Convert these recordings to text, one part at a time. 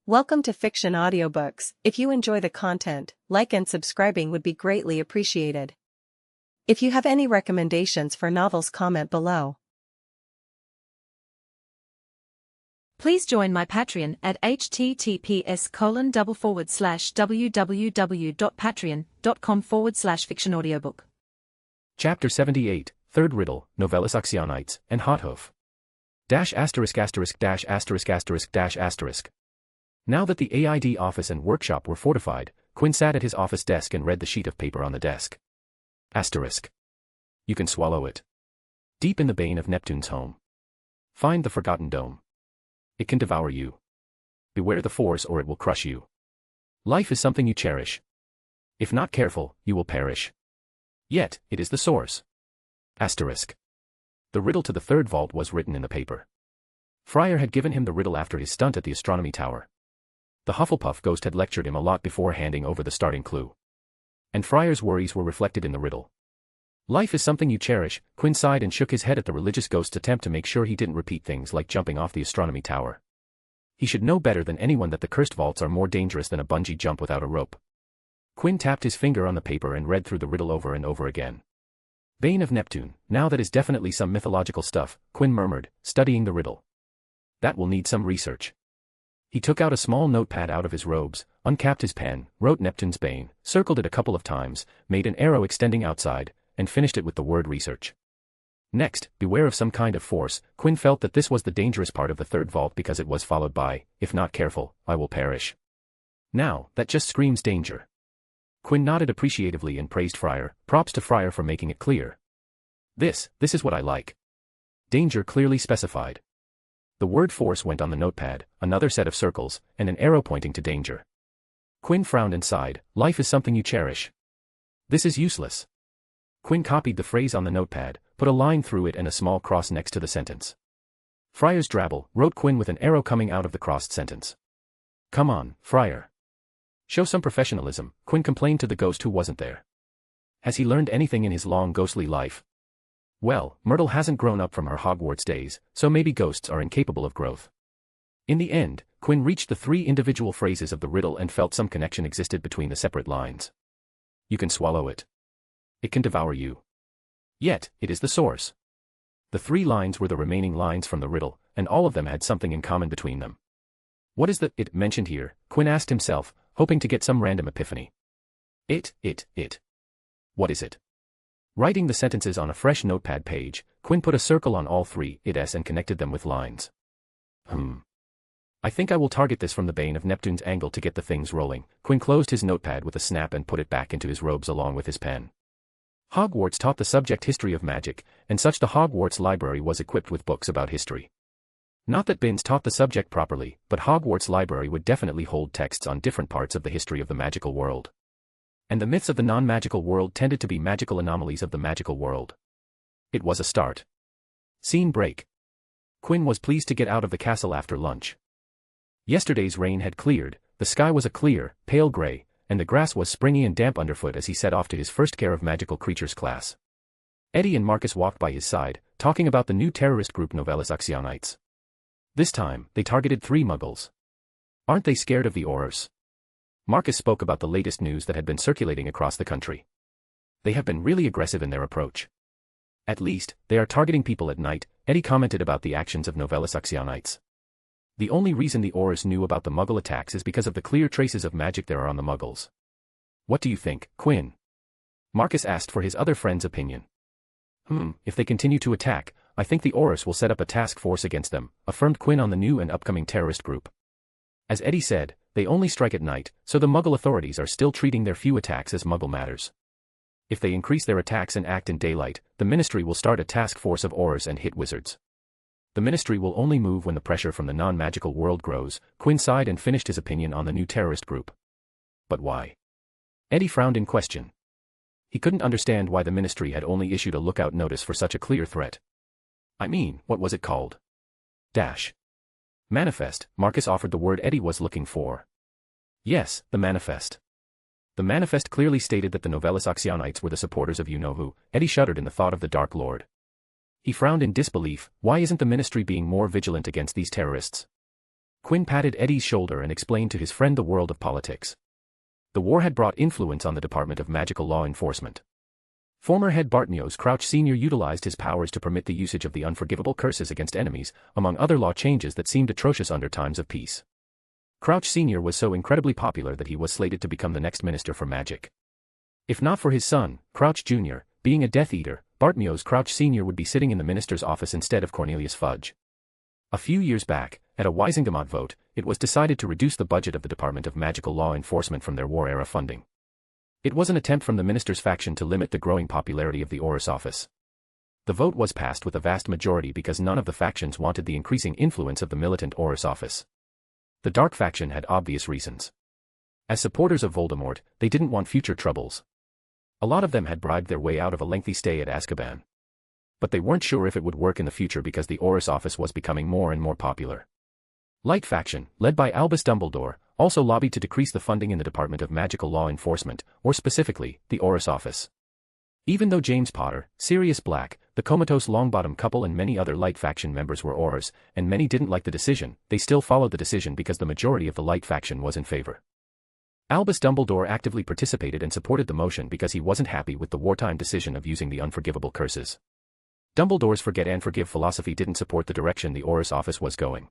Welcome to Fiction Audiobooks. If you enjoy the content, like and subscribing would be greatly appreciated. If you have any recommendations for novels, comment below. Please join my Patreon at https://www.patreon.com/fictionaudiobook. Chapter 78, Third Riddle, Novellus Oxyonites, and Hothoof. **********. Now that the AID office and workshop were fortified, Quinn sat at his office desk and read the sheet of paper on the desk. Asterisk. You can swallow it. Deep in the bane of Neptune's home. Find the forgotten dome. It can devour you. Beware the force or it will crush you. Life is something you cherish. If not careful, you will perish. Yet, it is the source. Asterisk. The riddle to the third vault was written in the paper. Friar had given him the riddle after his stunt at the astronomy tower. The Hufflepuff ghost had lectured him a lot before handing over the starting clue. And Friar's worries were reflected in the riddle. Life is something you cherish. Quinn sighed and shook his head at the religious ghost's attempt to make sure he didn't repeat things like jumping off the astronomy tower. He should know better than anyone that the cursed vaults are more dangerous than a bungee jump without a rope. Quinn tapped his finger on the paper and read through the riddle over and over again. Bane of Neptune, now that is definitely some mythological stuff, Quinn murmured, studying the riddle. That will need some research. He took out a small notepad out of his robes, uncapped his pen, wrote Neptune's bane, circled it a couple of times, made an arrow extending outside, and finished it with the word research. Next, beware of some kind of force. Quinn felt that this was the dangerous part of the third vault because it was followed by, if not careful, I will perish. Now, that just screams danger. Quinn nodded appreciatively and praised Friar. Props to Friar for making it clear. This is what I like. Danger clearly specified. The word force went on the notepad, another set of circles, and an arrow pointing to danger. Quinn frowned and sighed. Life is something you cherish. This is useless. Quinn copied the phrase on the notepad, put a line through it and a small cross next to the sentence. Friar's drabble, wrote Quinn with an arrow coming out of the crossed sentence. Come on, Friar. Show some professionalism, Quinn complained to the ghost who wasn't there. Has he learned anything in his long ghostly life? Well, Myrtle hasn't grown up from her Hogwarts days, so maybe ghosts are incapable of growth. In the end, Quinn reached the three individual phrases of the riddle and felt some connection existed between the separate lines. You can swallow it. It can devour you. Yet, it is the source. The three lines were the remaining lines from the riddle, and all of them had something in common between them. What is the it mentioned here? Quinn asked himself, hoping to get some random epiphany. It. What is it? Writing the sentences on a fresh notepad page, Quinn put a circle on all three it's and connected them with lines. I think I will target this from the bane of Neptune's angle to get the things rolling. Quinn closed his notepad with a snap and put it back into his robes along with his pen. Hogwarts taught the subject history of magic, and such the Hogwarts library was equipped with books about history. Not that Binns taught the subject properly, but Hogwarts library would definitely hold texts on different parts of the history of the magical world. And the myths of the non-magical world tended to be magical anomalies of the magical world. It was a start. Scene break. Quinn was pleased to get out of the castle after lunch. Yesterday's rain had cleared, the sky was a clear, pale gray, and the grass was springy and damp underfoot as he set off to his first Care of Magical Creatures class. Eddie and Marcus walked by his side, talking about the new terrorist group Novellus Oxyonites. This time, they targeted 3 muggles. Aren't they scared of the Aurors? Marcus spoke about the latest news that had been circulating across the country. They have been really aggressive in their approach. At least, they are targeting people at night, Eddie commented about the actions of Novellus Oxyonites. The only reason the Aurors knew about the Muggle attacks is because of the clear traces of magic there are on the Muggles. What do you think, Quinn? Marcus asked for his other friend's opinion. If they continue to attack, I think the Aurors will set up a task force against them, affirmed Quinn on the new and upcoming terrorist group. As Eddie said, they only strike at night, so the Muggle authorities are still treating their few attacks as Muggle matters. If they increase their attacks and act in daylight, the Ministry will start a task force of Aurors and hit wizards. The Ministry will only move when the pressure from the non-magical world grows. Quinn sighed and finished his opinion on the new terrorist group. But why? Eddie frowned in question. He couldn't understand why the Ministry had only issued a lookout notice for such a clear threat. I mean, what was it called? Manifest, Marcus offered the word Eddie was looking for. Yes, the manifest. The manifest clearly stated that the Novellus Oxyonites were the supporters of you-know-who. Eddie shuddered in the thought of the Dark Lord. He frowned in disbelief. Why isn't the Ministry being more vigilant against these terrorists? Quinn patted Eddie's shoulder and explained to his friend the world of politics. The war had brought influence on the Department of Magical Law Enforcement. Former head Bartmios Crouch Sr. utilized his powers to permit the usage of the unforgivable curses against enemies, among other law changes that seemed atrocious under times of peace. Crouch Sr. was so incredibly popular that he was slated to become the next Minister for Magic. If not for his son, Crouch Jr., being a Death Eater, Bartmios Crouch Sr. would be sitting in the minister's office instead of Cornelius Fudge. A few years back, at a Wisingamot vote, it was decided to reduce the budget of the Department of Magical Law Enforcement from their war-era funding. It was an attempt from the minister's faction to limit the growing popularity of the Aurus office. The vote was passed with a vast majority because none of the factions wanted the increasing influence of the militant Aurus office. The Dark faction had obvious reasons. As supporters of Voldemort, they didn't want future troubles. A lot of them had bribed their way out of a lengthy stay at Azkaban. But they weren't sure if it would work in the future because the Aurus office was becoming more and more popular. Light faction, led by Albus Dumbledore, also lobbied to decrease the funding in the Department of Magical Law Enforcement, or specifically, the Aurus office. Even though James Potter, Sirius Black, the comatose Longbottom couple and many other Light faction members were Aurors, and many didn't like the decision, they still followed the decision because the majority of the Light faction was in favor. Albus Dumbledore actively participated and supported the motion because he wasn't happy with the wartime decision of using the unforgivable curses. Dumbledore's forget and forgive philosophy didn't support the direction the Aurus office was going.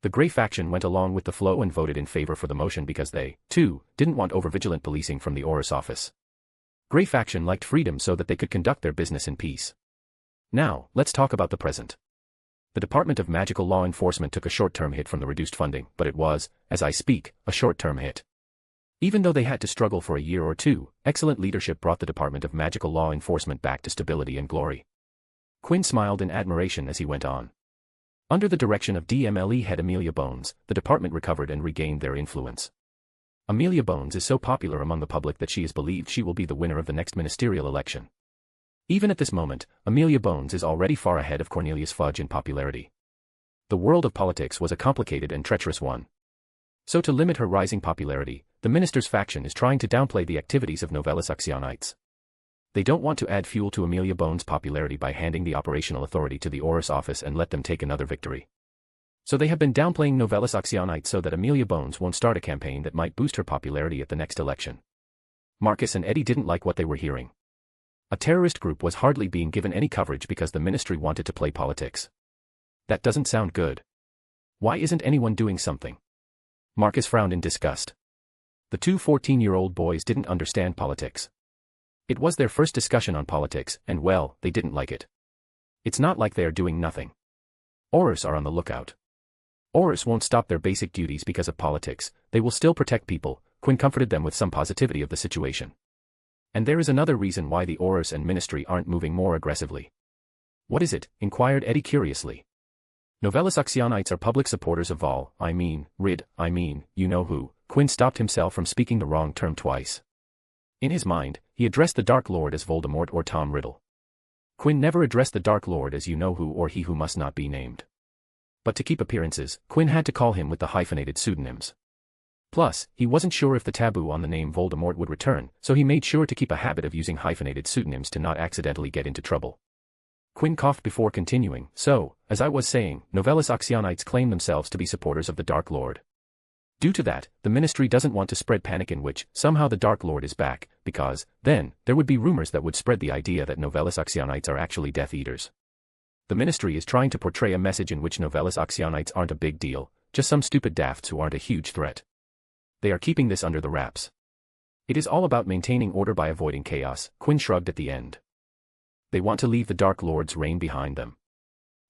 The Grey faction went along with the flow and voted in favor for the motion because they, too, didn't want overvigilant policing from the Aurus office. Grey faction liked freedom so that they could conduct their business in peace. Now, let's talk about the present. The Department of Magical Law Enforcement took a short-term hit from the reduced funding, but it was, as I speak, a short-term hit. Even though they had to struggle for a year or two, excellent leadership brought the Department of Magical Law Enforcement back to stability and glory. Quinn smiled in admiration as he went on. Under the direction of DMLE head Amelia Bones, the department recovered and regained their influence. Amelia Bones is so popular among the public that she is believed she will be the winner of the next ministerial election. Even at this moment, Amelia Bones is already far ahead of Cornelius Fudge in popularity. The world of politics was a complicated and treacherous one. So to limit her rising popularity, the minister's faction is trying to downplay the activities of Novellus Actionites. They don't want to add fuel to Amelia Bones' popularity by handing the operational authority to the Aurus office and let them take another victory. So they have been downplaying Novellus Actionites so that Amelia Bones won't start a campaign that might boost her popularity at the next election. Marcus and Eddie didn't like what they were hearing. A terrorist group was hardly being given any coverage because the ministry wanted to play politics. That doesn't sound good. Why isn't anyone doing something? Marcus frowned in disgust. The two 14-year-old boys didn't understand politics. It was their first discussion on politics, and well, they didn't like it. It's not like they are doing nothing. Aurors are on the lookout. Aurors won't stop their basic duties because of politics, they will still protect people. Quinn comforted them with some positivity of the situation. And there is another reason why the Aurors and ministry aren't moving more aggressively. What is it? Inquired Eddie curiously. Novellus Actionites are public supporters of you know who. Quinn stopped himself from speaking the wrong term twice. In his mind, he addressed the Dark Lord as Voldemort or Tom Riddle. Quinn never addressed the Dark Lord as you-know-who or he who must not be named. But to keep appearances, Quinn had to call him with the hyphenated pseudonyms. Plus, he wasn't sure if the taboo on the name Voldemort would return, so he made sure to keep a habit of using hyphenated pseudonyms to not accidentally get into trouble. Quinn coughed before continuing, so, as I was saying, Novellus Actionites claim themselves to be supporters of the Dark Lord. Due to that, the ministry doesn't want to spread panic in which, somehow the Dark Lord is back, because, then, there would be rumors that would spread the idea that Novellus Actionites are actually Death Eaters. The ministry is trying to portray a message in which Novellus Actionites aren't a big deal, just some stupid dafts who aren't a huge threat. They are keeping this under the wraps. It is all about maintaining order by avoiding chaos, Quinn shrugged at the end. They want to leave the Dark Lord's reign behind them.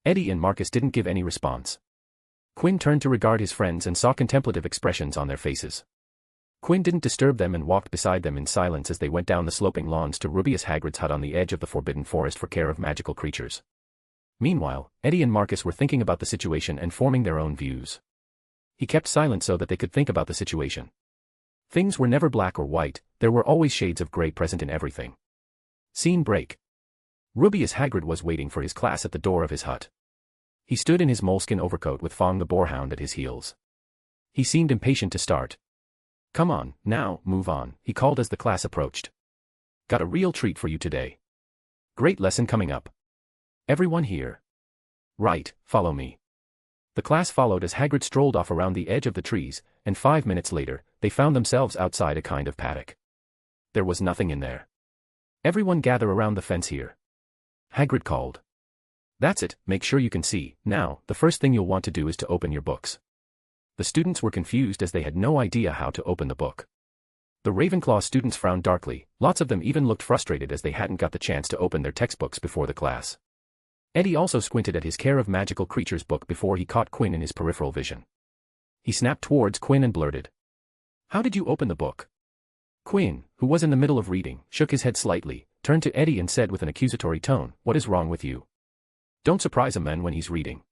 Eddie and Marcus didn't give any response. Quinn turned to regard his friends and saw contemplative expressions on their faces. Quinn didn't disturb them and walked beside them in silence as they went down the sloping lawns to Rubeus Hagrid's hut on the edge of the Forbidden Forest for care of magical creatures. Meanwhile, Eddie and Marcus were thinking about the situation and forming their own views. He kept silent so that they could think about the situation. Things were never black or white, there were always shades of gray present in everything. Scene break. Rubeus Hagrid was waiting for his class at the door of his hut. He stood in his moleskin overcoat with Fong the Boarhound at his heels. He seemed impatient to start. Come on, now, move on, he called as the class approached. Got a real treat for you today. Great lesson coming up. Everyone here. Right, follow me. The class followed as Hagrid strolled off around the edge of the trees, and 5 minutes later, they found themselves outside a kind of paddock. There was nothing in there. "Everyone gather around the fence here," Hagrid called. "That's it, make sure you can see. Now, the first thing you'll want to do is to open your books." The students were confused as they had no idea how to open the book. The Ravenclaw students frowned darkly, lots of them even looked frustrated as they hadn't got the chance to open their textbooks before the class. Eddie also squinted at his Care of Magical Creatures book before he caught Quinn in his peripheral vision. He snapped towards Quinn and blurted, "How did you open the book?" Quinn, who was in the middle of reading, shook his head slightly, turned to Eddie and said with an accusatory tone, "What is wrong with you? Don't surprise a man when he's reading."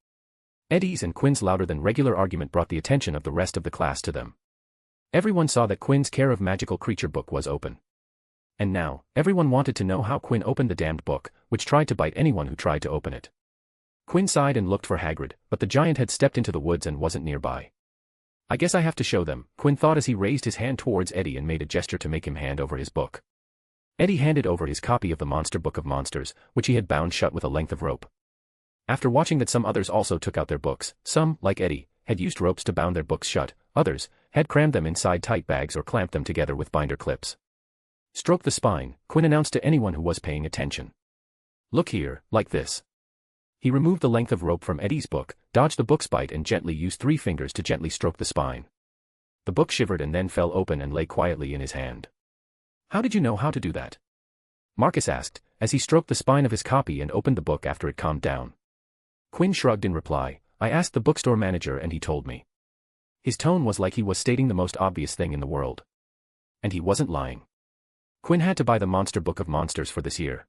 Eddie's and Quinn's louder than regular argument brought the attention of the rest of the class to them. Everyone saw that Quinn's Care of Magical Creature book was open. And now, everyone wanted to know how Quinn opened the damned book, which tried to bite anyone who tried to open it. Quinn sighed and looked for Hagrid, but the giant had stepped into the woods and wasn't nearby. "I guess I have to show them," Quinn thought as he raised his hand towards Eddie and made a gesture to make him hand over his book. Eddie handed over his copy of the Monster Book of Monsters, which he had bound shut with a length of rope. After watching that some others also took out their books, some, like Eddie, had used ropes to bound their books shut, others had crammed them inside tight bags or clamped them together with binder clips. "Stroke the spine," Quinn announced to anyone who was paying attention. "Look here, like this." He removed the length of rope from Eddie's book, dodged the book's bite and gently used 3 fingers to gently stroke the spine. The book shivered and then fell open and lay quietly in his hand. "How did you know how to do that?" Marcus asked, as he stroked the spine of his copy and opened the book after it calmed down. Quinn shrugged in reply, "I asked the bookstore manager and he told me." His tone was like he was stating the most obvious thing in the world. And he wasn't lying. Quinn had to buy the Monster Book of Monsters for this year.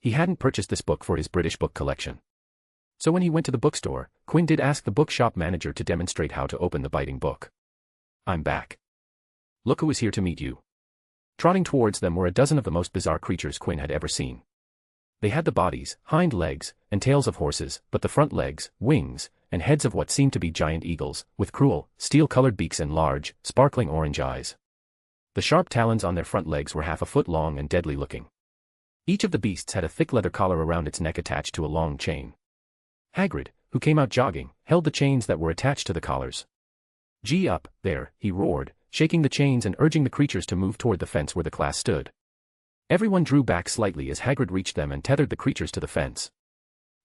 He hadn't purchased this book for his British book collection. So when he went to the bookstore, Quinn did ask the bookshop manager to demonstrate how to open the biting book. "I'm back. Look who is here to meet you." Trotting towards them were a dozen of the most bizarre creatures Quinn had ever seen. They had the bodies, hind legs, and tails of horses, but the front legs, wings, and heads of what seemed to be giant eagles, with cruel, steel-colored beaks and large, sparkling orange eyes. The sharp talons on their front legs were half a foot long and deadly-looking. Each of the beasts had a thick leather collar around its neck attached to a long chain. Hagrid, who came out jogging, held the chains that were attached to the collars. "Gee up, there," he roared, shaking the chains and urging the creatures to move toward the fence where the class stood. Everyone drew back slightly as Hagrid reached them and tethered the creatures to the fence.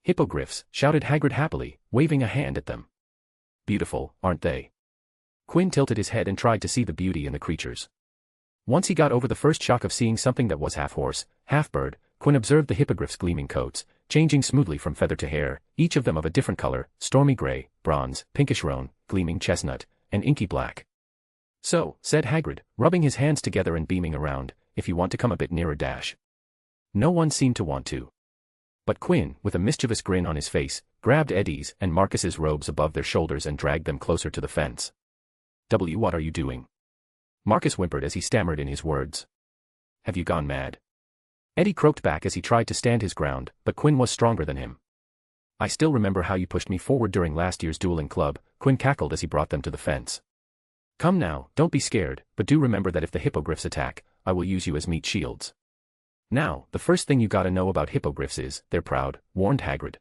"Hippogriffs," shouted Hagrid happily, waving a hand at them. "Beautiful, aren't they?" Quinn tilted his head and tried to see the beauty in the creatures. Once he got over the first shock of seeing something that was half horse, half bird, Quinn observed the hippogriffs' gleaming coats, changing smoothly from feather to hair, each of them of a different color, stormy gray, bronze, pinkish roan, gleaming chestnut, and inky black. "So," said Hagrid, rubbing his hands together and beaming around, "if you want to come a bit nearer dash." No one seemed to want to. But Quinn, with a mischievous grin on his face, grabbed Eddie's and Marcus's robes above their shoulders and dragged them closer to the fence. What are you doing?" Marcus whimpered as he stammered in his words. "Have you gone mad?" Eddie croaked back as he tried to stand his ground, but Quinn was stronger than him. "I still remember how you pushed me forward during last year's dueling club," Quinn cackled as he brought them to the fence. "Come now, don't be scared, but do remember that if the hippogriffs attack, I will use you as meat shields." "Now, the first thing you gotta know about hippogriffs is, they're proud," warned Hagrid.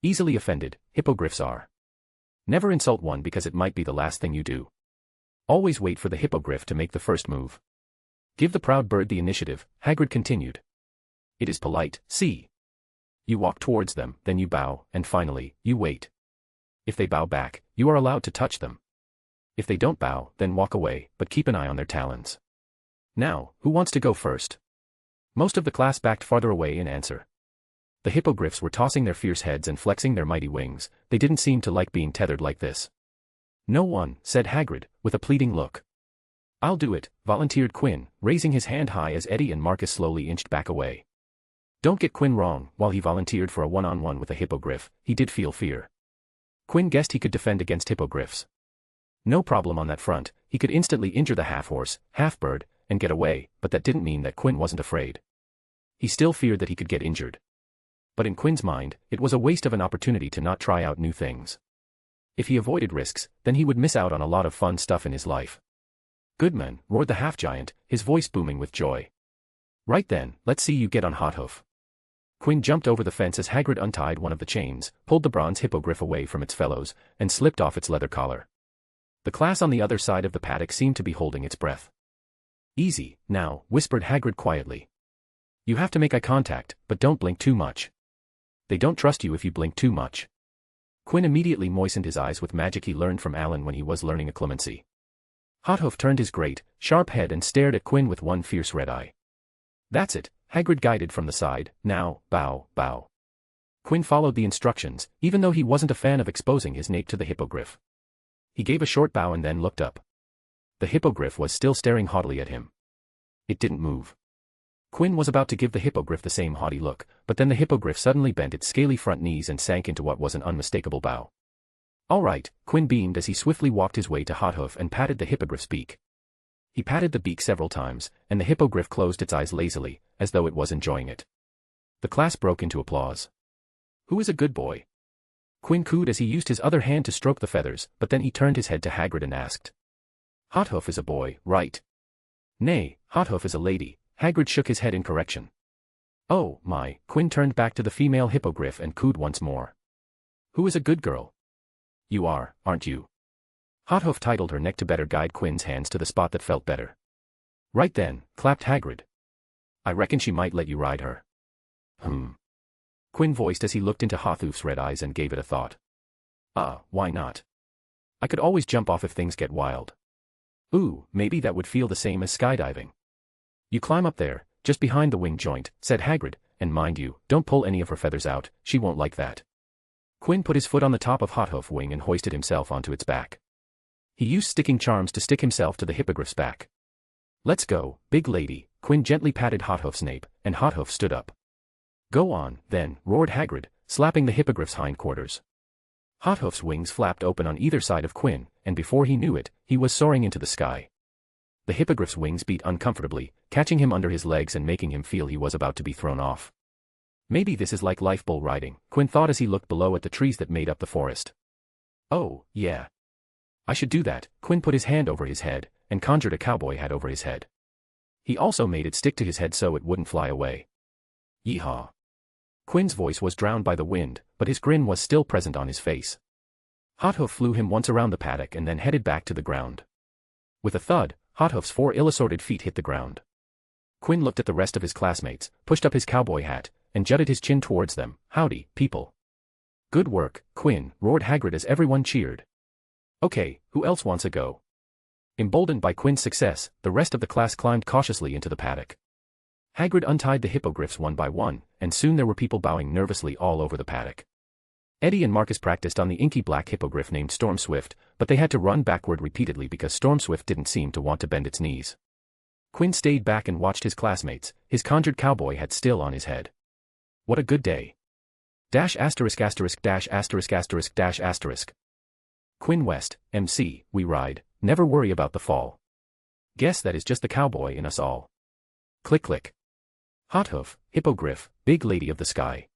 "Easily offended, hippogriffs are. Never insult one because it might be the last thing you do. Always wait for the hippogriff to make the first move. Give the proud bird the initiative," Hagrid continued. "It is polite, see. You walk towards them, then you bow, and finally, you wait. If they bow back, you are allowed to touch them. If they don't bow, then walk away, but keep an eye on their talons. Now, who wants to go first?" Most of the class backed farther away in answer. The hippogriffs were tossing their fierce heads and flexing their mighty wings. They didn't seem to like being tethered like this. "No one," said Hagrid, with a pleading look. "I'll do it," volunteered Quinn, raising his hand high as Eddie and Marcus slowly inched back away. Don't get Quinn wrong, while he volunteered for a one-on-one with a hippogriff, he did feel fear. Quinn guessed he could defend against hippogriffs. No problem on that front, he could instantly injure the half-horse, half-bird, and get away, but that didn't mean that Quinn wasn't afraid. He still feared that he could get injured. But in Quinn's mind, it was a waste of an opportunity to not try out new things. If he avoided risks, then he would miss out on a lot of fun stuff in his life. "Goodman," roared the half-giant, his voice booming with joy. "Right then, let's see you get on Hot Hoof." Quinn jumped over the fence as Hagrid untied one of the chains, pulled the bronze hippogriff away from its fellows, and slipped off its leather collar. The class on the other side of the paddock seemed to be holding its breath. "Easy, now," whispered Hagrid quietly. "You have to make eye contact, but don't blink too much. They don't trust you if you blink too much." Quinn immediately moistened his eyes with magic he learned from Alan when he was learning occlumency. Hothoof turned his great, sharp head and stared at Quinn with one fierce red eye. "That's it," Hagrid guided from the side. "Now, bow, bow." Quinn followed the instructions, even though he wasn't a fan of exposing his nape to the hippogriff. He gave a short bow and then looked up. The hippogriff was still staring haughtily at him. It didn't move. Quinn was about to give the hippogriff the same haughty look, but then the hippogriff suddenly bent its scaly front knees and sank into what was an unmistakable bow. "All right," Quinn beamed as he swiftly walked his way to Hothoof and patted the hippogriff's beak. He patted the beak several times, and the hippogriff closed its eyes lazily, as though it was enjoying it. The class broke into applause. "Who is a good boy?" Quinn cooed as he used his other hand to stroke the feathers, but then he turned his head to Hagrid and asked. "Hothoof is a boy, right?" "Nay, Hothoof is a lady," Hagrid shook his head in correction. "Oh, my," Quinn turned back to the female hippogriff and cooed once more. "Who is a good girl?" "You are, aren't you?" Hothoof titled her neck to better guide Quinn's hands to the spot that felt better. "Right then," clapped Hagrid. "I reckon she might let you ride her." Quinn voiced as he looked into Hothoof's red eyes and gave it a thought. Why not? I could always jump off if things get wild. Ooh, maybe that would feel the same as skydiving. "You climb up there, just behind the wing joint," said Hagrid, "and mind you, don't pull any of her feathers out, she won't like that." Quinn put his foot on the top of Hothoof's wing and hoisted himself onto its back. He used sticking charms to stick himself to the hippogriff's back. "Let's go, big lady," Quinn gently patted Hothoof's nape, and Hothoof stood up. "Go on, then," roared Hagrid, slapping the hippogriff's hindquarters. Hothoof's wings flapped open on either side of Quinn, and before he knew it, he was soaring into the sky. The hippogriff's wings beat uncomfortably, catching him under his legs and making him feel he was about to be thrown off. Maybe this is like life bull riding, Quinn thought as he looked below at the trees that made up the forest. Oh, yeah. I should do that. Quinn put his hand over his head, and conjured a cowboy hat over his head. He also made it stick to his head so it wouldn't fly away. Yeehaw. Quinn's voice was drowned by the wind, but his grin was still present on his face. Hothoof flew him once around the paddock and then headed back to the ground. With a thud, Hothoof's 4 ill-assorted feet hit the ground. Quinn looked at the rest of his classmates, pushed up his cowboy hat, and jutted his chin towards them. "Howdy, people." "Good work, Quinn," roared Hagrid as everyone cheered. "Okay, who else wants a go?" Emboldened by Quinn's success, the rest of the class climbed cautiously into the paddock. Hagrid untied the hippogriffs one by one, and soon there were people bowing nervously all over the paddock. Eddie and Marcus practiced on the inky black hippogriff named Storm Swift, but they had to run backward repeatedly because Storm Swift didn't seem to want to bend its knees. Quinn stayed back and watched his classmates, his conjured cowboy hat still on his head. What a good day. Dash asterisk asterisk dash asterisk asterisk dash asterisk. Quinn West, MC, we ride, never worry about the fall. Guess that is just the cowboy in us all. Click click. Hothoof, hippogriff, big lady of the sky.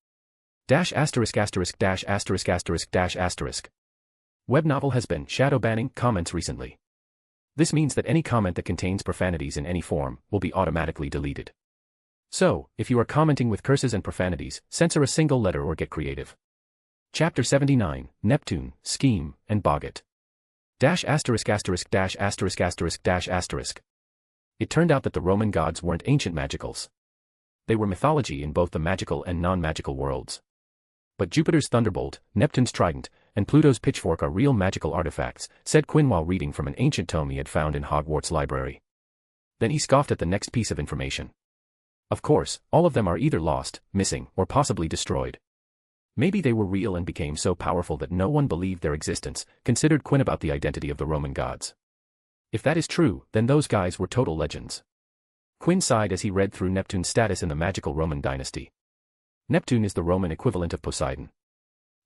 Dash asterisk asterisk dash asterisk asterisk dash asterisk. Web novel has been shadow banning comments recently. This means that any comment that contains profanities in any form will be automatically deleted. So, if you are commenting with curses and profanities, censor a single letter or get creative. Chapter 79, Neptune, Scheme, and Boggart. Dash asterisk asterisk dash asterisk asterisk dash asterisk. It turned out that the Roman gods weren't ancient magicals. They were mythology in both the magical and non-magical worlds. But Jupiter's thunderbolt, Neptune's trident, and Pluto's pitchfork are real magical artifacts, said Quinn while reading from an ancient tome he had found in Hogwarts' library. Then he scoffed at the next piece of information. Of course, all of them are either lost, missing, or possibly destroyed. Maybe they were real and became so powerful that no one believed their existence, considered Quinn about the identity of the Roman gods. If that is true, then those guys were total legends. Quinn sighed as he read through Neptune's status in the magical Roman dynasty. Neptune is the Roman equivalent of Poseidon.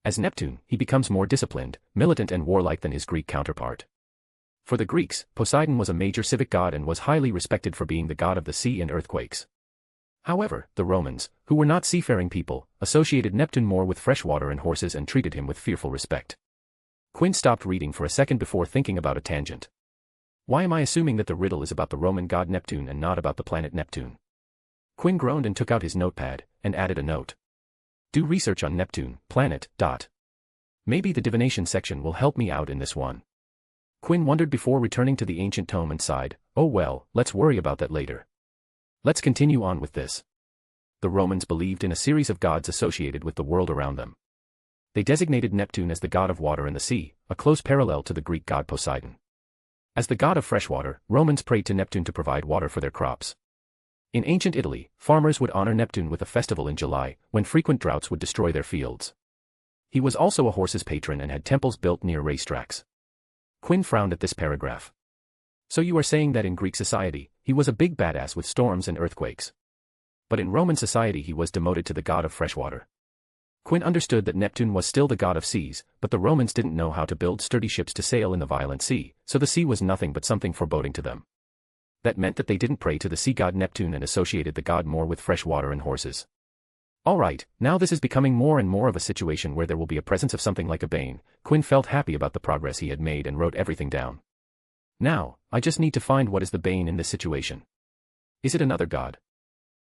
As Neptune, he becomes more disciplined, militant and warlike than his Greek counterpart. For the Greeks, Poseidon was a major civic god and was highly respected for being the god of the sea and earthquakes. However, the Romans, who were not seafaring people, associated Neptune more with fresh water and horses and treated him with fearful respect. Quinn stopped reading for a second before thinking about a tangent. Why am I assuming that the riddle is about the Roman god Neptune and not about the planet Neptune? Quinn groaned and took out his notepad, and added a note. Do research on Neptune, planet, dot. Maybe the divination section will help me out in this one. Quinn wondered before returning to the ancient tome and sighed, oh well, let's worry about that later. Let's continue on with this. The Romans believed in a series of gods associated with the world around them. They designated Neptune as the god of water and the sea, a close parallel to the Greek god Poseidon. As the god of freshwater, Romans prayed to Neptune to provide water for their crops. In ancient Italy, farmers would honor Neptune with a festival in July, when frequent droughts would destroy their fields. He was also a horse's patron and had temples built near racetracks. Quinn frowned at this paragraph. So you are saying that in Greek society, he was a big badass with storms and earthquakes. But in Roman society he was demoted to the god of freshwater. Quinn understood that Neptune was still the god of seas, but the Romans didn't know how to build sturdy ships to sail in the violent sea, so the sea was nothing but something foreboding to them. That meant that they didn't pray to the sea god Neptune and associated the god more with fresh water and horses. Alright, now this is becoming more and more of a situation where there will be a presence of something like a bane. Quinn felt happy about the progress he had made and wrote everything down. Now, I just need to find what is the bane in this situation. Is it another god?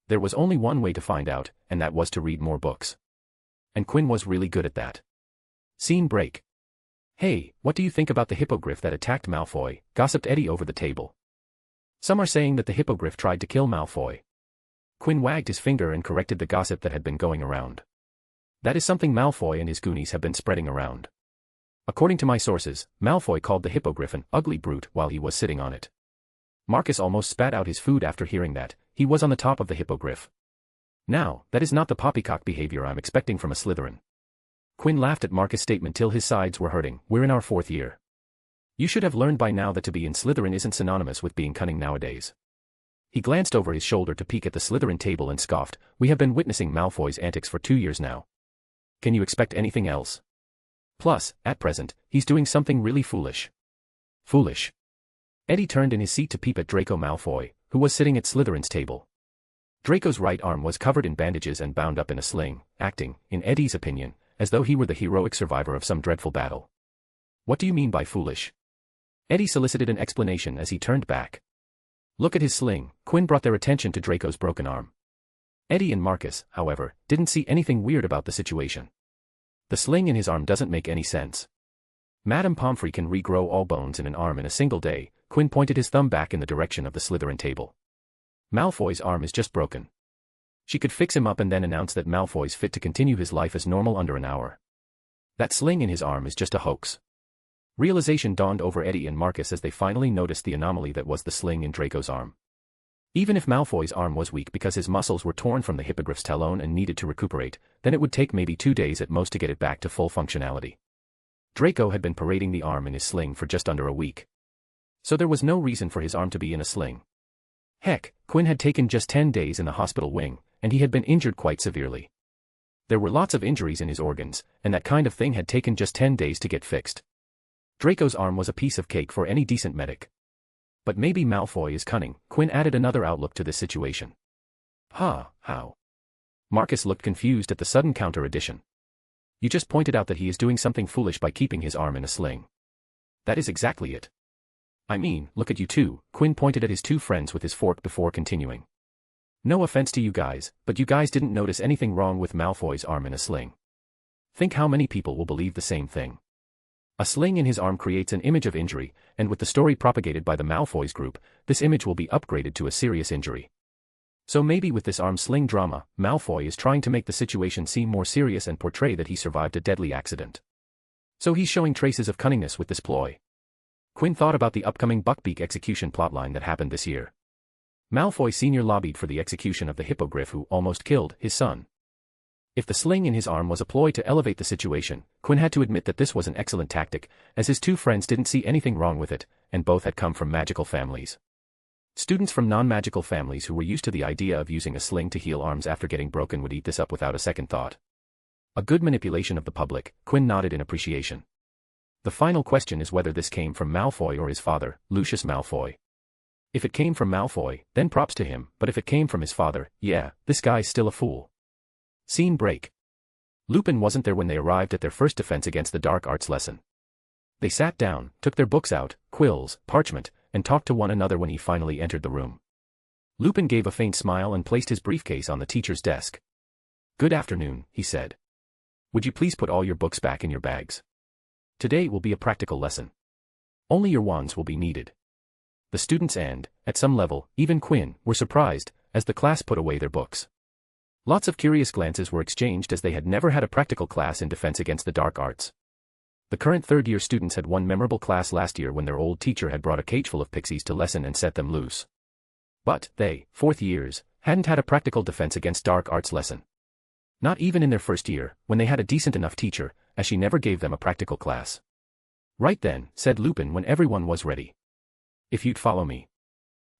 There was only one way to find out, and that was to read more books. And Quinn was really good at that. Scene break. Hey, what do you think about the hippogriff that attacked Malfoy? Gossiped Eddie over the table. Some are saying that the hippogriff tried to kill Malfoy. Quinn wagged his finger and corrected the gossip that had been going around. That is something Malfoy and his goonies have been spreading around. According to my sources, Malfoy called the hippogriff an ugly brute while he was sitting on it. Marcus almost spat out his food after hearing that. He was on the top of the hippogriff. Now, that is not the poppycock behavior I'm expecting from a Slytherin. Quinn laughed at Marcus' statement till his sides were hurting. We're in our 4th year. You should have learned by now that to be in Slytherin isn't synonymous with being cunning nowadays. He glanced over his shoulder to peek at the Slytherin table and scoffed, we have been witnessing Malfoy's antics for 2 years now. Can you expect anything else? Plus, at present, he's doing something really foolish. Foolish. Eddie turned in his seat to peep at Draco Malfoy, who was sitting at Slytherin's table. Draco's right arm was covered in bandages and bound up in a sling, acting, in Eddie's opinion, as though he were the heroic survivor of some dreadful battle. What do you mean by foolish? Eddie solicited an explanation as he turned back. Look at his sling. Quinn brought their attention to Draco's broken arm. Eddie and Marcus, however, didn't see anything weird about the situation. The sling in his arm doesn't make any sense. Madame Pomfrey can regrow all bones in an arm in a single day. Quinn pointed his thumb back in the direction of the Slytherin table. Malfoy's arm is just broken. She could fix him up and then announce that Malfoy's fit to continue his life as normal under an hour. That sling in his arm is just a hoax. Realization dawned over Eddie and Marcus as they finally noticed the anomaly that was the sling in Draco's arm. Even if Malfoy's arm was weak because his muscles were torn from the hippogriff's talon and needed to recuperate, then it would take maybe 2 days at most to get it back to full functionality. Draco had been parading the arm in his sling for just under a week. So there was no reason for his arm to be in a sling. Heck, Quinn had taken just 10 days in the hospital wing, and he had been injured quite severely. There were lots of injuries in his organs, and that kind of thing had taken just 10 days to get fixed. Draco's arm was a piece of cake for any decent medic. But maybe Malfoy is cunning. Quinn added another outlook to this situation. How? Marcus looked confused at the sudden counter-addition. You just pointed out that he is doing something foolish by keeping his arm in a sling. That is exactly it. I mean, look at you two. Quinn pointed at his 2 friends with his fork before continuing. No offense to you guys, but you guys didn't notice anything wrong with Malfoy's arm in a sling. Think how many people will believe the same thing. A sling in his arm creates an image of injury, and with the story propagated by the Malfoy's group, this image will be upgraded to a serious injury. So maybe with this arm sling drama, Malfoy is trying to make the situation seem more serious and portray that he survived a deadly accident. So he's showing traces of cunningness with this ploy. Quinn thought about the upcoming Buckbeak execution plotline that happened this year. Malfoy Sr. lobbied for the execution of the hippogriff who almost killed his son. If the sling in his arm was a ploy to elevate the situation, Quinn had to admit that this was an excellent tactic, as his 2 friends didn't see anything wrong with it, and both had come from magical families. Students from non-magical families who were used to the idea of using a sling to heal arms after getting broken would eat this up without a second thought. A good manipulation of the public. Quinn nodded in appreciation. The final question is whether this came from Malfoy or his father, Lucius Malfoy. If it came from Malfoy, then props to him, but if it came from his father, yeah, this guy's still a fool. Scene break. Lupin wasn't there when they arrived at their first defense against the dark arts lesson. They sat down, took their books out, quills, parchment, and talked to one another when he finally entered the room. Lupin gave a faint smile and placed his briefcase on the teacher's desk. Good afternoon, he said. Would you please put all your books back in your bags? Today will be a practical lesson. Only your wands will be needed. The students and, at some level, even Quinn, were surprised, as the class put away their books. Lots of curious glances were exchanged as they had never had a practical class in defense against the dark arts. The current third-year students had one memorable class last year when their old teacher had brought a cage full of pixies to lesson and set them loose. But they, fourth years, hadn't had a practical defense against dark arts lesson. Not even in their first year, when they had a decent enough teacher, as she never gave them a practical class. Right then, said Lupin when everyone was ready. If you'd follow me.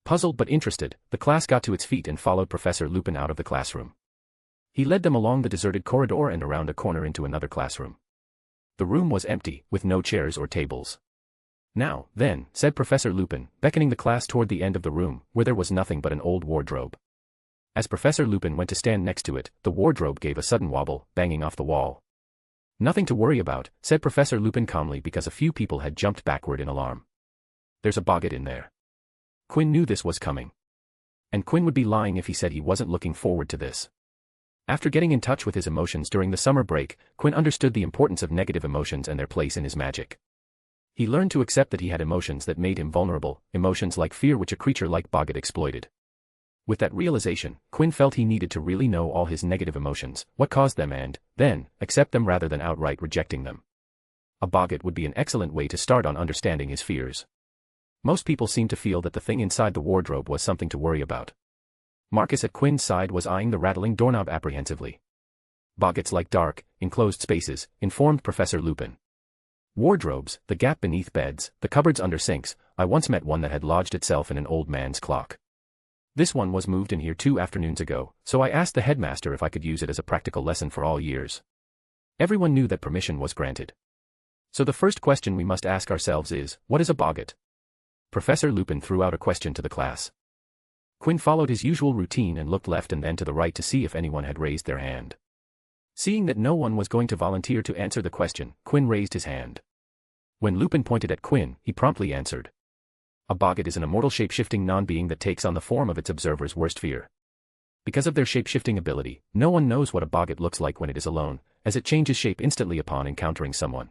Puzzled but interested, the class got to its feet and followed Professor Lupin out of the classroom. He led them along the deserted corridor and around a corner into another classroom. The room was empty, with no chairs or tables. Now, then, said Professor Lupin, beckoning the class toward the end of the room, where there was nothing but an old wardrobe. As Professor Lupin went to stand next to it, the wardrobe gave a sudden wobble, banging off the wall. Nothing to worry about, said Professor Lupin calmly because a few people had jumped backward in alarm. There's a boggart in there. Quinn knew this was coming. And Quinn would be lying if he said he wasn't looking forward to this. After getting in touch with his emotions during the summer break, Quinn understood the importance of negative emotions and their place in his magic. He learned to accept that he had emotions that made him vulnerable, emotions like fear which a creature like boggart exploited. With that realization, Quinn felt he needed to really know all his negative emotions, what caused them and, then, accept them rather than outright rejecting them. A boggart would be an excellent way to start on understanding his fears. Most people seemed to feel that the thing inside the wardrobe was something to worry about. Marcus at Quinn's side was eyeing the rattling doorknob apprehensively. Boggarts like dark, enclosed spaces, informed Professor Lupin. Wardrobes, the gap beneath beds, the cupboards under sinks. I once met one that had lodged itself in an old man's clock. This one was moved in here 2 afternoons ago, so I asked the headmaster if I could use it as a practical lesson for all years. Everyone knew that permission was granted. So the first question we must ask ourselves is, what is a boggart? Professor Lupin threw out a question to the class. Quinn followed his usual routine and looked left and then to the right to see if anyone had raised their hand. Seeing that no one was going to volunteer to answer the question, Quinn raised his hand. When Lupin pointed at Quinn, he promptly answered. A boggart is an immortal shape-shifting non-being that takes on the form of its observer's worst fear. Because of their shape-shifting ability, no one knows what a boggart looks like when it is alone, as it changes shape instantly upon encountering someone.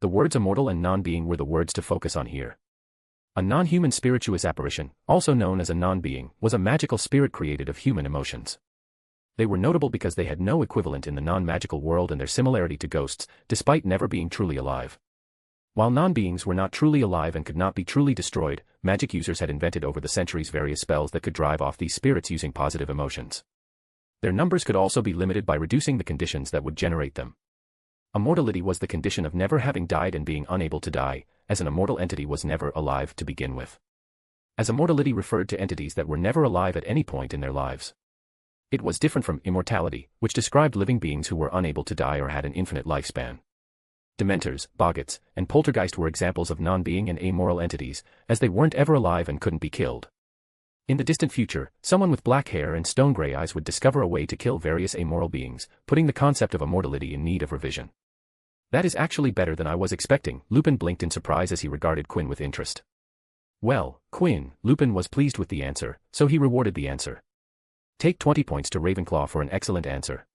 The words immortal and non-being were the words to focus on here. A non-human spirituous apparition, also known as a non-being, was a magical spirit created of human emotions. They were notable because they had no equivalent in the non-magical world and their similarity to ghosts, despite never being truly alive. While non-beings were not truly alive and could not be truly destroyed, magic users had invented over the centuries various spells that could drive off these spirits using positive emotions. Their numbers could also be limited by reducing the conditions that would generate them. Immortality was the condition of never having died and being unable to die, as an immortal entity was never alive to begin with. As immortality referred to entities that were never alive at any point in their lives. It was different from immortality, which described living beings who were unable to die or had an infinite lifespan. Dementors, boggarts, and poltergeist were examples of non-being and amoral entities, as they weren't ever alive and couldn't be killed. In the distant future, someone with black hair and stone-gray eyes would discover a way to kill various amoral beings, putting the concept of immortality in need of revision. That is actually better than I was expecting, Lupin blinked in surprise as he regarded Quinn with interest. Well, Quinn, Lupin was pleased with the answer, so he rewarded the answer. Take 20 points to Ravenclaw for an excellent answer.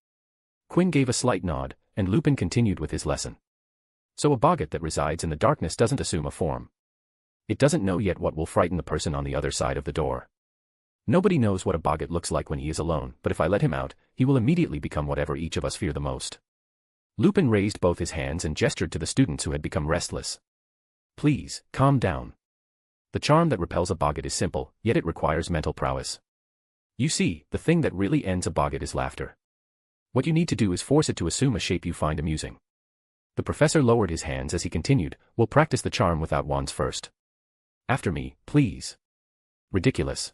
Quinn gave a slight nod, and Lupin continued with his lesson. So a boggart that resides in the darkness doesn't assume a form. It doesn't know yet what will frighten the person on the other side of the door. Nobody knows what a boggart looks like when he is alone, but if I let him out, he will immediately become whatever each of us fear the most. Lupin raised both his hands and gestured to the students who had become restless. Please, calm down. The charm that repels a boggart is simple, yet it requires mental prowess. You see, the thing that really ends a boggart is laughter. What you need to do is force it to assume a shape you find amusing. The professor lowered his hands as he continued, we'll practice the charm without wands first. After me, please. Ridiculous.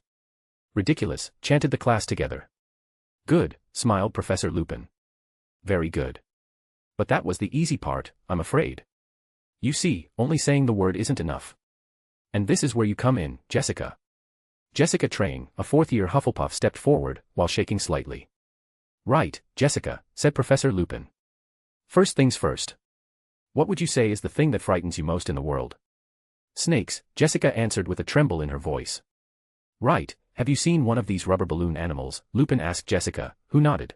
Ridiculous, chanted the class together. Good, smiled Professor Lupin. Very good. But that was the easy part, I'm afraid. You see, only saying the word isn't enough. And this is where you come in, Jessica. Jessica Train, a fourth-year Hufflepuff, stepped forward, while shaking slightly. Right, Jessica, said Professor Lupin. First things first. What would you say is the thing that frightens you most in the world? Snakes, Jessica answered with a tremble in her voice. Right, have you seen one of these rubber balloon animals? Lupin asked Jessica, who nodded.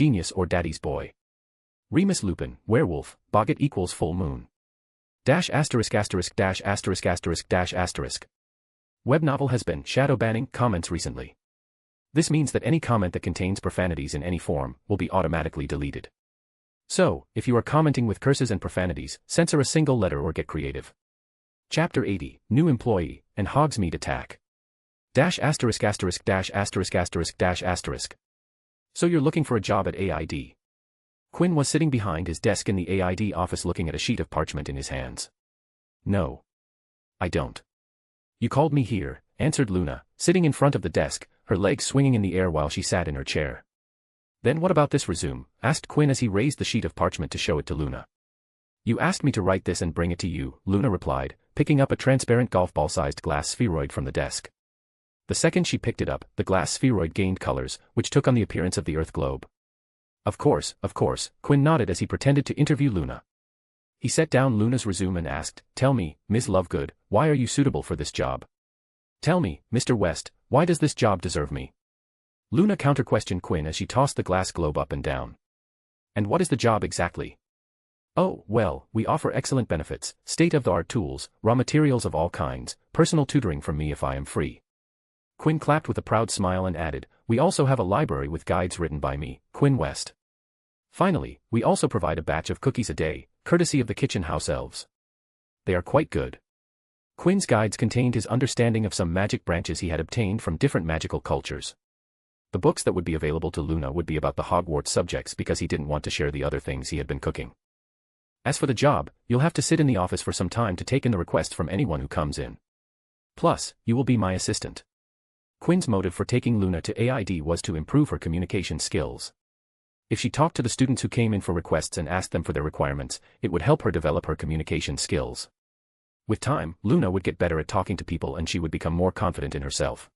genius or daddy's boy. Remus Lupin, werewolf, boggart equals full moon. Dash asterisk asterisk dash asterisk asterisk dash asterisk. Web novel has been shadow banning comments recently. This means that any comment that contains profanities in any form will be automatically deleted. So, if you are commenting with curses and profanities, censor a single letter or get creative. Chapter 80, New Employee, and Hogsmeade Attack. Dash asterisk asterisk dash asterisk asterisk dash asterisk. So you're looking for a job at AID. Quinn was sitting behind his desk in the AID office looking at a sheet of parchment in his hands. No. I don't. You called me here, answered Luna, sitting in front of the desk, her legs swinging in the air while she sat in her chair. Then what about this resume? Asked Quinn as he raised the sheet of parchment to show it to Luna. You asked me to write this and bring it to you, Luna replied, picking up a transparent golf ball-sized glass spheroid from the desk. The second she picked it up, the glass spheroid gained colors, which took on the appearance of the Earth globe. Of course, Quinn nodded as he pretended to interview Luna. He set down Luna's resume and asked, Tell me, Ms. Lovegood, why are you suitable for this job? Tell me, Mr. West, why does this job deserve me? Luna counter-questioned Quinn as she tossed the glass globe up and down. And what is the job exactly? Oh, well, we offer excellent benefits, state-of-the-art tools, raw materials of all kinds, personal tutoring from me if I am free. Quinn clapped with a proud smile and added, we also have a library with guides written by me, Quinn West. Finally, we also provide a batch of cookies a day, courtesy of the kitchen house elves. They are quite good. Quinn's guides contained his understanding of some magic branches he had obtained from different magical cultures. The books that would be available to Luna would be about the Hogwarts subjects because he didn't want to share the other things he had been cooking. As for the job, you'll have to sit in the office for some time to take in the request from anyone who comes in. Plus, you will be my assistant. Quinn's motive for taking Luna to AID was to improve her communication skills. If she talked to the students who came in for requests and asked them for their requirements, it would help her develop her communication skills. With time, Luna would get better at talking to people and she would become more confident in herself.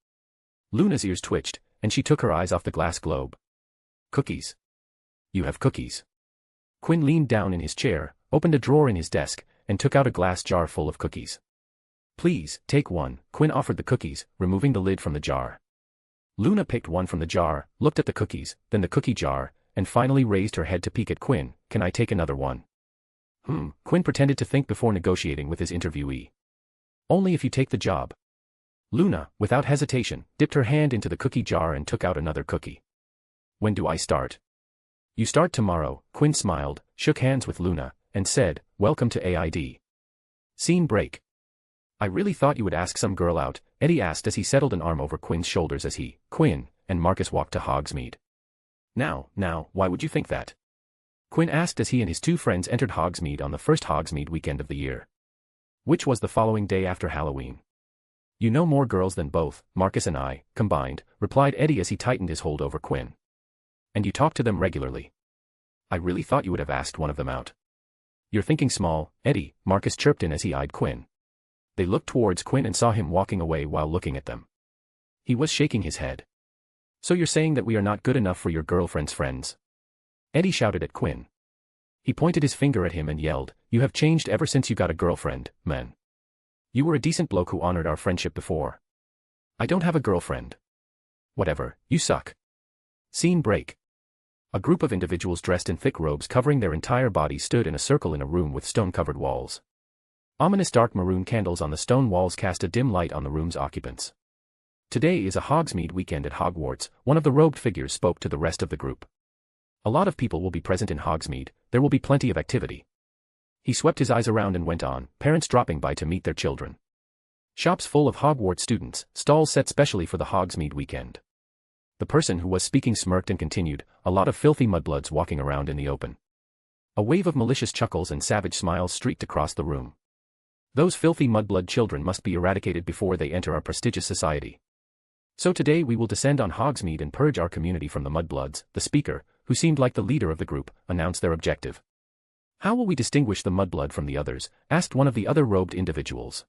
Luna's ears twitched, and she took her eyes off the glass globe. Cookies. You have cookies. Quinn leaned down in his chair, opened a drawer in his desk, and took out a glass jar full of cookies. Please, take one, Quinn offered the cookies, removing the lid from the jar. Luna picked one from the jar, looked at the cookies, then the cookie jar, and finally raised her head to peek at Quinn. Can I take another one? Quinn pretended to think before negotiating with his interviewee. Only if you take the job. Luna, without hesitation, dipped her hand into the cookie jar and took out another cookie. When do I start? You start tomorrow, Quinn smiled, shook hands with Luna, and said, Welcome to AID. Scene break. I really thought you would ask some girl out, Eddie asked as he settled an arm over Quinn's shoulders as he, Quinn, and Marcus walked to Hogsmeade. Now, why would you think that? Quinn asked as he and his two friends entered Hogsmeade on the first Hogsmeade weekend of the year. Which was the following day after Halloween. You know more girls than both, Marcus and I, combined, replied Eddie as he tightened his hold over Quinn. And you talk to them regularly. I really thought you would have asked one of them out. You're thinking small, Eddie, Marcus chirped in as he eyed Quinn. They looked towards Quinn and saw him walking away while looking at them. He was shaking his head. So you're saying that we are not good enough for your girlfriend's friends? Eddie shouted at Quinn. He pointed his finger at him and yelled, You have changed ever since you got a girlfriend, man. You were a decent bloke who honored our friendship before. I don't have a girlfriend. Whatever, you suck. Scene break. A group of individuals dressed in thick robes covering their entire bodies stood in a circle in a room with stone-covered walls. Ominous dark maroon candles on the stone walls cast a dim light on the room's occupants. Today is a Hogsmeade weekend at Hogwarts, one of the robed figures spoke to the rest of the group. A lot of people will be present in Hogsmeade, there will be plenty of activity. He swept his eyes around and went on, parents dropping by to meet their children. Shops full of Hogwarts students, stalls set specially for the Hogsmeade weekend. The person who was speaking smirked and continued, a lot of filthy mudbloods walking around in the open. A wave of malicious chuckles and savage smiles streaked across the room. Those filthy mudblood children must be eradicated before they enter our prestigious society. So today we will descend on Hogsmeade and purge our community from the mudbloods, the speaker, who seemed like the leader of the group, announced their objective. How will we distinguish the mudblood from the others? Asked one of the other robed individuals.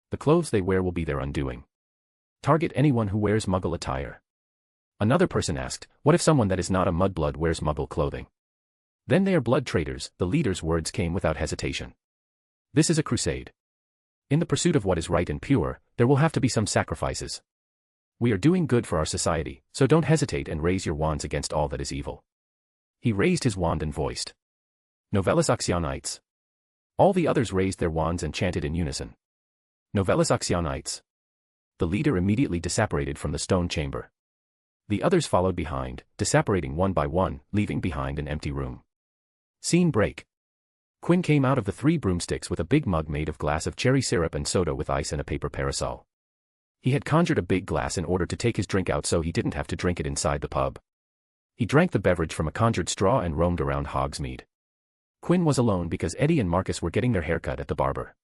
The clothes they wear will be their undoing. Target anyone who wears muggle attire. Another person asked, what if someone that is not a mudblood wears muggle clothing? Then they are blood traitors, the leader's words came without hesitation. This is a crusade. In the pursuit of what is right and pure, there will have to be some sacrifices. We are doing good for our society, so don't hesitate and raise your wands against all that is evil. He raised his wand and voiced. Novellus Actionites. All the others raised their wands and chanted in unison. Novellus Actionites. The leader immediately disapparated from the stone chamber. The others followed behind, disapparating one by one, leaving behind an empty room. Scene break. Quinn came out of the 3 broomsticks with a big mug made of glass of cherry syrup and soda with ice and a paper parasol. He had conjured a big glass in order to take his drink out so he didn't have to drink it inside the pub. He drank the beverage from a conjured straw and roamed around Hogsmeade. Quinn was alone because Eddie and Marcus were getting their haircut at the barber.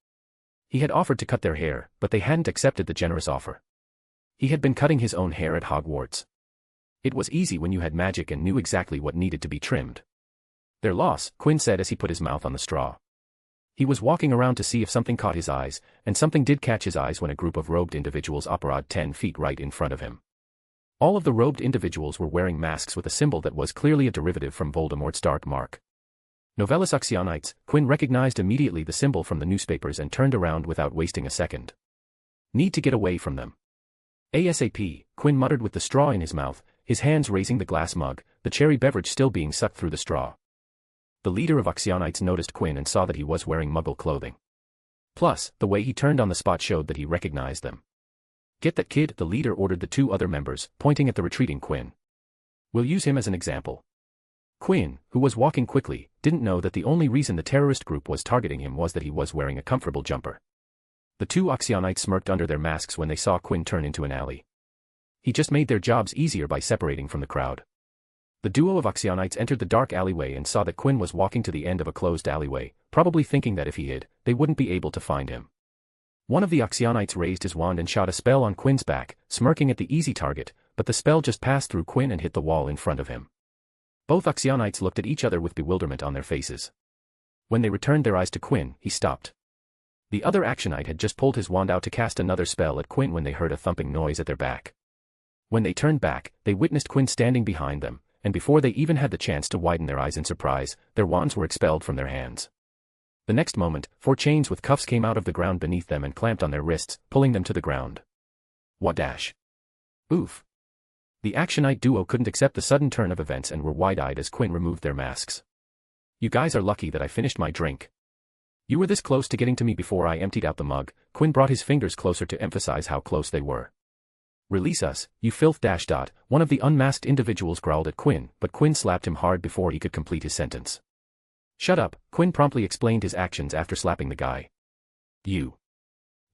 He had offered to cut their hair, but they hadn't accepted the generous offer. He had been cutting his own hair at Hogwarts. It was easy when you had magic and knew exactly what needed to be trimmed. Their loss, Quinn said as he put his mouth on the straw. He was walking around to see if something caught his eyes, and something did catch his eyes when a group of robed individuals operated 10 feet right in front of him. All of the robed individuals were wearing masks with a symbol that was clearly a derivative from Voldemort's dark mark. Novellus Oxyonites, Quinn recognized immediately the symbol from the newspapers and turned around without wasting a second. Need to get away from them. ASAP, Quinn muttered with the straw in his mouth, his hands raising the glass mug, the cherry beverage still being sucked through the straw. The leader of Oxyonites noticed Quinn and saw that he was wearing Muggle clothing. Plus, the way he turned on the spot showed that he recognized them. Get that kid, the leader ordered the 2 other members, pointing at the retreating Quinn. We'll use him as an example. Quinn, who was walking quickly, didn't know that the only reason the terrorist group was targeting him was that he was wearing a comfortable jumper. The 2 Oxyonites smirked under their masks when they saw Quinn turn into an alley. He just made their jobs easier by separating from the crowd. The duo of Oxyonites entered the dark alleyway and saw that Quinn was walking to the end of a closed alleyway, probably thinking that if he hid, they wouldn't be able to find him. One of the Oxyonites raised his wand and shot a spell on Quinn's back, smirking at the easy target, but the spell just passed through Quinn and hit the wall in front of him. Both Oxyonites looked at each other with bewilderment on their faces. When they returned their eyes to Quinn, he stopped. The other Actionite had just pulled his wand out to cast another spell at Quinn when they heard a thumping noise at their back. When they turned back, they witnessed Quinn standing behind them, and before they even had the chance to widen their eyes in surprise, their wands were expelled from their hands. The next moment, 4 chains with cuffs came out of the ground beneath them and clamped on their wrists, pulling them to the ground. What dash? Oof. The Actionite duo couldn't accept the sudden turn of events and were wide-eyed as Quinn removed their masks. You guys are lucky that I finished my drink. You were this close to getting to me before I emptied out the mug. Quinn brought his fingers closer to emphasize how close they were. Release us, you filth dash dot, one of the unmasked individuals growled at Quinn, but Quinn slapped him hard before he could complete his sentence. Shut up, Quinn promptly explained his actions after slapping the guy. You.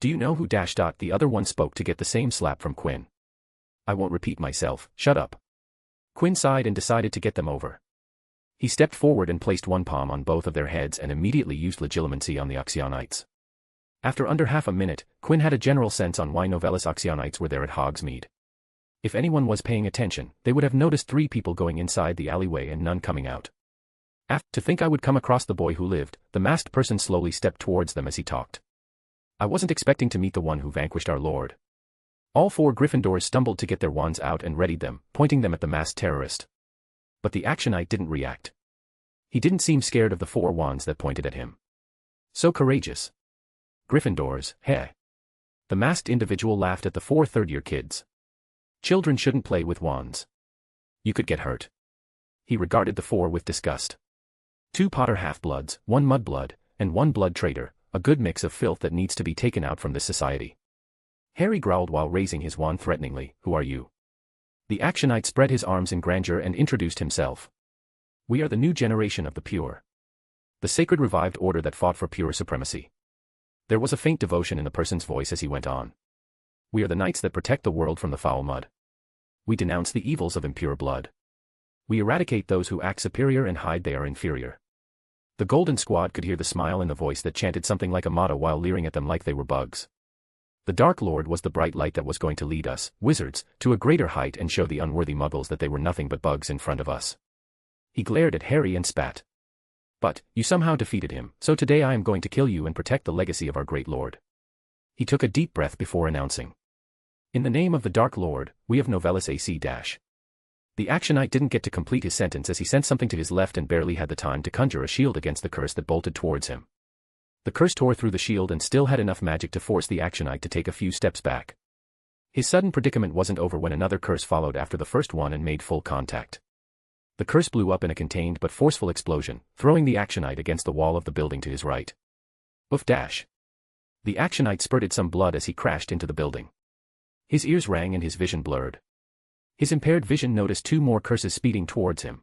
Do you know who dash dot? The other one spoke to get the same slap from Quinn. I won't repeat myself, shut up. Quinn sighed and decided to get them over. He stepped forward and placed one palm on both of their heads and immediately used Legilimency on the Oxyonites. After under half a minute, Quinn had a general sense on why Novellus Oxyonites were there at Hogsmeade. If anyone was paying attention, they would have noticed 3 people going inside the alleyway and none coming out. To think I would come across the boy who lived, the masked person slowly stepped towards them as he talked. I wasn't expecting to meet the one who vanquished our lord. All 4 Gryffindors stumbled to get their wands out and readied them, pointing them at the masked terrorist. But the Actionite didn't react. He didn't seem scared of the 4 wands that pointed at him. So courageous. Gryffindors, heh. The masked individual laughed at the 4 third-year kids. Children shouldn't play with wands. You could get hurt. He regarded the 4 with disgust. 2 Potter half-bloods, 1 mudblood, and 1 blood traitor, a good mix of filth that needs to be taken out from this society. Harry growled while raising his wand threateningly. Who are you? The Actionite spread his arms in grandeur and introduced himself. We are the new generation of the pure. The sacred revived order that fought for pure supremacy. There was a faint devotion in the person's voice as he went on. We are the knights that protect the world from the foul mud. We denounce the evils of impure blood. We eradicate those who act superior and hide they are inferior. The Golden Squad could hear the smile in the voice that chanted something like a motto while leering at them like they were bugs. The Dark Lord was the bright light that was going to lead us, wizards, to a greater height and show the unworthy muggles that they were nothing but bugs in front of us. He glared at Harry and spat. But, you somehow defeated him, so today I am going to kill you and protect the legacy of our great lord. He took a deep breath before announcing. In the name of the Dark Lord, we of Novellus AC-. The Actionite didn't get to complete his sentence as he sent something to his left and barely had the time to conjure a shield against the curse that bolted towards him. The curse tore through the shield and still had enough magic to force the Actionite to take a few steps back. His sudden predicament wasn't over when another curse followed after the first one and made full contact. The curse blew up in a contained but forceful explosion, throwing the Actionite against the wall of the building to his right. Oof dash. The Actionite spurted some blood as he crashed into the building. His ears rang and his vision blurred. His impaired vision noticed 2 more curses speeding towards him.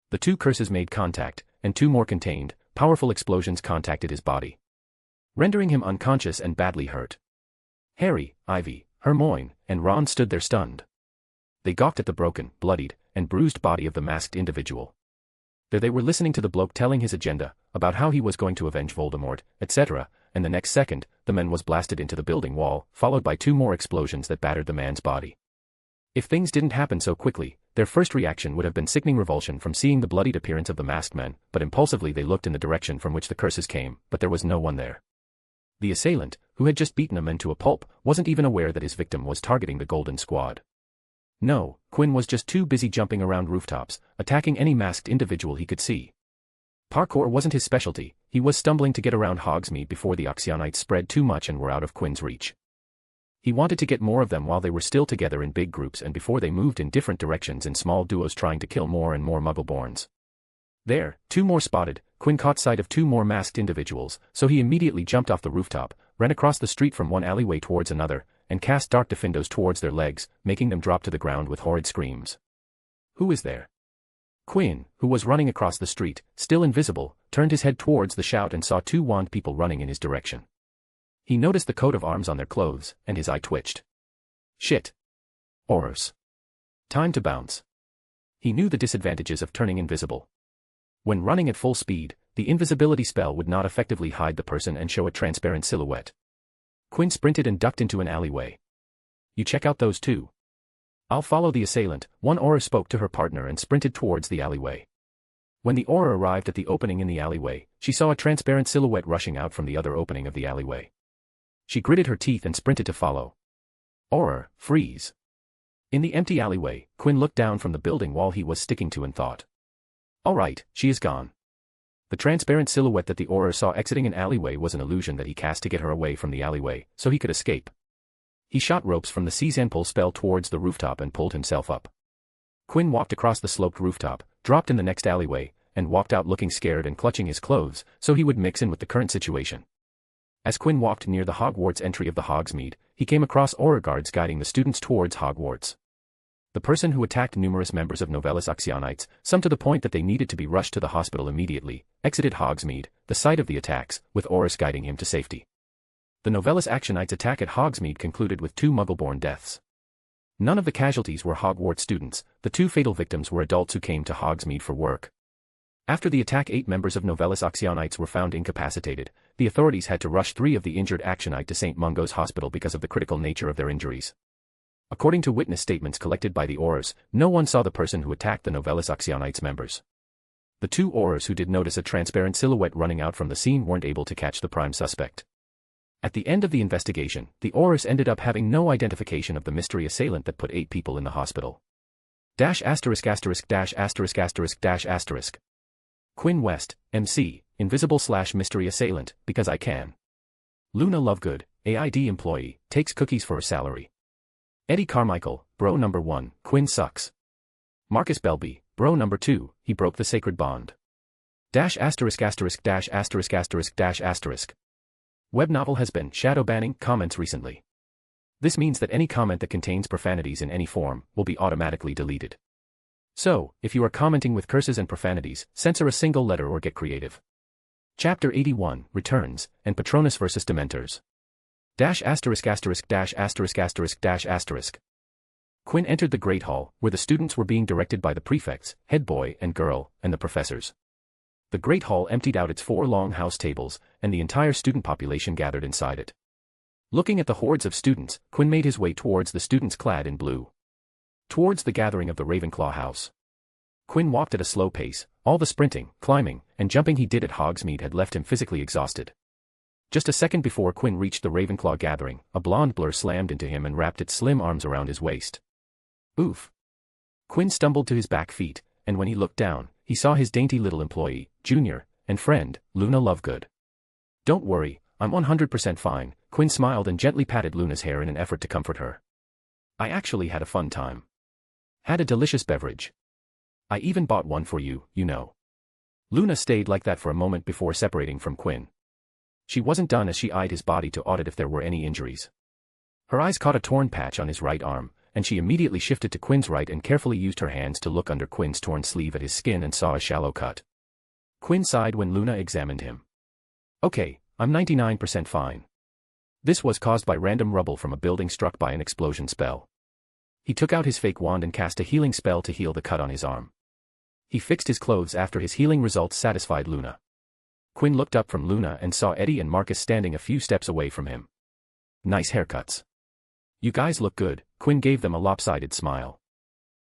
The 2 curses made contact, and 2 more contained, powerful explosions contacted his body, rendering him unconscious and badly hurt. Harry, Ivy, Hermione, and Ron stood there stunned. They gawked at the broken, bloodied, and bruised body of the masked individual. There they were listening to the bloke telling his agenda, about how he was going to avenge Voldemort, etc., and the next second, the man was blasted into the building wall, followed by 2 more explosions that battered the man's body. If things didn't happen so quickly, their first reaction would have been sickening revulsion from seeing the bloodied appearance of the masked men, but impulsively they looked in the direction from which the curses came, but there was no one there. The assailant, who had just beaten a man to a pulp, wasn't even aware that his victim was targeting the Golden Squad. No, Quinn was just too busy jumping around rooftops, attacking any masked individual he could see. Parkour wasn't his specialty, he was stumbling to get around Hogsmeade before the Oxyonites spread too much and were out of Quinn's reach. He wanted to get more of them while they were still together in big groups and before they moved in different directions in small duos trying to kill more and more Muggleborns. There, 2 more spotted, Quinn caught sight of 2 more masked individuals, so he immediately jumped off the rooftop, ran across the street from one alleyway towards another, and cast dark diffindos towards their legs, making them drop to the ground with horrid screams. Who is there? Quinn, who was running across the street, still invisible, turned his head towards the shout and saw 2 wand people running in his direction. He noticed the coat of arms on their clothes, and his eye twitched. Shit. Horrors. Time to bounce. He knew the disadvantages of turning invisible. When running at full speed, the invisibility spell would not effectively hide the person and show a transparent silhouette. Quinn sprinted and ducked into an alleyway. You check out those 2. I'll follow the assailant, one Aura spoke to her partner and sprinted towards the alleyway. When the Aura arrived at the opening in the alleyway, she saw a transparent silhouette rushing out from the other opening of the alleyway. She gritted her teeth and sprinted to follow. Aura, freeze. In the empty alleyway, Quinn looked down from the building wall he was sticking to and thought. All right, she is gone. The transparent silhouette that the Aura saw exiting an alleyway was an illusion that he cast to get her away from the alleyway, so he could escape. He shot ropes from the Season Pull spell towards the rooftop and pulled himself up. Quinn walked across the sloped rooftop, dropped in the next alleyway, and walked out looking scared and clutching his clothes, so he would mix in with the current situation. As Quinn walked near the Hogwarts entry of the Hogsmeade, he came across Aura guards guiding the students towards Hogwarts. The person who attacked numerous members of Novellus Oxyonites, some to the point that they needed to be rushed to the hospital immediately, exited Hogsmeade, the site of the attacks, with Auras guiding him to safety. The Novellus Actionites' attack at Hogsmeade concluded with 2 Muggleborn deaths. None of the casualties were Hogwarts students, the 2 fatal victims were adults who came to Hogsmeade for work. After the attack 8 members of Novellus Oxyonites were found incapacitated, the authorities had to rush 3 of the injured Actionite to St. Mungo's Hospital because of the critical nature of their injuries. According to witness statements collected by the Auras, no one saw the person who attacked the Novellus Oxyonites members. The 2 Auras who did notice a transparent silhouette running out from the scene weren't able to catch the prime suspect. At the end of the investigation, the Auras ended up having no identification of the mystery assailant that put 8 people in the hospital. ************* Quinn West, MC, Invisible/Mystery Assailant, because I can. Luna Lovegood, AID employee, takes cookies for her salary. Eddie Carmichael, bro number 1, Quinn sucks. Marcus Belby, bro number 2, he broke the sacred bond. *************** Web novel has been shadow banning comments recently. This means that any comment that contains profanities in any form will be automatically deleted. So, if you are commenting with curses and profanities, censor a single letter or get creative. Chapter 81, Returns, and Patronus vs. Dementors. *************** Quinn entered the Great Hall, where the students were being directed by the prefects, head boy and girl, and the professors. The Great Hall emptied out its 4 long house tables, and the entire student population gathered inside it. Looking at the hordes of students, Quinn made his way towards the students clad in blue. Towards the gathering of the Ravenclaw house. Quinn walked at a slow pace, all the sprinting, climbing, and jumping he did at Hogsmeade had left him physically exhausted. Just a second before Quinn reached the Ravenclaw gathering, a blonde blur slammed into him and wrapped its slim arms around his waist. Oof. Quinn stumbled to his back feet, and when he looked down, he saw his dainty little employee, junior, and friend, Luna Lovegood. Don't worry, I'm 100% fine, Quinn smiled and gently patted Luna's hair in an effort to comfort her. I actually had a fun time. Had a delicious beverage. I even bought one for you, you know. Luna stayed like that for a moment before separating from Quinn. She wasn't done as she eyed his body to audit if there were any injuries. Her eyes caught a torn patch on his right arm, and she immediately shifted to Quinn's right and carefully used her hands to look under Quinn's torn sleeve at his skin and saw a shallow cut. Quinn sighed when Luna examined him. Okay, I'm 99% fine. This was caused by random rubble from a building struck by an explosion spell. He took out his fake wand and cast a healing spell to heal the cut on his arm. He fixed his clothes after his healing results satisfied Luna. Quinn looked up from Luna and saw Eddie and Marcus standing a few steps away from him. Nice haircuts. You guys look good, Quinn gave them a lopsided smile.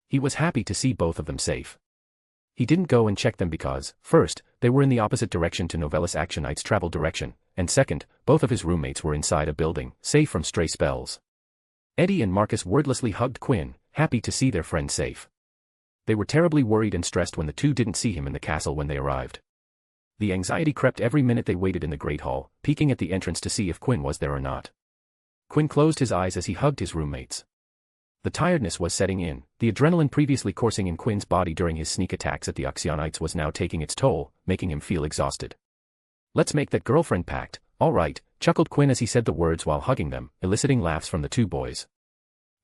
He was happy to see both of them safe. He didn't go and check them because, first, they were in the opposite direction to Novellus Actionites' travel direction, and second, both of his roommates were inside a building, safe from stray spells. Eddie and Marcus wordlessly hugged Quinn, happy to see their friend safe. They were terribly worried and stressed when the two didn't see him in the castle when they arrived. The anxiety crept every minute they waited in the Great Hall, peeking at the entrance to see if Quinn was there or not. Quinn closed his eyes as he hugged his roommates. The tiredness was setting in, the adrenaline previously coursing in Quinn's body during his sneak attacks at the Actionites was now taking its toll, making him feel exhausted. Let's make that girlfriend pact, all right, chuckled Quinn as he said the words while hugging them, eliciting laughs from the two boys.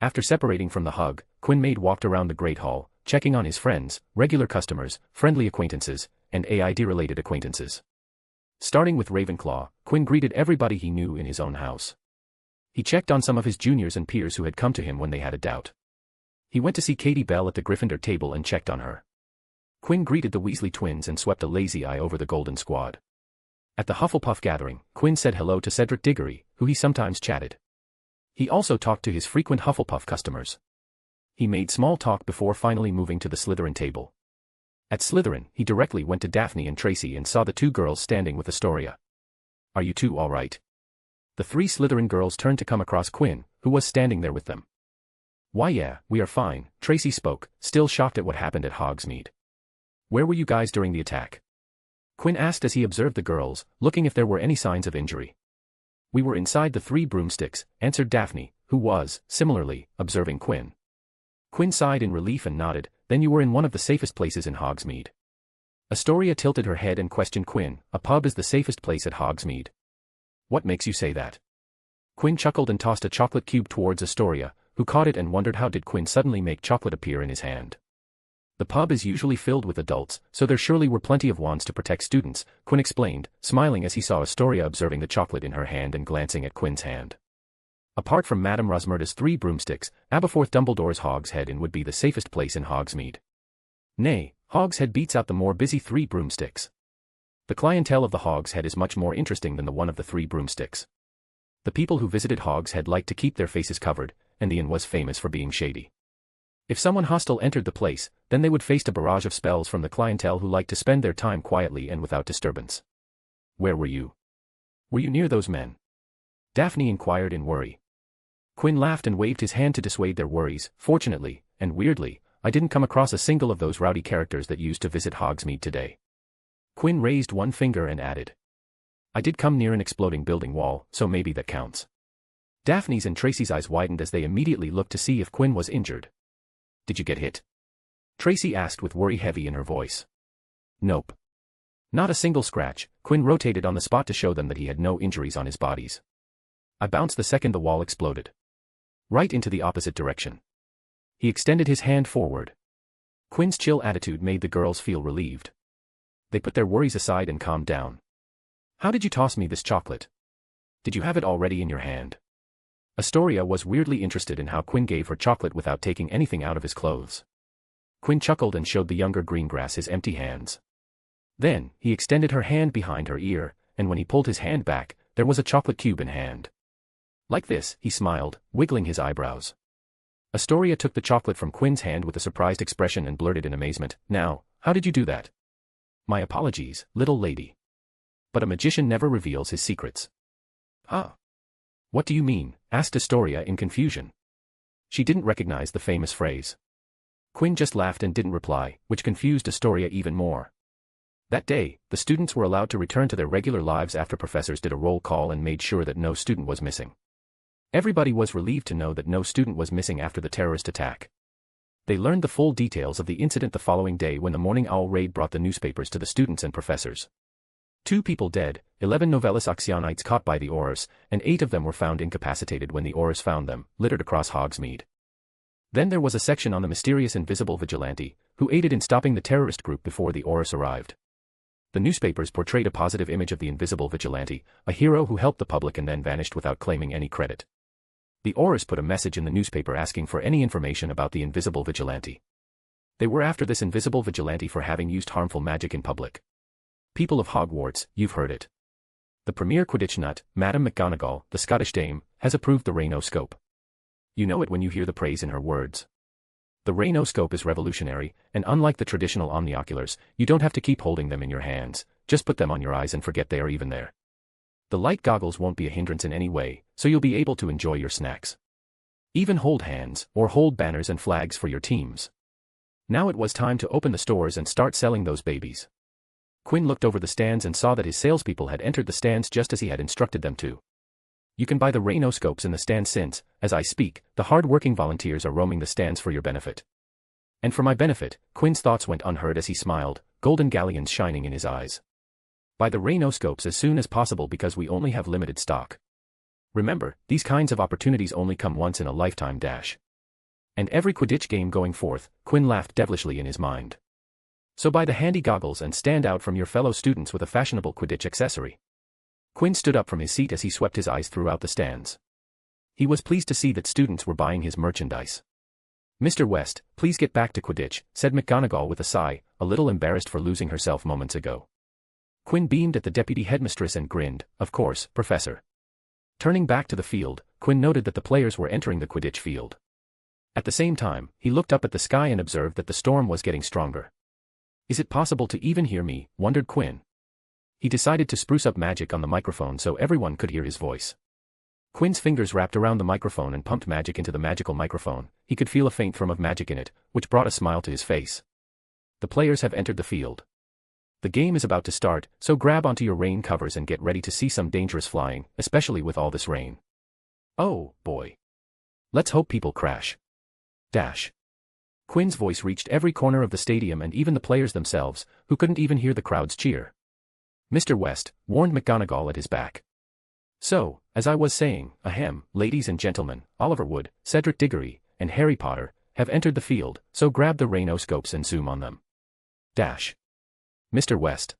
After separating from the hug, Quinn walked around the Great Hall, checking on his friends, regular customers, friendly acquaintances, and AID-related acquaintances. Starting with Ravenclaw, Quinn greeted everybody he knew in his own house. He checked on some of his juniors and peers who had come to him when they had a doubt. He went to see Katie Bell at the Gryffindor table and checked on her. Quinn greeted the Weasley twins and swept a lazy eye over the Golden Squad. At the Hufflepuff gathering, Quinn said hello to Cedric Diggory, who he sometimes chatted. He also talked to his frequent Hufflepuff customers. He made small talk before finally moving to the Slytherin table. At Slytherin, he directly went to Daphne and Tracy and saw the two girls standing with Astoria. Are you two all right? The three Slytherin girls turned to come across Quinn, who was standing there with them. Why yeah, we are fine, Tracy spoke, still shocked at what happened at Hogsmeade. Where were you guys during the attack? Quinn asked as he observed the girls, looking if there were any signs of injury. We were inside the three broomsticks, answered Daphne, who was, similarly, observing Quinn. Quinn sighed in relief and nodded, then you were in one of the safest places in Hogsmeade. Astoria tilted her head and questioned Quinn, a pub is the safest place at Hogsmeade. What makes you say that? Quinn chuckled and tossed a chocolate cube towards Astoria, who caught it and wondered how did Quinn suddenly make chocolate appear in his hand. The pub is usually filled with adults, so there surely were plenty of wands to protect students, Quinn explained, smiling as he saw Astoria observing the chocolate in her hand and glancing at Quinn's hand. Apart from Madame Rosmerta's three broomsticks, Aberforth Dumbledore's Hogshead Inn would be the safest place in Hogsmeade. Nay, Hogshead beats out the more busy three broomsticks. The clientele of the Hogshead is much more interesting than the one of the three broomsticks. The people who visited Hogshead liked to keep their faces covered, and the inn was famous for being shady. If someone hostile entered the place, then they would face a barrage of spells from the clientele who liked to spend their time quietly and without disturbance. Where were you? Were you near those men? Daphne inquired in worry. Quinn laughed and waved his hand to dissuade their worries. Fortunately, and weirdly, I didn't come across a single of those rowdy characters that used to visit Hogsmeade today. Quinn raised one finger and added. I did come near an exploding building wall, so maybe that counts. Daphne's and Tracy's eyes widened as they immediately looked to see if Quinn was injured. Did you get hit? Tracy asked with worry heavy in her voice. Nope. Not a single scratch. Quinn rotated on the spot to show them that he had no injuries on his bodies. I bounced the second the wall exploded. Right into the opposite direction. He extended his hand forward. Quinn's chill attitude made the girls feel relieved. They put their worries aside and calmed down. How did you toss me this chocolate? Did you have it already in your hand? Astoria was weirdly interested in how Quinn gave her chocolate without taking anything out of his clothes. Quinn chuckled and showed the younger Greengrass his empty hands. Then, he extended her hand behind her ear, and when he pulled his hand back, there was a chocolate cube in hand. Like this, he smiled, wiggling his eyebrows. Astoria took the chocolate from Quinn's hand with a surprised expression and blurted in amazement, Now, how did you do that? My apologies, little lady. But a magician never reveals his secrets. Huh? What do you mean? Asked Astoria in confusion. She didn't recognize the famous phrase. Quinn just laughed and didn't reply, which confused Astoria even more. That day, the students were allowed to return to their regular lives after professors did a roll call and made sure that no student was missing. Everybody was relieved to know that no student was missing after the terrorist attack. They learned the full details of the incident the following day when the Morning Owl raid brought the newspapers to the students and professors. 2 people dead, 11 Novellus Actionites caught by the Aurors, and 8 of them were found incapacitated when the Aurors found them, littered across Hogsmeade. Then there was a section on the mysterious invisible vigilante, who aided in stopping the terrorist group before the Aurors arrived. The newspapers portrayed a positive image of the invisible vigilante, a hero who helped the public and then vanished without claiming any credit. The Aurors put a message in the newspaper asking for any information about the invisible vigilante. They were after this invisible vigilante for having used harmful magic in public. People of Hogwarts, you've heard it. The premier Quidditch nut, Madam McGonagall, the Scottish dame, has approved the rhinoscope. You know it when you hear the praise in her words. The rhinoscope is revolutionary, and unlike the traditional omnioculars, you don't have to keep holding them in your hands, just put them on your eyes and forget they are even there. The light goggles won't be a hindrance in any way, so you'll be able to enjoy your snacks. Even hold hands, or hold banners and flags for your teams. Now it was time to open the stores and start selling those babies. Quinn looked over the stands and saw that his salespeople had entered the stands just as he had instructed them to. You can buy the rhinoscopes in the stands since, as I speak, the hard-working volunteers are roaming the stands for your benefit. And for my benefit, Quinn's thoughts went unheard as he smiled, golden galleons shining in his eyes. Buy the rhinoscopes as soon as possible because we only have limited stock. Remember, these kinds of opportunities only come once in a lifetime. And every Quidditch game going forth, Quinn laughed devilishly in his mind. So buy the handy goggles and stand out from your fellow students with a fashionable Quidditch accessory. Quinn stood up from his seat as he swept his eyes throughout the stands. He was pleased to see that students were buying his merchandise. Mr. West, please get back to Quidditch, said McGonagall with a sigh, a little embarrassed for losing herself moments ago. Quinn beamed at the deputy headmistress and grinned, of course, Professor. Turning back to the field, Quinn noted that the players were entering the Quidditch field. At the same time, he looked up at the sky and observed that the storm was getting stronger. Is it possible to even hear me, wondered Quinn. He decided to spruce up magic on the microphone so everyone could hear his voice. Quinn's fingers wrapped around the microphone and pumped magic into the magical microphone. He could feel a faint thrum of magic in it, which brought a smile to his face. The players have entered the field. The game is about to start, so grab onto your rain covers and get ready to see some dangerous flying, especially with all this rain. Oh, boy. Let's hope people crash. Quinn's voice reached every corner of the stadium and even the players themselves, who couldn't even hear the crowd's cheer. Mr. West, warned McGonagall at his back. So, as I was saying, ladies and gentlemen, Oliver Wood, Cedric Diggory, and Harry Potter, have entered the field, so grab the rhinoscopes and zoom on them. Mr. West.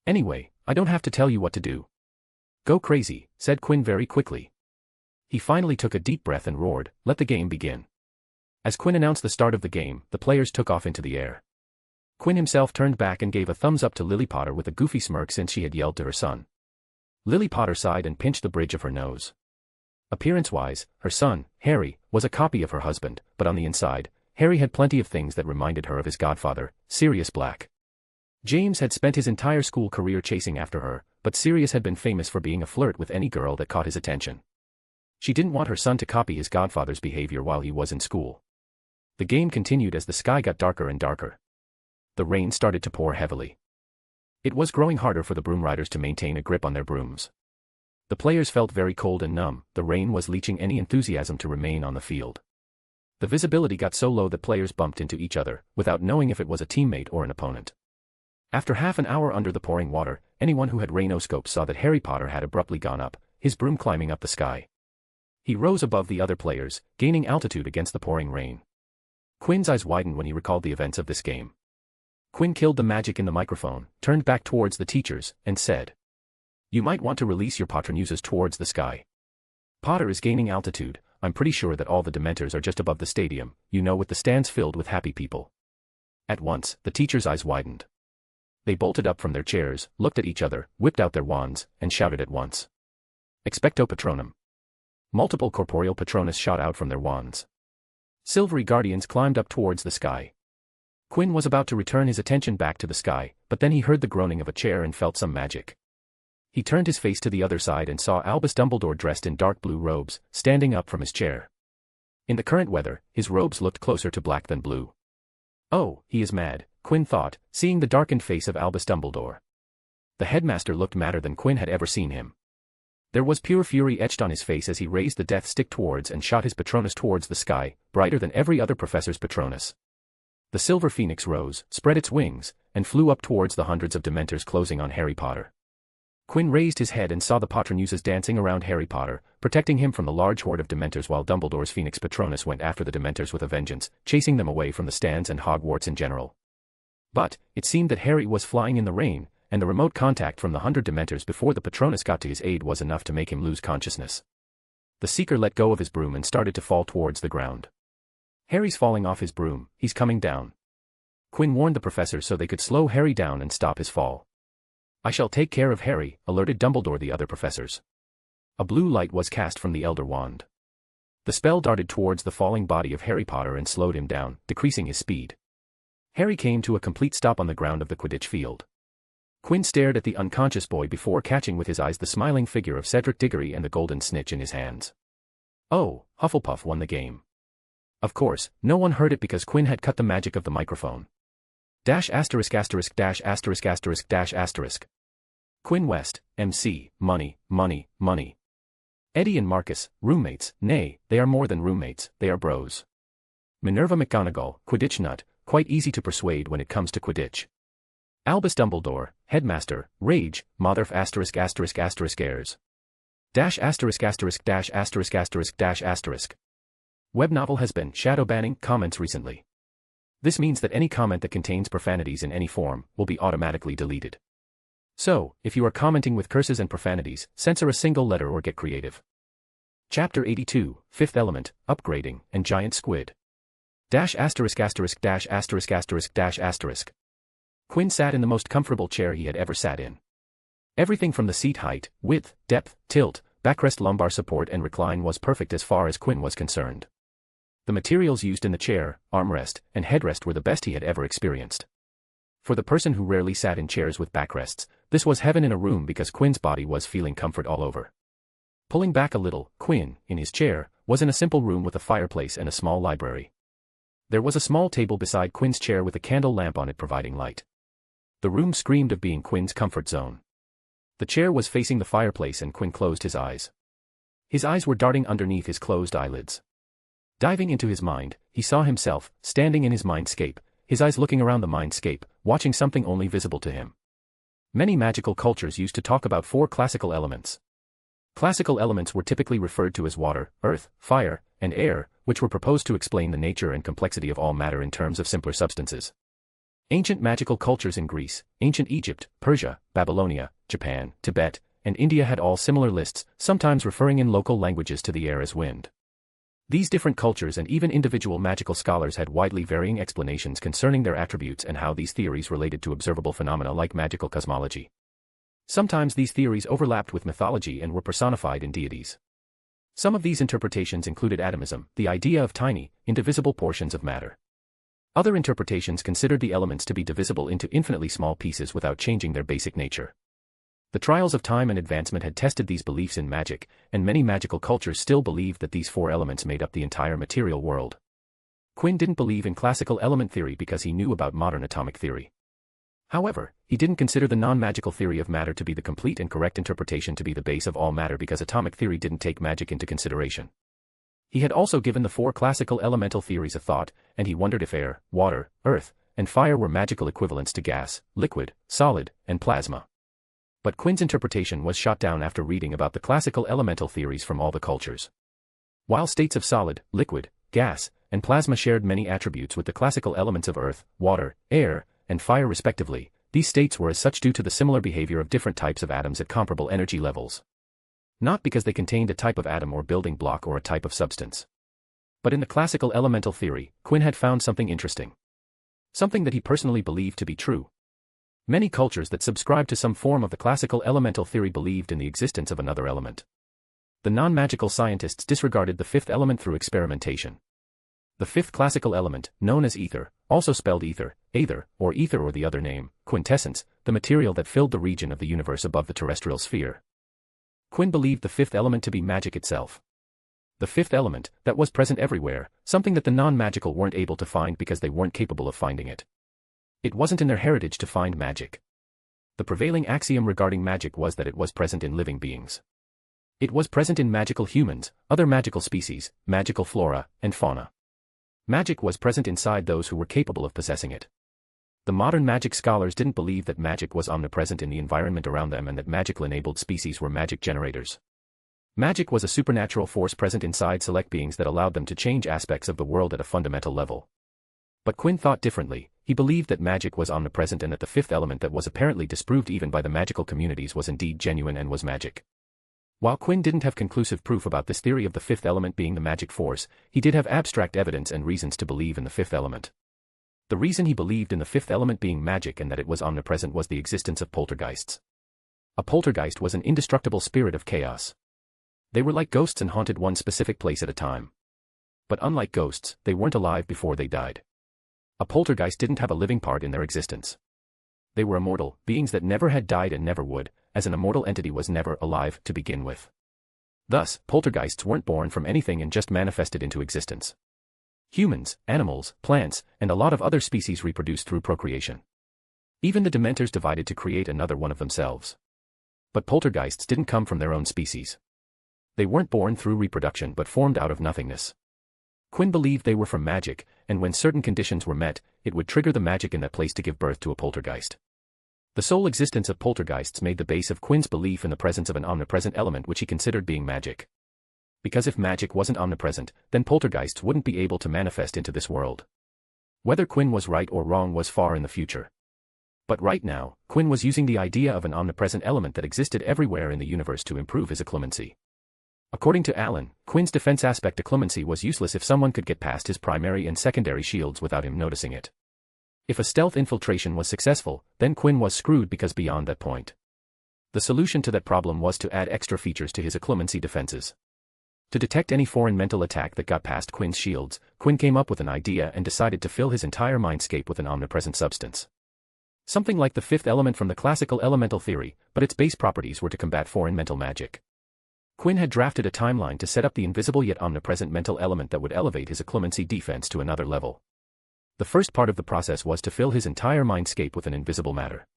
Anyway, I don't have to tell you what to do. Go crazy, said Quinn very quickly. He finally took a deep breath and roared, let the game begin. As Quinn announced the start of the game, the players took off into the air. Quinn himself turned back and gave a thumbs up to Lily Potter with a goofy smirk since she had yelled to her son. Lily Potter sighed and pinched the bridge of her nose. Appearance-wise, her son, Harry, was a copy of her husband, but on the inside, Harry had plenty of things that reminded her of his godfather, Sirius Black. James had spent his entire school career chasing after her, but Sirius had been famous for being a flirt with any girl that caught his attention. She didn't want her son to copy his godfather's behavior while he was in school. The game continued as the sky got darker and darker. The rain started to pour heavily. It was growing harder for the broom riders to maintain a grip on their brooms. The players felt very cold and numb, the rain was leaching any enthusiasm to remain on the field. The visibility got so low that players bumped into each other, without knowing if it was a teammate or an opponent. After half an hour under the pouring water, anyone who had rhinoscopes saw that Harry Potter had abruptly gone up, his broom climbing up the sky. He rose above the other players, gaining altitude against the pouring rain. Quinn's eyes widened when he recalled the events of this game. Quinn killed the magic in the microphone, turned back towards the teachers, and said, "You might want to release your Patronuses towards the sky. Potter is gaining altitude. I'm pretty sure that all the Dementors are just above the stadium, with the stands filled with happy people." At once, the teachers' eyes widened. They bolted up from their chairs, looked at each other, whipped out their wands, and shouted at once. Expecto Patronum. Multiple corporeal Patronus shot out from their wands. Silvery guardians climbed up towards the sky. Quinn was about to return his attention back to the sky, but then he heard the groaning of a chair and felt some magic. He turned his face to the other side and saw Albus Dumbledore dressed in dark blue robes, standing up from his chair. In the current weather, his robes looked closer to black than blue. Oh, he is mad, Quinn thought, seeing the darkened face of Albus Dumbledore. The headmaster looked madder than Quinn had ever seen him. There was pure fury etched on his face as he raised the death stick towards and shot his Patronus towards the sky, brighter than every other professor's Patronus. The silver phoenix rose, spread its wings, and flew up towards the hundreds of Dementors closing on Harry Potter. Quinn raised his head and saw the Patronuses dancing around Harry Potter, protecting him from the large horde of Dementors while Dumbledore's Phoenix Patronus went after the Dementors with a vengeance, chasing them away from the stands and Hogwarts in general. But, it seemed that Harry was flying in the rain, and the remote contact from the 100 Dementors before the Patronus got to his aid was enough to make him lose consciousness. The Seeker let go of his broom and started to fall towards the ground. Harry's falling off his broom, he's coming down. Quinn warned the professor so they could slow Harry down and stop his fall. I shall take care of Harry, alerted Dumbledore the other professors. A blue light was cast from the Elder Wand. The spell darted towards the falling body of Harry Potter and slowed him down, decreasing his speed. Harry came to a complete stop on the ground of the Quidditch field. Quinn stared at the unconscious boy before catching with his eyes the smiling figure of Cedric Diggory and the golden snitch in his hands. Oh, Hufflepuff won the game. Of course, no one heard it because Quinn had cut the magic of the microphone. ************. Quinn West, MC, money, money, money. Eddie and Marcus, roommates, nay, they are more than roommates, they are bros. Minerva McGonagall, Quidditch nut, quite easy to persuade when it comes to Quidditch. Albus Dumbledore, headmaster, rage, motherf ******** airs. Web novel has been shadow banning comments recently. This means that any comment that contains profanities in any form will be automatically deleted. So, if you are commenting with curses and profanities, censor a single letter or get creative. Chapter 82, Fifth Element, Upgrading, and Giant Squid. ************. Quinn sat in the most comfortable chair he had ever sat in. Everything from the seat height, width, depth, tilt, backrest, lumbar support and recline was perfect as far as Quinn was concerned. The materials used in the chair, armrest, and headrest were the best he had ever experienced. For the person who rarely sat in chairs with backrests, this was heaven in a room because Quinn's body was feeling comfort all over. Pulling back a little, Quinn, in his chair, was in a simple room with a fireplace and a small library. There was a small table beside Quinn's chair with a candle lamp on it providing light. The room screamed of being Quinn's comfort zone. The chair was facing the fireplace and Quinn closed his eyes. His eyes were darting underneath his closed eyelids. Diving into his mind, he saw himself, standing in his mindscape, his eyes looking around the mindscape, watching something only visible to him. Many magical cultures used to talk about 4 classical elements. Classical elements were typically referred to as water, earth, fire, and air, which were proposed to explain the nature and complexity of all matter in terms of simpler substances. Ancient magical cultures in Greece, ancient Egypt, Persia, Babylonia, Japan, Tibet, and India had all similar lists, sometimes referring in local languages to the air as wind. These different cultures and even individual magical scholars had widely varying explanations concerning their attributes and how these theories related to observable phenomena like magical cosmology. Sometimes these theories overlapped with mythology and were personified in deities. Some of these interpretations included atomism, the idea of tiny, indivisible portions of matter. Other interpretations considered the elements to be divisible into infinitely small pieces without changing their basic nature. The trials of time and advancement had tested these beliefs in magic, and many magical cultures still believed that these 4 elements made up the entire material world. Quinn didn't believe in classical element theory because he knew about modern atomic theory. However, he didn't consider the non-magical theory of matter to be the complete and correct interpretation to be the base of all matter because atomic theory didn't take magic into consideration. He had also given the 4 classical elemental theories a thought, and he wondered if air, water, earth, and fire were magical equivalents to gas, liquid, solid, and plasma. But Quinn's interpretation was shot down after reading about the classical elemental theories from all the cultures. While states of solid, liquid, gas, and plasma shared many attributes with the classical elements of earth, water, air, and fire respectively, these states were as such due to the similar behavior of different types of atoms at comparable energy levels. Not because they contained a type of atom or building block or a type of substance. But in the classical elemental theory, Quinn had found something interesting. Something that he personally believed to be true. Many cultures that subscribed to some form of the classical elemental theory believed in the existence of another element. The non-magical scientists disregarded the 5th element through experimentation. The 5th classical element, known as ether, also spelled ether, aether, or the other name, quintessence, the material that filled the region of the universe above the terrestrial sphere. Quinn believed the 5th element to be magic itself. The 5th element, that was present everywhere, something that the non-magical weren't able to find because they weren't capable of finding it. It wasn't in their heritage to find magic. The prevailing axiom regarding magic was that it was present in living beings. It was present in magical humans, other magical species, magical flora, and fauna. Magic was present inside those who were capable of possessing it. The modern magic scholars didn't believe that magic was omnipresent in the environment around them and that magical-enabled species were magic generators. Magic was a supernatural force present inside select beings that allowed them to change aspects of the world at a fundamental level. But Quinn thought differently. He believed that magic was omnipresent and that the 5th element that was apparently disproved even by the magical communities was indeed genuine and was magic. While Quinn didn't have conclusive proof about this theory of the 5th element being the magic force, he did have abstract evidence and reasons to believe in the 5th element. The reason he believed in the fifth element being magic and that it was omnipresent was the existence of poltergeists. A poltergeist was an indestructible spirit of chaos. They were like ghosts and haunted one specific place at a time. But unlike ghosts, they weren't alive before they died. A poltergeist didn't have a living part in their existence. They were immortal, beings that never had died and never would, as an immortal entity was never alive to begin with. Thus, poltergeists weren't born from anything and just manifested into existence. Humans, animals, plants, and a lot of other species reproduced through procreation. Even the Dementors divided to create another one of themselves. But poltergeists didn't come from their own species. They weren't born through reproduction but formed out of nothingness. Quinn believed they were from magic, and when certain conditions were met, it would trigger the magic in that place to give birth to a poltergeist. The sole existence of poltergeists made the base of Quinn's belief in the presence of an omnipresent element which he considered being magic. Because if magic wasn't omnipresent, then poltergeists wouldn't be able to manifest into this world. Whether Quinn was right or wrong was far in the future. But right now, Quinn was using the idea of an omnipresent element that existed everywhere in the universe to improve his occlumency. According to Alan, Quinn's defense aspect occlumency was useless if someone could get past his primary and secondary shields without him noticing it. If a stealth infiltration was successful, then Quinn was screwed because beyond that point. The solution to that problem was to add extra features to his occlumency defenses. To detect any foreign mental attack that got past Quinn's shields, Quinn came up with an idea and decided to fill his entire mindscape with an omnipresent substance. Something like the fifth element from the classical elemental theory, but its base properties were to combat foreign mental magic. Quinn had drafted a timeline to set up the invisible yet omnipresent mental element that would elevate his occlumency defense to another level. The first part of the process was to fill his entire mindscape with an invisible matter.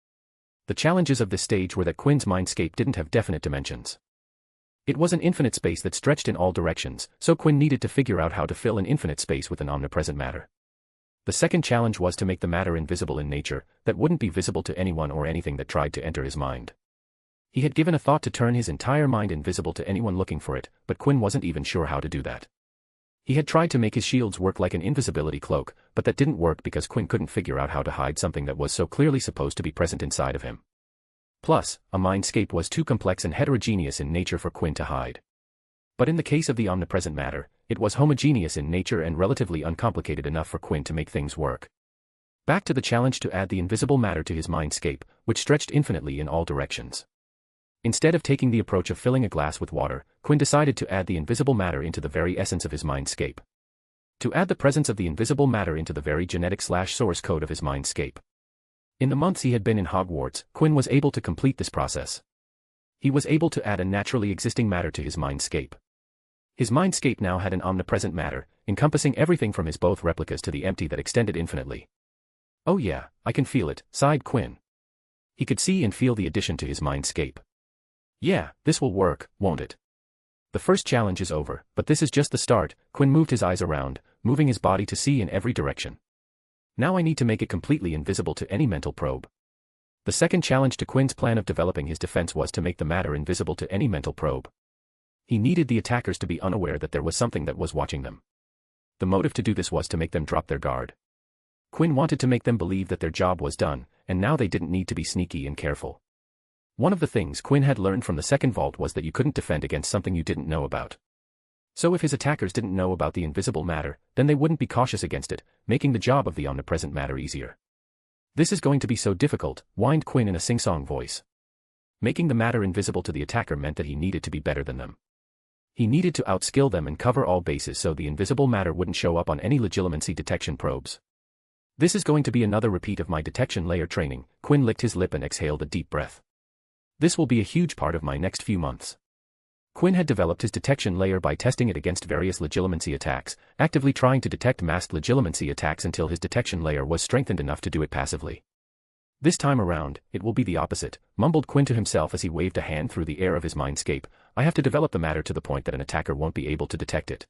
The challenges of this stage were that Quinn's mindscape didn't have definite dimensions. It was an infinite space that stretched in all directions, so Quinn needed to figure out how to fill an infinite space with an omnipresent matter. The second challenge was to make the matter invisible in nature, that wouldn't be visible to anyone or anything that tried to enter his mind. He had given a thought to turn his entire mind invisible to anyone looking for it, but Quinn wasn't even sure how to do that. He had tried to make his shields work like an invisibility cloak, but that didn't work because Quinn couldn't figure out how to hide something that was so clearly supposed to be present inside of him. Plus, a mindscape was too complex and heterogeneous in nature for Quinn to hide. But in the case of the omnipresent matter, it was homogeneous in nature and relatively uncomplicated enough for Quinn to make things work. Back to the challenge to add the invisible matter to his mindscape, which stretched infinitely in all directions. Instead of taking the approach of filling a glass with water, Quinn decided to add the invisible matter into the very essence of his mindscape. To add the presence of the invisible matter into the very genetic/source code of his mindscape. In the months he had been in Hogwarts, Quinn was able to complete this process. He was able to add a naturally existing matter to his mindscape. His mindscape now had an omnipresent matter, encompassing everything from his both replicas to the empty that extended infinitely. "Oh yeah, I can feel it," sighed Quinn. He could see and feel the addition to his mindscape. "Yeah, this will work, won't it?" The first challenge is over, but this is just the start. Quinn moved his eyes around, moving his body to see in every direction. Now I need to make it completely invisible to any mental probe. The second challenge to Quinn's plan of developing his defense was to make the matter invisible to any mental probe. He needed the attackers to be unaware that there was something that was watching them. The motive to do this was to make them drop their guard. Quinn wanted to make them believe that their job was done, and now they didn't need to be sneaky and careful. One of the things Quinn had learned from the second vault was that you couldn't defend against something you didn't know about. So if his attackers didn't know about the invisible matter, then they wouldn't be cautious against it, making the job of the omnipresent matter easier. "This is going to be so difficult," whined Quinn in a sing-song voice. Making the matter invisible to the attacker meant that he needed to be better than them. He needed to outskill them and cover all bases so the invisible matter wouldn't show up on any legitimacy detection probes. "This is going to be another repeat of my detection layer training." Quinn licked his lip and exhaled a deep breath. "This will be a huge part of my next few months." Quinn had developed his detection layer by testing it against various legitimacy attacks, actively trying to detect masked legitimacy attacks until his detection layer was strengthened enough to do it passively. "This time around, it will be the opposite," mumbled Quinn to himself as he waved a hand through the air of his mindscape. "I have to develop the matter to the point that an attacker won't be able to detect it."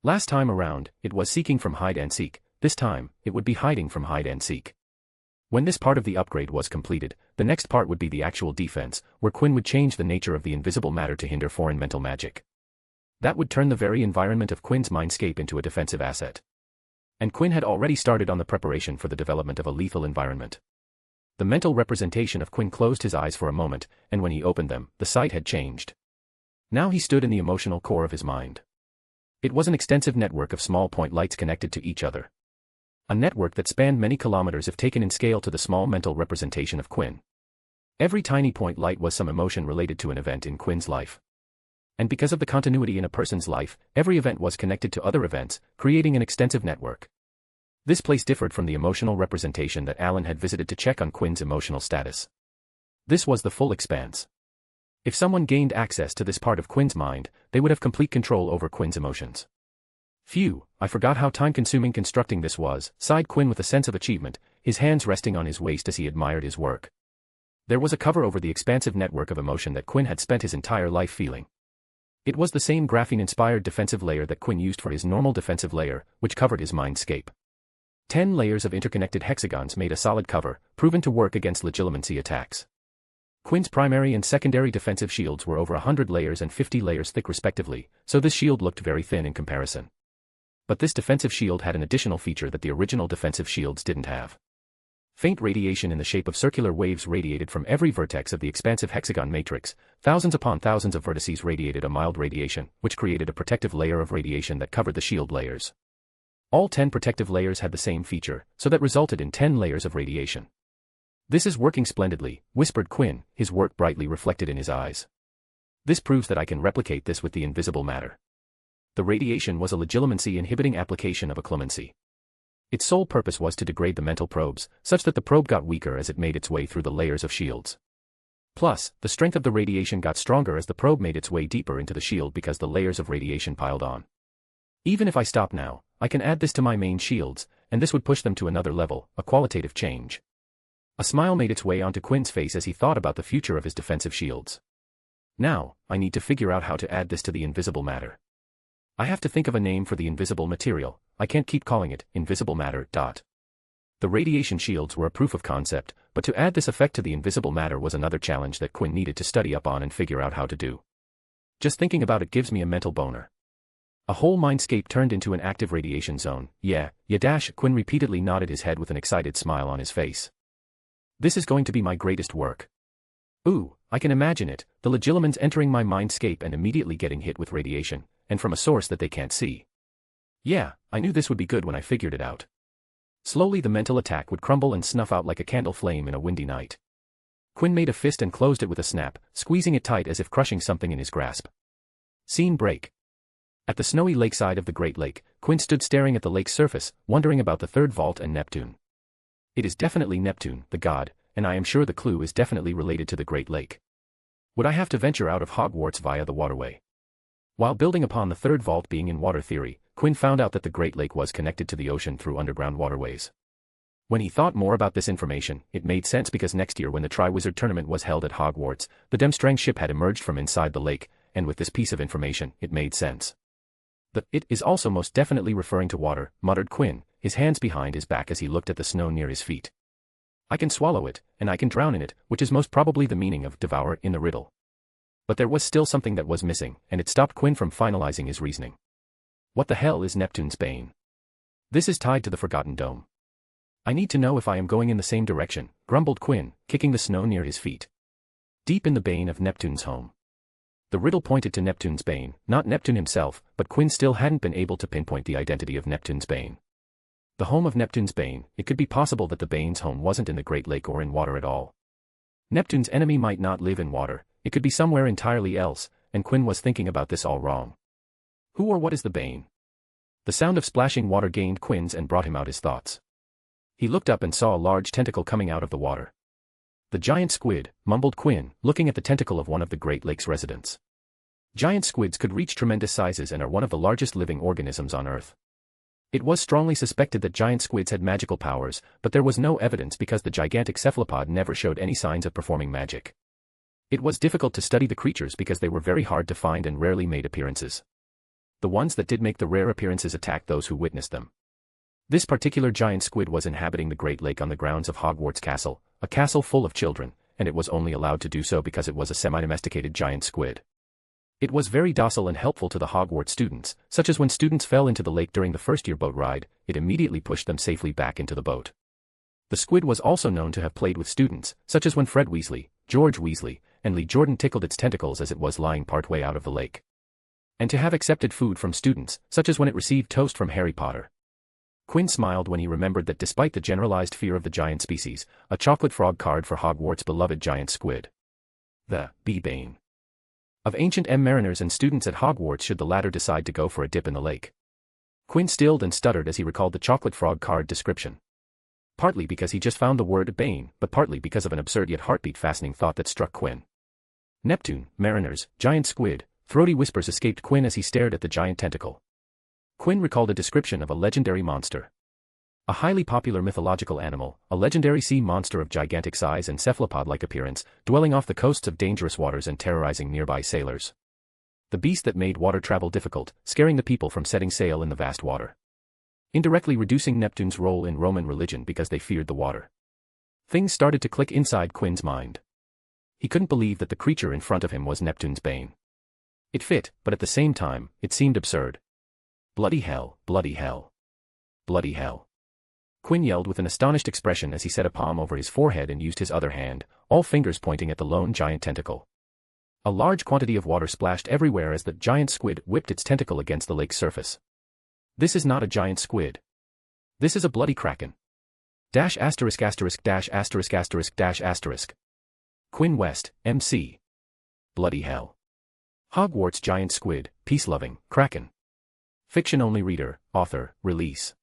Last time around, it was seeking from hide and seek. This time, it would be hiding from hide and seek. When this part of the upgrade was completed, the next part would be the actual defense, where Quinn would change the nature of the invisible matter to hinder foreign mental magic. That would turn the very environment of Quinn's mindscape into a defensive asset. And Quinn had already started on the preparation for the development of a lethal environment. The mental representation of Quinn closed his eyes for a moment, and when he opened them, the sight had changed. Now he stood in the emotional core of his mind. It was an extensive network of small point lights connected to each other. A network that spanned many kilometers if taken in scale to the small mental representation of Quinn. Every tiny point light was some emotion related to an event in Quinn's life. And because of the continuity in a person's life, every event was connected to other events, creating an extensive network. This place differed from the emotional representation that Alan had visited to check on Quinn's emotional status. This was the full expanse. If someone gained access to this part of Quinn's mind, they would have complete control over Quinn's emotions. Phew, I forgot how time-consuming constructing this was, sighed Quinn with a sense of achievement, his hands resting on his waist as he admired his work. There was a cover over the expansive network of emotion that Quinn had spent his entire life feeling. It was the same graphene-inspired defensive layer that Quinn used for his normal defensive layer, which covered his mindscape. 10 layers of interconnected hexagons made a solid cover, proven to work against legilimency attacks. Quinn's primary and secondary defensive shields were over 100 layers and 50 layers thick respectively, so this shield looked very thin in comparison. But this defensive shield had an additional feature that the original defensive shields didn't have. Faint radiation in the shape of circular waves radiated from every vertex of the expansive hexagon matrix. Thousands upon thousands of vertices radiated a mild radiation, which created a protective layer of radiation that covered the shield layers. All 10 protective layers had the same feature, so that resulted in 10 layers of radiation. "This is working splendidly," whispered Quinn, his work brightly reflected in his eyes. "This proves that I can replicate this with the invisible matter." The radiation was a legilimency-inhibiting application of a clemency. Its sole purpose was to degrade the mental probes, such that the probe got weaker as it made its way through the layers of shields. Plus, the strength of the radiation got stronger as the probe made its way deeper into the shield because the layers of radiation piled on. Even if I stop now, I can add this to my main shields, and this would push them to another level, a qualitative change. A smile made its way onto Quinn's face as he thought about the future of his defensive shields. Now, I need to figure out how to add this to the invisible matter. I have to think of a name for the invisible material. I can't keep calling it invisible matter. The radiation shields were a proof of concept, but to add this effect to the invisible matter was another challenge that Quinn needed to study up on and figure out how to do. Just thinking about it gives me a mental boner. A whole mindscape turned into an active radiation zone. Yeah, Quinn repeatedly nodded his head with an excited smile on his face. This is going to be my greatest work. Ooh, I can imagine it, the legilimens entering my mindscape and immediately getting hit with radiation, and from a source that they can't see. Yeah, I knew this would be good when I figured it out. Slowly the mental attack would crumble and snuff out like a candle flame in a windy night. Quinn made a fist and closed it with a snap, squeezing it tight as if crushing something in his grasp. Scene break. At the snowy lakeside of the Great Lake, Quinn stood staring at the lake's surface, wondering about the third vault and Neptune. It is definitely Neptune, the god, and I am sure the clue is definitely related to the Great Lake. Would I have to venture out of Hogwarts via the waterway? While building upon the third vault being in water theory, Quinn found out that the Great Lake was connected to the ocean through underground waterways. When he thought more about this information, it made sense because next year when the Triwizard Tournament was held at Hogwarts, the Demstrang ship had emerged from inside the lake, and with this piece of information, it made sense. It is also most definitely referring to water, muttered Quinn, his hands behind his back as he looked at the snow near his feet. I can swallow it, and I can drown in it, which is most probably the meaning of devour in the riddle. But there was still something that was missing, and it stopped Quinn from finalizing his reasoning. What the hell is Neptune's bane? This is tied to the Forgotten Dome. I need to know if I am going in the same direction, grumbled Quinn, kicking the snow near his feet. Deep in the bane of Neptune's home. The riddle pointed to Neptune's bane, not Neptune himself, but Quinn still hadn't been able to pinpoint the identity of Neptune's bane. The home of Neptune's bane, it could be possible that the bane's home wasn't in the Great Lake or in water at all. Neptune's enemy might not live in water, it could be somewhere entirely else, and Quinn was thinking about this all wrong. Who or what is the bane? The sound of splashing water gained Quinn's and brought him out his thoughts. He looked up and saw a large tentacle coming out of the water. The giant squid, mumbled Quinn, looking at the tentacle of one of the Great Lake's residents. Giant squids could reach tremendous sizes and are one of the largest living organisms on Earth. It was strongly suspected that giant squids had magical powers, but there was no evidence because the gigantic cephalopod never showed any signs of performing magic. It was difficult to study the creatures because they were very hard to find and rarely made appearances. The ones that did make the rare appearances attacked those who witnessed them. This particular giant squid was inhabiting the Great Lake on the grounds of Hogwarts Castle, a castle full of children, and it was only allowed to do so because it was a semi-domesticated giant squid. It was very docile and helpful to the Hogwarts students, such as when students fell into the lake during the first-year boat ride, it immediately pushed them safely back into the boat. The squid was also known to have played with students, such as when Fred Weasley, George Weasley, and Lee Jordan tickled its tentacles as it was lying partway out of the lake. And to have accepted food from students, such as when it received toast from Harry Potter. Quinn smiled when he remembered that despite the generalized fear of the giant species, a chocolate frog card for Hogwarts' beloved giant squid. The bane of ancient mariners and students at Hogwarts should the latter decide to go for a dip in the lake. Quinn stilled and stuttered as he recalled the chocolate frog card description. Partly because he just found the word bane, but partly because of an absurd yet heartbeat-fastening thought that struck Quinn. Neptune, mariners, giant squid, throaty whispers escaped Quinn as he stared at the giant tentacle. Quinn recalled a description of a legendary monster. A highly popular mythological animal, a legendary sea monster of gigantic size and cephalopod-like appearance, dwelling off the coasts of dangerous waters and terrorizing nearby sailors. The beast that made water travel difficult, scaring the people from setting sail in the vast water. Indirectly reducing Neptune's role in Roman religion because they feared the water. Things started to click inside Quinn's mind. He couldn't believe that the creature in front of him was Neptune's bane. It fit, but at the same time, it seemed absurd. Bloody hell, bloody hell. Bloody hell. Quinn yelled with an astonished expression as he set a palm over his forehead and used his other hand, all fingers pointing at the lone giant tentacle. A large quantity of water splashed everywhere as the giant squid whipped its tentacle against the lake's surface. This is not a giant squid. This is a bloody kraken. Dash asterisk asterisk dash asterisk asterisk dash asterisk. Quinn West, MC. Bloody hell. Hogwarts giant squid, peace-loving, kraken. Fiction-only reader, author, release.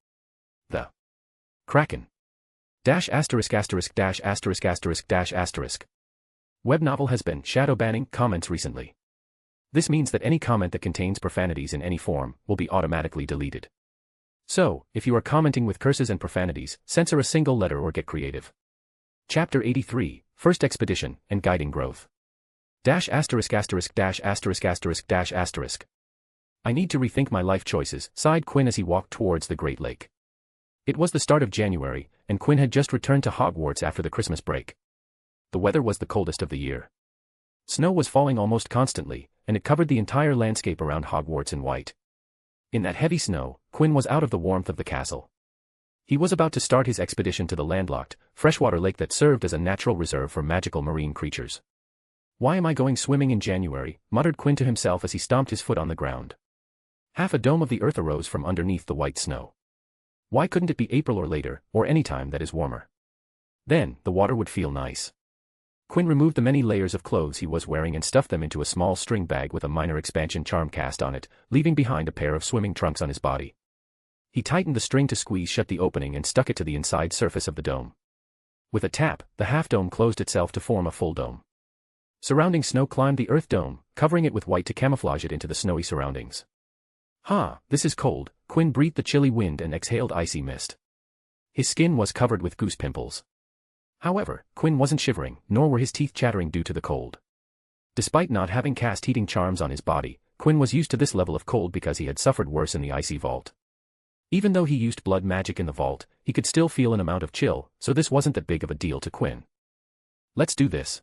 The Kraken. Dash asterisk asterisk dash asterisk asterisk dash asterisk. Web novel has been shadow banning comments recently. This means that any comment that contains profanities in any form will be automatically deleted. So, if you are commenting with curses and profanities, censor a single letter or get creative. Chapter 83, First Expedition and Guiding Growth. Dash asterisk asterisk dash asterisk asterisk dash asterisk. I need to rethink my life choices, sighed Quinn as he walked towards the Great Lake. It was the start of January, and Quinn had just returned to Hogwarts after the Christmas break. The weather was the coldest of the year. Snow was falling almost constantly, and it covered the entire landscape around Hogwarts in white. In that heavy snow, Quinn was out of the warmth of the castle. He was about to start his expedition to the landlocked, freshwater lake that served as a natural reserve for magical marine creatures. Why am I going swimming in January? Muttered Quinn to himself as he stomped his foot on the ground. Half a dome of the earth arose from underneath the white snow. Why couldn't it be April or later, or any time that is warmer? Then, the water would feel nice. Quinn removed the many layers of clothes he was wearing and stuffed them into a small string bag with a minor expansion charm cast on it, leaving behind a pair of swimming trunks on his body. He tightened the string to squeeze shut the opening and stuck it to the inside surface of the dome. With a tap, the half-dome closed itself to form a full dome. Surrounding snow climbed the earth dome, covering it with white to camouflage it into the snowy surroundings. This is cold, Quinn breathed the chilly wind and exhaled icy mist. His skin was covered with goose pimples. However, Quinn wasn't shivering, nor were his teeth chattering due to the cold. Despite not having cast heating charms on his body, Quinn was used to this level of cold because he had suffered worse in the icy vault. Even though he used blood magic in the vault, he could still feel an amount of chill, so this wasn't that big of a deal to Quinn. Let's do this.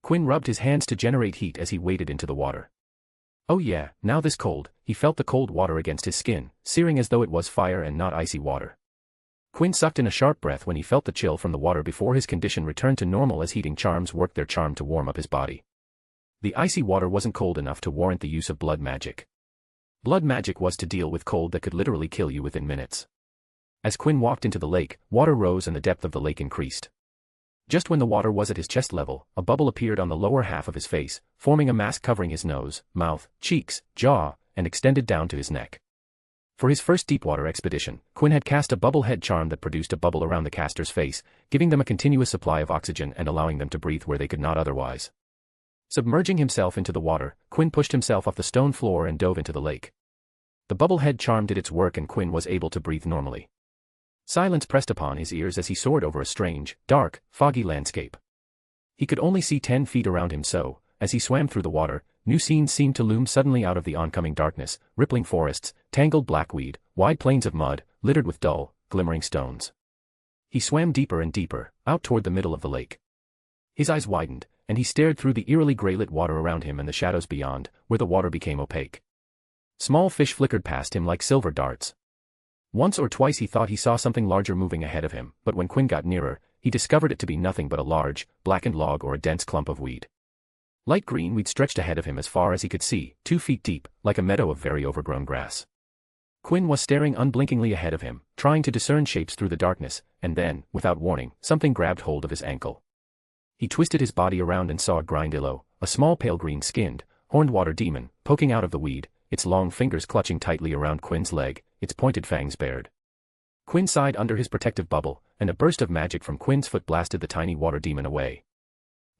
Quinn rubbed his hands to generate heat as he waded into the water. Oh yeah, now this cold, he felt the cold water against his skin, searing as though it was fire and not icy water. Quinn sucked in a sharp breath when he felt the chill from the water before his condition returned to normal as heating charms worked their charm to warm up his body. The icy water wasn't cold enough to warrant the use of blood magic. Blood magic was to deal with cold that could literally kill you within minutes. As Quinn walked into the lake, water rose and the depth of the lake increased. Just when the water was at his chest level, a bubble appeared on the lower half of his face, forming a mask covering his nose, mouth, cheeks, jaw, and extended down to his neck. For his first deepwater expedition, Quinn had cast a bubble head charm that produced a bubble around the caster's face, giving them a continuous supply of oxygen and allowing them to breathe where they could not otherwise. Submerging himself into the water, Quinn pushed himself off the stone floor and dove into the lake. The bubble head charm did its work and Quinn was able to breathe normally. Silence pressed upon his ears as he soared over a strange, dark, foggy landscape. He could only see 10 feet around him so, as he swam through the water, new scenes seemed to loom suddenly out of the oncoming darkness, rippling forests, tangled blackweed, wide plains of mud, littered with dull, glimmering stones. He swam deeper and deeper, out toward the middle of the lake. His eyes widened, and he stared through the eerily grey-lit water around him and the shadows beyond, where the water became opaque. Small fish flickered past him like silver darts. Once or twice he thought he saw something larger moving ahead of him, but when Quinn got nearer, he discovered it to be nothing but a large, blackened log or a dense clump of weed. Light green weed stretched ahead of him as far as he could see, 2 feet deep, like a meadow of very overgrown grass. Quinn was staring unblinkingly ahead of him, trying to discern shapes through the darkness, and then, without warning, something grabbed hold of his ankle. He twisted his body around and saw a Grindillo, a small pale green-skinned, horned water demon, poking out of the weed, its long fingers clutching tightly around Quinn's leg, its pointed fangs bared. Quinn sighed under his protective bubble, and a burst of magic from Quinn's foot blasted the tiny water demon away.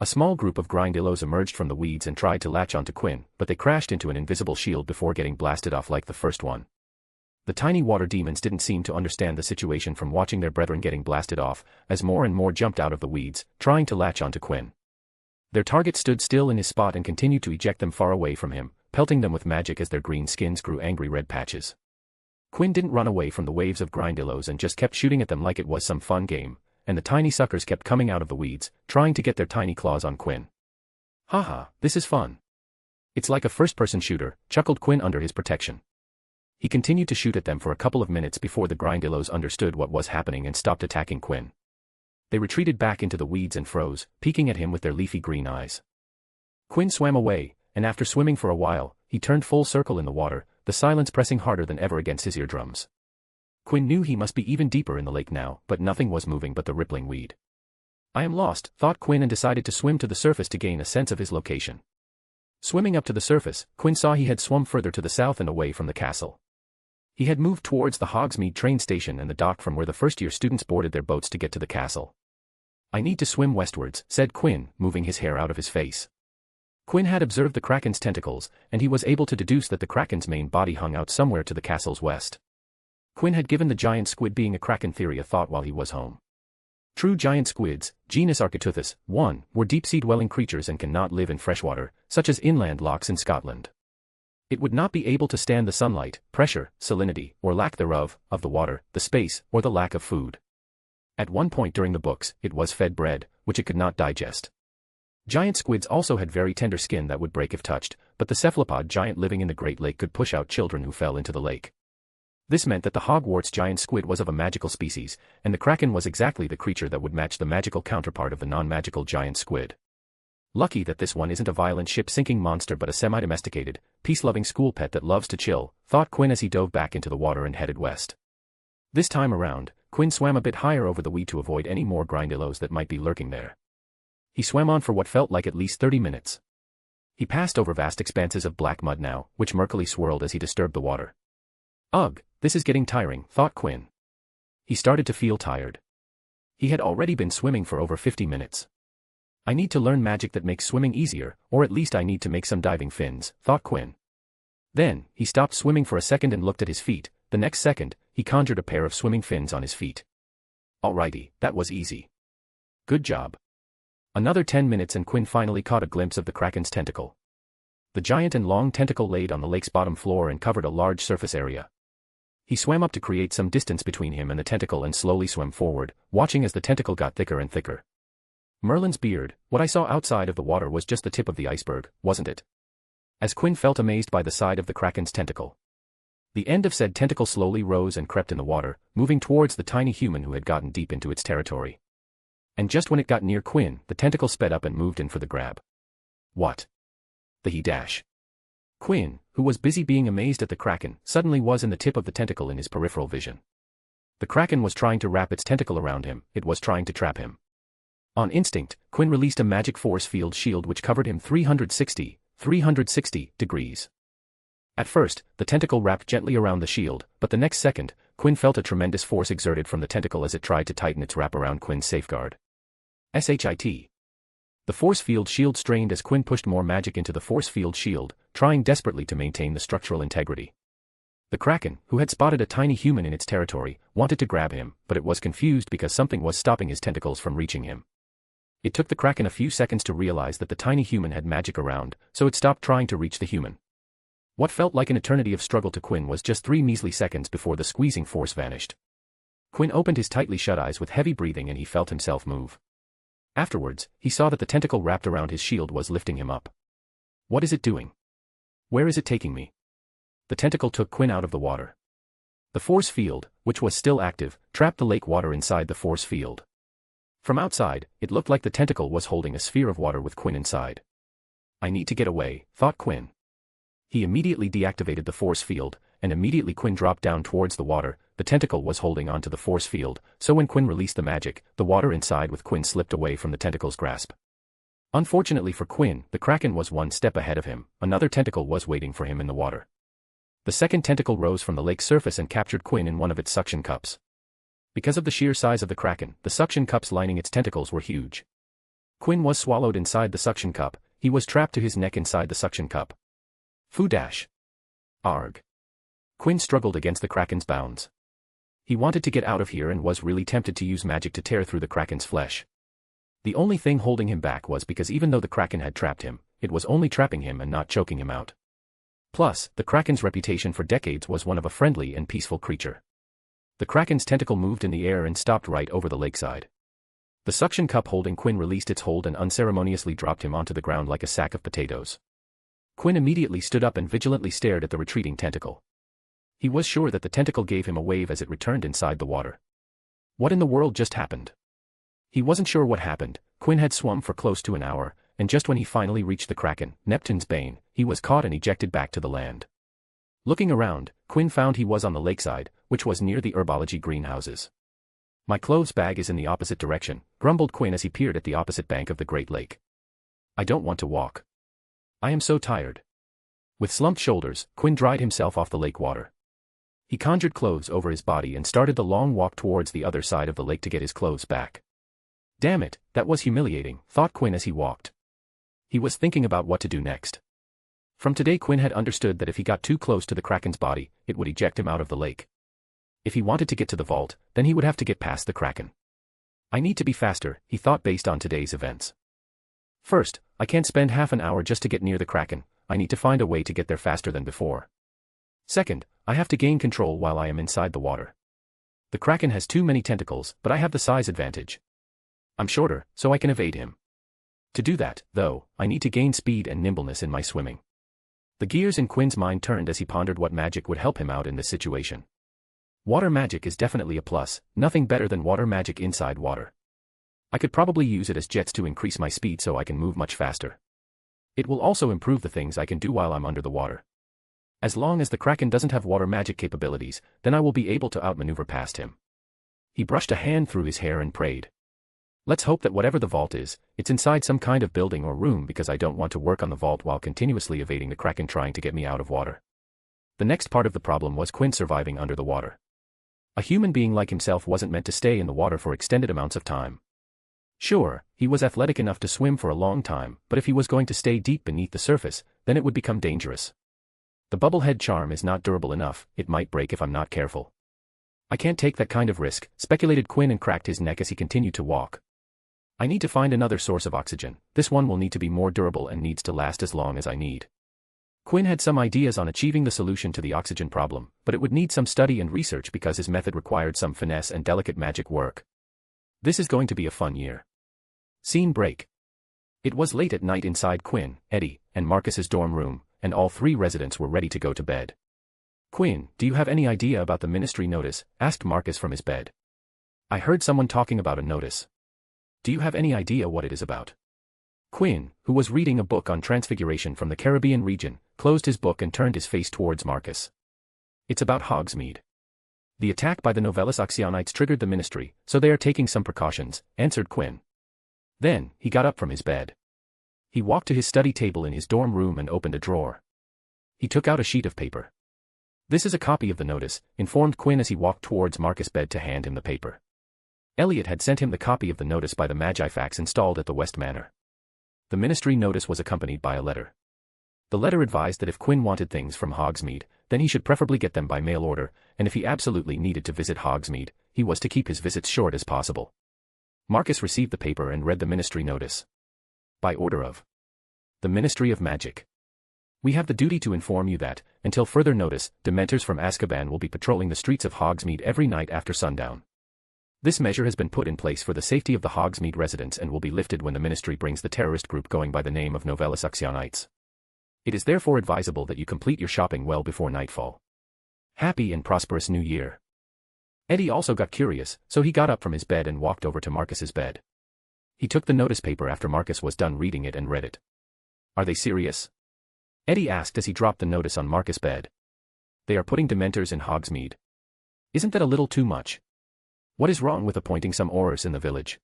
A small group of Grindillos emerged from the weeds and tried to latch onto Quinn, but they crashed into an invisible shield before getting blasted off like the first one. The tiny water demons didn't seem to understand the situation from watching their brethren getting blasted off, as more and more jumped out of the weeds, trying to latch onto Quinn. Their target stood still in his spot and continued to eject them far away from him, pelting them with magic as their green skins grew angry red patches. Quinn didn't run away from the waves of Grindillos and just kept shooting at them like it was some fun game, and the tiny suckers kept coming out of the weeds, trying to get their tiny claws on Quinn. Haha, this is fun. It's like a first-person shooter, chuckled Quinn under his protection. He continued to shoot at them for a couple of minutes before the Grindillos understood what was happening and stopped attacking Quinn. They retreated back into the weeds and froze, peeking at him with their leafy green eyes. Quinn swam away, and after swimming for a while, he turned full circle in the water, the silence pressing harder than ever against his eardrums. Quinn knew he must be even deeper in the lake now, but nothing was moving but the rippling weed. I am lost, thought Quinn and decided to swim to the surface to gain a sense of his location. Swimming up to the surface, Quinn saw he had swum further to the south and away from the castle. He had moved towards the Hogsmeade train station and the dock from where the first-year students boarded their boats to get to the castle. I need to swim westwards, said Quinn, moving his hair out of his face. Quinn had observed the Kraken's tentacles, and he was able to deduce that the Kraken's main body hung out somewhere to the castle's west. Quinn had given the giant squid being a Kraken theory a thought while he was home. True giant squids, genus Architeuthis, 1, were deep-sea dwelling creatures and cannot live in freshwater, such as inland lochs in Scotland. It would not be able to stand the sunlight, pressure, salinity, or lack thereof, of the water, the space, or the lack of food. At one point during the books, it was fed bread, which it could not digest. Giant squids also had very tender skin that would break if touched, but the cephalopod giant living in the Great Lake could push out children who fell into the lake. This meant that the Hogwarts giant squid was of a magical species, and the Kraken was exactly the creature that would match the magical counterpart of the non-magical giant squid. Lucky that this one isn't a violent ship-sinking monster but a semi-domesticated, peace-loving school pet that loves to chill, thought Quinn as he dove back into the water and headed west. This time around, Quinn swam a bit higher over the weed to avoid any more Grindillos that might be lurking there. He swam on for what felt like at least 30 minutes. He passed over vast expanses of black mud now, which murkily swirled as he disturbed the water. Ugh, this is getting tiring, thought Quinn. He started to feel tired. He had already been swimming for over 50 minutes. I need to learn magic that makes swimming easier, or at least I need to make some diving fins, thought Quinn. Then, he stopped swimming for a second and looked at his feet. The next second, he conjured a pair of swimming fins on his feet. Alrighty, that was easy. Good job. Another 10 minutes and Quinn finally caught a glimpse of the Kraken's tentacle. The giant and long tentacle laid on the lake's bottom floor and covered a large surface area. He swam up to create some distance between him and the tentacle and slowly swam forward, watching as the tentacle got thicker and thicker. Merlin's beard, what I saw outside of the water was just the tip of the iceberg, wasn't it? As Quinn felt amazed by the side of the Kraken's tentacle. The end of said tentacle slowly rose and crept in the water, moving towards the tiny human who had gotten deep into its territory. And just when it got near Quinn, the tentacle sped up and moved in for the grab. What? The dash. Quinn, who was busy being amazed at the Kraken, suddenly was in the tip of the tentacle in his peripheral vision. The Kraken was trying to wrap its tentacle around him, it was trying to trap him. On instinct, Quinn released a magic force field shield which covered him 360 degrees. At first, the tentacle wrapped gently around the shield, but the next second, Quinn felt a tremendous force exerted from the tentacle as it tried to tighten its wrap around Quinn's safeguard. SHIT. The force field shield strained as Quinn pushed more magic into the force field shield, trying desperately to maintain the structural integrity. The Kraken, who had spotted a tiny human in its territory, wanted to grab him, but it was confused because something was stopping his tentacles from reaching him. It took the Kraken a few seconds to realize that the tiny human had magic around, so it stopped trying to reach the human. What felt like an eternity of struggle to Quinn was just 3 measly seconds before the squeezing force vanished. Quinn opened his tightly shut eyes with heavy breathing and he felt himself move. Afterwards, he saw that the tentacle wrapped around his shield was lifting him up. What is it doing? Where is it taking me? The tentacle took Quinn out of the water. The force field, which was still active, trapped the lake water inside the force field. From outside, it looked like the tentacle was holding a sphere of water with Quinn inside. I need to get away, thought Quinn. He immediately deactivated the force field, and immediately Quinn dropped down towards the water. The tentacle was holding onto the force field, so when Quinn released the magic, the water inside with Quinn slipped away from the tentacle's grasp. Unfortunately for Quinn, the Kraken was one step ahead of him. Another tentacle was waiting for him in the water. The second tentacle rose from the lake's surface and captured Quinn in one of its suction cups. Because of the sheer size of the Kraken, the suction cups lining its tentacles were huge. Quinn was swallowed inside the suction cup. He was trapped to his neck inside the suction cup. Foo-dash. Arg. Quinn struggled against the Kraken's bounds. He wanted to get out of here and was really tempted to use magic to tear through the Kraken's flesh. The only thing holding him back was because even though the Kraken had trapped him, it was only trapping him and not choking him out. Plus, the Kraken's reputation for decades was one of a friendly and peaceful creature. The Kraken's tentacle moved in the air and stopped right over the lakeside. The suction cup holding Quinn released its hold and unceremoniously dropped him onto the ground like a sack of potatoes. Quinn immediately stood up and vigilantly stared at the retreating tentacle. He was sure that the tentacle gave him a wave as it returned inside the water. What in the world just happened? He wasn't sure what happened. Quinn had swum for close to an hour, and just when he finally reached the Kraken, Neptune's bane, he was caught and ejected back to the land. Looking around, Quinn found he was on the lakeside, which was near the herbology greenhouses. My clothes bag is in the opposite direction, grumbled Quinn as he peered at the opposite bank of the Great Lake. I don't want to walk. I am so tired. With slumped shoulders, Quinn dried himself off the lake water. He conjured clothes over his body and started the long walk towards the other side of the lake to get his clothes back. Damn it, that was humiliating, thought Quinn as he walked. He was thinking about what to do next. From today Quinn had understood that if he got too close to the Kraken's body, it would eject him out of the lake. If he wanted to get to the vault, then he would have to get past the Kraken. I need to be faster, he thought based on today's events. First, I can't spend half an hour just to get near the Kraken. I need to find a way to get there faster than before. Second, I have to gain control while I am inside the water. The Kraken has too many tentacles, but I have the size advantage. I'm shorter, so I can evade him. To do that, though, I need to gain speed and nimbleness in my swimming. The gears in Quinn's mind turned as he pondered what magic would help him out in this situation. Water magic is definitely a plus, nothing better than water magic inside water. I could probably use it as jets to increase my speed so I can move much faster. It will also improve the things I can do while I'm under the water. As long as the Kraken doesn't have water magic capabilities, then I will be able to outmaneuver past him. He brushed a hand through his hair and prayed. Let's hope that whatever the vault is, it's inside some kind of building or room because I don't want to work on the vault while continuously evading the Kraken trying to get me out of water. The next part of the problem was Quinn surviving under the water. A human being like himself wasn't meant to stay in the water for extended amounts of time. Sure, he was athletic enough to swim for a long time, but if he was going to stay deep beneath the surface, then it would become dangerous. The bubblehead charm is not durable enough, it might break if I'm not careful. I can't take that kind of risk, speculated Quinn and cracked his neck as he continued to walk. I need to find another source of oxygen. This one will need to be more durable and needs to last as long as I need. Quinn had some ideas on achieving the solution to the oxygen problem, but it would need some study and research because his method required some finesse and delicate magic work. This is going to be a fun year. Scene break. It was late at night inside Quinn, Eddie, and Marcus's dorm room, and all three residents were ready to go to bed. Quinn, do you have any idea about the ministry notice? Asked Marcus from his bed. I heard someone talking about a notice. Do you have any idea what it is about? Quinn, who was reading a book on transfiguration from the Caribbean region, closed his book and turned his face towards Marcus. It's about Hogsmeade. The attack by the Novellus Oxyanites triggered the ministry, so they are taking some precautions, answered Quinn. Then, he got up from his bed. He walked to his study table in his dorm room and opened a drawer. He took out a sheet of paper. This is a copy of the notice, informed Quinn as he walked towards Marcus' bed to hand him the paper. Elliot had sent him the copy of the notice by the Magifax installed at the West Manor. The ministry notice was accompanied by a letter. The letter advised that if Quinn wanted things from Hogsmeade, then he should preferably get them by mail order, and if he absolutely needed to visit Hogsmeade, he was to keep his visits short as possible. Marcus received the paper and read the ministry notice. By order of the Ministry of Magic. We have the duty to inform you that, until further notice, Dementors from Azkaban will be patrolling the streets of Hogsmeade every night after sundown. This measure has been put in place for the safety of the Hogsmeade residents and will be lifted when the ministry brings the terrorist group going by the name of Novellus Oxyanites. It is therefore advisable that you complete your shopping well before nightfall. Happy and prosperous New Year. Eddie also got curious, so he got up from his bed and walked over to Marcus's bed. He took the notice paper after Marcus was done reading it and read it. Are they serious? Eddie asked as he dropped the notice on Marcus' bed. They are putting Dementors in Hogsmeade. Isn't that a little too much? What is wrong with appointing some Aurors in the village?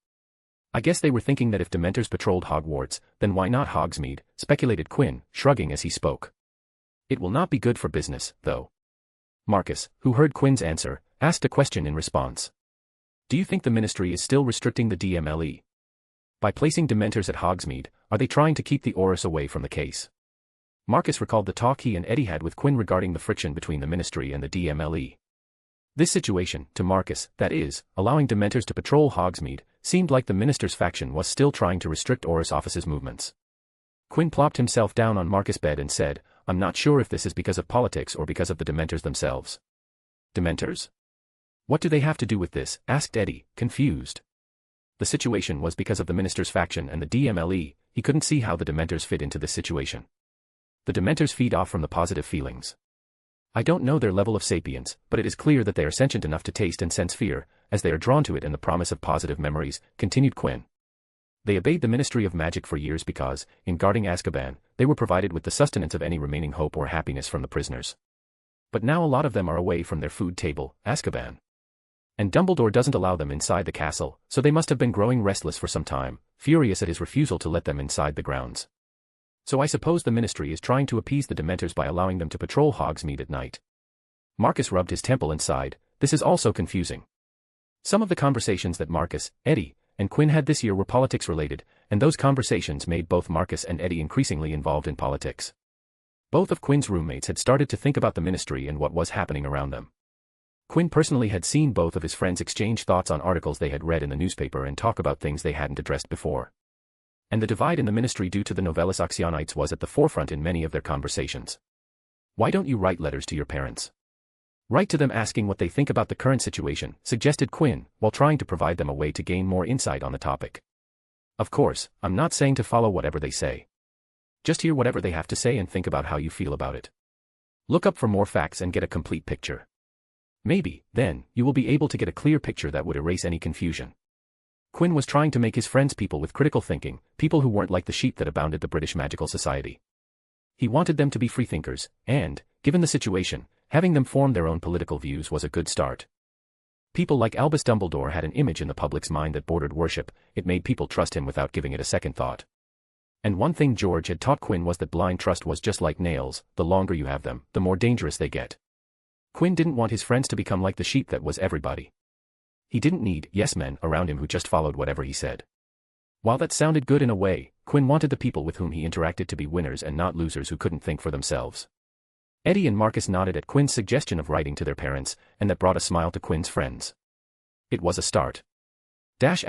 I guess they were thinking that if Dementors patrolled Hogwarts, then why not Hogsmeade, speculated Quinn, shrugging as he spoke. It will not be good for business, though. Marcus, who heard Quinn's answer, asked a question in response. Do you think the Ministry is still restricting the DMLE? By placing Dementors at Hogsmeade, are they trying to keep the Aurors away from the case? Marcus recalled the talk he and Eddie had with Quinn regarding the friction between the Ministry and the DMLE. This situation, to Marcus, that is, allowing Dementors to patrol Hogsmeade, seemed like the Minister's faction was still trying to restrict Aurors' office's movements. Quinn plopped himself down on Marcus' bed and said, I'm not sure if this is because of politics or because of the Dementors themselves. Dementors? What do they have to do with this? Asked Eddie, confused. The situation was because of the Minister's faction and the DMLE, he couldn't see how the Dementors fit into this situation. The Dementors feed off from the positive feelings. I don't know their level of sapience, but it is clear that they are sentient enough to taste and sense fear, as they are drawn to it and the promise of positive memories, continued Quinn. They obeyed the Ministry of Magic for years because, in guarding Azkaban, they were provided with the sustenance of any remaining hope or happiness from the prisoners. But now a lot of them are away from their food table, Azkaban. And Dumbledore doesn't allow them inside the castle, so they must have been growing restless for some time, furious at his refusal to let them inside the grounds. So I suppose the Ministry is trying to appease the Dementors by allowing them to patrol Hogsmeade at night. Marcus rubbed his temple and sighed, this is also confusing. Some of the conversations that Marcus, Eddie, and Quinn had this year were politics-related, and those conversations made both Marcus and Eddie increasingly involved in politics. Both of Quinn's roommates had started to think about the Ministry and what was happening around them. Quinn personally had seen both of his friends exchange thoughts on articles they had read in the newspaper and talk about things they hadn't addressed before. And the divide in the Ministry due to the Novellus Oxyonites was at the forefront in many of their conversations. Why don't you write letters to your parents? Write to them asking what they think about the current situation, suggested Quinn, while trying to provide them a way to gain more insight on the topic. Of course, I'm not saying to follow whatever they say. Just hear whatever they have to say and think about how you feel about it. Look up for more facts and get a complete picture. Maybe, then, you will be able to get a clear picture that would erase any confusion. Quinn was trying to make his friends people with critical thinking, people who weren't like the sheep that abounded the British Magical Society. He wanted them to be freethinkers, and, given the situation, having them form their own political views was a good start. People like Albus Dumbledore had an image in the public's mind that bordered worship, it made people trust him without giving it a second thought. And one thing George had taught Quinn was that blind trust was just like nails, the longer you have them, the more dangerous they get. Quinn didn't want his friends to become like the sheep that was everybody. He didn't need yes-men around him who just followed whatever he said. While that sounded good in a way, Quinn wanted the people with whom he interacted to be winners and not losers who couldn't think for themselves. Eddie and Marcus nodded at Quinn's suggestion of writing to their parents, and that brought a smile to Quinn's friends. It was a start. *************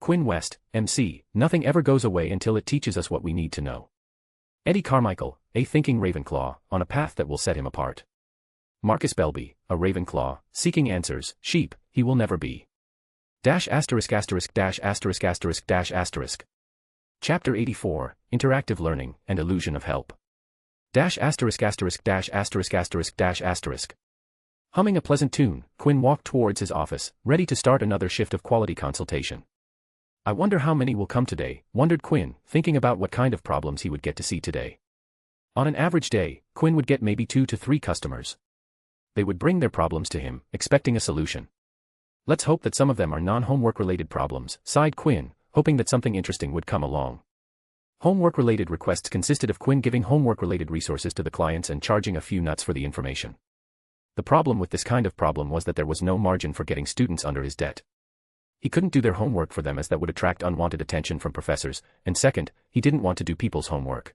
Quinn West, MC, nothing ever goes away until it teaches us what we need to know. Eddie Carmichael, a thinking Ravenclaw, on a path that will set him apart. Marcus Belby, a Ravenclaw, seeking answers, sheep, he will never be. ************** Chapter 84, Interactive Learning and Illusion of Help. *************. Humming a pleasant tune, Quinn walked towards his office, ready to start another shift of quality consultation. I wonder how many will come today, wondered Quinn, thinking about what kind of problems he would get to see today. On an average day, Quinn would get maybe 2 to 3 customers. They would bring their problems to him, expecting a solution. Let's hope that some of them are non-homework-related problems, sighed Quinn, hoping that something interesting would come along. Homework-related requests consisted of Quinn giving homework-related resources to the clients and charging a few nuts for the information. The problem with this kind of problem was that there was no margin for getting students under his debt. He couldn't do their homework for them as that would attract unwanted attention from professors, and second, he didn't want to do people's homework.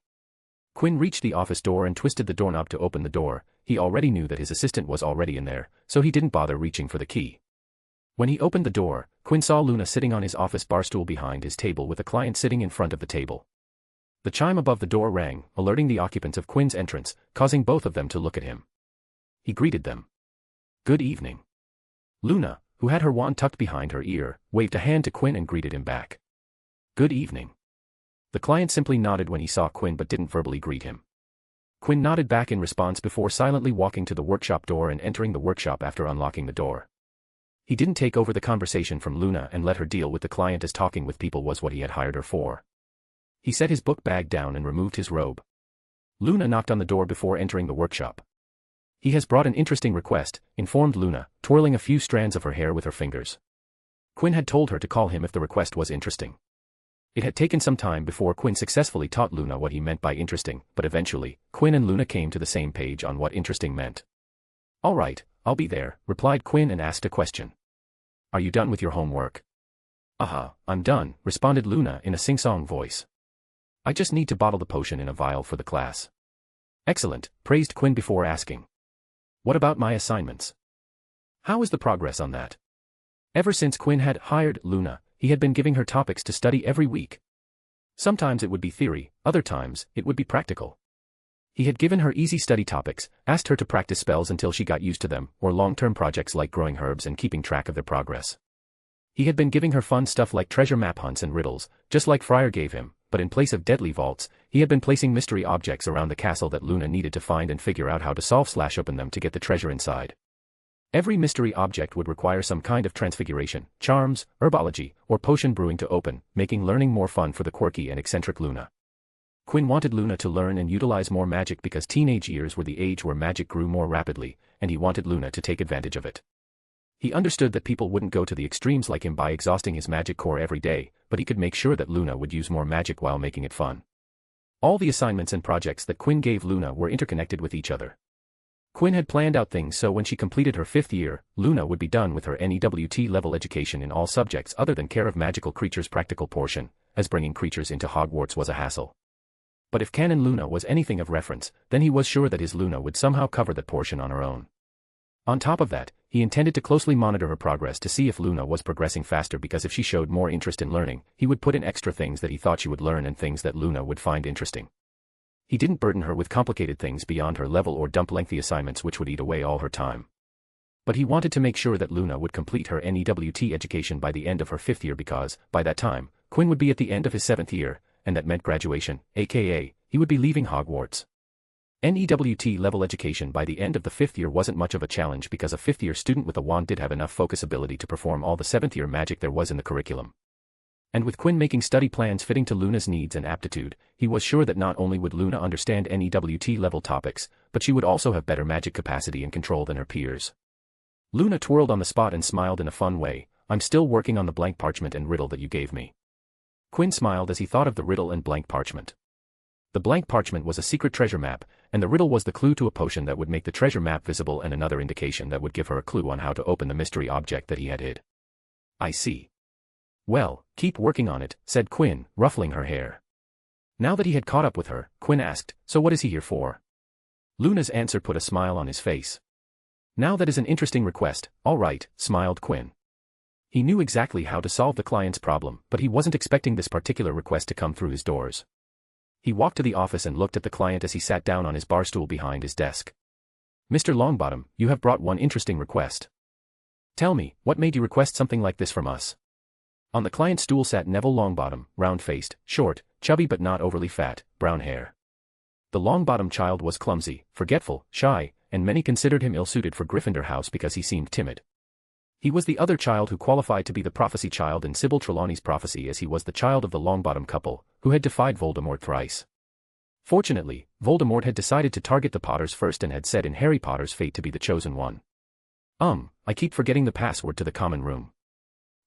Quinn reached the office door and twisted the doorknob to open the door. He already knew that his assistant was already in there, so he didn't bother reaching for the key. When he opened the door, Quinn saw Luna sitting on his office bar stool behind his table with a client sitting in front of the table. The chime above the door rang, alerting the occupants of Quinn's entrance, causing both of them to look at him. He greeted them. "Good evening." Luna, who had her wand tucked behind her ear, waved a hand to Quinn and greeted him back. "Good evening." The client simply nodded when he saw Quinn but didn't verbally greet him. Quinn nodded back in response before silently walking to the workshop door and entering the workshop after unlocking the door. He didn't take over the conversation from Luna and let her deal with the client as talking with people was what he had hired her for. He set his book bag down and removed his robe. Luna knocked on the door before entering the workshop. He has brought an interesting request, informed Luna, twirling a few strands of her hair with her fingers. Quinn had told her to call him if the request was interesting. It had taken some time before Quinn successfully taught Luna what he meant by interesting, but eventually, Quinn and Luna came to the same page on what interesting meant. "All right, I'll be there," replied Quinn and asked a question. "Are you done with your homework?" I'm done," responded Luna in a sing-song voice. "I just need to bottle the potion in a vial for the class." "Excellent," praised Quinn before asking. "What about my assignments? How is the progress on that?" Ever since Quinn had hired Luna, he had been giving her topics to study every week. Sometimes it would be theory, other times, it would be practical. He had given her easy study topics, asked her to practice spells until she got used to them, or long-term projects like growing herbs and keeping track of their progress. He had been giving her fun stuff like treasure map hunts and riddles, just like Friar gave him, but in place of deadly vaults, he had been placing mystery objects around the castle that Luna needed to find and figure out how to solve/open them to get the treasure inside. Every mystery object would require some kind of transfiguration, charms, herbology, or potion brewing to open, making learning more fun for the quirky and eccentric Luna. Quinn wanted Luna to learn and utilize more magic because teenage years were the age where magic grew more rapidly, and he wanted Luna to take advantage of it. He understood that people wouldn't go to the extremes like him by exhausting his magic core every day, but he could make sure that Luna would use more magic while making it fun. All the assignments and projects that Quinn gave Luna were interconnected with each other. Quinn had planned out things so when she completed her 5th year, Luna would be done with her NEWT level education in all subjects other than care of magical creatures' practical portion, as bringing creatures into Hogwarts was a hassle. But if Canon Luna was anything of reference, then he was sure that his Luna would somehow cover that portion on her own. On top of that, he intended to closely monitor her progress to see if Luna was progressing faster because if she showed more interest in learning, he would put in extra things that he thought she would learn and things that Luna would find interesting. He didn't burden her with complicated things beyond her level or dump lengthy assignments which would eat away all her time. But he wanted to make sure that Luna would complete her NEWT education by the end of her 5th year because, by that time, Quinn would be at the end of his 7th year, and that meant graduation, aka, he would be leaving Hogwarts. NEWT level education by the end of the 5th year wasn't much of a challenge because a 5th year student with a wand did have enough focus ability to perform all the 7th year magic there was in the curriculum. And with Quinn making study plans fitting to Luna's needs and aptitude, he was sure that not only would Luna understand NEWT level topics, but she would also have better magic capacity and control than her peers. Luna twirled on the spot and smiled in a fun way. "I'm still working on the blank parchment and riddle that you gave me." Quinn smiled as he thought of the riddle and blank parchment. The blank parchment was a secret treasure map, and the riddle was the clue to a potion that would make the treasure map visible and another indication that would give her a clue on how to open the mystery object that he had hid. "I see. Well, keep working on it," said Quinn, ruffling her hair. Now that he had caught up with her, Quinn asked, "So what is he here for?" Luna's answer put a smile on his face. "Now that is an interesting request, all right," smiled Quinn. He knew exactly how to solve the client's problem, but he wasn't expecting this particular request to come through his doors. He walked to the office and looked at the client as he sat down on his bar stool behind his desk. "Mr. Longbottom, you have brought one interesting request. Tell me, what made you request something like this from us?" On the client's stool sat Neville Longbottom, round-faced, short, chubby but not overly fat, brown hair. The Longbottom child was clumsy, forgetful, shy, and many considered him ill-suited for Gryffindor House because he seemed timid. He was the other child who qualified to be the prophecy child in Sybil Trelawney's prophecy as he was the child of the Longbottom couple, who had defied Voldemort thrice. Fortunately, Voldemort had decided to target the Potters first and had said in Harry Potter's fate to be the chosen one. I keep forgetting the password to the common room.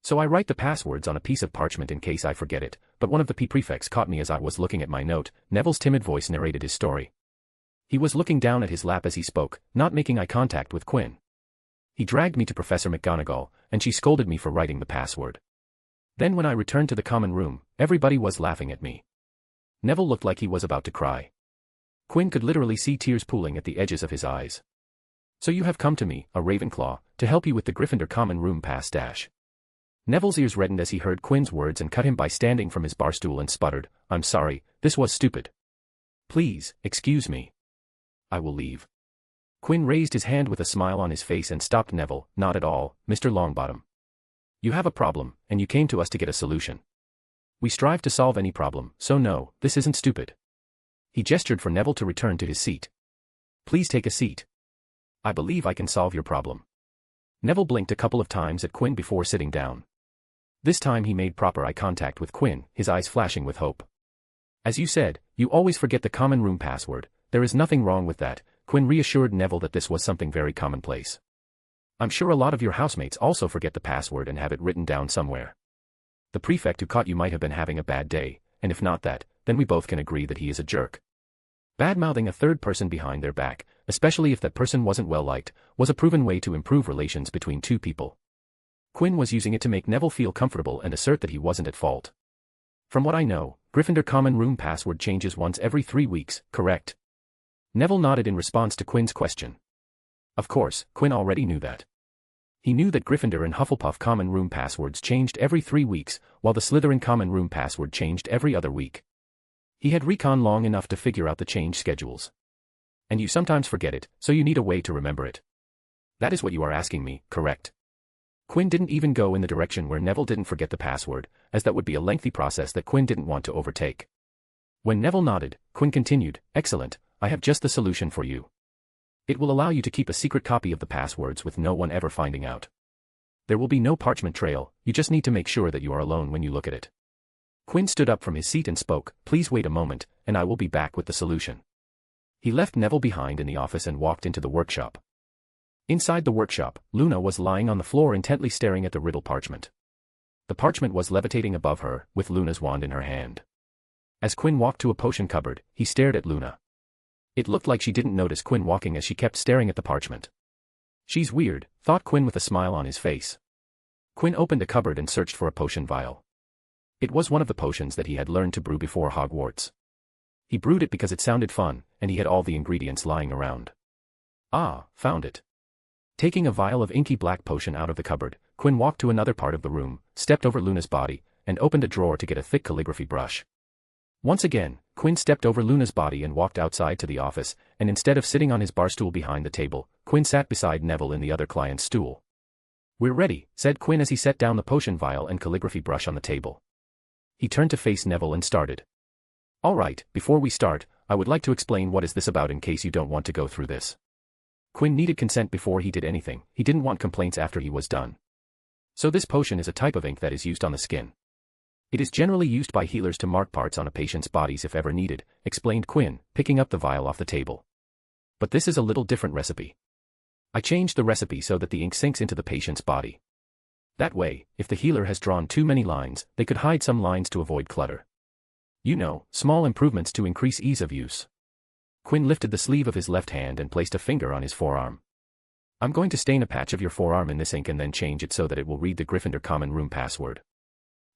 So I write the passwords on a piece of parchment in case I forget it, but one of the prefects caught me as I was looking at my note." Neville's timid voice narrated his story. He was looking down at his lap as he spoke, not making eye contact with Quinn. "He dragged me to Professor McGonagall, and she scolded me for writing the password. Then when I returned to the common room, everybody was laughing at me." Neville looked like he was about to cry. Quinn could literally see tears pooling at the edges of his eyes. "So you have come to me, a Ravenclaw, to help you with the Gryffindor common room pass dash." Neville's ears reddened as he heard Quinn's words and cut him by standing from his bar stool and sputtered, "I'm sorry, this was stupid. Please, excuse me. I will leave." Quinn raised his hand with a smile on his face and stopped Neville. "Not at all, Mr. Longbottom. You have a problem, and you came to us to get a solution. We strive to solve any problem, so no, this isn't stupid." He gestured for Neville to return to his seat. "Please take a seat. I believe I can solve your problem." Neville blinked a couple of times at Quinn before sitting down. This time he made proper eye contact with Quinn, his eyes flashing with hope. "As you said, you always forget the common room password, there is nothing wrong with that, Quinn reassured Neville that this was something very commonplace. I'm sure a lot of your housemates also forget the password and have it written down somewhere. The prefect who caught you might have been having a bad day, and if not that, then we both can agree that he is a jerk. Bad-mouthing a third person behind their back, especially if that person wasn't well-liked, was a proven way to improve relations between two people. Quinn was using it to make Neville feel comfortable and assert that he wasn't at fault. From what I know, Gryffindor common room password changes once every 3 weeks, correct? Neville nodded in response to Quinn's question. Of course, Quinn already knew that. He knew that Gryffindor and Hufflepuff common room passwords changed every 3 weeks, while the Slytherin common room password changed every other week. He had recon long enough to figure out the change schedules. And you sometimes forget it, so you need a way to remember it. That is what you are asking me, correct? Quinn didn't even go in the direction where Neville didn't forget the password, as that would be a lengthy process that Quinn didn't want to overtake. When Neville nodded, Quinn continued, "Excellent, I have just the solution for you. It will allow you to keep a secret copy of the passwords with no one ever finding out. There will be no parchment trail, you just need to make sure that you are alone when you look at it." Quinn stood up from his seat and spoke, "Please wait a moment, and I will be back with the solution." He left Neville behind in the office and walked into the workshop. Inside the workshop, Luna was lying on the floor intently staring at the Riddle parchment. The parchment was levitating above her, with Luna's wand in her hand. As Quinn walked to a potion cupboard, he stared at Luna. It looked like she didn't notice Quinn walking as she kept staring at the parchment. She's weird, thought Quinn with a smile on his face. Quinn opened a cupboard and searched for a potion vial. It was one of the potions that he had learned to brew before Hogwarts. He brewed it because it sounded fun, and he had all the ingredients lying around. Ah, found it. Taking a vial of inky black potion out of the cupboard, Quinn walked to another part of the room, stepped over Luna's body, and opened a drawer to get a thick calligraphy brush. Once again, Quinn stepped over Luna's body and walked outside to the office, and instead of sitting on his bar stool behind the table, Quinn sat beside Neville in the other client's stool. "We're ready," said Quinn as he set down the potion vial and calligraphy brush on the table. He turned to face Neville and started. "All right, before we start, I would like to explain what is this about in case you don't want to go through this." Quinn needed consent before he did anything, he didn't want complaints after he was done. "So this potion is a type of ink that is used on the skin. It is generally used by healers to mark parts on a patient's bodies if ever needed," explained Quinn, picking up the vial off the table. "But this is a little different recipe. I changed the recipe so that the ink sinks into the patient's body. That way, if the healer has drawn too many lines, they could hide some lines to avoid clutter. You know, small improvements to increase ease of use." Quinn lifted the sleeve of his left hand and placed a finger on his forearm. "I'm going to stain a patch of your forearm in this ink and then change it so that it will read the Gryffindor common room password.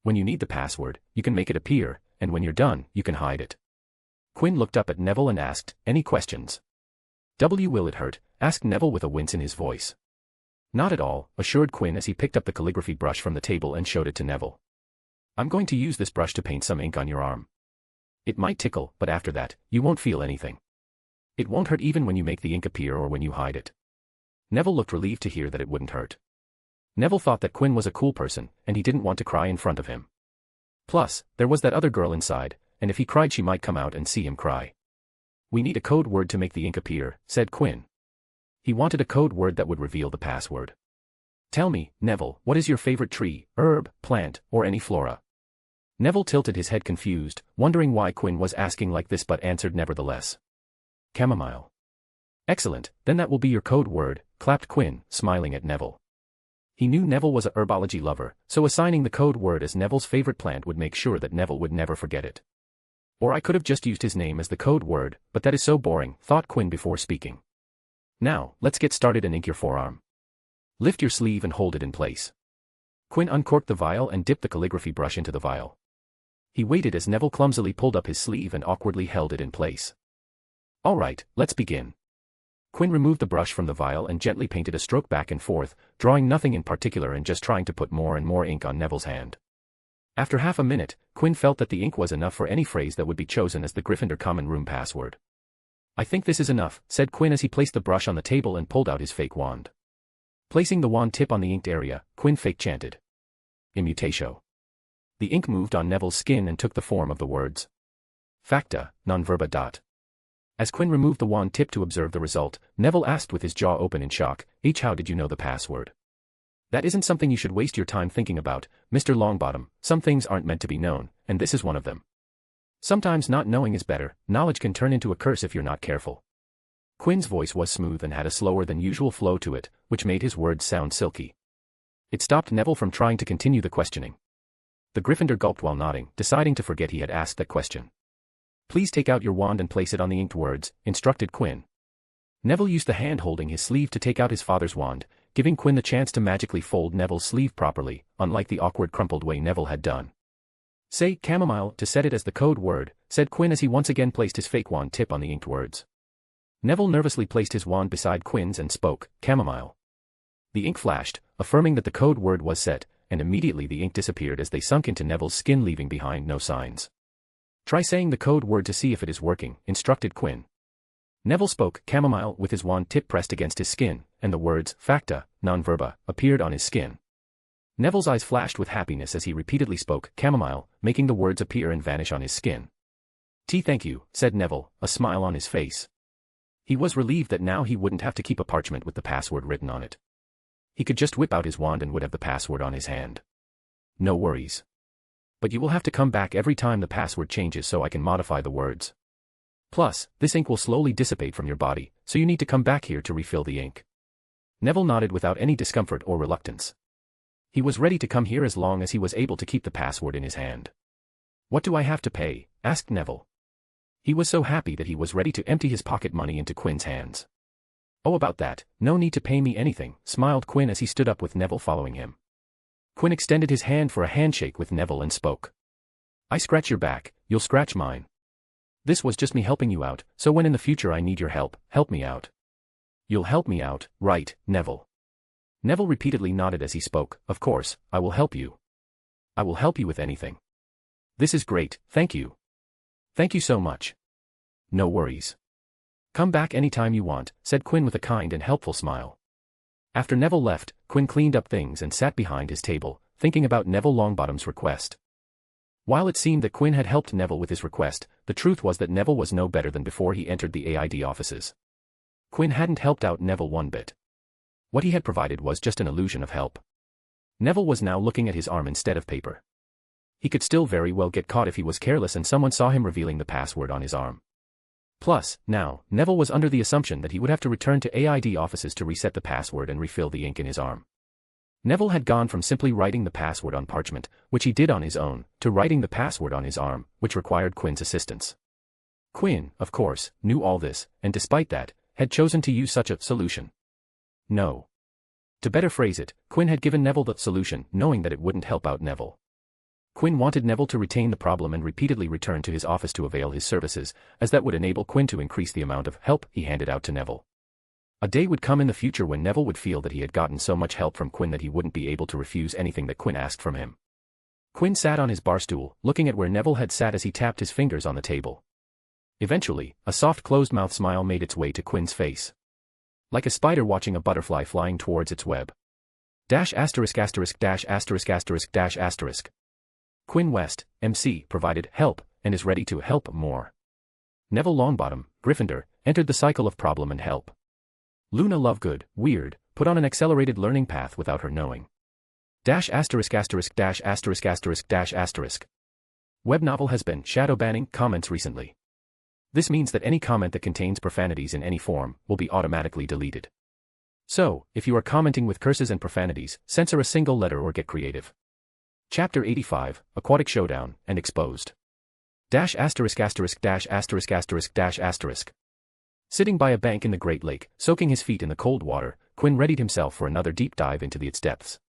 When you need the password, you can make it appear, and when you're done, you can hide it." Quinn looked up at Neville and asked, "Any questions?" "Will it hurt?" asked Neville with a wince in his voice. "Not at all," assured Quinn as he picked up the calligraphy brush from the table and showed it to Neville. "I'm going to use this brush to paint some ink on your arm. It might tickle, but after that, you won't feel anything. It won't hurt even when you make the ink appear or when you hide it." Neville looked relieved to hear that it wouldn't hurt. Neville thought that Quinn was a cool person, and he didn't want to cry in front of him. Plus, there was that other girl inside, and if he cried she might come out and see him cry. "We need a code word to make the ink appear," said Quinn. He wanted a code word that would reveal the password. "Tell me, Neville, what is your favorite tree, herb, plant, or any flora?" Neville tilted his head confused, wondering why Quinn was asking like this but answered nevertheless. "Chamomile." "Excellent, then that will be your code word," clapped Quinn, smiling at Neville. He knew Neville was a herbology lover, so assigning the code word as Neville's favorite plant would make sure that Neville would never forget it. Or I could have just used his name as the code word, but that is so boring, thought Quinn before speaking. "Now, let's get started and ink your forearm. Lift your sleeve and hold it in place." Quinn uncorked the vial and dipped the calligraphy brush into the vial. He waited as Neville clumsily pulled up his sleeve and awkwardly held it in place. "All right, let's begin." Quinn removed the brush from the vial and gently painted a stroke back and forth, drawing nothing in particular and just trying to put more and more ink on Neville's hand. After half a minute, Quinn felt that the ink was enough for any phrase that would be chosen as the Gryffindor common room password. "I think this is enough," said Quinn as he placed the brush on the table and pulled out his fake wand. Placing the wand tip on the inked area, Quinn fake chanted, "Immutatio." The ink moved on Neville's skin and took the form of the words, "Facta, non verba." As Quinn removed the wand tip to observe the result, Neville asked with his jaw open in shock, "How did you know the password?" "That isn't something you should waste your time thinking about, Mr. Longbottom. Some things aren't meant to be known, and this is one of them." Sometimes not knowing is better. Knowledge can turn into a curse if you're not careful. Quinn's voice was smooth and had a slower than usual flow to it, which made his words sound silky. It stopped Neville from trying to continue the questioning. The Gryffindor gulped while nodding, deciding to forget he had asked that question. Please take out your wand and place it on the inked words, instructed Quinn. Neville used the hand holding his sleeve to take out his father's wand, giving Quinn the chance to magically fold Neville's sleeve properly, unlike the awkward crumpled way Neville had done. Say chamomile to set it as the code word, said Quinn as he once again placed his fake wand tip on the inked words. Neville nervously placed his wand beside Quinn's and spoke, chamomile. The ink flashed, affirming that the code word was set, and immediately the ink disappeared as they sunk into Neville's skin, leaving behind no signs. Try saying the code word to see if it is working, instructed Quinn. Neville spoke chamomile with his wand tip pressed against his skin, and the words facta, non verba, appeared on his skin. Neville's eyes flashed with happiness as he repeatedly spoke chamomile, making the words appear and vanish on his skin. Thank you, said Neville, a smile on his face. He was relieved that now he wouldn't have to keep a parchment with the password written on it. He could just whip out his wand and would have the password on his hand. No worries. But you will have to come back every time the password changes so I can modify the words. Plus, this ink will slowly dissipate from your body, so you need to come back here to refill the ink. Neville nodded without any discomfort or reluctance. He was ready to come here as long as he was able to keep the password in his hand. What do I have to pay? Asked Neville. He was so happy that he was ready to empty his pocket money into Quinn's hands. Oh, about that, no need to pay me anything, smiled Quinn as he stood up with Neville following him. Quinn extended his hand for a handshake with Neville and spoke. I scratch your back, you'll scratch mine. This was just me helping you out, so when in the future I need your help, help me out. You'll help me out, right, Neville? Neville repeatedly nodded as he spoke, of course, I will help you. I will help you with anything. This is great, thank you. Thank you so much. No worries. Come back anytime you want, said Quinn with a kind and helpful smile. After Neville left, Quinn cleaned up things and sat behind his table, thinking about Neville Longbottom's request. While it seemed that Quinn had helped Neville with his request, the truth was that Neville was no better than before he entered the AID offices. Quinn hadn't helped out Neville one bit. What he had provided was just an illusion of help. Neville was now looking at his arm instead of paper. He could still very well get caught if he was careless and someone saw him revealing the password on his arm. Plus, now, Neville was under the assumption that he would have to return to AID offices to reset the password and refill the ink in his arm. Neville had gone from simply writing the password on parchment, which he did on his own, to writing the password on his arm, which required Quinn's assistance. Quinn, of course, knew all this, and despite that, had chosen to use such a solution. No. To better phrase it, Quinn had given Neville the solution, knowing that it wouldn't help out Neville. Quinn wanted Neville to retain the problem and repeatedly return to his office to avail his services, as that would enable Quinn to increase the amount of help he handed out to Neville. A day would come in the future when Neville would feel that he had gotten so much help from Quinn that he wouldn't be able to refuse anything that Quinn asked from him. Quinn sat on his bar stool, looking at where Neville had sat as he tapped his fingers on the table. Eventually, a soft closed-mouth smile made its way to Quinn's face. Like a spider watching a butterfly flying towards its web. **********. Quinn West, MC, provided help, and is ready to help more. Neville Longbottom, Gryffindor, entered the cycle of problem and help. Luna Lovegood, Weird, put on an accelerated learning path without her knowing. ************. Web novel has been shadow banning comments recently. This means that any comment that contains profanities in any form will be automatically deleted. So, if you are commenting with curses and profanities, censor a single letter or get creative. Chapter 85, Aquatic Showdown, and Exposed. ***********. Sitting by a bank in the Great Lake, soaking his feet in the cold water, Quinn readied himself for another deep dive into its depths.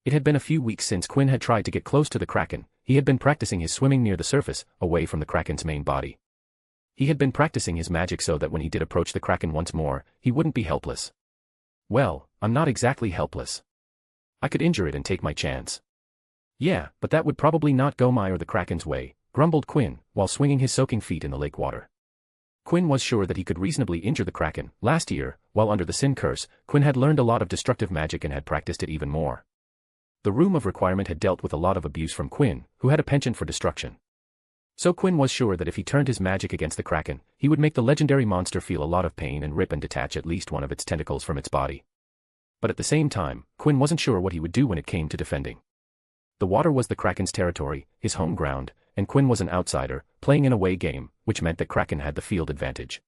It had been a few weeks since Quinn had tried to get close to the Kraken. He had been practicing his swimming near the surface, away from the Kraken's main body. He had been practicing his magic so that when he did approach the Kraken once more, he wouldn't be helpless. Well, I'm not exactly helpless. I could injure it and take my chance. Yeah, but that would probably not go my or the Kraken's way, grumbled Quinn, while swinging his soaking feet in the lake water. Quinn was sure that he could reasonably injure the Kraken. Last year, while under the Sin Curse, Quinn had learned a lot of destructive magic and had practiced it even more. The Room of Requirement had dealt with a lot of abuse from Quinn, who had a penchant for destruction. So Quinn was sure that if he turned his magic against the Kraken, he would make the legendary monster feel a lot of pain and rip and detach at least one of its tentacles from its body. But at the same time, Quinn wasn't sure what he would do when it came to defending. The water was the Kraken's territory, his home ground, and Quinn was an outsider, playing an away game, which meant that Kraken had the field advantage.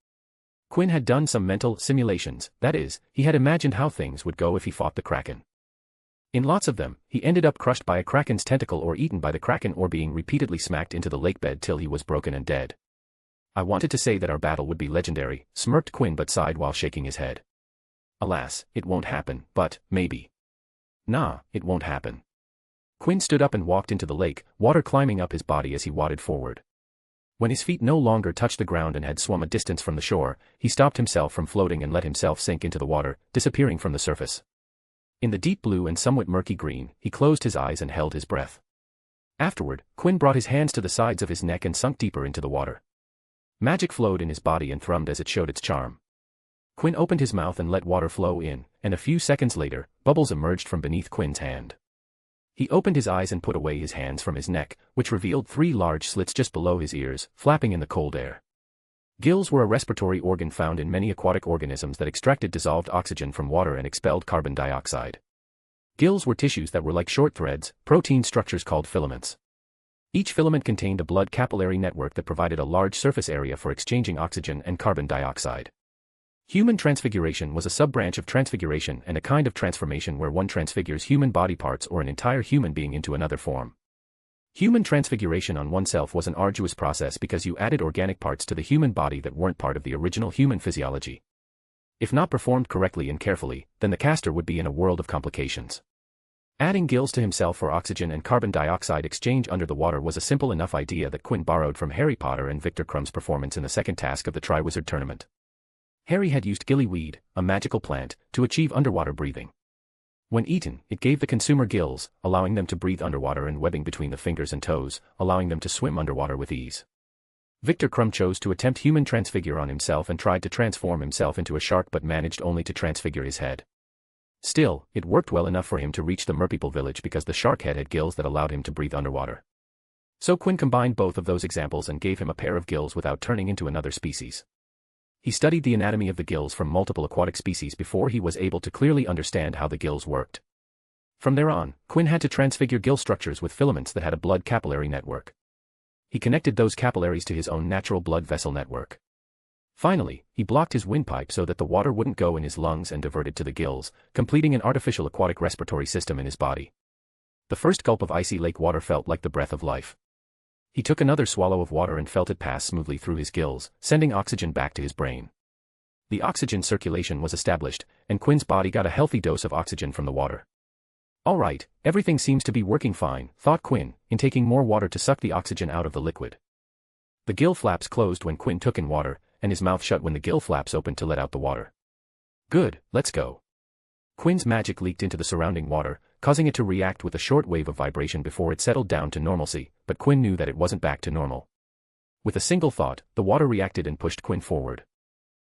Quinn had done some mental simulations, that is, he had imagined how things would go if he fought the Kraken. In lots of them, he ended up crushed by a Kraken's tentacle or eaten by the Kraken or being repeatedly smacked into the lake bed till he was broken and dead. I wanted to say that our battle would be legendary, smirked Quinn but sighed while shaking his head. Alas, it won't happen, but, maybe. Nah, it won't happen. Quinn stood up and walked into the lake, water climbing up his body as he waded forward. When his feet no longer touched the ground and had swum a distance from the shore, he stopped himself from floating and let himself sink into the water, disappearing from the surface. In the deep blue and somewhat murky green, he closed his eyes and held his breath. Afterward, Quinn brought his hands to the sides of his neck and sunk deeper into the water. Magic flowed in his body and thrummed as it showed its charm. Quinn opened his mouth and let water flow in, and a few seconds later, bubbles emerged from beneath Quinn's hand. He opened his eyes and put away his hands from his neck, which revealed 3 large slits just below his ears, flapping in the cold air. Gills were a respiratory organ found in many aquatic organisms that extracted dissolved oxygen from water and expelled carbon dioxide. Gills were tissues that were like short threads, protein structures called filaments. Each filament contained a blood capillary network that provided a large surface area for exchanging oxygen and carbon dioxide. Human transfiguration was a sub-branch of transfiguration and a kind of transformation where one transfigures human body parts or an entire human being into another form. Human transfiguration on oneself was an arduous process because you added organic parts to the human body that weren't part of the original human physiology. If not performed correctly and carefully, then the caster would be in a world of complications. Adding gills to himself for oxygen and carbon dioxide exchange under the water was a simple enough idea that Quinn borrowed from Harry Potter and Victor Crumb's performance in the second task of the Triwizard Tournament. Harry had used gillyweed, a magical plant, to achieve underwater breathing. When eaten, it gave the consumer gills, allowing them to breathe underwater and webbing between the fingers and toes, allowing them to swim underwater with ease. Victor Crumb chose to attempt human transfigure on himself and tried to transform himself into a shark but managed only to transfigure his head. Still, it worked well enough for him to reach the Merpeople village because the shark head had gills that allowed him to breathe underwater. So Quinn combined both of those examples and gave him a pair of gills without turning into another species. He studied the anatomy of the gills from multiple aquatic species before he was able to clearly understand how the gills worked. From there on, Quinn had to transfigure gill structures with filaments that had a blood capillary network. He connected those capillaries to his own natural blood vessel network. Finally, he blocked his windpipe so that the water wouldn't go in his lungs and diverted to the gills, completing an artificial aquatic respiratory system in his body. The first gulp of icy lake water felt like the breath of life. He took another swallow of water and felt it pass smoothly through his gills, sending oxygen back to his brain. The oxygen circulation was established, and Quinn's body got a healthy dose of oxygen from the water. All right, everything seems to be working fine, thought Quinn, intaking more water to suck the oxygen out of the liquid. The gill flaps closed when Quinn took in water, and his mouth shut when the gill flaps opened to let out the water. Good, let's go. Quinn's magic leaked into the surrounding water, causing it to react with a short wave of vibration before it settled down to normalcy, but Quinn knew that it wasn't back to normal. With a single thought, the water reacted and pushed Quinn forward.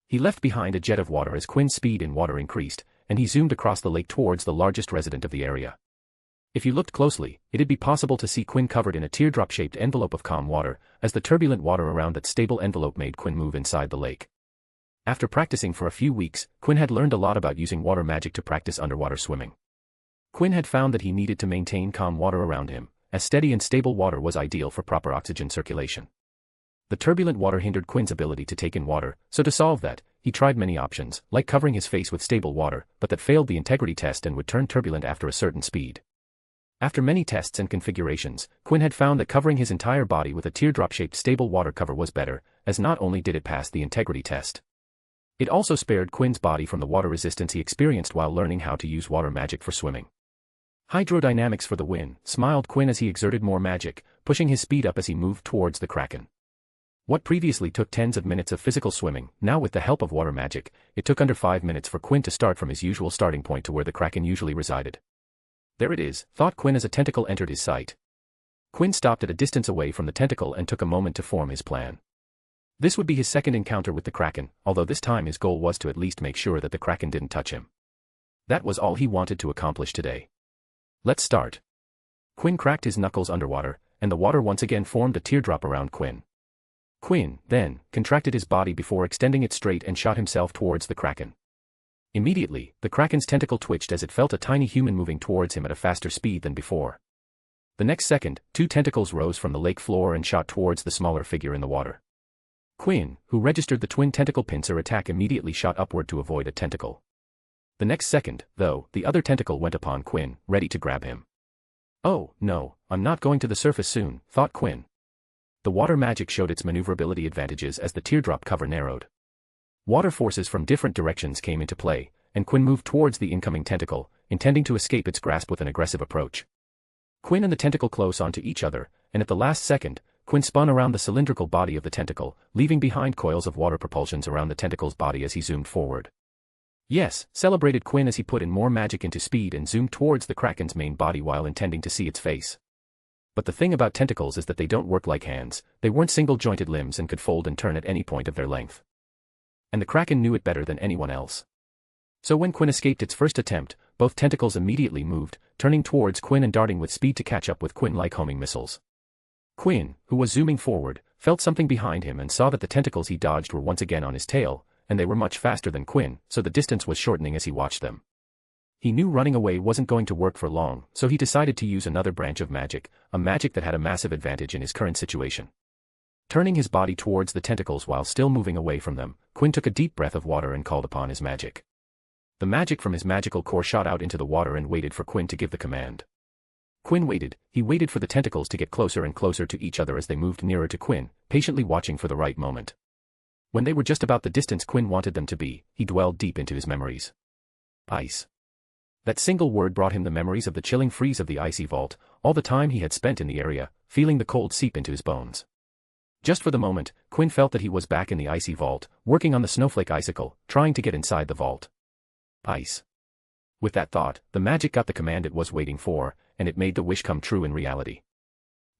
He left behind a jet of water as Quinn's speed in water increased, and he zoomed across the lake towards the largest resident of the area. If you looked closely, it'd be possible to see Quinn covered in a teardrop-shaped envelope of calm water, as the turbulent water around that stable envelope made Quinn move inside the lake. After practicing for a few weeks, Quinn had learned a lot about using water magic to practice underwater swimming. Quinn had found that he needed to maintain calm water around him, as steady and stable water was ideal for proper oxygen circulation. The turbulent water hindered Quinn's ability to take in water, so to solve that, he tried many options, like covering his face with stable water, but that failed the integrity test and would turn turbulent after a certain speed. After many tests and configurations, Quinn had found that covering his entire body with a teardrop-shaped stable water cover was better, as not only did it pass the integrity test, it also spared Quinn's body from the water resistance he experienced while learning how to use water magic for swimming. Hydrodynamics for the win, smiled Quinn as he exerted more magic, pushing his speed up as he moved towards the Kraken. What previously took tens of minutes of physical swimming, now with the help of water magic, it took under 5 minutes for Quinn to start from his usual starting point to where the Kraken usually resided. There it is, thought Quinn as a tentacle entered his sight. Quinn stopped at a distance away from the tentacle and took a moment to form his plan. This would be his second encounter with the Kraken, although this time his goal was to at least make sure that the Kraken didn't touch him. That was all he wanted to accomplish today. Let's start. Quinn cracked his knuckles underwater, and the water once again formed a teardrop around Quinn. Quinn, then, contracted his body before extending it straight and shot himself towards the Kraken. Immediately, the Kraken's tentacle twitched as it felt a tiny human moving towards him at a faster speed than before. The next second, 2 tentacles rose from the lake floor and shot towards the smaller figure in the water. Quinn, who registered the twin tentacle pincer attack, immediately shot upward to avoid a tentacle. The next second, though, the other tentacle went upon Quinn, ready to grab him. Oh, no, I'm not going to the surface soon, thought Quinn. The water magic showed its maneuverability advantages as the teardrop cover narrowed. Water forces from different directions came into play, and Quinn moved towards the incoming tentacle, intending to escape its grasp with an aggressive approach. Quinn and the tentacle close onto each other, and at the last second, Quinn spun around the cylindrical body of the tentacle, leaving behind coils of water propulsions around the tentacle's body as he zoomed forward. Yes, celebrated Quinn as he put in more magic into speed and zoomed towards the Kraken's main body while intending to see its face. But the thing about tentacles is that they don't work like hands, they weren't single-jointed limbs and could fold and turn at any point of their length. And the Kraken knew it better than anyone else. So when Quinn escaped its first attempt, both tentacles immediately moved, turning towards Quinn and darting with speed to catch up with Quinn like homing missiles. Quinn, who was zooming forward, felt something behind him and saw that the tentacles he dodged were once again on his tail, and they were much faster than Quinn, so the distance was shortening as he watched them. He knew running away wasn't going to work for long, so he decided to use another branch of magic, a magic that had a massive advantage in his current situation. Turning his body towards the tentacles while still moving away from them, Quinn took a deep breath of water and called upon his magic. The magic from his magical core shot out into the water and waited for Quinn to give the command. Quinn waited, he waited for the tentacles to get closer and closer to each other as they moved nearer to Quinn, patiently watching for the right moment. When they were just about the distance Quinn wanted them to be, he dwelled deep into his memories. Ice. That single word brought him the memories of the chilling freeze of the icy vault, all the time he had spent in the area, feeling the cold seep into his bones. Just for the moment, Quinn felt that he was back in the icy vault, working on the snowflake icicle, trying to get inside the vault. Ice. With that thought, the magic got the command it was waiting for, and it made the wish come true in reality.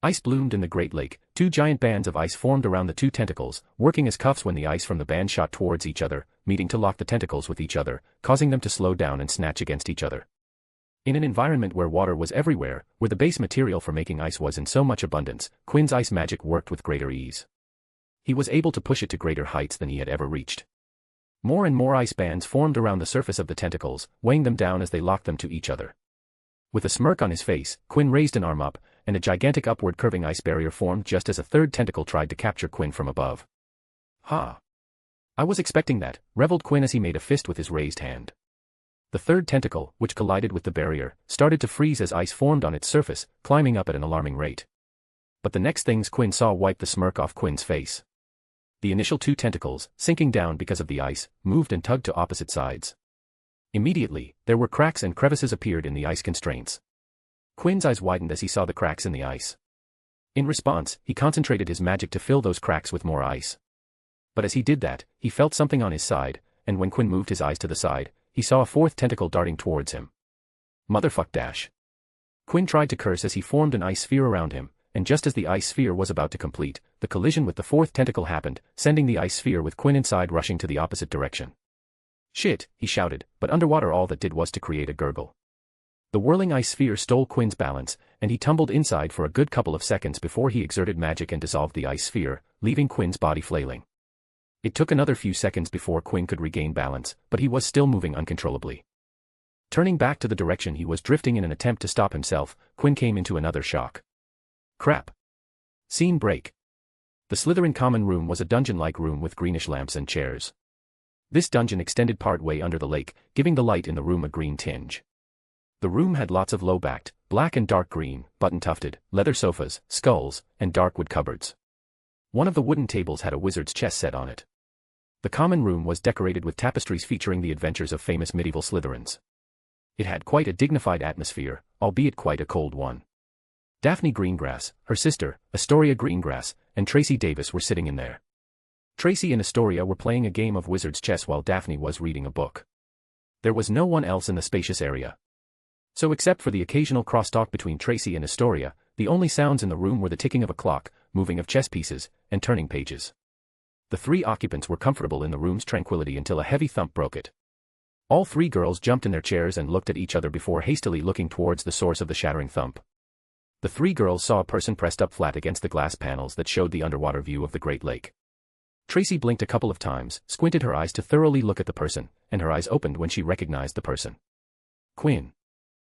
Ice bloomed in the Great Lake, 2 giant bands of ice formed around the 2 tentacles, working as cuffs when the ice from the band shot towards each other, meeting to lock the tentacles with each other, causing them to slow down and snatch against each other. In an environment where water was everywhere, where the base material for making ice was in so much abundance, Quinn's ice magic worked with greater ease. He was able to push it to greater heights than he had ever reached. More and more ice bands formed around the surface of the tentacles, weighing them down as they locked them to each other. With a smirk on his face, Quinn raised an arm up, and a gigantic upward curving ice barrier formed just as a third tentacle tried to capture Quinn from above. Ha! I was expecting that, reveled Quinn as he made a fist with his raised hand. The third tentacle, which collided with the barrier, started to freeze as ice formed on its surface, climbing up at an alarming rate. But the next things Quinn saw wiped the smirk off Quinn's face. The initial 2 tentacles, sinking down because of the ice, moved and tugged to opposite sides. Immediately, there were cracks and crevices appeared in the ice constraints. Quinn's eyes widened as he saw the cracks in the ice. In response, he concentrated his magic to fill those cracks with more ice. But as he did that, he felt something on his side, and when Quinn moved his eyes to the side, he saw a 4th tentacle darting towards him. Motherfuck dash. Quinn tried to curse as he formed an ice sphere around him, and just as the ice sphere was about to complete, the collision with the 4th tentacle happened, sending the ice sphere with Quinn inside rushing to the opposite direction. Shit, he shouted, but underwater all that did was to create a gurgle. The whirling ice sphere stole Quinn's balance, and he tumbled inside for a good couple of seconds before he exerted magic and dissolved the ice sphere, leaving Quinn's body flailing. It took another few seconds before Quinn could regain balance, but he was still moving uncontrollably. Turning back to the direction he was drifting in an attempt to stop himself, Quinn came into another shock. Crap. Scene break. The Slytherin common room was a dungeon-like room with greenish lamps and chairs. This dungeon extended part way under the lake, giving the light in the room a green tinge. The room had lots of low-backed, black and dark green, button-tufted, leather sofas, skulls, and dark wood cupboards. One of the wooden tables had a wizard's chess set on it. The common room was decorated with tapestries featuring the adventures of famous medieval Slytherins. It had quite a dignified atmosphere, albeit quite a cold one. Daphne Greengrass, her sister, Astoria Greengrass, and Tracy Davis were sitting in there. Tracy and Astoria were playing a game of wizard's chess while Daphne was reading a book. There was no one else in the spacious area. So except for the occasional crosstalk between Tracy and Astoria, the only sounds in the room were the ticking of a clock, moving of chess pieces, and turning pages. The 3 occupants were comfortable in the room's tranquility until a heavy thump broke it. All 3 girls jumped in their chairs and looked at each other before hastily looking towards the source of the shattering thump. The 3 girls saw a person pressed up flat against the glass panels that showed the underwater view of the Great Lake. Tracy blinked a couple of times, squinted her eyes to thoroughly look at the person, and her eyes opened when she recognized the person. Quinn.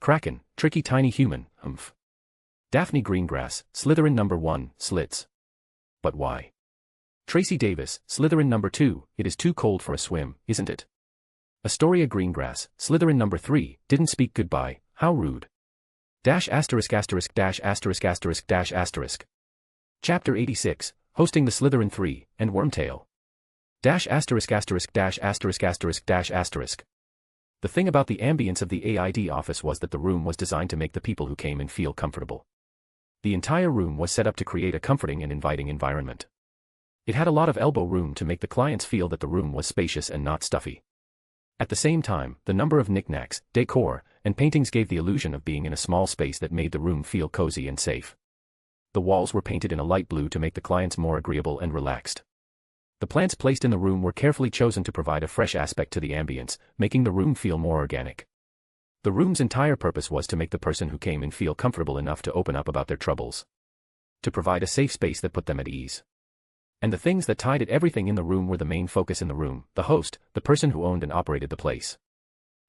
Kraken, tricky tiny human, humph. Daphne Greengrass, Slytherin number 1, slits. But why? Tracy Davis, Slytherin number 2, it is too cold for a swim, isn't it? Astoria Greengrass, Slytherin number 3, didn't speak goodbye, how rude. Dash asterisk asterisk dash asterisk asterisk dash asterisk. Chapter 86, hosting the Slytherin 3, and Wormtail. Dash asterisk asterisk dash asterisk asterisk dash asterisk. The thing about the ambience of the AID office was that the room was designed to make the people who came in feel comfortable. The entire room was set up to create a comforting and inviting environment. It had a lot of elbow room to make the clients feel that the room was spacious and not stuffy. At the same time, the number of knickknacks, decor, and paintings gave the illusion of being in a small space that made the room feel cozy and safe. The walls were painted in a light blue to make the clients more agreeable and relaxed. The plants placed in the room were carefully chosen to provide a fresh aspect to the ambience, making the room feel more organic. The room's entire purpose was to make the person who came in feel comfortable enough to open up about their troubles. To provide a safe space that put them at ease. And the things that tied everything in the room were the main focus in the room, the host, the person who owned and operated the place.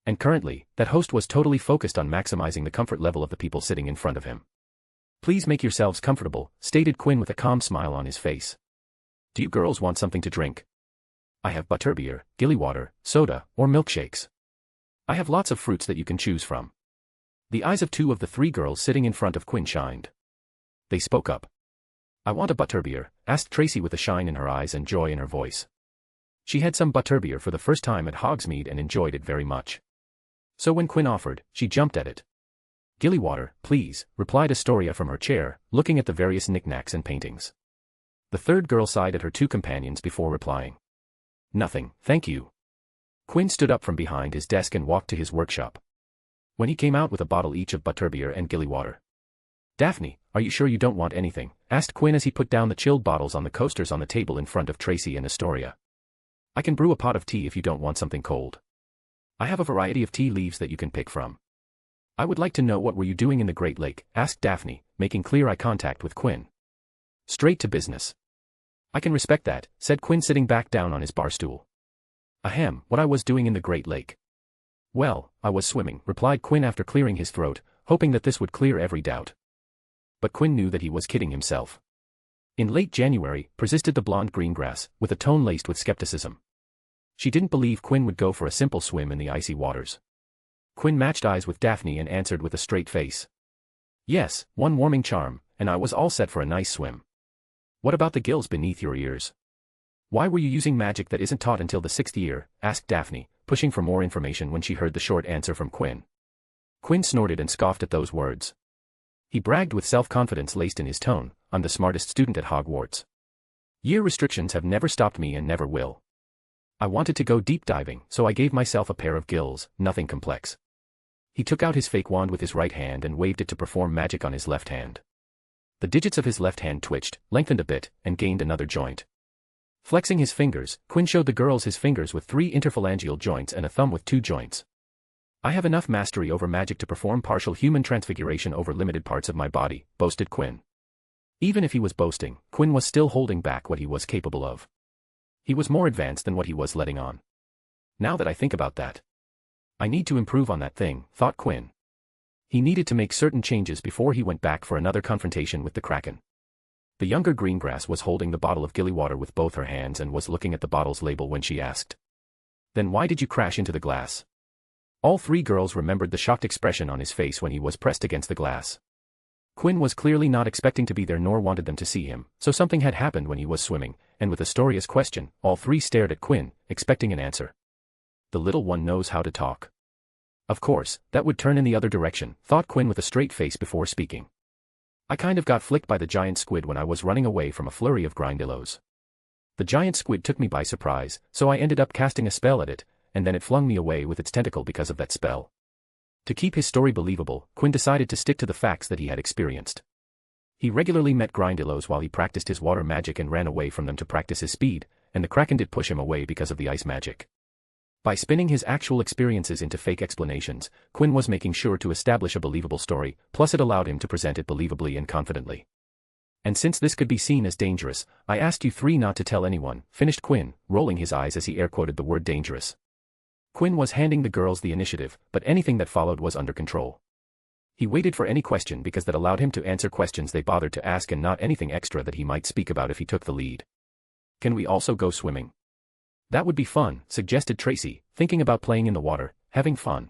And currently, that host was totally focused on maximizing the comfort level of the people sitting in front of him. "Please make yourselves comfortable," stated Quinn with a calm smile on his face. "Do you girls want something to drink? I have butterbeer, gillywater, soda, or milkshakes. I have lots of fruits that you can choose from." The eyes of 2 of the 3 girls sitting in front of Quinn shined. They spoke up. "I want a butterbeer," asked Tracy with a shine in her eyes and joy in her voice. She had some butterbeer for the first time at Hogsmeade and enjoyed it very much. So when Quinn offered, she jumped at it. "Gillywater, please," replied Astoria from her chair, looking at the various knickknacks and paintings. The 3rd girl sighed at her 2 companions before replying. "Nothing, thank you." Quinn stood up from behind his desk and walked to his workshop. When he came out with a bottle each of butterbeer and gillywater. "Daphne, are you sure you don't want anything?" asked Quinn as he put down the chilled bottles on the coasters on the table in front of Tracy and Astoria. "I can brew a pot of tea if you don't want something cold. I have a variety of tea leaves that you can pick from." "I would like to know what were you doing in the Great Lake?" asked Daphne, making clear eye contact with Quinn. "Straight to business." "I can respect that," said Quinn sitting back down on his bar stool. "Ahem, what I was doing in the Great Lake. Well, I was swimming," replied Quinn after clearing his throat, hoping that this would clear every doubt. But Quinn knew that he was kidding himself. "In late January," persisted the blonde Greengrass, with a tone laced with skepticism. She didn't believe Quinn would go for a simple swim in the icy waters. Quinn matched eyes with Daphne and answered with a straight face. Yes, one warming charm, and I was all set for a nice swim. What about the gills beneath your ears? Why were you using magic that isn't taught until the 6th year? Asked Daphne, pushing for more information when she heard the short answer from Quinn. Quinn snorted and scoffed at those words. He bragged with self-confidence laced in his tone, I'm the smartest student at Hogwarts. Year restrictions have never stopped me and never will. I wanted to go deep diving, so I gave myself a pair of gills, nothing complex. He took out his fake wand with his right hand and waved it to perform magic on his left hand. The digits of his left hand twitched, lengthened a bit, and gained another joint. Flexing his fingers, Quinn showed the girls his fingers with 3 interphalangeal joints and a thumb with 2 joints. I have enough mastery over magic to perform partial human transfiguration over limited parts of my body, boasted Quinn. Even if he was boasting, Quinn was still holding back what he was capable of. He was more advanced than what he was letting on. Now that I think about that, I need to improve on that thing, thought Quinn. He needed to make certain changes before he went back for another confrontation with the Kraken. The younger Greengrass was holding the bottle of gilly water with both her hands and was looking at the bottle's label when she asked. Then why did you crash into the glass? All 3 girls remembered the shocked expression on his face when he was pressed against the glass. Quinn was clearly not expecting to be there nor wanted them to see him, so something had happened when he was swimming, and with Astoria's question, all 3 stared at Quinn, expecting an answer. The little one knows how to talk. Of course, that would turn in the other direction, thought Quinn with a straight face before speaking. I kind of got flicked by the giant squid when I was running away from a flurry of grindillos. The giant squid took me by surprise, so I ended up casting a spell at it, and then it flung me away with its tentacle because of that spell. To keep his story believable, Quinn decided to stick to the facts that he had experienced. He regularly met grindillos while he practiced his water magic and ran away from them to practice his speed, and the Kraken did push him away because of the ice magic. By spinning his actual experiences into fake explanations, Quinn was making sure to establish a believable story, plus it allowed him to present it believably and confidently. And since this could be seen as dangerous, I asked you 3 not to tell anyone, finished Quinn, rolling his eyes as he air-quoted the word dangerous. Quinn was handing the girls the initiative, but anything that followed was under control. He waited for any question because that allowed him to answer questions they bothered to ask and not anything extra that he might speak about if he took the lead. Can we also go swimming? That would be fun, suggested Tracy, thinking about playing in the water, having fun.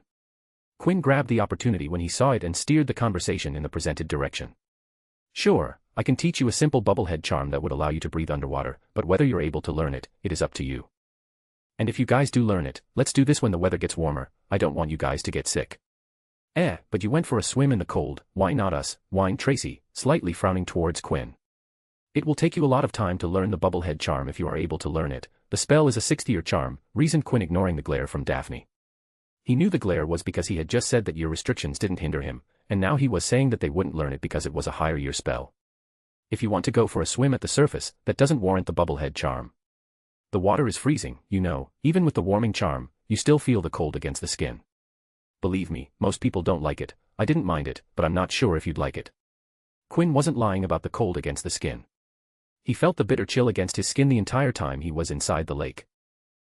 Quinn grabbed the opportunity when he saw it and steered the conversation in the presented direction. Sure, I can teach you a simple bubblehead charm that would allow you to breathe underwater, but whether you're able to learn it, it is up to you. And if you guys do learn it, let's do this when the weather gets warmer, I don't want you guys to get sick. But you went for a swim in the cold, why not us, whined Tracy, slightly frowning towards Quinn. It will take you a lot of time to learn the bubblehead charm if you are able to learn it. The spell is a 6th-year charm, reasoned Quinn, ignoring the glare from Daphne. He knew the glare was because he had just said that year restrictions didn't hinder him, and now he was saying that they wouldn't learn it because it was a higher year spell. If you want to go for a swim at the surface, that doesn't warrant the bubblehead charm. The water is freezing, you know, even with the warming charm, you still feel the cold against the skin. Believe me, most people don't like it, I didn't mind it, but I'm not sure if you'd like it. Quinn wasn't lying about the cold against the skin. He felt the bitter chill against his skin the entire time he was inside the lake.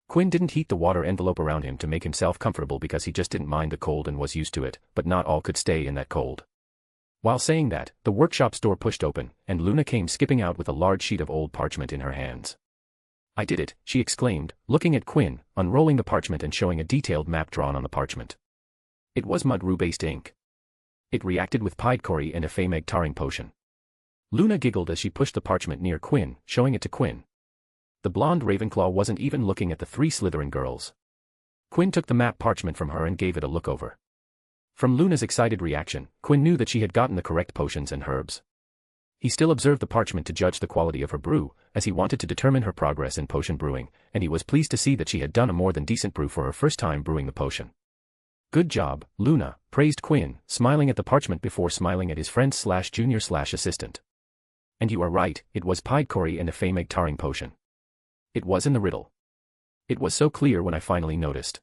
Quinn didn't heat the water envelope around him to make himself comfortable because he just didn't mind the cold and was used to it, but not all could stay in that cold. While saying that, the workshop's door pushed open, and Luna came skipping out with a large sheet of old parchment in her hands. I did it, she exclaimed, looking at Quinn, unrolling the parchment and showing a detailed map drawn on the parchment. It was mud-rue-based ink. It reacted with Piedcory and a Faemeg tarring potion. Luna giggled as she pushed the parchment near Quinn, showing it to Quinn. The blonde Ravenclaw wasn't even looking at the 3 Slytherin girls. Quinn took the map parchment from her and gave it a look over. From Luna's excited reaction, Quinn knew that she had gotten the correct potions and herbs. He still observed the parchment to judge the quality of her brew, as he wanted to determine her progress in potion brewing, and he was pleased to see that she had done a more than decent brew for her first time brewing the potion. Good job, Luna, praised Quinn, smiling at the parchment before smiling at his friend/junior/assistant. And you are right, it was Piedcory and a Faemeg tarring potion. It was in the riddle. It was so clear when I finally noticed.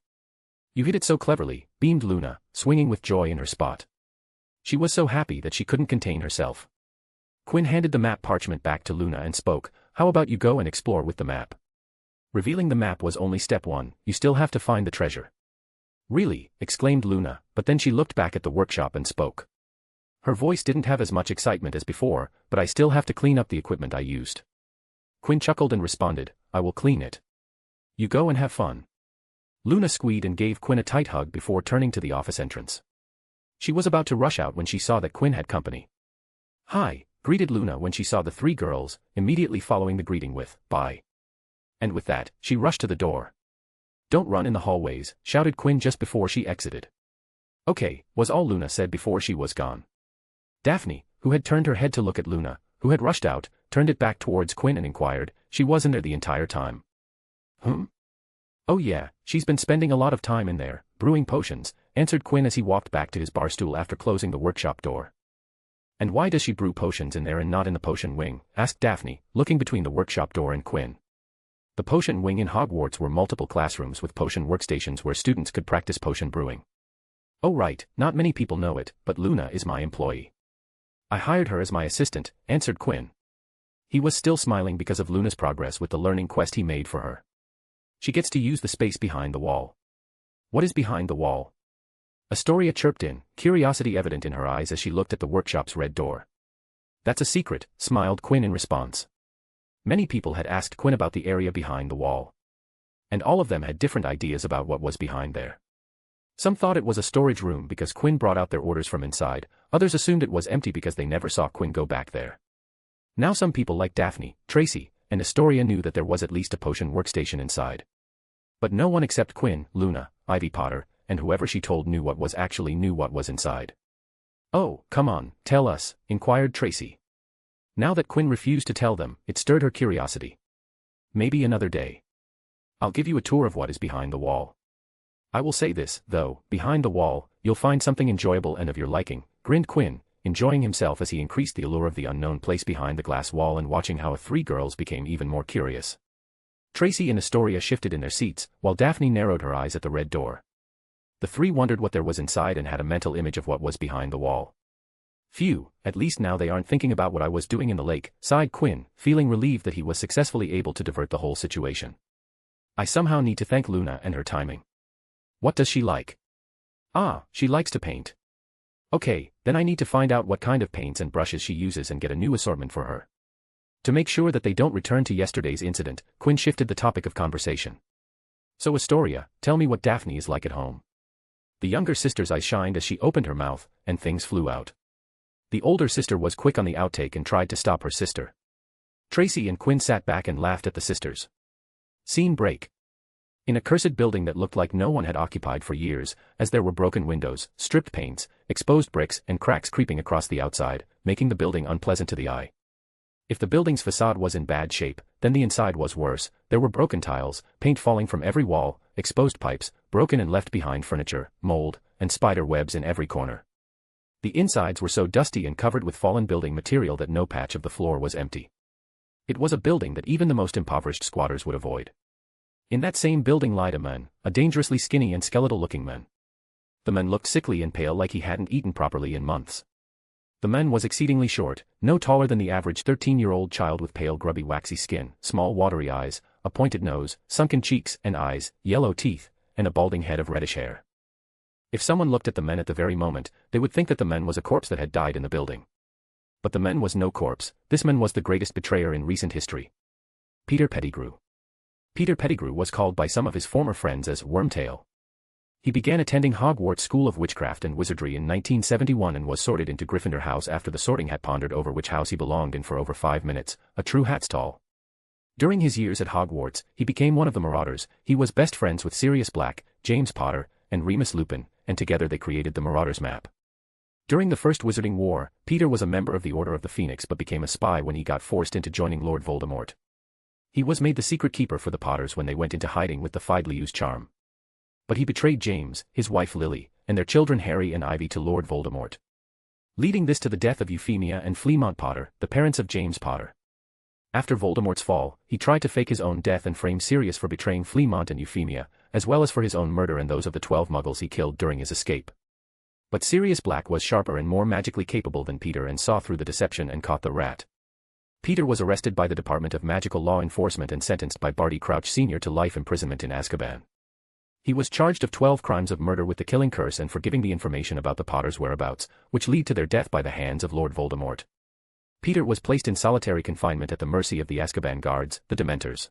You hit it so cleverly, beamed Luna, swinging with joy in her spot. She was so happy that she couldn't contain herself. Quinn handed the map parchment back to Luna and spoke, how about you go and explore with the map? Revealing the map was only step 1, you still have to find the treasure. Really, exclaimed Luna, but then she looked back at the workshop and spoke. Her voice didn't have as much excitement as before, but I still have to clean up the equipment I used. Quinn chuckled and responded, I will clean it. You go and have fun. Luna squealed and gave Quinn a tight hug before turning to the office entrance. She was about to rush out when she saw that Quinn had company. "Hi," greeted Luna when she saw the three girls, immediately following the greeting with, "Bye." And with that, she rushed to the door. "Don't run in the hallways," shouted Quinn just before she exited. "Okay," was all Luna said before she was gone. Daphne, who had turned her head to look at Luna, who had rushed out, turned it back towards Quinn and inquired, "She wasn't there the entire time?" "Oh yeah, she's been spending a lot of time in there, brewing potions," answered Quinn as he walked back to his bar stool after closing the workshop door. "And why does she brew potions in there and not in the potion wing?" asked Daphne, looking between the workshop door and Quinn. The potion wing in Hogwarts were multiple classrooms with potion workstations where students could practice potion brewing. "Oh right, not many people know it, but Luna is my employee. I hired her as my assistant," answered Quinn. He was still smiling because of Luna's progress with the learning quest he made for her. "She gets to use the space behind the wall." "What is behind the wall?" Astoria chirped in, curiosity evident in her eyes as she looked at the workshop's red door. "That's a secret," smiled Quinn in response. Many people had asked Quinn about the area behind the wall. And all of them had different ideas about what was behind there. Some thought it was a storage room because Quinn brought out their orders from inside, others assumed it was empty because they never saw Quinn go back there. Now some people like Daphne, Tracy, and Astoria knew that there was at least a potion workstation inside. But no one except Quinn, Luna, Ivy Potter, and whoever she told knew what was inside. "Oh, come on, tell us," inquired Tracy. Now that Quinn refused to tell them, it stirred her curiosity. "Maybe another day. I'll give you a tour of what is behind the wall. I will say this, though, behind the wall, you'll find something enjoyable and of your liking," grinned Quinn, enjoying himself as he increased the allure of the unknown place behind the glass wall and watching how the three girls became even more curious. Tracy and Astoria shifted in their seats, while Daphne narrowed her eyes at the red door. The three wondered what there was inside and had a mental image of what was behind the wall. "Phew, at least now they aren't thinking about what I was doing in the lake," sighed Quinn, feeling relieved that he was successfully able to divert the whole situation. "I somehow need to thank Luna and her timing. What does she like?" "Ah, she likes to paint." "Okay, then I need to find out what kind of paints and brushes she uses and get a new assortment for her." To make sure that they don't return to yesterday's incident, Quinn shifted the topic of conversation. "So Astoria, tell me what Daphne is like at home." The younger sister's eyes shined as she opened her mouth, and things flew out. The older sister was quick on the outtake and tried to stop her sister. Tracy and Quinn sat back and laughed at the sisters. Scene break. In a cursed building that looked like no one had occupied for years, as there were broken windows, stripped paints, exposed bricks and cracks creeping across the outside, making the building unpleasant to the eye. If the building's facade was in bad shape, then the inside was worse. There were broken tiles, paint falling from every wall, exposed pipes, broken and left behind furniture, mold, and spider webs in every corner. The insides were so dusty and covered with fallen building material that no patch of the floor was empty. It was a building that even the most impoverished squatters would avoid. In that same building lied a man, a dangerously skinny and skeletal-looking man. The man looked sickly and pale like he hadn't eaten properly in months. The man was exceedingly short, no taller than the average 13-year-old child with pale grubby waxy skin, small watery eyes, a pointed nose, sunken cheeks and eyes, yellow teeth, and a balding head of reddish hair. If someone looked at the man at the very moment, they would think that the man was a corpse that had died in the building. But the man was no corpse, this man was the greatest betrayer in recent history. Peter Pettigrew. Peter Pettigrew was called by some of his former friends as Wormtail. He began attending Hogwarts School of Witchcraft and Wizardry in 1971 and was sorted into Gryffindor House after the sorting hat pondered over which house he belonged in for over 5 minutes, a true hat's tall. During his years at Hogwarts, he became one of the Marauders. He was best friends with Sirius Black, James Potter, and Remus Lupin, and together they created the Marauders map. During the First Wizarding War, Peter was a member of the Order of the Phoenix but became a spy when he got forced into joining Lord Voldemort. He was made the secret keeper for the Potters when they went into hiding with the Fidley's charm. But he betrayed James, his wife Lily, and their children Harry and Ivy to Lord Voldemort, leading this to the death of Euphemia and Fleamont Potter, the parents of James Potter. After Voldemort's fall, he tried to fake his own death and frame Sirius for betraying Fleamont and Euphemia, as well as for his own murder and those of the 12 Muggles he killed during his escape. But Sirius Black was sharper and more magically capable than Peter and saw through the deception and caught the rat. Peter was arrested by the Department of Magical Law Enforcement and sentenced by Barty Crouch Sr. to life imprisonment in Azkaban. He was charged of 12 crimes of murder with the killing curse and for giving the information about the Potters' whereabouts, which lead to their death by the hands of Lord Voldemort. Peter was placed in solitary confinement at the mercy of the Azkaban guards, the Dementors.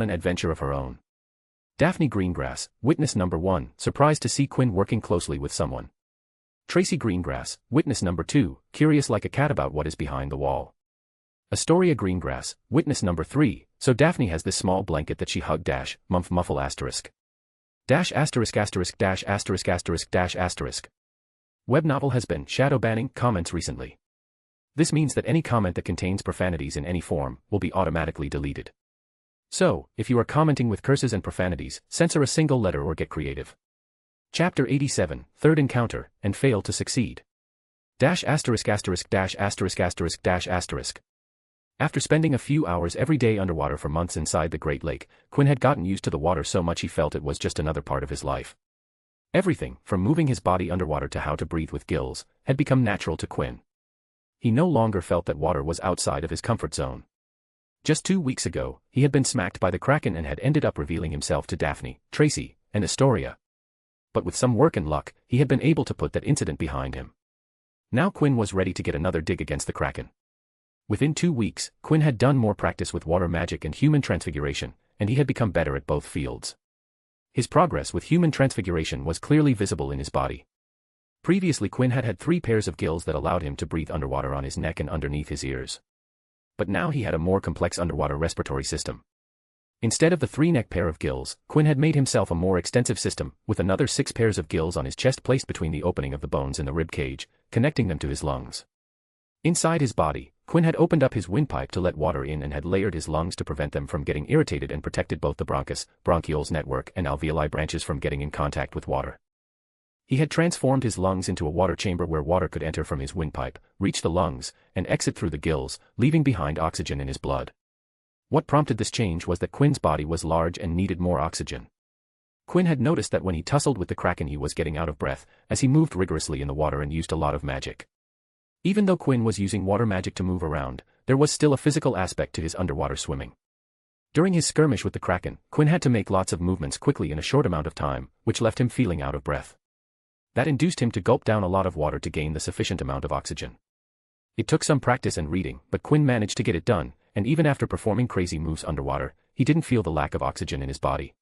on an adventure of her own. Daphne Greengrass, witness number 1, surprised to see Quinn working closely with someone. Tracy Greengrass, witness number 2, curious like a cat about what is behind the wall. Astoria Greengrass, witness number 3, so Daphne has this small blanket that she hugged dash, muffle asterisk. Dash asterisk asterisk dash asterisk asterisk dash asterisk. Web novel has been shadow banning comments recently. This means that any comment that contains profanities in any form will be automatically deleted. So, if you are commenting with curses and profanities, censor a single letter or get creative. Chapter 87, Third Encounter, and fail to succeed. Dash asterisk asterisk dash asterisk asterisk dash asterisk. After spending a few hours every day underwater for months inside the Great Lake, Quinn had gotten used to the water so much he felt it was just another part of his life. Everything, from moving his body underwater to how to breathe with gills, had become natural to Quinn. He no longer felt that water was outside of his comfort zone. Just 2 weeks ago, he had been smacked by the Kraken and had ended up revealing himself to Daphne, Tracy, and Astoria. But with some work and luck, he had been able to put that incident behind him. Now Quinn was ready to get another dig against the Kraken. Within 2 weeks, Quinn had done more practice with water magic and human transfiguration, and he had become better at both fields. His progress with human transfiguration was clearly visible in his body. Previously Quinn had 3 pairs of gills that allowed him to breathe underwater on his neck and underneath his ears. But now he had a more complex underwater respiratory system. Instead of the 3-neck pair of gills, Quinn had made himself a more extensive system, with another 6 pairs of gills on his chest placed between the opening of the bones in the rib cage, connecting them to his lungs. Inside his body, Quinn had opened up his windpipe to let water in and had layered his lungs to prevent them from getting irritated and protected both the bronchus, bronchioles network and alveoli branches from getting in contact with water. He had transformed his lungs into a water chamber where water could enter from his windpipe, reach the lungs, and exit through the gills, leaving behind oxygen in his blood. What prompted this change was that Quinn's body was large and needed more oxygen. Quinn had noticed that when he tussled with the Kraken he was getting out of breath, as he moved rigorously in the water and used a lot of magic. Even though Quinn was using water magic to move around, there was still a physical aspect to his underwater swimming. During his skirmish with the Kraken, Quinn had to make lots of movements quickly in a short amount of time, which left him feeling out of breath. That induced him to gulp down a lot of water to gain the sufficient amount of oxygen. It took some practice and reading, but Quinn managed to get it done, and even after performing crazy moves underwater, he didn't feel the lack of oxygen in his body.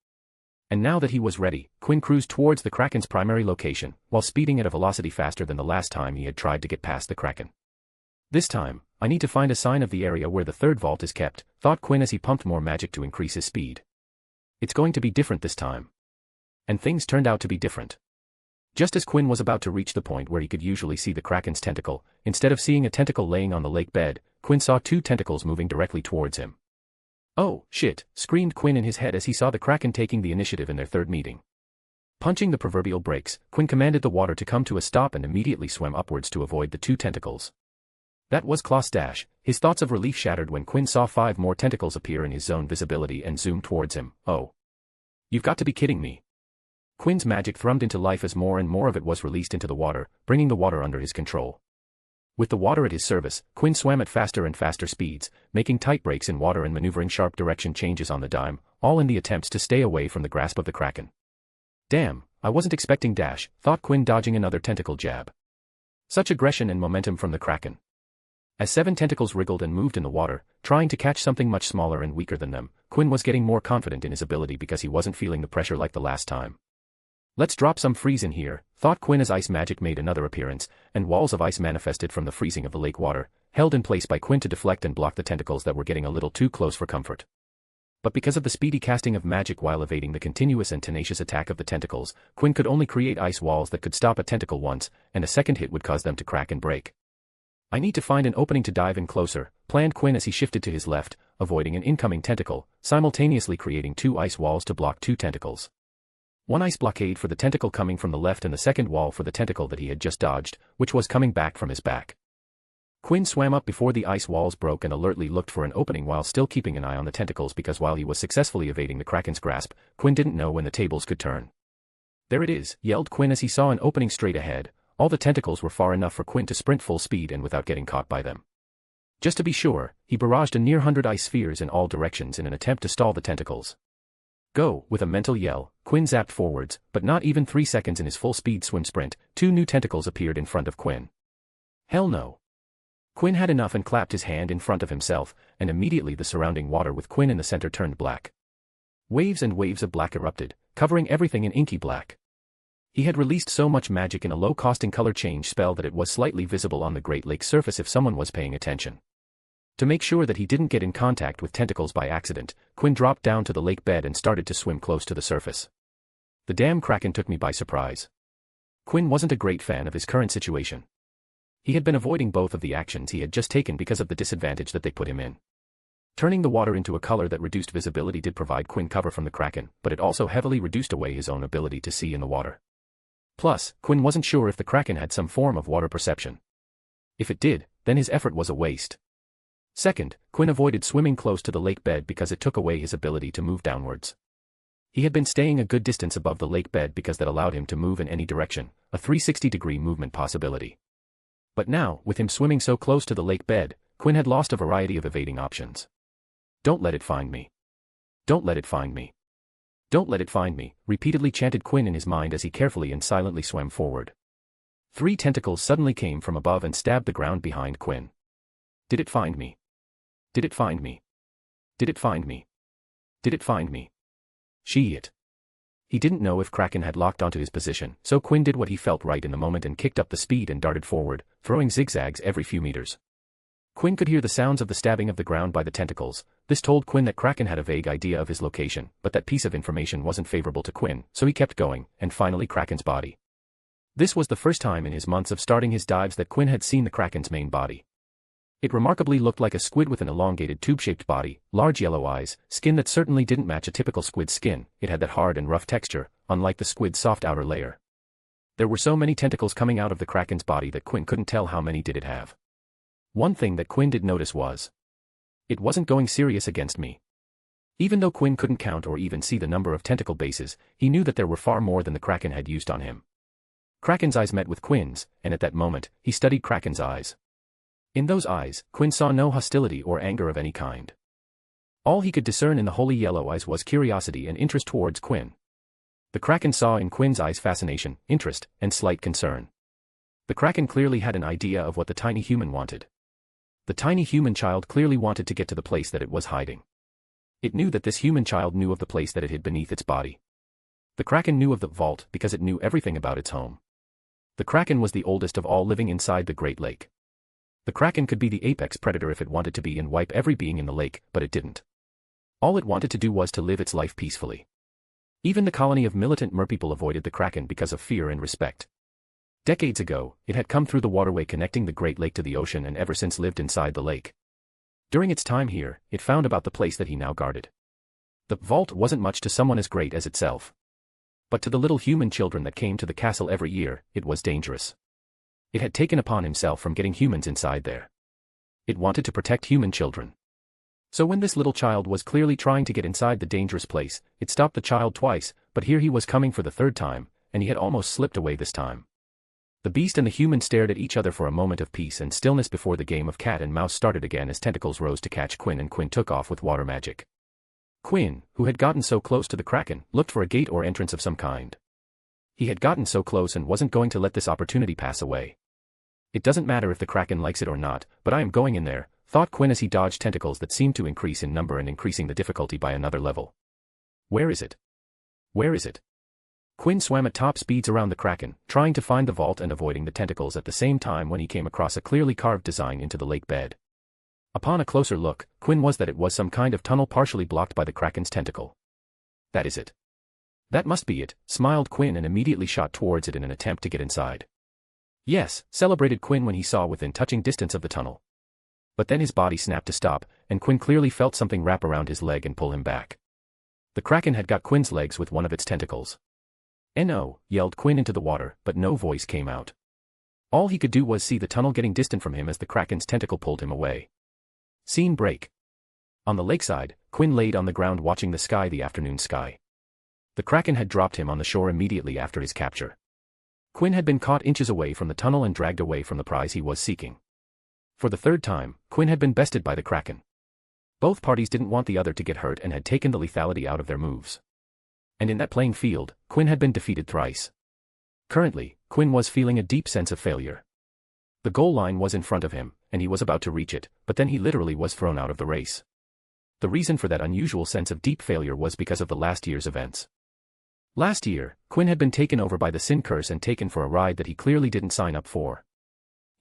And now that he was ready, Quinn cruised towards the Kraken's primary location, while speeding at a velocity faster than the last time he had tried to get past the Kraken. This time, I need to find a sign of the area where the third vault is kept, thought Quinn as he pumped more magic to increase his speed. It's going to be different this time. And things turned out to be different. Just as Quinn was about to reach the point where he could usually see the Kraken's tentacle, instead of seeing a tentacle laying on the lake bed, Quinn saw two tentacles moving directly towards him. "Oh, shit," screamed Quinn in his head as he saw the Kraken taking the initiative in their third meeting. Punching the proverbial brakes, Quinn commanded the water to come to a stop and immediately swam upwards to avoid the two tentacles. That was Klaus Dash. His thoughts of relief shattered when Quinn saw 5 more tentacles appear in his zone visibility and zoom towards him. "Oh. You've got to be kidding me." Quinn's magic thrummed into life as more and more of it was released into the water, bringing the water under his control. With the water at his service, Quinn swam at faster and faster speeds, making tight breaks in water and maneuvering sharp direction changes on the dime, all in the attempts to stay away from the grasp of the Kraken. "Damn, I wasn't expecting Dash," thought Quinn, dodging another tentacle jab. Such aggression and momentum from the Kraken. As 7 tentacles wriggled and moved in the water, trying to catch something much smaller and weaker than them, Quinn was getting more confident in his ability because he wasn't feeling the pressure like the last time. "Let's drop some freeze in here," thought Quinn as ice magic made another appearance, and walls of ice manifested from the freezing of the lake water, held in place by Quinn to deflect and block the tentacles that were getting a little too close for comfort. But because of the speedy casting of magic while evading the continuous and tenacious attack of the tentacles, Quinn could only create ice walls that could stop a tentacle once, and a second hit would cause them to crack and break. "I need to find an opening to dive in closer," planned Quinn as he shifted to his left, avoiding an incoming tentacle, simultaneously creating 2 ice walls to block 2 tentacles. One ice blockade for the tentacle coming from the left and the second wall for the tentacle that he had just dodged, which was coming back from his back. Quinn swam up before the ice walls broke and alertly looked for an opening while still keeping an eye on the tentacles because while he was successfully evading the Kraken's grasp, Quinn didn't know when the tables could turn. "There it is," yelled Quinn as he saw an opening straight ahead. All the tentacles were far enough for Quinn to sprint full speed and without getting caught by them. Just to be sure, he barraged a near 100 ice spheres in all directions in an attempt to stall the tentacles. "Go!" With a mental yell, Quinn zapped forwards, but not even 3 seconds in his full-speed swim sprint, 2 new tentacles appeared in front of Quinn. Hell no. Quinn had enough and clapped his hand in front of himself, and immediately the surrounding water with Quinn in the center turned black. Waves and waves of black erupted, covering everything in inky black. He had released so much magic in a low-costing color change spell that it was slightly visible on the Great Lake surface if someone was paying attention. To make sure that he didn't get in contact with tentacles by accident, Quinn dropped down to the lake bed and started to swim close to the surface. The damn Kraken took me by surprise. Quinn wasn't a great fan of his current situation. He had been avoiding both of the actions he had just taken because of the disadvantage that they put him in. Turning the water into a color that reduced visibility did provide Quinn cover from the Kraken, but it also heavily reduced away his own ability to see in the water. Plus, Quinn wasn't sure if the Kraken had some form of water perception. If it did, then his effort was a waste. Second, Quinn avoided swimming close to the lake bed because it took away his ability to move downwards. He had been staying a good distance above the lake bed because that allowed him to move in any direction, a 360-degree movement possibility. But now, with him swimming so close to the lake bed, Quinn had lost a variety of evading options. "Don't let it find me. Don't let it find me. Don't let it find me," repeatedly chanted Quinn in his mind as he carefully and silently swam forward. 3 tentacles suddenly came from above and stabbed the ground behind Quinn. Did it find me? Did it find me? Did it find me? Did it find me? Shit. He didn't know if Kraken had locked onto his position, so Quinn did what he felt right in the moment and kicked up the speed and darted forward, throwing zigzags every few meters. Quinn could hear the sounds of the stabbing of the ground by the tentacles. This told Quinn that Kraken had a vague idea of his location, but that piece of information wasn't favorable to Quinn, so he kept going, and finally Kraken's body. This was the first time in his months of starting his dives that Quinn had seen the Kraken's main body. It remarkably looked like a squid with an elongated tube-shaped body, large yellow eyes, skin that certainly didn't match a typical squid's skin. It had that hard and rough texture, unlike the squid's soft outer layer. There were so many tentacles coming out of the Kraken's body that Quinn couldn't tell how many did it have. One thing that Quinn did notice was, it wasn't going serious against me. Even though Quinn couldn't count or even see the number of tentacle bases, he knew that there were far more than the Kraken had used on him. Kraken's eyes met with Quinn's, and at that moment, he studied Kraken's eyes. In those eyes, Quinn saw no hostility or anger of any kind. All he could discern in the holy yellow eyes was curiosity and interest towards Quinn. The Kraken saw in Quinn's eyes fascination, interest, and slight concern. The Kraken clearly had an idea of what the tiny human wanted. The tiny human child clearly wanted to get to the place that it was hiding. It knew that this human child knew of the place that it hid beneath its body. The Kraken knew of the vault because it knew everything about its home. The Kraken was the oldest of all living inside the Great Lake. The Kraken could be the apex predator if it wanted to be and wipe every being in the lake, but it didn't. All it wanted to do was to live its life peacefully. Even the colony of militant merpeople avoided the Kraken because of fear and respect. Decades ago, it had come through the waterway connecting the Great Lake to the ocean and ever since lived inside the lake. During its time here, it found about the place that he now guarded. The vault wasn't much to someone as great as itself. But to the little human children that came to the castle every year, it was dangerous. It had taken upon himself from getting humans inside there. It wanted to protect human children. So when this little child was clearly trying to get inside the dangerous place, it stopped the child twice, but here he was coming for the third time, and he had almost slipped away this time. The beast and the human stared at each other for a moment of peace and stillness before the game of cat and mouse started again as tentacles rose to catch Quinn and Quinn took off with water magic. Quinn, who had gotten so close to the Kraken, looked for a gate or entrance of some kind. He had gotten so close and wasn't going to let this opportunity pass away. It doesn't matter if the Kraken likes it or not, but I am going in there, thought Quinn as he dodged tentacles that seemed to increase in number and increasing the difficulty by another level. Where is it? Where is it? Quinn swam at top speeds around the Kraken, trying to find the vault and avoiding the tentacles at the same time when he came across a clearly carved design into the lake bed. Upon a closer look, Quinn was that it was some kind of tunnel partially blocked by the Kraken's tentacle. That is it. That must be it, smiled Quinn and immediately shot towards it in an attempt to get inside. Yes, celebrated Quinn when he saw within touching distance of the tunnel. But then his body snapped to stop, and Quinn clearly felt something wrap around his leg and pull him back. The Kraken had got Quinn's legs with one of its tentacles. "No," yelled Quinn into the water, but no voice came out. All he could do was see the tunnel getting distant from him as the Kraken's tentacle pulled him away. Scene break. On the lakeside, Quinn laid on the ground watching the afternoon sky. The Kraken had dropped him on the shore immediately after his capture. Quinn had been caught inches away from the tunnel and dragged away from the prize he was seeking. For the third time, Quinn had been bested by the Kraken. Both parties didn't want the other to get hurt and had taken the lethality out of their moves. And in that playing field, Quinn had been defeated thrice. Currently, Quinn was feeling a deep sense of failure. The goal line was in front of him, and he was about to reach it, but then he literally was thrown out of the race. The reason for that unusual sense of deep failure was because of the last year's events. Last year, Quinn had been taken over by the sin curse and taken for a ride that he clearly didn't sign up for.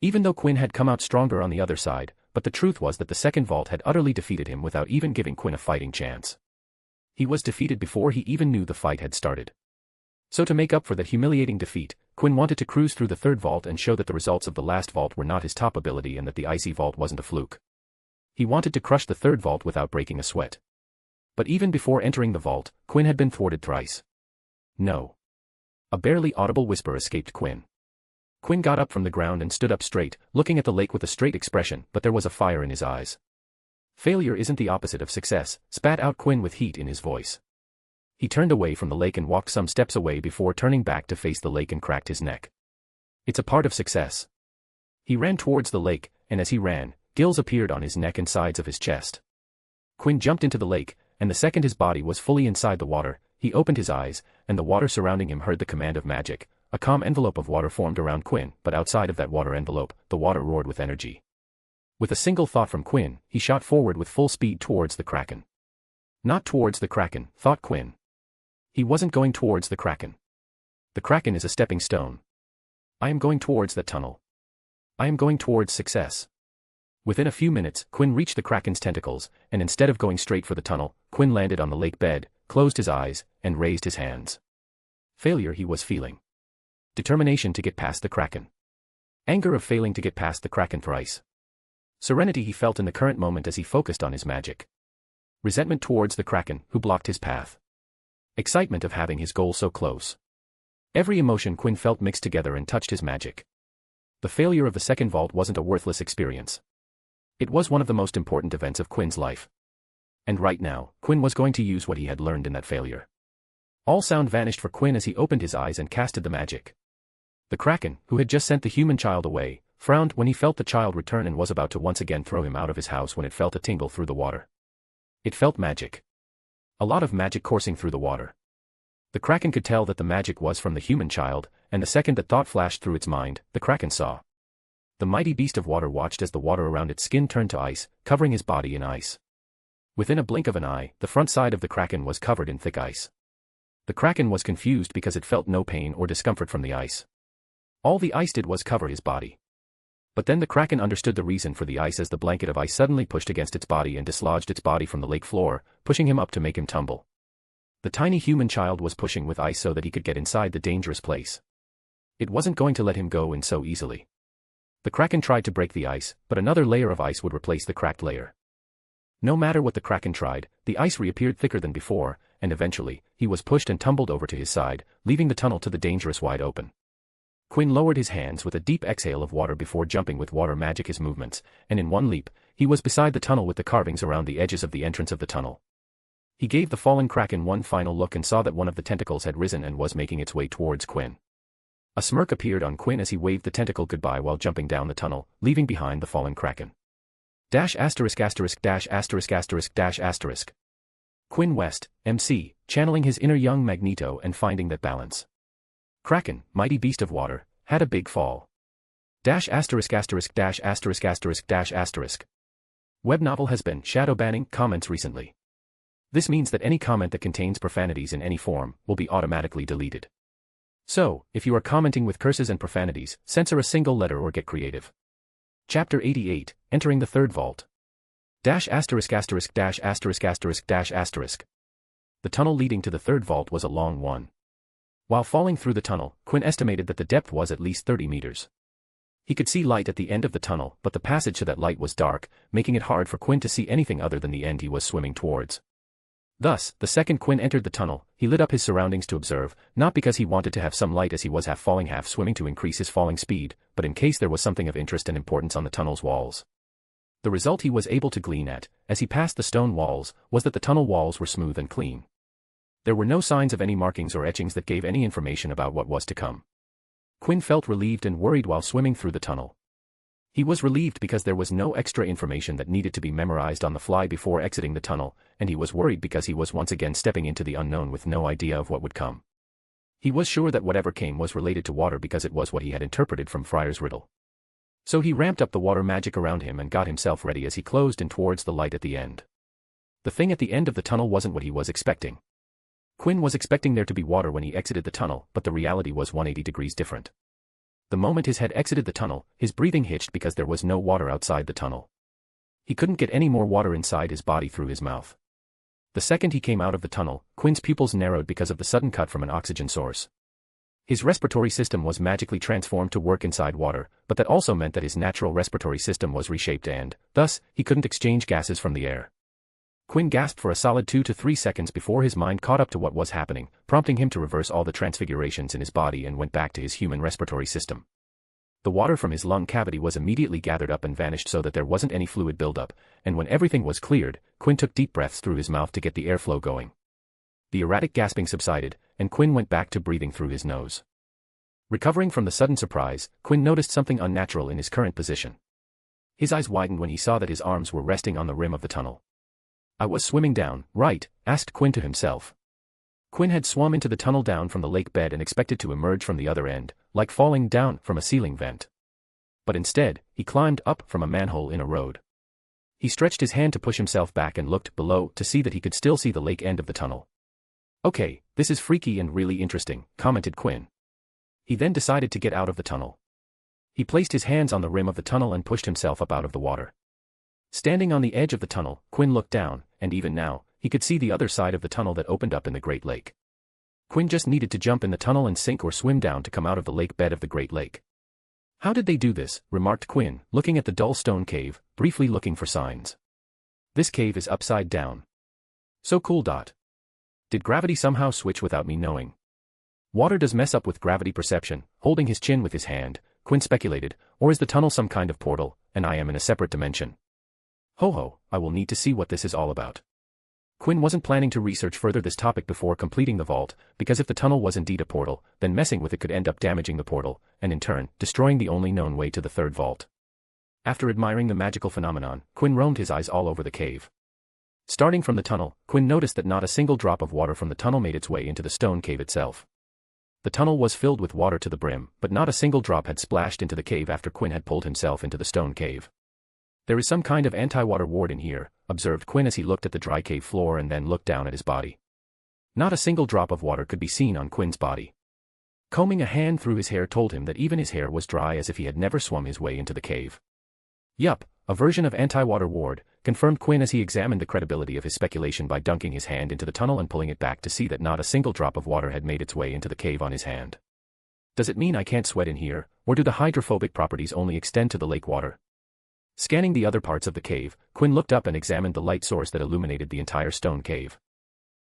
Even though Quinn had come out stronger on the other side, but the truth was that the second vault had utterly defeated him without even giving Quinn a fighting chance. He was defeated before he even knew the fight had started. So to make up for that humiliating defeat, Quinn wanted to cruise through the third vault and show that the results of the last vault were not his top ability and that the icy vault wasn't a fluke. He wanted to crush the third vault without breaking a sweat. But even before entering the vault, Quinn had been thwarted thrice. No. A barely audible whisper escaped Quinn. Quinn got up from the ground and stood up straight, looking at the lake with a straight expression, but there was a fire in his eyes. Failure isn't the opposite of success, spat out Quinn with heat in his voice. He turned away from the lake and walked some steps away before turning back to face the lake and cracked his neck. It's a part of success. He ran towards the lake, and as he ran, gills appeared on his neck and sides of his chest. Quinn jumped into the lake, and the second his body was fully inside the water, he opened his eyes, and the water surrounding him heard the command of magic. A calm envelope of water formed around Quinn, but outside of that water envelope, the water roared with energy. With a single thought from Quinn, he shot forward with full speed towards the Kraken. Not towards the Kraken, thought Quinn. He wasn't going towards the Kraken. The Kraken is a stepping stone. I am going towards that tunnel. I am going towards success. Within a few minutes, Quinn reached the Kraken's tentacles, and instead of going straight for the tunnel, Quinn landed on the lake bed, closed his eyes, and raised his hands. Failure he was feeling. Determination to get past the Kraken. Anger of failing to get past the Kraken thrice. Serenity he felt in the current moment as he focused on his magic. Resentment towards the Kraken, who blocked his path. Excitement of having his goal so close. Every emotion Quinn felt mixed together and touched his magic. The failure of the second vault wasn't a worthless experience. It was one of the most important events of Quinn's life. And right now, Quinn was going to use what he had learned in that failure. All sound vanished for Quinn as he opened his eyes and casted the magic. The Kraken, who had just sent the human child away, frowned when he felt the child return and was about to once again throw him out of his house when it felt a tingle through the water. It felt magic. A lot of magic coursing through the water. The Kraken could tell that the magic was from the human child, and the second that thought flashed through its mind, the Kraken saw. The mighty beast of water watched as the water around its skin turned to ice, covering his body in ice. Within a blink of an eye, the front side of the Kraken was covered in thick ice. The Kraken was confused because it felt no pain or discomfort from the ice. All the ice did was cover his body. But then the Kraken understood the reason for the ice as the blanket of ice suddenly pushed against its body and dislodged its body from the lake floor, pushing him up to make him tumble. The tiny human child was pushing with ice so that he could get inside the dangerous place. It wasn't going to let him go in so easily. The Kraken tried to break the ice, but another layer of ice would replace the cracked layer. No matter what the Kraken tried, the ice reappeared thicker than before, and eventually, he was pushed and tumbled over to his side, leaving the tunnel to the dangerous wide open. Quinn lowered his hands with a deep exhale of water before jumping with water magic his movements, and in one leap, he was beside the tunnel with the carvings around the edges of the entrance of the tunnel. He gave the fallen Kraken one final look and saw that one of the tentacles had risen and was making its way towards Quinn. A smirk appeared on Quinn as he waved the tentacle goodbye while jumping down the tunnel, leaving behind the fallen Kraken. *******************************************************************************************************************************************************************************************************************************************************************************************************aughly Quinn, mighty beast of water, had a big fall. Web novel has been shadow banning comments recently. This means that any comment that contains profanities in any form will be automatically deleted. So, if you are commenting with curses and profanities, censor a single letter or get creative. Chapter 88, Entering the Third Vault. *********************** The tunnel leading to the third vault was a long one. While falling through the tunnel, Quinn estimated that the depth was at least 30 meters. He could see light at the end of the tunnel, but the passage to that light was dark, making it hard for Quinn to see anything other than the end he was swimming towards. Thus, the second Quinn entered the tunnel, he lit up his surroundings to observe, not because he wanted to have some light as he was half falling half swimming to increase his falling speed, but in case there was something of interest and importance on the tunnel's walls. The result he was able to glean at, as he passed the stone walls, was that the tunnel walls were smooth and clean. There were no signs of any markings or etchings that gave any information about what was to come. Quinn felt relieved and worried while swimming through the tunnel. He was relieved because there was no extra information that needed to be memorized on the fly before exiting the tunnel, and he was worried because he was once again stepping into the unknown with no idea of what would come. He was sure that whatever came was related to water because it was what he had interpreted from Friar's Riddle. So he ramped up the water magic around him and got himself ready as he closed in towards the light at the end. The thing at the end of the tunnel wasn't what he was expecting. Quinn was expecting there to be water when he exited the tunnel, but the reality was 180 degrees different. The moment his head exited the tunnel, his breathing hitched because there was no water outside the tunnel. He couldn't get any more water inside his body through his mouth. The second he came out of the tunnel, Quinn's pupils narrowed because of the sudden cut from an oxygen source. His respiratory system was magically transformed to work inside water, but that also meant that his natural respiratory system was reshaped and, thus, he couldn't exchange gases from the air. Quinn gasped for a solid 2 to 3 seconds before his mind caught up to what was happening, prompting him to reverse all the transfigurations in his body and went back to his human respiratory system. The water from his lung cavity was immediately gathered up and vanished so that there wasn't any fluid buildup, and when everything was cleared, Quinn took deep breaths through his mouth to get the airflow going. The erratic gasping subsided, and Quinn went back to breathing through his nose. Recovering from the sudden surprise, Quinn noticed something unnatural in his current position. His eyes widened when he saw that his arms were resting on the rim of the tunnel. "I was swimming down, right?" asked Quinn to himself. Quinn had swum into the tunnel down from the lake bed and expected to emerge from the other end, like falling down from a ceiling vent. But instead, he climbed up from a manhole in a road. He stretched his hand to push himself back and looked below to see that he could still see the lake end of the tunnel. "Okay, this is freaky and really interesting," commented Quinn. He then decided to get out of the tunnel. He placed his hands on the rim of the tunnel and pushed himself up out of the water. Standing on the edge of the tunnel, Quinn looked down, and even now, he could see the other side of the tunnel that opened up in the Great Lake. Quinn just needed to jump in the tunnel and sink or swim down to come out of the lake bed of the Great Lake. "How did they do this?" remarked Quinn, looking at the dull stone cave, briefly looking for signs. "This cave is upside down. So cool. Did gravity somehow switch without me knowing? Water does mess up with gravity perception." Holding his chin with his hand, Quinn speculated, "or is the tunnel some kind of portal, and I am in a separate dimension? Ho, I will need to see what this is all about." Quinn wasn't planning to research further this topic before completing the vault, because if the tunnel was indeed a portal, then messing with it could end up damaging the portal, and in turn, destroying the only known way to the third vault. After admiring the magical phenomenon, Quinn roamed his eyes all over the cave. Starting from the tunnel, Quinn noticed that not a single drop of water from the tunnel made its way into the stone cave itself. The tunnel was filled with water to the brim, but not a single drop had splashed into the cave after Quinn had pulled himself into the stone cave. "There is some kind of anti-water ward in here," observed Quinn as he looked at the dry cave floor and then looked down at his body. Not a single drop of water could be seen on Quinn's body. Combing a hand through his hair told him that even his hair was dry, as if he had never swum his way into the cave. Yup, a version of anti-water ward, confirmed Quinn as he examined the credibility of his speculation by dunking his hand into the tunnel and pulling it back to see that not a single drop of water had made its way into the cave on his hand. Does it mean I can't sweat in here, or do the hydrophobic properties only extend to the lake water? Scanning the other parts of the cave, Quinn looked up and examined the light source that illuminated the entire stone cave.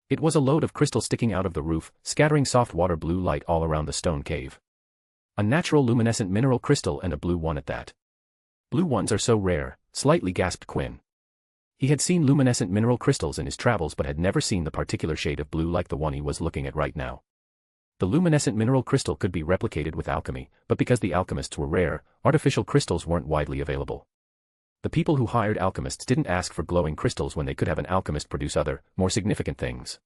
It was a load of crystal sticking out of the roof, scattering soft water blue light all around the stone cave. A natural luminescent mineral crystal, and a blue one at that. Blue ones are so rare, slightly gasped Quinn. He had seen luminescent mineral crystals in his travels but had never seen the particular shade of blue like the one he was looking at right now. The luminescent mineral crystal could be replicated with alchemy, but because the alchemists were rare, artificial crystals weren't widely available. The people who hired alchemists didn't ask for glowing crystals when they could have an alchemist produce other, more significant things.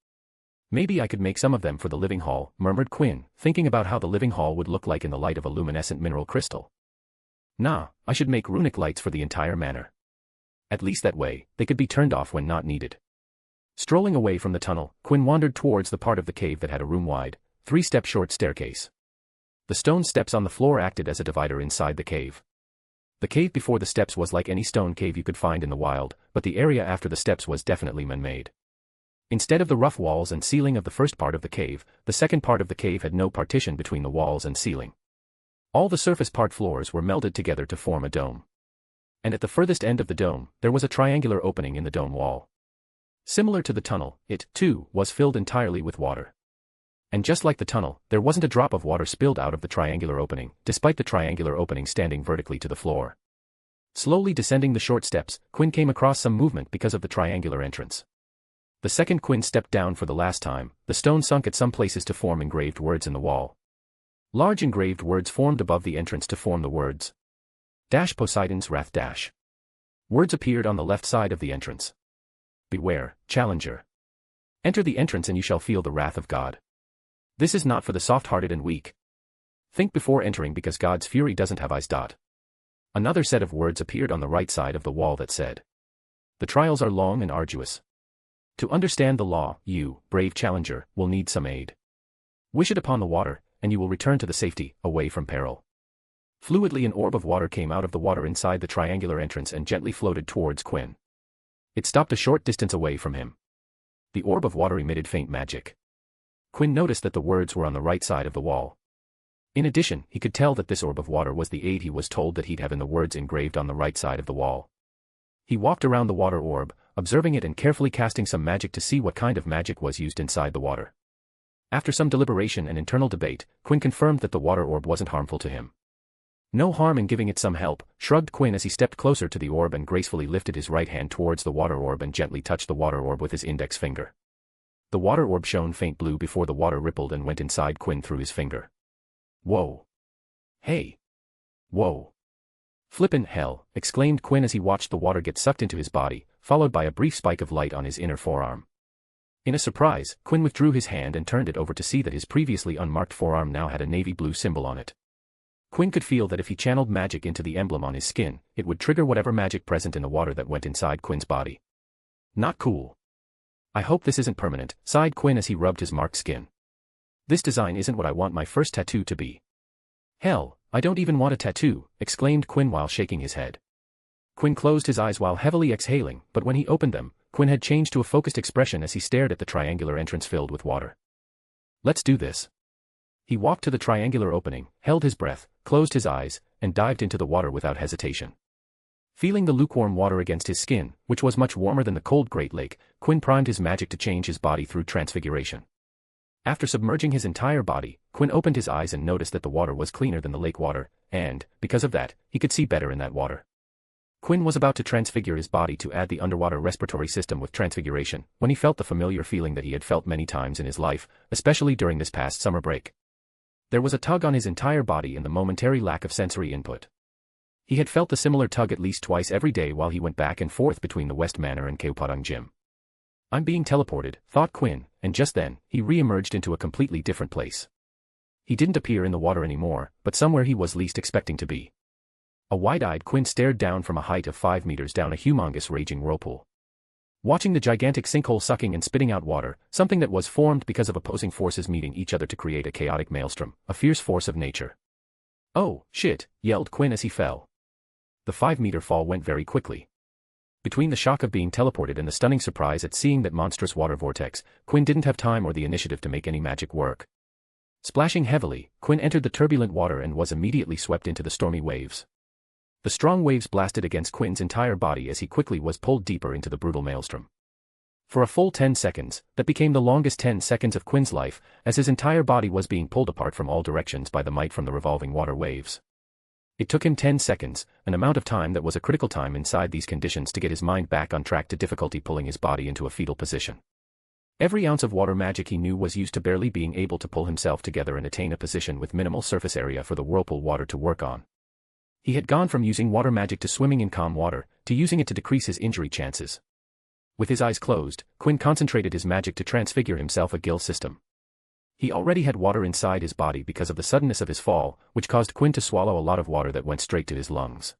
Maybe I could make some of them for the living hall, murmured Quinn, thinking about how the living hall would look like in the light of a luminescent mineral crystal. Nah, I should make runic lights for the entire manor. At least that way, they could be turned off when not needed. Strolling away from the tunnel, Quinn wandered towards the part of the cave that had a room-wide, 3-step short staircase. The stone steps on the floor acted as a divider inside the cave. The cave before the steps was like any stone cave you could find in the wild, but the area after the steps was definitely man-made. Instead of the rough walls and ceiling of the first part of the cave, the second part of the cave had no partition between the walls and ceiling. All the surface part floors were melded together to form a dome. And at the furthest end of the dome, there was a triangular opening in the dome wall. Similar to the tunnel, it, too, was filled entirely with water. And just like the tunnel, there wasn't a drop of water spilled out of the triangular opening, despite the triangular opening standing vertically to the floor. Slowly descending the short steps, Quinn came across some movement because of the triangular entrance. The second Quinn stepped down for the last time, the stone sunk at some places to form engraved words in the wall. Large engraved words formed above the entrance to form the words. Poseidon's Wrath. Words appeared on the left side of the entrance. Beware, challenger. Enter the entrance and you shall feel the wrath of God. This is not for the soft-hearted and weak. Think before entering because God's fury doesn't have eyes. Another set of words appeared on the right side of the wall that said. The trials are long and arduous. To understand the law, you, brave challenger, will need some aid. Wish it upon the water, and you will return to the safety, away from peril. Fluidly an orb of water came out of the water inside the triangular entrance and gently floated towards Quinn. It stopped a short distance away from him. The orb of water emitted faint magic. Quinn noticed that the words were on the right side of the wall. In addition, he could tell that this orb of water was the aid he was told that he'd have in the words engraved on the right side of the wall. He walked around the water orb, observing it and carefully casting some magic to see what kind of magic was used inside the water. After some deliberation and internal debate, Quinn confirmed that the water orb wasn't harmful to him. No harm in giving it some help, shrugged Quinn as he stepped closer to the orb and gracefully lifted his right hand towards the water orb and gently touched the water orb with his index finger. The water orb shone faint blue before the water rippled and went inside Quinn through his finger. Whoa. Hey. Whoa. Flippin' hell, exclaimed Quinn as he watched the water get sucked into his body, followed by a brief spike of light on his inner forearm. In a surprise, Quinn withdrew his hand and turned it over to see that his previously unmarked forearm now had a navy blue symbol on it. Quinn could feel that if he channeled magic into the emblem on his skin, it would trigger whatever magic present in the water that went inside Quinn's body. Not cool. I hope this isn't permanent, sighed Quinn as he rubbed his marked skin. This design isn't what I want my first tattoo to be. Hell, I don't even want a tattoo, exclaimed Quinn while shaking his head. Quinn closed his eyes while heavily exhaling, but when he opened them, Quinn had changed to a focused expression as he stared at the triangular entrance filled with water. Let's do this. He walked to the triangular opening, held his breath, closed his eyes, and dived into the water without hesitation. Feeling the lukewarm water against his skin, which was much warmer than the cold Great Lake, Quinn primed his magic to change his body through transfiguration. After submerging his entire body, Quinn opened his eyes and noticed that the water was cleaner than the lake water, and, because of that, he could see better in that water. Quinn was about to transfigure his body to add the underwater respiratory system with transfiguration, when he felt the familiar feeling that he had felt many times in his life, especially during this past summer break. There was a tug on his entire body and the momentary lack of sensory input. He had felt the similar tug at least twice every day while he went back and forth between the West Manor and Keopadang Gym. I'm being teleported, thought Quinn, and just then, he re-emerged into a completely different place. He didn't appear in the water anymore, but somewhere he was least expecting to be. A wide-eyed Quinn stared down from a height of 5 meters down a humongous raging whirlpool. Watching the gigantic sinkhole sucking and spitting out water, something that was formed because of opposing forces meeting each other to create a chaotic maelstrom, a fierce force of nature. "Oh, shit," yelled Quinn as he fell. The 5-meter fall went very quickly. Between the shock of being teleported and the stunning surprise at seeing that monstrous water vortex, Quinn didn't have time or the initiative to make any magic work. Splashing heavily, Quinn entered the turbulent water and was immediately swept into the stormy waves. The strong waves blasted against Quinn's entire body as he quickly was pulled deeper into the brutal maelstrom. For a full 10 seconds, that became the longest 10 seconds of Quinn's life, as his entire body was being pulled apart from all directions by the might from the revolving water waves. It took him 10 seconds, an amount of time that was a critical time inside these conditions to get his mind back on track to difficulty pulling his body into a fetal position. Every ounce of water magic he knew was used to barely being able to pull himself together and attain a position with minimal surface area for the whirlpool water to work on. He had gone from using water magic to swimming in calm water, to using it to decrease his injury chances. With his eyes closed, Quinn concentrated his magic to transfigure himself a gill system. He already had water inside his body because of the suddenness of his fall, which caused Quinn to swallow a lot of water that went straight to his lungs.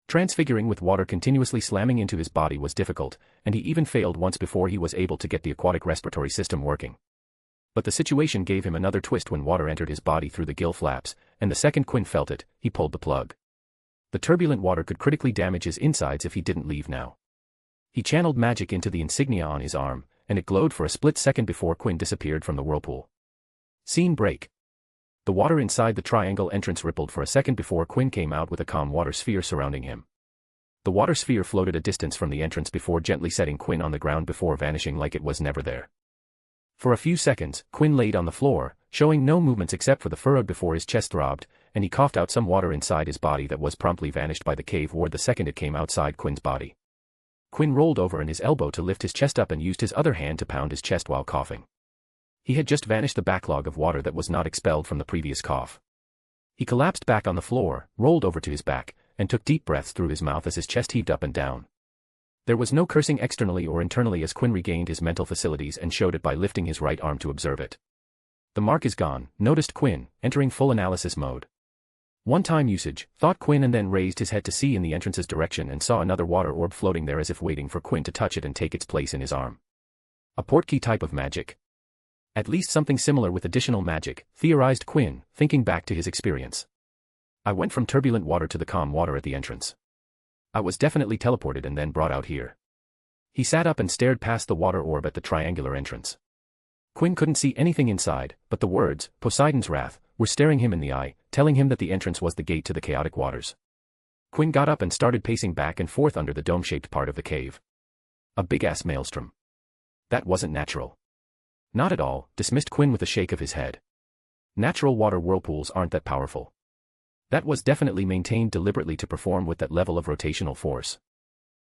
Transfiguring with water continuously slamming into his body was difficult, and he even failed once before he was able to get the aquatic respiratory system working. But the situation gave him another twist when water entered his body through the gill flaps, and the second Quinn felt it, he pulled the plug. The turbulent water could critically damage his insides if he didn't leave now. He channeled magic into the insignia on his arm, and it glowed for a split second before Quinn disappeared from the whirlpool. Scene break. The water inside the triangle entrance rippled for a second before Quinn came out with a calm water sphere surrounding him. The water sphere floated a distance from the entrance before gently setting Quinn on the ground before vanishing like it was never there. For a few seconds, Quinn laid on the floor, showing no movements except for the furrow before his chest throbbed, and he coughed out some water inside his body that was promptly vanished by the cave ward the second it came outside Quinn's body. Quinn rolled over on his elbow to lift his chest up and used his other hand to pound his chest while coughing. He had just vanished the backlog of water that was not expelled from the previous cough. He collapsed back on the floor, rolled over to his back, and took deep breaths through his mouth as his chest heaved up and down. There was no cursing externally or internally as Quinn regained his mental facilities and showed it by lifting his right arm to observe it. "The mark is gone," noticed Quinn, entering full analysis mode. "One-time usage," thought Quinn, and then raised his head to see in the entrance's direction and saw another water orb floating there as if waiting for Quinn to touch it and take its place in his arm. A portkey type of magic. At least something similar with additional magic, theorized Quinn, thinking back to his experience. "I went from turbulent water to the calm water at the entrance. I was definitely teleported and then brought out here." He sat up and stared past the water orb at the triangular entrance. Quinn couldn't see anything inside, but the words, "Poseidon's Wrath," were staring him in the eye, telling him that the entrance was the gate to the chaotic waters. Quinn got up and started pacing back and forth under the dome-shaped part of the cave. A big-ass maelstrom. That wasn't natural. Not at all, dismissed Quinn with a shake of his head. Natural water whirlpools aren't that powerful. That was definitely maintained deliberately to perform with that level of rotational force.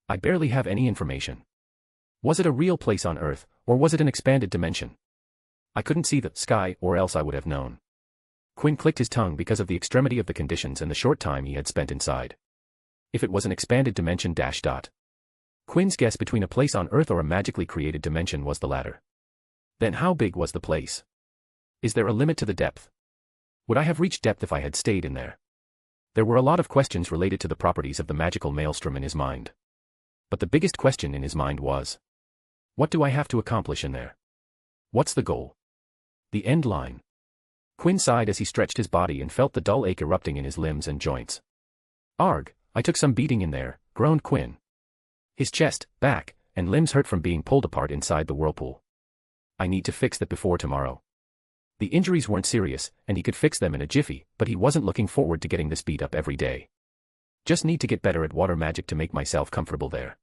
I barely have any information. Was it a real place on Earth, or was it an expanded dimension? I couldn't see the sky, or else I would have known. Quinn clicked his tongue because of the extremity of the conditions and the short time he had spent inside. If it was an expanded dimension ... Quinn's guess between a place on Earth or a magically created dimension was the latter. Then how big was the place? Is there a limit to the depth? Would I have reached depth if I had stayed in there? There were a lot of questions related to the properties of the magical maelstrom in his mind. But the biggest question in his mind was, what do I have to accomplish in there? What's the goal? The end line. Quinn sighed as he stretched his body and felt the dull ache erupting in his limbs and joints. "Arg, I took some beating in there," groaned Quinn. His chest, back, and limbs hurt from being pulled apart inside the whirlpool. "I need to fix that before tomorrow." The injuries weren't serious, and he could fix them in a jiffy, but he wasn't looking forward to getting this beat up every day. "Just need to get better at water magic to make myself comfortable there.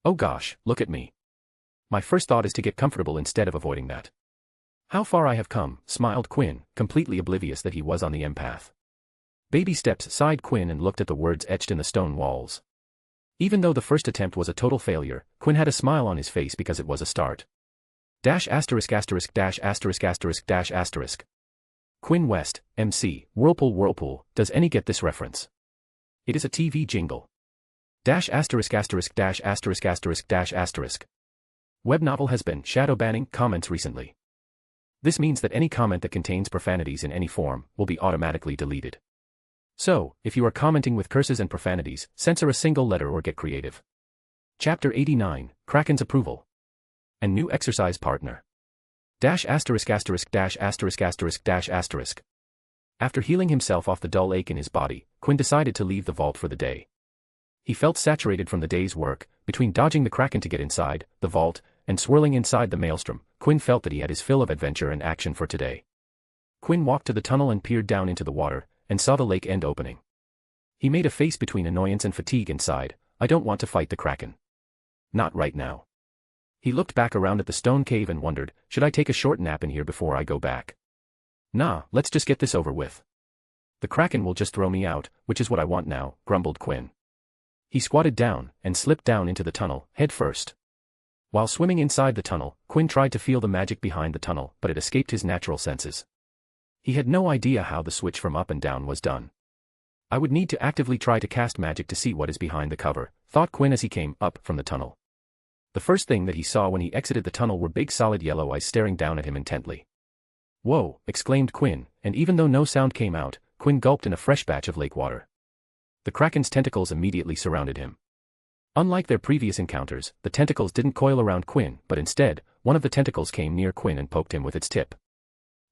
Oh gosh, look at me. My first thought is to get comfortable instead of avoiding that. How far I have come," smiled Quinn, completely oblivious that he was on the empath. "Baby steps," sighed Quinn and looked at the words etched in the stone walls. Even though the first attempt was a total failure, Quinn had a smile on his face because it was a start. *********************************************************************************************************************************************************************************************************************œux It is a TV jingle. ********************** Web novel has been shadow banning comments recently. This means that any comment that contains profanities in any form will be automatically deleted. So, if you are commenting with curses and profanities, censor a single letter or get creative. Chapter 89, Kraken's Approval. And new exercise partner. Dash asterisk asterisk dash asterisk asterisk dash asterisk. After healing himself off the dull ache in his body, Quinn decided to leave the vault for the day. He felt saturated from the day's work. Between dodging the Kraken to get inside the vault and swirling inside the Maelstrom, Quinn felt that he had his fill of adventure and action for today. Quinn walked to the tunnel and peered down into the water, and saw the lake end opening. He made a face between annoyance and fatigue and sighed, "I don't want to fight the Kraken. Not right now." He looked back around at the stone cave and wondered, should I take a short nap in here before I go back? Nah, let's just get this over with. The Kraken will just throw me out, which is what I want now, grumbled Quinn. He squatted down, and slipped down into the tunnel, head first. While swimming inside the tunnel, Quinn tried to feel the magic behind the tunnel, but it escaped his natural senses. He had no idea how the switch from up and down was done. I would need to actively try to cast magic to see what is behind the cover, thought Quinn as he came up from the tunnel. The first thing that he saw when he exited the tunnel were big solid yellow eyes staring down at him intently. "Whoa," exclaimed Quinn, and even though no sound came out, Quinn gulped in a fresh batch of lake water. The Kraken's tentacles immediately surrounded him. Unlike their previous encounters, the tentacles didn't coil around Quinn, but instead, one of the tentacles came near Quinn and poked him with its tip.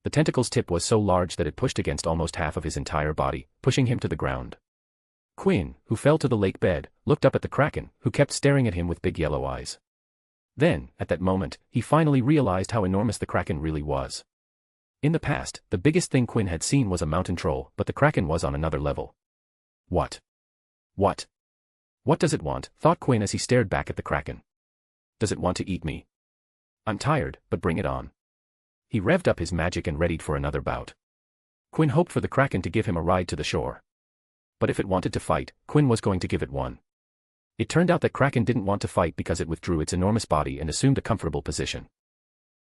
The tentacle's tip was so large that it pushed against almost half of his entire body, pushing him to the ground. Quinn, who fell to the lake bed, looked up at the Kraken, who kept staring at him with big yellow eyes. Then, at that moment, he finally realized how enormous the Kraken really was. In the past, the biggest thing Quinn had seen was a mountain troll, but the Kraken was on another level. What? What does it want? Thought Quinn as he stared back at the Kraken. Does it want to eat me? I'm tired, but bring it on. He revved up his magic and readied for another bout. Quinn hoped for the Kraken to give him a ride to the shore. But if it wanted to fight, Quinn was going to give it one. It turned out that Kraken didn't want to fight because it withdrew its enormous body and assumed a comfortable position.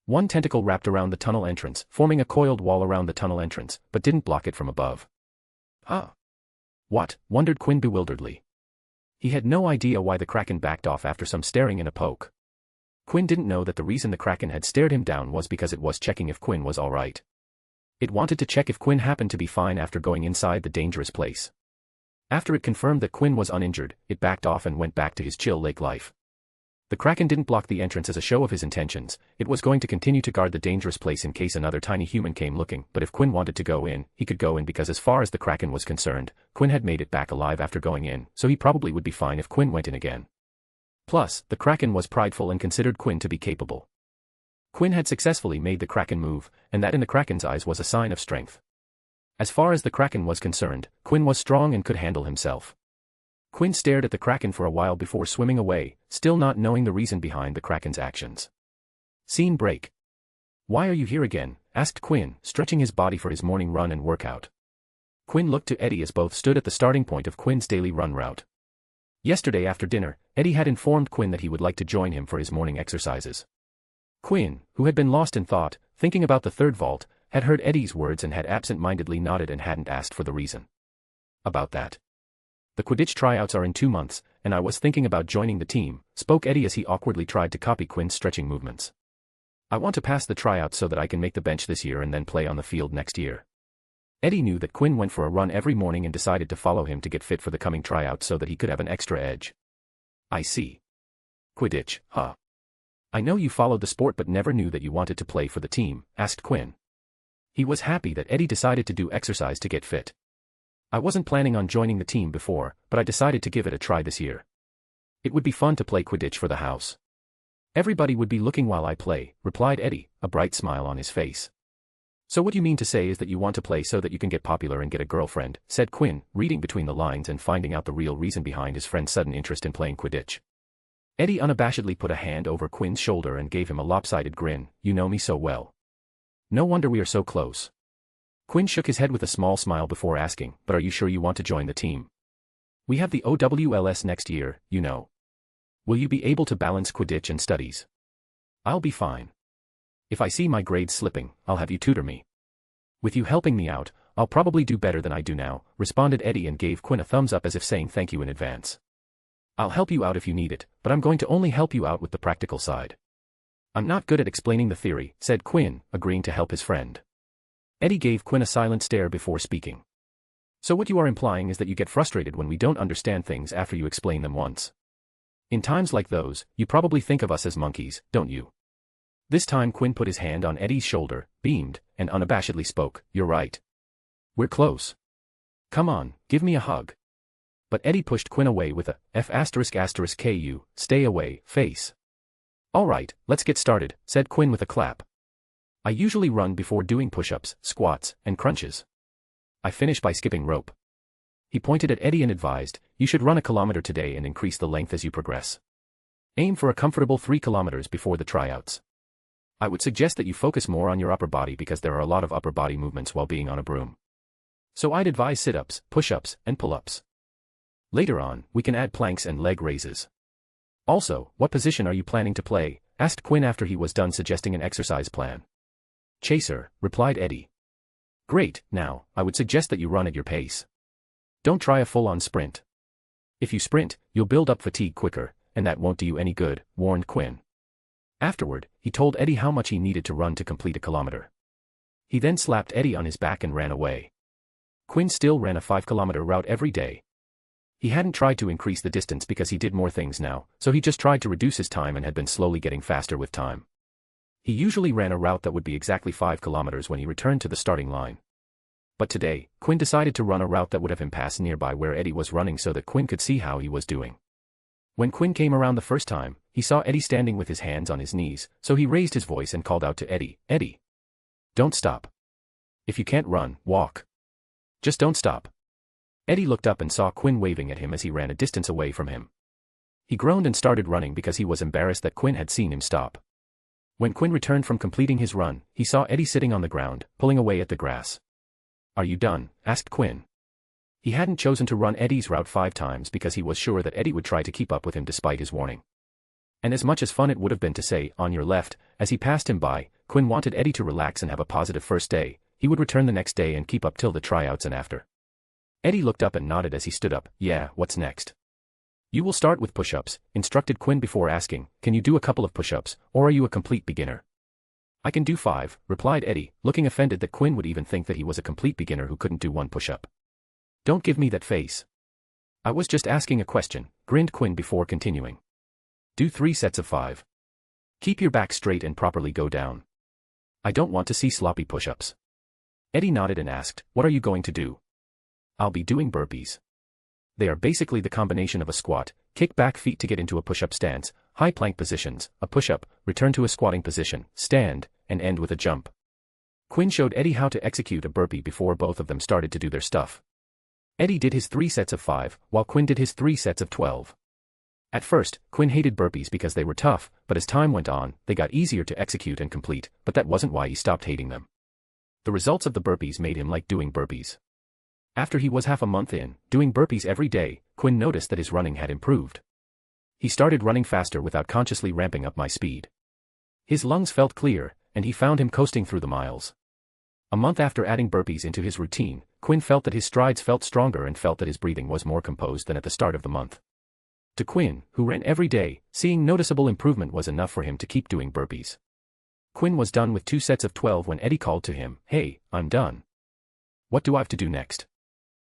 One tentacle wrapped around the tunnel entrance, forming a coiled wall around the tunnel entrance, but didn't block it from above. Ah. What? Wondered Quinn bewilderedly. He had no idea why the Kraken backed off after some staring and a poke. Quinn didn't know that the reason the Kraken had stared him down was because it was checking if Quinn was alright. It wanted to check if Quinn happened to be fine after going inside the dangerous place. After it confirmed that Quinn was uninjured, it backed off and went back to his chill lake life. The Kraken didn't block the entrance as a show of his intentions. It was going to continue to guard the dangerous place in case another tiny human came looking, but if Quinn wanted to go in, he could go in because as far as the Kraken was concerned, Quinn had made it back alive after going in, so he probably would be fine if Quinn went in again. Plus, the Kraken was prideful and considered Quinn to be capable. Quinn had successfully made the Kraken move, and that in the Kraken's eyes was a sign of strength. As far as the Kraken was concerned, Quinn was strong and could handle himself. Quinn stared at the Kraken for a while before swimming away, still not knowing the reason behind the Kraken's actions. Scene break. "Why are you here again?" asked Quinn, stretching his body for his morning run and workout. Quinn looked to Eddie as both stood at the starting point of Quinn's daily run route. Yesterday after dinner, Eddie had informed Quinn that he would like to join him for his morning exercises. Quinn, who had been lost in thought, thinking about the third vault, had heard Eddie's words and had absent-mindedly nodded and hadn't asked for the reason. "About that. The Quidditch tryouts are in 2 months, and I was thinking about joining the team," spoke Eddie as he awkwardly tried to copy Quinn's stretching movements. "I want to pass the tryouts so that I can make the bench this year and then play on the field next year." Eddie knew that Quinn went for a run every morning and decided to follow him to get fit for the coming tryouts so that he could have an extra edge. "I see. Quidditch, huh? I know you followed the sport but never knew that you wanted to play for the team," asked Quinn. He was happy that Eddie decided to do exercise to get fit. "I wasn't planning on joining the team before, but I decided to give it a try this year. It would be fun to play Quidditch for the house. Everybody would be looking while I play," replied Eddie, a bright smile on his face. "So what you mean to say is that you want to play so that you can get popular and get a girlfriend," said Quinn, reading between the lines and finding out the real reason behind his friend's sudden interest in playing Quidditch. Eddie unabashedly put a hand over Quinn's shoulder and gave him a lopsided grin. "You know me so well. No wonder we are so close." Quinn shook his head with a small smile before asking, "But are you sure you want to join the team? We have the OWLS next year, you know. Will you be able to balance Quidditch and studies?" "I'll be fine. If I see my grades slipping, I'll have you tutor me. With you helping me out, I'll probably do better than I do now," responded Eddie and gave Quinn a thumbs up as if saying thank you in advance. "I'll help you out if you need it, but I'm going to only help you out with the practical side. I'm not good at explaining the theory," said Quinn, agreeing to help his friend. Eddie gave Quinn a silent stare before speaking. "So what you are implying is that you get frustrated when we don't understand things after you explain them once." In times like those, you probably think of us as monkeys, don't you? This time Quinn put his hand on Eddie's shoulder, beamed, and unabashedly spoke, "You're right. We're close. Come on, give me a hug." But Eddie pushed Quinn away with a F*****ku, stay away, face. "All right, let's get started," said Quinn with a clap. "I usually run before doing push-ups, squats, and crunches. I finish by skipping rope." He pointed at Eddie and advised, "You should run a kilometer today and increase the length as you progress. Aim for a comfortable 3 kilometers before the tryouts. I would suggest that you focus more on your upper body because there are a lot of upper body movements while being on a broom. So I'd advise sit-ups, push-ups, and pull-ups. Later on, we can add planks and leg raises. Also, what position are you planning to play?" asked Quinn after he was done suggesting an exercise plan. "Chaser," replied Eddie. "Great, now, I would suggest that you run at your pace. Don't try a full-on sprint. If you sprint, you'll build up fatigue quicker, and that won't do you any good," warned Quinn. Afterward, he told Eddie how much he needed to run to complete a kilometer. He then slapped Eddie on his back and ran away. Quinn still ran a 5-kilometer route every day. He hadn't tried to increase the distance because he did more things now, so he just tried to reduce his time and had been slowly getting faster with time. He usually ran a route that would be exactly 5 kilometers when he returned to the starting line. But today, Quinn decided to run a route that would have him pass nearby where Eddie was running so that Quinn could see how he was doing. When Quinn came around the first time, he saw Eddie standing with his hands on his knees, so he raised his voice and called out to Eddie, "Eddie! Don't stop. If you can't run, walk. Just don't stop." Eddie looked up and saw Quinn waving at him as he ran a distance away from him. He groaned and started running because he was embarrassed that Quinn had seen him stop. When Quinn returned from completing his run, he saw Eddie sitting on the ground, pulling away at the grass. "Are you done?" asked Quinn. He hadn't chosen to run Eddie's route 5 times because he was sure that Eddie would try to keep up with him despite his warning. And as much as fun it would have been to say, "On your left," as he passed him by, Quinn wanted Eddie to relax and have a positive first day. He would return the next day and keep up till the tryouts and after. Eddie looked up and nodded as he stood up. "Yeah, what's next?" "You will start with push-ups," instructed Quinn before asking, "Can you do a couple of push-ups, or are you a complete beginner?" "I can do 5, replied Eddie, looking offended that Quinn would even think that he was a complete beginner who couldn't do one push-up. "Don't give me that face. I was just asking a question," grinned Quinn before continuing. "Do 3 sets of 5. Keep your back straight and properly go down. I don't want to see sloppy push-ups." Eddie nodded and asked, "What are you going to do?" "I'll be doing burpees. They are basically the combination of a squat, kick back feet to get into a push-up stance, high plank positions, a push-up, return to a squatting position, stand, and end with a jump." Quinn showed Eddie how to execute a burpee before both of them started to do their stuff. Eddie did his 3 sets of 5, while Quinn did his 3 sets of 12. At first, Quinn hated burpees because they were tough, but as time went on, they got easier to execute and complete, but that wasn't why he stopped hating them. The results of the burpees made him like doing burpees. After he was half a month in, doing burpees every day, Quinn noticed that his running had improved. He started running faster without consciously ramping up my speed. His lungs felt clear, and he found him coasting through the miles. A month after adding burpees into his routine, Quinn felt that his strides felt stronger and felt that his breathing was more composed than at the start of the month. To Quinn, who ran every day, seeing noticeable improvement was enough for him to keep doing burpees. Quinn was done with 2 sets of 12 when Eddie called to him, "Hey, I'm done. What do I have to do next?"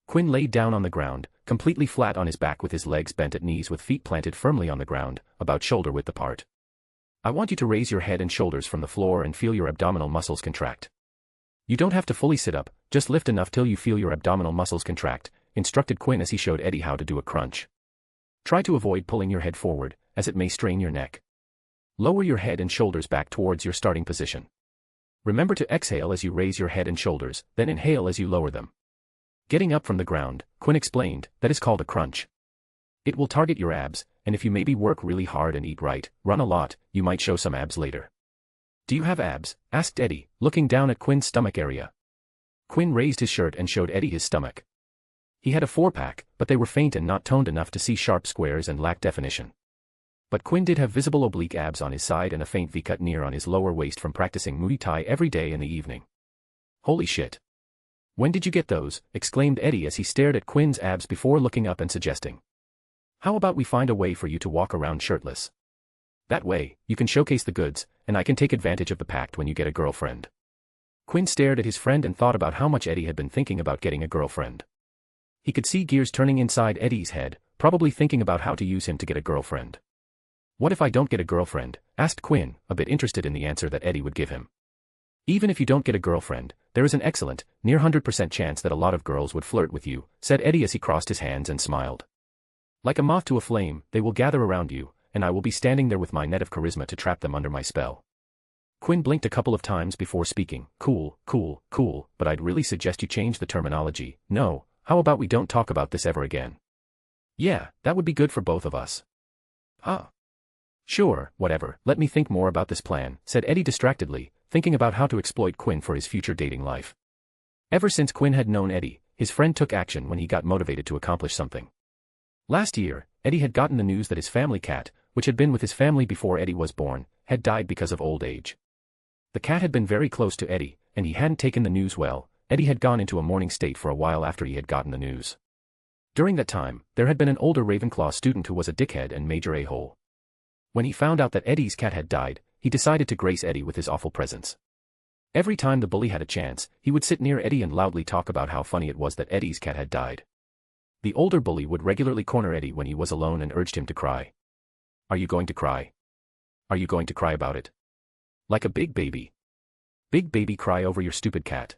Quinn laid down on the ground, completely flat on his back with his legs bent at knees with feet planted firmly on the ground, about shoulder width apart. "I want you to raise your head and shoulders from the floor and feel your abdominal muscles contract. You don't have to fully sit up, just lift enough till you feel your abdominal muscles contract," instructed Quinn as he showed Eddie how to do a crunch. "Try to avoid pulling your head forward, as it may strain your neck. Lower your head and shoulders back towards your starting position. Remember to exhale as you raise your head and shoulders, then inhale as you lower them." Getting up from the ground, Quinn explained, that is called a crunch. It will target your abs, and if you maybe work really hard and eat right, run a lot, you might show some abs later. "Do you have abs?" asked Eddie, looking down at Quinn's stomach area. Quinn raised his shirt and showed Eddie his stomach. He had a 4-pack, but they were faint and not toned enough to see sharp squares and lacked definition. But Quinn did have visible oblique abs on his side and a faint V-cut near on his lower waist from practicing Muay Thai every day in the evening. "Holy shit. When did you get those?" exclaimed Eddie as he stared at Quinn's abs before looking up and suggesting, "How about we find a way for you to walk around shirtless? That way, you can showcase the goods, and I can take advantage of the pact when you get a girlfriend." Quinn stared at his friend and thought about how much Eddie had been thinking about getting a girlfriend. He could see gears turning inside Eddie's head, probably thinking about how to use him to get a girlfriend. What if I don't get a girlfriend? Asked Quinn, a bit interested in the answer that Eddie would give him. Even if you don't get a girlfriend, there is an excellent, near 100% chance that a lot of girls would flirt with you, said Eddie as he crossed his hands and smiled. Like a moth to a flame, they will gather around you, and I will be standing there with my net of charisma to trap them under my spell. Quinn blinked a couple of times before speaking. Cool, but I'd really suggest you change the terminology. No, how about we don't talk about this ever again? Yeah, that would be good for both of us. Ah. Sure, whatever, let me think more about this plan, said Eddie distractedly, thinking about how to exploit Quinn for his future dating life. Ever since Quinn had known Eddie, his friend took action when he got motivated to accomplish something. Last year, Eddie had gotten the news that his family cat, which had been with his family before Eddie was born, had died because of old age. The cat had been very close to Eddie, and he hadn't taken the news well. Eddie had gone into a mourning state for a while after he had gotten the news. During that time, there had been an older Ravenclaw student who was a dickhead and major a-hole. When he found out that Eddie's cat had died, he decided to grace Eddie with his awful presence. Every time the bully had a chance, he would sit near Eddie and loudly talk about how funny it was that Eddie's cat had died. The older bully would regularly corner Eddie when he was alone and urged him to cry. Are you going to cry? Are you going to cry about it? Like a big baby. Big baby, cry over your stupid cat.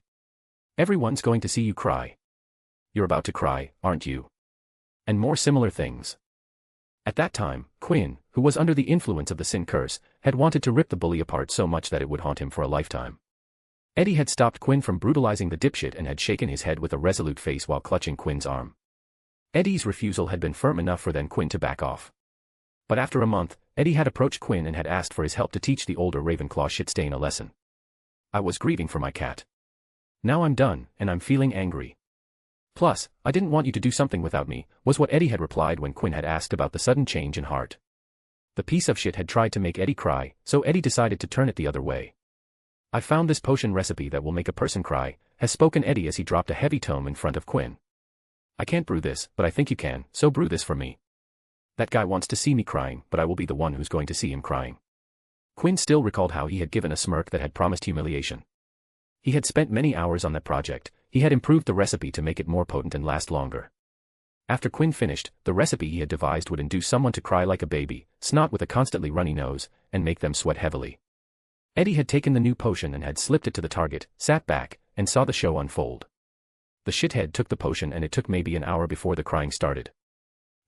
Everyone's going to see you cry. You're about to cry, aren't you? And more similar things. At that time, Quinn, who was under the influence of the sin curse, had wanted to rip the bully apart so much that it would haunt him for a lifetime. Eddie had stopped Quinn from brutalizing the dipshit and had shaken his head with a resolute face while clutching Quinn's arm. Eddie's refusal had been firm enough for then Quinn to back off. But after a month, Eddie had approached Quinn and had asked for his help to teach the older Ravenclaw shitstain a lesson. I was grieving for my cat. Now I'm done, and I'm feeling angry. Plus, I didn't want you to do something without me, was what Eddie had replied when Quinn had asked about the sudden change in heart. The piece of shit had tried to make Eddie cry, so Eddie decided to turn it the other way. I found this potion recipe that will make a person cry, has spoken Eddie as he dropped a heavy tome in front of Quinn. I can't brew this, but I think you can, so brew this for me. That guy wants to see me crying, but I will be the one who's going to see him crying. Quinn still recalled how he had given a smirk that had promised humiliation. He had spent many hours on that project. He had improved the recipe to make it more potent and last longer. After Quinn finished, the recipe he had devised would induce someone to cry like a baby, snot with a constantly runny nose, and make them sweat heavily. Eddie had taken the new potion and had slipped it to the target, sat back, and saw the show unfold. The shithead took the potion and it took maybe an hour before the crying started.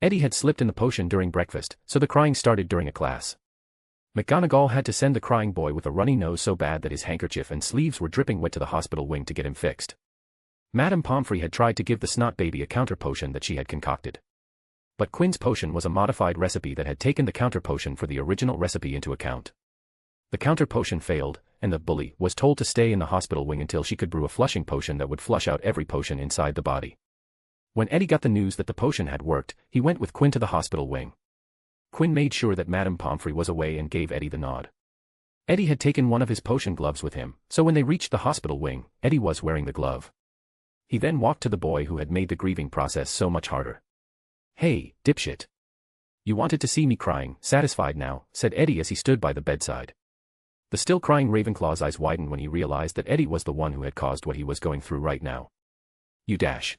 Eddie had slipped in the potion during breakfast, so the crying started during a class. McGonagall had to send the crying boy with a runny nose so bad that his handkerchief and sleeves were dripping wet to the hospital wing to get him fixed. Madame Pomfrey had tried to give the snot baby a counter potion that she had concocted. But Quinn's potion was a modified recipe that had taken the counter potion for the original recipe into account. The counter potion failed, and the bully was told to stay in the hospital wing until she could brew a flushing potion that would flush out every potion inside the body. When Eddie got the news that the potion had worked, he went with Quinn to the hospital wing. Quinn made sure that Madame Pomfrey was away and gave Eddie the nod. Eddie had taken one of his potion gloves with him, so when they reached the hospital wing, Eddie was wearing the glove. He then walked to the boy who had made the grieving process so much harder. Hey, dipshit. You wanted to see me crying, satisfied now, said Eddie as he stood by the bedside. The still crying Ravenclaw's eyes widened when he realized that Eddie was the one who had caused what he was going through right now. You dash.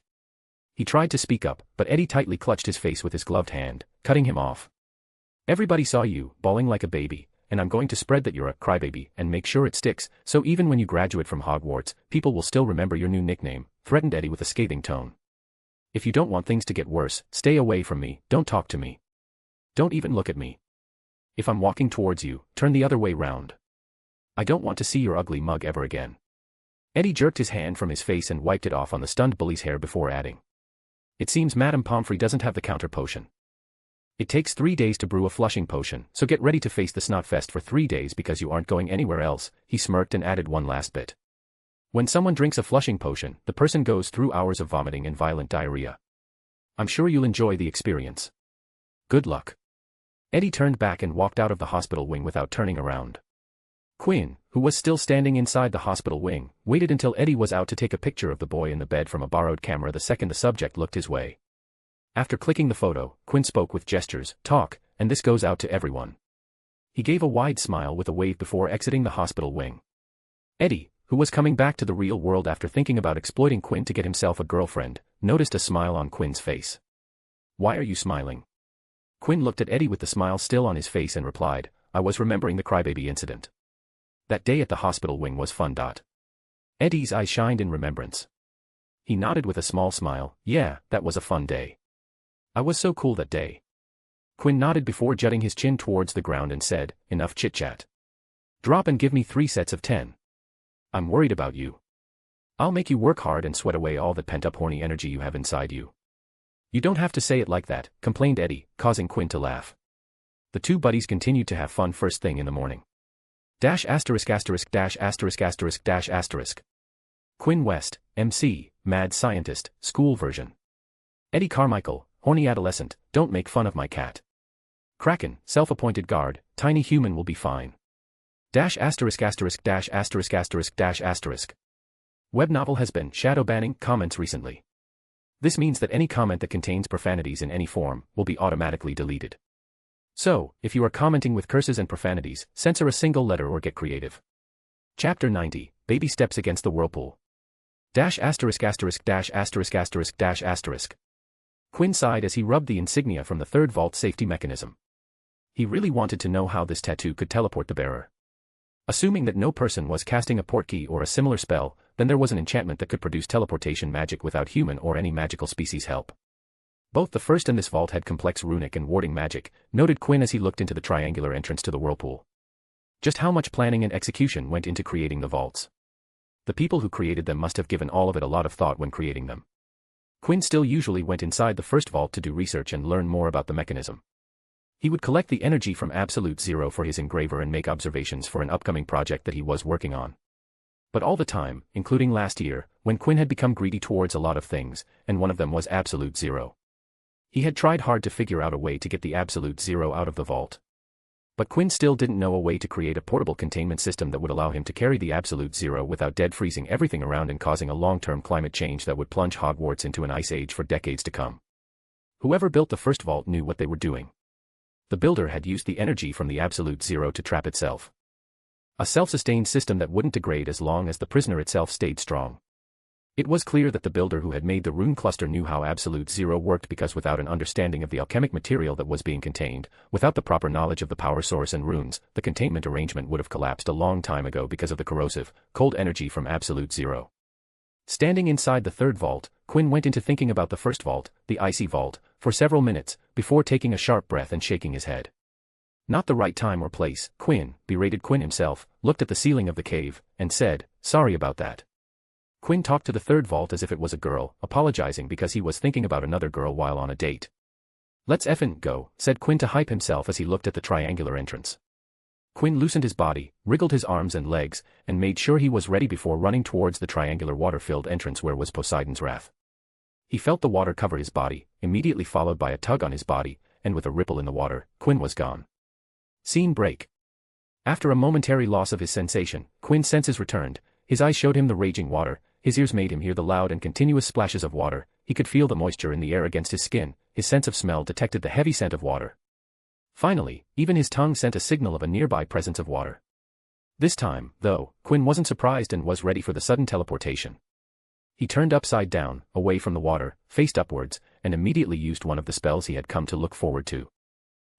He tried to speak up, but Eddie tightly clutched his face with his gloved hand, cutting him off. Everybody saw you, bawling like a baby, and I'm going to spread that you're a crybaby and make sure it sticks, so even when you graduate from Hogwarts, people will still remember your new nickname, threatened Eddie with a scathing tone. If you don't want things to get worse, stay away from me, don't talk to me. Don't even look at me. If I'm walking towards you, turn the other way round. I don't want to see your ugly mug ever again. Eddie jerked his hand from his face and wiped it off on the stunned bully's hair before adding. It seems Madame Pomfrey doesn't have the counter potion. It takes 3 days to brew a flushing potion, so get ready to face the snot fest for 3 days because you aren't going anywhere else, he smirked and added one last bit. When someone drinks a flushing potion, the person goes through hours of vomiting and violent diarrhea. I'm sure you'll enjoy the experience. Good luck. Eddie turned back and walked out of the hospital wing without turning around. Quinn, who was still standing inside the hospital wing, waited until Eddie was out to take a picture of the boy in the bed from a borrowed camera the second the subject looked his way. After clicking the photo, Quinn spoke with gestures, talk, and this goes out to everyone. He gave a wide smile with a wave before exiting the hospital wing. Eddie, who was coming back to the real world after thinking about exploiting Quinn to get himself a girlfriend, noticed a smile on Quinn's face. Why are you smiling? Quinn looked at Eddie with the smile still on his face and replied, I was remembering the crybaby incident. That day at the hospital wing was fun. Eddie's eyes shined in remembrance. He nodded with a small smile, yeah, that was a fun day. I was so cool that day. Quinn nodded before jutting his chin towards the ground and said, enough chit-chat. Drop and give me 3 sets of 10. I'm worried about you. I'll make you work hard and sweat away all that pent-up horny energy you have inside you. You don't have to say it like that, complained Eddie, causing Quinn to laugh. The two buddies continued to have fun first thing in the morning. ***********. Quinn West, MC, Mad Scientist, School Version. Eddie Carmichael, Horny Adolescent, Don't Make Fun of My Cat. Kraken, Self-Appointed Guard, Tiny Human Will Be Fine. **************. Web novel has been shadow banning comments recently. This means that any comment that contains profanities in any form will be automatically deleted. So, if you are commenting with curses and profanities, censor a single letter or get creative. Chapter 90, Baby Steps Against the Whirlpool. ************. Quinn sighed as he rubbed the insignia from the third vault safety mechanism. He really wanted to know how this tattoo could teleport the bearer. Assuming that no person was casting a portkey or a similar spell, then there was an enchantment that could produce teleportation magic without human or any magical species help. Both the first and this vault had complex runic and warding magic, noted Quinn as he looked into the triangular entrance to the whirlpool. Just how much planning and execution went into creating the vaults? The people who created them must have given all of it a lot of thought when creating them. Quinn still usually went inside the first vault to do research and learn more about the mechanism. He would collect the energy from Absolute Zero for his engraver and make observations for an upcoming project that he was working on. But all the time, including last year, when Quinn had become greedy towards a lot of things, and one of them was Absolute Zero. He had tried hard to figure out a way to get the Absolute Zero out of the vault. But Quinn still didn't know a way to create a portable containment system that would allow him to carry the Absolute Zero without dead freezing everything around and causing a long-term climate change that would plunge Hogwarts into an ice age for decades to come. Whoever built the first vault knew what they were doing. The builder had used the energy from the Absolute Zero to trap itself. A self-sustained system that wouldn't degrade as long as the prisoner itself stayed strong. It was clear that the builder who had made the rune cluster knew how Absolute Zero worked, because without an understanding of the alchemic material that was being contained, without the proper knowledge of the power source and runes, the containment arrangement would have collapsed a long time ago because of the corrosive, cold energy from Absolute Zero. Standing inside the third vault, Quinn went into thinking about the first vault, the icy vault, for several minutes, before taking a sharp breath and shaking his head. Not the right time or place. Quinn, berated Quinn himself, looked at the ceiling of the cave, and said, sorry about that. Quinn talked to the third vault as if it was a girl, apologizing because he was thinking about another girl while on a date. Let's effin' go, said Quinn to hype himself as he looked at the triangular entrance. Quinn loosened his body, wriggled his arms and legs, and made sure he was ready before running towards the triangular water-filled entrance where was Poseidon's wrath. He felt the water cover his body, immediately followed by a tug on his body, and with a ripple in the water, Quinn was gone. Scene break. After a momentary loss of his sensation, Quinn's senses returned. His eyes showed him the raging water, his ears made him hear the loud and continuous splashes of water, he could feel the moisture in the air against his skin, his sense of smell detected the heavy scent of water. Finally, even his tongue sent a signal of a nearby presence of water. This time, though, Quinn wasn't surprised and was ready for the sudden teleportation. He turned upside down, away from the water, faced upwards, and immediately used one of the spells he had come to look forward to.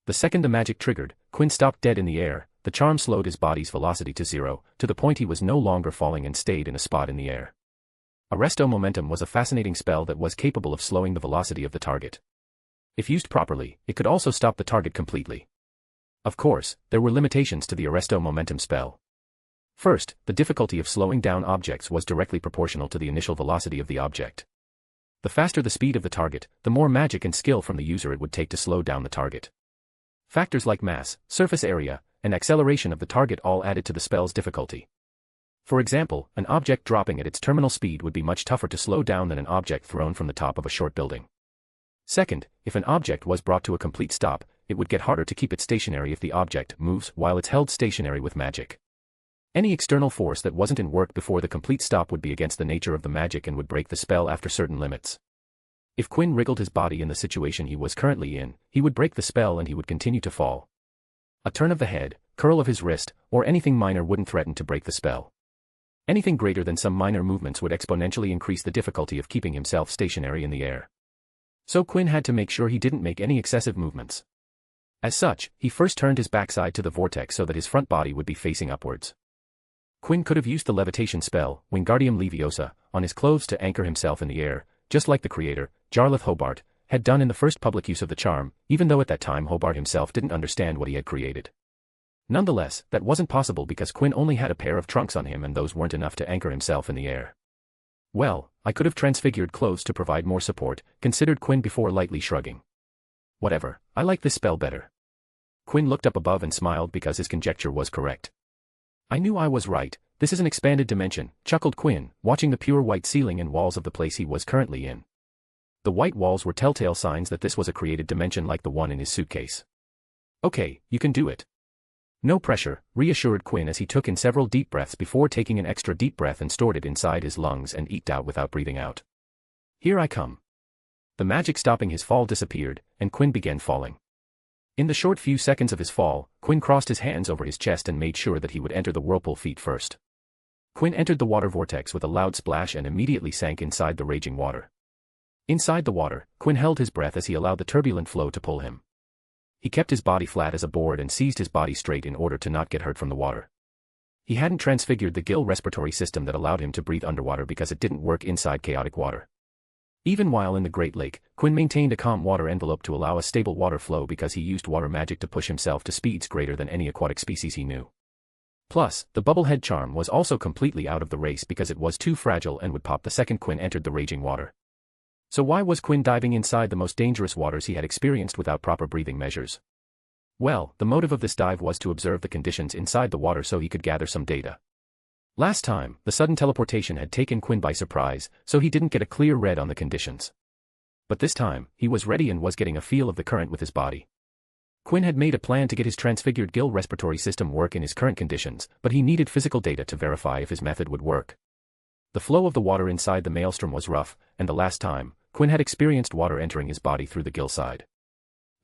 The second the magic triggered, Quinn stopped dead in the air. The charm slowed his body's velocity to 0, to the point he was no longer falling and stayed in a spot in the air. Arresto Momentum was a fascinating spell that was capable of slowing the velocity of the target. If used properly, it could also stop the target completely. Of course, there were limitations to the Arresto Momentum spell. First, the difficulty of slowing down objects was directly proportional to the initial velocity of the object. The faster the speed of the target, the more magic and skill from the user it would take to slow down the target. Factors like mass, surface area, and acceleration of the target all added to the spell's difficulty. For example, an object dropping at its terminal speed would be much tougher to slow down than an object thrown from the top of a short building. Second, if an object was brought to a complete stop, it would get harder to keep it stationary if the object moves while it's held stationary with magic. Any external force that wasn't in work before the complete stop would be against the nature of the magic and would break the spell after certain limits. If Quinn wriggled his body in the situation he was currently in, he would break the spell and he would continue to fall. A turn of the head, curl of his wrist, or anything minor wouldn't threaten to break the spell. Anything greater than some minor movements would exponentially increase the difficulty of keeping himself stationary in the air. So Quinn had to make sure he didn't make any excessive movements. As such, he first turned his backside to the vortex so that his front body would be facing upwards. Quinn could have used the levitation spell, Wingardium Leviosa, on his clothes to anchor himself in the air, just like the creator, Jarlath Hobart, had done in the first public use of the charm, even though at that time Hobart himself didn't understand what he had created. Nonetheless, that wasn't possible because Quinn only had a pair of trunks on him and those weren't enough to anchor himself in the air. Well, I could have transfigured clothes to provide more support, considered Quinn before lightly shrugging. Whatever, I like this spell better. Quinn looked up above and smiled because his conjecture was correct. I knew I was right, this is an expanded dimension, chuckled Quinn, watching the pure white ceiling and walls of the place he was currently in. The white walls were telltale signs that this was a created dimension like the one in his suitcase. Okay, you can do it. No pressure, reassured Quinn as he took in several deep breaths before taking an extra deep breath and stored it inside his lungs and eked out without breathing out. Here I come. The magic stopping his fall disappeared, and Quinn began falling. In the short few seconds of his fall, Quinn crossed his hands over his chest and made sure that he would enter the whirlpool feet first. Quinn entered the water vortex with a loud splash and immediately sank inside the raging water. Inside the water, Quinn held his breath as he allowed the turbulent flow to pull him. He kept his body flat as a board and seized his body straight in order to not get hurt from the water. He hadn't transfigured the gill respiratory system that allowed him to breathe underwater because it didn't work inside chaotic water. Even while in the Great Lake, Quinn maintained a calm water envelope to allow a stable water flow because he used water magic to push himself to speeds greater than any aquatic species he knew. Plus, the bubblehead charm was also completely out of the race because it was too fragile and would pop the second Quinn entered the raging water. So why was Quinn diving inside the most dangerous waters he had experienced without proper breathing measures? Well, the motive of this dive was to observe the conditions inside the water so he could gather some data. Last time, the sudden teleportation had taken Quinn by surprise, so he didn't get a clear read on the conditions. But this time, he was ready and was getting a feel of the current with his body. Quinn had made a plan to get his transfigured gill respiratory system work in his current conditions, but he needed physical data to verify if his method would work. The flow of the water inside the Maelstrom was rough, and the last time, Quinn had experienced water entering his body through the gill side.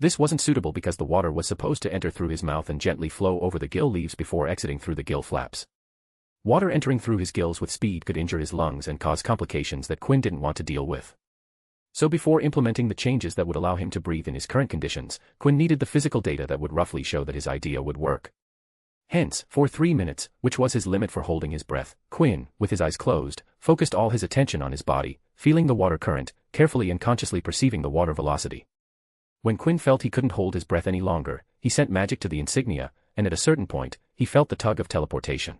This wasn't suitable because the water was supposed to enter through his mouth and gently flow over the gill leaves before exiting through the gill flaps. Water entering through his gills with speed could injure his lungs and cause complications that Quinn didn't want to deal with. So before implementing the changes that would allow him to breathe in his current conditions, Quinn needed the physical data that would roughly show that his idea would work. Hence, for 3 minutes, which was his limit for holding his breath, Quinn, with his eyes closed, focused all his attention on his body, feeling the water current, carefully and consciously perceiving the water velocity. When Quinn felt he couldn't hold his breath any longer, he sent magic to the insignia, and at a certain point, he felt the tug of teleportation.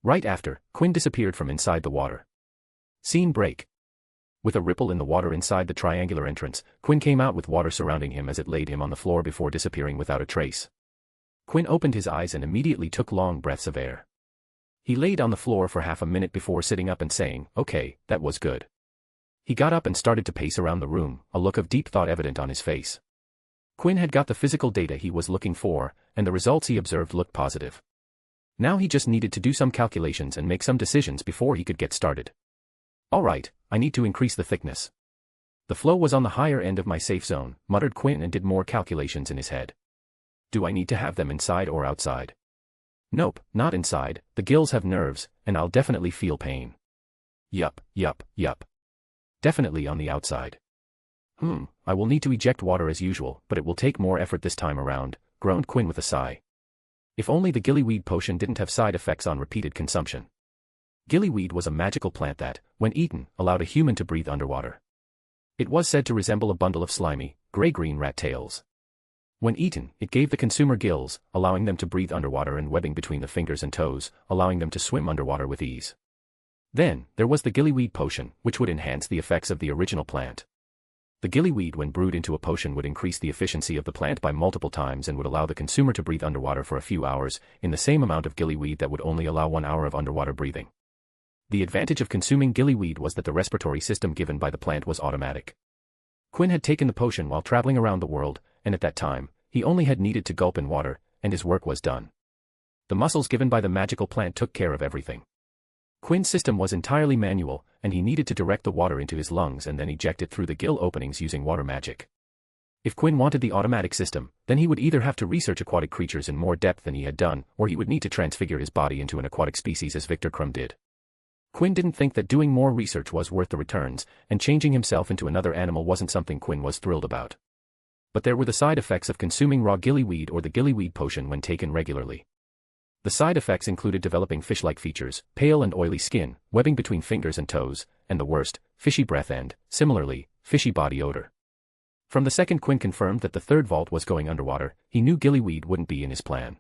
Right after, Quinn disappeared from inside the water. Scene break. With a ripple in the water inside the triangular entrance, Quinn came out with water surrounding him as it laid him on the floor before disappearing without a trace. Quinn opened his eyes and immediately took long breaths of air. He laid on the floor for half a minute before sitting up and saying, "Okay, that was good." He got up and started to pace around the room, a look of deep thought evident on his face. Quinn had got the physical data he was looking for, and the results he observed looked positive. Now he just needed to do some calculations and make some decisions before he could get started. Alright, I need to increase the thickness. The flow was on the higher end of my safe zone, muttered Quinn and did more calculations in his head. Do I need to have them inside or outside? Nope, not inside, the gills have nerves, and I'll definitely feel pain. Yup. Definitely on the outside. I will need to eject water as usual, but it will take more effort this time around, groaned Quinn with a sigh. If only the gillyweed potion didn't have side effects on repeated consumption. Gillyweed was a magical plant that, when eaten, allowed a human to breathe underwater. It was said to resemble a bundle of slimy, gray-green rat tails. When eaten, it gave the consumer gills, allowing them to breathe underwater and webbing between the fingers and toes, allowing them to swim underwater with ease. Then, there was the gillyweed potion, which would enhance the effects of the original plant. The gillyweed when brewed into a potion would increase the efficiency of the plant by multiple times and would allow the consumer to breathe underwater for a few hours, in the same amount of gillyweed that would only allow 1 hour of underwater breathing. The advantage of consuming gillyweed was that the respiratory system given by the plant was automatic. Quinn had taken the potion while traveling around the world, and at that time, he only had needed to gulp in water, and his work was done. The muscles given by the magical plant took care of everything. Quinn's system was entirely manual, and he needed to direct the water into his lungs and then eject it through the gill openings using water magic. If Quinn wanted the automatic system, then he would either have to research aquatic creatures in more depth than he had done, or he would need to transfigure his body into an aquatic species as Victor Crumb did. Quinn didn't think that doing more research was worth the returns, and changing himself into another animal wasn't something Quinn was thrilled about. But there were the side effects of consuming raw gillyweed or the gillyweed potion when taken regularly. The side effects included developing fish-like features, pale and oily skin, webbing between fingers and toes, and the worst, fishy breath and, similarly, fishy body odor. From the second Quinn confirmed that the third vault was going underwater, he knew gillyweed wouldn't be in his plan.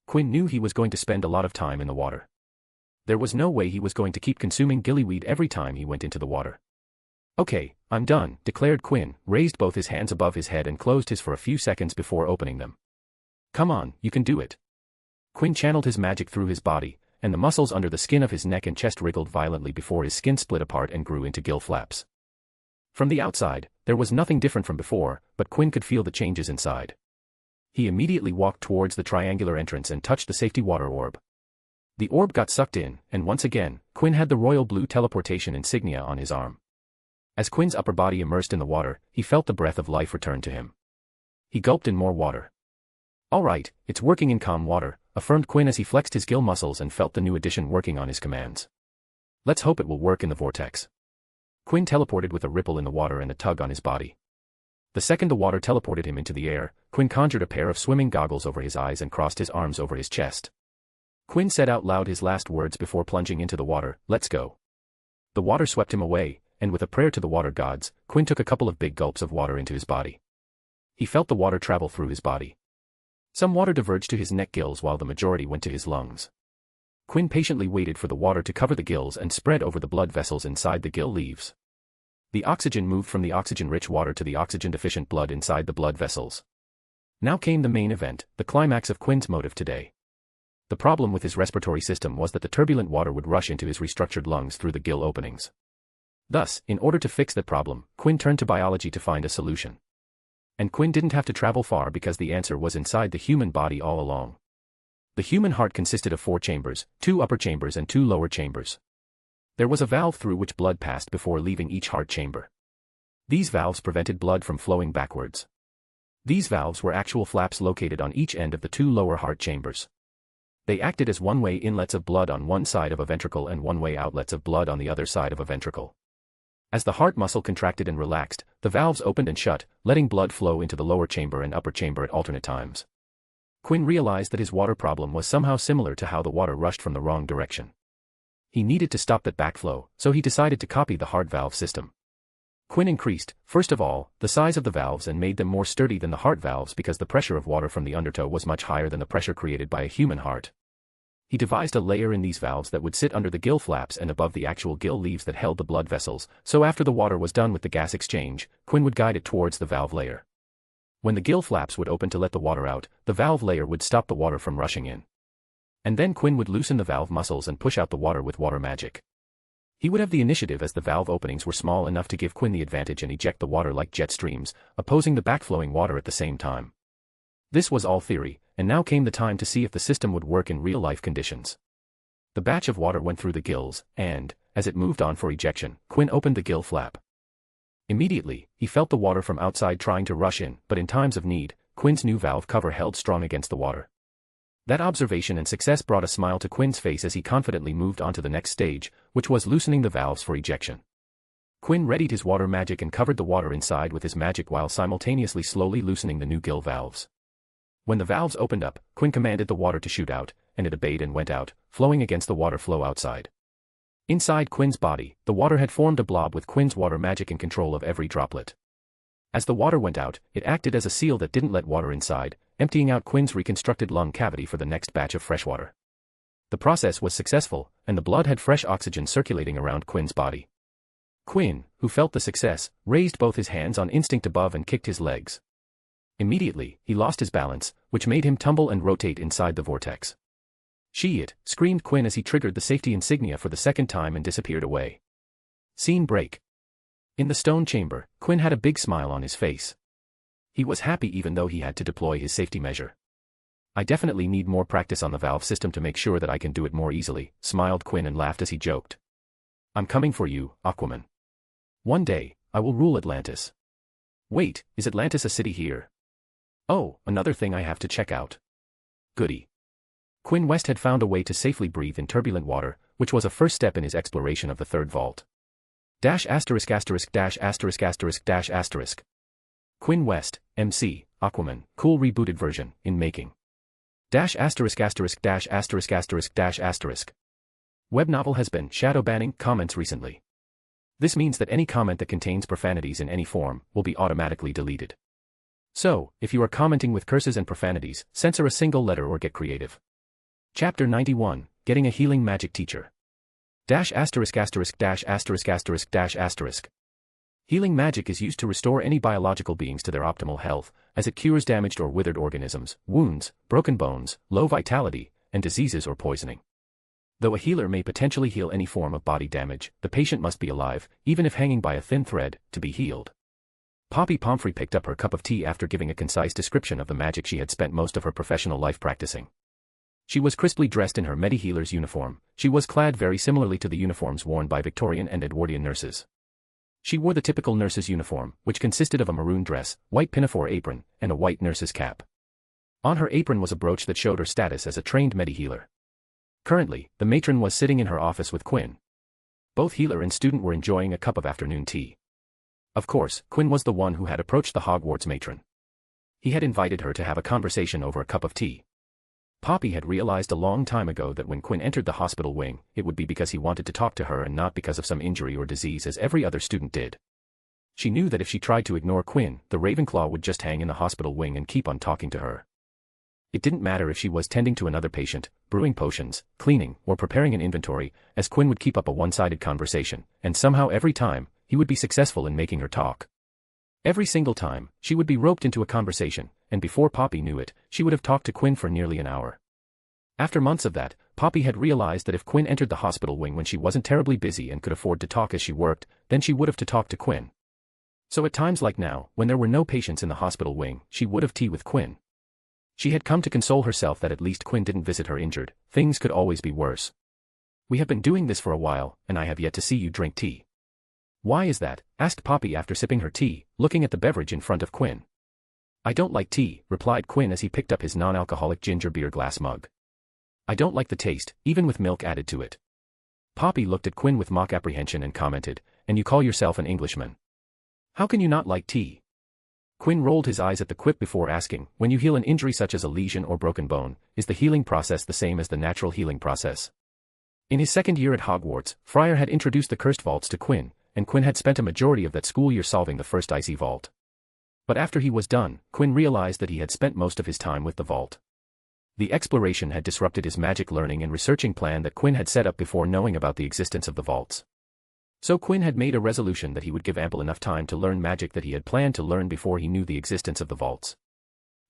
Quinn knew he was going to spend a lot of time in the water. There was no way he was going to keep consuming gillyweed every time he went into the water. "Okay, I'm done," declared Quinn, raised both his hands above his head and closed his for a few seconds before opening them. "Come on, you can do it." Quinn channeled his magic through his body, and the muscles under the skin of his neck and chest wriggled violently before his skin split apart and grew into gill flaps. From the outside, there was nothing different from before, but Quinn could feel the changes inside. He immediately walked towards the triangular entrance and touched the safety water orb. The orb got sucked in, and once again, Quinn had the royal blue teleportation insignia on his arm. As Quinn's upper body immersed in the water, he felt the breath of life return to him. He gulped in more water. "All right, it's working in calm water," affirmed Quinn as he flexed his gill muscles and felt the new addition working on his commands. "Let's hope it will work in the vortex." Quinn teleported with a ripple in the water and a tug on his body. The second the water teleported him into the air, Quinn conjured a pair of swimming goggles over his eyes and crossed his arms over his chest. Quinn said out loud his last words before plunging into the water, "Let's go." The water swept him away, and with a prayer to the water gods, Quinn took a couple of big gulps of water into his body. He felt the water travel through his body. Some water diverged to his neck gills while the majority went to his lungs. Quinn patiently waited for the water to cover the gills and spread over the blood vessels inside the gill leaves. The oxygen moved from the oxygen-rich water to the oxygen-deficient blood inside the blood vessels. Now came the main event, the climax of Quinn's motive today. The problem with his respiratory system was that the turbulent water would rush into his restructured lungs through the gill openings. Thus, in order to fix that problem, Quinn turned to biology to find a solution. And Quinn didn't have to travel far because the answer was inside the human body all along. The human heart consisted of 4 chambers, 2 upper chambers and 2 lower chambers. There was a valve through which blood passed before leaving each heart chamber. These valves prevented blood from flowing backwards. These valves were actual flaps located on each end of the 2 lower heart chambers. They acted as one-way inlets of blood on one side of a ventricle and one-way outlets of blood on the other side of a ventricle. As the heart muscle contracted and relaxed, the valves opened and shut, letting blood flow into the lower chamber and upper chamber at alternate times. Quinn realized that his water problem was somehow similar to how the water rushed from the wrong direction. He needed to stop that backflow, so he decided to copy the heart valve system. Quinn increased, first of all, the size of the valves and made them more sturdy than the heart valves because the pressure of water from the undertow was much higher than the pressure created by a human heart. He devised a layer in these valves that would sit under the gill flaps and above the actual gill leaves that held the blood vessels, so after the water was done with the gas exchange, Quinn would guide it towards the valve layer. When the gill flaps would open to let the water out, the valve layer would stop the water from rushing in. And then Quinn would loosen the valve muscles and push out the water with water magic. He would have the initiative as the valve openings were small enough to give Quinn the advantage and eject the water like jet streams, opposing the backflowing water at the same time. This was all theory, and now came the time to see if the system would work in real-life conditions. The batch of water went through the gills, and, as it moved on for ejection, Quinn opened the gill flap. Immediately, he felt the water from outside trying to rush in, but in times of need, Quinn's new valve cover held strong against the water. That observation and success brought a smile to Quinn's face as he confidently moved on to the next stage, which was loosening the valves for ejection. Quinn readied his water magic and covered the water inside with his magic while simultaneously slowly loosening the new gill valves. When the valves opened up, Quinn commanded the water to shoot out, and it obeyed and went out, flowing against the water flow outside. Inside Quinn's body, the water had formed a blob with Quinn's water magic in control of every droplet. As the water went out, it acted as a seal that didn't let water inside, emptying out Quinn's reconstructed lung cavity for the next batch of fresh water. The process was successful, and the blood had fresh oxygen circulating around Quinn's body. Quinn, who felt the success, raised both his hands on instinct above and kicked his legs. Immediately, he lost his balance, which made him tumble and rotate inside the vortex. "Shit!" screamed Quinn as he triggered the safety insignia for the second time and disappeared away. Scene break. In the stone chamber, Quinn had a big smile on his face. He was happy even though he had to deploy his safety measure. "I definitely need more practice on the valve system to make sure that I can do it more easily," smiled Quinn and laughed as he joked. "I'm coming for you, Aquaman. One day, I will rule Atlantis." "Wait, is Atlantis a city here? Oh, another thing I have to check out." Goody. Quinn West had found a way to safely breathe in turbulent water, which was a first step in his exploration of the third vault. ****************************************************************************************************************************************************************************************************************************** Web novel has been shadow banning comments recently. This means that any comment that contains profanities in any form will be automatically deleted. So, if you are commenting with curses and profanities, censor a single letter or get creative. Chapter 91, Getting a Healing Magic Teacher. *****************************************************************************************************************e damage to their optimal health, as it cures damaged or withered organisms, wounds, broken bones, low vitality, and diseases or poisoning. Though a healer may potentially heal any form of body damage, the patient must be alive, even if hanging by a thin thread, to be healed. Poppy Pomfrey picked up her cup of tea after giving a concise description of the magic she had spent most of her professional life practicing. She was crisply dressed in her Medi-Healer's uniform. She was clad very similarly to the uniforms worn by Victorian and Edwardian nurses. She wore the typical nurse's uniform, which consisted of a maroon dress, white pinafore apron, and a white nurse's cap. On her apron was a brooch that showed her status as a trained Medi-Healer. Currently, the matron was sitting in her office with Quinn. Both healer and student were enjoying a cup of afternoon tea. Of course, Quinn was the one who had approached the Hogwarts matron. He had invited her to have a conversation over a cup of tea. Poppy had realized a long time ago that when Quinn entered the hospital wing, it would be because he wanted to talk to her and not because of some injury or disease as every other student did. She knew that if she tried to ignore Quinn, the Ravenclaw would just hang in the hospital wing and keep on talking to her. It didn't matter if she was tending to another patient, brewing potions, cleaning, or preparing an inventory, as Quinn would keep up a one-sided conversation, and somehow every time, he would be successful in making her talk. Every single time, she would be roped into a conversation, and before Poppy knew it, she would have talked to Quinn for nearly an hour. After months of that, Poppy had realized that if Quinn entered the hospital wing when she wasn't terribly busy and could afford to talk as she worked, then she would have to talk to Quinn. So at times like now, when there were no patients in the hospital wing, she would have tea with Quinn. She had come to console herself that at least Quinn didn't visit her injured. Things could always be worse. "We have been doing this for a while, and I have yet to see you drink tea." "Why is that?" asked Poppy after sipping her tea, looking at the beverage in front of Quinn. "I don't like tea," replied Quinn as he picked up his non-alcoholic ginger beer glass mug. "I don't like the taste, even with milk added to it." Poppy looked at Quinn with mock apprehension and commented, "And you call yourself an Englishman? How can you not like tea?" Quinn rolled his eyes at the quip before asking, "When you heal an injury such as a lesion or broken bone, is the healing process the same as the natural healing process?" In his second year at Hogwarts, Friar had introduced the cursed vaults to Quinn, and Quinn had spent a majority of that school year solving the first icy vault. But after he was done, Quinn realized that he had spent most of his time with the vault. The exploration had disrupted his magic learning and researching plan that Quinn had set up before knowing about the existence of the vaults. So Quinn had made a resolution that he would give ample enough time to learn magic that he had planned to learn before he knew the existence of the vaults.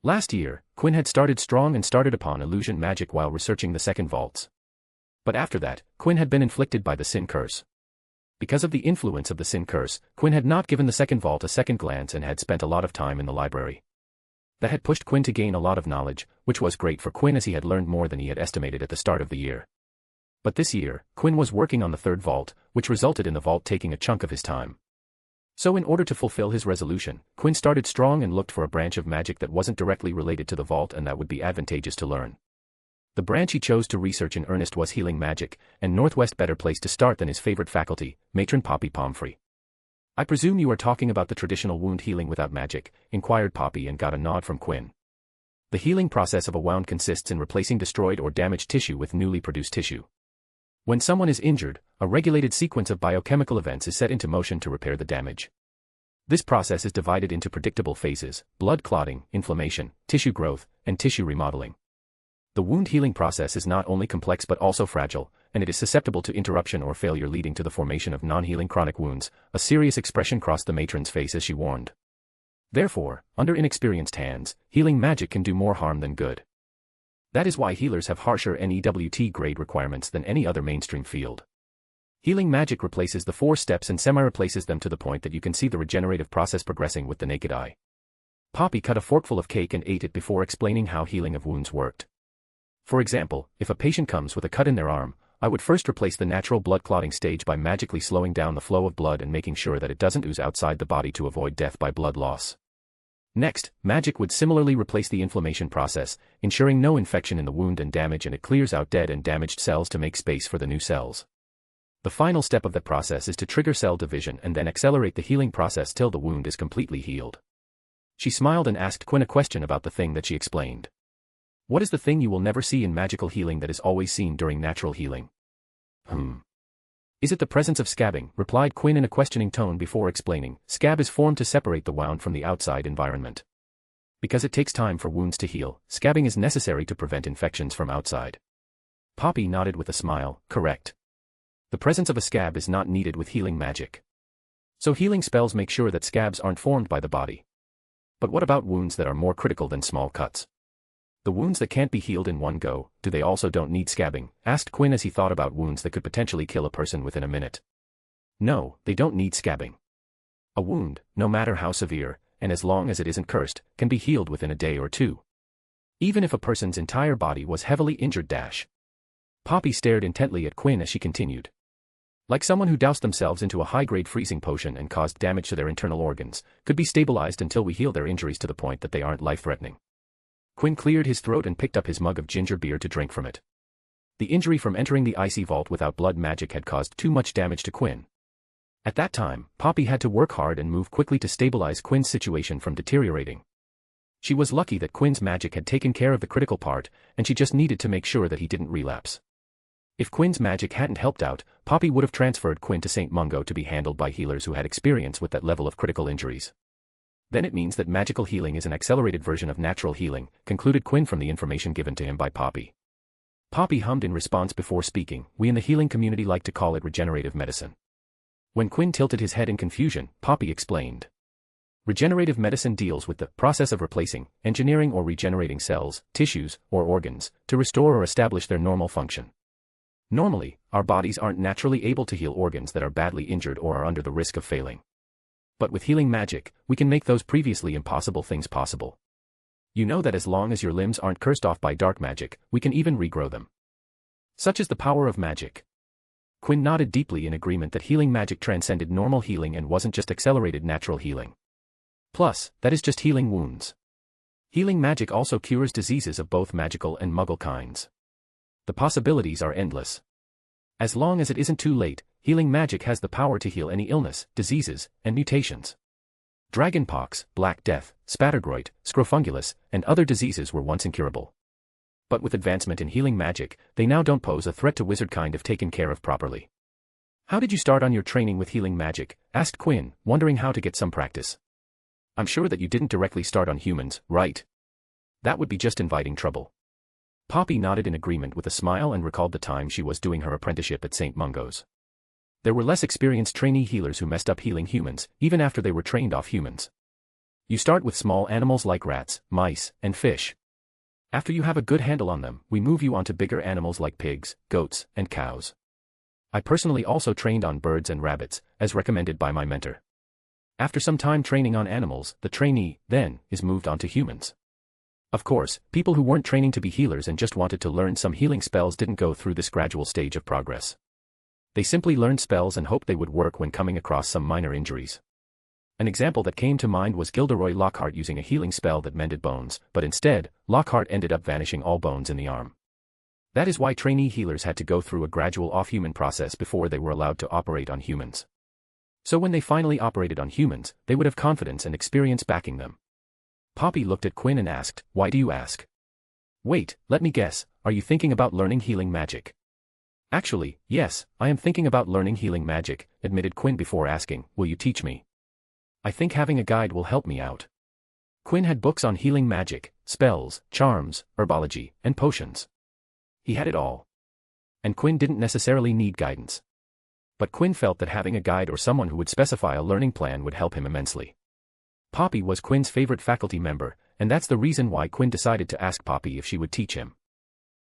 Last year, Quinn had started strong and started upon illusion magic while researching the second vaults. But after that, Quinn had been inflicted by the sin curse. Because of the influence of the sin curse, Quinn had not given the second vault a second glance and had spent a lot of time in the library. That had pushed Quinn to gain a lot of knowledge, which was great for Quinn as he had learned more than he had estimated at the start of the year. But this year, Quinn was working on the third vault, which resulted in the vault taking a chunk of his time. So in order to fulfill his resolution, Quinn started strong and looked for a branch of magic that wasn't directly related to the vault and that would be advantageous to learn. The branch he chose to research in earnest was healing magic, and Northwest better place to start than his favorite faculty, Matron Poppy Pomfrey. "I presume you are talking about the traditional wound healing without magic," inquired Poppy and got a nod from Quinn. The healing process of a wound consists in replacing destroyed or damaged tissue with newly produced tissue. When someone is injured, a regulated sequence of biochemical events is set into motion to repair the damage. This process is divided into predictable phases: blood clotting, inflammation, tissue growth, and tissue remodeling. The wound healing process is not only complex but also fragile, and it is susceptible to interruption or failure leading to the formation of non-healing chronic wounds. A serious expression crossed the matron's face as she warned. Therefore, under inexperienced hands, healing magic can do more harm than good. That is why healers have harsher NEWT grade requirements than any other mainstream field. Healing magic replaces the 4 steps and semi-replaces them to the point that you can see the regenerative process progressing with the naked eye. Poppy cut a forkful of cake and ate it before explaining how healing of wounds worked. For example, if a patient comes with a cut in their arm, I would first replace the natural blood clotting stage by magically slowing down the flow of blood and making sure that it doesn't ooze outside the body to avoid death by blood loss. Next, magic would similarly replace the inflammation process, ensuring no infection in the wound and damage, and it clears out dead and damaged cells to make space for the new cells. The final step of the process is to trigger cell division and then accelerate the healing process till the wound is completely healed. She smiled and asked Quinn a question about the thing that she explained. What is the thing you will never see in magical healing that is always seen during natural healing? Is it the presence of scabbing? Replied Quinn in a questioning tone before explaining. Scab is formed to separate the wound from the outside environment. Because it takes time for wounds to heal, scabbing is necessary to prevent infections from outside. Poppy nodded with a smile. Correct. The presence of a scab is not needed with healing magic. So healing spells make sure that scabs aren't formed by the body. But what about wounds that are more critical than small cuts? The wounds that can't be healed in one go, do they also don't need scabbing? Asked Quinn as he thought about wounds that could potentially kill a person within a minute. No, they don't need scabbing. A wound, no matter how severe, and as long as it isn't cursed, can be healed within a day or two. Even if a person's entire body was heavily injured. Poppy stared intently at Quinn as she continued. Like someone who doused themselves into a high-grade freezing potion and caused damage to their internal organs, could be stabilized until we heal their injuries to the point that they aren't life-threatening. Quinn cleared his throat and picked up his mug of ginger beer to drink from it. The injury from entering the icy vault without blood magic had caused too much damage to Quinn. At that time, Poppy had to work hard and move quickly to stabilize Quinn's situation from deteriorating. She was lucky that Quinn's magic had taken care of the critical part, and she just needed to make sure that he didn't relapse. If Quinn's magic hadn't helped out, Poppy would have transferred Quinn to St. Mungo to be handled by healers who had experience with that level of critical injuries. Then it means that magical healing is an accelerated version of natural healing, concluded Quinn from the information given to him by Poppy. Poppy hummed in response before speaking. We in the healing community like to call it regenerative medicine. When Quinn tilted his head in confusion, Poppy explained. Regenerative medicine deals with the process of replacing, engineering or regenerating cells, tissues, or organs, to restore or establish their normal function. Normally, our bodies aren't naturally able to heal organs that are badly injured or are under the risk of failing. But with healing magic, we can make those previously impossible things possible. You know that as long as your limbs aren't cursed off by dark magic, we can even regrow them. Such is the power of magic. Quinn nodded deeply in agreement that healing magic transcended normal healing and wasn't just accelerated natural healing. Plus, that is just healing wounds. Healing magic also cures diseases of both magical and muggle kinds. The possibilities are endless. As long as it isn't too late, healing magic has the power to heal any illness, diseases, and mutations. Dragonpox, Black Death, Spattergroit, Scrofungulus, and other diseases were once incurable. But with advancement in healing magic, they now don't pose a threat to wizardkind if taken care of properly. How did you start on your training with healing magic? Asked Quinn, wondering how to get some practice. I'm sure that you didn't directly start on humans, right? That would be just inviting trouble. Poppy nodded in agreement with a smile and recalled the time she was doing her apprenticeship at St. Mungo's. There were less experienced trainee healers who messed up healing humans, even after they were trained off humans. You start with small animals like rats, mice, and fish. After you have a good handle on them, we move you onto bigger animals like pigs, goats, and cows. I personally also trained on birds and rabbits, as recommended by my mentor. After some time training on animals, the trainee, then, is moved on to humans. Of course, people who weren't training to be healers and just wanted to learn some healing spells didn't go through this gradual stage of progress. They simply learned spells and hoped they would work when coming across some minor injuries. An example that came to mind was Gilderoy Lockhart using a healing spell that mended bones, but instead, Lockhart ended up vanishing all bones in the arm. That is why trainee healers had to go through a gradual off-human process before they were allowed to operate on humans. So when they finally operated on humans, they would have confidence and experience backing them. Poppy looked at Quinn and asked, "Why do you ask?" "Wait, let me guess, are you thinking about learning healing magic?" "Actually, yes, I am thinking about learning healing magic," admitted Quinn before asking, "Will you teach me?" "I think having a guide will help me out." Quinn had books on healing magic, spells, charms, herbology, and potions. He had it all. And Quinn didn't necessarily need guidance. But Quinn felt that having a guide or someone who would specify a learning plan would help him immensely. Poppy was Quinn's favorite faculty member, and that's the reason why Quinn decided to ask Poppy if she would teach him.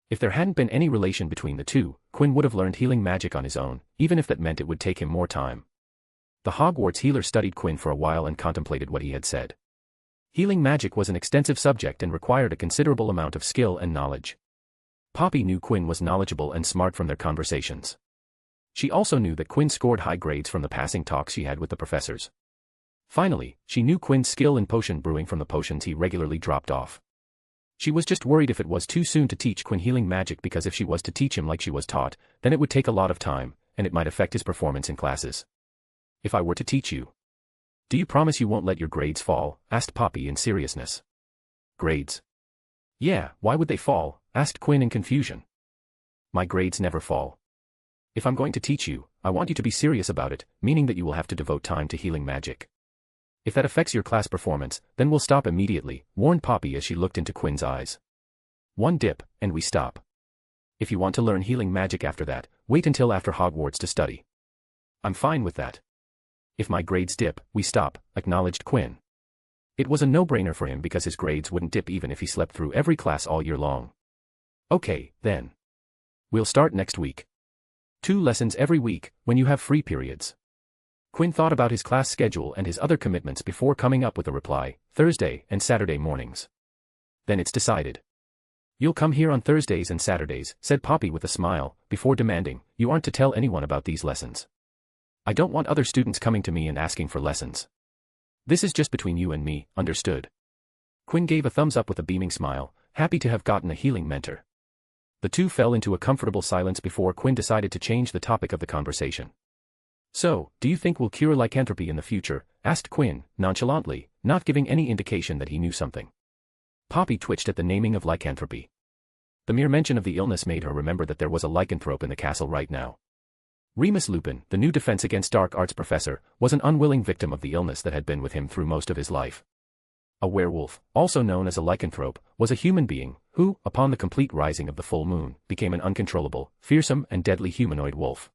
If there hadn't been any relation between the two, Quinn would have learned healing magic on his own, even if that meant it would take him more time. The Hogwarts healer studied Quinn for a while and contemplated what he had said. Healing magic was an extensive subject and required a considerable amount of skill and knowledge. Poppy knew Quinn was knowledgeable and smart from their conversations. She also knew that Quinn scored high grades from the passing talks she had with the professors. Finally, she knew Quinn's skill in potion brewing from the potions he regularly dropped off. She was just worried if it was too soon to teach Quinn healing magic, because if she was to teach him like she was taught, then it would take a lot of time, and it might affect his performance in classes. "If I were to teach you, do you promise you won't let your grades fall?" asked Poppy in seriousness. "Grades? Yeah, why would they fall?" asked Quinn in confusion. "My grades never fall. If I'm going to teach you, I want you to be serious about it, meaning that you will have to devote time to healing magic. If that affects your class performance, then we'll stop immediately," warned Poppy as she looked into Quinn's eyes. "One dip, and we stop. If you want to learn healing magic after that, wait until after Hogwarts to study." "I'm fine with that. If my grades dip, we stop," acknowledged Quinn. It was a no-brainer for him because his grades wouldn't dip even if he slept through every class all year long. "Okay, then. We'll start next week. 2 lessons every week, when you have free periods." Quinn thought about his class schedule and his other commitments before coming up with a reply: Thursday and Saturday mornings. "Then it's decided. You'll come here on Thursdays and Saturdays," said Poppy with a smile, before demanding, "You aren't to tell anyone about these lessons. I don't want other students coming to me and asking for lessons. This is just between you and me, understood?" Quinn gave a thumbs up with a beaming smile, happy to have gotten a healing mentor. The two fell into a comfortable silence before Quinn decided to change the topic of the conversation. "So, do you think we'll cure lycanthropy in the future?" asked Quinn, nonchalantly, not giving any indication that he knew something. Poppy twitched at the naming of lycanthropy. The mere mention of the illness made her remember that there was a lycanthrope in the castle right now. Remus Lupin, the new Defense Against Dark Arts professor, was an unwilling victim of the illness that had been with him through most of his life. A werewolf, also known as a lycanthrope, was a human being who, upon the complete rising of the full moon, became an uncontrollable, fearsome and deadly humanoid wolf.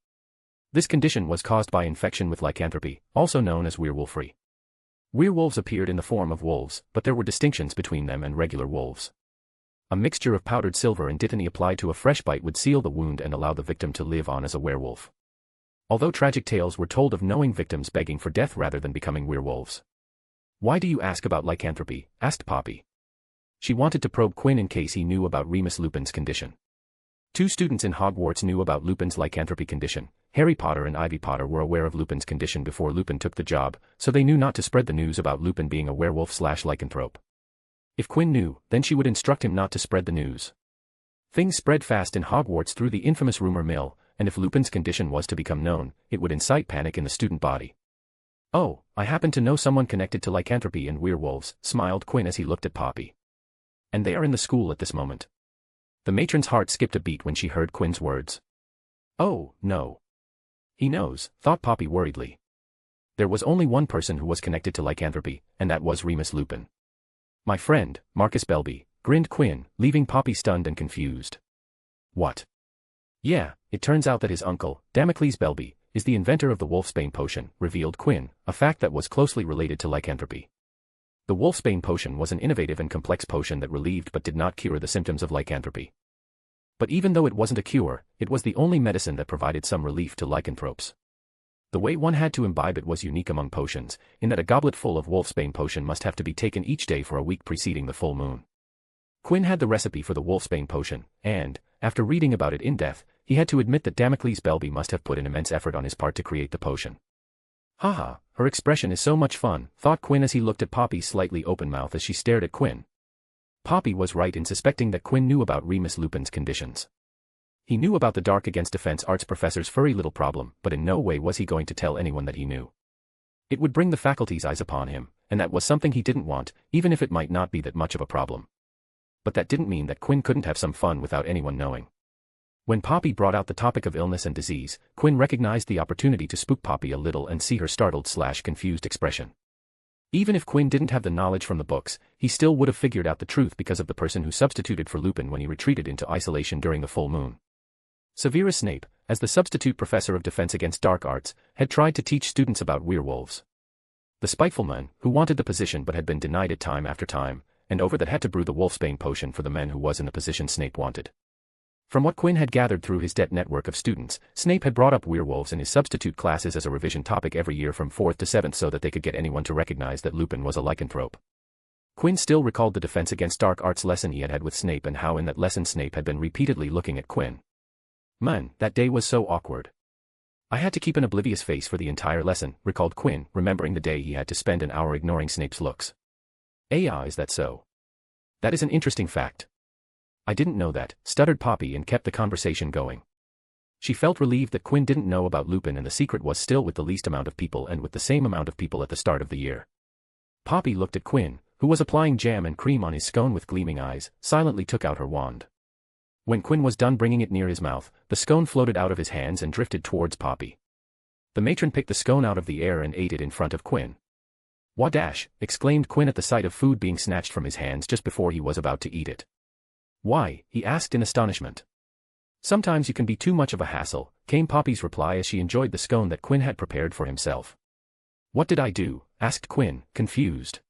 This condition was caused by infection with lycanthropy, also known as werewolfery. Werewolves appeared in the form of wolves, but there were distinctions between them and regular wolves. A mixture of powdered silver and dittany applied to a fresh bite would seal the wound and allow the victim to live on as a werewolf. Although tragic tales were told of knowing victims begging for death rather than becoming werewolves. "Why do you ask about lycanthropy?" asked Poppy. She wanted to probe Quinn in case he knew about Remus Lupin's condition. 2 students in Hogwarts knew about Lupin's lycanthropy condition. Harry Potter and Ivy Potter were aware of Lupin's condition before Lupin took the job, so they knew not to spread the news about Lupin being a werewolf/lycanthrope. If Quinn knew, then she would instruct him not to spread the news. Things spread fast in Hogwarts through the infamous rumor mill, and if Lupin's condition was to become known, it would incite panic in the student body. "Oh, I happen to know someone connected to lycanthropy and werewolves," smiled Quinn as he looked at Poppy. "And they are in the school at this moment." The matron's heart skipped a beat when she heard Quinn's words. "Oh, no. He knows," thought Poppy worriedly. There was only one person who was connected to lycanthropy, and that was Remus Lupin. "My friend, Marcus Belby," grinned Quinn, leaving Poppy stunned and confused. "What?" "Yeah, it turns out that his uncle, Damocles Belby, is the inventor of the Wolfsbane potion," revealed Quinn, a fact that was closely related to lycanthropy. The Wolfsbane potion was an innovative and complex potion that relieved but did not cure the symptoms of lycanthropy. But even though it wasn't a cure, it was the only medicine that provided some relief to lycanthropes. The way one had to imbibe it was unique among potions, in that a goblet full of Wolfsbane potion must have to be taken each day for a week preceding the full moon. Quinn had the recipe for the Wolfsbane potion, and, after reading about it in depth, he had to admit that Damocles Belby must have put an immense effort on his part to create the potion. "Haha, her expression is so much fun," thought Quinn as he looked at Poppy's slightly open mouth as she stared at Quinn. Poppy was right in suspecting that Quinn knew about Remus Lupin's conditions. He knew about the Dark Against Defense Arts professor's furry little problem, but in no way was he going to tell anyone that he knew. It would bring the faculty's eyes upon him, and that was something he didn't want, even if it might not be that much of a problem. But that didn't mean that Quinn couldn't have some fun without anyone knowing. When Poppy brought out the topic of illness and disease, Quinn recognized the opportunity to spook Poppy a little and see her startled/confused expression. Even if Quinn didn't have the knowledge from the books, he still would have figured out the truth because of the person who substituted for Lupin when he retreated into isolation during the full moon. Severus Snape, as the substitute professor of Defense Against Dark Arts, had tried to teach students about werewolves. The spiteful man, who wanted the position but had been denied it time after time, and over that had to brew the Wolfsbane potion for the man who was in the position Snape wanted. From what Quinn had gathered through his debt network of students, Snape had brought up werewolves in his substitute classes as a revision topic every year from 4th to 7th so that they could get anyone to recognize that Lupin was a lycanthrope. Quinn still recalled the Defense Against Dark Arts lesson he had had with Snape and how in that lesson Snape had been repeatedly looking at Quinn. Man, that day was so awkward. I had to keep an oblivious face for the entire lesson, recalled Quinn, remembering the day he had to spend an hour ignoring Snape's looks. Is that so? That is an interesting fact. I didn't know that, stuttered Poppy and kept the conversation going. She felt relieved that Quinn didn't know about Lupin and the secret was still with the least amount of people and with the same amount of people at the start of the year. Poppy looked at Quinn, who was applying jam and cream on his scone with gleaming eyes, silently took out her wand. When Quinn was done bringing it near his mouth, the scone floated out of his hands and drifted towards Poppy. The matron picked the scone out of the air and ate it in front of Quinn. "Wadash!" exclaimed Quinn at the sight of food being snatched from his hands just before he was about to eat it. "Why?" he asked in astonishment. "Sometimes you can be too much of a hassle," came Poppy's reply as she enjoyed the scone that Quinn had prepared for himself. "What did I do?" asked Quinn, confused.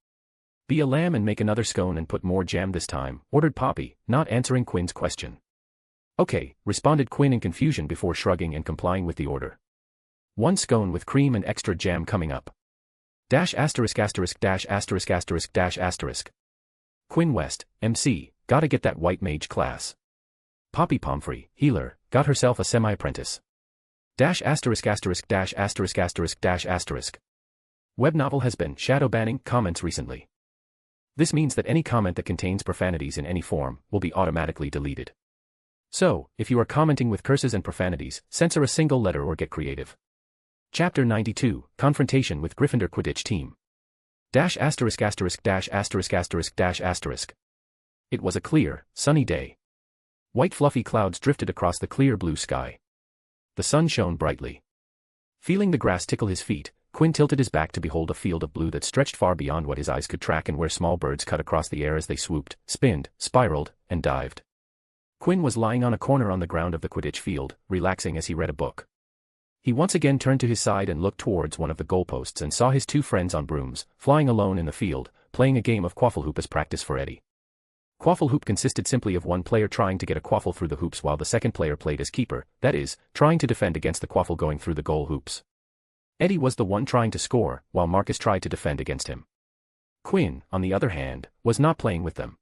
"Be a lamb and make another scone and put more jam this time," ordered Poppy, not answering Quinn's question. "Okay," responded Quinn in confusion before shrugging and complying with the order. "One scone with cream and extra jam coming up. Dash asterisk asterisk dash asterisk asterisk dash asterisk. Quinn West, MC, gotta get that white mage class. Poppy Pomfrey, healer, got herself a semi-apprentice. Dash asterisk asterisk dash asterisk asterisk dash asterisk. Web novel has been shadow banning comments recently. This means that any comment that contains profanities in any form will be automatically deleted. So, if you are commenting with curses and profanities, censor a single letter or get creative. Chapter 92, Confrontation with Gryffindor Quidditch Team. Dash asterisk asterisk dash asterisk asterisk dash asterisk. It was a clear, sunny day. White fluffy clouds drifted across the clear blue sky. The sun shone brightly. Feeling the grass tickle his feet, Quinn tilted his back to behold a field of blue that stretched far beyond what his eyes could track and where small birds cut across the air as they swooped, spinned, spiraled, and dived. Quinn was lying on a corner on the ground of the Quidditch field, relaxing as he read a book. He once again turned to his side and looked towards one of the goalposts and saw his two friends on brooms, flying alone in the field, playing a game of quaffle hoop as practice for Eddie. Quaffle hoop consisted simply of one player trying to get a quaffle through the hoops while the second player played as keeper, that is, trying to defend against the quaffle going through the goal hoops. Eddie was the one trying to score, while Marcus tried to defend against him. Quinn, on the other hand, was not playing with them.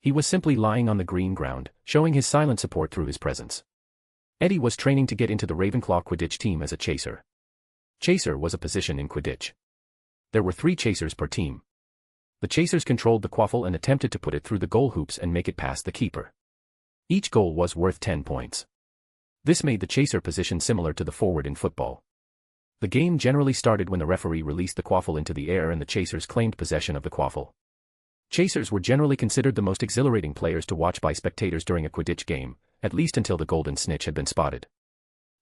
He was simply lying on the green ground, showing his silent support through his presence. Eddie was training to get into the Ravenclaw Quidditch team as a chaser. Chaser was a position in Quidditch. There were 3 chasers per team. The chasers controlled the quaffle and attempted to put it through the goal hoops and make it past the keeper. Each goal was worth 10 points. This made the chaser position similar to the forward in football. The game generally started when the referee released the quaffle into the air and the chasers claimed possession of the quaffle. Chasers were generally considered the most exhilarating players to watch by spectators during a Quidditch game, at least until the golden snitch had been spotted.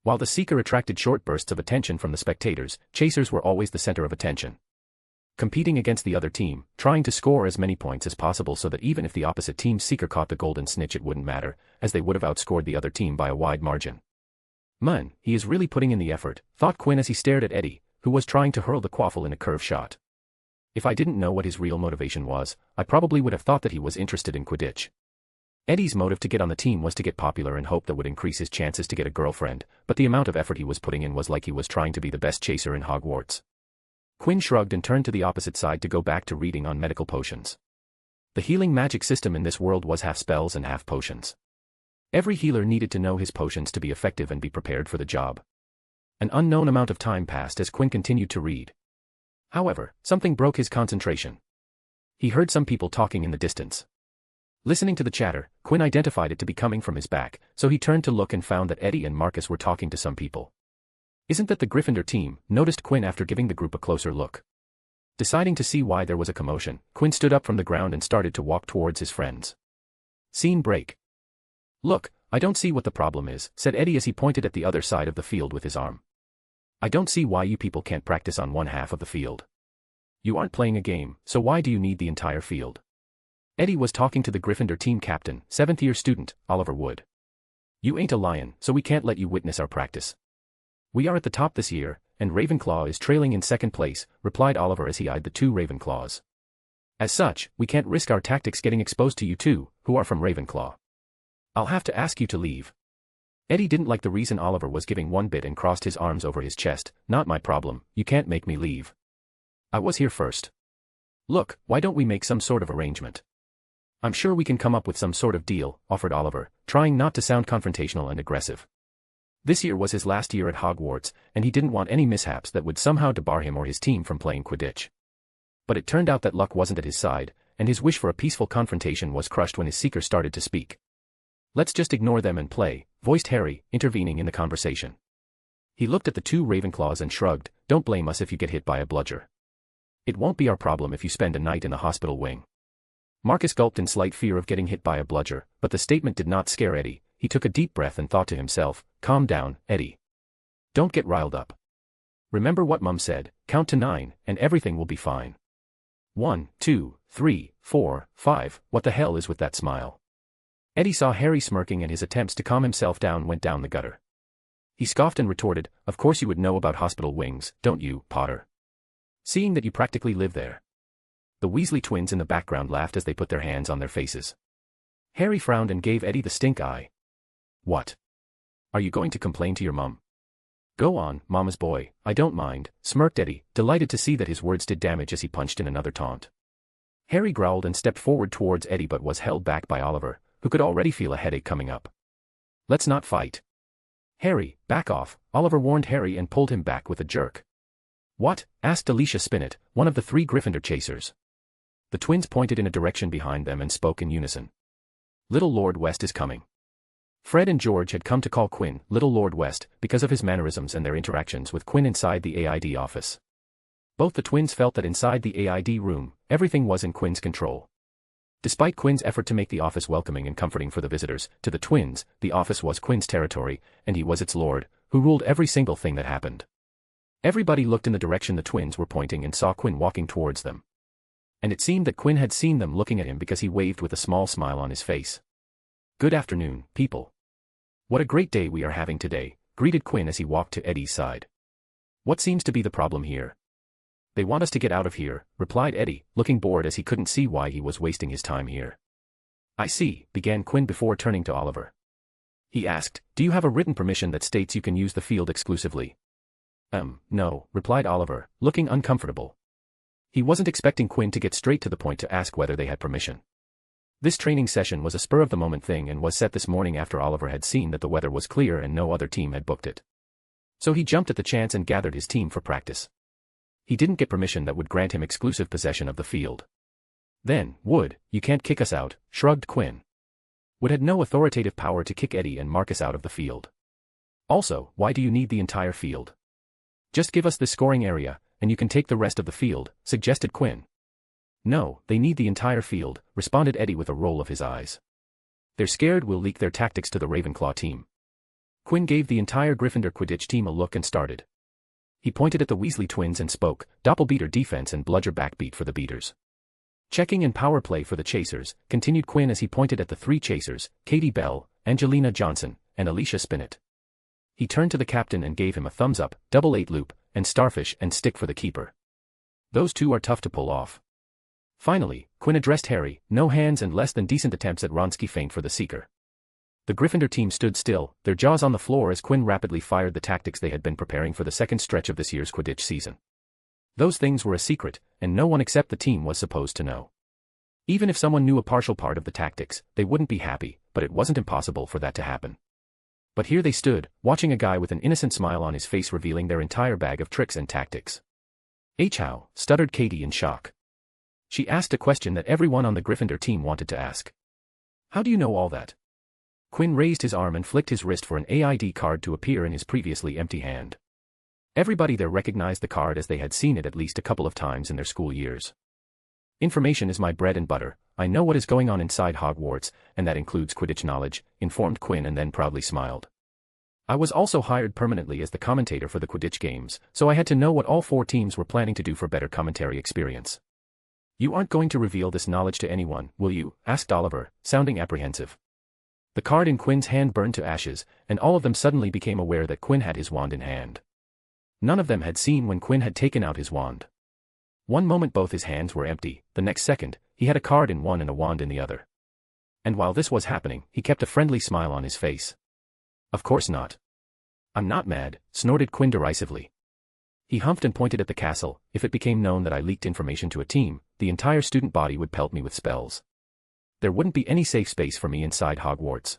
While the seeker attracted short bursts of attention from the spectators, chasers were always the center of attention. Competing against the other team, trying to score as many points as possible so that even if the opposite team's seeker caught the golden snitch it wouldn't matter, as they would have outscored the other team by a wide margin. "Man, he is really putting in the effort," thought Quinn as he stared at Eddie, who was trying to hurl the quaffle in a curve shot. If I didn't know what his real motivation was, I probably would have thought that he was interested in Quidditch. Eddie's motive to get on the team was to get popular and hope that would increase his chances to get a girlfriend, but the amount of effort he was putting in was like he was trying to be the best chaser in Hogwarts. Quinn shrugged and turned to the opposite side to go back to reading on medical potions. The healing magic system in this world was half spells and half potions. Every healer needed to know his potions to be effective and be prepared for the job. An unknown amount of time passed as Quinn continued to read. However, something broke his concentration. He heard some people talking in the distance. Listening to the chatter, Quinn identified it to be coming from his back, so he turned to look and found that Eddie and Marcus were talking to some people. "Isn't that the Gryffindor team?" noticed Quinn after giving the group a closer look. Deciding to see why there was a commotion, Quinn stood up from the ground and started to walk towards his friends. Scene break. "Look, I don't see what the problem is," said Eddie as he pointed at the other side of the field with his arm. "I don't see why you people can't practice on one half of the field. You aren't playing a game, so why do you need the entire field?" Eddie was talking to the Gryffindor team captain, 7th-year student, Oliver Wood. "You ain't a lion, so we can't let you witness our practice. We are at the top this year, and Ravenclaw is trailing in 2nd place," replied Oliver as he eyed the 2 Ravenclaws. "As such, we can't risk our tactics getting exposed to you two, who are from Ravenclaw. I'll have to ask you to leave." Eddie didn't like the reason Oliver was giving one bit and crossed his arms over his chest. "Not my problem, you can't make me leave. I was here first. Look, why don't we make some sort of arrangement? I'm sure we can come up with some sort of deal," offered Oliver, trying not to sound confrontational and aggressive. This year was his last year at Hogwarts, and he didn't want any mishaps that would somehow debar him or his team from playing Quidditch. But it turned out that luck wasn't at his side, and his wish for a peaceful confrontation was crushed when his seeker started to speak. "Let's just ignore them and play," voiced Harry, intervening in the conversation. He looked at the two Ravenclaws and shrugged, "Don't blame us if you get hit by a bludger. It won't be our problem if you spend a night in the hospital wing." Marcus gulped in slight fear of getting hit by a bludger, but the statement did not scare Eddie. He took a deep breath and thought to himself, "Calm down, Eddie. Don't get riled up. Remember what Mum said, count to 9, and everything will be fine. 1, 2, 3, 4, 5, what the hell is with that smile?" Eddie saw Harry smirking and his attempts to calm himself down went down the gutter. He scoffed and retorted, "Of course you would know about hospital wings, don't you, Potter? Seeing that you practically live there." The Weasley twins in the background laughed as they put their hands on their faces. Harry frowned and gave Eddie the stink eye. "What? Are you going to complain to your mum?" "Go on, mama's boy, I don't mind," smirked Eddie, delighted to see that his words did damage as he punched in another taunt. Harry growled and stepped forward towards Eddie but was held back by Oliver, who could already feel a headache coming up. "Let's not fight." "Harry, back off," Oliver warned Harry and pulled him back with a jerk. "What?" asked Alicia Spinnet, one of the 3 Gryffindor chasers. The twins pointed in a direction behind them and spoke in unison. "Little Lord West is coming." Fred and George had come to call Quinn Little Lord West because of his mannerisms and their interactions with Quinn inside the AID office. Both the twins felt that inside the AID room, everything was in Quinn's control. Despite Quinn's effort to make the office welcoming and comforting for the visitors, to the twins, the office was Quinn's territory, and he was its lord, who ruled every single thing that happened. Everybody looked in the direction the twins were pointing and saw Quinn walking towards them. And it seemed that Quinn had seen them looking at him because he waved with a small smile on his face. "Good afternoon, people. What a great day we are having today," greeted Quinn as he walked to Eddie's side. "What seems to be the problem here?" "They want us to get out of here," replied Eddie, looking bored as he couldn't see why he was wasting his time here. "I see," began Quinn before turning to Oliver. He asked, "Do you have a written permission that states you can use the field exclusively?" No," replied Oliver, looking uncomfortable. He wasn't expecting Quinn to get straight to the point to ask whether they had permission. This training session was a spur-of-the-moment thing and was set this morning after Oliver had seen that the weather was clear and no other team had booked it. So he jumped at the chance and gathered his team for practice. He didn't get permission that would grant him exclusive possession of the field. "Then, Wood, you can't kick us out," shrugged Quinn. Wood had no authoritative power to kick Eddie and Marcus out of the field. "Also, why do you need the entire field? Just give us the scoring area, and you can take the rest of the field," suggested Quinn. "No, they need the entire field," responded Eddie with a roll of his eyes. "They're scared we'll leak their tactics to the Ravenclaw team." Quinn gave the entire Gryffindor Quidditch team a look and started. He pointed at the Weasley twins and spoke, "Doppelbeater defense and bludger backbeat for the beaters. Checking and power play for the chasers," continued Quinn as he pointed at the 3 chasers, Katie Bell, Angelina Johnson, and Alicia Spinnet. He turned to the captain and gave him a thumbs up, double 8 loop, and starfish and stick for the keeper. "Those 2 are tough to pull off." Finally, Quinn addressed Harry, "No hands and less than decent attempts at Wronski feint for the seeker." The Gryffindor team stood still, their jaws on the floor as Quinn rapidly fired the tactics they had been preparing for the second stretch of this year's Quidditch season. Those things were a secret, and no one except the team was supposed to know. Even if someone knew a partial part of the tactics, they wouldn't be happy, but it wasn't impossible for that to happen. But here they stood, watching a guy with an innocent smile on his face revealing their entire bag of tricks and tactics. "How?" stuttered Katie in shock. She asked a question that everyone on the Gryffindor team wanted to ask. "How do you know all that?" Quinn raised his arm and flicked his wrist for an AID card to appear in his previously empty hand. Everybody there recognized the card as they had seen it at least a couple of times in their school years. "Information is my bread and butter. I know what is going on inside Hogwarts, and that includes Quidditch knowledge," informed Quinn and then proudly smiled. "I was also hired permanently as the commentator for the Quidditch games, so I had to know what all 4 teams were planning to do for better commentary experience." "You aren't going to reveal this knowledge to anyone, will you?" asked Oliver, sounding apprehensive. The card in Quinn's hand burned to ashes, and all of them suddenly became aware that Quinn had his wand in hand. None of them had seen when Quinn had taken out his wand. One moment both his hands were empty, the next second, he had a card in one and a wand in the other. And while this was happening, he kept a friendly smile on his face. "Of course not. I'm not mad," snorted Quinn derisively. He humphed and pointed at the castle. "If it became known that I leaked information to a team, the entire student body would pelt me with spells. There wouldn't be any safe space for me inside Hogwarts."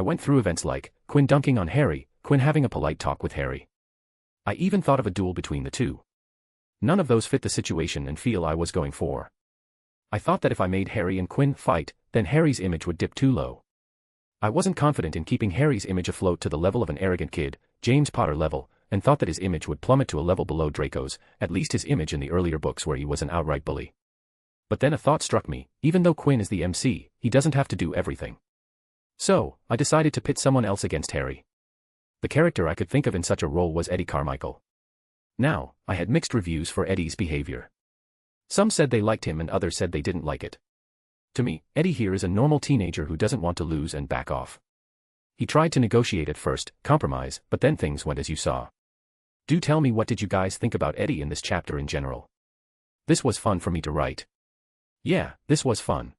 I went through events like Quinn dunking on Harry, Quinn having a polite talk with Harry. I even thought of a duel between the two. None of those fit the situation and feel I was going for. I thought that if I made Harry and Quinn fight, then Harry's image would dip too low. I wasn't confident in keeping Harry's image afloat to the level of an arrogant kid, James Potter level, and thought that his image would plummet to a level below Draco's, at least his image in the earlier books where he was an outright bully. But then a thought struck me, even though Quinn is the MC, he doesn't have to do everything. So, I decided to pit someone else against Harry. The character I could think of in such a role was Eddie Carmichael. Now, I had mixed reviews for Eddie's behavior. Some said they liked him and others said they didn't like it. To me, Eddie here is a normal teenager who doesn't want to lose and back off. He tried to negotiate at first, compromise, but then things went as you saw. Do tell me, what did you guys think about Eddie in this chapter in general? This was fun for me to write. Yeah, this was fun.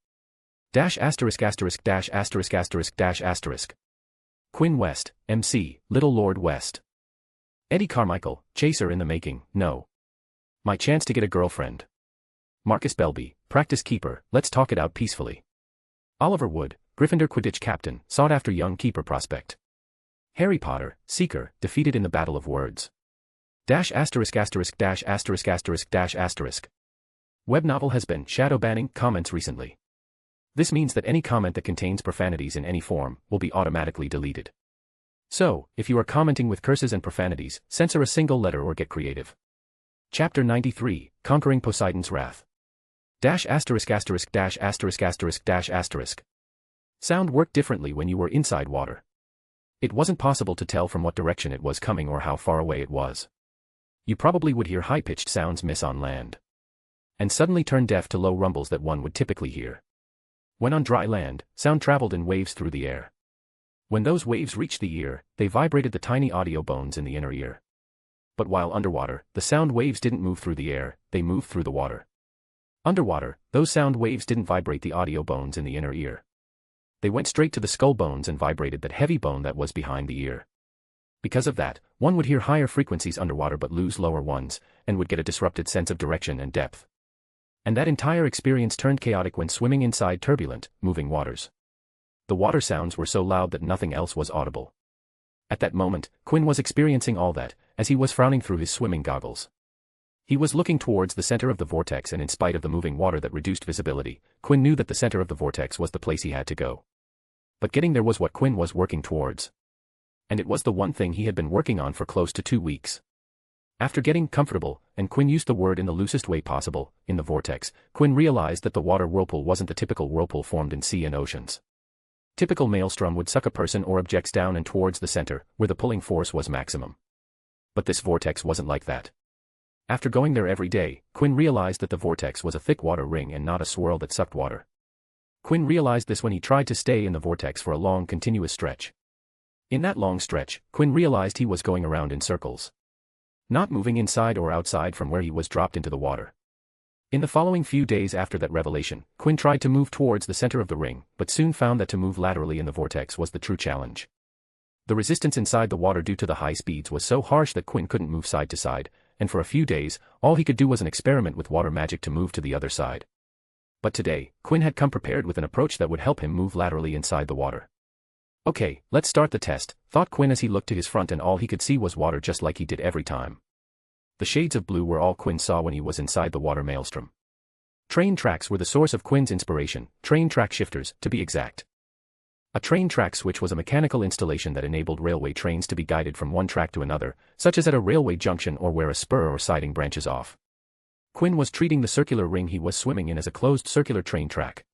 Dash asterisk asterisk dash asterisk asterisk dash asterisk. Quinn West, MC, Little Lord West. Eddie Carmichael, Chaser in the making, no. My chance to get a girlfriend. Marcus Belby, Practice Keeper, let's talk it out peacefully. Oliver Wood, Gryffindor Quidditch Captain, sought after young keeper prospect. Harry Potter, Seeker, defeated in the Battle of Words. Dash asterisk asterisk dash asterisk asterisk dash asterisk. Web novel has been shadow banning comments recently. This means that any comment that contains profanities in any form will be automatically deleted. So, if you are commenting with curses and profanities, censor a single letter or get creative. Chapter 93, Conquering Poseidon's Wrath. Dash asterisk asterisk dash asterisk asterisk dash asterisk. Sound worked differently when you were inside water. It wasn't possible to tell from what direction it was coming or how far away it was. You probably would hear high-pitched sounds miss on land. And suddenly turn deaf to low rumbles that one would typically hear. When on dry land, sound traveled in waves through the air. When those waves reached the ear, they vibrated the tiny audio bones in the inner ear. But while underwater, the sound waves didn't move through the air, they moved through the water. Underwater, those sound waves didn't vibrate the audio bones in the inner ear. They went straight to the skull bones and vibrated that heavy bone that was behind the ear. Because of that, one would hear higher frequencies underwater but lose lower ones, and would get a disrupted sense of direction and depth. And that entire experience turned chaotic when swimming inside turbulent, moving waters. The water sounds were so loud that nothing else was audible. At that moment, Quinn was experiencing all that, as he was frowning through his swimming goggles. He was looking towards the center of the vortex, and in spite of the moving water that reduced visibility, Quinn knew that the center of the vortex was the place he had to go. But getting there was what Quinn was working towards. And it was the one thing he had been working on for close to 2 weeks. After getting comfortable, and Quinn used the word in the loosest way possible, in the vortex, Quinn realized that the water whirlpool wasn't the typical whirlpool formed in sea and oceans. Typical maelstrom would suck a person or objects down and towards the center, where the pulling force was maximum. But this vortex wasn't like that. After going there every day, Quinn realized that the vortex was a thick water ring and not a swirl that sucked water. Quinn realized this when he tried to stay in the vortex for a long continuous stretch. In that long stretch, Quinn realized he was going around in circles. Not moving inside or outside from where he was dropped into the water. In the following few days after that revelation, Quinn tried to move towards the center of the ring, but soon found that to move laterally in the vortex was the true challenge. The resistance inside the water due to the high speeds was so harsh that Quinn couldn't move side to side, and for a few days, all he could do was an experiment with water magic to move to the other side. But today, Quinn had come prepared with an approach that would help him move laterally inside the water. Okay, let's start the test, thought Quinn as he looked to his front, and all he could see was water just like he did every time. The shades of blue were all Quinn saw when he was inside the water maelstrom. Train tracks were the source of Quinn's inspiration, train track shifters, to be exact. A train track switch was a mechanical installation that enabled railway trains to be guided from one track to another, such as at a railway junction or where a spur or siding branches off. Quinn was treating the circular ring he was swimming in as a closed circular train track.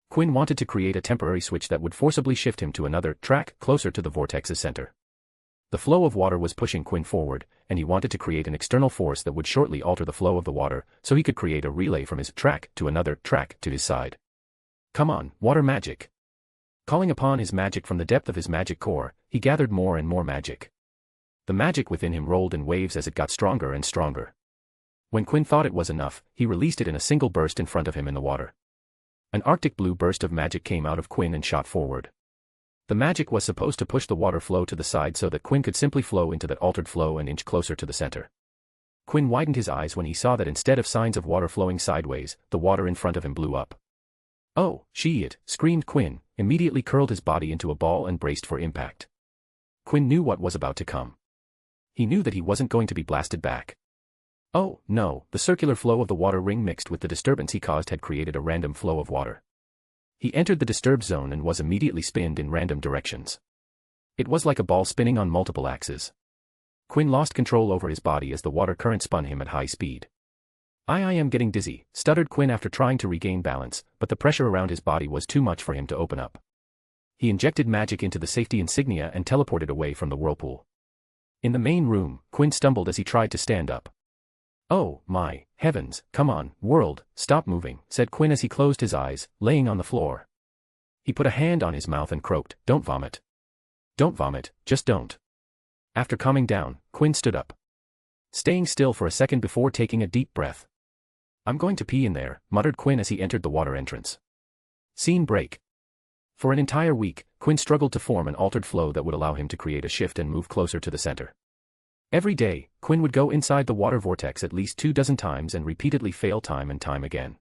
Quinn wanted to create a temporary switch that would forcibly shift him to another track closer to the vortex's center. The flow of water was pushing Quinn forward, and he wanted to create an external force that would shortly alter the flow of the water, so he could create a relay from his track to another track to his side. Come on, water magic. Calling upon his magic from the depth of his magic core, he gathered more and more magic. The magic within him rolled in waves as it got stronger and stronger. When Quinn thought it was enough, he released it in a single burst in front of him in the water. An arctic blue burst of magic came out of Quinn and shot forward. The magic was supposed to push the water flow to the side so that Quinn could simply flow into that altered flow an inch closer to the center. Quinn widened his eyes when he saw that instead of signs of water flowing sideways, the water in front of him blew up. Oh, shit, screamed Quinn, immediately curled his body into a ball and braced for impact. Quinn knew what was about to come. He knew that he wasn't going to be blasted back. Oh, no, the circular flow of the water ring mixed with the disturbance he caused had created a random flow of water. He entered the disturbed zone and was immediately spinned in random directions. It was like a ball spinning on multiple axes. Quinn lost control over his body as the water current spun him at high speed. I am getting dizzy, stuttered Quinn after trying to regain balance, but the pressure around his body was too much for him to open up. He injected magic into the safety insignia and teleported away from the whirlpool. In the main room, Quinn stumbled as he tried to stand up. Oh, my heavens, come on, world, stop moving, said Quinn as he closed his eyes, laying on the floor. He put a hand on his mouth and croaked, don't vomit. Don't vomit, just don't. After calming down, Quinn stood up. Staying still for a second before taking a deep breath. I'm going to pee in there, muttered Quinn as he entered the water entrance. Scene break. For an entire week, Quinn struggled to form an altered flow that would allow him to create a shift and move closer to the center. Every day, Quinn would go inside the water vortex at least 24 times and repeatedly fail time and time again.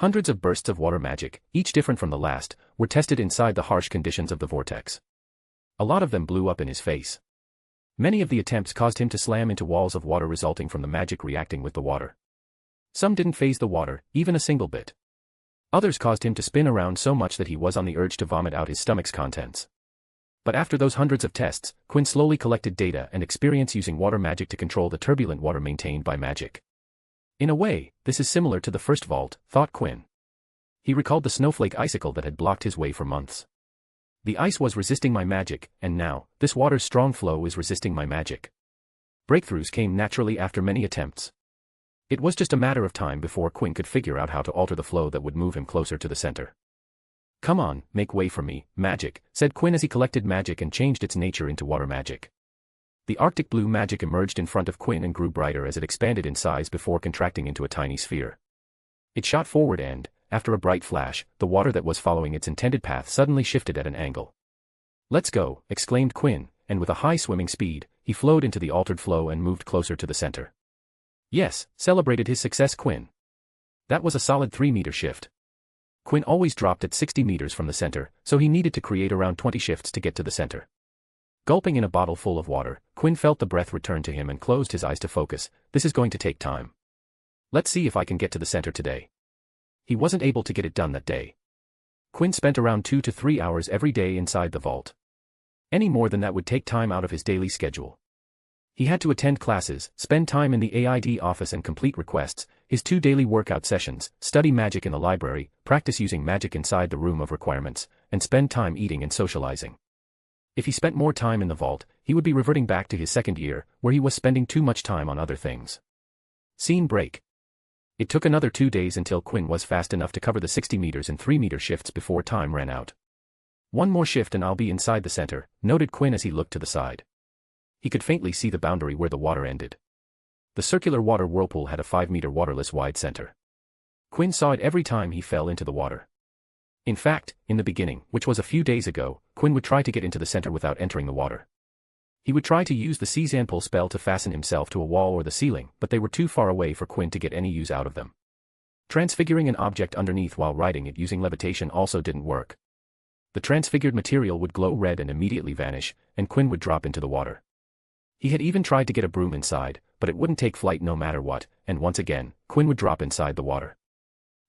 Hundreds of bursts of water magic, each different from the last, were tested inside the harsh conditions of the vortex. A lot of them blew up in his face. Many of the attempts caused him to slam into walls of water resulting from the magic reacting with the water. Some didn't faze the water, even a single bit. Others caused him to spin around so much that he was on the urge to vomit out his stomach's contents. But after those hundreds of tests, Quinn slowly collected data and experience using water magic to control the turbulent water maintained by magic. In a way, this is similar to the first vault, thought Quinn. He recalled the snowflake icicle that had blocked his way for months. The ice was resisting my magic, and now, this water's strong flow is resisting my magic. Breakthroughs came naturally after many attempts. It was just a matter of time before Quinn could figure out how to alter the flow that would move him closer to the center. Come on, make way for me, magic, said Quinn as he collected magic and changed its nature into water magic. The Arctic blue magic emerged in front of Quinn and grew brighter as it expanded in size before contracting into a tiny sphere. It shot forward and, after a bright flash, the water that was following its intended path suddenly shifted at an angle. Let's go, exclaimed Quinn, and with a high swimming speed, he flowed into the altered flow and moved closer to the center. Yes, celebrated his success Quinn. That was a solid 3-meter shift. Quinn always dropped at 60 meters from the center, so he needed to create around 20 shifts to get to the center. Gulping in a bottle full of water, Quinn felt the breath return to him and closed his eyes to focus. This is going to take time. Let's see if I can get to the center today. He wasn't able to get it done that day. Quinn spent around 2 to 3 hours every day inside the vault. Any more than that would take time out of his daily schedule. He had to attend classes, spend time in the AID office and complete requests, his 2 daily workout sessions, study magic in the library, practice using magic inside the room of requirements, and spend time eating and socializing. If he spent more time in the vault, he would be reverting back to his second year, where he was spending too much time on other things. Scene break. It took another 2 days until Quinn was fast enough to cover the 60 meters in 3-meter shifts before time ran out. One more shift and I'll be inside the center, noted Quinn as he looked to the side. He could faintly see the boundary where the water ended. The circular water whirlpool had a 5-meter waterless wide center. Quinn saw it every time he fell into the water. In fact, in the beginning, which was a few days ago, Quinn would try to get into the center without entering the water. He would try to use the Seize Pull spell to fasten himself to a wall or the ceiling, but they were too far away for Quinn to get any use out of them. Transfiguring an object underneath while riding it using levitation also didn't work. The transfigured material would glow red and immediately vanish, and Quinn would drop into the water. He had even tried to get a broom inside, but it wouldn't take flight no matter what, and once again, Quinn would drop inside the water.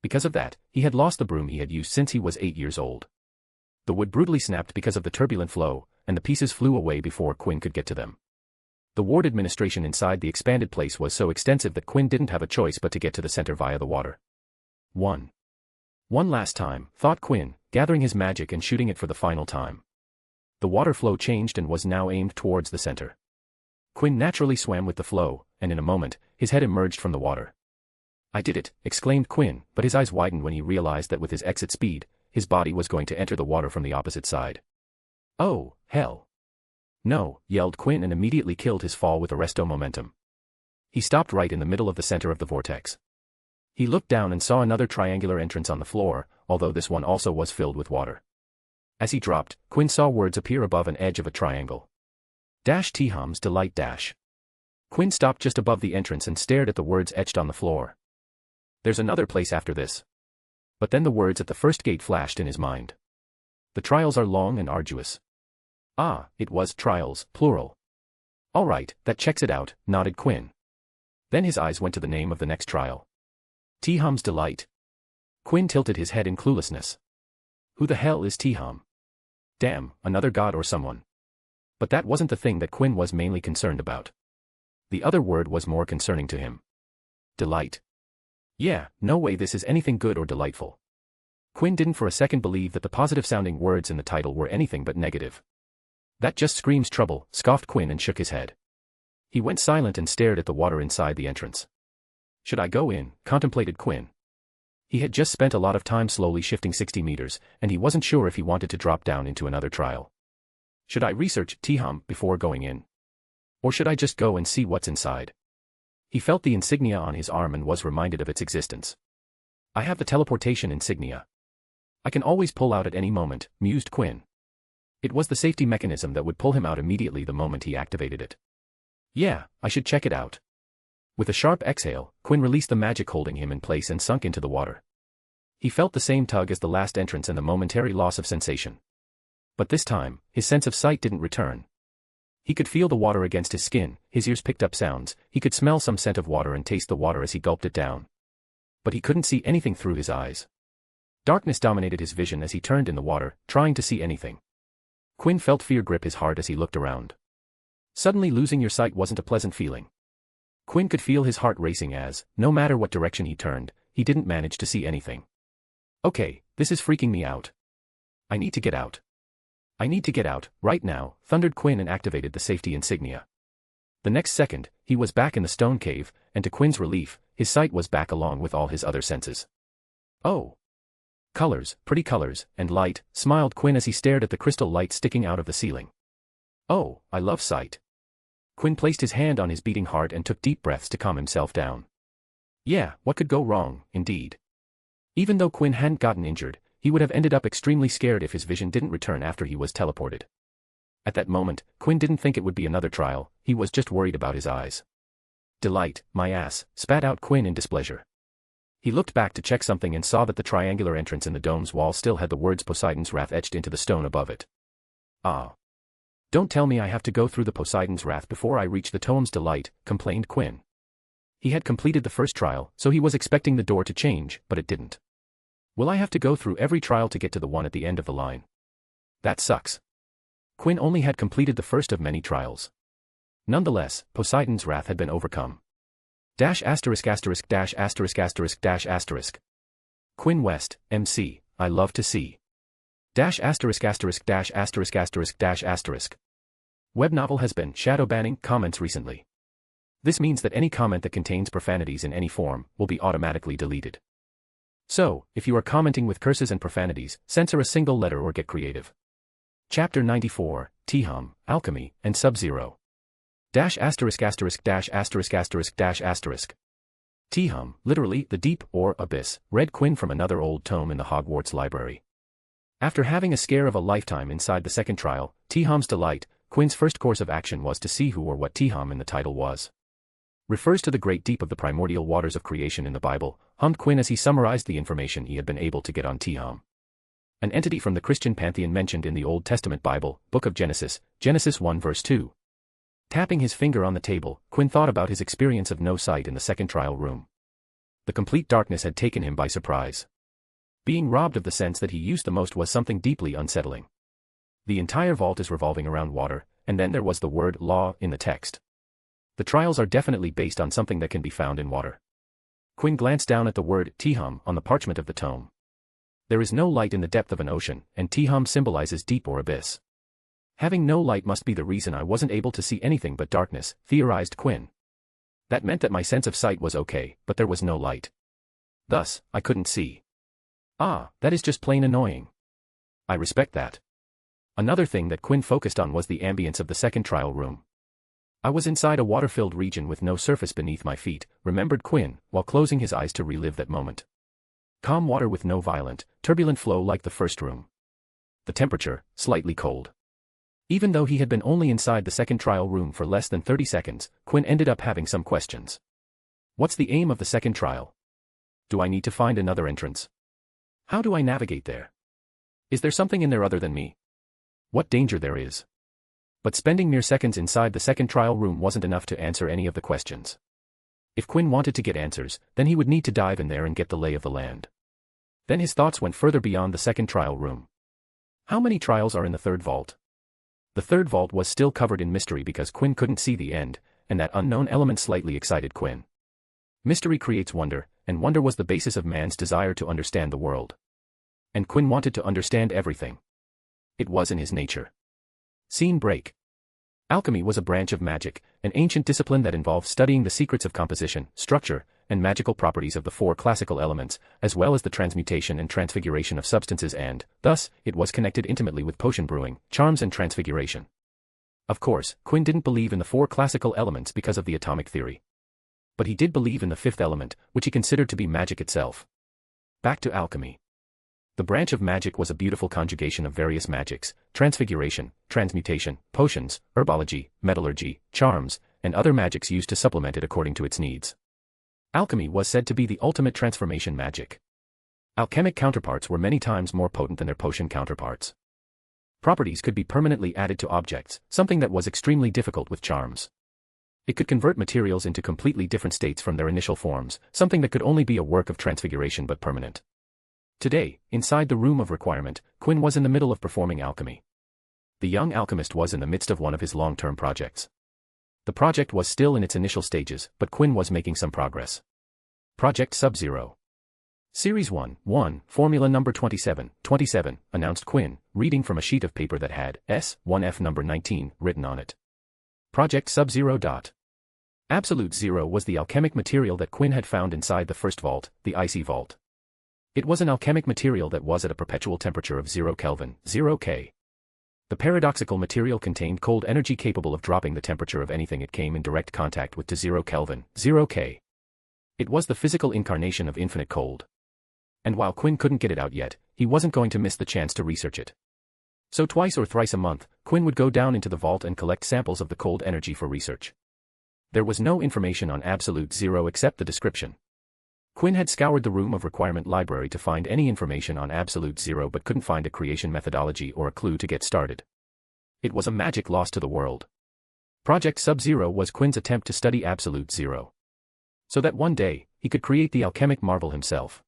Because of that, he had lost the broom he had used since he was 8 years old. The wood brutally snapped because of the turbulent flow, and the pieces flew away before Quinn could get to them. The ward administration inside the expanded place was so extensive that Quinn didn't have a choice but to get to the center via the water. One last time, thought Quinn, gathering his magic and shooting it for the final time. The water flow changed and was now aimed towards the center. Quinn naturally swam with the flow, and in a moment, his head emerged from the water. I did it, exclaimed Quinn, but his eyes widened when he realized that with his exit speed, his body was going to enter the water from the opposite side. Oh, hell. No, yelled Quinn and immediately killed his fall with arresto momentum. He stopped right in the middle of the center of the vortex. He looked down and saw another triangular entrance on the floor, although this one also was filled with water. As he dropped, Quinn saw words appear above an edge of a triangle. Tham's delight. Quinn stopped just above the entrance and stared at the words etched on the floor. There's another place after this. But then the words at the first gate flashed in his mind. The trials are long and arduous. Ah, it was trials, plural. All right, that checks it out, nodded Quinn. Then his eyes went to the name of the next trial. Tham's delight. Quinn tilted his head in cluelessness. Who the hell is Tham? Damn, another god or someone. But that wasn't the thing that Quinn was mainly concerned about. The other word was more concerning to him. Delight. Yeah, no way this is anything good or delightful. Quinn didn't for a second believe that the positive-sounding words in the title were anything but negative. That just screams trouble, scoffed Quinn and shook his head. He went silent and stared at the water inside the entrance. Should I go in? Contemplated Quinn. He had just spent a lot of time slowly shifting 60 meters, and he wasn't sure if he wanted to drop down into another trial. Should I research Tham before going in? Or should I just go and see what's inside? He felt the insignia on his arm and was reminded of its existence. I have the teleportation insignia. I can always pull out at any moment, mused Quinn. It was the safety mechanism that would pull him out immediately the moment he activated it. Yeah, I should check it out. With a sharp exhale, Quinn released the magic holding him in place and sunk into the water. He felt the same tug as the last entrance and the momentary loss of sensation. But this time, his sense of sight didn't return. He could feel the water against his skin, his ears picked up sounds, he could smell some scent of water and taste the water as he gulped it down. But he couldn't see anything through his eyes. Darkness dominated his vision as he turned in the water, trying to see anything. Quinn felt fear grip his heart as he looked around. Suddenly losing your sight wasn't a pleasant feeling. Quinn could feel his heart racing as, no matter what direction he turned, he didn't manage to see anything. Okay, this is freaking me out. I need to get out. I need to get out, right now, thundered Quinn and activated the safety insignia. The next second, he was back in the stone cave, and to Quinn's relief, his sight was back along with all his other senses. Oh! Colors, pretty colors, and light, smiled Quinn as he stared at the crystal light sticking out of the ceiling. Oh, I love sight. Quinn placed his hand on his beating heart and took deep breaths to calm himself down. Yeah, what could go wrong, indeed? Even though Quinn hadn't gotten injured, he would have ended up extremely scared if his vision didn't return after he was teleported. At that moment, Quinn didn't think it would be another trial, he was just worried about his eyes. Delight, my ass, spat out Quinn in displeasure. He looked back to check something and saw that the triangular entrance in the dome's wall still had the words Poseidon's Wrath etched into the stone above it. Ah. Don't tell me I have to go through the Poseidon's Wrath before I reach the tome's delight, complained Quinn. He had completed the first trial, so he was expecting the door to change, but it didn't. Will I have to go through every trial to get to the one at the end of the line? That sucks. Quinn only had completed the first of many trials. Nonetheless, Poseidon's Wrath had been overcome. **************. Quinn West, MC, I love to see. ****************. Web novel has been shadow banning comments recently. This means that any comment that contains profanities in any form will be automatically deleted. So, if you are commenting with curses and profanities, censor a single letter or get creative. Chapter 94, T-Hum, Alchemy, and Sub-Zero. T-Hum, literally, the deep, or abyss, read Quinn from another old tome in the Hogwarts library. After having a scare of a lifetime inside the second trial, T-Hum's delight, Quinn's first course of action was to see who or what T-Hum in the title was. Refers to the great deep of the primordial waters of creation in the Bible, hummed Quinn as he summarized the information he had been able to get on T-Hum. An entity from the Christian pantheon mentioned in the Old Testament Bible, Book of Genesis, Genesis 1 verse 2. Tapping his finger on the table, Quinn thought about his experience of no sight in the second trial room. The complete darkness had taken him by surprise. Being robbed of the sense that he used the most was something deeply unsettling. The entire vault is revolving around water, and then there was the word law in the text. The trials are definitely based on something that can be found in water. Quinn glanced down at the word T-Hum on the parchment of the tome. There is no light in the depth of an ocean, and T-Hum symbolizes deep or abyss. Having no light must be the reason I wasn't able to see anything but darkness, theorized Quinn. That meant that my sense of sight was okay, but there was no light. Thus, I couldn't see. Ah, that is just plain annoying. I respect that. Another thing that Quinn focused on was the ambience of the second trial room. I was inside a water-filled region with no surface beneath my feet, remembered Quinn, while closing his eyes to relive that moment. Calm water with no violent, turbulent flow like the first room. The temperature, slightly cold. Even though he had been only inside the second trial room for less than 30 seconds, Quinn ended up having some questions. What's the aim of the second trial? Do I need to find another entrance? How do I navigate there? Is there something in there other than me? What danger there is? But spending mere seconds inside the second trial room wasn't enough to answer any of the questions. If Quinn wanted to get answers, then he would need to dive in there and get the lay of the land. Then his thoughts went further beyond the second trial room. How many trials are in the third vault? The third vault was still covered in mystery because Quinn couldn't see the end, and that unknown element slightly excited Quinn. Mystery creates wonder, and wonder was the basis of man's desire to understand the world. And Quinn wanted to understand everything. It was in his nature. Scene break. Alchemy was a branch of magic, an ancient discipline that involved studying the secrets of composition, structure, and magical properties of the four classical elements, as well as the transmutation and transfiguration of substances and, thus, it was connected intimately with potion brewing, charms and transfiguration. Of course, Quinn didn't believe in the four classical elements because of the atomic theory. But he did believe in the fifth element, which he considered to be magic itself. Back to alchemy. The branch of magic was a beautiful conjugation of various magics: transfiguration, transmutation, potions, herbology, metallurgy, charms, and other magics used to supplement it according to its needs. Alchemy was said to be the ultimate transformation magic. Alchemic counterparts were many times more potent than their potion counterparts. Properties could be permanently added to objects, something that was extremely difficult with charms. It could convert materials into completely different states from their initial forms, something that could only be a work of transfiguration but permanent. Today, inside the room of requirement, Quinn was in the middle of performing alchemy. The young alchemist was in the midst of one of his long-term projects. The project was still in its initial stages, but Quinn was making some progress. Project Sub-Zero. Series 1, Formula number 27, announced Quinn, reading from a sheet of paper that had S1F number 19 written on it. Project Sub-Zero. Absolute Zero was the alchemic material that Quinn had found inside the first vault, the Icy Vault. It was an alchemic material that was at a perpetual temperature of 0 Kelvin, 0 K. The paradoxical material contained cold energy capable of dropping the temperature of anything it came in direct contact with to 0 Kelvin, 0 K. It was the physical incarnation of infinite cold. And while Quinn couldn't get it out yet, he wasn't going to miss the chance to research it. So twice or thrice a month, Quinn would go down into the vault and collect samples of the cold energy for research. There was no information on Absolute Zero except the description. Quinn had scoured the room of requirement library to find any information on Absolute Zero but couldn't find a creation methodology or a clue to get started. It was a magic lost to the world. Project Sub-Zero was Quinn's attempt to study Absolute Zero, so that one day, he could create the alchemic marvel himself.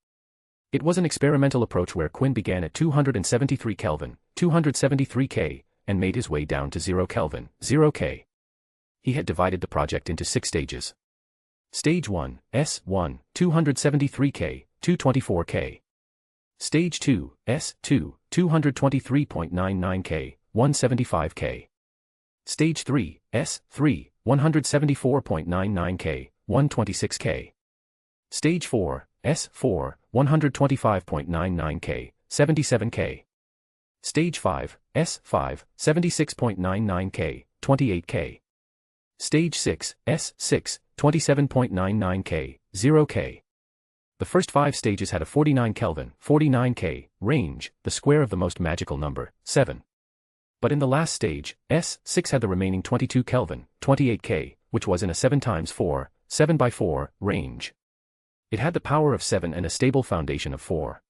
It was an experimental approach where Quinn began at 273 Kelvin, 273 K, and made his way down to 0 Kelvin, 0 K. He had divided the project into 6 stages. Stage 1, S1, 273 K, 224 K. Stage 2, S2, 223.99 K, 175 K. Stage 3, S3, 174.99 K, 126 K. Stage 4, S4, 125.99 K, 77 K. Stage 5, S5, 76.99 K, 28 K. Stage 6, S6, 27.99 K, 0 K. The first 5 stages had a 49 Kelvin, 49 K, range, the square of the most magical number, 7. But in the last stage, S6 had the remaining 22 Kelvin, 28 K, which was in a 7 times 4, 7 by 4, range. It had the power of 7 and a stable foundation of 4.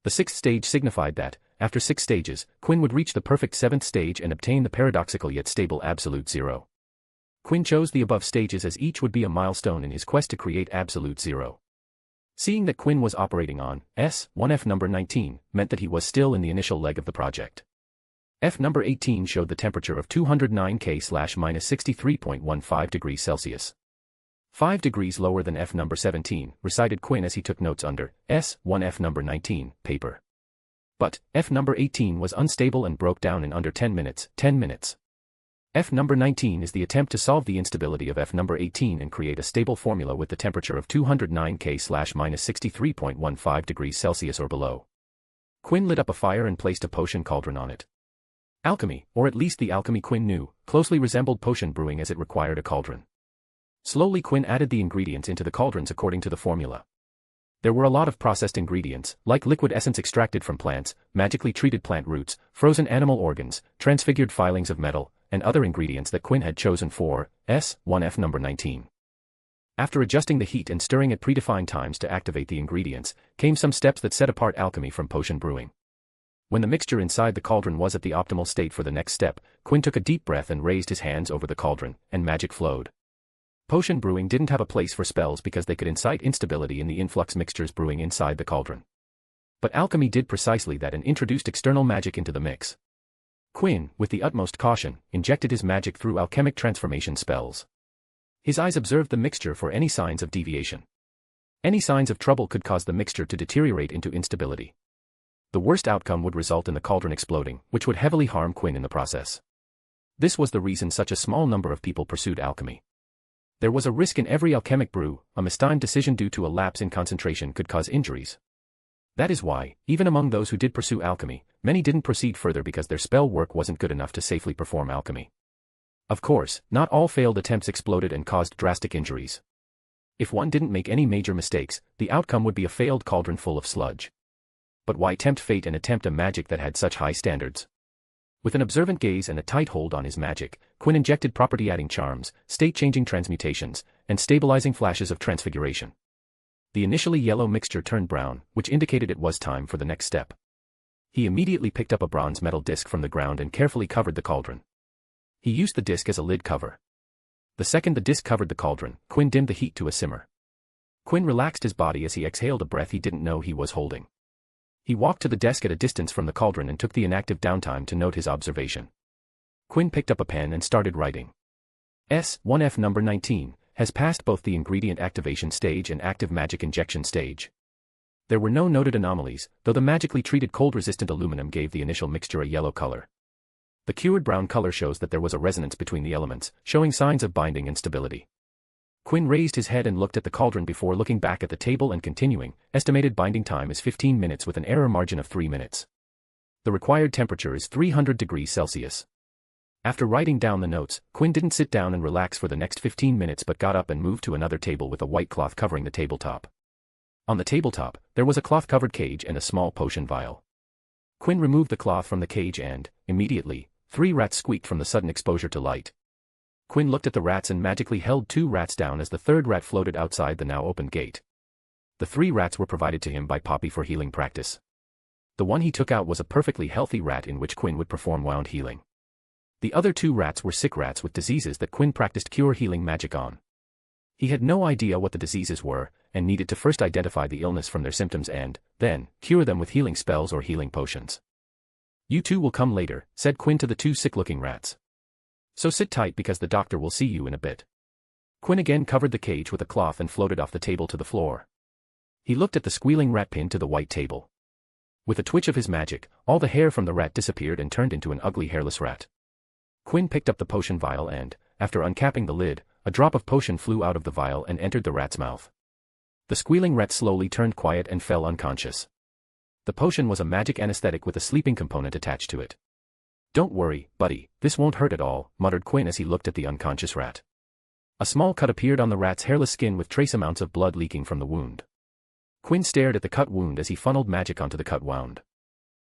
The 6th stage signified that, after 6 stages, Quinn would reach the perfect 7th stage and obtain the paradoxical yet stable Absolute Zero. Quinn chose the above stages as each would be a milestone in his quest to create Absolute Zero. Seeing that Quinn was operating on S1F number 19 meant that he was still in the initial leg of the project. F number 18 showed the temperature of 209 K/-63.15 degrees Celsius. 5 degrees lower than F number 17, recited Quinn as he took notes under S1F number 19 paper. But F number 18 was unstable and broke down in under 10 minutes. F number 19 is the attempt to solve the instability of F number 18 and create a stable formula with the temperature of 209 K/-63.15 degrees Celsius or below. Quinn lit up a fire and placed a potion cauldron on it. Alchemy, or at least the alchemy Quinn knew, closely resembled potion brewing as it required a cauldron. Slowly Quinn added the ingredients into the cauldrons according to the formula. There were a lot of processed ingredients, like liquid essence extracted from plants, magically treated plant roots, frozen animal organs, transfigured filings of metal, and other ingredients that Quinn had chosen for S1F number 19. After adjusting the heat and stirring at predefined times to activate the ingredients, came some steps that set apart alchemy from potion brewing. When the mixture inside the cauldron was at the optimal state for the next step, Quinn took a deep breath and raised his hands over the cauldron, and magic flowed. Potion brewing didn't have a place for spells because they could incite instability in the influx mixtures brewing inside the cauldron. But alchemy did precisely that and introduced external magic into the mix. Quinn, with the utmost caution, injected his magic through alchemic transformation spells. His eyes observed the mixture for any signs of deviation. Any signs of trouble could cause the mixture to deteriorate into instability. The worst outcome would result in the cauldron exploding, which would heavily harm Quinn in the process. This was the reason such a small number of people pursued alchemy. There was a risk in every alchemic brew. A mistimed decision due to a lapse in concentration could cause injuries. That is why, even among those who did pursue alchemy, many didn't proceed further because their spell work wasn't good enough to safely perform alchemy. Of course, not all failed attempts exploded and caused drastic injuries. If one didn't make any major mistakes, the outcome would be a failed cauldron full of sludge. but why tempt fate and attempt a magic that had such high standards? With an observant gaze and a tight hold on his magic, Quinn injected property-adding charms, state-changing transmutations, and stabilizing flashes of transfiguration. The initially yellow mixture turned brown, which indicated it was time for the next step. He immediately picked up a bronze metal disc from the ground and carefully covered the cauldron. He used the disc as a lid cover. The second the disc covered the cauldron, Quinn dimmed the heat to a simmer. Quinn relaxed his body as he exhaled a breath he didn't know he was holding. He walked to the desk at a distance from the cauldron and took the inactive downtime to note his observation. Quinn picked up a pen and started writing. S1F number 19 has passed both the ingredient activation stage and active magic injection stage. There were no noted anomalies, though the magically treated cold-resistant aluminum gave the initial mixture a yellow color. The cured brown color shows that there was a resonance between the elements, showing signs of binding and stability. Quinn raised his head and looked at the cauldron before looking back at the table and continuing. Estimated binding time is 15 minutes with an error margin of 3 minutes. The required temperature is 300 degrees Celsius. After writing down the notes, Quinn didn't sit down and relax for the next 15 minutes but got up and moved to another table with a white cloth covering the tabletop. On the tabletop, there was a cloth-covered cage and a small potion vial. Quinn removed the cloth from the cage and, immediately, 3 rats squeaked from the sudden exposure to light. Quinn looked at the rats and magically held 2 rats down as the third rat floated outside the now opened gate. The 3 rats were provided to him by Poppy for healing practice. The one he took out was a perfectly healthy rat in which Quinn would perform wound healing. The other 2 rats were sick rats with diseases that Quinn practiced cure healing magic on. He had no idea what the diseases were, and needed to first identify the illness from their symptoms and, then, cure them with healing spells or healing potions. "You 2 will come later," said Quinn to the 2 sick-looking rats. "So sit tight because the doctor will see you in a bit." Quinn again covered the cage with a cloth and floated off the table to the floor. He looked at the squealing rat pinned to the white table. With a twitch of his magic, all the hair from the rat disappeared and turned into an ugly hairless rat. Quinn picked up the potion vial and, after uncapping the lid, a drop of potion flew out of the vial and entered the rat's mouth. The squealing rat slowly turned quiet and fell unconscious. The potion was a magic anesthetic with a sleeping component attached to it. "Don't worry, buddy, this won't hurt at all," muttered Quinn as he looked at the unconscious rat. A small cut appeared on the rat's hairless skin with trace amounts of blood leaking from the wound. Quinn stared at the cut wound as he funneled magic onto the cut wound.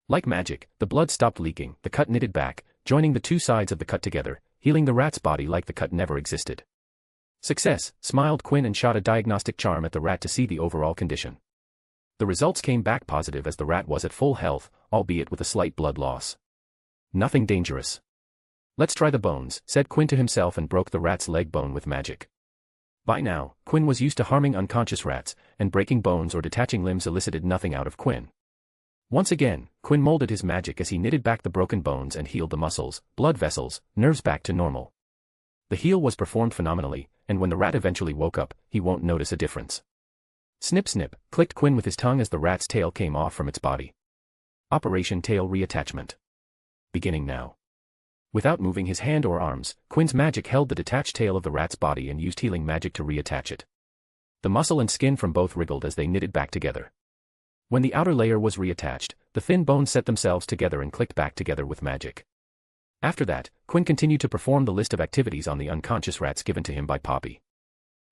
Like magic, the blood stopped leaking, the cut knitted back, joining the 2 sides of the cut together, healing the rat's body like the cut never existed. "Success," smiled Quinn and shot a diagnostic charm at the rat to see the overall condition. The results came back positive as the rat was at full health, albeit with a slight blood loss. "Nothing dangerous. Let's try the bones," said Quinn to himself and broke the rat's leg bone with magic. By now, Quinn was used to harming unconscious rats, and breaking bones or detaching limbs elicited nothing out of Quinn. Once again, Quinn molded his magic as he knitted back the broken bones and healed the muscles, blood vessels, nerves back to normal. The heal was performed phenomenally, and when the rat eventually woke up, he won't notice a difference. Snip snip, clicked Quinn with his tongue as the rat's tail came off from its body. Operation Tail Reattachment. Beginning now. Without moving his hand or arms, Quinn's magic held the detached tail of the rat's body and used healing magic to reattach it. The muscle and skin from both wriggled as they knitted back together. When the outer layer was reattached, the thin bones set themselves together and clicked back together with magic. After that, Quinn continued to perform the list of activities on the unconscious rats given to him by Poppy.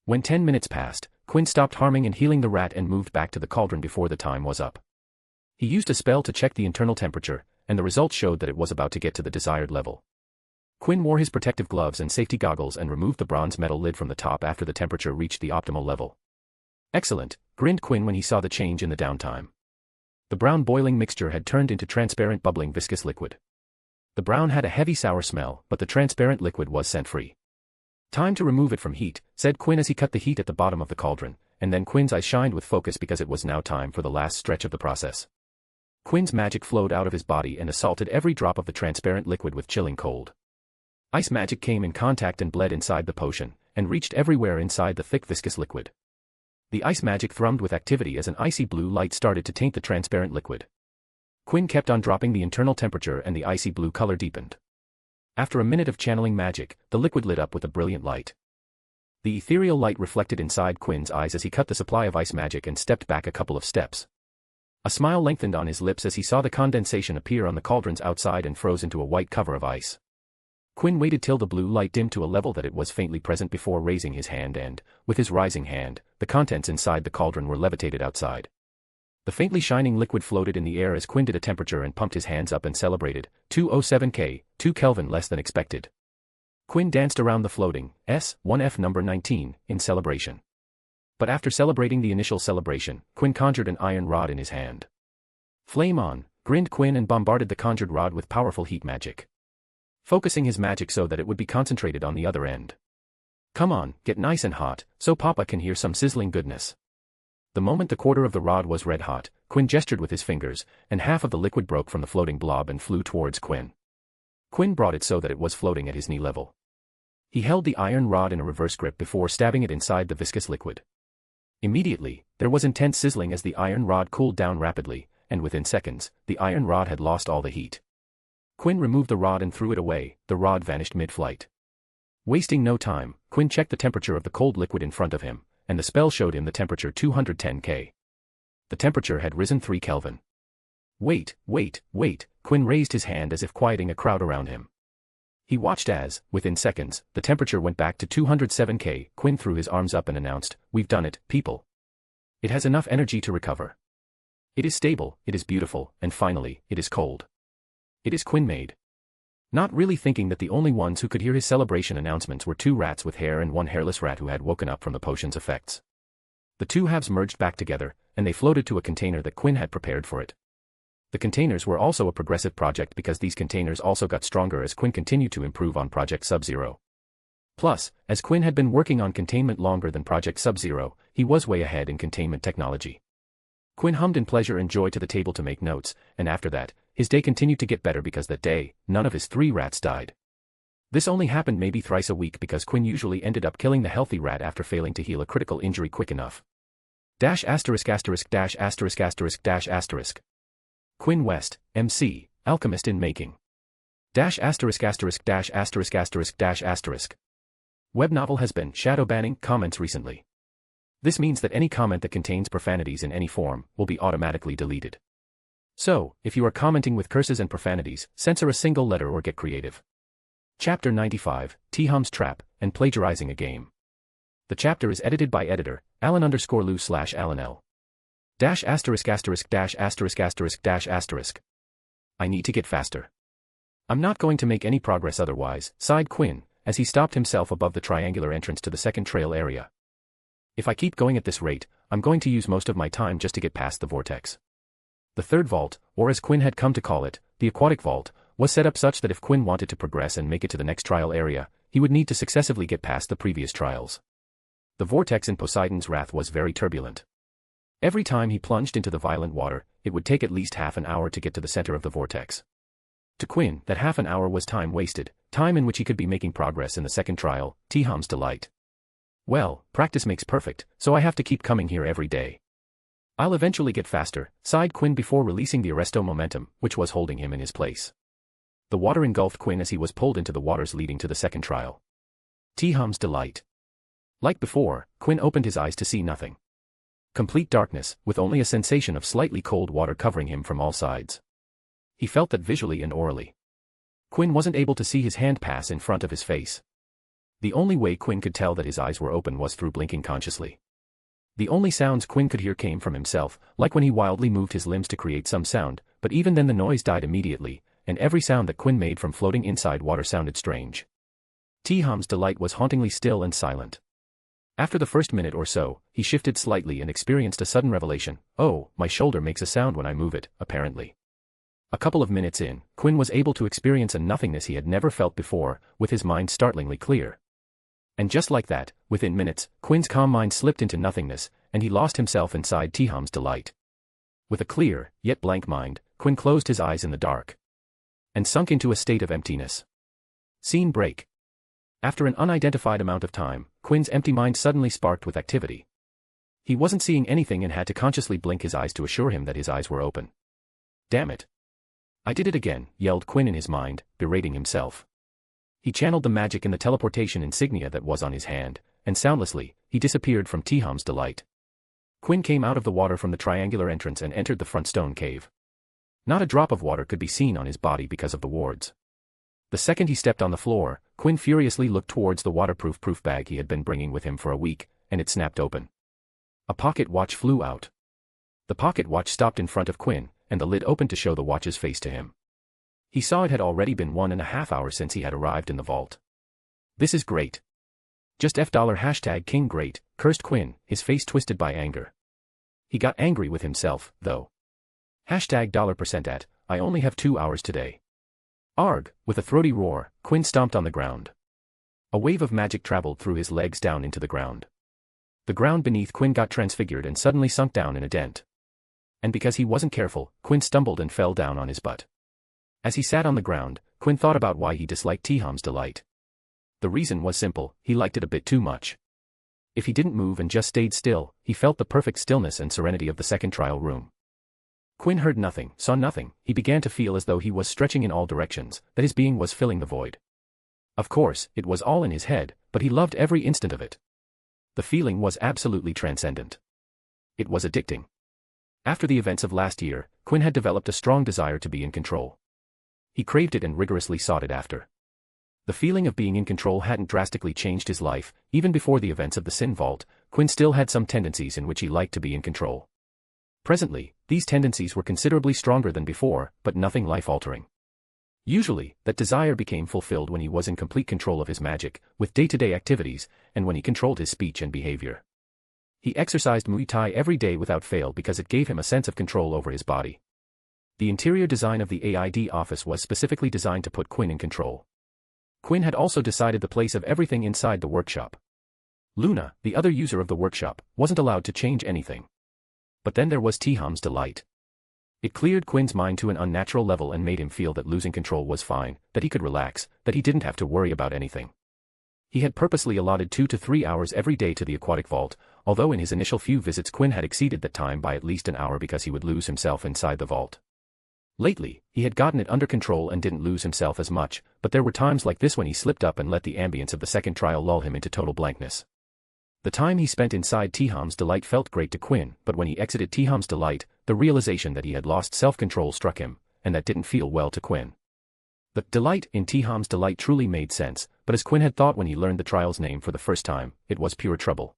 When 10 minutes passed, Quinn stopped harming and healing the rat and moved back to the cauldron before the time was up. He used a spell to check the internal temperature, and the results showed that it was about to get to the desired level. Quinn wore his protective gloves and safety goggles and removed the bronze metal lid from the top after the temperature reached the optimal level. "Excellent," grinned Quinn when he saw the change in the downtime. The brown boiling mixture had turned into transparent bubbling viscous liquid. The brown had a heavy sour smell, but the transparent liquid was scent-free. "Time to remove it from heat," said Quinn as he cut the heat at the bottom of the cauldron, and then Quinn's eyes shined with focus because it was now time for the last stretch of the process. Quinn's magic flowed out of his body and assaulted every drop of the transparent liquid with chilling cold. Ice magic came in contact and bled inside the potion, and reached everywhere inside the thick viscous liquid. The ice magic thrummed with activity as an icy blue light started to taint the transparent liquid. Quinn kept on dropping the internal temperature and the icy blue color deepened. After a minute of channeling magic, the liquid lit up with a brilliant light. The ethereal light reflected inside Quinn's eyes as he cut the supply of ice magic and stepped back a couple of steps. A smile lengthened on his lips as he saw the condensation appear on the cauldron's outside and froze into a white cover of ice. Quinn waited till the blue light dimmed to a level that it was faintly present before raising his hand and, with his rising hand, the contents inside the cauldron were levitated outside. The faintly shining liquid floated in the air as Quinn did a temperature and pumped his hands up and celebrated. 207 K, 2 Kelvin less than expected. Quinn danced around the floating S1F number 19 in celebration. But after celebrating the initial celebration, Quinn conjured an iron rod in his hand. Flame on, grinned Quinn and bombarded the conjured rod with powerful heat magic. Focusing his magic so that it would be concentrated on the other end. Come on, get nice and hot, so Papa can hear some sizzling goodness. The moment the quarter of the rod was red hot, Quinn gestured with his fingers, and half of the liquid broke from the floating blob and flew towards Quinn. Quinn brought it so that it was floating at his knee level. He held the iron rod in a reverse grip before stabbing it inside the viscous liquid. Immediately, there was intense sizzling as the iron rod cooled down rapidly, and within seconds, the iron rod had lost all the heat. Quinn removed the rod and threw it away, the rod vanished mid-flight. Wasting no time, Quinn checked the temperature of the cold liquid in front of him, and the spell showed him the temperature 210 K. The temperature had risen 3 Kelvin. Wait, Quinn raised his hand as if quieting a crowd around him. He watched as, within seconds, the temperature went back to 207 K. Quinn threw his arms up and announced, "We've done it, people. It has enough energy to recover. It is stable, it is beautiful, and finally, it is cold. It is Quinn made." Not really thinking that the only ones who could hear his celebration announcements were 2 rats with hair and 1 hairless rat who had woken up from the potion's effects. The 2 halves merged back together, and they floated to a container that Quinn had prepared for it. The containers were also a progressive project because these containers also got stronger as Quinn continued to improve on Project Sub-Zero. Plus, as Quinn had been working on containment longer than Project Sub-Zero, he was way ahead in containment technology. Quinn hummed in pleasure and joy to the table to make notes, and after that, his day continued to get better because that day, none of his 3 rats died. This only happened maybe thrice a week because Quinn usually ended up killing the healthy rat after failing to heal a critical injury quick enough. ************** Quinn West, MC, Alchemist in Making. ************ Web novel has been shadow banning comments recently. This means that any comment that contains profanities in any form will be automatically deleted. So, if you are commenting with curses and profanities, censor a single letter or get creative. Chapter 95, T-Hum's Trap, and Plagiarizing a Game. The chapter is edited by editor, Alan_Lou/Alan L. *****************. I need to get faster. I'm not going to make any progress otherwise, sighed Quinn, as he stopped himself above the triangular entrance to the second trail area. If I keep going at this rate, I'm going to use most of my time just to get past the vortex. The third vault, or as Quinn had come to call it, the aquatic vault, was set up such that if Quinn wanted to progress and make it to the next trial area, he would need to successively get past the previous trials. The vortex in Poseidon's wrath was very turbulent. Every time he plunged into the violent water, it would take at least half an hour to get to the center of the vortex. To Quinn, that half an hour was time wasted, time in which he could be making progress in the second trial, T-Hum's delight. Well, practice makes perfect, so I have to keep coming here every day. I'll eventually get faster, sighed Quinn before releasing the arresto momentum, which was holding him in his place. The water engulfed Quinn as he was pulled into the waters leading to the second trial. T-Hum's delight. Like before, Quinn opened his eyes to see nothing. Complete darkness, with only a sensation of slightly cold water covering him from all sides. He felt that visually and orally. Quinn wasn't able to see his hand pass in front of his face. The only way Quinn could tell that his eyes were open was through blinking consciously. The only sounds Quinn could hear came from himself, like when he wildly moved his limbs to create some sound, but even then the noise died immediately, and every sound that Quinn made from floating inside water sounded strange. T-Hum's delight was hauntingly still and silent. After the first minute or so, he shifted slightly and experienced a sudden revelation. Oh, my shoulder makes a sound when I move it, apparently. A couple of minutes in, Quinn was able to experience a nothingness he had never felt before, with his mind startlingly clear. And just like that, within minutes, Quinn's calm mind slipped into nothingness, and he lost himself inside T-Hum's delight. With a clear, yet blank mind, Quinn closed his eyes in the dark. And sunk into a state of emptiness. Scene break. After an unidentified amount of time, Quinn's empty mind suddenly sparked with activity. He wasn't seeing anything and had to consciously blink his eyes to assure him that his eyes were open. Damn it. I did it again, yelled Quinn in his mind, berating himself. He channeled the magic in the teleportation insignia that was on his hand, and soundlessly, he disappeared from T-Hum's delight. Quinn came out of the water from the triangular entrance and entered the front stone cave. Not a drop of water could be seen on his body because of the wards. The second he stepped on the floor, Quinn furiously looked towards the waterproof proof bag he had been bringing with him for a week, and it snapped open. A pocket watch flew out. The pocket watch stopped in front of Quinn, and the lid opened to show the watch's face to him. He saw it had already been 1.5 hours since he had arrived in the vault. This is great. Just $#King great, cursed Quinn, his face twisted by anger. He got angry with himself, though. $%at, I only have 2 hours today. Arg, with a throaty roar, Quinn stomped on the ground. A wave of magic traveled through his legs down into the ground. The ground beneath Quinn got transfigured and suddenly sunk down in a dent. And because he wasn't careful, Quinn stumbled and fell down on his butt. As he sat on the ground, Quinn thought about why he disliked Hogsmeade Delight. The reason was simple, he liked it a bit too much. If he didn't move and just stayed still, he felt the perfect stillness and serenity of the second trial room. Quinn heard nothing, saw nothing, he began to feel as though he was stretching in all directions, that his being was filling the void. Of course, it was all in his head, but he loved every instant of it. The feeling was absolutely transcendent. It was addicting. After the events of last year, Quinn had developed a strong desire to be in control. He craved it and rigorously sought it after. The feeling of being in control hadn't drastically changed his life. Even before the events of the Sin Vault, Quinn still had some tendencies in which he liked to be in control. Presently, these tendencies were considerably stronger than before, but nothing life-altering. Usually, that desire became fulfilled when he was in complete control of his magic, with day-to-day activities, and when he controlled his speech and behavior. He exercised Muay Thai every day without fail because it gave him a sense of control over his body. The interior design of the AID office was specifically designed to put Quinn in control. Quinn had also decided the place of everything inside the workshop. Luna, the other user of the workshop, wasn't allowed to change anything. But then there was Hogsmeade Delight. It cleared Quinn's mind to an unnatural level and made him feel that losing control was fine, that he could relax, that he didn't have to worry about anything. He had purposely allotted 2 to 3 hours every day to the aquatic vault, although in his initial few visits Quinn had exceeded that time by at least an hour because he would lose himself inside the vault. Lately, he had gotten it under control and didn't lose himself as much, but there were times like this when he slipped up and let the ambience of the second trial lull him into total blankness. The time he spent inside Hogsmeade Delight felt great to Quinn, but when he exited Hogsmeade Delight, the realization that he had lost self-control struck him, and that didn't feel well to Quinn. The delight in Hogsmeade Delight truly made sense, but as Quinn had thought when he learned the trial's name for the first time, it was pure trouble.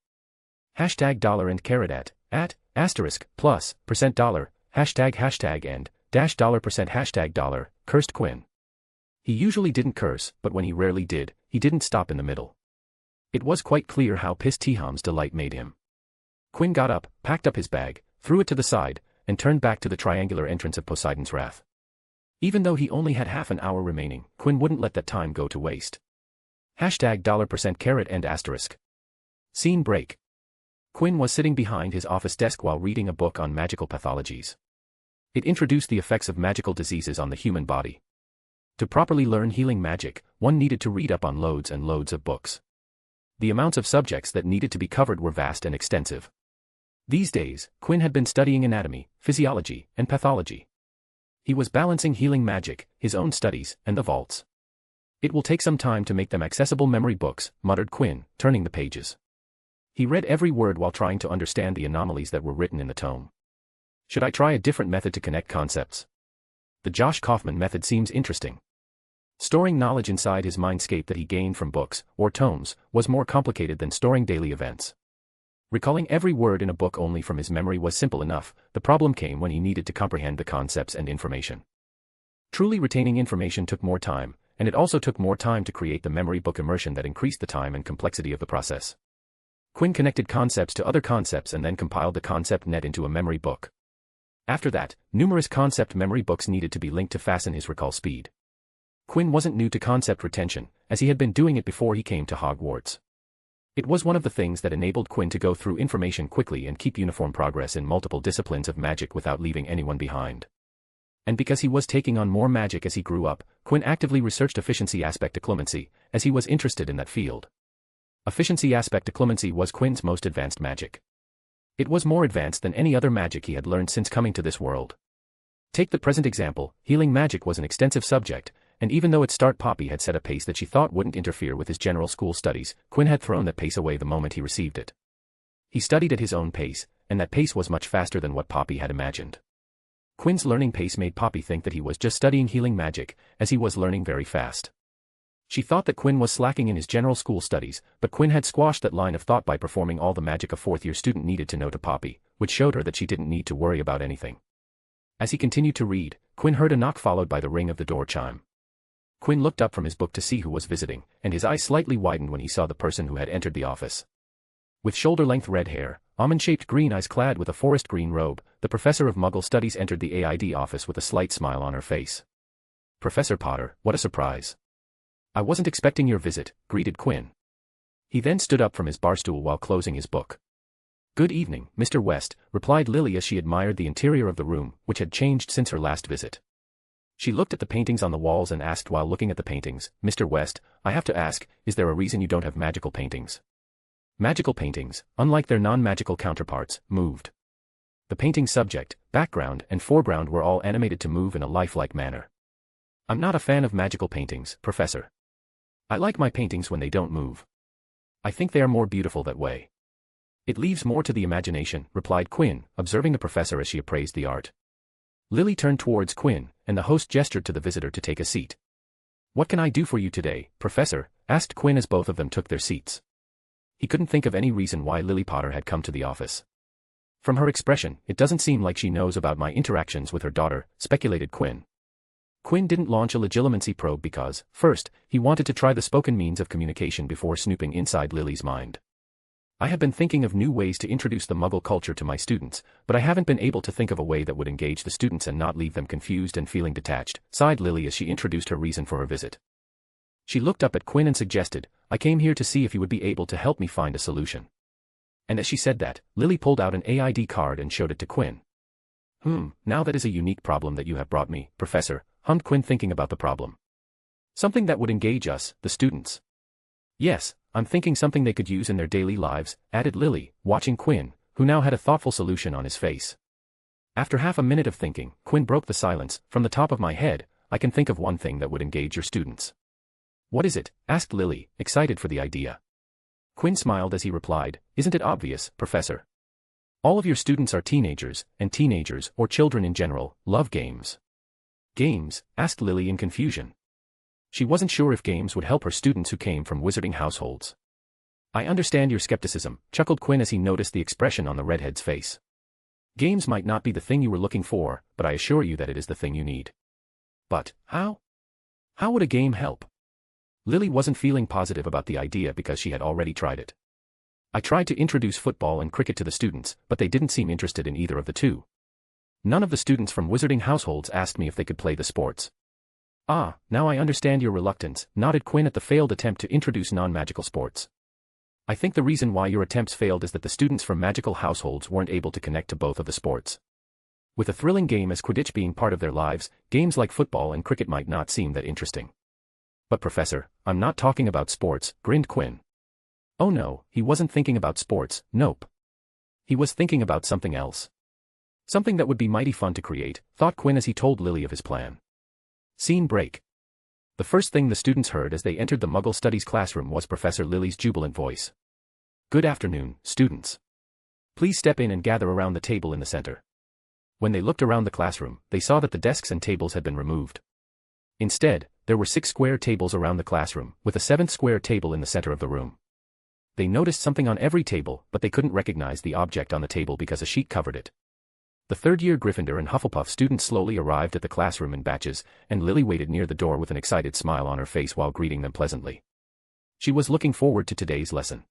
$$ and carat at, asterisk, plus, $, hashtag and, $% cursed Quinn. He usually didn't curse, but when he rarely did, he didn't stop in the middle. It was quite clear how pissed Hogsmeade Delight made him. Quinn got up, packed up his bag, threw it to the side, and turned back to the triangular entrance of Poseidon's Wrath. Even though he only had half an hour remaining, Quinn wouldn't let that time go to waste. $% carat and asterisk. Scene break. Quinn was sitting behind his office desk while reading a book on magical pathologies. It introduced the effects of magical diseases on the human body. To properly learn healing magic, one needed to read up on loads and loads of books. The amounts of subjects that needed to be covered were vast and extensive. These days, Quinn had been studying anatomy, physiology, and pathology. He was balancing healing magic, his own studies, and the vaults. It will take some time to make them accessible memory books, muttered Quinn, turning the pages. He read every word while trying to understand the anomalies that were written in the tome. Should I try a different method to connect concepts? The Josh Kaufman method seems interesting. Storing knowledge inside his mindscape that he gained from books, or tomes, was more complicated than storing daily events. Recalling every word in a book only from his memory was simple enough, the problem came when he needed to comprehend the concepts and information. Truly retaining information took more time, and it also took more time to create the memory book immersion that increased the time and complexity of the process. Quinn connected concepts to other concepts and then compiled the concept net into a memory book. After that, numerous concept memory books needed to be linked to fasten his recall speed. Quinn wasn't new to concept retention, as he had been doing it before he came to Hogwarts. It was one of the things that enabled Quinn to go through information quickly and keep uniform progress in multiple disciplines of magic without leaving anyone behind. And because he was taking on more magic as he grew up, Quinn actively researched efficiency aspect occlumency, as he was interested in that field. Efficiency aspect occlumency was Quinn's most advanced magic. It was more advanced than any other magic he had learned since coming to this world. Take the present example, healing magic was an extensive subject, and even though its start Poppy had set a pace that she thought wouldn't interfere with his general school studies, Quinn had thrown that pace away the moment he received it. He studied at his own pace, and that pace was much faster than what Poppy had imagined. Quinn's learning pace made Poppy think that he was just studying healing magic, as he was learning very fast. She thought that Quinn was slacking in his general school studies, but Quinn had squashed that line of thought by performing all the magic a fourth-year student needed to know to Poppy, which showed her that she didn't need to worry about anything. As he continued to read, Quinn heard a knock followed by the ring of the door chime. Quinn looked up from his book to see who was visiting, and his eyes slightly widened when he saw the person who had entered the office. With shoulder-length red hair, almond-shaped green eyes clad with a forest green robe, the professor of Muggle Studies entered the AID office with a slight smile on her face. "Professor Potter, what a surprise. I wasn't expecting your visit," greeted Quinn. He then stood up from his barstool while closing his book. "Good evening, Mr. West," replied Lily as she admired the interior of the room, which had changed since her last visit. She looked at the paintings on the walls and asked while looking at the paintings, "Mr. West, I have to ask, is there a reason you don't have magical paintings?" Magical paintings, unlike their non-magical counterparts, moved. The painting's subject, background, and foreground were all animated to move in a lifelike manner. "I'm not a fan of magical paintings, Professor. I like my paintings when they don't move. I think they are more beautiful that way." "It leaves more to the imagination," replied Quinn, observing the professor as she appraised the art. Lily turned towards Quinn, and the host gestured to the visitor to take a seat. "What can I do for you today, Professor?" asked Quinn as both of them took their seats. He couldn't think of any reason why Lily Potter had come to the office. "From her expression, it doesn't seem like she knows about my interactions with her daughter," speculated Quinn. Quinn didn't launch a legitimacy probe because, first, he wanted to try the spoken means of communication before snooping inside Lily's mind. "I have been thinking of new ways to introduce the Muggle culture to my students, but I haven't been able to think of a way that would engage the students and not leave them confused and feeling detached," sighed Lily as she introduced her reason for her visit. She looked up at Quinn and suggested, "I came here to see if you would be able to help me find a solution." And as she said that, Lily pulled out an AID card and showed it to Quinn. Now that is a unique problem that you have brought me, Professor," hummed Quinn thinking about the problem. "Something that would engage us, the students." "Yes, I'm thinking something they could use in their daily lives," added Lily, watching Quinn, who now had a thoughtful solution on his face. After half a minute of thinking, Quinn broke the silence. "From the top of my head, I can think of one thing that would engage your students." "What is it?" asked Lily, excited for the idea. Quinn smiled as he replied, "Isn't it obvious, Professor? All of your students are teenagers, and teenagers, or children in general, love games." "Games?" asked Lily in confusion. She wasn't sure if games would help her students who came from wizarding households. "I understand your skepticism," chuckled Quinn as he noticed the expression on the redhead's face. "Games might not be the thing you were looking for, but I assure you that it is the thing you need." "But, how? How would a game help?" Lily wasn't feeling positive about the idea because she had already tried it. "I tried to introduce football and cricket to the students, but they didn't seem interested in either of the two. None of the students from wizarding households asked me if they could play the sports." "Ah, now I understand your reluctance," nodded Quinn at the failed attempt to introduce non-magical sports. "I think the reason why your attempts failed is that the students from magical households weren't able to connect to both of the sports. With a thrilling game as Quidditch being part of their lives, games like football and cricket might not seem that interesting." "But Professor, I'm not talking about sports," grinned Quinn. Oh no, he wasn't thinking about sports, nope. He was thinking about something else. Something that would be mighty fun to create, thought Quinn as he told Lily of his plan. Scene break. The first thing the students heard as they entered the Muggle Studies classroom was Professor Lily's jubilant voice. "Good afternoon, students. Please step in and gather around the table in the center." When they looked around the classroom, they saw that the desks and tables had been removed. Instead, there were 6 square tables around the classroom, with a 7th square table in the center of the room. They noticed something on every table, but they couldn't recognize the object on the table because a sheet covered it. The third-year Gryffindor and Hufflepuff students slowly arrived at the classroom in batches, and Lily waited near the door with an excited smile on her face while greeting them pleasantly. She was looking forward to today's lesson.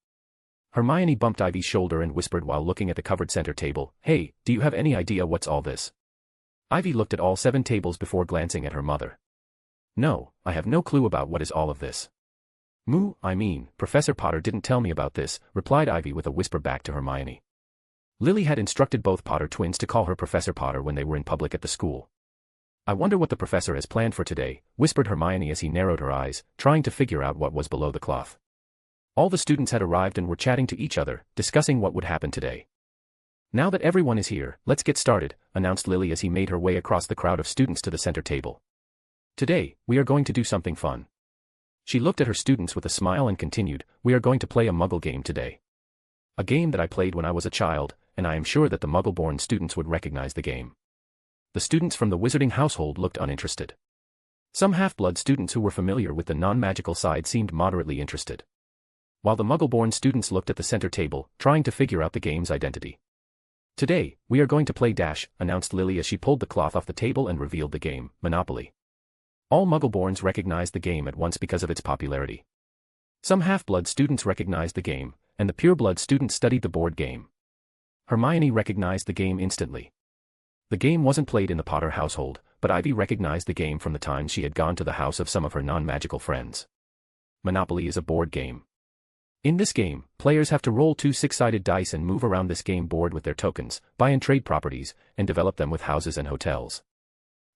Hermione bumped Ivy's shoulder and whispered while looking at the covered center table, "Hey, do you have any idea what's all this?" Ivy looked at all 7 tables before glancing at her mother. "No, I have no clue about what is all of this." Professor Potter didn't tell me about this," replied Ivy with a whisper back to Hermione. Lily had instructed both Potter twins to call her Professor Potter when they were in public at the school. "I wonder what the professor has planned for today," whispered Hermione as he narrowed her eyes, trying to figure out what was below the cloth. All the students had arrived and were chatting to each other, discussing what would happen today. "Now that everyone is here, let's get started," announced Lily as he made her way across the crowd of students to the center table. "Today, we are going to do something fun." She looked at her students with a smile and continued, "We are going to play a Muggle game today. A game that I played when I was a child, and I am sure that the Muggle-born students would recognize the game." The students from the wizarding household looked uninterested. Some half-blood students who were familiar with the non-magical side seemed moderately interested, while the Muggle-born students looked at the center table, trying to figure out the game's identity. "Today, we are going to play Dash," announced Lily as she pulled the cloth off the table and revealed the game, Monopoly. All Muggle-borns recognized the game at once because of its popularity. Some half-blood students recognized the game, and the pure-blood students studied the board game. Hermione recognized the game instantly. The game wasn't played in the Potter household, but Ivy recognized the game from the time she had gone to the house of some of her non-magical friends. Monopoly is a board game. In this game, players have to roll 2 six-sided dice and move around this game board with their tokens, buy and trade properties, and develop them with houses and hotels.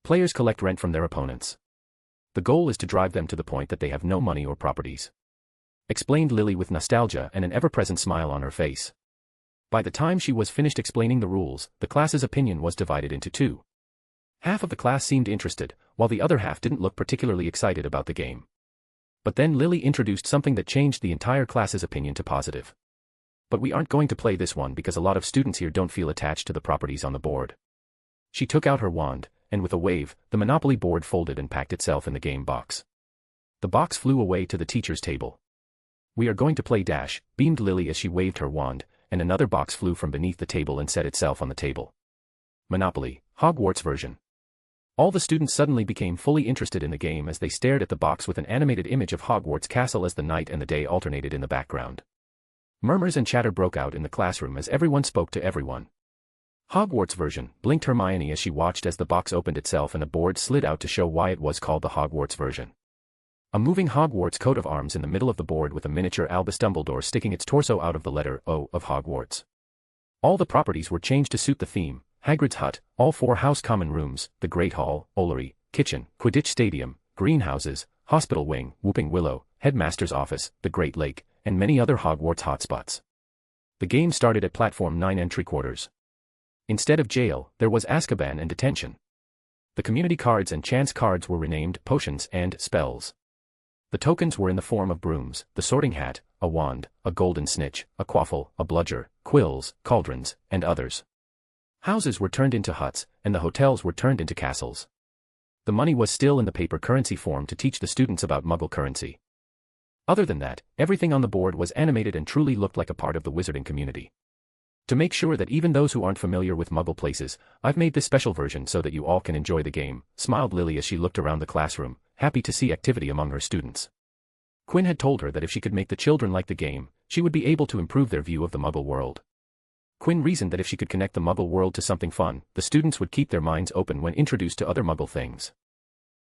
Players collect rent from their opponents. The goal is to drive them to the point that they have no money or properties," explained Lily with nostalgia and an ever-present smile on her face. By the time she was finished explaining the rules, the class's opinion was divided into two. Half of the class seemed interested, while the other half didn't look particularly excited about the game. But then Lily introduced something that changed the entire class's opinion to positive. "But we aren't going to play this one because a lot of students here don't feel attached to the properties on the board." She took out her wand, and with a wave, the Monopoly board folded and packed itself in the game box. The box flew away to the teacher's table. "We are going to play Dash," beamed Lily as she waved her wand, and another box flew from beneath the table and set itself on the table. Monopoly, Hogwarts version. All the students suddenly became fully interested in the game as they stared at the box with an animated image of Hogwarts Castle as the night and the day alternated in the background. Murmurs and chatter broke out in the classroom as everyone spoke to everyone. "Hogwarts version," blinked Hermione as she watched as the box opened itself and a board slid out to show why it was called the Hogwarts version. A moving Hogwarts coat of arms in the middle of the board with a miniature Albus Dumbledore sticking its torso out of the letter O of Hogwarts. All the properties were changed to suit the theme: Hagrid's hut, all 4 house common rooms, the Great Hall, Ollery, kitchen, Quidditch stadium, greenhouses, hospital wing, Whooping Willow, headmaster's office, the Great Lake, and many other Hogwarts hotspots. The game started at platform 9 entry quarters. Instead of jail, there was Azkaban and detention. The community cards and chance cards were renamed potions and spells. The tokens were in the form of brooms, the sorting hat, a wand, a golden snitch, a quaffle, a bludger, quills, cauldrons, and others. Houses were turned into huts, and the hotels were turned into castles. The money was still in the paper currency form to teach the students about Muggle currency. Other than that, everything on the board was animated and truly looked like a part of the wizarding community. To make sure that even those who aren't familiar with Muggle places, I've made this special version so that you all can enjoy the game, smiled Lily as she looked around the classroom, happy to see activity among her students. Quinn had told her that if she could make the children like the game, she would be able to improve their view of the Muggle world. Quinn reasoned that if she could connect the Muggle world to something fun, the students would keep their minds open when introduced to other Muggle things.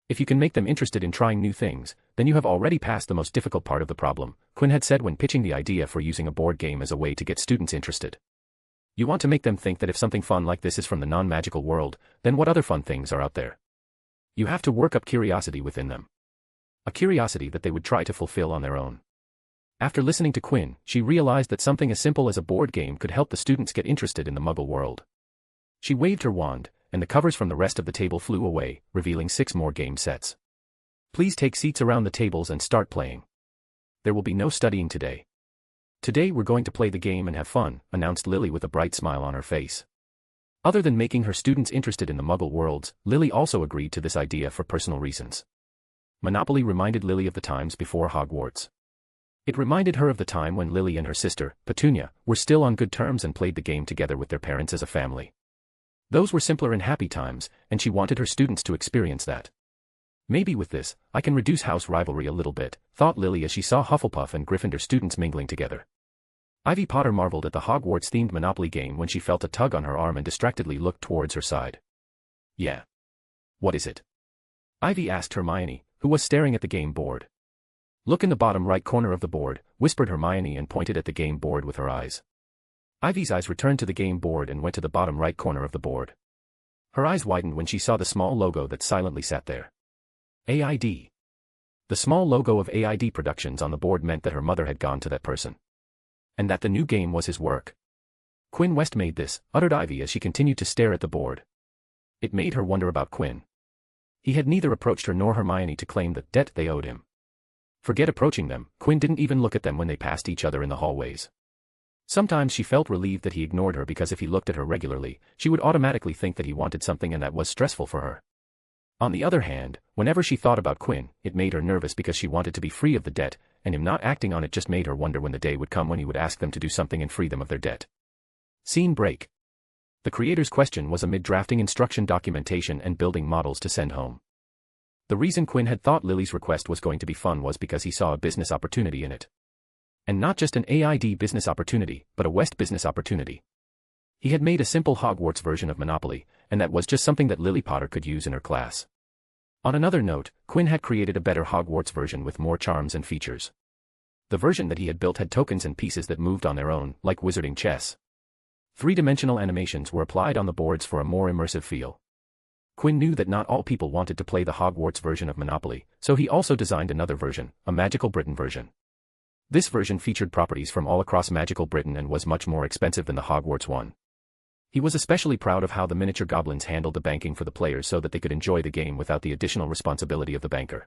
If you can make them interested in trying new things, then you have already passed the most difficult part of the problem, Quinn had said when pitching the idea for using a board game as a way to get students interested. You want to make them think that if something fun like this is from the non-magical world, then what other fun things are out there? You have to work up curiosity within them. A curiosity that they would try to fulfill on their own. After listening to Quinn, she realized that something as simple as a board game could help the students get interested in the Muggle world. She waved her wand, and the covers from the rest of the table flew away, revealing 6 more game sets. "Please take seats around the tables and start playing. There will be no studying today. Today we're going to play the game and have fun," announced Lily with a bright smile on her face. Other than making her students interested in the Muggle worlds, Lily also agreed to this idea for personal reasons. Monopoly reminded Lily of the times before Hogwarts. It reminded her of the time when Lily and her sister, Petunia, were still on good terms and played the game together with their parents as a family. Those were simpler and happy times, and she wanted her students to experience that. Maybe with this, I can reduce house rivalry a little bit, thought Lily as she saw Hufflepuff and Gryffindor students mingling together. Ivy Potter marveled at the Hogwarts-themed Monopoly game when she felt a tug on her arm and distractedly looked towards her side. "Yeah. What is it?" Ivy asked Hermione, who was staring at the game board. "Look in the bottom right corner of the board," whispered Hermione and pointed at the game board with her eyes. Ivy's eyes returned to the game board and went to the bottom right corner of the board. Her eyes widened when she saw the small logo that silently sat there. AID. The small logo of AID Productions on the board meant that her mother had gone to that person. And that the new game was his work. "Quinn West made this," uttered Ivy as she continued to stare at the board. It made her wonder about Quinn. He had neither approached her nor Hermione to claim the debt they owed him. Forget approaching them, Quinn didn't even look at them when they passed each other in the hallways. Sometimes she felt relieved that he ignored her because if he looked at her regularly, she would automatically think that he wanted something and that was stressful for her. On the other hand, whenever she thought about Quinn, it made her nervous because she wanted to be free of the debt, and him not acting on it just made her wonder when the day would come when he would ask them to do something and free them of their debt. Scene break. The creator's question was amid drafting instruction documentation and building models to send home. The reason Quinn had thought Lily's request was going to be fun was because he saw a business opportunity in it. And not just an AID business opportunity, but a West business opportunity. He had made a simple Hogwarts version of Monopoly, and that was just something that Lily Potter could use in her class. On another note, Quinn had created a better Hogwarts version with more charms and features. The version that he had built had tokens and pieces that moved on their own, like wizarding chess. Three-dimensional animations were applied on the boards for a more immersive feel. Quinn knew that not all people wanted to play the Hogwarts version of Monopoly, so he also designed another version, a Magical Britain version. This version featured properties from all across Magical Britain and was much more expensive than the Hogwarts one. He was especially proud of how the miniature goblins handled the banking for the players so that they could enjoy the game without the additional responsibility of the banker.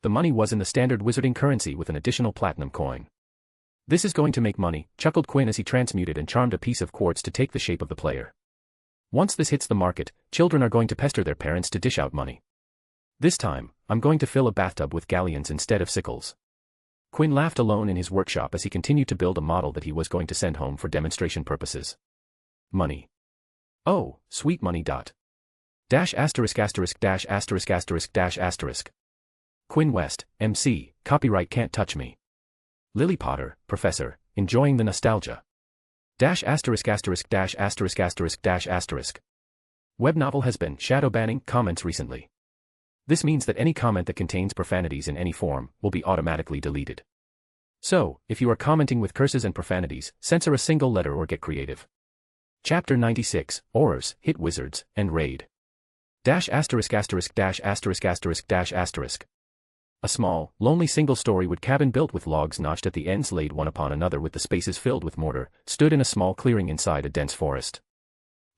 The money was in the standard wizarding currency with an additional platinum coin. "This is going to make money," chuckled Quinn as he transmuted and charmed a piece of quartz to take the shape of the player. "Once this hits the market, children are going to pester their parents to dish out money. This time, I'm going to fill a bathtub with galleons instead of sickles." Quinn laughed alone in his workshop as he continued to build a model that he was going to send home for demonstration purposes. Money. Oh, sweet money. Dash asterisk asterisk dash asterisk asterisk dash asterisk. Quinn West, MC, copyright can't touch me. Lily Potter, Professor, enjoying the nostalgia. Dash asterisk asterisk dash asterisk asterisk dash asterisk. Web novel has been shadow banning comments recently. This means that any comment that contains profanities in any form will be automatically deleted. So, if you are commenting with curses and profanities, censor a single letter or get creative. Chapter 96, Horrors, Hit Wizards, and Raid. Dash asterisk asterisk dash asterisk asterisk dash asterisk. A small, lonely single-story wood cabin built with logs notched at the ends laid one upon another with the spaces filled with mortar, stood in a small clearing inside a dense forest.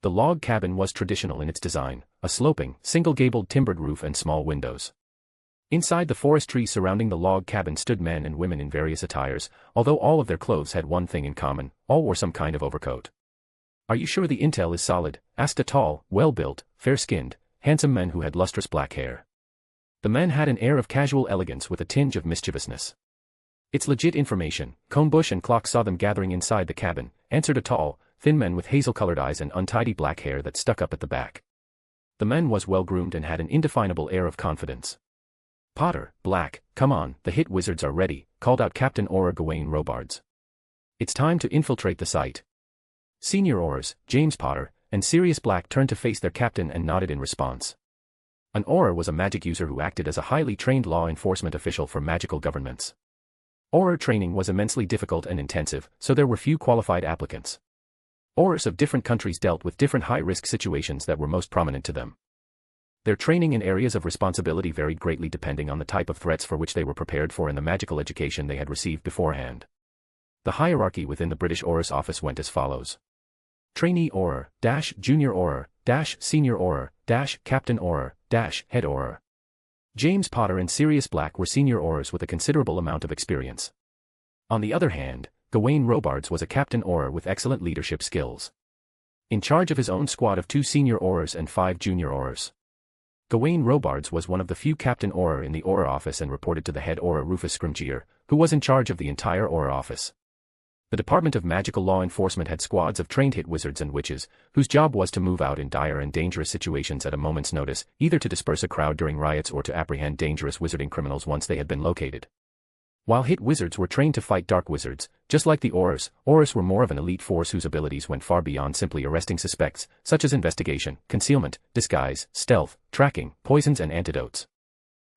The log cabin was traditional in its design, a sloping, single-gabled timbered roof and small windows. Inside the forest trees surrounding the log cabin stood men and women in various attires, although all of their clothes had one thing in common, all wore some kind of overcoat. "Are you sure the intel is solid?" asked a tall, well-built, fair-skinned, handsome man who had lustrous black hair. The man had an air of casual elegance with a tinge of mischievousness. "It's legit information." Conebush and Clock saw them gathering inside the cabin, answered a tall, thin man with hazel-colored eyes and untidy black hair that stuck up at the back. The man was well-groomed and had an indefinable air of confidence. "Potter, Black, come on, the hit wizards are ready," called out Captain Auror Gawain Robards. "It's time to infiltrate the site." Senior Aurors, James Potter, and Sirius Black turned to face their captain and nodded in response. An Auror was a magic user who acted as a highly trained law enforcement official for magical governments. Auror training was immensely difficult and intensive, so there were few qualified applicants. Aurors of different countries dealt with different high-risk situations that were most prominent to them. Their training and areas of responsibility varied greatly depending on the type of threats for which they were prepared for and the magical education they had received beforehand. The hierarchy within the British Auror's office went as follows. Trainee Auror, Junior Auror, Senior Auror, Captain Auror, Head Auror. James Potter and Sirius Black were senior Aurors with a considerable amount of experience. On the other hand, Gawain Robards was a Captain Auror with excellent leadership skills. In charge of his own squad of 2 senior Aurors and 5 junior Aurors. Gawain Robards was one of the few Captain Auror in the Auror office and reported to the head Auror Rufus Scrimgeour, who was in charge of the entire Auror office. The Department of Magical Law Enforcement had squads of trained hit wizards and witches, whose job was to move out in dire and dangerous situations at a moment's notice, either to disperse a crowd during riots or to apprehend dangerous wizarding criminals once they had been located. While hit wizards were trained to fight dark wizards, just like the Aurors, Aurors were more of an elite force whose abilities went far beyond simply arresting suspects, such as investigation, concealment, disguise, stealth, tracking, poisons and antidotes.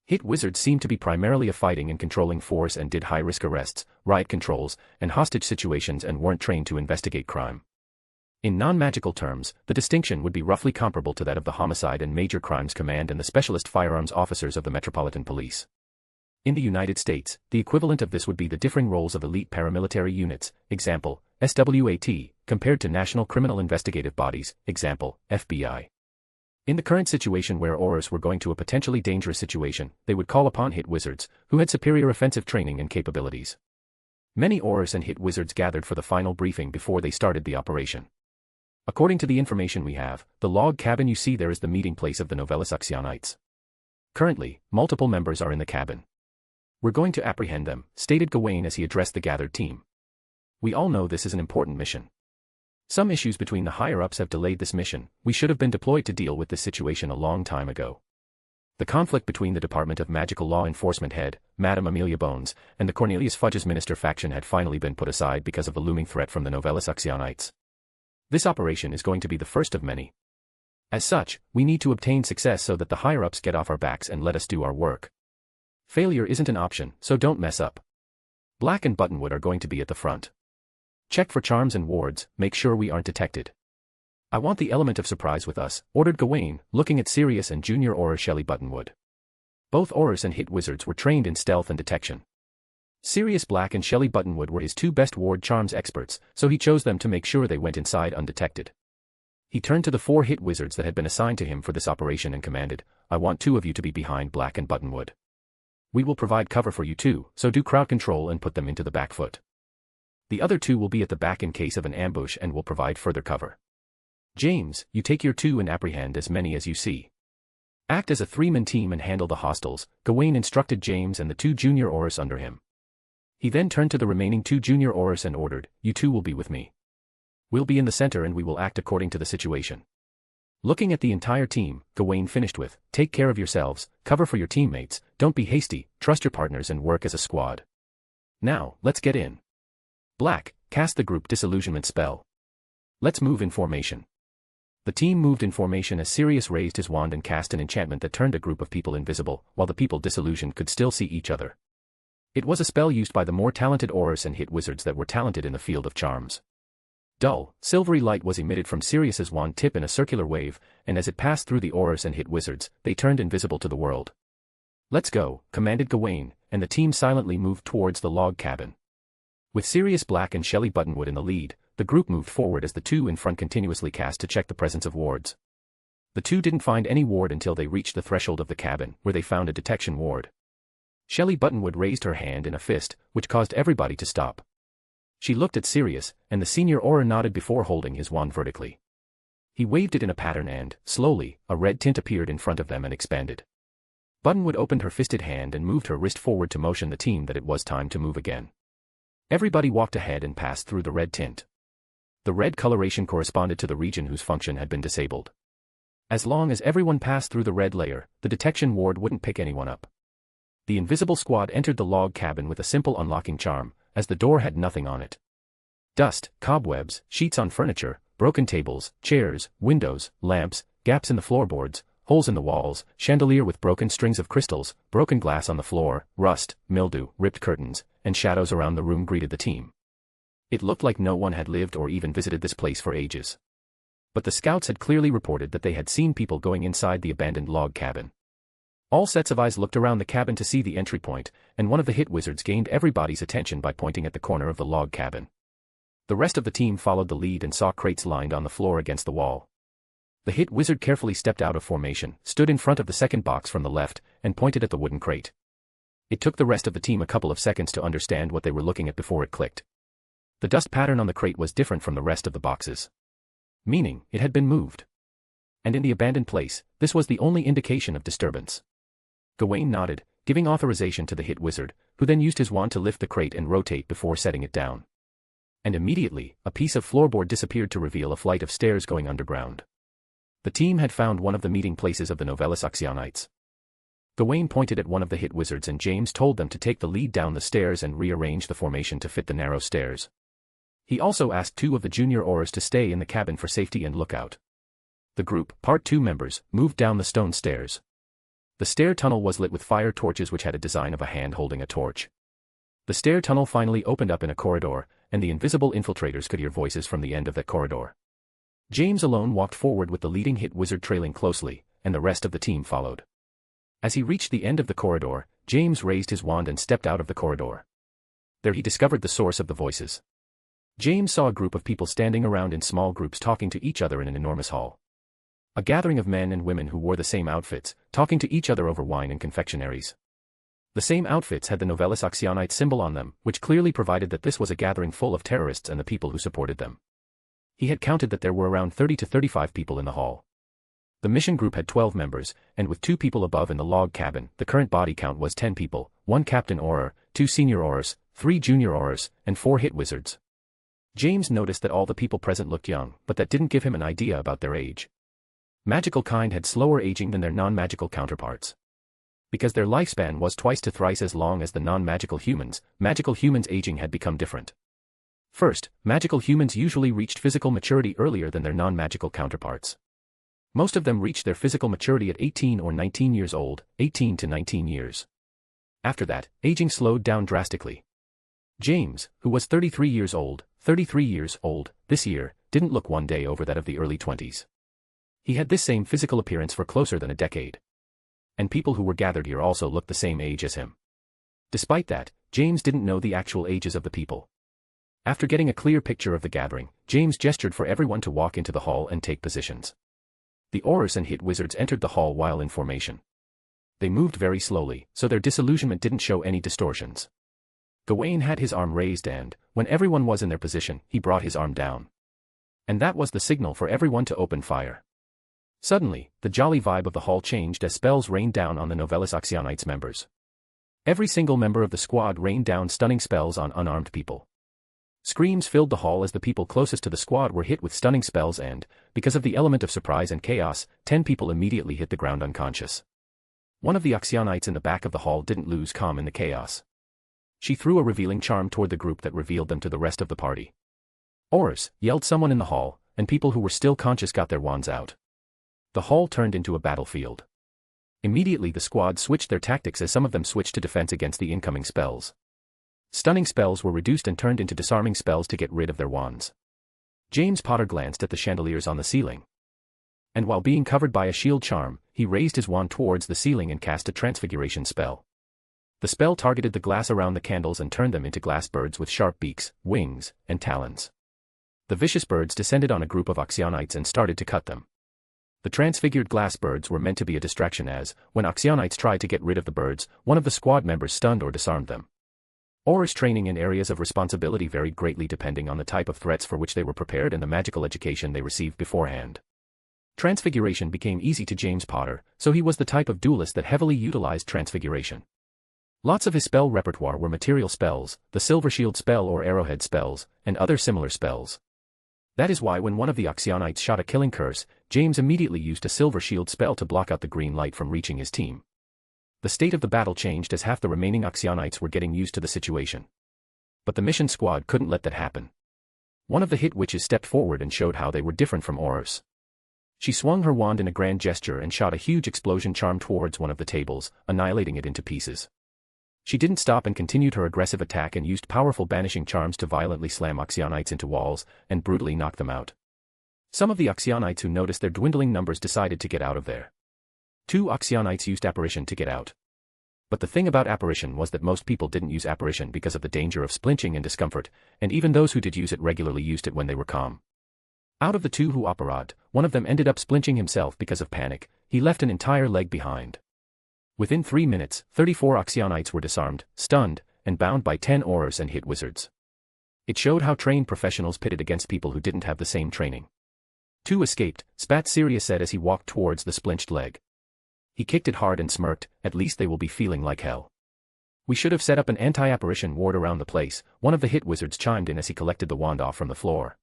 Hit wizards seemed to be primarily a fighting and controlling force and did high-risk arrests, riot controls, and hostage situations and weren't trained to investigate crime. In non-magical terms, the distinction would be roughly comparable to that of the Homicide and Major Crimes Command and the Specialist Firearms Officers of the Metropolitan Police. In the United States, the equivalent of this would be the differing roles of elite paramilitary units, example, SWAT, compared to National Criminal Investigative Bodies, example, FBI. In the current situation where Aurors were going to a potentially dangerous situation, they would call upon hit wizards, who had superior offensive training and capabilities. Many Aurors and hit wizards gathered for the final briefing before they started the operation. According to the information we have, the log cabin you see there is the meeting place of the Novellus Actionites. Currently, multiple members are in the cabin. We're going to apprehend them, stated Gawain as he addressed the gathered team. We all know this is an important mission. Some issues between the higher-ups have delayed this mission. We should have been deployed to deal with this situation a long time ago. The conflict between the Department of Magical Law Enforcement head, Madame Amelia Bones, and the Cornelius Fudge's minister faction had finally been put aside because of the looming threat from the Novellus Actionites. This operation is going to be the first of many. As such, we need to obtain success so that the higher-ups get off our backs and let us do our work. Failure isn't an option, so don't mess up. Black and Buttonwood are going to be at the front. Check for charms and wards, make sure we aren't detected. I want the element of surprise with us, ordered Gawain, looking at Sirius and junior Auror Shelley Buttonwood. Both Aurors and Hit Wizards were trained in stealth and detection. Sirius Black and Shelley Buttonwood were his two best ward charms experts, so he chose them to make sure they went inside undetected. He turned to the 4 Hit Wizards that had been assigned to him for this operation and commanded, I want 2 of you to be behind Black and Buttonwood. We will provide cover for you too, so do crowd control and put them into the back foot. The other 2 will be at the back in case of an ambush and will provide further cover. James, you take your 2 and apprehend as many as you see. Act as a 3-man team and handle the hostiles, Gawain instructed James and the 2 junior Aurors under him. He then turned to the remaining 2 junior Aurors and ordered, you 2 will be with me. We'll be in the center and we will act according to the situation. Looking at the entire team, Gawain finished with, take care of yourselves, cover for your teammates, don't be hasty, trust your partners and work as a squad. Now, let's get in. Black, cast the group disillusionment spell. Let's move in formation. The team moved in formation as Sirius raised his wand and cast an enchantment that turned a group of people invisible, while the people disillusioned could still see each other. It was a spell used by the more talented Aurors and Hit Wizards that were talented in the field of charms. Dull, silvery light was emitted from Sirius's wand tip in a circular wave, and as it passed through the Aurors and Hit Wizards, they turned invisible to the world. Let's go, commanded Gawain, and the team silently moved towards the log cabin. With Sirius Black and Shelley Buttonwood in the lead, the group moved forward as the 2 in front continuously cast to check the presence of wards. The 2 didn't find any ward until they reached the threshold of the cabin, where they found a detection ward. Shelley Buttonwood raised her hand in a fist, which caused everybody to stop. She looked at Sirius, and the senior Auror nodded before holding his wand vertically. He waved it in a pattern and, slowly, a red tint appeared in front of them and expanded. Buttonwood opened her fisted hand and moved her wrist forward to motion the team that it was time to move again. Everybody walked ahead and passed through the red tint. The red coloration corresponded to the region whose function had been disabled. As long as everyone passed through the red layer, the detection ward wouldn't pick anyone up. The invisible squad entered the log cabin with a simple unlocking charm, as the door had nothing on it. Dust, cobwebs, sheets on furniture, broken tables, chairs, windows, lamps, gaps in the floorboards, holes in the walls, chandelier with broken strings of crystals, broken glass on the floor, rust, mildew, ripped curtains, and shadows around the room greeted the team. It looked like no one had lived or even visited this place for ages. But the scouts had clearly reported that they had seen people going inside the abandoned log cabin. All sets of eyes looked around the cabin to see the entry point, and one of the Hit Wizards gained everybody's attention by pointing at the corner of the log cabin. The rest of the team followed the lead and saw crates lined on the floor against the wall. The Hit Wizard carefully stepped out of formation, stood in front of the second box from the left, and pointed at the wooden crate. It took the rest of the team a couple of seconds to understand what they were looking at before it clicked. The dust pattern on the crate was different from the rest of the boxes. Meaning, it had been moved. And in the abandoned place, this was the only indication of disturbance. Gawain nodded, giving authorization to the Hit Wizard, who then used his wand to lift the crate and rotate before setting it down. And immediately, a piece of floorboard disappeared to reveal a flight of stairs going underground. The team had found one of the meeting places of the Novellus Actionites. Gawain pointed at one of the Hit Wizards and James told them to take the lead down the stairs and rearrange the formation to fit the narrow stairs. He also asked 2 of the junior Aurors to stay in the cabin for safety and lookout. The group, Part 2 members, moved down the stone stairs. The stair tunnel was lit with fire torches which had a design of a hand holding a torch. The stair tunnel finally opened up in a corridor, and the invisible infiltrators could hear voices from the end of that corridor. James alone walked forward with the leading Hit Wizard trailing closely, and the rest of the team followed. As he reached the end of the corridor, James raised his wand and stepped out of the corridor. There he discovered the source of the voices. James saw a group of people standing around in small groups talking to each other in an enormous hall. A gathering of men and women who wore the same outfits, talking to each other over wine and confectionaries. The same outfits had the Novellus Actionite symbol on them, which clearly provided that this was a gathering full of terrorists and the people who supported them. He had counted that there were around 30 to 35 people in the hall. The mission group had 12 members, and with 2 people above in the log cabin, the current body count was 10 people, 1 captain auror, 2 senior aurors, 3 junior aurors, and 4 hit wizards. James noticed that all the people present looked young, but that didn't give him an idea about their age. Magical kind had slower aging than their non-magical counterparts. Because their lifespan was twice to thrice as long as the non-magical humans' aging had become different. First, magical humans usually reached physical maturity earlier than their non-magical counterparts. Most of them reached their physical maturity at 18 or 19 years old, 18 to 19 years. After that, aging slowed down drastically. James, who was 33 years old this year, didn't look one day over that of the early 20s. He had this same physical appearance for closer than a decade. And people who were gathered here also looked the same age as him. Despite that, James didn't know the actual ages of the people. After getting a clear picture of the gathering, James gestured for everyone to walk into the hall and take positions. The aurors and hit wizards entered the hall while in formation. They moved very slowly, so their disillusionment didn't show any distortions. Gawain had his arm raised and, when everyone was in their position, he brought his arm down. And that was the signal for everyone to open fire. Suddenly, the jolly vibe of the hall changed as spells rained down on the Novellus Oxyonites members. Every single member of the squad rained down stunning spells on unarmed people. Screams filled the hall as the people closest to the squad were hit with stunning spells and, because of the element of surprise and chaos, 10 people immediately hit the ground unconscious. One of the Oxyonites in the back of the hall didn't lose calm in the chaos. She threw a revealing charm toward the group that revealed them to the rest of the party. "Aurors!" yelled someone in the hall, and people who were still conscious got their wands out. The hall turned into a battlefield. Immediately the squad switched their tactics as some of them switched to defense against the incoming spells. Stunning spells were reduced and turned into disarming spells to get rid of their wands. James Potter glanced at the chandeliers on the ceiling. And while being covered by a shield charm, he raised his wand towards the ceiling and cast a transfiguration spell. The spell targeted the glass around the candles and turned them into glass birds with sharp beaks, wings, and talons. The vicious birds descended on a group of Oxyonites and started to cut them. The transfigured glass birds were meant to be a distraction as, when Oxyonites tried to get rid of the birds, one of the squad members stunned or disarmed them. Aurors' training in areas of responsibility varied greatly depending on the type of threats for which they were prepared and the magical education they received beforehand. Transfiguration became easy to James Potter, so he was the type of duelist that heavily utilized transfiguration. Lots of his spell repertoire were material spells, the Silver Shield spell or Arrowhead spells, and other similar spells. That is why when one of the Oxyonites shot a killing curse, James immediately used a Silver Shield spell to block out the green light from reaching his team. The state of the battle changed as half the remaining Oxyonites were getting used to the situation. But the mission squad couldn't let that happen. One of the hit witches stepped forward and showed how they were different from aurors. She swung her wand in a grand gesture and shot a huge explosion charm towards one of the tables, annihilating it into pieces. She didn't stop and continued her aggressive attack and used powerful banishing charms to violently slam Oxyonites into walls and brutally knock them out. Some of the Oxyonites who noticed their dwindling numbers decided to get out of there. 2 Oxyonites used apparition to get out. But the thing about apparition was that most people didn't use apparition because of the danger of splinching and discomfort, and even those who did use it regularly used it when they were calm. Out of the 2 who operated, one of them ended up splinching himself because of panic. He left an entire leg behind. Within 3 minutes, 34 Oxyonites were disarmed, stunned, and bound by 10 aurors and hit wizards. It showed how trained professionals pitted against people who didn't have the same training. 2 escaped, spat Sirius said as he walked towards the splinched leg. He kicked it hard and smirked, "At least they will be feeling like hell." "We should have set up an anti-apparition ward around the place," one of the hit wizards chimed in as he collected the wand off from the floor.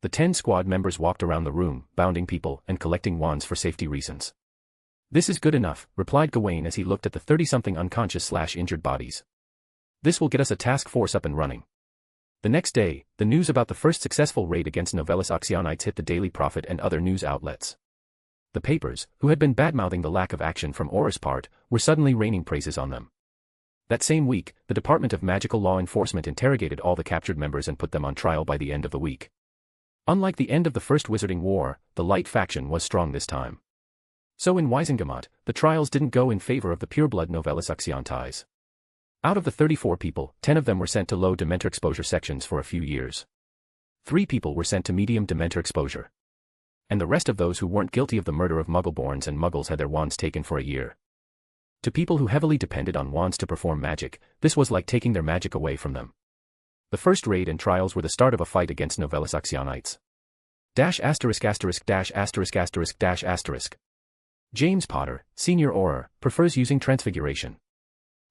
The 10 squad members walked around the room, bounding people and collecting wands for safety reasons. "This is good enough," replied Gawain as he looked at the 30-something unconscious/injured bodies. "This will get us a task force up and running." The next day, the news about the first successful raid against Novellus Oxyonites hit the Daily Prophet and other news outlets. The papers, who had been badmouthing the lack of action from Aura's part, were suddenly raining praises on them. That same week, the Department of Magical Law Enforcement interrogated all the captured members and put them on trial by the end of the week. Unlike the end of the First Wizarding War, the Light faction was strong this time. So in Wisengamot, the trials didn't go in favor of the pureblood Novellus Oxyonites. Out of the 34 people, 10 of them were sent to low Dementor exposure sections for a few years. 3 people were sent to medium Dementor exposure. And the rest of those who weren't guilty of the murder of Muggleborns and Muggles had their wands taken for a year. To people who heavily depended on wands to perform magic, this was like taking their magic away from them. The first raid and trials were the start of a fight against Novellus Oxyonites. Dash asterisk asterisk dash asterisk asterisk dash asterisk. James Potter, Senior Auror, prefers using Transfiguration.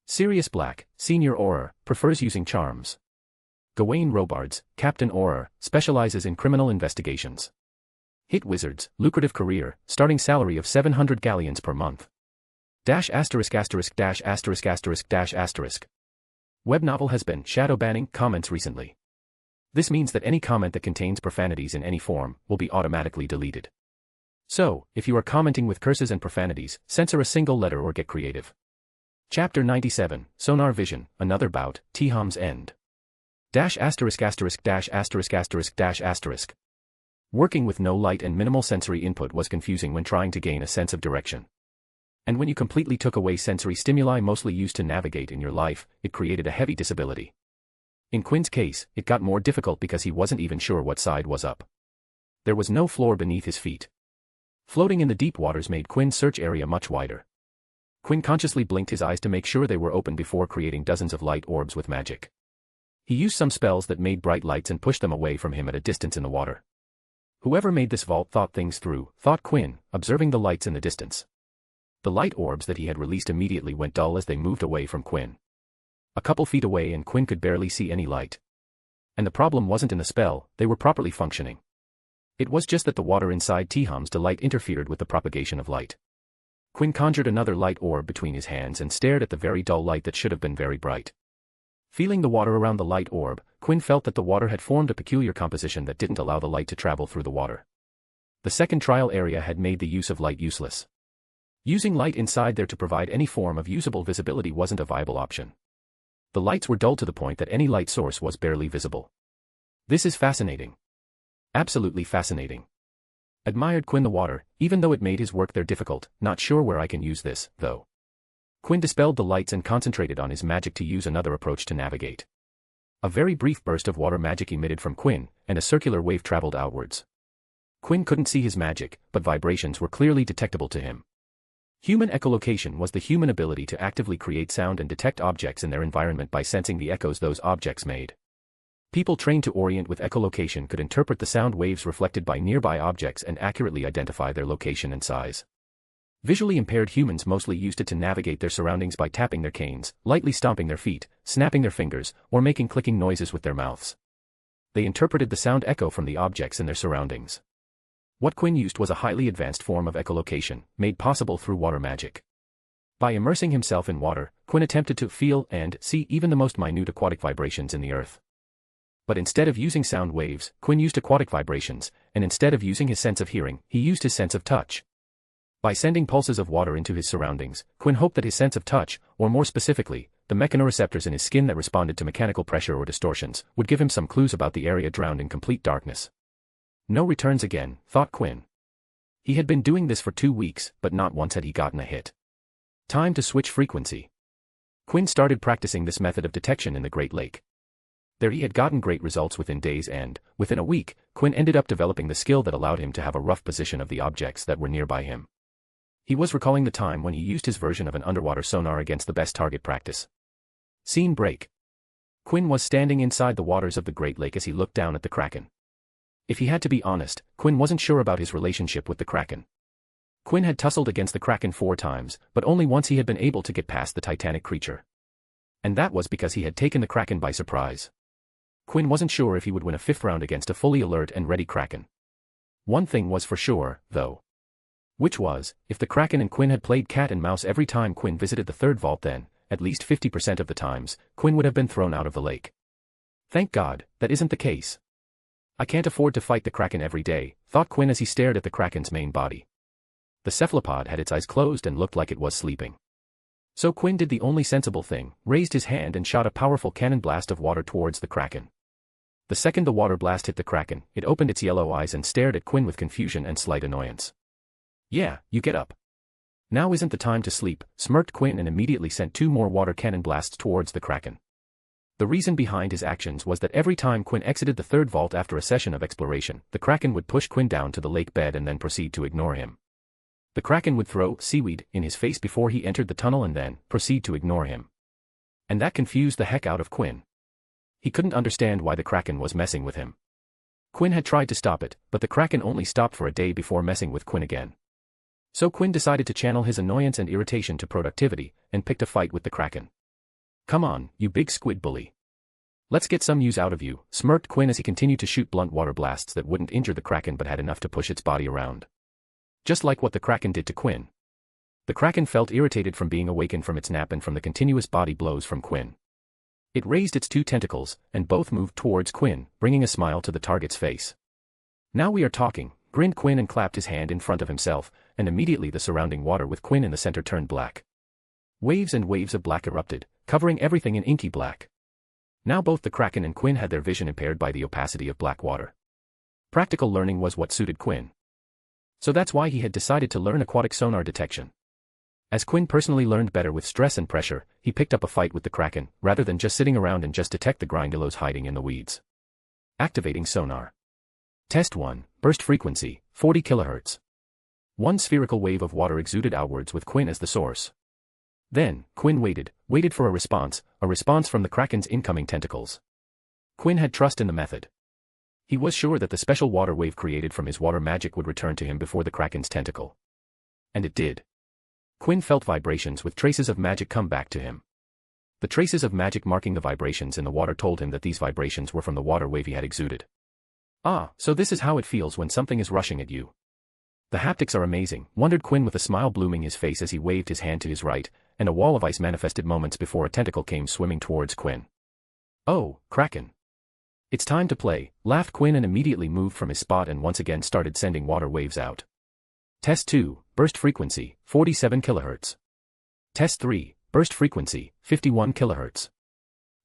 Sirius Black, Senior Auror, prefers using Charms. Gawain Robards, Captain Auror, specializes in criminal investigations. Hit Wizards, lucrative career, starting salary of 700 galleons per month. Dash asterisk asterisk dash asterisk asterisk dash asterisk. Web novel has been shadow banning comments recently. This means that any comment that contains profanities in any form will be automatically deleted. So, if you are commenting with curses and profanities, censor a single letter or get creative. Chapter 97, Sonar Vision, Another Bout, Tiham's End. Dash asterisk asterisk dash asterisk asterisk dash asterisk. Working with no light and minimal sensory input was confusing when trying to gain a sense of direction. And when you completely took away sensory stimuli mostly used to navigate in your life, it created a heavy disability. In Quinn's case, it got more difficult because he wasn't even sure what side was up. There was no floor beneath his feet. Floating in the deep waters made Quinn's search area much wider. Quinn consciously blinked his eyes to make sure they were open before creating dozens of light orbs with magic. He used some spells that made bright lights and pushed them away from him at a distance in the water. Whoever made this vault thought things through, thought Quinn, observing the lights in the distance. The light orbs that he had released immediately went dull as they moved away from Quinn. A couple feet away and Quinn could barely see any light. And the problem wasn't in the spell, they were properly functioning. It was just that the water inside Tiham's delight interfered with the propagation of light. Quinn conjured another light orb between his hands and stared at the very dull light that should have been very bright. Feeling the water around the light orb, Quinn felt that the water had formed a peculiar composition that didn't allow the light to travel through the water. The second trial area had made the use of light useless. Using light inside there to provide any form of usable visibility wasn't a viable option. The lights were dull to the point that any light source was barely visible. This is fascinating. Absolutely fascinating. Admired Quinn the water, even though it made his work there difficult, not sure where I can use this, though. Quinn dispelled the lights and concentrated on his magic to use another approach to navigate. A very brief burst of water magic emitted from Quinn, and a circular wave traveled outwards. Quinn couldn't see his magic, but vibrations were clearly detectable to him. Human echolocation was the human ability to actively create sound and detect objects in their environment by sensing the echoes those objects made. People trained to orient with echolocation could interpret the sound waves reflected by nearby objects and accurately identify their location and size. Visually impaired humans mostly used it to navigate their surroundings by tapping their canes, lightly stomping their feet, snapping their fingers, or making clicking noises with their mouths. They interpreted the sound echo from the objects in their surroundings. What Quinn used was a highly advanced form of echolocation, made possible through water magic. By immersing himself in water, Quinn attempted to feel and see even the most minute aquatic vibrations in the earth. But instead of using sound waves, Quinn used aquatic vibrations, and instead of using his sense of hearing, he used his sense of touch. By sending pulses of water into his surroundings, Quinn hoped that his sense of touch, or more specifically, the mechanoreceptors in his skin that responded to mechanical pressure or distortions, would give him some clues about the area drowned in complete darkness. No returns again, thought Quinn. He had been doing this for 2 weeks, but not once had he gotten a hit. Time to switch frequency. Quinn started practicing this method of detection in the Great Lake. There he had gotten great results within days and, within a week, Quinn ended up developing the skill that allowed him to have a rough position of the objects that were nearby him. He was recalling the time when he used his version of an underwater sonar against the best target practice. Scene break. Quinn was standing inside the waters of the Great Lake as he looked down at the Kraken. If he had to be honest, Quinn wasn't sure about his relationship with the Kraken. Quinn had tussled against the Kraken 4 times, but only once he had been able to get past the titanic creature. And that was because he had taken the Kraken by surprise. Quinn wasn't sure if he would win a 5th round against a fully alert and ready Kraken. One thing was for sure, though. Which was, if the Kraken and Quinn had played cat and mouse every time Quinn visited the 3rd vault then, at least 50% of the times, Quinn would have been thrown out of the lake. Thank God, that isn't the case. I can't afford to fight the Kraken every day, thought Quinn as he stared at the Kraken's main body. The cephalopod had its eyes closed and looked like it was sleeping. So Quinn did the only sensible thing, raised his hand and shot a powerful cannon blast of water towards the Kraken. The second the water blast hit the Kraken, it opened its yellow eyes and stared at Quinn with confusion and slight annoyance. Yeah, you get up. Now isn't the time to sleep, smirked Quinn and immediately sent 2 more water cannon blasts towards the Kraken. The reason behind his actions was that every time Quinn exited the 3rd vault after a session of exploration, the Kraken would push Quinn down to the lake bed and then proceed to ignore him. The Kraken would throw seaweed in his face before he entered the tunnel and then proceed to ignore him. And that confused the heck out of Quinn. He couldn't understand why the Kraken was messing with him. Quinn had tried to stop it, but the Kraken only stopped for a day before messing with Quinn again. So Quinn decided to channel his annoyance and irritation to productivity, and picked a fight with the Kraken. "Come on, you big squid bully. Let's get some use out of you," smirked Quinn as he continued to shoot blunt water blasts that wouldn't injure the Kraken but had enough to push its body around. Just like what the Kraken did to Quinn. The Kraken felt irritated from being awakened from its nap and from the continuous body blows from Quinn. It raised its 2 tentacles, and both moved towards Quinn, bringing a smile to the target's face. "Now we are talking," grinned Quinn and clapped his hand in front of himself, and immediately the surrounding water with Quinn in the center turned black. Waves and waves of black erupted, covering everything in inky black. Now both the Kraken and Quinn had their vision impaired by the opacity of black water. Practical learning was what suited Quinn. So that's why he had decided to learn aquatic sonar detection. As Quinn personally learned better with stress and pressure, he picked up a fight with the Kraken, rather than just sitting around and just detect the Grindylows hiding in the weeds. Activating sonar. Test 1, burst frequency, 40 kHz. One spherical wave of water exuded outwards with Quinn as the source. Then, Quinn waited for a response from the Kraken's incoming tentacles. Quinn had trust in the method. He was sure that the special water wave created from his water magic would return to him before the Kraken's tentacle. And it did. Quinn felt vibrations with traces of magic come back to him. The traces of magic marking the vibrations in the water told him that these vibrations were from the water wave he had exuded. "Ah, so this is how it feels when something is rushing at you. The haptics are amazing," wondered Quinn with a smile blooming his face as he waved his hand to his right, and a wall of ice manifested moments before a tentacle came swimming towards Quinn. "Oh, Kraken. It's time to play," laughed Quinn and immediately moved from his spot and once again started sending water waves out. Test 2, burst frequency, 47 kHz. Test 3, burst frequency, 51 kHz.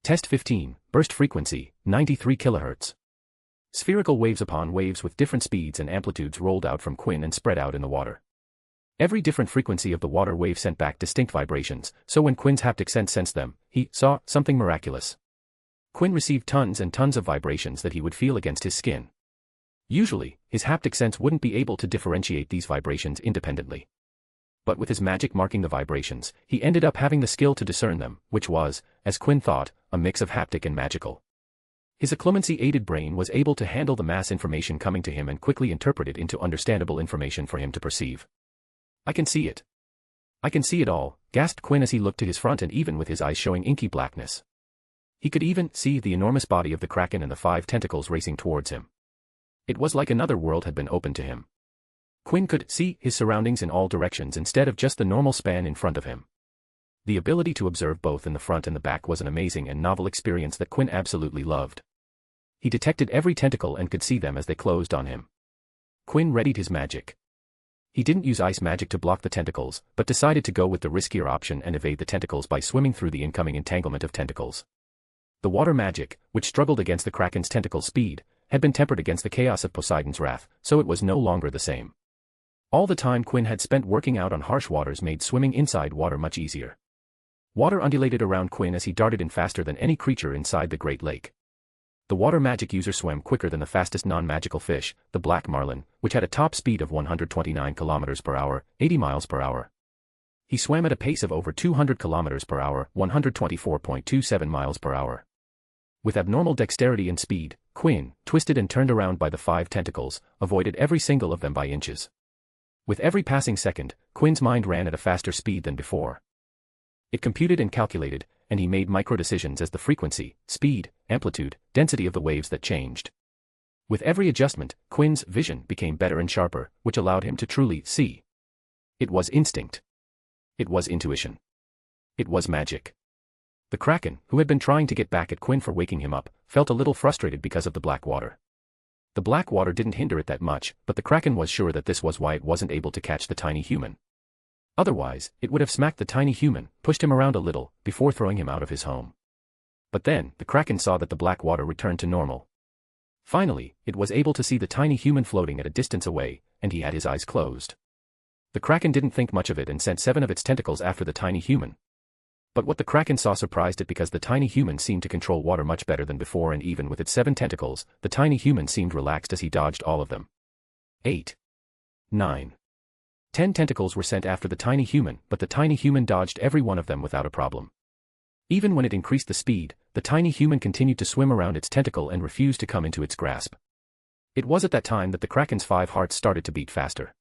Test 15, burst frequency, 93 kHz. Spherical waves upon waves with different speeds and amplitudes rolled out from Quinn and spread out in the water. Every different frequency of the water wave sent back distinct vibrations, so when Quinn's haptic sense sensed them, he saw something miraculous. Quinn received tons and tons of vibrations that he would feel against his skin. Usually, his haptic sense wouldn't be able to differentiate these vibrations independently. But with his magic marking the vibrations, he ended up having the skill to discern them, which was, as Quinn thought, a mix of haptic and magical. His occlumency-aided brain was able to handle the mass information coming to him and quickly interpret it into understandable information for him to perceive. "I can see it. I can see it all," gasped Quinn as he looked to his front and even with his eyes showing inky blackness. He could even see the enormous body of the Kraken and the 5 tentacles racing towards him. It was like another world had been opened to him. Quinn could see his surroundings in all directions instead of just the normal span in front of him. The ability to observe both in the front and the back was an amazing and novel experience that Quinn absolutely loved. He detected every tentacle and could see them as they closed on him. Quinn readied his magic. He didn't use ice magic to block the tentacles, but decided to go with the riskier option and evade the tentacles by swimming through the incoming entanglement of tentacles. The water magic, which struggled against the Kraken's tentacle speed, had been tempered against the chaos of Poseidon's wrath, so it was no longer the same. All the time Quinn had spent working out on harsh waters made swimming inside water much easier. Water undulated around Quinn as he darted in faster than any creature inside the Great Lake. The water magic user swam quicker than the fastest non-magical fish, the black marlin, which had a top speed of 129 km per hour, 80 miles per hour. He swam at a pace of over 200 km per hour, 124.27 miles per hour. With abnormal dexterity and speed, Quinn, twisted and turned around by the 5 tentacles, avoided every single of them by inches. With every passing second, Quinn's mind ran at a faster speed than before. It computed and calculated, and he made micro-decisions as the frequency, speed, amplitude, density of the waves that changed. With every adjustment, Quinn's vision became better and sharper, which allowed him to truly see. It was instinct. It was intuition. It was magic. The Kraken, who had been trying to get back at Quinn for waking him up, felt a little frustrated because of the black water. The black water didn't hinder it that much, but the Kraken was sure that this was why it wasn't able to catch the tiny human. Otherwise, it would have smacked the tiny human, pushed him around a little, before throwing him out of his home. But then, the Kraken saw that the black water returned to normal. Finally, it was able to see the tiny human floating at a distance away, and he had his eyes closed. The Kraken didn't think much of it and sent 7 of its tentacles after the tiny human. But what the Kraken saw surprised it because the tiny human seemed to control water much better than before, and even with its 7 tentacles, the tiny human seemed relaxed as he dodged all of them. 8. 9. 10 tentacles were sent after the tiny human, but the tiny human dodged every one of them without a problem. Even when it increased the speed, the tiny human continued to swim around its tentacle and refused to come into its grasp. It was at that time that the Kraken's 5 hearts started to beat faster.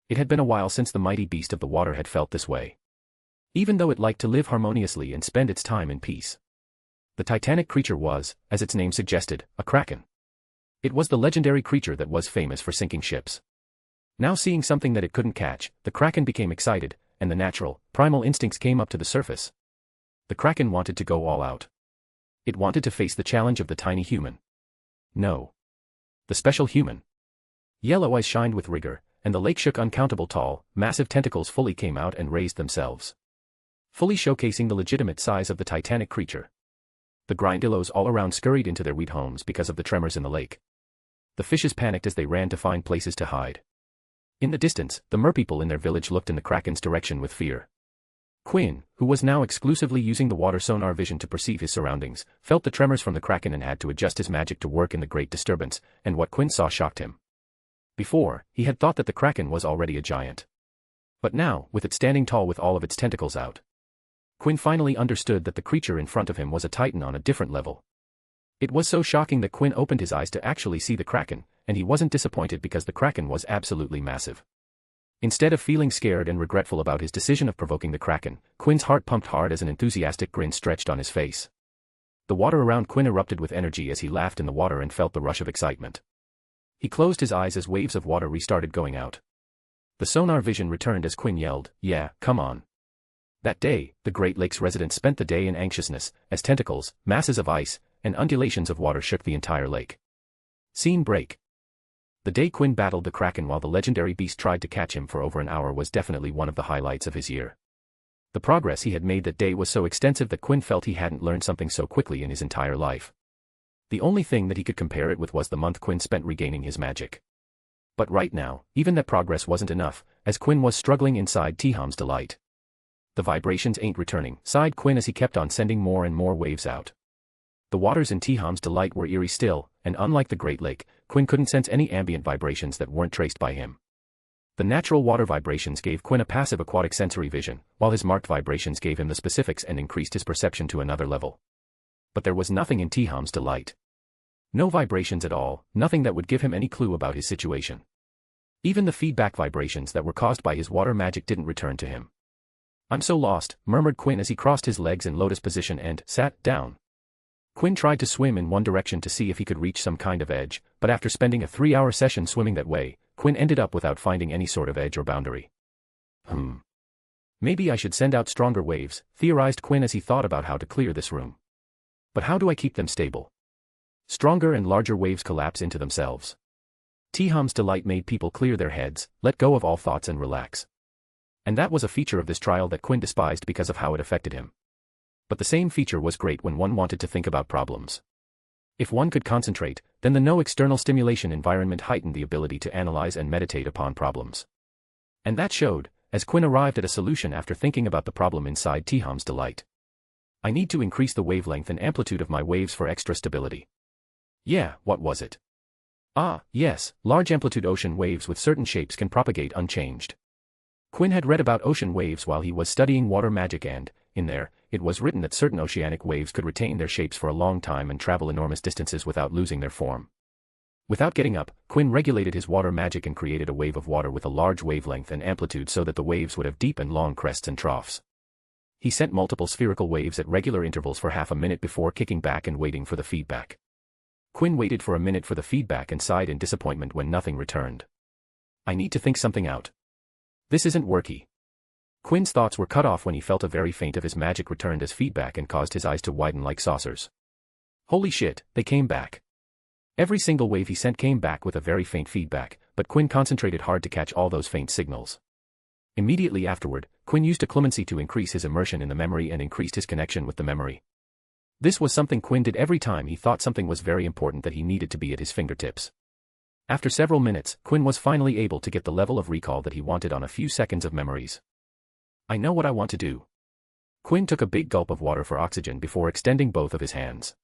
It had been a while since the mighty beast of the water had felt this way. Even though it liked to live harmoniously and spend its time in peace. The titanic creature was, as its name suggested, a Kraken. It was the legendary creature that was famous for sinking ships. Now seeing something that it couldn't catch, the Kraken became excited, and the natural, primal instincts came up to the surface. The Kraken wanted to go all out. It wanted to face the challenge of the tiny human. No. The special human. Yellow eyes shined with rigor, and the lake shook uncountable tall, massive tentacles fully came out and raised themselves. Fully showcasing the legitimate size of the titanic creature. The grindillos all around scurried into their wheat homes because of the tremors in the lake. The fishes panicked as they ran to find places to hide. In the distance, the merpeople in their village looked in the Kraken's direction with fear. Quinn, who was now exclusively using the water sonar vision to perceive his surroundings, felt the tremors from the Kraken and had to adjust his magic to work in the great disturbance, and what Quinn saw shocked him. Before, he had thought that the Kraken was already a giant. But now, with it standing tall with all of its tentacles out, Quinn finally understood that the creature in front of him was a titan on a different level. It was so shocking that Quinn opened his eyes to actually see the Kraken, and he wasn't disappointed because the Kraken was absolutely massive. Instead of feeling scared and regretful about his decision of provoking the Kraken, Quinn's heart pumped hard as an enthusiastic grin stretched on his face. The water around Quinn erupted with energy as he laughed in the water and felt the rush of excitement. He closed his eyes as waves of water restarted going out. The sonar vision returned as Quinn yelled, "Yeah, come on." That day, the Great Lakes residents spent the day in anxiousness, as tentacles, masses of ice, and undulations of water shook the entire lake. Scene break. The day Quinn battled the Kraken while the legendary beast tried to catch him for over an hour was definitely one of the highlights of his year. The progress he had made that day was so extensive that Quinn felt he hadn't learned something so quickly in his entire life. The only thing that he could compare it with was the month Quinn spent regaining his magic. But right now, even that progress wasn't enough, as Quinn was struggling inside Tiham's Delight. The vibrations ain't returning, sighed Quinn as he kept on sending more and more waves out. The waters in Tiham's Delight were eerie still, and unlike the Great Lake, Quinn couldn't sense any ambient vibrations that weren't traced by him. The natural water vibrations gave Quinn a passive aquatic sensory vision, while his marked vibrations gave him the specifics and increased his perception to another level. But there was nothing in Tiham's Delight. No vibrations at all, nothing that would give him any clue about his situation. Even the feedback vibrations that were caused by his water magic didn't return to him. "I'm so lost," murmured Quinn as he crossed his legs in lotus position and sat down. Quinn tried to swim in one direction to see if he could reach some kind of edge, but after spending a 3-hour session swimming that way, Quinn ended up without finding any sort of edge or boundary. Maybe I should send out stronger waves, theorized Quinn as he thought about how to clear this room. But how do I keep them stable? Stronger and larger waves collapse into themselves. Tiham's Delight made people clear their heads, let go of all thoughts and relax. And that was a feature of this trial that Quinn despised because of how it affected him. But the same feature was great when one wanted to think about problems. If one could concentrate, then the no external stimulation environment heightened the ability to analyze and meditate upon problems. And that showed, as Quinn arrived at a solution after thinking about the problem inside Tiham's Delight. I need to increase the wavelength and amplitude of my waves for extra stability. Yeah, what was it? Ah, yes, large amplitude ocean waves with certain shapes can propagate unchanged. Quinn had read about ocean waves while he was studying water magic and, in there, it was written that certain oceanic waves could retain their shapes for a long time and travel enormous distances without losing their form. Without getting up, Quinn regulated his water magic and created a wave of water with a large wavelength and amplitude so that the waves would have deep and long crests and troughs. He sent multiple spherical waves at regular intervals for half a minute before kicking back and waiting for the feedback. Quinn waited for a minute for the feedback and sighed in disappointment when nothing returned. I need to think something out. This isn't worky. Quinn's thoughts were cut off when he felt a very faint of his magic returned as feedback and caused his eyes to widen like saucers. Holy shit, they came back. Every single wave he sent came back with a very faint feedback, but Quinn concentrated hard to catch all those faint signals. Immediately afterward, Quinn used occlumency to increase his immersion in the memory and increased his connection with the memory. This was something Quinn did every time he thought something was very important that he needed to be at his fingertips. After several minutes, Quinn was finally able to get the level of recall that he wanted on a few seconds of memories. I know what I want to do. Quinn took a big gulp of water for oxygen before extending both of his hands.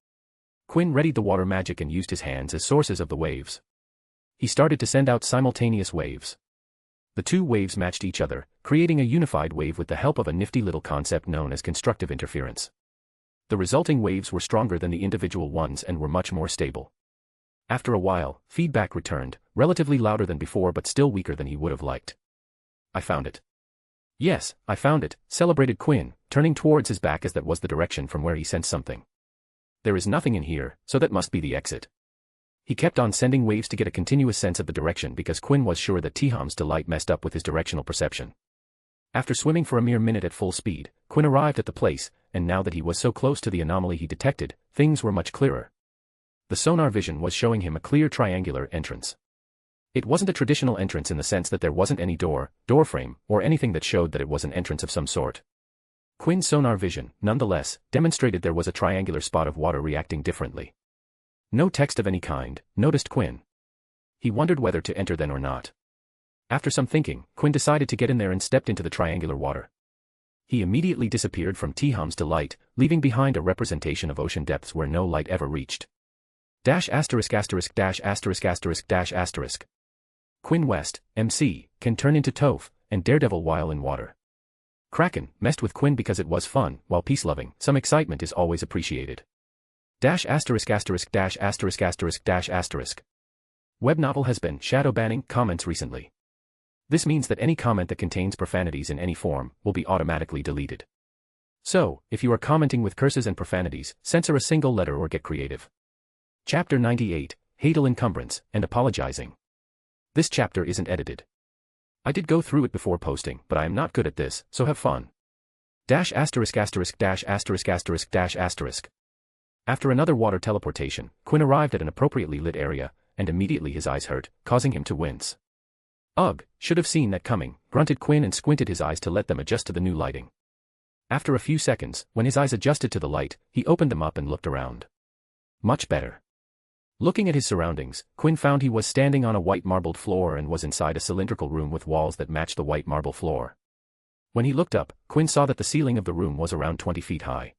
Quinn readied the water magic and used his hands as sources of the waves. He started to send out simultaneous waves. The two waves matched each other, creating a unified wave with the help of a nifty little concept known as constructive interference. The resulting waves were stronger than the individual ones and were much more stable. After a while, feedback returned, relatively louder than before but still weaker than he would have liked. I found it. Yes, I found it, celebrated Quinn, turning towards his back as that was the direction from where he sensed something. There is nothing in here, so that must be the exit. He kept on sending waves to get a continuous sense of the direction because Quinn was sure that Hogsmeade's delight messed up with his directional perception. After swimming for a mere minute at full speed, Quinn arrived at the place, and now that he was so close to the anomaly he detected, things were much clearer. The sonar vision was showing him a clear triangular entrance. It wasn't a traditional entrance in the sense that there wasn't any doorframe, or anything that showed that it was an entrance of some sort. Quinn's sonar vision, nonetheless, demonstrated there was a triangular spot of water reacting differently. No text of any kind, noticed Quinn. He wondered whether to enter then or not. After some thinking, Quinn decided to get in there and stepped into the triangular water. He immediately disappeared from Hogsmeade's delight, leaving behind a representation of ocean depths where no light ever reached. ********************************************************************************************************************่Kraken, messed with Quinn because it was fun, while peace-loving, some excitement is always appreciated. Web novel has been shadow banning comments recently. This means that any comment that contains profanities in any form will be automatically deleted. So, if you are commenting with curses and profanities, censor a single letter or get creative. Chapter 98, Hadal Encumbrance, and Apologizing. This chapter isn't edited. I did go through it before posting, but I am not good at this, so have fun. After another water teleportation, Quinn arrived at an appropriately lit area, and immediately his eyes hurt, causing him to wince. Ugh, should have seen that coming, grunted Quinn and squinted his eyes to let them adjust to the new lighting. After a few seconds, when his eyes adjusted to the light, he opened them up and looked around. Much better. Looking at his surroundings, Quinn found he was standing on a white marbled floor and was inside a cylindrical room with walls that matched the white marble floor. When he looked up, Quinn saw that the ceiling of the room was around 20 feet high.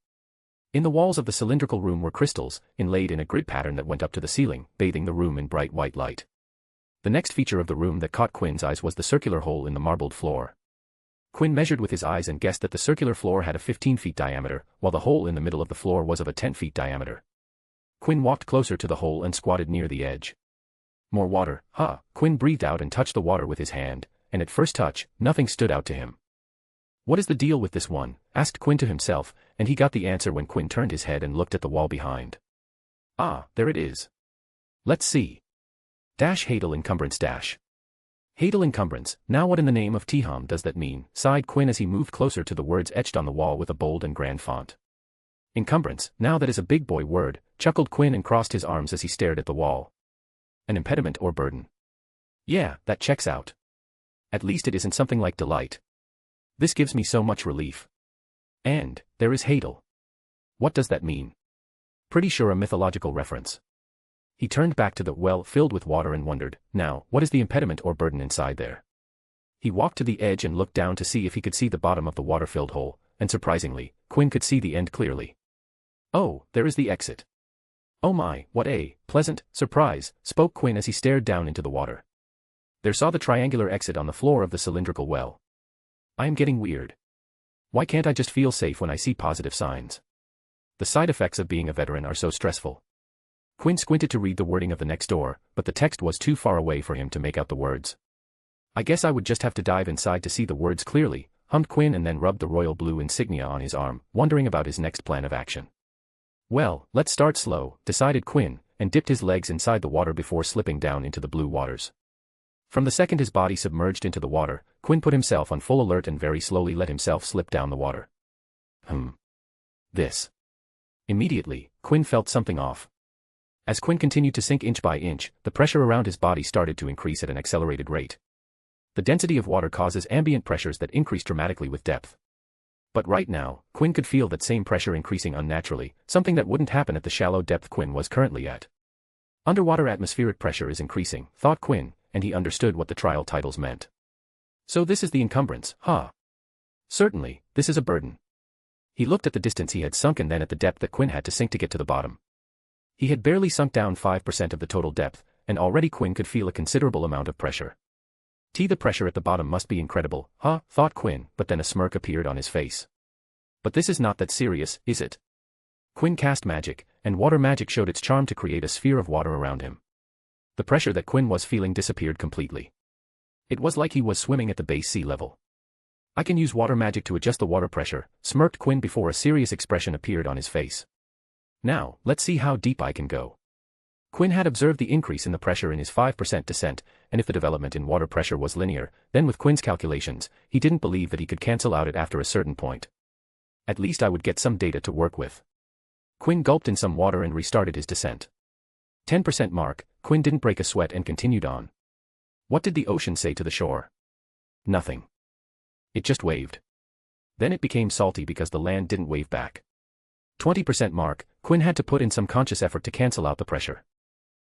In the walls of the cylindrical room were crystals, inlaid in a grid pattern that went up to the ceiling, bathing the room in bright white light. The next feature of the room that caught Quinn's eyes was the circular hole in the marbled floor. Quinn measured with his eyes and guessed that the circular floor had a 15 feet diameter, while the hole in the middle of the floor was of a 10 feet diameter. Quinn walked closer to the hole and squatted near the edge. More water, huh? Quinn breathed out and touched the water with his hand, and at first touch, nothing stood out to him. What is the deal with this one? Asked Quinn to himself, and he got the answer when Quinn turned his head and looked at the wall behind. Ah, there it is. Let's see. Hadal Encumbrance. Hadal Encumbrance, now what in the name of Hogsmeade does that mean? Sighed Quinn as he moved closer to the words etched on the wall with a bold and grand font. Encumbrance, now that is a big boy word, chuckled Quinn and crossed his arms as he stared at the wall. An impediment or burden. Yeah, that checks out. At least it isn't something like delight. This gives me so much relief. And, there is Hadal. What does that mean? Pretty sure a mythological reference. He turned back to the well filled with water and wondered, now, what is the impediment or burden inside there? He walked to the edge and looked down to see if he could see the bottom of the water-filled hole, and surprisingly, Quinn could see the end clearly. Oh, there is the exit. Oh my, what a pleasant surprise, spoke Quinn as he stared down into the water. There saw the triangular exit on the floor of the cylindrical well. I am getting weird. Why can't I just feel safe when I see positive signs? The side effects of being a veteran are so stressful. Quinn squinted to read the wording of the next door, but the text was too far away for him to make out the words. I guess I would just have to dive inside to see the words clearly, hummed Quinn and then rubbed the royal blue insignia on his arm, wondering about his next plan of action. Well, let's start slow, decided Quinn, and dipped his legs inside the water before slipping down into the blue waters. From the second his body submerged into the water, Quinn put himself on full alert and very slowly let himself slip down the water. This. Immediately, Quinn felt something off. As Quinn continued to sink inch by inch, the pressure around his body started to increase at an accelerated rate. The density of water causes ambient pressures that increase dramatically with depth. But right now, Quinn could feel that same pressure increasing unnaturally, something that wouldn't happen at the shallow depth Quinn was currently at. Underwater atmospheric pressure is increasing, thought Quinn, and he understood what the trial titles meant. So this is the encumbrance, huh? Certainly, this is a burden. He looked at the distance he had sunk and then at the depth that Quinn had to sink to get to the bottom. He had barely sunk down 5% of the total depth, and already Quinn could feel a considerable amount of pressure. The pressure at the bottom must be incredible, huh? Thought Quinn, but then a smirk appeared on his face. But this is not that serious, is it? Quinn cast magic, and water magic showed its charm to create a sphere of water around him. The pressure that Quinn was feeling disappeared completely. It was like he was swimming at the base sea level. I can use water magic to adjust the water pressure, smirked Quinn before a serious expression appeared on his face. Now, let's see how deep I can go. Quinn had observed the increase in the pressure in his 5% descent, and if the development in water pressure was linear, then with Quinn's calculations, he didn't believe that he could cancel out it after a certain point. At least I would get some data to work with. Quinn gulped in some water and restarted his descent. 10% mark, Quinn didn't break a sweat and continued on. What did the ocean say to the shore? Nothing. It just waved. Then it became salty because the land didn't wave back. 20% mark, Quinn had to put in some conscious effort to cancel out the pressure.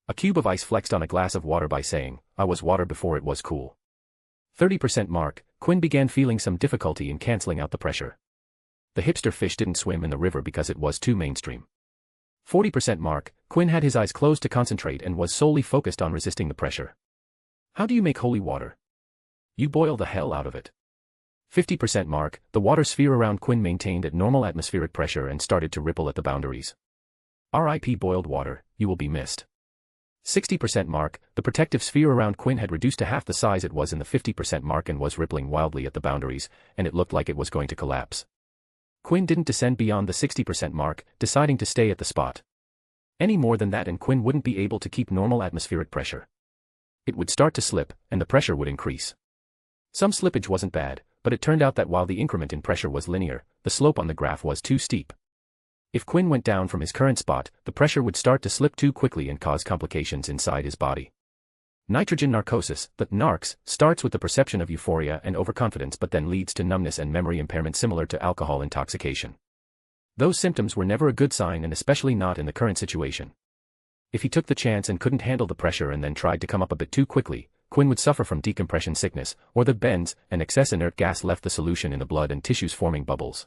A cube of ice flexed on a glass of water by saying, I was water before it was cool. 30% mark, Quinn began feeling some difficulty in canceling out the pressure. The hipster fish didn't swim in the river because it was too mainstream. 40% mark, Quinn had his eyes closed to concentrate and was solely focused on resisting the pressure. How do you make holy water? You boil the hell out of it. 50% mark, the water sphere around Quinn maintained at normal atmospheric pressure and started to ripple at the boundaries. RIP boiled water, you will be missed. 60% mark, the protective sphere around Quinn had reduced to half the size it was in the 50% mark and was rippling wildly at the boundaries, and it looked like it was going to collapse. Quinn didn't descend beyond the 60% mark, deciding to stay at the spot. Any more than that and Quinn wouldn't be able to keep normal atmospheric pressure. It would start to slip, and the pressure would increase. Some slippage wasn't bad, but it turned out that while the increment in pressure was linear, the slope on the graph was too steep. If Quinn went down from his current spot, the pressure would start to slip too quickly and cause complications inside his body. Nitrogen narcosis, the narcs, starts with the perception of euphoria and overconfidence but then leads to numbness and memory impairment similar to alcohol intoxication. Those symptoms were never a good sign and especially not in the current situation. If he took the chance and couldn't handle the pressure and then tried to come up a bit too quickly, Quinn would suffer from decompression sickness, or the bends, and excess inert gas left the solution in the blood and tissues forming bubbles.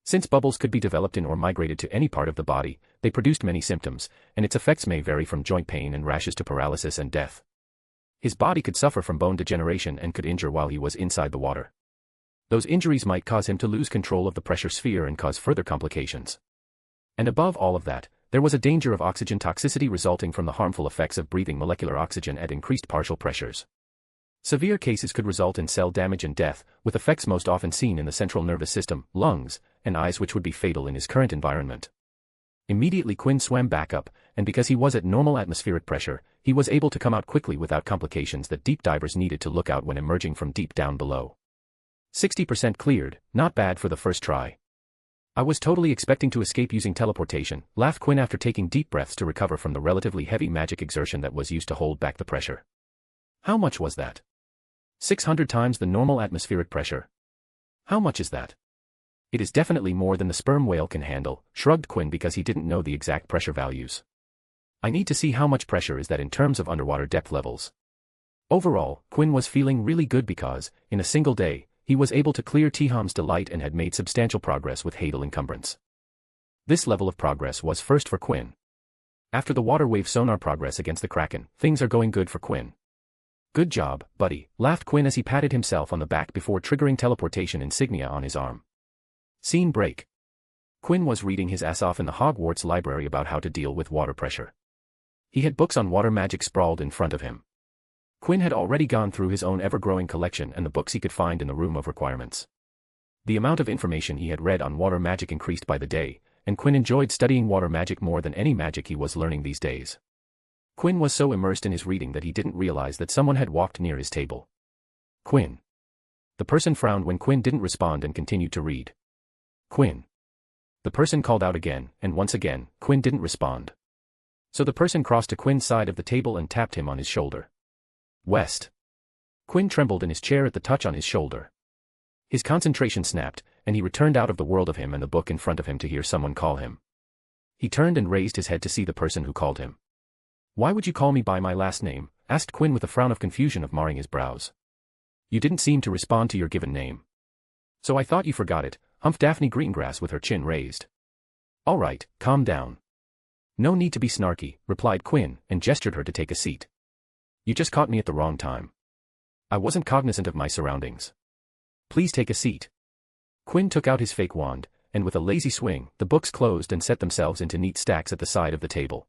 Since bubbles could be developed in or migrated to any part of the body, they produced many symptoms, and its effects may vary from joint pain and rashes to paralysis and death. His body could suffer from bone degeneration and could injure while he was inside the water. Those injuries might cause him to lose control of the pressure sphere and cause further complications. And above all of that, there was a danger of oxygen toxicity resulting from the harmful effects of breathing molecular oxygen at increased partial pressures. Severe cases could result in cell damage and death, with effects most often seen in the central nervous system, lungs, and eyes, which would be fatal in his current environment. Immediately Quinn swam back up, and because he was at normal atmospheric pressure, he was able to come out quickly without complications that deep divers needed to look out when emerging from deep down below. 60% cleared, not bad for the first try. I was totally expecting to escape using teleportation, laughed Quinn after taking deep breaths to recover from the relatively heavy magic exertion that was used to hold back the pressure. How much was that? 600 times the normal atmospheric pressure. How much is that? It is definitely more than the sperm whale can handle, shrugged Quinn because he didn't know the exact pressure values. I need to see how much pressure is that in terms of underwater depth levels. Overall, Quinn was feeling really good because, in a single day, he was able to clear Tiham's delight and had made substantial progress with Hadal encumbrance. This level of progress was first for Quinn. After the water wave sonar progress against the Kraken, things are going good for Quinn. Good job, buddy, laughed Quinn as he patted himself on the back before triggering teleportation insignia on his arm. Scene break. Quinn was reading his ass off in the Hogwarts library about how to deal with water pressure. He had books on water magic sprawled in front of him. Quinn had already gone through his own ever-growing collection and the books he could find in the room of requirements. The amount of information he had read on water magic increased by the day, and Quinn enjoyed studying water magic more than any magic he was learning these days. Quinn was so immersed in his reading that he didn't realize that someone had walked near his table. Quinn. The person frowned when Quinn didn't respond and continued to read. Quinn. The person called out again, and once again, Quinn didn't respond. So the person crossed to Quinn's side of the table and tapped him on his shoulder. West. Quinn trembled in his chair at the touch on his shoulder. His concentration snapped, and he returned out of the world of him and the book in front of him to hear someone call him. He turned and raised his head to see the person who called him. Why would you call me by my last name? Asked Quinn with a frown of confusion of marring his brows. You didn't seem to respond to your given name. So I thought you forgot it, humphed Daphne Greengrass with her chin raised. All right, calm down. No need to be snarky, replied Quinn, and gestured her to take a seat. You just caught me at the wrong time. I wasn't cognizant of my surroundings. Please take a seat. Quinn took out his fake wand, and with a lazy swing, the books closed and set themselves into neat stacks at the side of the table.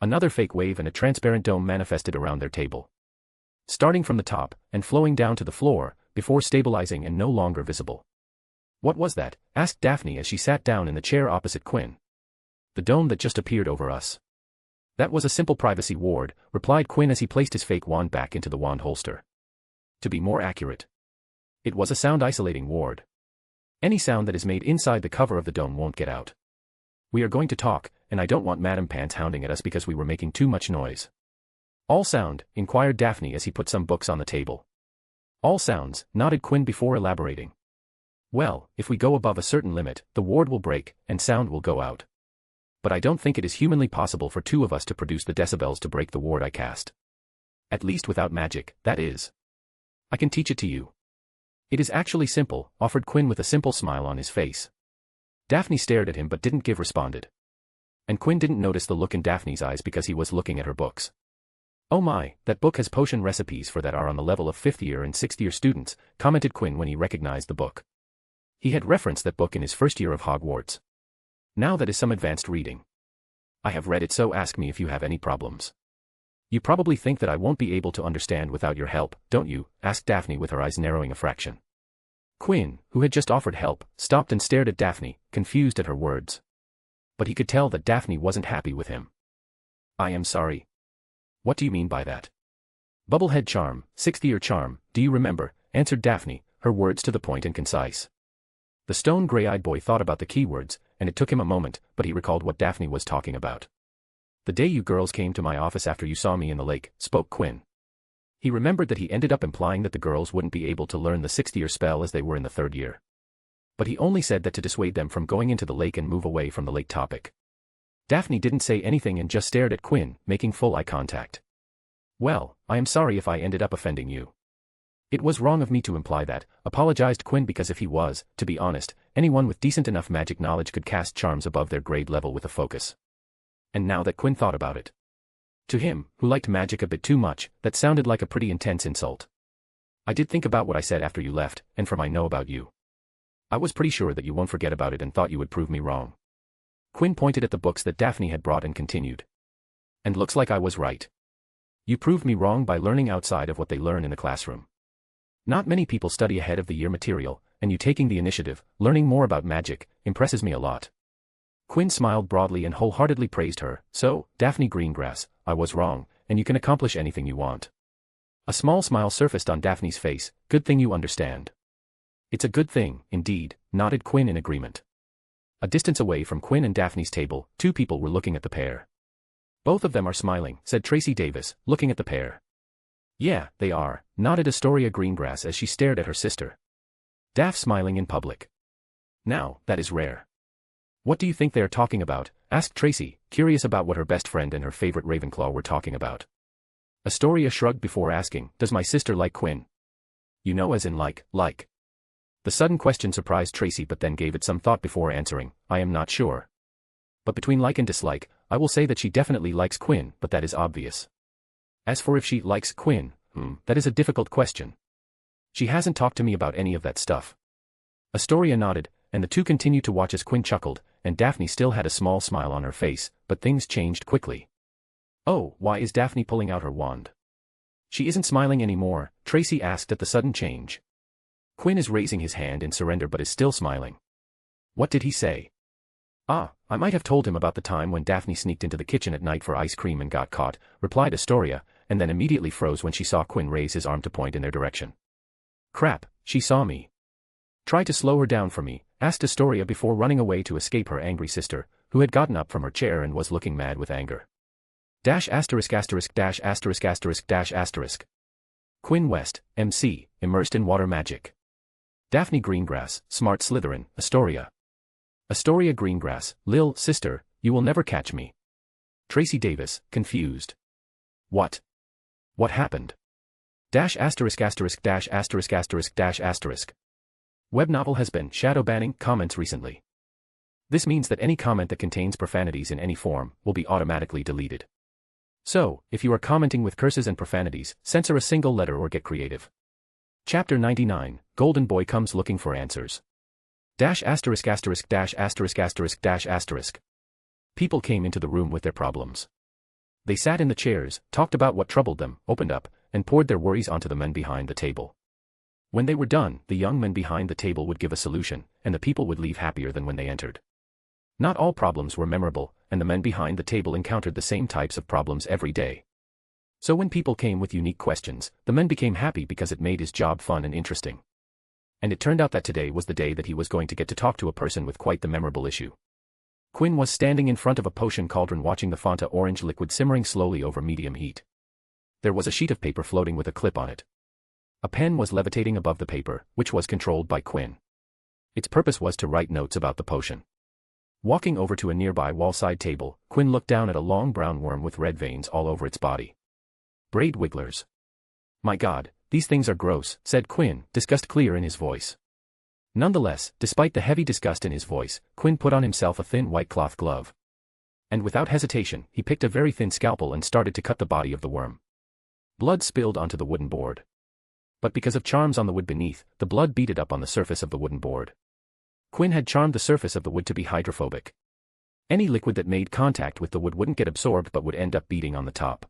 Another fake wave and a transparent dome manifested around their table. Starting from the top and flowing down to the floor, before stabilizing and no longer visible. What was that? Asked Daphne as she sat down in the chair opposite Quinn. The dome that just appeared over us. That was a simple privacy ward, replied Quinn as he placed his fake wand back into the wand holster. To be more accurate, it was a sound-isolating ward. Any sound that is made inside the cover of the dome won't get out. We are going to talk, and I don't want Madam Pants hounding at us because we were making too much noise. All sound? Inquired Daphne as he put some books on the table. All sounds, nodded Quinn before elaborating. Well, if we go above a certain limit, the ward will break, and sound will go out. But I don't think it is humanly possible for two of us to produce the decibels to break the ward I cast. At least without magic, that is. I can teach it to you. It is actually simple, offered Quinn with a simple smile on his face. Daphne stared at him but didn't responded. And Quinn didn't notice the look in Daphne's eyes because he was looking at her books. Oh my, that book has potion recipes for that are on the level of 5th year and 6th year students, commented Quinn when he recognized the book. He had referenced that book in his first year of Hogwarts. Now that is some advanced reading. I have read it, so ask me if you have any problems. You probably think that I won't be able to understand without your help, don't you? Asked Daphne with her eyes narrowing a fraction. Quinn, who had just offered help, stopped and stared at Daphne, confused at her words. But he could tell that Daphne wasn't happy with him. I am sorry. What do you mean by that? Bubblehead charm, 6th year charm, do you remember? Answered Daphne, her words to the point and concise. The stone gray-eyed boy thought about the keywords, and it took him a moment, but he recalled what Daphne was talking about. The day you girls came to my office after you saw me in the lake, spoke Quinn. He remembered that he ended up implying that the girls wouldn't be able to learn the 6th year spell as they were in the 3rd year. But he only said that to dissuade them from going into the lake and move away from the lake topic. Daphne didn't say anything and just stared at Quinn, making full eye contact. Well, I am sorry if I ended up offending you. It was wrong of me to imply that, apologized Quinn, because if he was, to be honest, anyone with decent enough magic knowledge could cast charms above their grade level with a focus. And now that Quinn thought about it. To him, who liked magic a bit too much, that sounded like a pretty intense insult. I did think about what I said after you left, and from I know about you. I was pretty sure that you won't forget about it and thought you would prove me wrong. Quinn pointed at the books that Daphne had brought and continued. And looks like I was right. You proved me wrong by learning outside of what they learn in the classroom. Not many people study ahead of the year material, and you taking the initiative, learning more about magic, impresses me a lot. Quinn smiled broadly and wholeheartedly praised her. So, Daphne Greengrass, I was wrong, and you can accomplish anything you want. A small smile surfaced on Daphne's face. Good thing you understand. It's a good thing, indeed, nodded Quinn in agreement. A distance away from Quinn and Daphne's table, two people were looking at the pair. Both of them are smiling, said Tracy Davis, looking at the pair. Yeah, they are, nodded Astoria Greengrass as she stared at her sister. Daph smiling in public. Now, that is rare. What do you think they are talking about? Asked Tracy, curious about what her best friend and her favorite Ravenclaw were talking about. Astoria shrugged before asking, does my sister like Quinn? You know, as in like. The sudden question surprised Tracy, but then gave it some thought before answering, I am not sure. But between like and dislike, I will say that she definitely likes Quinn, but that is obvious. As for if she likes Quinn, that is a difficult question. She hasn't talked to me about any of that stuff. Astoria nodded, and the two continued to watch as Quinn chuckled, and Daphne still had a small smile on her face, but things changed quickly. Oh, why is Daphne pulling out her wand? She isn't smiling anymore, Tracy asked at the sudden change. Quinn is raising his hand in surrender but is still smiling. What did he say? Ah, I might have told him about the time when Daphne sneaked into the kitchen at night for ice cream and got caught, replied Astoria, and then immediately froze when she saw Quinn raise his arm to point in their direction. Crap, she saw me. Try to slow her down for me, asked Astoria before running away to escape her angry sister, who had gotten up from her chair and was looking mad with anger. ***********. Quinn West, MC, immersed in water magic. Daphne Greengrass, smart Slytherin, Astoria. Astoria Greengrass, Lil, sister, you will never catch me. Tracy Davis, confused. What? What happened? ************. Web novel has been shadow banning comments recently. This means that any comment that contains profanities in any form will be automatically deleted. So, if you are commenting with curses and profanities, censor a single letter or get creative. Chapter 99, Golden Boy comes looking for answers. ***********. People came into the room with their problems. They sat in the chairs, talked about what troubled them, opened up, and poured their worries onto the men behind the table. When they were done, the young men behind the table would give a solution, and the people would leave happier than when they entered. Not all problems were memorable, and the men behind the table encountered the same types of problems every day. So when people came with unique questions, the men became happy because it made his job fun and interesting. And it turned out that today was the day that he was going to get to talk to a person with quite the memorable issue. Quinn was standing in front of a potion cauldron watching the Fanta orange liquid simmering slowly over medium heat. There was a sheet of paper floating with a clip on it. A pen was levitating above the paper, which was controlled by Quinn. Its purpose was to write notes about the potion. Walking over to a nearby wall-side table, Quinn looked down at a long brown worm with red veins all over its body. Braid wigglers. My God, these things are gross, said Quinn, disgust clear in his voice. Nonetheless, despite the heavy disgust in his voice, Quinn put on himself a thin white cloth glove. And without hesitation, he picked a very thin scalpel and started to cut the body of the worm. Blood spilled onto the wooden board. But because of charms on the wood beneath, the blood beaded up on the surface of the wooden board. Quinn had charmed the surface of the wood to be hydrophobic. Any liquid that made contact with the wood wouldn't get absorbed but would end up beading on the top.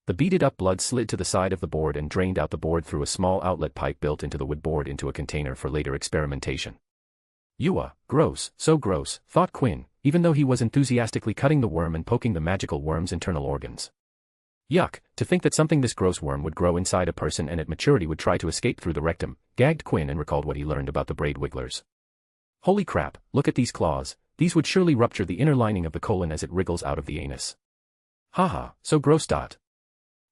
The beaded-up blood slid to the side of the board and drained out the board through a small outlet pipe built into the wood board into a container for later experimentation. Gross, so gross, thought Quinn, even though he was enthusiastically cutting the worm and poking the magical worm's internal organs. Yuck, to think that something this gross worm would grow inside a person and at maturity would try to escape through the rectum, gagged Quinn and recalled what he learned about the braid wigglers. Holy crap, look at these claws, these would surely rupture the inner lining of the colon as it wriggles out of the anus. Haha, so gross.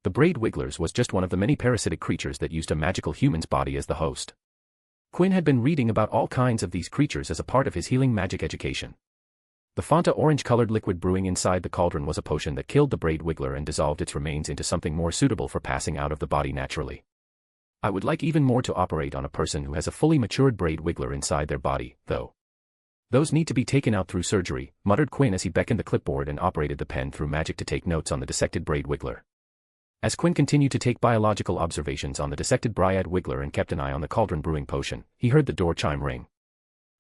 The braid wigglers was just one of the many parasitic creatures that used a magical human's body as the host. Quinn had been reading about all kinds of these creatures as a part of his healing magic education. The Fanta orange-colored liquid brewing inside the cauldron was a potion that killed the braid wiggler and dissolved its remains into something more suitable for passing out of the body naturally. I would like even more to operate on a person who has a fully matured braid wiggler inside their body, though. Those need to be taken out through surgery, muttered Quinn as he beckoned the clipboard and operated the pen through magic to take notes on the dissected braid wiggler. As Quinn continued to take biological observations on the dissected Bryad wiggler and kept an eye on the cauldron brewing potion, he heard the door chime ring.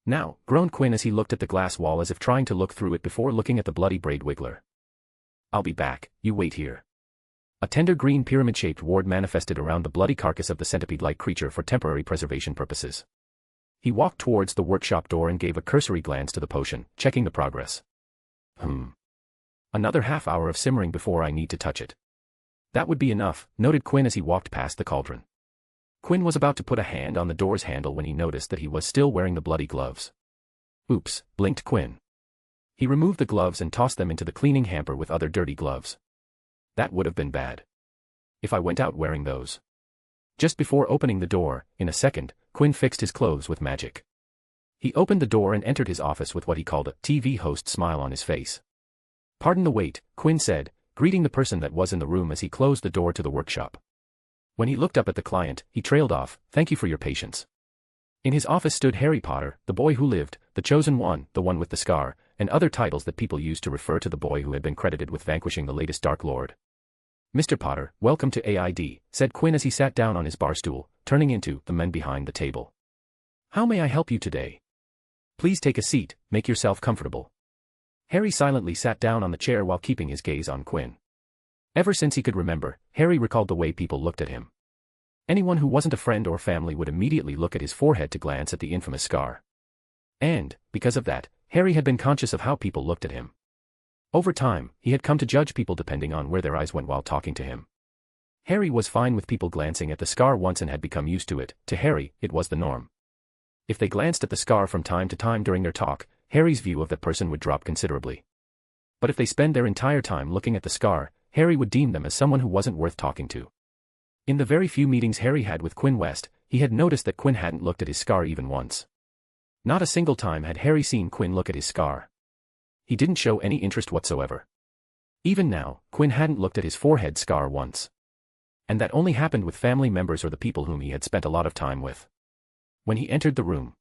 Now, groaned Quinn as he looked at the glass wall as if trying to look through it before looking at the bloody braid wiggler. I'll be back, you wait here. A tender green pyramid-shaped ward manifested around the bloody carcass of the centipede-like creature for temporary preservation purposes. He walked towards the workshop door and gave a cursory glance to the potion, checking the progress. Another half hour of simmering before I need to touch it. That would be enough, noted Quinn as he walked past the cauldron. Quinn was about to put a hand on the door's handle when he noticed that he was still wearing the bloody gloves. Oops, blinked Quinn. He removed the gloves and tossed them into the cleaning hamper with other dirty gloves. That would have been bad. If I went out wearing those. Just before opening the door, in a second, Quinn fixed his clothes with magic. He opened the door and entered his office with what he called a TV host smile on his face. Pardon the wait, Quinn said, greeting the person that was in the room as he closed the door to the workshop. When he looked up at the client, he trailed off, thank you for your patience. In his office stood Harry Potter, the boy who lived, the chosen one, the one with the scar, and other titles that people used to refer to the boy who had been credited with vanquishing the latest Dark Lord. Mr. Potter, welcome to AID, said Quinn as he sat down on his bar stool, turning into the men behind the table. How may I help you today? Please take a seat, make yourself comfortable. Harry silently sat down on the chair while keeping his gaze on Quinn. Ever since he could remember, Harry recalled the way people looked at him. Anyone who wasn't a friend or family would immediately look at his forehead to glance at the infamous scar. And, because of that, Harry had been conscious of how people looked at him. Over time, he had come to judge people depending on where their eyes went while talking to him. Harry was fine with people glancing at the scar once and had become used to it. To Harry, it was the norm. If they glanced at the scar from time to time during their talk, Harry's view of that person would drop considerably. But if they spend their entire time looking at the scar, Harry would deem them as someone who wasn't worth talking to. In the very few meetings Harry had with Quinn West, he had noticed that Quinn hadn't looked at his scar even once. Not a single time had Harry seen Quinn look at his scar. He didn't show any interest whatsoever. Even now, Quinn hadn't looked at his forehead scar once. And that only happened with family members or the people whom he had spent a lot of time with. When he entered the room,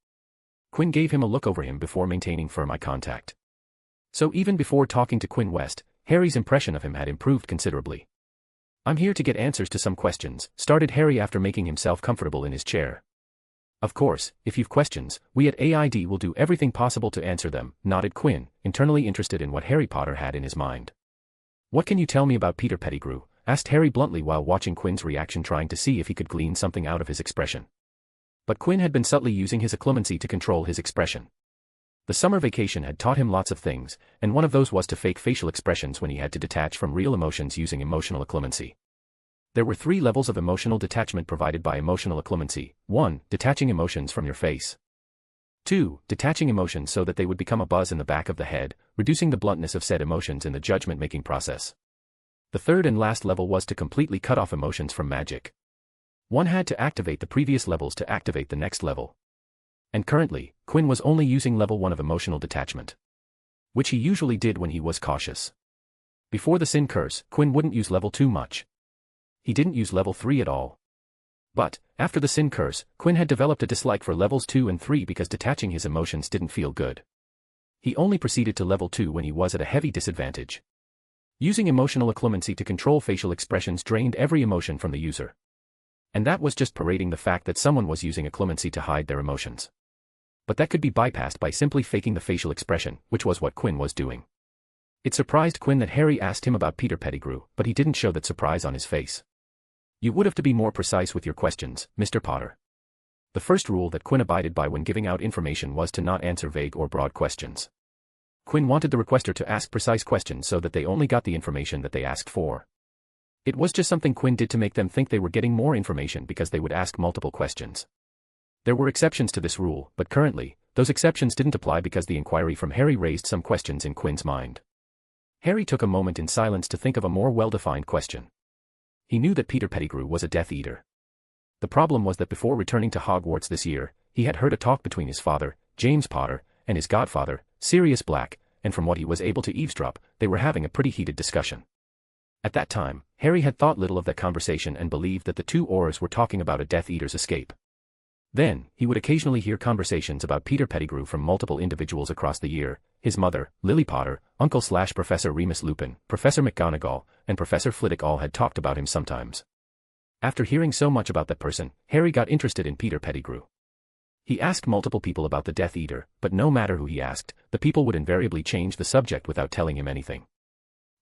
Quinn gave him a look over him before maintaining firm eye contact. So even before talking to Quinn West, Harry's impression of him had improved considerably. I'm here to get answers to some questions, started Harry after making himself comfortable in his chair. Of course, if you've questions, we at AID will do everything possible to answer them, nodded Quinn, internally interested in what Harry Potter had in his mind. "What can you tell me about Peter Pettigrew?" asked Harry bluntly while watching Quinn's reaction, trying to see if he could glean something out of his expression. But Quinn had been subtly using his occlumency to control his expression. The summer vacation had taught him lots of things, and one of those was to fake facial expressions when he had to detach from real emotions using emotional occlumency. There were 3 levels of emotional detachment provided by emotional occlumency. 1. Detaching emotions from your face. 2. Detaching emotions so that they would become a buzz in the back of the head, reducing the bluntness of said emotions in the judgment-making process. The third and last level was to completely cut off emotions from magic. One had to activate the previous levels to activate the next level. And currently, Quinn was only using level 1 of emotional detachment, which he usually did when he was cautious. Before the sin curse, Quinn wouldn't use level 2 much. He didn't use level 3 at all. But, after the sin curse, Quinn had developed a dislike for levels 2 and 3 because detaching his emotions didn't feel good. He only proceeded to level 2 when he was at a heavy disadvantage. Using emotional occlumency to control facial expressions drained every emotion from the user. And that was just parading the fact that someone was using occlumency to hide their emotions. But that could be bypassed by simply faking the facial expression, which was what Quinn was doing. It surprised Quinn that Harry asked him about Peter Pettigrew, but he didn't show that surprise on his face. "You would have to be more precise with your questions, Mr. Potter." The first rule that Quinn abided by when giving out information was to not answer vague or broad questions. Quinn wanted the requester to ask precise questions so that they only got the information that they asked for. It was just something Quinn did to make them think they were getting more information because they would ask multiple questions. There were exceptions to this rule, but currently, those exceptions didn't apply because the inquiry from Harry raised some questions in Quinn's mind. Harry took a moment in silence to think of a more well-defined question. He knew that Peter Pettigrew was a Death Eater. The problem was that before returning to Hogwarts this year, he had heard a talk between his father, James Potter, and his godfather, Sirius Black, and from what he was able to eavesdrop, they were having a pretty heated discussion. At that time, Harry had thought little of that conversation and believed that the two Aurors were talking about a Death Eater's escape. Then, he would occasionally hear conversations about Peter Pettigrew from multiple individuals across the year: his mother, Lily Potter, Uncle/Professor Remus Lupin, Professor McGonagall, and Professor Flitwick all had talked about him sometimes. After hearing so much about that person, Harry got interested in Peter Pettigrew. He asked multiple people about the Death Eater, but no matter who he asked, the people would invariably change the subject without telling him anything.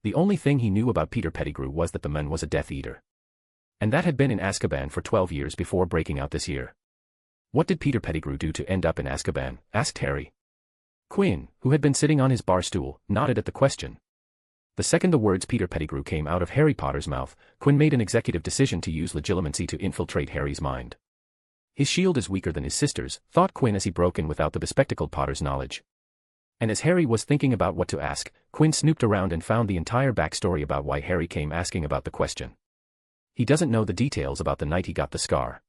The only thing he knew about Peter Pettigrew was that the man was a Death Eater. And that had been in Azkaban for 12 years before breaking out this year. "What did Peter Pettigrew do to end up in Azkaban?" asked Harry. Quinn, who had been sitting on his bar stool, nodded at the question. The second the words Peter Pettigrew came out of Harry Potter's mouth, Quinn made an executive decision to use legilimency to infiltrate Harry's mind. His shield is weaker than his sister's, thought Quinn as he broke in without the bespectacled Potter's knowledge. And as Harry was thinking about what to ask, Quinn snooped around and found the entire backstory about why Harry came asking about the question. He doesn't know the details about the night he got the scar.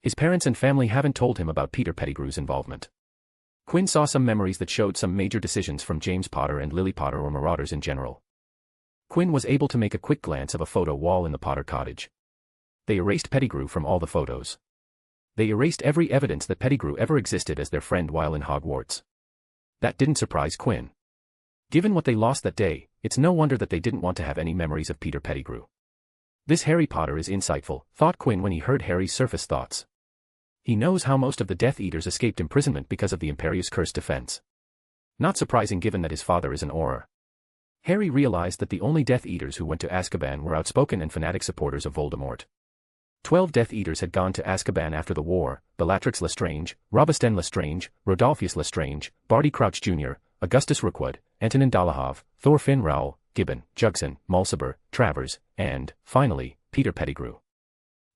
His parents and family haven't told him about Peter Pettigrew's involvement. Quinn saw some memories that showed some major decisions from James Potter and Lily Potter, or Marauders in general. Quinn was able to make a quick glance of a photo wall in the Potter cottage. They erased Pettigrew from all the photos. They erased every evidence that Pettigrew ever existed as their friend while in Hogwarts. That didn't surprise Quinn. Given what they lost that day, it's no wonder that they didn't want to have any memories of Peter Pettigrew. This Harry Potter is insightful, thought Quinn when he heard Harry's surface thoughts. He knows how most of the Death Eaters escaped imprisonment because of the Imperious Curse defense. Not surprising given that his father is an Auror. Harry realized that the only Death Eaters who went to Azkaban were outspoken and fanatic supporters of Voldemort. 12 Death Eaters had gone to Azkaban after the war: Bellatrix Lestrange, Robestan Lestrange, Rodolphus Lestrange, Barty Crouch Jr., Augustus Rookwood, Antonin Dolohov, Thorfinn Rowell, Gibbon, Jugson, Mulciber, Travers, and, finally, Peter Pettigrew.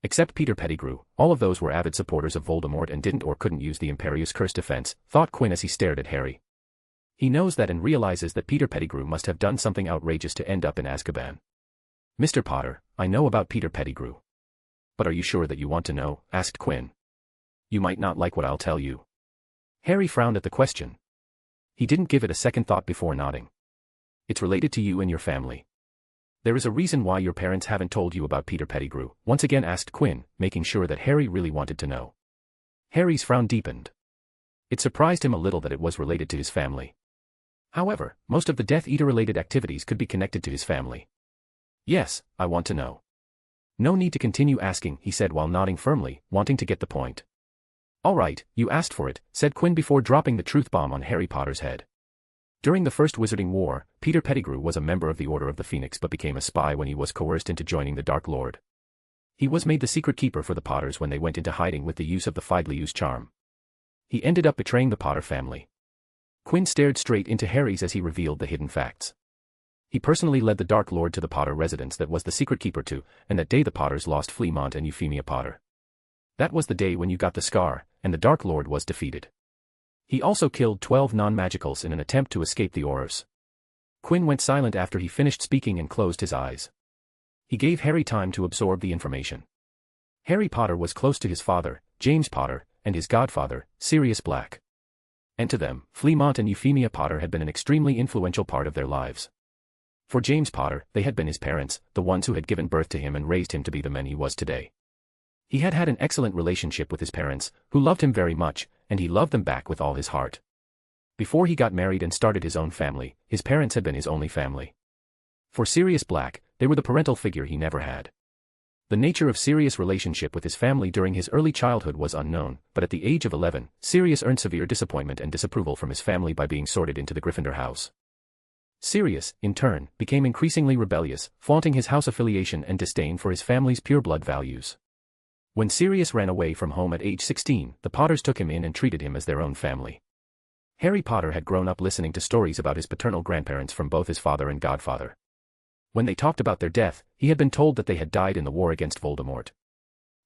Except Peter Pettigrew, all of those were avid supporters of Voldemort and didn't or couldn't use the Imperious Curse defense, thought Quinn as he stared at Harry. He knows that and realizes that Peter Pettigrew must have done something outrageous to end up in Azkaban. "Mr. Potter, I know about Peter Pettigrew. But are you sure that you want to know?" asked Quinn. "You might not like what I'll tell you." Harry frowned at the question. He didn't give it a second thought before nodding. "It's related to you and your family. There is a reason why your parents haven't told you about Peter Pettigrew," once again asked Quinn, making sure that Harry really wanted to know. Harry's frown deepened. It surprised him a little that it was related to his family. However, most of the Death Eater-related activities could be connected to his family. "Yes, I want to know." "No need to continue asking," he said while nodding firmly, wanting to get the point. "All right, you asked for it," said Quinn before dropping the truth bomb on Harry Potter's head. During the First Wizarding War, Peter Pettigrew was a member of the Order of the Phoenix but became a spy when he was coerced into joining the Dark Lord. He was made the secret keeper for the Potters when they went into hiding with the use of the Fidelius charm. He ended up betraying the Potter family. Quinn stared straight into Harry's as he revealed the hidden facts. He personally led the Dark Lord to the Potter residence that was the secret keeper to, and that day the Potters lost Fleamont and Euphemia Potter. That was the day when you got the scar, and the Dark Lord was defeated. He also killed 12 non-magicals in an attempt to escape the Aurors. Quinn went silent after he finished speaking and closed his eyes. He gave Harry time to absorb the information. Harry Potter was close to his father, James Potter, and his godfather, Sirius Black. And to them, Fleamont and Euphemia Potter had been an extremely influential part of their lives. For James Potter, they had been his parents, the ones who had given birth to him and raised him to be the man he was today. He had had an excellent relationship with his parents, who loved him very much, and he loved them back with all his heart. Before he got married and started his own family, his parents had been his only family. For Sirius Black, they were the parental figure he never had. The nature of Sirius' relationship with his family during his early childhood was unknown, but at the age of 11, Sirius earned severe disappointment and disapproval from his family by being sorted into the Gryffindor house. Sirius, in turn, became increasingly rebellious, flaunting his house affiliation and disdain for his family's pureblood values. When Sirius ran away from home at age 16, the Potters took him in and treated him as their own family. Harry Potter had grown up listening to stories about his paternal grandparents from both his father and godfather. When they talked about their death, he had been told that they had died in the war against Voldemort.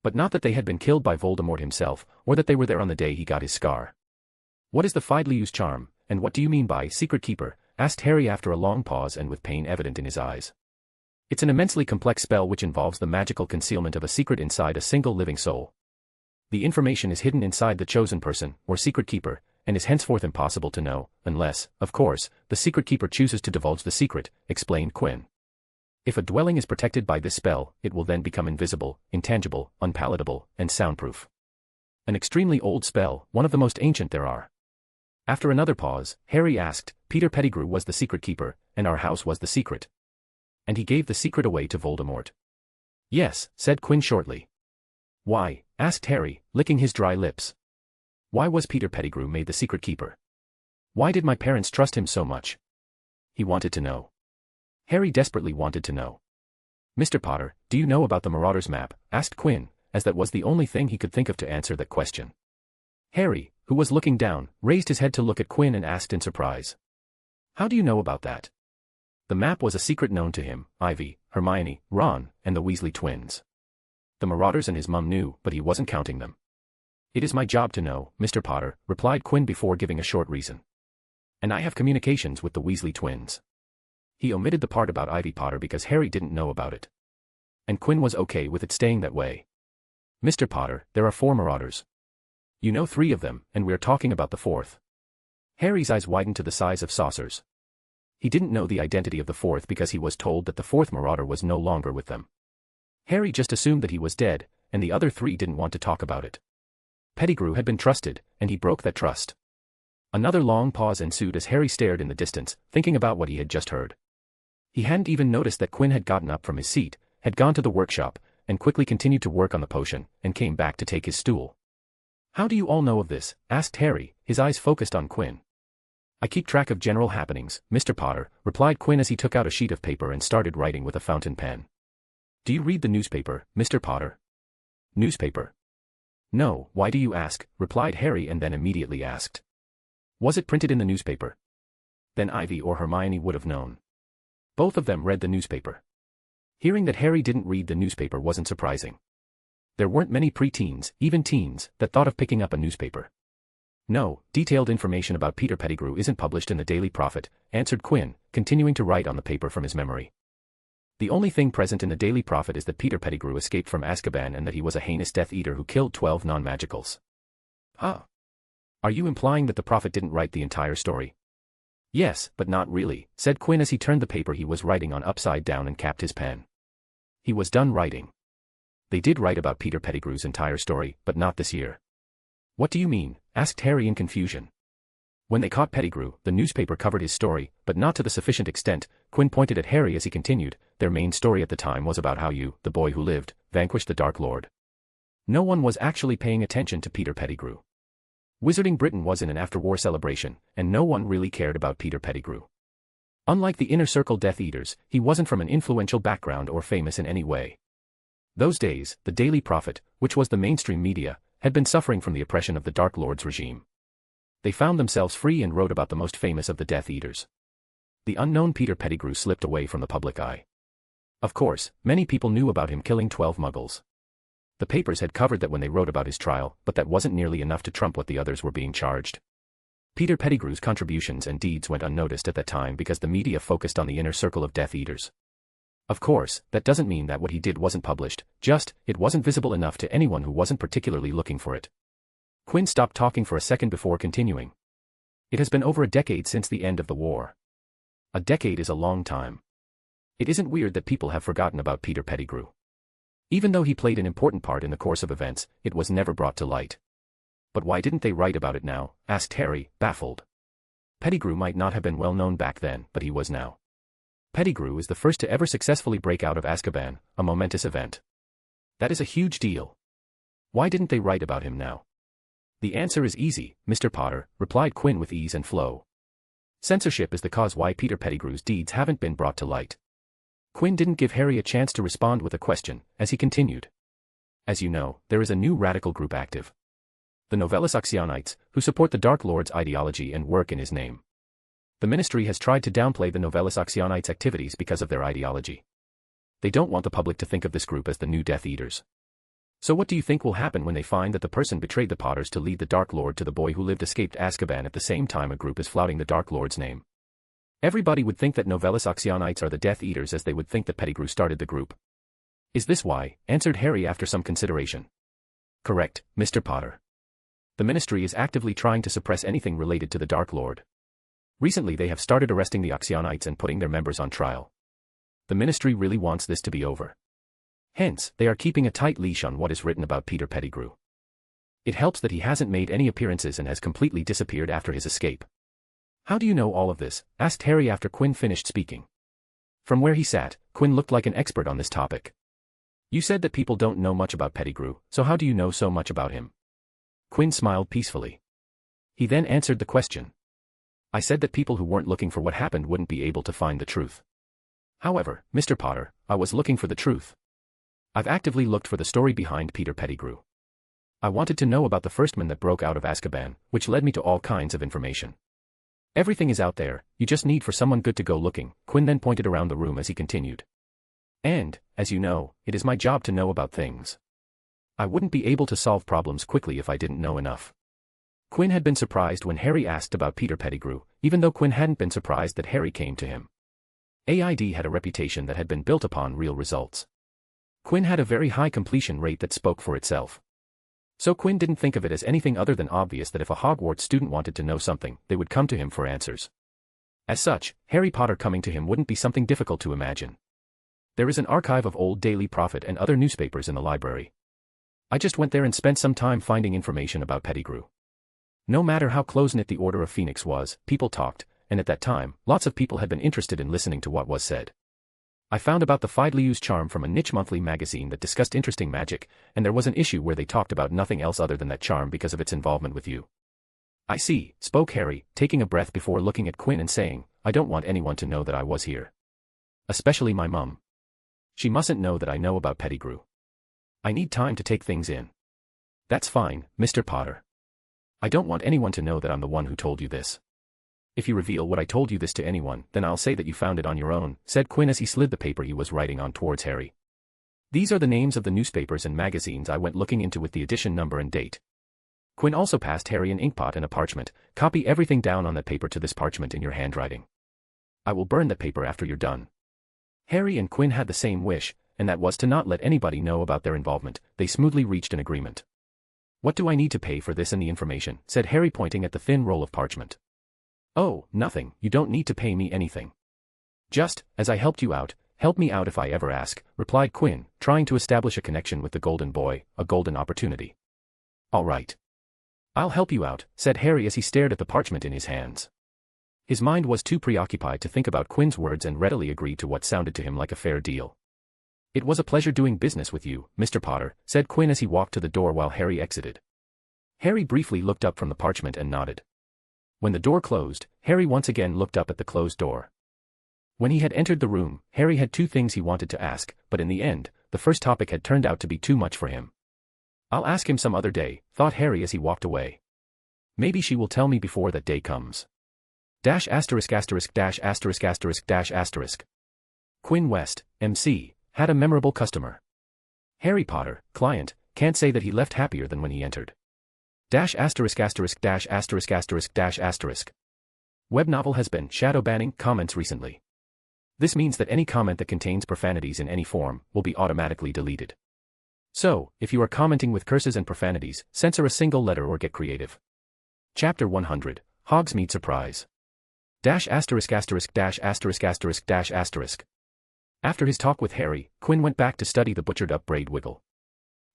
But not that they had been killed by Voldemort himself, or that they were there on the day he got his scar. "What is the Fidelius charm, and what do you mean by secret keeper?" asked Harry after a long pause and with pain evident in his eyes. "It's an immensely complex spell which involves the magical concealment of a secret inside a single living soul. The information is hidden inside the chosen person, or secret keeper, and is henceforth impossible to know, unless, of course, the secret keeper chooses to divulge the secret," explained Quinn. "If a dwelling is protected by this spell, it will then become invisible, intangible, unpalatable, and soundproof. An extremely old spell, one of the most ancient there are." After another pause, Harry asked, "Peter Pettigrew was the secret keeper, and our house was the secret. And he gave the secret away to Voldemort." "Yes," said Quinn shortly. "Why?" asked Harry, licking his dry lips. "Why was Peter Pettigrew made the secret keeper? Why did my parents trust him so much?" He wanted to know. Harry desperately wanted to know. "Mr. Potter, do you know about the Marauders map?" asked Quinn, as that was the only thing he could think of to answer that question. Harry, who was looking down, raised his head to look at Quinn and asked in surprise. "How do you know about that?" The map was a secret known to him, Ivy, Hermione, Ron, and the Weasley twins. The Marauders and his mum knew, but he wasn't counting them. "It is my job to know, Mr. Potter," replied Quinn before giving a short reason. "And I have communications with the Weasley twins." He omitted the part about Ivy Potter because Harry didn't know about it. And Quinn was okay with it staying that way. "Mr. Potter, there are 4 Marauders. You know 3 of them, and we're talking about the 4th. Harry's eyes widened to the size of saucers. He didn't know the identity of the 4th because he was told that the 4th Marauder was no longer with them. Harry just assumed that he was dead, and the other 3 didn't want to talk about it. Pettigrew had been trusted, and he broke that trust. Another long pause ensued as Harry stared in the distance, thinking about what he had just heard. He hadn't even noticed that Quinn had gotten up from his seat, had gone to the workshop, and quickly continued to work on the potion, and came back to take his stool. "How do you all know of this?" asked Harry, his eyes focused on Quinn. "I keep track of general happenings, Mr. Potter," replied Quinn as he took out a sheet of paper and started writing with a fountain pen. "Do you read the newspaper, Mr. Potter?" "Newspaper? No, why do you ask?" replied Harry and then immediately asked. "Was it printed in the newspaper?" Then Ivy or Hermione would have known. Both of them read the newspaper. Hearing that Harry didn't read the newspaper wasn't surprising. There weren't many pre-teens, even teens, that thought of picking up a newspaper. "No, detailed information about Peter Pettigrew isn't published in the Daily Prophet," answered Quinn, continuing to write on the paper from his memory. "The only thing present in the Daily Prophet is that Peter Pettigrew escaped from Azkaban and that he was a heinous Death Eater who killed 12 non-magicals." "Huh? Are you implying that the Prophet didn't write the entire story?" "Yes, but not really," said Quinn as he turned the paper he was writing on upside down and capped his pen. He was done writing. "They did write about Peter Pettigrew's entire story, but not this year." "What do you mean?" asked Harry in confusion. "When they caught Pettigrew, the newspaper covered his story, but not to the sufficient extent." Quinn pointed at Harry as he continued. "Their main story at the time was about how you, the boy who lived, vanquished the Dark Lord. No one was actually paying attention to Peter Pettigrew. Wizarding Britain was in an after-war celebration, and no one really cared about Peter Pettigrew. Unlike the Inner Circle Death Eaters, he wasn't from an influential background or famous in any way. Those days, the Daily Prophet, which was the mainstream media, had been suffering from the oppression of the Dark Lord's regime. They found themselves free and wrote about the most famous of the Death Eaters. The unknown Peter Pettigrew slipped away from the public eye. Of course, many people knew about him killing 12 muggles. The papers had covered that when they wrote about his trial, but that wasn't nearly enough to trump what the others were being charged. Peter Pettigrew's contributions and deeds went unnoticed at that time because the media focused on the inner circle of Death Eaters. Of course, that doesn't mean that what he did wasn't published, just, it wasn't visible enough to anyone who wasn't particularly looking for it. Quinn stopped talking for a second before continuing. It has been over a decade since the end of the war. A decade is a long time. It isn't weird that people have forgotten about Peter Pettigrew. Even though he played an important part in the course of events, it was never brought to light. But why didn't they write about it now? Asked Harry, baffled. Pettigrew might not have been well known back then, but he was now. Pettigrew is the first to ever successfully break out of Azkaban, a momentous event. That is a huge deal. Why didn't they write about him now? The answer is easy, Mr. Potter, replied Quinn with ease and flow. Censorship is the cause why Peter Pettigrew's deeds haven't been brought to light. Quinn didn't give Harry a chance to respond with a question, as he continued. As you know, there is a new radical group active. The Novellus Oxyanites, who support the Dark Lord's ideology and work in his name. The Ministry has tried to downplay the Novellus Oxyanites' activities because of their ideology. They don't want the public to think of this group as the new Death Eaters. So what do you think will happen when they find that the person betrayed the Potters to lead the Dark Lord to the boy who lived escaped Azkaban at the same time a group is flouting the Dark Lord's name? Everybody would think that Novellus Oxyanites are the Death Eaters as they would think that Pettigrew started the group. Is this why? Answered Harry after some consideration. Correct, Mr. Potter. The Ministry is actively trying to suppress anything related to the Dark Lord. Recently they have started arresting the Oxyanites and putting their members on trial. The Ministry really wants this to be over. Hence, they are keeping a tight leash on what is written about Peter Pettigrew. It helps that he hasn't made any appearances and has completely disappeared after his escape. How do you know all of this? Asked Harry after Quinn finished speaking. From where he sat, Quinn looked like an expert on this topic. You said that people don't know much about Pettigrew, so how do you know so much about him? Quinn smiled peacefully. He then answered the question. I said that people who weren't looking for what happened wouldn't be able to find the truth. However, Mr. Potter, I was looking for the truth. I've actively looked for the story behind Peter Pettigrew. I wanted to know about the first man that broke out of Azkaban, which led me to all kinds of information. Everything is out there, you just need for someone good to go looking, Quinn then pointed around the room as he continued. And, as you know, it is my job to know about things. I wouldn't be able to solve problems quickly if I didn't know enough. Quinn had been surprised when Harry asked about Peter Pettigrew, even though Quinn hadn't been surprised that Harry came to him. AID had a reputation that had been built upon real results. Quinn had a very high completion rate that spoke for itself. So Quinn didn't think of it as anything other than obvious that if a Hogwarts student wanted to know something, they would come to him for answers. As such, Harry Potter coming to him wouldn't be something difficult to imagine. There is an archive of old Daily Prophet and other newspapers in the library. I just went there and spent some time finding information about Pettigrew. No matter how close-knit the Order of Phoenix was, people talked, and at that time, lots of people had been interested in listening to what was said. I found about the Fidley's charm from a niche monthly magazine that discussed interesting magic, and there was an issue where they talked about nothing else other than that charm because of its involvement with you. I see, spoke Harry, taking a breath before looking at Quinn and saying, I don't want anyone to know that I was here. Especially my mum. She mustn't know that I know about Pettigrew. I need time to take things in. That's fine, Mr. Potter. I don't want anyone to know that I'm the one who told you this. If you reveal what I told you this to anyone, then I'll say that you found it on your own, said Quinn as he slid the paper he was writing on towards Harry. These are the names of the newspapers and magazines I went looking into with the edition number and date. Quinn also passed Harry an inkpot and a parchment. Copy everything down on that paper to this parchment in your handwriting. I will burn that paper after you're done. Harry and Quinn had the same wish, and that was to not let anybody know about their involvement. They smoothly reached an agreement. What do I need to pay for this and the information? Said Harry pointing at the thin roll of parchment. Oh, nothing, you don't need to pay me anything. Just, as I helped you out, help me out if I ever ask, replied Quinn, trying to establish a connection with the golden boy, a golden opportunity. All right. I'll help you out, said Harry as he stared at the parchment in his hands. His mind was too preoccupied to think about Quinn's words and readily agreed to what sounded to him like a fair deal. It was a pleasure doing business with you, Mr. Potter, said Quinn as he walked to the door while Harry exited. Harry briefly looked up from the parchment and nodded. When the door closed, Harry once again looked up at the closed door. When he had entered the room, Harry had two things he wanted to ask, but in the end, the first topic had turned out to be too much for him. I'll ask him some other day, thought Harry as he walked away. Maybe she will tell me before that day comes. *********************************************************************************************************************************************************************************************************************************************************************** say that he left happier than when he entered. Web novel has been shadow banning comments recently. This means that any comment that contains profanities in any form will be automatically deleted. So, if you are commenting with curses and profanities, censor a single letter or get creative. Chapter 100, Hogsmeade Surprise. After his talk with Harry, Quinn went back to study the butchered-up braid wiggle.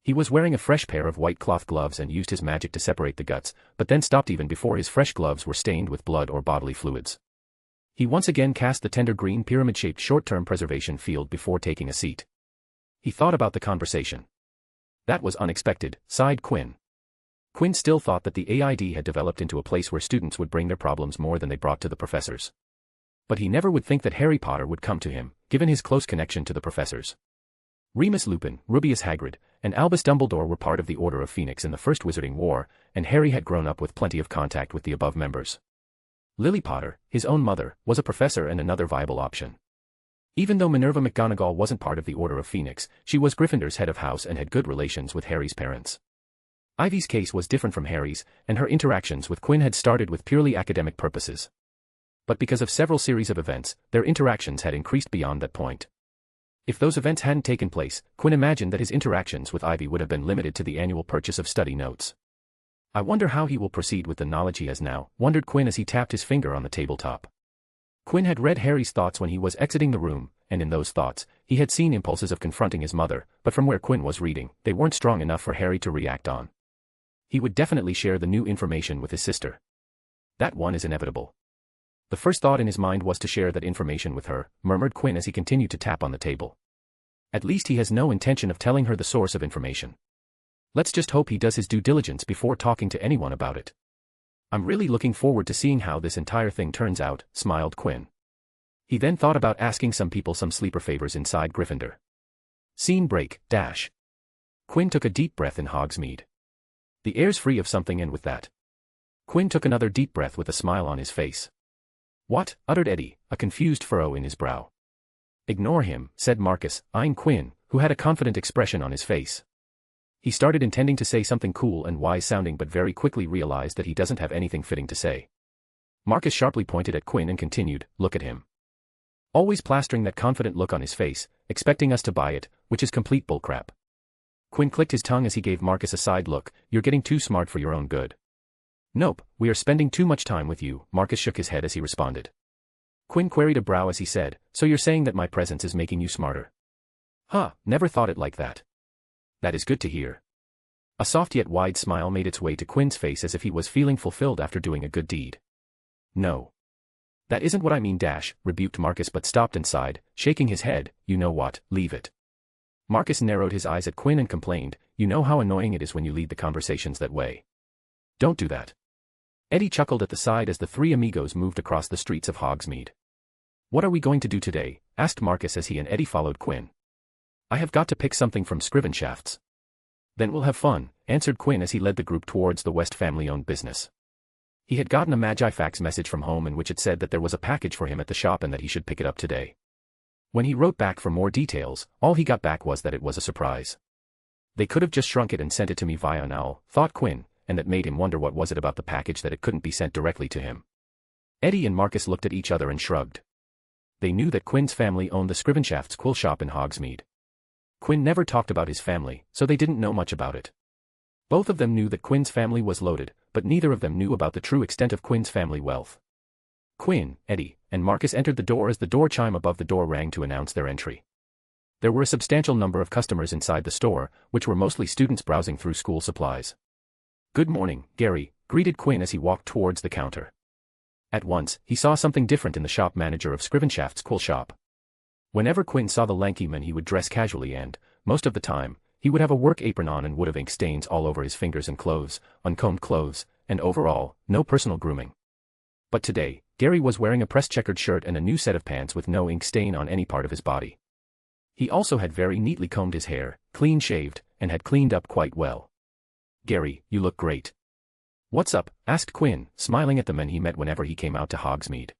He was wearing a fresh pair of white cloth gloves and used his magic to separate the guts, but then stopped even before his fresh gloves were stained with blood or bodily fluids. He once again cast the tender green pyramid-shaped short-term preservation field before taking a seat. He thought about the conversation. That was unexpected, sighed Quinn. Quinn still thought that the AID had developed into a place where students would bring their problems more than they brought to the professors. But he never would think that Harry Potter would come to him, given his close connection to the professors. Remus Lupin, Rubeus Hagrid, and Albus Dumbledore were part of the Order of Phoenix in the First Wizarding War, and Harry had grown up with plenty of contact with the above members. Lily Potter, his own mother, was a professor and another viable option. Even though Minerva McGonagall wasn't part of the Order of Phoenix, she was Gryffindor's head of house and had good relations with Harry's parents. Ivy's case was different from Harry's, and her interactions with Quinn had started with purely academic purposes. But because of several series of events, their interactions had increased beyond that point. If those events hadn't taken place, Quinn imagined that his interactions with Ivy would have been limited to the annual purchase of study notes. I wonder how he will proceed with the knowledge he has now, wondered Quinn as he tapped his finger on the tabletop. Quinn had read Harry's thoughts when he was exiting the room, and in those thoughts, he had seen impulses of confronting his mother, but from where Quinn was reading, they weren't strong enough for Harry to react on. He would definitely share the new information with his sister. That one is inevitable. The first thought in his mind was to share that information with her, murmured Quinn as he continued to tap on the table. At least he has no intention of telling her the source of information. Let's just hope he does his due diligence before talking to anyone about it. I'm really looking forward to seeing how this entire thing turns out, smiled Quinn. He then thought about asking some people some sleeper favors inside Gryffindor. Scene break, Quinn took a deep breath in Hogsmeade. The air's free of something, and with that, Quinn took another deep breath with a smile on his face. What? Uttered Eddie, a confused furrow in his brow. Ignore him, said Marcus, eyeing Quinn, who had a confident expression on his face. He started intending to say something cool and wise-sounding but very quickly realized that he doesn't have anything fitting to say. Marcus sharply pointed at Quinn and continued, look at him. Always plastering that confident look on his face, expecting us to buy it, which is complete bullcrap. Quinn clicked his tongue as he gave Marcus a side look, you're getting too smart for your own good. Nope, we are spending too much time with you, Marcus shook his head as he responded. Quinn queried a brow as he said, so you're saying that my presence is making you smarter? Huh, never thought it like that. That is good to hear. A soft yet wide smile made its way to Quinn's face as if he was feeling fulfilled after doing a good deed. No. That isn't what I mean, rebuked Marcus but stopped and sighed, shaking his head, you know what, leave it. Marcus narrowed his eyes at Quinn and complained, you know how annoying it is when you lead the conversations that way. Don't do that. Eddie chuckled at the side as the three amigos moved across the streets of Hogsmeade. What are we going to do today? Asked Marcus as he and Eddie followed Quinn. I have got to pick something from Scrivenshafts. Then we'll have fun, answered Quinn as he led the group towards the West family-owned business. He had gotten a Magifax message from home in which it said that there was a package for him at the shop and that he should pick it up today. When he wrote back for more details, all he got back was that it was a surprise. They could have just shrunk it and sent it to me via an owl, thought Quinn, and that made him wonder what was it about the package that it couldn't be sent directly to him. Eddie and Marcus looked at each other and shrugged. They knew that Quinn's family owned the Scrivenshafts quill shop in Hogsmeade. Quinn never talked about his family, so they didn't know much about it. Both of them knew that Quinn's family was loaded, but neither of them knew about the true extent of Quinn's family wealth. Quinn, Eddie, and Marcus entered the door as the door chime above the door rang to announce their entry. There were a substantial number of customers inside the store, which were mostly students browsing through school supplies. Good morning, Gary, greeted Quinn as he walked towards the counter. At once, he saw something different in the shop manager of Scrivenshafts' quill shop. Whenever Quinn saw the lanky man he would dress casually and, most of the time, He would have a work apron on and would have ink stains all over his fingers and clothes, uncombed clothes, and overall, no personal grooming. But today, Gary was wearing a pressed checkered shirt and a new set of pants with no ink stain on any part of his body. He also had very neatly combed his hair, clean shaved, and had cleaned up quite well. "Gary, you look great." "What's up?" asked Quinn, smiling at the men he met whenever he came out to Hogsmeade.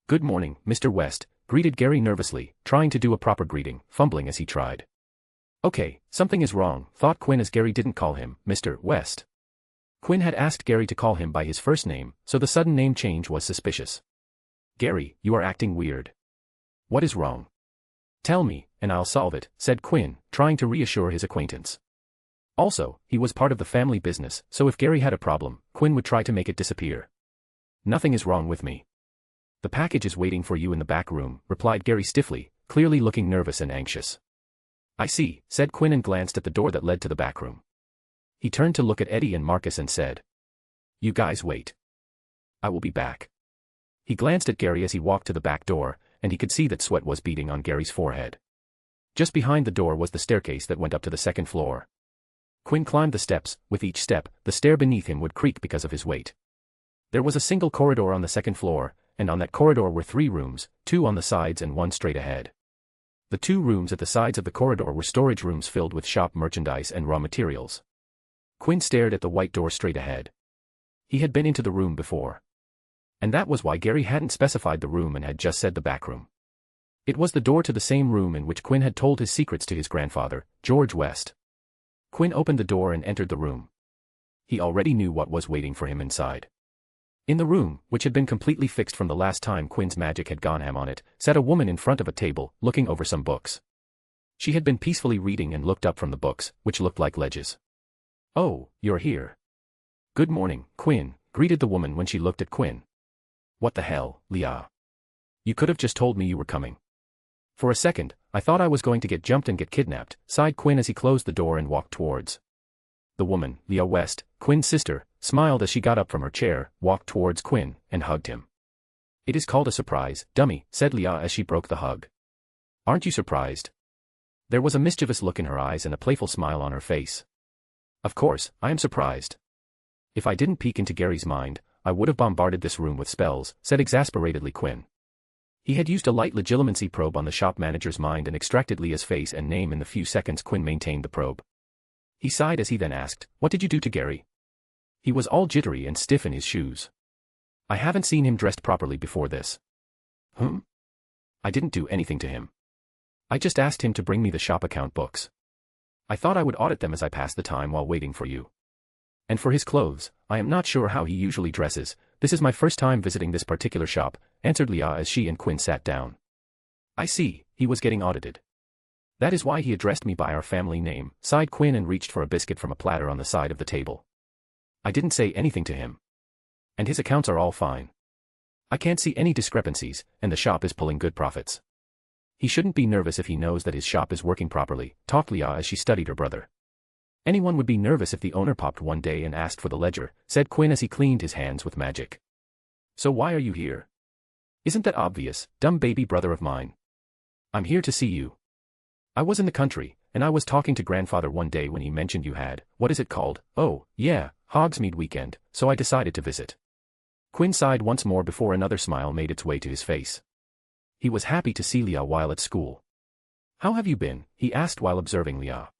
"Good morning, Mr. West," greeted Gary nervously, trying to do a proper greeting, fumbling as he tried. Okay, something is wrong, thought Quinn as Gary didn't call him Mr. West. Quinn had asked Gary to call him by his first name, so the sudden name change was suspicious. "Gary, you are acting weird. What is wrong? Tell me, and I'll solve it," said Quinn, trying to reassure his acquaintance. Also, he was part of the family business, so if Gary had a problem, Quinn would try to make it disappear. "Nothing is wrong with me. The package is waiting for you in the back room," replied Gary stiffly, clearly looking nervous and anxious. "I see," said Quinn and glanced at the door that led to the back room. He turned to look at Eddie and Marcus and said, "You guys wait. I will be back." He glanced at Gary as he walked to the back door, and he could see that sweat was beading on Gary's forehead. Just behind the door was the staircase that went up to the second floor. Quinn climbed the steps. With each step, the stair beneath him would creak because of his weight. There was a single corridor on the second floor, and on that corridor were 3 rooms, 2 on the sides and 1 straight ahead. The 2 rooms at the sides of the corridor were storage rooms filled with shop merchandise and raw materials. Quinn stared at the white door straight ahead. He had been into the room before. And that was why Gary hadn't specified the room and had just said the back room. It was the door to the same room in which Quinn had told his secrets to his grandfather, George West. Quinn opened the door and entered the room. He already knew what was waiting for him inside. In the room, which had been completely fixed from the last time Quinn's magic had gone ham on it, sat a woman in front of a table, looking over some books. She had been peacefully reading and looked up from the books, which looked like ledges. "Oh, you're here. Good morning, Quinn," greeted the woman when she looked at Quinn. "What the hell, Leah? You could have just told me you were coming. For a second, I thought I was going to get jumped and get kidnapped," sighed Quinn as he closed the door and walked towards. The woman, Leah West, Quinn's sister, smiled as she got up from her chair, walked towards Quinn, and hugged him. "It is called a surprise, dummy," said Leah as she broke the hug. "Aren't you surprised?" There was a mischievous look in her eyes and a playful smile on her face. "Of course, I am surprised. If I didn't peek into Gary's mind, I would have bombarded this room with spells," said exasperatedly Quinn. He had used a light legilimency probe on the shop manager's mind and extracted Leah's face and name in the few seconds Quinn maintained the probe. He sighed as he then asked, "What did you do to Gary?" He was all jittery and stiff in his shoes. "I haven't seen him dressed properly before this." "I didn't do anything to him. I just asked him to bring me the shop account books. I thought I would audit them as I passed the time while waiting for you. And for his clothes, I am not sure how he usually dresses. This is my first time visiting this particular shop," answered Leah as she and Quinn sat down. "I see, he was getting audited. That is why he addressed me by our family name," sighed Quinn and reached for a biscuit from a platter on the side of the table. "I didn't say anything to him. And his accounts are all fine. I can't see any discrepancies, and the shop is pulling good profits. He shouldn't be nervous if he knows that his shop is working properly," talked Leah as she studied her brother. "Anyone would be nervous if the owner popped one day and asked for the ledger," said Quinn as he cleaned his hands with magic. "So why are you here? Isn't that obvious, dumb baby brother of mine? I'm here to see you. I was in the country, and I was talking to grandfather one day when he mentioned you had, what is it called? Oh, yeah, Hogsmeade weekend, so I decided to visit." Quinn sighed once more before another smile made its way to his face. He was happy to see Leah while at school. "How have you been?" he asked while observing Leah.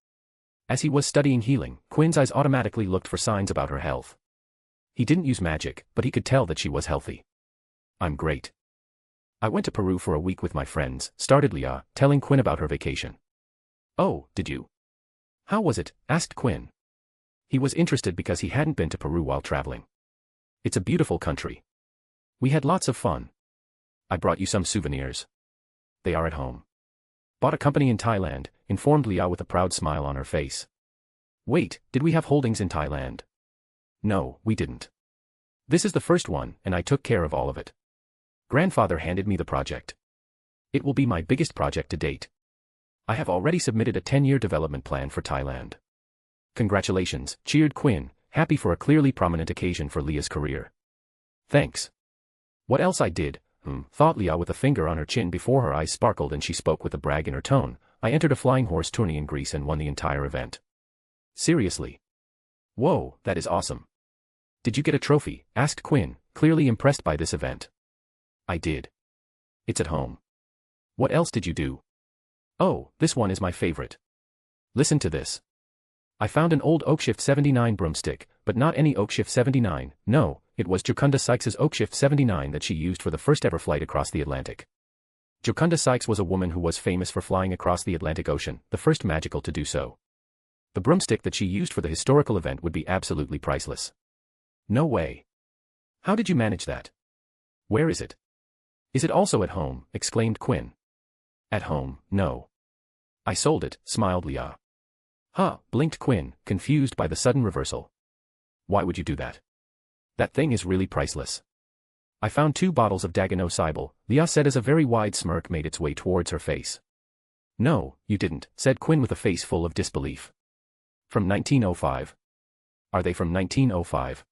As he was studying healing, Quinn's eyes automatically looked for signs about her health. He didn't use magic, but he could tell that she was healthy. "I'm great. I went to Peru for a week with my friends," started Leah, telling Quinn about her vacation. "Oh, did you? How was it?" asked Quinn. He was interested because he hadn't been to Peru while traveling. "It's a beautiful country. We had lots of fun. I brought you some souvenirs. They are at home. Bought a company in Thailand," informed Leah with a proud smile on her face. "Wait, did we have holdings in Thailand?" "No, we didn't. This is the first one, and I took care of all of it. Grandfather handed me the project. It will be my biggest project to date. I have already submitted a 10-year development plan for Thailand." "Congratulations," cheered Quinn, happy for a clearly prominent occasion for Leah's career. "Thanks. What else I did, thought Leah with a finger on her chin before her eyes sparkled and she spoke with a brag in her tone, I entered a flying horse tourney in Greece and won the entire event. Seriously? Whoa, that is awesome. Did you get a trophy? Asked Quinn, clearly impressed by this event. I did. It's at home. What else did you do? Oh, this one is my favorite. Listen to this. I found an old Oakshift 79 broomstick, but not any Oakshift 79, no, it was Jocunda Sykes's Oakshift 79 that she used for the first ever flight across the Atlantic. Jocunda Sykes was a woman who was famous for flying across the Atlantic Ocean, the first magical to do so. The broomstick that she used for the historical event would be absolutely priceless. No way. How did you manage that? Where is it? Is it also at home? Exclaimed Quinn. At home, no. I sold it, smiled Leah. Huh, blinked Quinn, confused by the sudden reversal. Why would you do that? That thing is really priceless. I found 2 bottles of Dagenau Cybele, Leah said as a very wide smirk made its way towards her face. No, you didn't, said Quinn with a face full of disbelief. From 1905. Are they from 1905?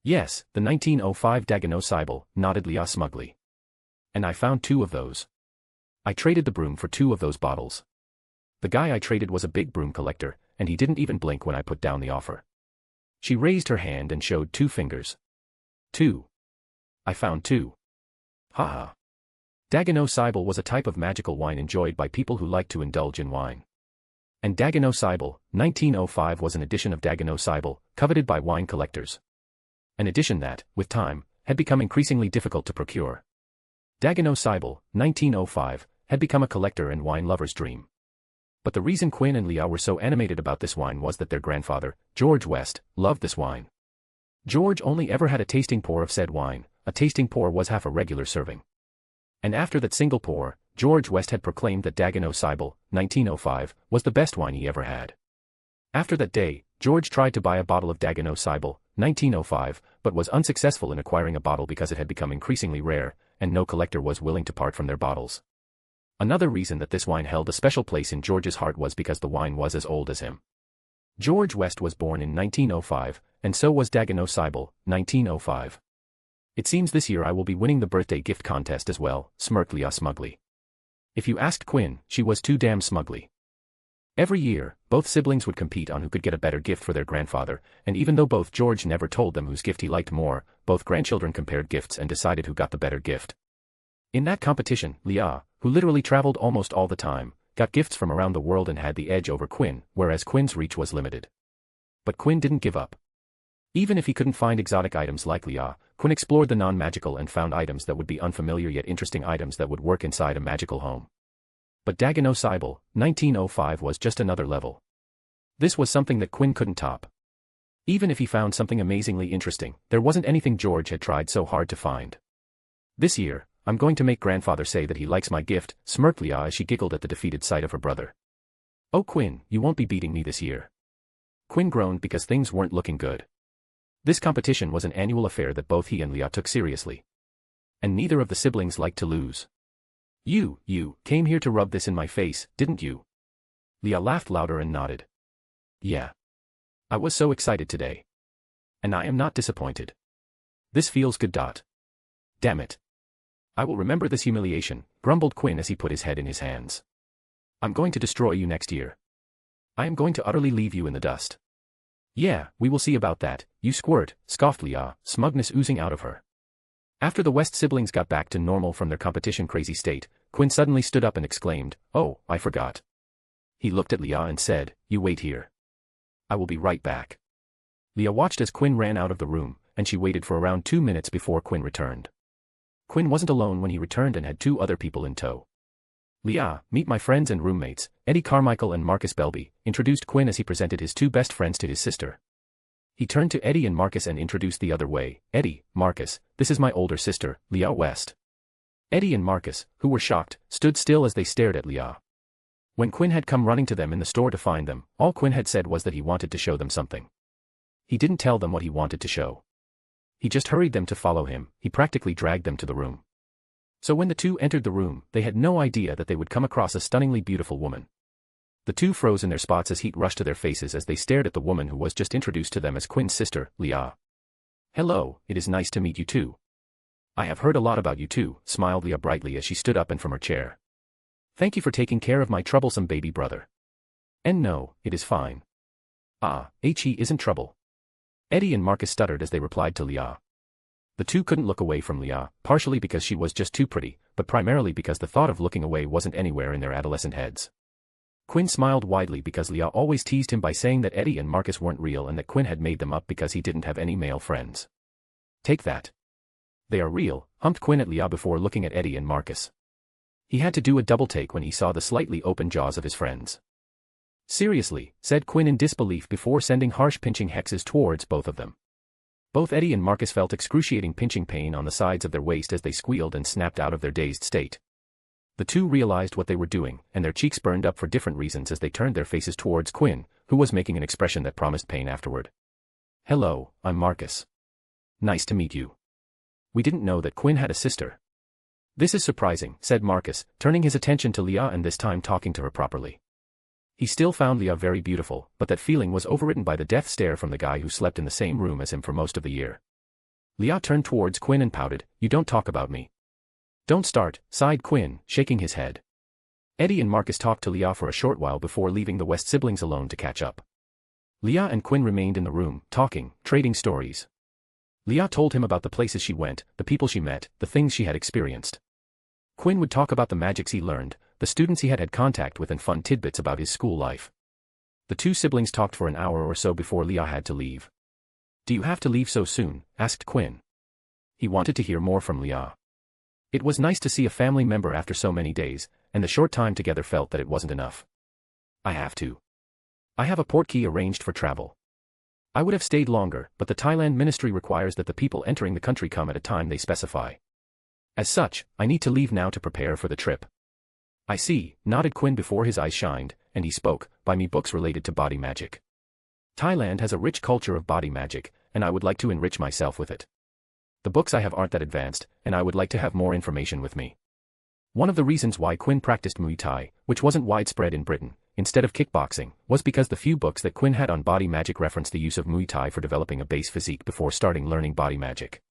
Yes, the 1905 Dagenau Cybele, nodded Leah smugly. And I found 2 of those. I traded the broom for 2 of those bottles. The guy I traded was a big broom collector, and he didn't even blink when I put down the offer. She raised her hand and showed 2 fingers. 2. I found 2. Haha. Dagenau Cybele was a type of magical wine enjoyed by people who like to indulge in wine. And Dagenau Cybele, 1905 was an edition of Dagenau Cybele, coveted by wine collectors. An edition that, with time, had become increasingly difficult to procure. Dagenau Cybele, 1905, had become a collector and wine lover's dream. But the reason Quinn and Leah were so animated about this wine was that their grandfather, George West, loved this wine. George only ever had a tasting pour of said wine. A tasting pour was half a regular serving. And after that single pour, George West had proclaimed that Dagenau Cybele, 1905, was the best wine he ever had. After that day, George tried to buy a bottle of Dagenau Cybele, 1905, but was unsuccessful in acquiring a bottle because it had become increasingly rare, and no collector was willing to part from their bottles. Another reason that this wine held a special place in George's heart was because the wine was as old as him. George West was born in 1905, and so was Dagenau Cybele, 1905. It seems this year I will be winning the birthday gift contest as well, smirked Leah smugly. If you asked Quinn, she was too damn smugly. Every year, both siblings would compete on who could get a better gift for their grandfather, and even though both George never told them whose gift he liked more, both grandchildren compared gifts and decided who got the better gift. In that competition, Leah, who literally traveled almost all the time, got gifts from around the world and had the edge over Quinn, whereas Quinn's reach was limited. But Quinn didn't give up. Even if he couldn't find exotic items like Leah, Quinn explored the non-magical and found items that would be unfamiliar yet interesting items that would work inside a magical home. But Dagenau Cybele, 1905 was just another level. This was something that Quinn couldn't top. Even if he found something amazingly interesting, there wasn't anything George had tried so hard to find. This year, I'm going to make grandfather say that he likes my gift, smirked Leah as she giggled at the defeated sight of her brother. Oh Quinn, you won't be beating me this year. Quinn groaned because things weren't looking good. This competition was an annual affair that both he and Leah took seriously. And neither of the siblings liked to lose. You came here to rub this in my face, didn't you? Leah laughed louder and nodded. Yeah. I was so excited today. And I am not disappointed. This feels good. Damn it. I will remember this humiliation, grumbled Quinn as he put his head in his hands. I'm going to destroy you next year. I am going to utterly leave you in the dust. Yeah, we will see about that, you squirt, scoffed Leah, smugness oozing out of her. After the West siblings got back to normal from their competition-crazy state, Quinn suddenly stood up and exclaimed, "Oh, I forgot." He looked at Leah and said, "You wait here. I will be right back." Leah watched as Quinn ran out of the room, and she waited for around 2 minutes before Quinn returned. Quinn wasn't alone when he returned and had 2 other people in tow. "Leah, meet my friends and roommates, Eddie Carmichael and Marcus Belby," introduced Quinn as he presented his 2 best friends to his sister. He turned to Eddie and Marcus and introduced the other way, "Eddie, Marcus, this is my older sister, Leah West." Eddie and Marcus, who were shocked, stood still as they stared at Leah. When Quinn had come running to them in the store to find them, all Quinn had said was that he wanted to show them something. He didn't tell them what he wanted to show. He just hurried them to follow him, he practically dragged them to the room. So when the 2 entered the room, they had no idea that they would come across a stunningly beautiful woman. The 2 froze in their spots as heat rushed to their faces as they stared at the woman who was just introduced to them as Quinn's sister, Leah. "Hello, it is nice to meet you too. I have heard a lot about you too," smiled Leah brightly as she stood up and from her chair. Thank you for taking care of my troublesome baby brother. And no, it is fine. Ah, he isn't trouble. Eddie and Marcus stuttered as they replied to Leah. The two couldn't look away from Leah, partially because she was just too pretty, but primarily because the thought of looking away wasn't anywhere in their adolescent heads. Quinn smiled widely because Leah always teased him by saying that Eddie and Marcus weren't real and that Quinn had made them up because he didn't have any male friends. Take that. They are real, humped Quinn at Leah before looking at Eddie and Marcus. He had to do a double take when he saw the slightly open jaws of his friends. Seriously, said Quinn in disbelief before sending harsh pinching hexes towards both of them. Both Eddie and Marcus felt excruciating pinching pain on the sides of their waist as they squealed and snapped out of their dazed state. The two realized what they were doing, and their cheeks burned up for different reasons as they turned their faces towards Quinn, who was making an expression that promised pain afterward. Hello, I'm Marcus. Nice to meet you. We didn't know that Quinn had a sister. This is surprising, said Marcus, turning his attention to Leah and this time talking to her properly. He still found Leah very beautiful, but that feeling was overwritten by the death stare from the guy who slept in the same room as him for most of the year. Leah turned towards Quinn and pouted, "You don't talk about me." "Don't start," sighed Quinn, shaking his head. Eddie and Marcus talked to Leah for a short while before leaving the West siblings alone to catch up. Leah and Quinn remained in the room, talking, trading stories. Leah told him about the places she went, the people she met, the things she had experienced. Quinn would talk about the magics he learned, the students he had had contact with and fun tidbits about his school life. The two siblings talked for an hour or so before Leah had to leave. "Do you have to leave so soon?" asked Quinn. He wanted to hear more from Leah. It was nice to see a family member after so many days, and the short time together felt that it wasn't enough. "I have to. I have a portkey arranged for travel. I would have stayed longer, but the Thailand ministry requires that the people entering the country come at a time they specify. As such, I need to leave now to prepare for the trip." "I see," nodded Quinn before his eyes shined, and he spoke, "Buy me books related to body magic. Thailand has a rich culture of body magic, and I would like to enrich myself with it. The books I have aren't that advanced, and I would like to have more information with me." One of the reasons why Quinn practiced Muay Thai, which wasn't widespread in Britain, instead of kickboxing, was because the few books that Quinn had on body magic referenced the use of Muay Thai for developing a base physique before starting learning body magic.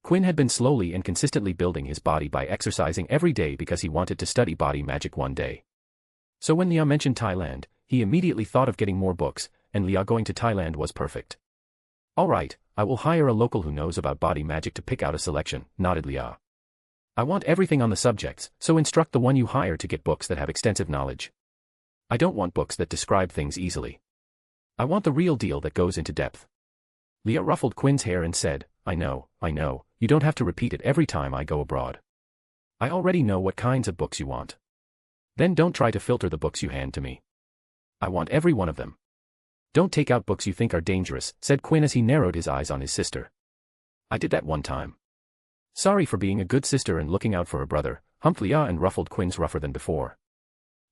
Quinn had been slowly and consistently building his body by exercising every day because he wanted to study body magic one day. So when Leah mentioned Thailand, he immediately thought of getting more books, and Leah going to Thailand was perfect. "All right, I will hire a local who knows about body magic to pick out a selection," nodded Leah. "I want everything on the subjects, so instruct the one you hire to get books that have extensive knowledge. I don't want books that describe things easily. I want the real deal that goes into depth." Leah ruffled Quinn's hair and said, I know, you don't have to repeat it every time I go abroad. I already know what kinds of books you want. Then don't try to filter the books you hand to me. I want every one of them. Don't take out books you think are dangerous," said Quinn as he narrowed his eyes on his sister. "I did that one time." "Sorry for being a good sister and looking out for her brother," humped Leah and ruffled Quinn's rougher than before.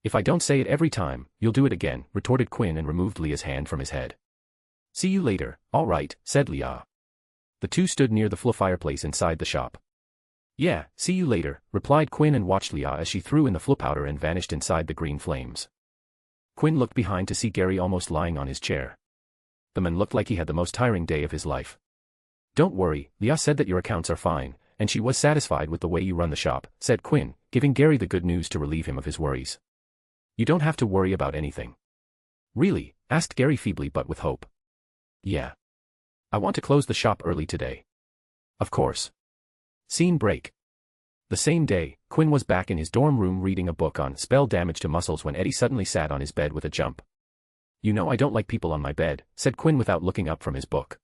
"If I don't say it every time, you'll do it again," retorted Quinn and removed Leah's hand from his head. "See you later." "All right," said Leah. The two stood near the floor fireplace inside the shop. "Yeah, see you later," replied Quinn and watched Leah as she threw in the floor powder and vanished inside the green flames. Quinn looked behind to see Gary almost lying on his chair. The man looked like he had the most tiring day of his life. "Don't worry, Leah said that your accounts are fine, and she was satisfied with the way you run the shop," said Quinn, giving Gary the good news to relieve him of his worries. "You don't have to worry about anything." "Really?" asked Gary feebly but with hope. "Yeah. I want to close the shop early today." "Of course." Scene break. The same day, Quinn was back in his dorm room reading a book on spell damage to muscles when Eddie suddenly sat on his bed with a jump. "You know I don't like people on my bed," said Quinn without looking up from his book.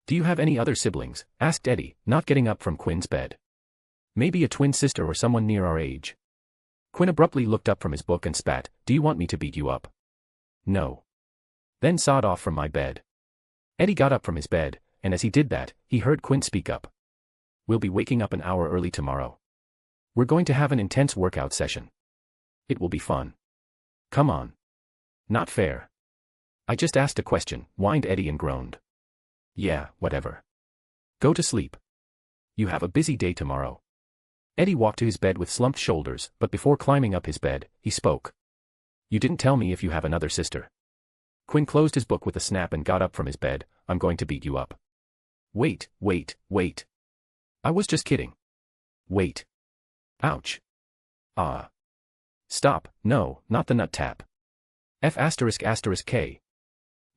"Do you have any other siblings?" asked Eddie, not getting up from Quinn's bed. "Maybe a twin sister or someone near our age." Quinn abruptly looked up from his book and spat, "Do you want me to beat you up?" "No." "Then sod off from my bed." Eddie got up from his bed, and as he did that, he heard Quinn speak up. "We'll be waking up an hour early tomorrow. We're going to have an intense workout session. It will be fun. Come on." "Not fair." "I just asked a question," whined Eddie and groaned. "Yeah, whatever. Go to sleep. You have a busy day tomorrow." Eddie walked to his bed with slumped shoulders, but before climbing up his bed, he spoke. "You didn't tell me if you have another sister." Quinn closed his book with a snap and got up from his bed. "I'm going to beat you up." Wait. I was just kidding." "Wait. Ouch. Ah. Stop, no, not the nut tap. F***K.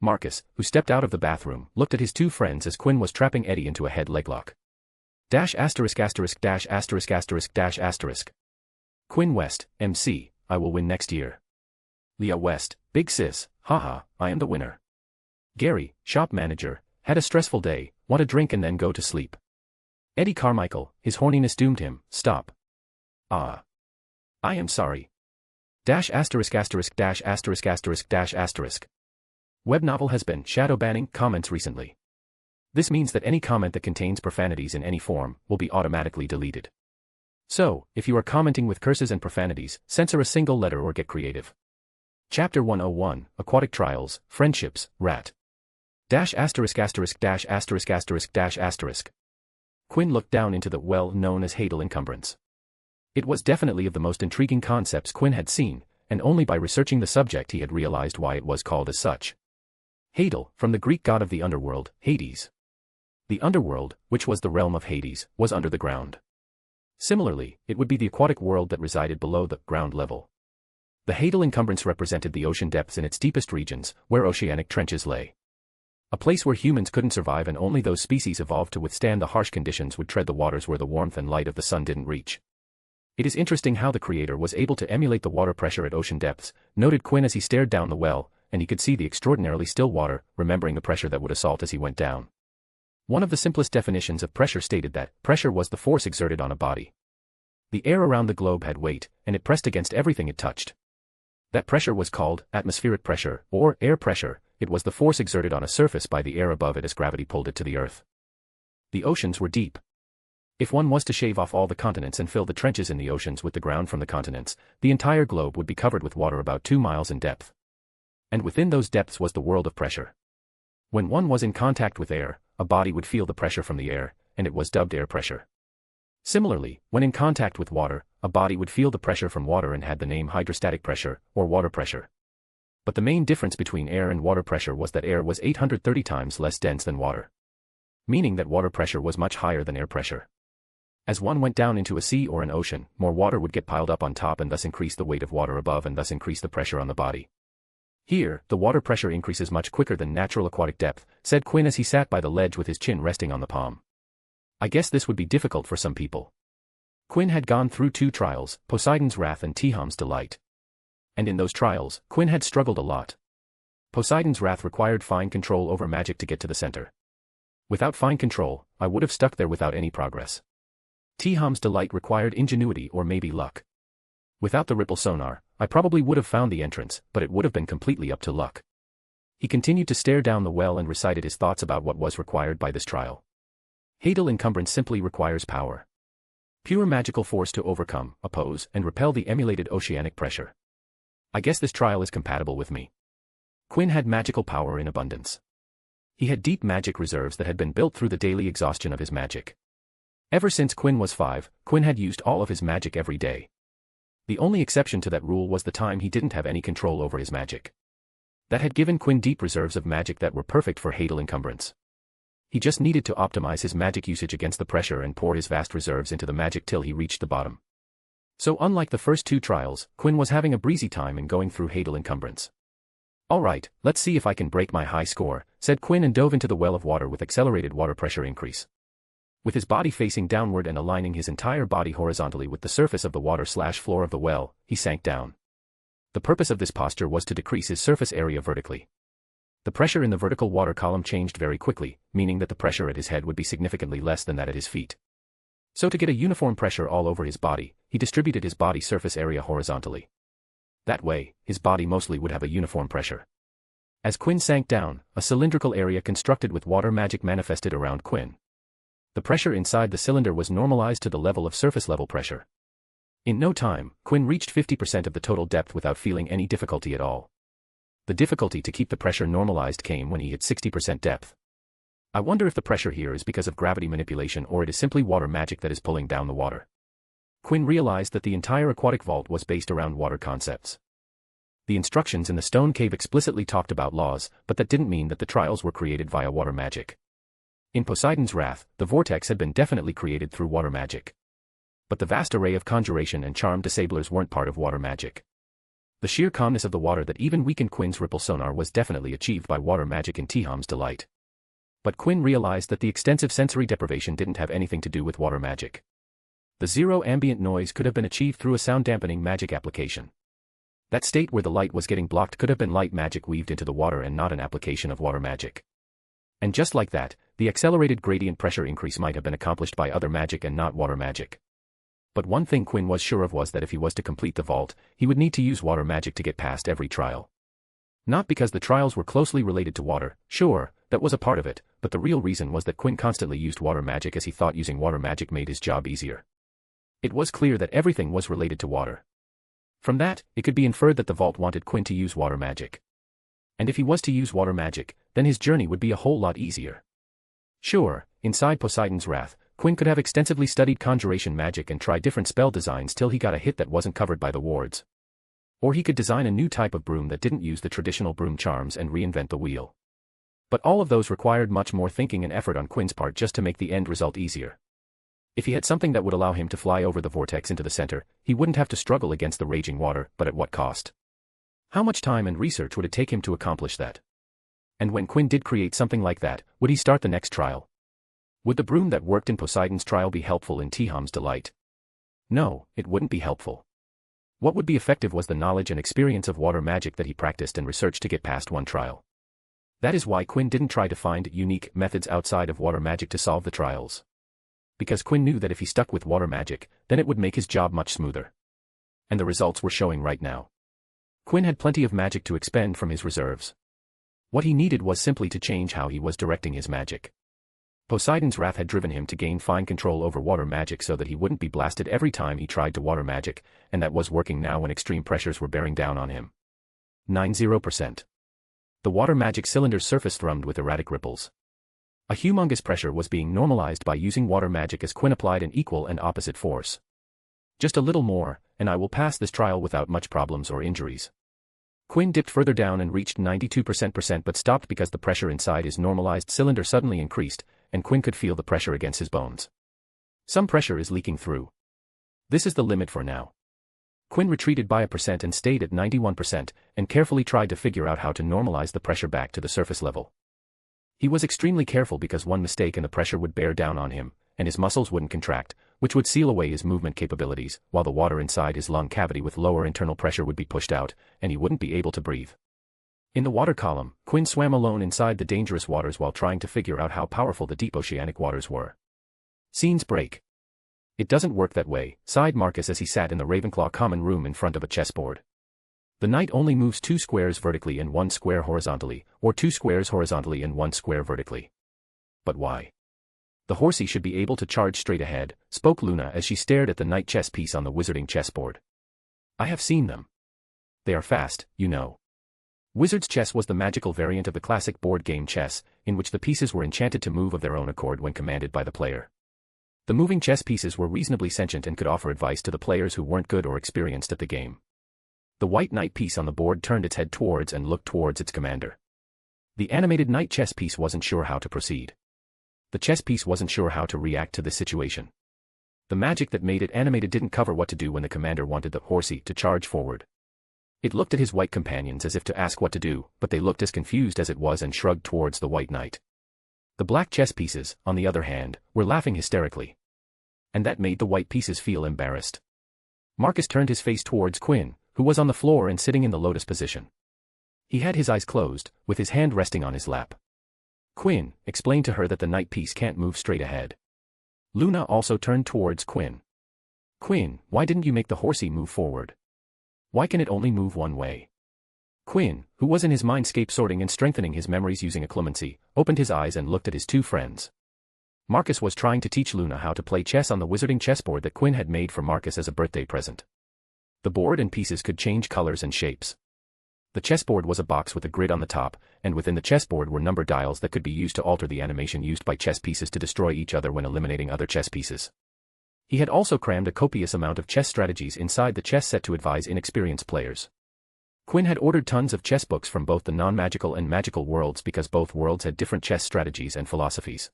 Marcus, who stepped out of the bathroom, looked at his two friends as Quinn was trapping Eddie into a head leglock. *************************************************************************************************************************************************************************************************************************************************************************************************************************** I am the winner. Gary, shop manager, had a stressful day, want a drink and then go to sleep. Eddie Carmichael, his horniness doomed him, stop. I am sorry. Web novel has been shadow banning comments recently. This means that any comment that contains profanities in any form will be automatically deleted. So, if you are commenting with curses and profanities, censor a single letter or get creative. Chapter 101, Aquatic Trials, Friendships, Rat. ***************************************************************************************************************************************************************************************************************************************steps Quinn had seen, and only by researching the subject he had realized why it was called as such. Hadal, from the Greek god of the underworld, Hades. The underworld, which was the realm of Hades, was under the ground. Similarly, it would be the aquatic world that resided below the ground level. The Hadal encumbrance represented the ocean depths in its deepest regions, where oceanic trenches lay. A place where humans couldn't survive and only those species evolved to withstand the harsh conditions would tread the waters where the warmth and light of the sun didn't reach. It is interesting how the creator was able to emulate the water pressure at ocean depths, noted Quinn as he stared down the well, and he could see the extraordinarily still water, remembering the pressure that would assault as he went down. One of the simplest definitions of pressure stated that pressure was the force exerted on a body. The air around the globe had weight, and it pressed against everything it touched. That pressure was called atmospheric pressure, or air pressure. It was the force exerted on a surface by the air above it as gravity pulled it to the earth. The oceans were deep. If one was to shave off all the continents and fill the trenches in the oceans with the ground from the continents, the entire globe would be covered with water about 2 miles in depth. And within those depths was the world of pressure. When one was in contact with air, a body would feel the pressure from the air, and it was dubbed air pressure. Similarly, when in contact with water, a body would feel the pressure from water and had the name hydrostatic pressure, or water pressure. But the main difference between air and water pressure was that air was 830 times less dense than water. Meaning that water pressure was much higher than air pressure. As one went down into a sea or an ocean, more water would get piled up on top and thus increase the weight of water above and thus increase the pressure on the body. Here, the water pressure increases much quicker than natural aquatic depth, said Quinn as he sat by the ledge with his chin resting on the palm. I guess this would be difficult for some people. Quinn had gone through 2 trials, Poseidon's Wrath and Tiham's Delight. And in those trials, Quinn had struggled a lot. Poseidon's Wrath required fine control over magic to get to the center. Without fine control, I would have stuck there without any progress. Tiham's Delight required ingenuity or maybe luck. Without the Ripple sonar, I probably would have found the entrance, but it would have been completely up to luck. He continued to stare down the well and recited his thoughts about what was required by this trial. Hadal encumbrance simply requires power. Pure magical force to overcome, oppose, and repel the emulated oceanic pressure. I guess this trial is compatible with me. Quinn had magical power in abundance. He had deep magic reserves that had been built through the daily exhaustion of his magic. Ever since Quinn was 5, Quinn had used all of his magic every day. The only exception to that rule was the time he didn't have any control over his magic. That had given Quinn deep reserves of magic that were perfect for Hadal encumbrance. He just needed to optimize his magic usage against the pressure and pour his vast reserves into the magic till he reached the bottom. So unlike the first 2 trials, Quinn was having a breezy time in going through Hadal encumbrance. Alright, let's see if I can break my high score, said Quinn and dove into the well of water with accelerated water pressure increase. With his body facing downward and aligning his entire body horizontally with the surface of the water/floor of the well, he sank down. The purpose of this posture was to decrease his surface area vertically. The pressure in the vertical water column changed very quickly, meaning that the pressure at his head would be significantly less than that at his feet. So to get a uniform pressure all over his body, he distributed his body surface area horizontally. That way, his body mostly would have a uniform pressure. As Quinn sank down, a cylindrical area constructed with water magic manifested around Quinn. The pressure inside the cylinder was normalized to the level of surface level pressure. In no time, Quinn reached 50% of the total depth without feeling any difficulty at all. The difficulty to keep the pressure normalized came when he hit 60% depth. I wonder if the pressure here is because of gravity manipulation or it is simply water magic that is pulling down the water. Quinn realized that the entire aquatic vault was based around water concepts. The instructions in the stone cave explicitly talked about laws, but that didn't mean that the trials were created via water magic. In Poseidon's Wrath, the vortex had been definitely created through water magic. But the vast array of conjuration and charm disablers weren't part of water magic. The sheer calmness of the water that even weakened Quinn's ripple sonar was definitely achieved by water magic in Tiham's delight. But Quinn realized that the extensive sensory deprivation didn't have anything to do with water magic. The zero ambient noise could have been achieved through a sound-dampening magic application. That state where the light was getting blocked could have been light magic weaved into the water and not an application of water magic. And just like that, the accelerated gradient pressure increase might have been accomplished by other magic and not water magic. But one thing Quinn was sure of was that if he was to complete the vault, he would need to use water magic to get past every trial. Not because the trials were closely related to water, sure, that was a part of it, but the real reason was that Quinn constantly used water magic as he thought using water magic made his job easier. It was clear that everything was related to water. From that, it could be inferred that the vault wanted Quinn to use water magic. And if he was to use water magic, then his journey would be a whole lot easier. Sure, inside Poseidon's Wrath, Quinn could have extensively studied conjuration magic and try different spell designs till he got a hit that wasn't covered by the wards. Or he could design a new type of broom that didn't use the traditional broom charms and reinvent the wheel. But all of those required much more thinking and effort on Quinn's part just to make the end result easier. If he had something that would allow him to fly over the vortex into the center, he wouldn't have to struggle against the raging water, but at what cost? How much time and research would it take him to accomplish that? And when Quinn did create something like that, would he start the next trial? Would the broom that worked in Poseidon's trial be helpful in Tiham's delight? No, it wouldn't be helpful. What would be effective was the knowledge and experience of water magic that he practiced and researched to get past one trial. That is why Quinn didn't try to find unique methods outside of water magic to solve the trials. Because Quinn knew that if he stuck with water magic, then it would make his job much smoother. And the results were showing right now. Quinn had plenty of magic to expend from his reserves. What he needed was simply to change how he was directing his magic. Poseidon's Wrath had driven him to gain fine control over water magic so that he wouldn't be blasted every time he tried to water magic, and that was working now when extreme pressures were bearing down on him. 90%. The water magic cylinder's surface thrummed with erratic ripples. A humongous pressure was being normalized by using water magic as Quinn applied an equal and opposite force. Just a little more, and I will pass this trial without much problems or injuries. Quinn dipped further down and reached 92% but stopped because the pressure inside his normalized cylinder suddenly increased, and Quinn could feel the pressure against his bones. Some pressure is leaking through. This is the limit for now. Quinn retreated by 1% and stayed at 91%, and carefully tried to figure out how to normalize the pressure back to the surface level. He was extremely careful because one mistake and the pressure would bear down on him, and his muscles wouldn't contract, which would seal away his movement capabilities, while the water inside his lung cavity with lower internal pressure would be pushed out, and he wouldn't be able to breathe. In the water column, Quinn swam alone inside the dangerous waters while trying to figure out how powerful the deep oceanic waters were. Scenes break. It doesn't work that way, sighed Marcus as he sat in the Ravenclaw common room in front of a chessboard. The knight only moves 2 squares vertically and 1 square horizontally, or 2 squares horizontally and 1 square vertically. But why? The horsey should be able to charge straight ahead, spoke Luna as she stared at the knight chess piece on the wizarding chessboard. I have seen them. They are fast, you know. Wizard's chess was the magical variant of the classic board game chess, in which the pieces were enchanted to move of their own accord when commanded by the player. The moving chess pieces were reasonably sentient and could offer advice to the players who weren't good or experienced at the game. The white knight piece on the board turned its head towards and looked towards its commander. The animated knight chess piece wasn't sure how to proceed. The chess piece wasn't sure how to react to this situation. The magic that made it animated didn't cover what to do when the commander wanted the horsey to charge forward. It looked at his white companions as if to ask what to do, but they looked as confused as it was and shrugged towards the white knight. The black chess pieces, on the other hand, were laughing hysterically. And that made the white pieces feel embarrassed. Marcus turned his face towards Quinn, who was on the floor and sitting in the lotus position. He had his eyes closed, with his hand resting on his lap. Quinn, explained to her that the knight piece can't move straight ahead. Luna also turned towards Quinn. Quinn, why didn't you make the horsey move forward? Why can it only move one way? Quinn, who was in his mindscape sorting and strengthening his memories using a clemency, opened his eyes and looked at his 2 friends. Marcus was trying to teach Luna how to play chess on the wizarding chessboard that Quinn had made for Marcus as a birthday present. The board and pieces could change colors and shapes. The chessboard was a box with a grid on the top, and within the chessboard were number dials that could be used to alter the animation used by chess pieces to destroy each other when eliminating other chess pieces. He had also crammed a copious amount of chess strategies inside the chess set to advise inexperienced players. Quinn had ordered tons of chess books from both the non-magical and magical worlds because both worlds had different chess strategies and philosophies.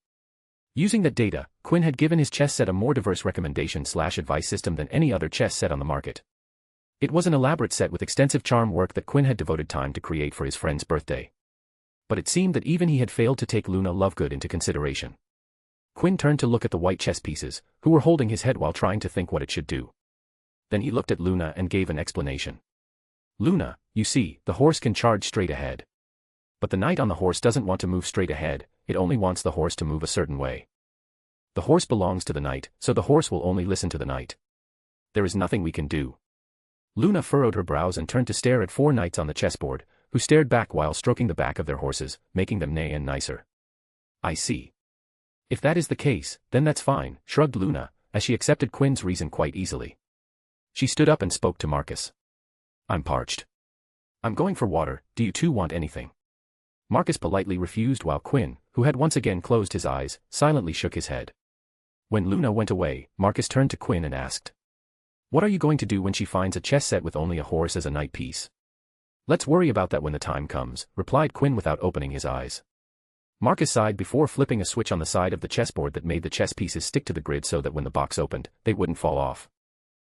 Using that data, Quinn had given his chess set a more diverse recommendation/advice system than any other chess set on the market. It was an elaborate set with extensive charm work that Quinn had devoted time to create for his friend's birthday. But it seemed that even he had failed to take Luna Lovegood into consideration. Quinn turned to look at the white chess pieces, who were holding his head while trying to think what it should do. Then he looked at Luna and gave an explanation. Luna, you see, the horse can charge straight ahead. But the knight on the horse doesn't want to move straight ahead, it only wants the horse to move a certain way. The horse belongs to the knight, so the horse will only listen to the knight. There is nothing we can do. Luna furrowed her brows and turned to stare at 4 knights on the chessboard, who stared back while stroking the back of their horses, making them neigh and nicer. I see. If that is the case, then that's fine, shrugged Luna, as she accepted Quinn's reason quite easily. She stood up and spoke to Marcus. I'm parched. I'm going for water, do you two want anything? Marcus politely refused while Quinn, who had once again closed his eyes, silently shook his head. When Luna went away, Marcus turned to Quinn and asked. What are you going to do when she finds a chess set with only a horse as a knight piece? Let's worry about that when the time comes, replied Quinn without opening his eyes. Marcus sighed before flipping a switch on the side of the chessboard that made the chess pieces stick to the grid so that when the box opened, they wouldn't fall off.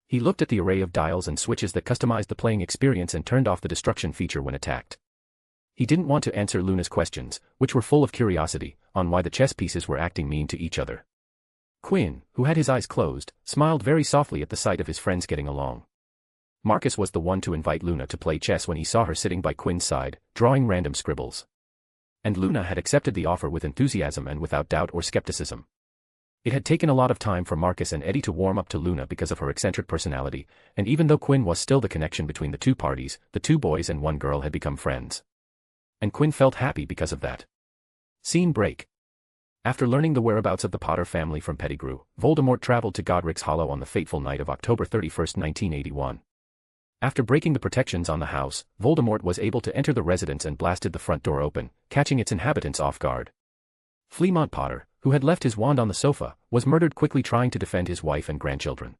He looked at the array of dials and switches that customized the playing experience and turned off the destruction feature when attacked. He didn't want to answer Luna's questions, which were full of curiosity, on why the chess pieces were acting mean to each other. Quinn, who had his eyes closed, smiled very softly at the sight of his friends getting along. Marcus was the one to invite Luna to play chess when he saw her sitting by Quinn's side, drawing random scribbles. And Luna had accepted the offer with enthusiasm and without doubt or skepticism. It had taken a lot of time for Marcus and Eddie to warm up to Luna because of her eccentric personality, and even though Quinn was still the connection between the two parties, the 2 boys and 1 girl had become friends. And Quinn felt happy because of that. Scene break. After learning the whereabouts of the Potter family from Pettigrew, Voldemort traveled to Godric's Hollow on the fateful night of October 31, 1981. After breaking the protections on the house, Voldemort was able to enter the residence and blasted the front door open, catching its inhabitants off guard. Fleamont Potter, who had left his wand on the sofa, was murdered quickly trying to defend his wife and grandchildren.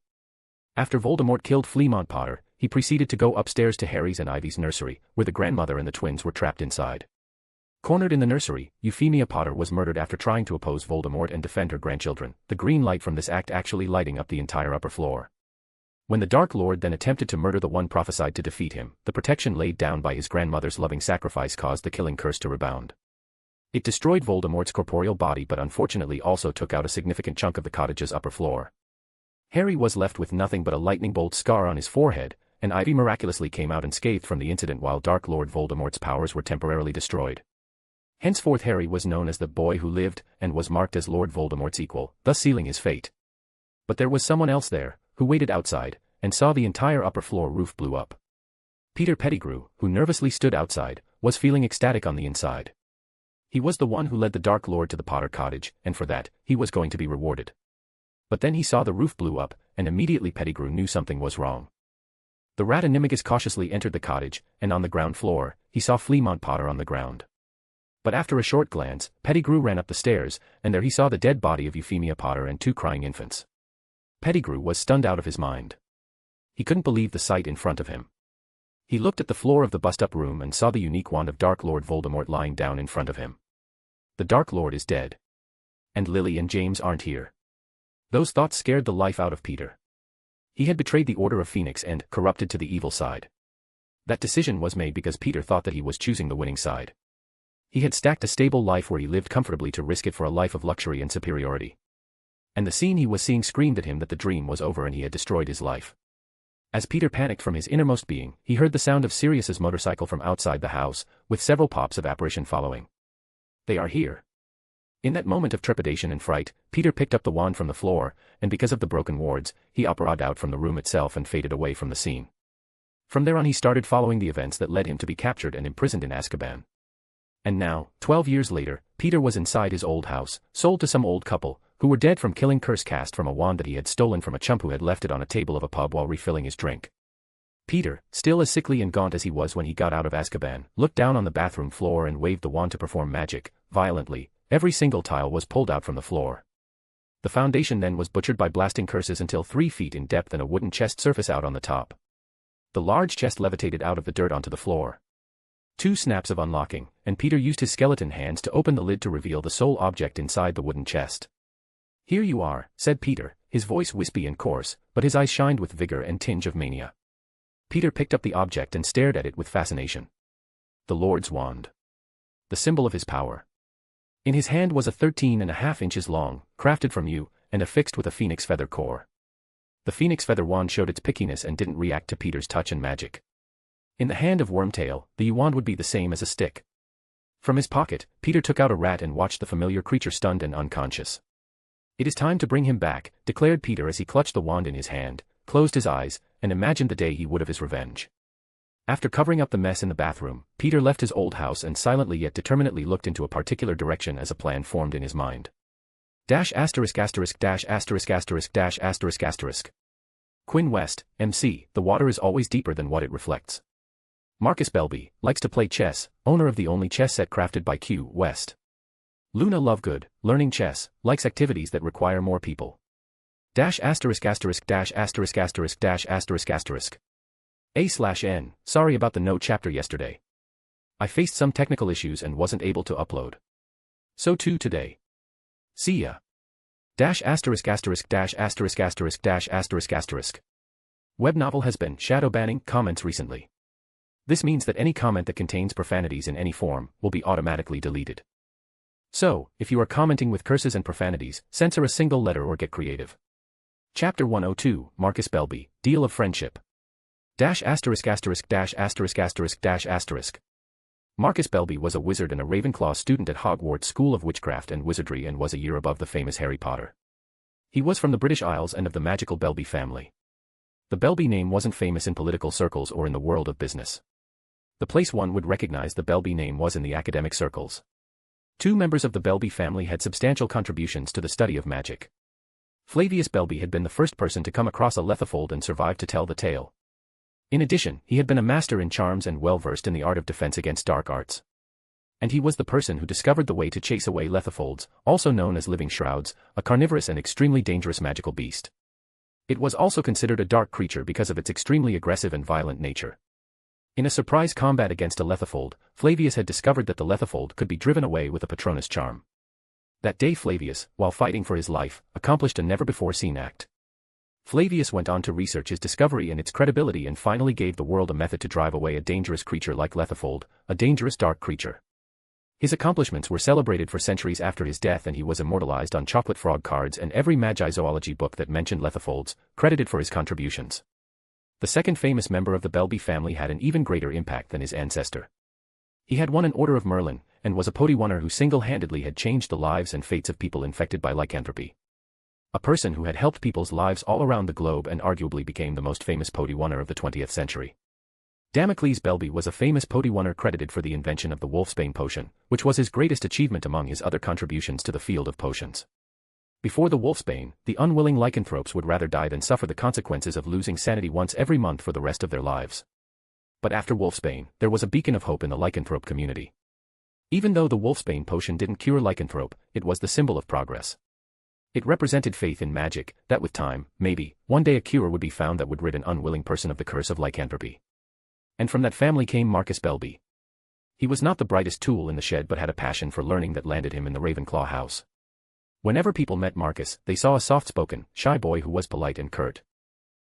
After Voldemort killed Fleamont Potter, he proceeded to go upstairs to Harry's and Ivy's nursery, where the grandmother and the twins were trapped inside. Cornered in the nursery, Euphemia Potter was murdered after trying to oppose Voldemort and defend her grandchildren, the green light from this act actually lighting up the entire upper floor. When the Dark Lord then attempted to murder the one prophesied to defeat him, the protection laid down by his grandmother's loving sacrifice caused the killing curse to rebound. It destroyed Voldemort's corporeal body but unfortunately also took out a significant chunk of the cottage's upper floor. Harry was left with nothing but a lightning bolt scar on his forehead, and Ivy miraculously came out unscathed from the incident while Dark Lord Voldemort's powers were temporarily destroyed. Henceforth Harry was known as the boy who lived and was marked as Lord Voldemort's equal, thus sealing his fate. But there was someone else there, who waited outside, and saw the entire upper floor roof blew up. Peter Pettigrew, who nervously stood outside, was feeling ecstatic on the inside. He was the one who led the Dark Lord to the Potter cottage, and for that, he was going to be rewarded. But then he saw the roof blew up, and immediately Pettigrew knew something was wrong. The rat Animagus cautiously entered the cottage, and on the ground floor, he saw Fleamont Potter on the ground. But after a short glance, Pettigrew ran up the stairs, and there he saw the dead body of Euphemia Potter and 2 crying infants. Pettigrew was stunned out of his mind. He couldn't believe the sight in front of him. He looked at the floor of the bust-up room and saw the unique wand of Dark Lord Voldemort lying down in front of him. The Dark Lord is dead. And Lily and James aren't here. Those thoughts scared the life out of Peter. He had betrayed the Order of Phoenix and corrupted to the evil side. That decision was made because Peter thought that he was choosing the winning side. He had stacked a stable life where he lived comfortably to risk it for a life of luxury and superiority. And the scene he was seeing screamed at him that the dream was over and he had destroyed his life. As Peter panicked from his innermost being, he heard the sound of Sirius's motorcycle from outside the house, with several pops of apparition following. They are here. In that moment of trepidation and fright, Peter picked up the wand from the floor, and because of the broken wards, he uprod out from the room itself and faded away from the scene. From there on he started following the events that led him to be captured and imprisoned in Azkaban. And now, 12 years later, Peter was inside his old house, sold to some old couple, who were dead from killing curse cast from a wand that he had stolen from a chump who had left it on a table of a pub while refilling his drink. Peter, still as sickly and gaunt as he was when he got out of Azkaban, looked down on the bathroom floor and waved the wand to perform magic. Violently, every single tile was pulled out from the floor. The foundation then was butchered by blasting curses until 3 feet in depth and a wooden chest surface out on the top. The large chest levitated out of the dirt onto the floor. 2 snaps of unlocking, and Peter used his skeleton hands to open the lid to reveal the sole object inside the wooden chest. Here you are, said Peter, his voice wispy and coarse, but his eyes shined with vigor and tinge of mania. Peter picked up the object and stared at it with fascination. The Lord's Wand. The symbol of his power. In his hand was a 13.5 inches long, crafted from yew, and affixed with a phoenix feather core. The phoenix feather wand showed its pickiness and didn't react to Peter's touch and magic. In the hand of Wormtail, the yew wand would be the same as a stick. From his pocket, Peter took out a rat and watched the familiar creature stunned and unconscious. It is time to bring him back, declared Peter as he clutched the wand in his hand, closed his eyes, and imagined the day he would have his revenge. After covering up the mess in the bathroom, Peter left his old house and silently yet determinedly looked into a particular direction as a plan formed in his mind. *********************************************************************************************************************************************************************************************************************************************** to play chess, owner of the only chess set crafted by Quinn West. Luna Lovegood, learning chess, likes activities that require more people. ************************************************************************************************************************************************************************************************************************************************************************************ghty So too today. See ya. **************************** Web novel has been shadow banning comments recently. This means that any comment that contains profanities in any form will be automatically deleted. So, if you are commenting with curses and profanities, censor a single letter or get creative. Chapter 102, Marcus Belby, Deal of Friendship. Marcus Belby was a wizard and a Ravenclaw student at Hogwarts School of Witchcraft and Wizardry and was a year above the famous Harry Potter. He was from the British Isles and of the magical Belby family. The Belby name wasn't famous in political circles or in the world of business. The place one would recognize the Belby name was in the academic circles. Two members of the Belby family had substantial contributions to the study of magic. Flavius Belby had been the first person to come across a lethifold and survived to tell the tale. In addition, he had been a master in charms and well-versed in the art of defense against dark arts. And he was the person who discovered the way to chase away lethifolds, also known as living shrouds, a carnivorous and extremely dangerous magical beast. It was also considered a dark creature because of its extremely aggressive and violent nature. In a surprise combat against a lethifold, Flavius had discovered that the lethifold could be driven away with a Patronus charm. That day Flavius, while fighting for his life, accomplished a never-before-seen act. Flavius went on to research his discovery and its credibility and finally gave the world a method to drive away a dangerous creature like lethifold, a dangerous dark creature. His accomplishments were celebrated for centuries after his death and he was immortalized on chocolate frog cards and every magi zoology book that mentioned lethifolds, credited for his contributions. The second famous member of the Belby family had an even greater impact than his ancestor. He had won an Order of Merlin, and was a Podywunner who single-handedly had changed the lives and fates of people infected by lycanthropy. A person who had helped people's lives all around the globe and arguably became the most famous Podywunner of the 20th century. Damocles Belby was a famous Podywunner credited for the invention of the Wolfsbane potion, which was his greatest achievement among his other contributions to the field of potions. Before the Wolfsbane, the unwilling lycanthropes would rather die than suffer the consequences of losing sanity once every month for the rest of their lives. But after Wolfsbane, there was a beacon of hope in the lycanthrope community. Even though the Wolfsbane potion didn't cure lycanthrope, it was the symbol of progress. It represented faith in magic, that with time, maybe, one day a cure would be found that would rid an unwilling person of the curse of lycanthropy. And from that family came Marcus Belby. He was not the brightest tool in the shed but had a passion for learning that landed him in the Ravenclaw house. Whenever people met Marcus, they saw a soft-spoken, shy boy who was polite and curt.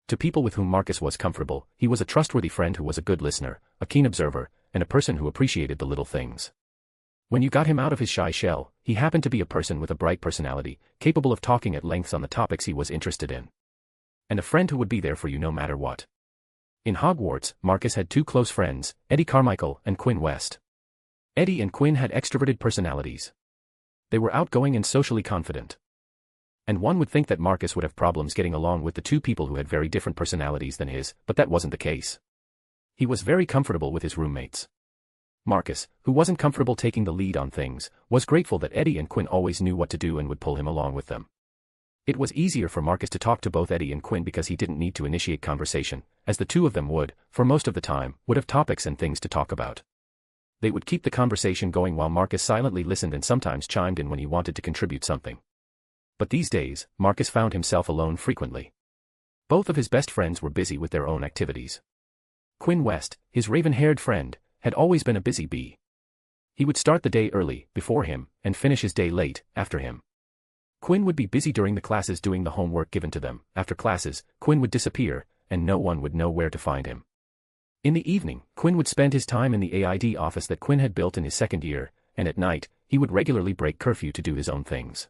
To people with whom Marcus was comfortable, he was a trustworthy friend who was a good listener, a keen observer, and a person who appreciated the little things. When you got him out of his shy shell, he happened to be a person with a bright personality, capable of talking at lengths on the topics he was interested in. And a friend who would be there for you no matter what. In Hogwarts, Marcus had two close friends, Eddie Carmichael and Quinn West. Eddie and Quinn had extroverted personalities. They were outgoing and socially confident. And one would think that Marcus would have problems getting along with the two people who had very different personalities than his, but that wasn't the case. He was very comfortable with his roommates. Marcus, who wasn't comfortable taking the lead on things, was grateful that Eddie and Quinn always knew what to do and would pull him along with them. It was easier for Marcus to talk to both Eddie and Quinn because he didn't need to initiate conversation, as the two of them would, for most of the time, would have topics and things to talk about. They would keep the conversation going while Marcus silently listened and sometimes chimed in when he wanted to contribute something. But these days, Marcus found himself alone frequently. Both of his best friends were busy with their own activities. Quinn West, his raven-haired friend, had always been a busy bee. He would start the day early, before him, and finish his day late, after him. Quinn would be busy during the classes doing the homework given to them. After classes, Quinn would disappear, and no one would know where to find him. In the evening, Quinn would spend his time in the AID office that Quinn had built in his second year, and at night, he would regularly break curfew to do his own things.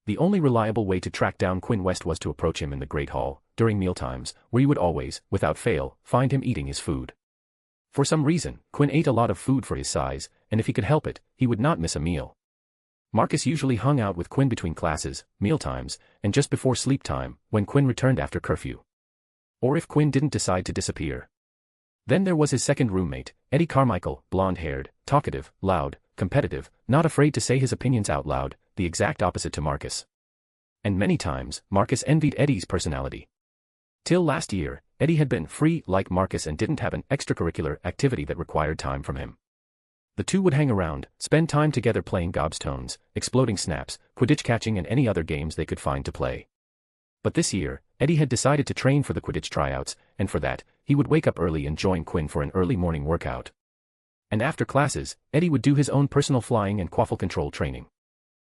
The only reliable way to track down Quinn West was to approach him in the Great Hall, during mealtimes, where you would always, without fail, find him eating his food. For some reason, Quinn ate a lot of food for his size, and if he could help it, he would not miss a meal. Marcus usually hung out with Quinn between classes, mealtimes, and just before sleep time, when Quinn returned after curfew. Or if Quinn didn't decide to disappear. Then there was his second roommate, Eddie Carmichael, blonde-haired, talkative, loud, competitive, not afraid to say his opinions out loud, the exact opposite to Marcus. And many times, Marcus envied Eddie's personality. Till last year, Eddie had been free like Marcus and didn't have an extracurricular activity that required time from him. The two would hang around, spend time together playing gobstones, exploding snaps, Quidditch catching and any other games they could find to play. But this year, Eddie had decided to train for the Quidditch tryouts, and for that, he would wake up early and join Quinn for an early morning workout. And after classes, Eddie would do his own personal flying and quaffle control training.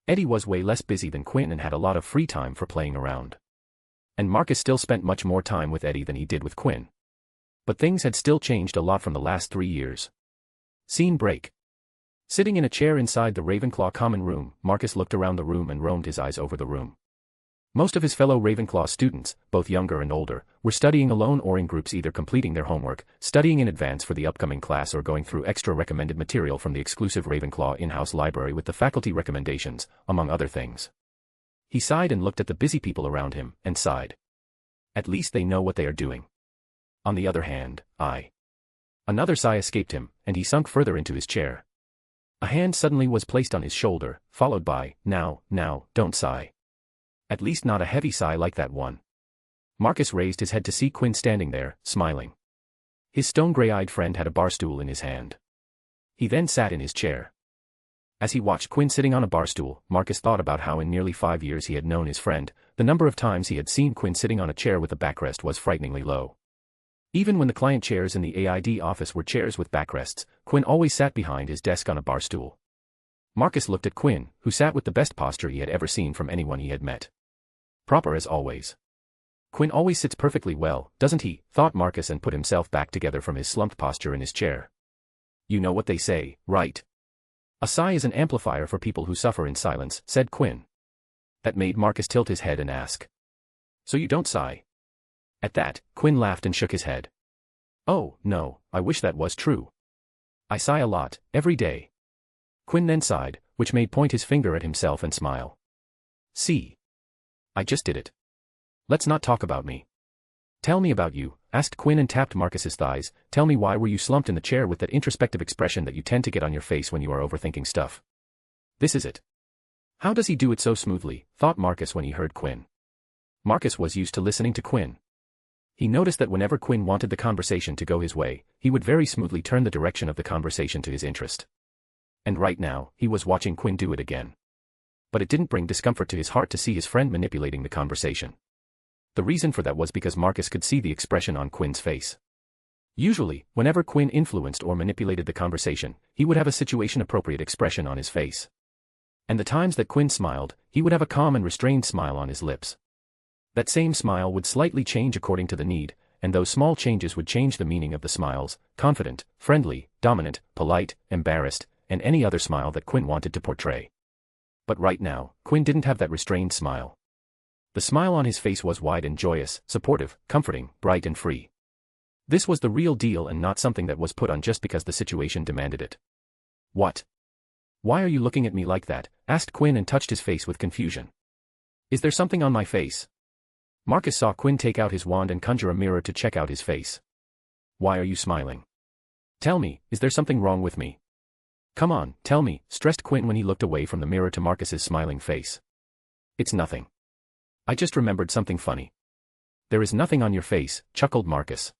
Eddie was way less busy than Quinn and had a lot of free time for playing around. And Marcus still spent much more time with Eddie than he did with Quinn. But things had still changed a lot from the last 3 years. Scene break. Sitting in a chair inside the Ravenclaw common room, Marcus looked around the room and roamed his eyes over the room. Most of his fellow Ravenclaw students, both younger and older, were studying alone or in groups, either completing their homework, studying in advance for the upcoming class, or going through extra recommended material from the exclusive Ravenclaw in-house library with the faculty recommendations, among other things. He sighed and looked at the busy people around him, and sighed. At least they know what they are doing. On the other hand, Another sigh escaped him, and he sunk further into his chair. A hand suddenly was placed on his shoulder, followed by, now, don't sigh. At least not a heavy sigh like that one. Marcus raised his head to see Quinn standing there, smiling. His stone-gray-eyed friend had a bar stool in his hand. He then sat in his chair. As he watched Quinn sitting on a bar stool, Marcus thought about how in nearly 5 years he had known his friend, the number of times he had seen Quinn sitting on a chair with a backrest was frighteningly low. Even when the client chairs in the AID office were chairs with backrests, Quinn always sat behind his desk on a bar stool. Marcus looked at Quinn, who sat with the best posture he had ever seen from anyone he had met. Proper as always. Quinn always sits perfectly well, doesn't he? Thought Marcus, and put himself back together from his slumped posture in his chair. You know what they say, right? A sigh is an amplifier for people who suffer in silence, said Quinn. That made Marcus tilt his head and ask. So you don't sigh? At that, Quinn laughed and shook his head. Oh, no, I wish that was true. I sigh a lot, every day. Quinn then sighed, which made point his finger at himself and smile. See? I just did it. Let's not talk about me. Tell me about you, asked Quinn and tapped Marcus's thighs. Tell me, why were you slumped in the chair with that introspective expression that you tend to get on your face when you are overthinking stuff? This is it. How does he do it so smoothly, thought Marcus when he heard Quinn. Marcus was used to listening to Quinn. He noticed that whenever Quinn wanted the conversation to go his way, he would very smoothly turn the direction of the conversation to his interest. And right now, he was watching Quinn do it again. But it didn't bring discomfort to his heart to see his friend manipulating the conversation. The reason for that was because Marcus could see the expression on Quinn's face. Usually, whenever Quinn influenced or manipulated the conversation, he would have a situation-appropriate expression on his face. And the times that Quinn smiled, he would have a calm and restrained smile on his lips. That same smile would slightly change according to the need, and those small changes would change the meaning of the smiles: confident, friendly, dominant, polite, embarrassed, and any other smile that Quinn wanted to portray. But right now, Quinn didn't have that restrained smile. The smile on his face was wide and joyous, supportive, comforting, bright and free. This was the real deal and not something that was put on just because the situation demanded it. What? Why are you looking at me like that? Asked Quinn and touched his face with confusion. Is there something on my face? Marcus saw Quinn take out his wand and conjure a mirror to check out his face. Why are you smiling? Tell me, is there something wrong with me? Come on, tell me, stressed Quinn when he looked away from the mirror to Marcus's smiling face. It's nothing. I just remembered something funny. There is nothing on your face, chuckled Marcus.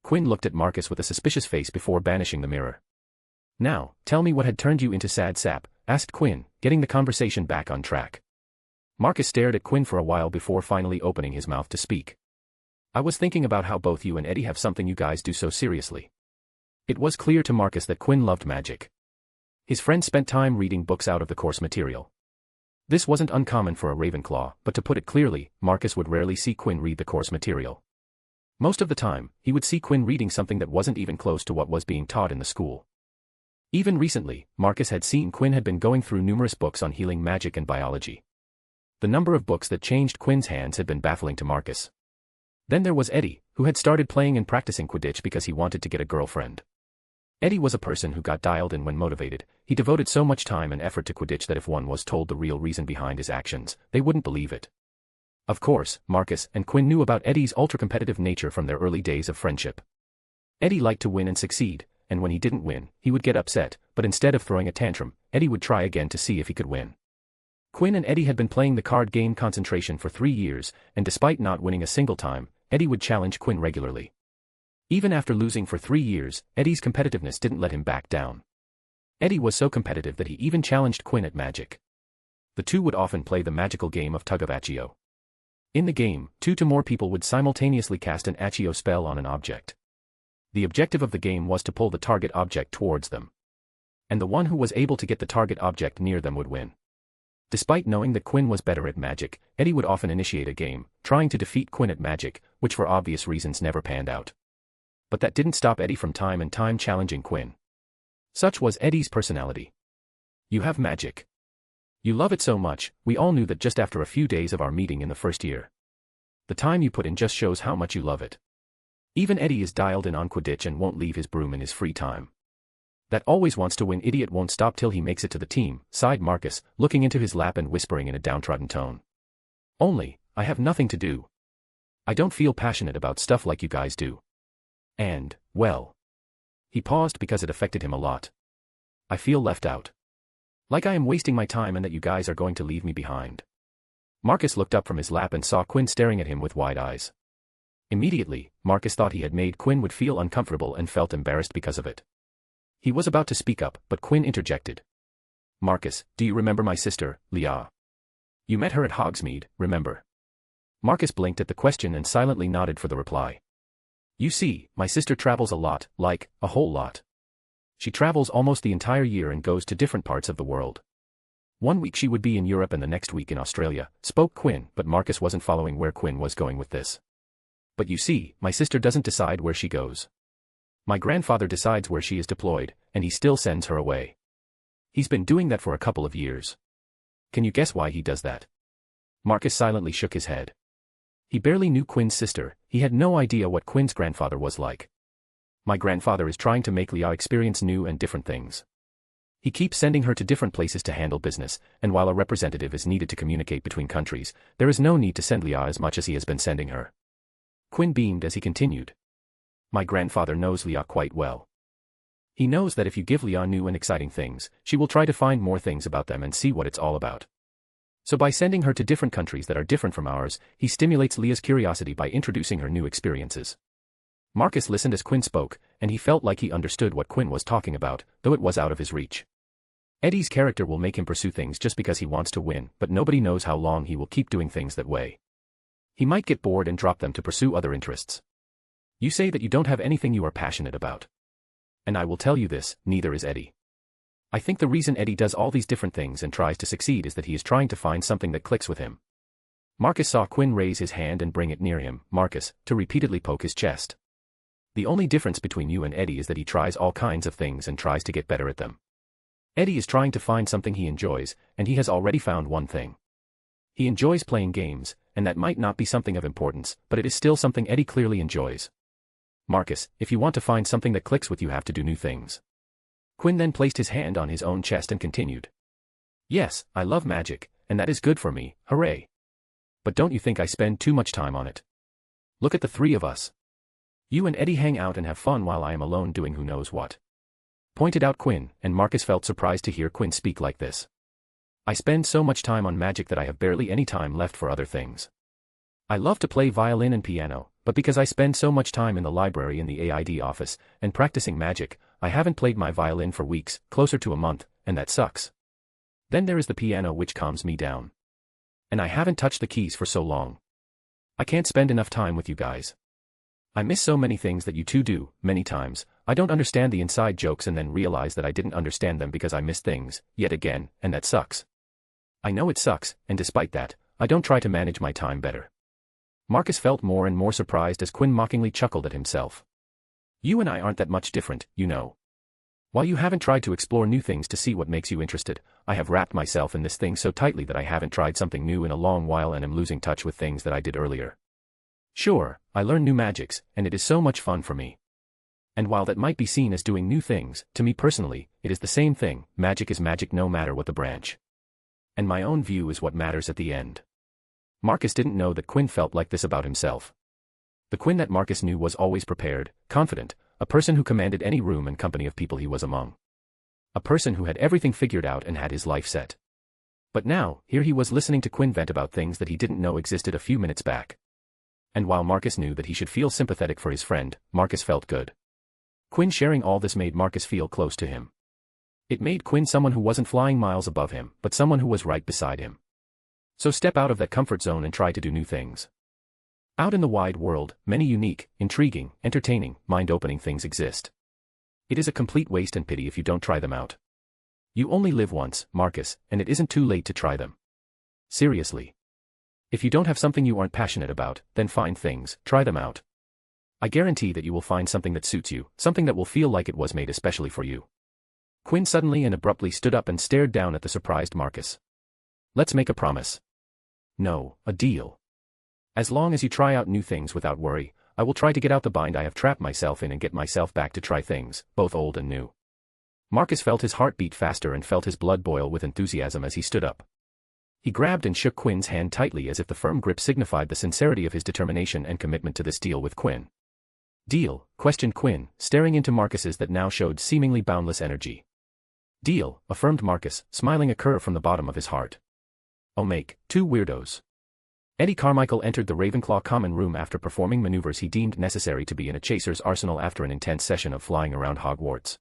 Quinn looked at Marcus with a suspicious face before banishing the mirror. Now, tell me what had turned you into sad sap, asked Quinn, getting the conversation back on track. Marcus stared at Quinn for a while before finally opening his mouth to speak. I was thinking about how both you and Eddie have something you guys do so seriously. It was clear to Marcus that Quinn loved magic. His friend spent time reading books out of the course material. This wasn't uncommon for a Ravenclaw, but to put it clearly, Marcus would rarely see Quinn read the course material. Most of the time, he would see Quinn reading something that wasn't even close to what was being taught in the school. Even recently, Marcus had seen Quinn had been going through numerous books on healing magic and biology. The number of books that changed Quinn's hands had been baffling to Marcus. Then there was Eddie, who had started playing and practicing Quidditch because he wanted to get a girlfriend. Eddie was a person who got dialed in when motivated. He devoted so much time and effort to Quidditch that if one was told the real reason behind his actions, they wouldn't believe it. Of course, Marcus and Quinn knew about Eddie's ultra-competitive nature from their early days of friendship. Eddie liked to win and succeed, and when he didn't win, he would get upset, but instead of throwing a tantrum, Eddie would try again to see if he could win. Quinn and Eddie had been playing the card game Consultation for 3 years, and despite not winning a single time, Eddie would challenge Quinn regularly. Even after losing for 3 years, Eddie's competitiveness didn't let him back down. Eddie was so competitive that he even challenged Quinn at Magic. The two would often play the magical game of Tug of Accio. In the game, 2 to more people would simultaneously cast an Accio spell on an object. The objective of the game was to pull the target object towards them. And the one who was able to get the target object near them would win. Despite knowing that Quinn was better at Magic, Eddie would often initiate a game, trying to defeat Quinn at Magic, which for obvious reasons never panned out. But that didn't stop Eddie from time and time challenging Quinn. Such was Eddie's personality. You have magic. You love it so much, we all knew that just after a few days of our meeting in the first year. The time you put in just shows how much you love it. Even Eddie is dialed in on Quidditch and won't leave his broom in his free time. That always wants to win idiot won't stop till he makes it to the team, sighed Marcus, looking into his lap and whispering in a downtrodden tone. Only, I have nothing to do. I don't feel passionate about stuff like you guys do. And, well. He paused because it affected him a lot. I feel left out. Like I am wasting my time and that you guys are going to leave me behind. Marcus looked up from his lap and saw Quinn staring at him with wide eyes. Immediately, Marcus thought he had made Quinn would feel uncomfortable and felt embarrassed because of it. He was about to speak up, but Quinn interjected. Marcus, do you remember my sister, Leah? You met her at Hogsmeade, remember? Marcus blinked at the question and silently nodded for the reply. You see, my sister travels a lot, like, a whole lot. She travels almost the entire year and goes to different parts of the world. 1 week she would be in Europe and the next week in Australia, spoke Quinn, but Marcus wasn't following where Quinn was going with this. But you see, my sister doesn't decide where she goes. My grandfather decides where she is deployed, and he still sends her away. He's been doing that for a couple of years. Can you guess why he does that? Marcus silently shook his head. He barely knew Quinn's sister, he had no idea what Quinn's grandfather was like. My grandfather is trying to make Leah experience new and different things. He keeps sending her to different places to handle business, and while a representative is needed to communicate between countries, there is no need to send Leah as much as he has been sending her. Quinn beamed as he continued. My grandfather knows Leah quite well. He knows that if you give Leah new and exciting things, she will try to find more things about them and see what it's all about. So by sending her to different countries that are different from ours, he stimulates Leah's curiosity by introducing her new experiences. Marcus listened as Quinn spoke, and he felt like he understood what Quinn was talking about, though it was out of his reach. Eddie's character will make him pursue things just because he wants to win, but nobody knows how long he will keep doing things that way. He might get bored and drop them to pursue other interests. You say that you don't have anything you are passionate about. And I will tell you this, neither is Eddie. I think the reason Eddie does all these different things and tries to succeed is that he is trying to find something that clicks with him. Marcus saw Quinn raise his hand and bring it near him, Marcus, to repeatedly poke his chest. The only difference between you and Eddie is that he tries all kinds of things and tries to get better at them. Eddie is trying to find something he enjoys, and he has already found one thing. He enjoys playing games, and that might not be something of importance, but it is still something Eddie clearly enjoys. Marcus, if you want to find something that clicks with you have to do new things. Quinn then placed his hand on his own chest and continued. Yes, I love magic, and that is good for me, hooray. But don't you think I spend too much time on it? Look at the 3 of us. You and Eddie hang out and have fun while I am alone doing who knows what. Pointed out Quinn, and Marcus felt surprised to hear Quinn speak like this. I spend so much time on magic that I have barely any time left for other things. I love to play violin and piano, but because I spend so much time in the library in the AID office, and practicing magic, I haven't played my violin for weeks, closer to a month, and that sucks. Then there is the piano which calms me down. And I haven't touched the keys for so long. I can't spend enough time with you guys. I miss so many things that you two do, many times. I don't understand the inside jokes and then realize that I didn't understand them because I missed things, yet again, and that sucks. I know it sucks, and despite that, I don't try to manage my time better. Marcus felt more and more surprised as Quinn mockingly chuckled at himself. You and I aren't that much different, you know. While you haven't tried to explore new things to see what makes you interested, I have wrapped myself in this thing so tightly that I haven't tried something new in a long while and am losing touch with things that I did earlier. Sure, I learn new magics, and it is so much fun for me. And while that might be seen as doing new things, to me personally, it is the same thing. Magic is magic no matter what the branch. And my own view is what matters at the end. Marcus didn't know that Quinn felt like this about himself. The Quinn that Marcus knew was always prepared, confident, a person who commanded any room and company of people he was among. A person who had everything figured out and had his life set. But now, here he was listening to Quinn vent about things that he didn't know existed a few minutes back. And while Marcus knew that he should feel sympathetic for his friend, Marcus felt good. Quinn sharing all this made Marcus feel close to him. It made Quinn someone who wasn't flying miles above him, but someone who was right beside him. So step out of that comfort zone and try to do new things. Out in the wide world, many unique, intriguing, entertaining, mind-opening things exist. It is a complete waste and pity if you don't try them out. You only live once, Marcus, and it isn't too late to try them. Seriously. If you don't have something you aren't passionate about, then find things, try them out. I guarantee that you will find something that suits you, something that will feel like it was made especially for you. Quinn suddenly and abruptly stood up and stared down at the surprised Marcus. Let's make a promise. No, a deal. As long as you try out new things without worry, I will try to get out the bind I have trapped myself in and get myself back to try things, both old and new. Marcus felt his heart beat faster and felt his blood boil with enthusiasm as he stood up. He grabbed and shook Quinn's hand tightly as if the firm grip signified the sincerity of his determination and commitment to this deal with Quinn. Deal? Questioned Quinn, staring into Marcus's that now showed seemingly boundless energy. Deal, affirmed Marcus, smiling a curve from the bottom of his heart. Oh make, two weirdos. Eddie Carmichael entered the Ravenclaw common room after performing maneuvers he deemed necessary to be in a chaser's arsenal after an intense session of flying around Hogwarts.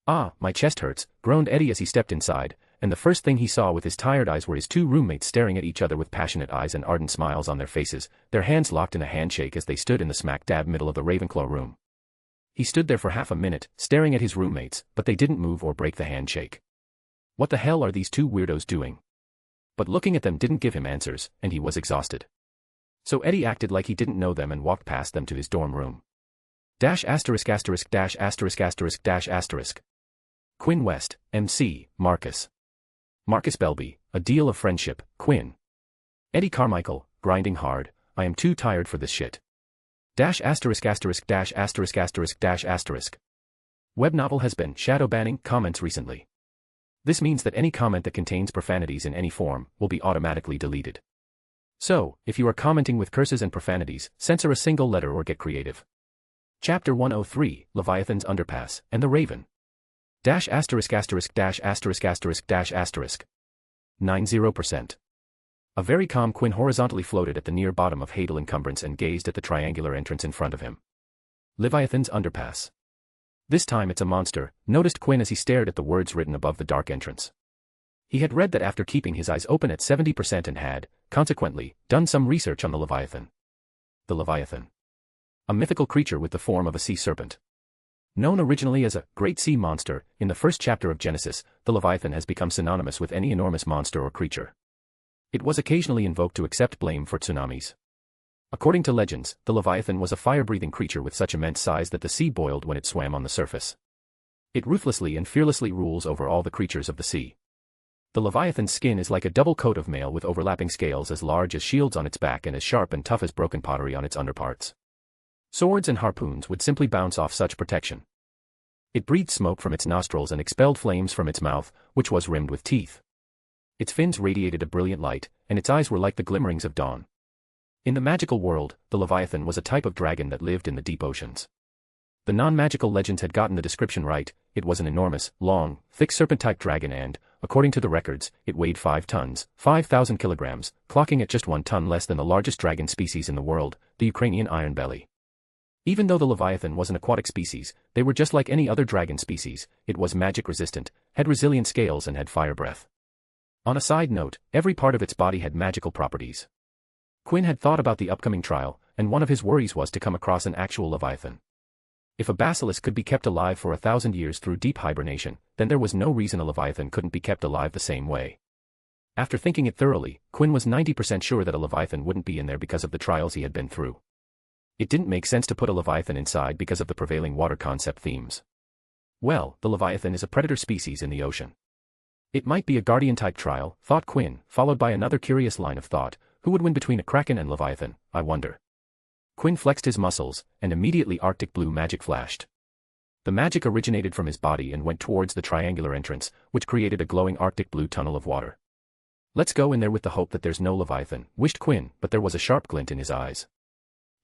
Ah, my chest hurts, groaned Eddie as he stepped inside, and the first thing he saw with his tired eyes were his two roommates staring at each other with passionate eyes and ardent smiles on their faces, their hands locked in a handshake as they stood in the smack-dab middle of the Ravenclaw room. He stood there for half a minute, staring at his roommates, but they didn't move or break the handshake. What the hell are these two weirdos doing? But looking at them didn't give him answers, and he was exhausted. So Eddie acted like he didn't know them and walked past them to his dorm room. *********************************************************************************************************************่********************************************************************************************************************************************up Quinn. Eddie Carmichael, grinding hard, I am too tired for this shit. *************** Web novel has been shadow banning comments recently. This means that any comment that contains profanities in any form will be automatically deleted. So, if you are commenting with curses and profanities, censor a single letter or get creative. Chapter 103, Leviathan's Underpass, and the Raven. ************90%. A very calm Quinn horizontally floated at the near bottom of Hadal Encumbrance and gazed at the triangular entrance in front of him. Leviathan's Underpass. This time it's a monster, noticed Quinn as he stared at the words written above the dark entrance. He had read that after keeping his eyes open at 70% and had, consequently, done some research on the Leviathan. The Leviathan. A mythical creature with the form of a sea serpent. Known originally as a great sea monster, in the first chapter of Genesis, the Leviathan has become synonymous with any enormous monster or creature. It was occasionally invoked to accept blame for tsunamis. According to legends, the Leviathan was a fire-breathing creature with such immense size that the sea boiled when it swam on the surface. It ruthlessly and fearlessly rules over all the creatures of the sea. The Leviathan's skin is like a double coat of mail with overlapping scales as large as shields on its back and as sharp and tough as broken pottery on its underparts. Swords and harpoons would simply bounce off such protection. It breathed smoke from its nostrils and expelled flames from its mouth, which was rimmed with teeth. Its fins radiated a brilliant light, and its eyes were like the glimmerings of dawn. In the magical world, the Leviathan was a type of dragon that lived in the deep oceans. The non-magical legends had gotten the description right. It was an enormous, long, thick serpent-type dragon and, according to the records, it weighed 5 tons, 5,000 kilograms, clocking at just 1 ton less than the largest dragon species in the world, the Ukrainian ironbelly. Even though the Leviathan was an aquatic species, they were just like any other dragon species. It was magic-resistant, had resilient scales and had fire breath. On a side note, every part of its body had magical properties. Quinn had thought about the upcoming trial, and one of his worries was to come across an actual Leviathan. If a basilisk could be kept alive for 1,000 years through deep hibernation, then there was no reason a Leviathan couldn't be kept alive the same way. After thinking it thoroughly, Quinn was 90% sure that a Leviathan wouldn't be in there because of the trials he had been through. It didn't make sense to put a Leviathan inside because of the prevailing water concept themes. Well, the Leviathan is a predator species in the ocean. It might be a Guardian-type trial, thought Quinn, followed by another curious line of thought: who would win between a Kraken and Leviathan, I wonder? Quinn flexed his muscles, and immediately Arctic blue magic flashed. The magic originated from his body and went towards the triangular entrance, which created a glowing Arctic blue tunnel of water. Let's go in there with the hope that there's no Leviathan, wished Quinn, but there was a sharp glint in his eyes.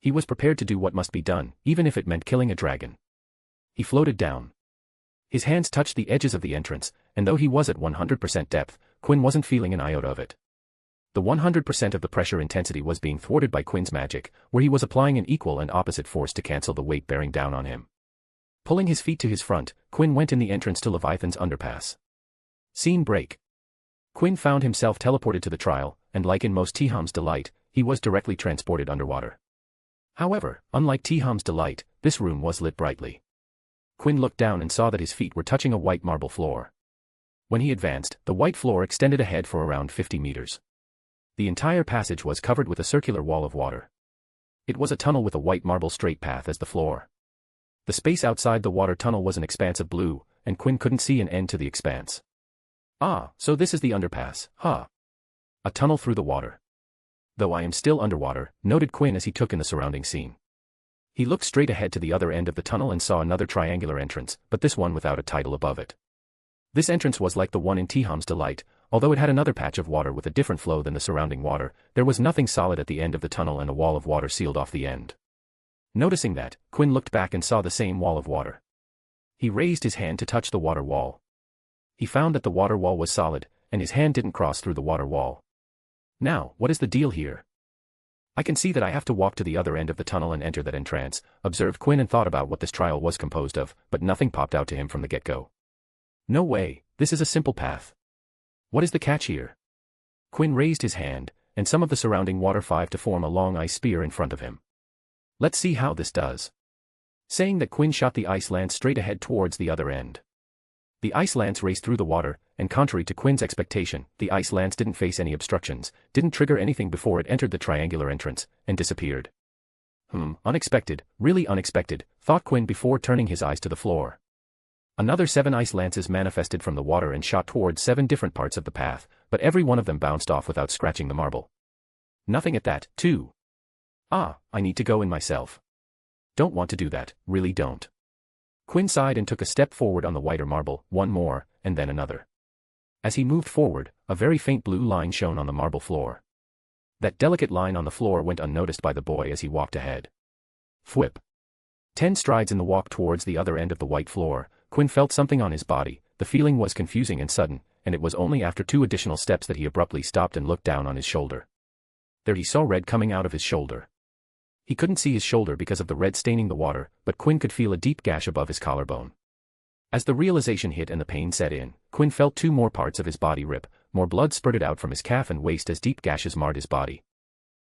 He was prepared to do what must be done, even if it meant killing a dragon. He floated down. His hands touched the edges of the entrance, and though he was at 100% depth, Quinn wasn't feeling an iota of it. The 100% of the pressure intensity was being thwarted by Quinn's magic, where he was applying an equal and opposite force to cancel the weight bearing down on him. Pulling his feet to his front, Quinn went in the entrance to Leviathan's Underpass. Scene break. Quinn found himself teleported to the trial, and like in most Hogsmeade Delight, he was directly transported underwater. However, unlike Hogsmeade Delight, this room was lit brightly. Quinn looked down and saw that his feet were touching a white marble floor. When he advanced, the white floor extended ahead for around 50 meters. The entire passage was covered with a circular wall of water. It was a tunnel with a white marble straight path as the floor. The space outside the water tunnel was an expanse of blue, and Quinn couldn't see an end to the expanse. Ah, so this is the underpass, huh? A tunnel through the water. Though I am still underwater, noted Quinn as he took in the surrounding scene. He looked straight ahead to the other end of the tunnel and saw another triangular entrance, but this one without a title above it. This entrance was like the one in Hogsmeade Delight, although it had another patch of water with a different flow than the surrounding water. There was nothing solid at the end of the tunnel and a wall of water sealed off the end. Noticing that, Quinn looked back and saw the same wall of water. He raised his hand to touch the water wall. He found that the water wall was solid, and his hand didn't cross through the water wall. Now, what is the deal here? I can see that I have to walk to the other end of the tunnel and enter that entrance, observed Quinn and thought about what this trial was composed of, but nothing popped out to him from the get-go. No way, this is a simple path. What is the catch here? Quinn raised his hand, and some of the surrounding water fived to form a long ice spear in front of him. Let's see how this does. Saying that, Quinn shot the ice lance straight ahead towards the other end. The ice lance raced through the water, and contrary to Quinn's expectation, the ice lance didn't face any obstructions, didn't trigger anything before it entered the triangular entrance, and disappeared. Unexpected, really unexpected, thought Quinn before turning his eyes to the floor. Another 7 ice lances manifested from the water and shot towards 7 different parts of the path, but every one of them bounced off without scratching the marble. Nothing at that, too. Ah, I need to go in myself. Don't want to do that, really don't. Quinn sighed and took a step forward on the whiter marble, one more, and then another. As he moved forward, a very faint blue line shone on the marble floor. That delicate line on the floor went unnoticed by the boy as he walked ahead. Thwip. 10 strides in the walk towards the other end of the white floor, Quinn felt something on his body. The feeling was confusing and sudden, and it was only after 2 additional steps that he abruptly stopped and looked down on his shoulder. There he saw red coming out of his shoulder. He couldn't see his shoulder because of the red staining the water, but Quinn could feel a deep gash above his collarbone. As the realization hit and the pain set in, Quinn felt 2 more parts of his body rip, more blood spurted out from his calf and waist as deep gashes marred his body.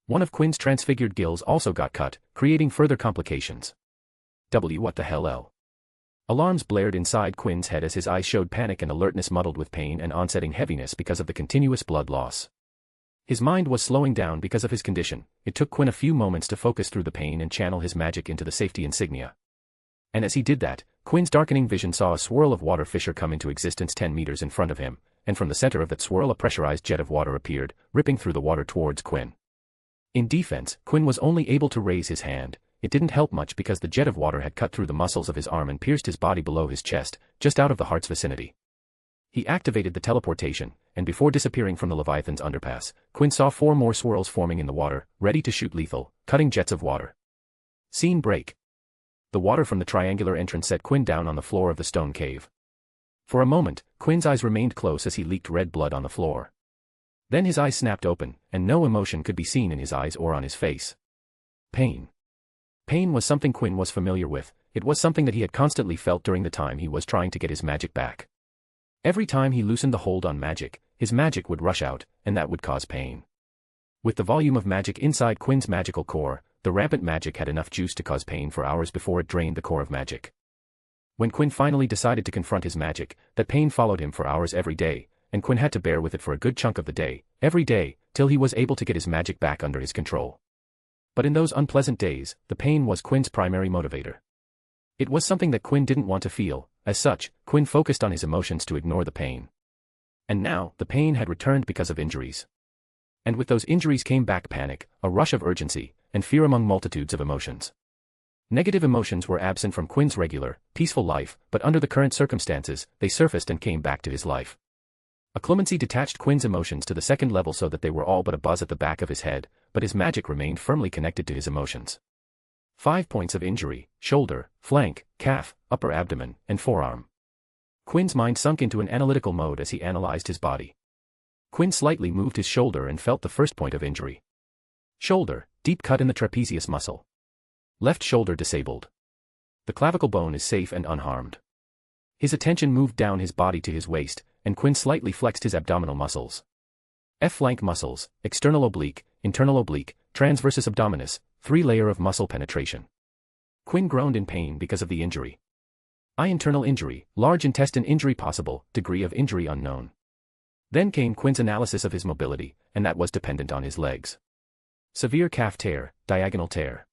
One of Quinn's transfigured gills also got cut, creating further complications. What the hell? Alarms blared inside Quinn's head as his eyes showed panic and alertness muddled with pain and onsetting heaviness because of the continuous blood loss. His mind was slowing down because of his condition. It took Quinn a few moments to focus through the pain and channel his magic into the safety insignia. And as he did that, Quinn's darkening vision saw a swirl of water fissure come into existence 10 meters in front of him, and from the center of that swirl a pressurized jet of water appeared, ripping through the water towards Quinn. In defense, Quinn was only able to raise his hand. It didn't help much because the jet of water had cut through the muscles of his arm and pierced his body below his chest, just out of the heart's vicinity. He activated the teleportation, and before disappearing from the Leviathan's underpass, Quinn saw 4 more swirls forming in the water, ready to shoot lethal, cutting jets of water. Scene break. The water from the triangular entrance set Quinn down on the floor of the stone cave. For a moment, Quinn's eyes remained closed as he leaked red blood on the floor. Then his eyes snapped open, and no emotion could be seen in his eyes or on his face. Pain. Pain was something Quinn was familiar with. It was something that he had constantly felt during the time he was trying to get his magic back. Every time he loosened the hold on magic, his magic would rush out, and that would cause pain. With the volume of magic inside Quinn's magical core, the rampant magic had enough juice to cause pain for hours before it drained the core of magic. When Quinn finally decided to confront his magic, that pain followed him for hours every day, and Quinn had to bear with it for a good chunk of the day, every day, till he was able to get his magic back under his control. But in those unpleasant days, the pain was Quinn's primary motivator. It was something that Quinn didn't want to feel. As such, Quinn focused on his emotions to ignore the pain. And now, the pain had returned because of injuries. And with those injuries came back panic, a rush of urgency, and fear among multitudes of emotions. Negative emotions were absent from Quinn's regular, peaceful life, but under the current circumstances, they surfaced and came back to his life. Occlumency detached Quinn's emotions to the second level so that they were all but a buzz at the back of his head, but his magic remained firmly connected to his emotions. 5 points of injury: shoulder, flank, calf, upper abdomen, and forearm. Quinn's mind sunk into an analytical mode as he analyzed his body. Quinn slightly moved his shoulder and felt the first point of injury. Shoulder, deep cut in the trapezius muscle. Left shoulder disabled. The clavicle bone is safe and unharmed. His attention moved down his body to his waist, and Quinn slightly flexed his abdominal muscles. F-flank muscles, external oblique, internal oblique, transversus abdominis, 3-layer of muscle penetration. Quinn groaned in pain because of the injury. Internal injury, large intestine injury possible, degree of injury unknown. Then came Quinn's analysis of his mobility, and that was dependent on his legs. Severe calf tear, diagonal tear.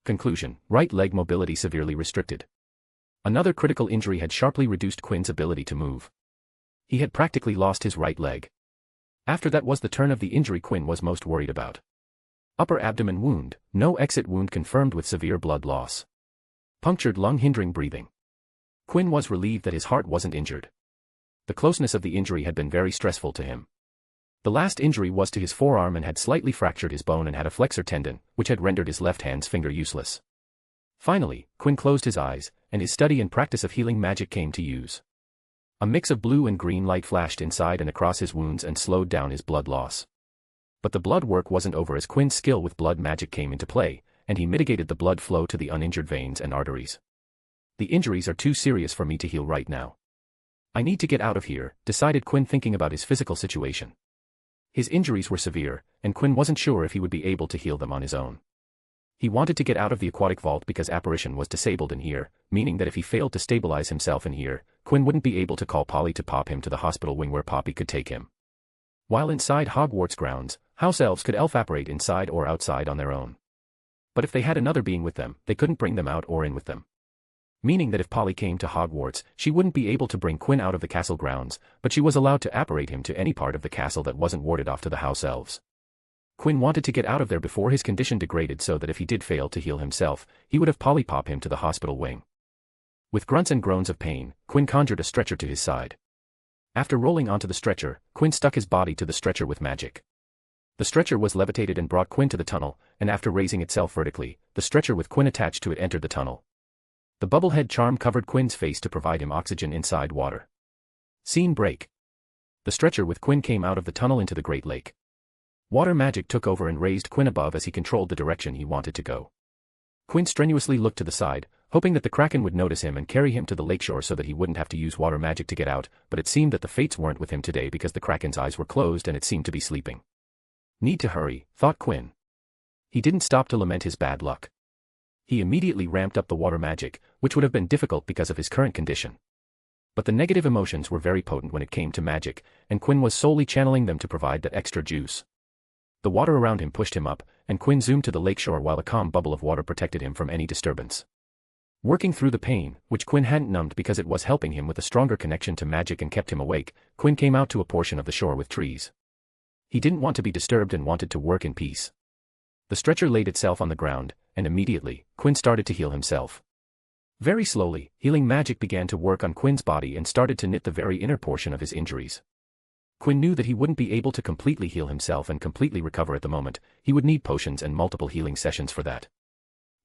Conclusion: right leg mobility severely restricted. Another critical injury had sharply reduced Quinn's ability to move. He had practically lost his right leg. After that was the turn of the injury Quinn was most worried about. Upper abdomen wound, no exit wound confirmed with severe blood loss. Punctured lung hindering breathing. Quinn was relieved that his heart wasn't injured. The closeness of the injury had been very stressful to him. The last injury was to his forearm and had slightly fractured his bone and had a flexor tendon, which had rendered his left hand's finger useless. Finally, Quinn closed his eyes, and his study and practice of healing magic came to use. A mix of blue and green light flashed inside and across his wounds and slowed down his blood loss. But the blood work wasn't over as Quinn's skill with blood magic came into play, and he mitigated the blood flow to the uninjured veins and arteries. The injuries are too serious for me to heal right now. I need to get out of here, decided Quinn, thinking about his physical situation. His injuries were severe, and Quinn wasn't sure if he would be able to heal them on his own. He wanted to get out of the aquatic vault because apparition was disabled in here, meaning that if he failed to stabilize himself in here, Quinn wouldn't be able to call Polly to pop him to the hospital wing where Poppy could take him. While inside Hogwarts grounds, house elves could elf-apparate inside or outside on their own. But if they had another being with them, they couldn't bring them out or in with them. Meaning that if Polly came to Hogwarts, she wouldn't be able to bring Quinn out of the castle grounds, but she was allowed to apparate him to any part of the castle that wasn't warded off to the house elves. Quinn wanted to get out of there before his condition degraded so that if he did fail to heal himself, he would have Polly pop him to the hospital wing. With grunts and groans of pain, Quinn conjured a stretcher to his side. After rolling onto the stretcher, Quinn stuck his body to the stretcher with magic. The stretcher was levitated and brought Quinn to the tunnel, and after raising itself vertically, the stretcher with Quinn attached to it entered the tunnel. The bubblehead charm covered Quinn's face to provide him oxygen inside water. Scene break. The stretcher with Quinn came out of the tunnel into the Great Lake. Water magic took over and raised Quinn above as he controlled the direction he wanted to go. Quinn strenuously looked to the side, hoping that the Kraken would notice him and carry him to the lakeshore so that he wouldn't have to use water magic to get out, but it seemed that the fates weren't with him today because the Kraken's eyes were closed and it seemed to be sleeping. Need to hurry, thought Quinn. He didn't stop to lament his bad luck. He immediately ramped up the water magic, which would have been difficult because of his current condition. But the negative emotions were very potent when it came to magic, and Quinn was solely channeling them to provide that extra juice. The water around him pushed him up, and Quinn zoomed to the lakeshore while a calm bubble of water protected him from any disturbance. Working through the pain, which Quinn hadn't numbed because it was helping him with a stronger connection to magic and kept him awake, Quinn came out to a portion of the shore with trees. He didn't want to be disturbed and wanted to work in peace. The stretcher laid itself on the ground, and immediately, Quinn started to heal himself. Very slowly, healing magic began to work on Quinn's body and started to knit the very inner portion of his injuries. Quinn knew that he wouldn't be able to completely heal himself and completely recover at the moment. He would need potions and multiple healing sessions for that.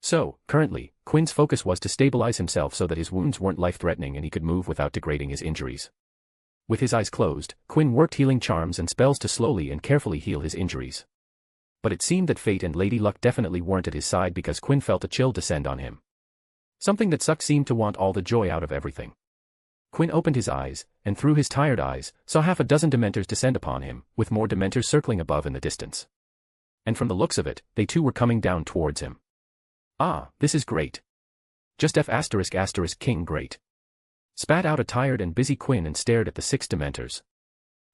So, currently, Quinn's focus was to stabilize himself so that his wounds weren't life-threatening and he could move without degrading his injuries. With his eyes closed, Quinn worked healing charms and spells to slowly and carefully heal his injuries. But it seemed that fate and Lady Luck definitely weren't at his side because Quinn felt a chill descend on him. Something that sucked seemed to want all the joy out of everything. Quinn opened his eyes, and through his tired eyes, saw half a dozen Dementors descend upon him, with more Dementors circling above in the distance. And from the looks of it, they too were coming down towards him. Ah, this is great. Just F****King great. Spat out a tired and busy Quinn and stared at the 6 Dementors.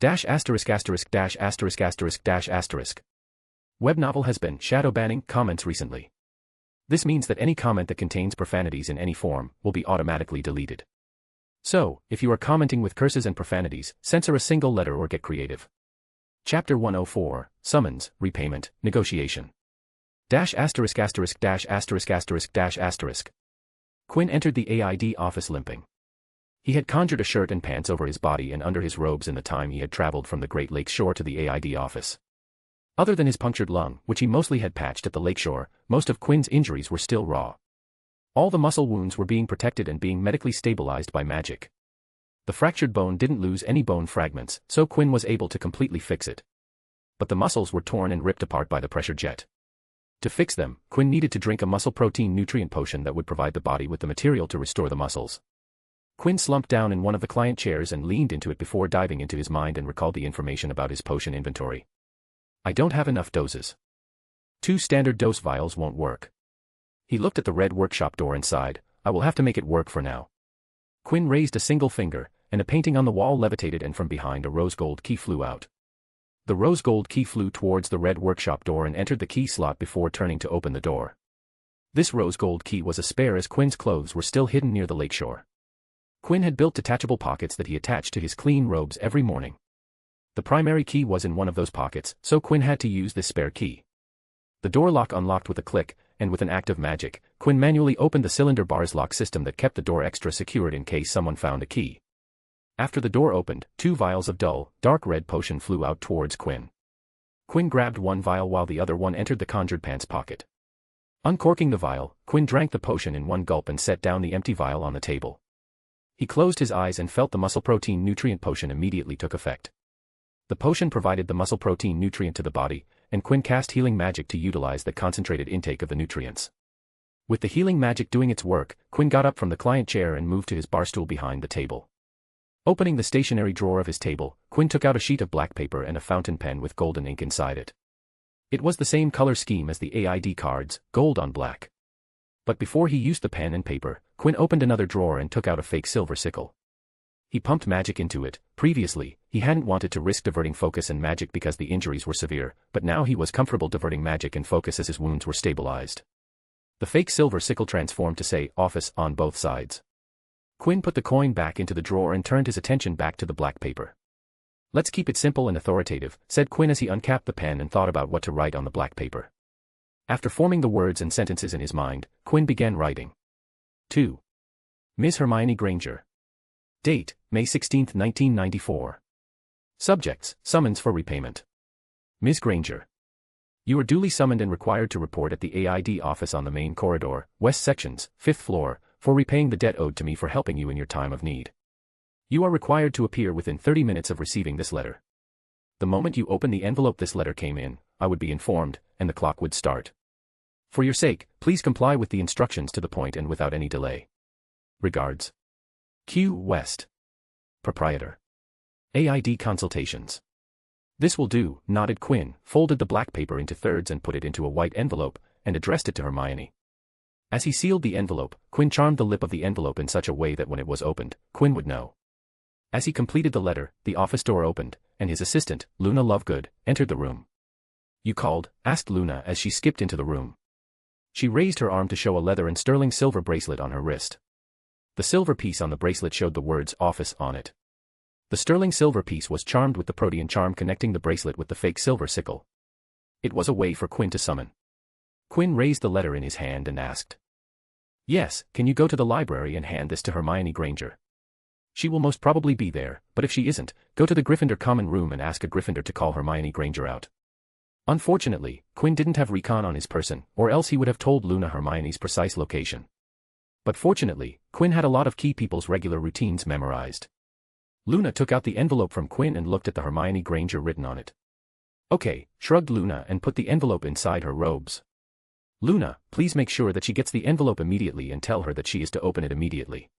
Dash asterisk asterisk dash asterisk asterisk dash asterisk. Web novel has been shadow banning comments recently. This means that any comment that contains profanities in any form will be automatically deleted. So, if you are commenting with curses and profanities, censor a single letter or get creative. Chapter 104, Summons, Repayment, Negotiation. Dash asterisk asterisk dash asterisk asterisk dash asterisk. Quinn entered the AID office limping. He had conjured a shirt and pants over his body and under his robes in the time he had traveled from the Great Lakes shore to the AID office. Other than his punctured lung, which he mostly had patched at the lakeshore, most of Quinn's injuries were still raw. All the muscle wounds were being protected and being medically stabilized by magic. The fractured bone didn't lose any bone fragments, so Quinn was able to completely fix it. But the muscles were torn and ripped apart by the pressure jet. To fix them, Quinn needed to drink a muscle protein nutrient potion that would provide the body with the material to restore the muscles. Quinn slumped down in one of the client chairs and leaned into it before diving into his mind and recalled the information about his potion inventory. I don't have enough doses. 2 standard dose vials won't work. He looked at the red workshop door and sighed, I will have to make it work for now. Quinn raised a single finger, and a painting on the wall levitated and from behind a rose gold key flew out. The rose gold key flew towards the red workshop door and entered the key slot before turning to open the door. This rose gold key was a spare as Quinn's clothes were still hidden near the lakeshore. Quinn had built detachable pockets that he attached to his clean robes every morning. The primary key was in one of those pockets, so Quinn had to use this spare key. The door lock unlocked with a click, and with an act of magic, Quinn manually opened the cylinder bars lock system that kept the door extra secured in case someone found a key. After the door opened, 2 vials of dull, dark red potion flew out towards Quinn. Quinn grabbed one vial while the other one entered the conjured pants pocket. Uncorking the vial, Quinn drank the potion in one gulp and set down the empty vial on the table. He closed his eyes and felt the muscle protein nutrient potion immediately took effect. The potion provided the muscle protein nutrient to the body, and Quinn cast healing magic to utilize the concentrated intake of the nutrients. With the healing magic doing its work, Quinn got up from the client chair and moved to his bar stool behind the table. Opening the stationery drawer of his table, Quinn took out a sheet of black paper and a fountain pen with golden ink inside it. It was the same color scheme as the AID cards, gold on black. But before he used the pen and paper, Quinn opened another drawer and took out a fake silver sickle. He pumped magic into it. Previously, he hadn't wanted to risk diverting focus and magic because the injuries were severe, but now he was comfortable diverting magic and focus as his wounds were stabilized. The fake silver sickle transformed to say "Office" on both sides. Quinn put the coin back into the drawer and turned his attention back to the black paper. "Let's keep it simple and authoritative," said Quinn as he uncapped the pen and thought about what to write on the black paper. After forming the words and sentences in his mind, Quinn began writing. To Ms. Hermione Granger. Date, May 16, 1994. Subjects, summons for repayment. Ms. Granger. You are duly summoned and required to report at the AID office on the main corridor, West Sections, 5th floor, for repaying the debt owed to me for helping you in your time of need. You are required to appear within 30 minutes of receiving this letter. The moment you open the envelope this letter came in, I would be informed, and the clock would start. For your sake, please comply with the instructions to the point and without any delay. Regards. Q. West. Proprietor. AID Consultations. This will do, nodded Quinn, folded the black paper into thirds and put it into a white envelope, and addressed it to Hermione. As he sealed the envelope, Quinn charmed the lip of the envelope in such a way that when it was opened, Quinn would know. As he completed the letter, the office door opened, and his assistant, Luna Lovegood, entered the room. You called? Asked Luna as she skipped into the room. She raised her arm to show a leather and sterling silver bracelet on her wrist. The silver piece on the bracelet showed the words "Office" on it. The sterling silver piece was charmed with the protean charm connecting the bracelet with the fake silver sickle. It was a way for Quinn to summon. Quinn raised the letter in his hand and asked. Yes, can you go to the library and hand this to Hermione Granger? She will most probably be there, but if she isn't, go to the Gryffindor common room and ask a Gryffindor to call Hermione Granger out. Unfortunately, Quinn didn't have recon on his person, or else he would have told Luna Hermione's precise location. But fortunately, Quinn had a lot of key people's regular routines memorized. Luna took out the envelope from Quinn and looked at the Hermione Granger written on it. Okay, shrugged Luna and put the envelope inside her robes. Luna, please make sure that she gets the envelope immediately and tell her that she is to open it immediately.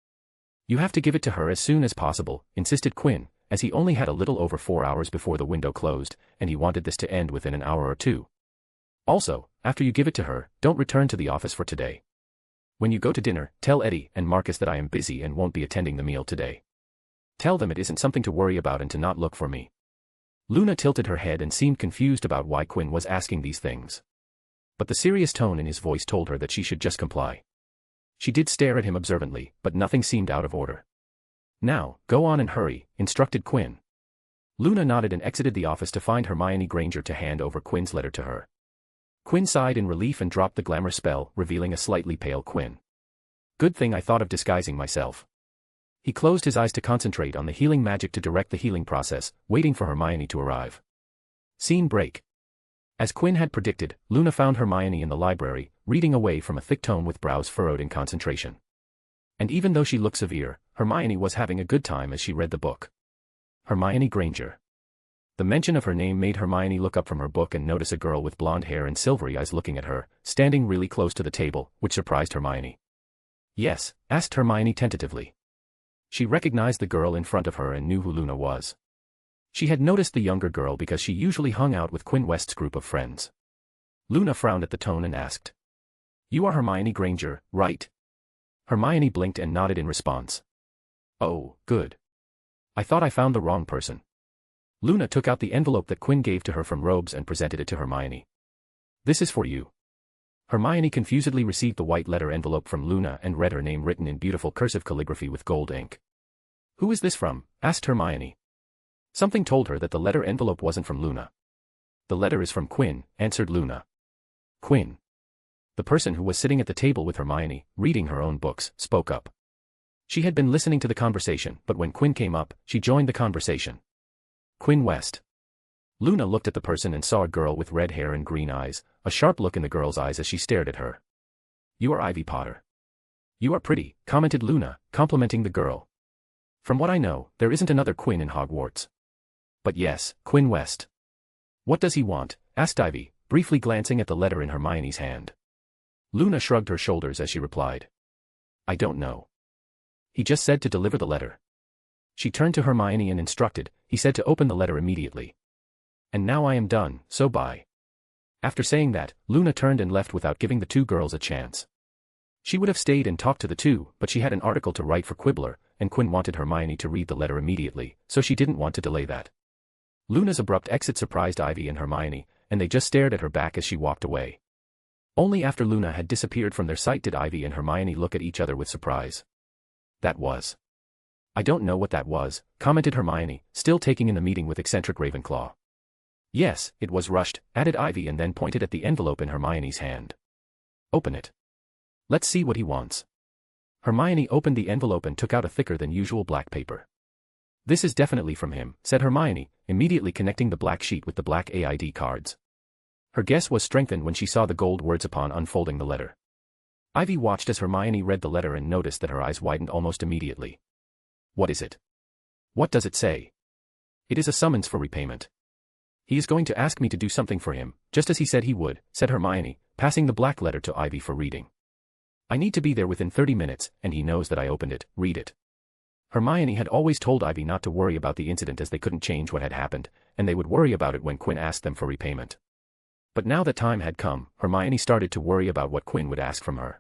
You have to give it to her as soon as possible, insisted Quinn, as he only had a little over 4 hours before the window closed, and he wanted this to end within an hour or two. Also, after you give it to her, don't return to the office for today. When you go to dinner, tell Eddie and Marcus that I am busy and won't be attending the meal today. Tell them it isn't something to worry about and to not look for me. Luna tilted her head and seemed confused about why Quinn was asking these things. But the serious tone in his voice told her that she should just comply. She did stare at him observantly, but nothing seemed out of order. Now, go on and hurry, instructed Quinn. Luna nodded and exited the office to find Hermione Granger to hand over Quinn's letter to her. Quinn sighed in relief and dropped the glamour spell, revealing a slightly pale Quinn. Good thing I thought of disguising myself. He closed his eyes to concentrate on the healing magic to direct the healing process, waiting for Hermione to arrive. Scene break. As Quinn had predicted, Luna found Hermione in the library, reading away from a thick tome with brows furrowed in concentration. And even though she looked severe, Hermione was having a good time as she read the book. Hermione Granger. The mention of her name made Hermione look up from her book and notice a girl with blonde hair and silvery eyes looking at her, standing really close to the table, which surprised Hermione. Yes, asked Hermione tentatively. She recognized the girl in front of her and knew who Luna was. She had noticed the younger girl because she usually hung out with Quinn West's group of friends. Luna frowned at the tone and asked. You are Hermione Granger, right? Hermione blinked and nodded in response. Oh, good. I thought I found the wrong person. Luna took out the envelope that Quinn gave to her from robes and presented it to Hermione. This is for you. Hermione confusedly received the white letter envelope from Luna and read her name written in beautiful cursive calligraphy with gold ink. Who is this from? Asked Hermione. Something told her that the letter envelope wasn't from Luna. The letter is from Quinn, answered Luna. Quinn. The person who was sitting at the table with Hermione, reading her own books, spoke up. She had been listening to the conversation, but when Quinn came up, she joined the conversation. Quinn West. Luna looked at the person and saw a girl with red hair and green eyes, a sharp look in the girl's eyes as she stared at her. You are Ivy Potter. You are pretty, commented Luna, complimenting the girl. From what I know, there isn't another Quinn in Hogwarts. But yes, Quinn West. What does he want? Asked Ivy, briefly glancing at the letter in Hermione's hand. Luna shrugged her shoulders as she replied. I don't know. He just said to deliver the letter. She turned to Hermione and instructed, he said to open the letter immediately. And now I am done, so bye. After saying that, Luna turned and left without giving the two girls a chance. She would have stayed and talked to the two, but she had an article to write for Quibbler, and Quinn wanted Hermione to read the letter immediately, so she didn't want to delay that. Luna's abrupt exit surprised Ivy and Hermione, and they just stared at her back as she walked away. Only after Luna had disappeared from their sight did Ivy and Hermione look at each other with surprise. That was. I don't know what that was, commented Hermione, still taking in the meeting with eccentric Ravenclaw. Yes, it was rushed, added Ivy and then pointed at the envelope in Hermione's hand. Open it. Let's see what he wants. Hermione opened the envelope and took out a thicker than usual black paper. This is definitely from him, said Hermione, immediately connecting the black sheet with the black AID cards. Her guess was strengthened when she saw the gold words upon unfolding the letter. Ivy watched as Hermione read the letter and noticed that her eyes widened almost immediately. What is it? What does it say? It is a summons for repayment. He is going to ask me to do something for him, just as he said he would, said Hermione, passing the black letter to Ivy for reading. I need to be there within 30 minutes, and he knows that I opened it, read it. Hermione had always told Ivy not to worry about the incident as they couldn't change what had happened, and they would worry about it when Quinn asked them for repayment. But now that time had come, Hermione started to worry about what Quinn would ask from her.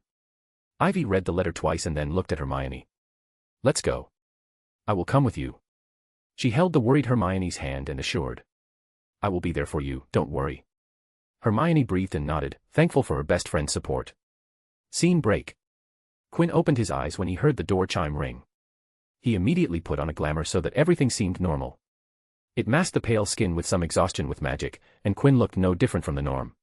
Ivy read the letter twice and then looked at Hermione. Let's go. I will come with you. She held the worried Hermione's hand and assured. I will be there for you, don't worry. Hermione breathed and nodded, thankful for her best friend's support. Scene break. Quinn opened his eyes when he heard the door chime ring. He immediately put on a glamour so that everything seemed normal. It masked the pale skin with some exhaustion with magic, and Quinn looked no different from the norm.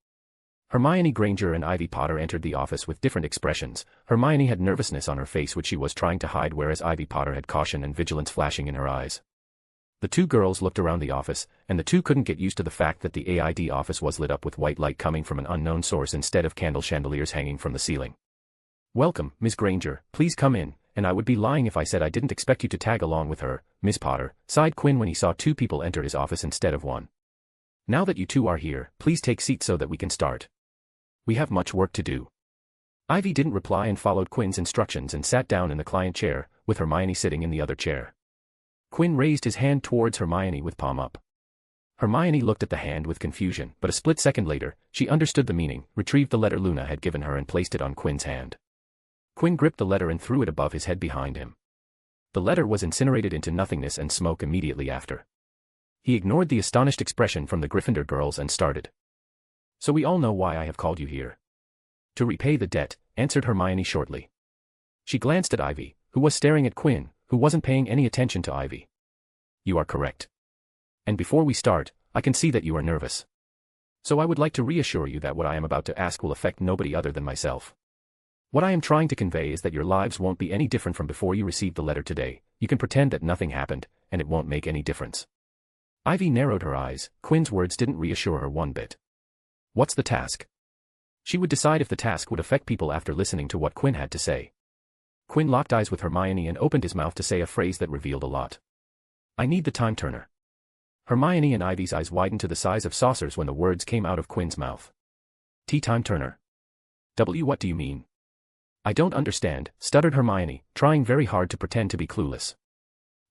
Hermione Granger and Ivy Potter entered the office with different expressions. Hermione had nervousness on her face which she was trying to hide, whereas Ivy Potter had caution and vigilance flashing in her eyes. The two girls looked around the office, and the two couldn't get used to the fact that the AID office was lit up with white light coming from an unknown source instead of candle chandeliers hanging from the ceiling. Welcome, Miss Granger, please come in, and I would be lying if I said I didn't expect you to tag along with her, Miss Potter, sighed Quinn when he saw two people enter his office instead of one. Now that you two are here, please take seats so that we can start. We have much work to do. Ivy didn't reply and followed Quinn's instructions and sat down in the client chair, with Hermione sitting in the other chair. Quinn raised his hand towards Hermione with palm up. Hermione looked at the hand with confusion, but a split second later, she understood the meaning, retrieved the letter Luna had given her and placed it on Quinn's hand. Quinn gripped the letter and threw it above his head behind him. The letter was incinerated into nothingness and smoke immediately after. He ignored the astonished expression from the Gryffindor girls and started. So we all know why I have called you here. To repay the debt, answered Hermione shortly. She glanced at Ivy, who was staring at Quinn, who wasn't paying any attention to Ivy. You are correct. And before we start, I can see that you are nervous. So I would like to reassure you that what I am about to ask will affect nobody other than myself. What I am trying to convey is that your lives won't be any different from before you received the letter today. You can pretend that nothing happened, and it won't make any difference. Ivy narrowed her eyes. Quinn's words didn't reassure her one bit. What's the task? She would decide if the task would affect people after listening to what Quinn had to say. Quinn locked eyes with Hermione and opened his mouth to say a phrase that revealed a lot. I need the time turner. Hermione and Ivy's eyes widened to the size of saucers when the words came out of Quinn's mouth. Tea time turner. What do you mean? I don't understand, stuttered Hermione, trying very hard to pretend to be clueless.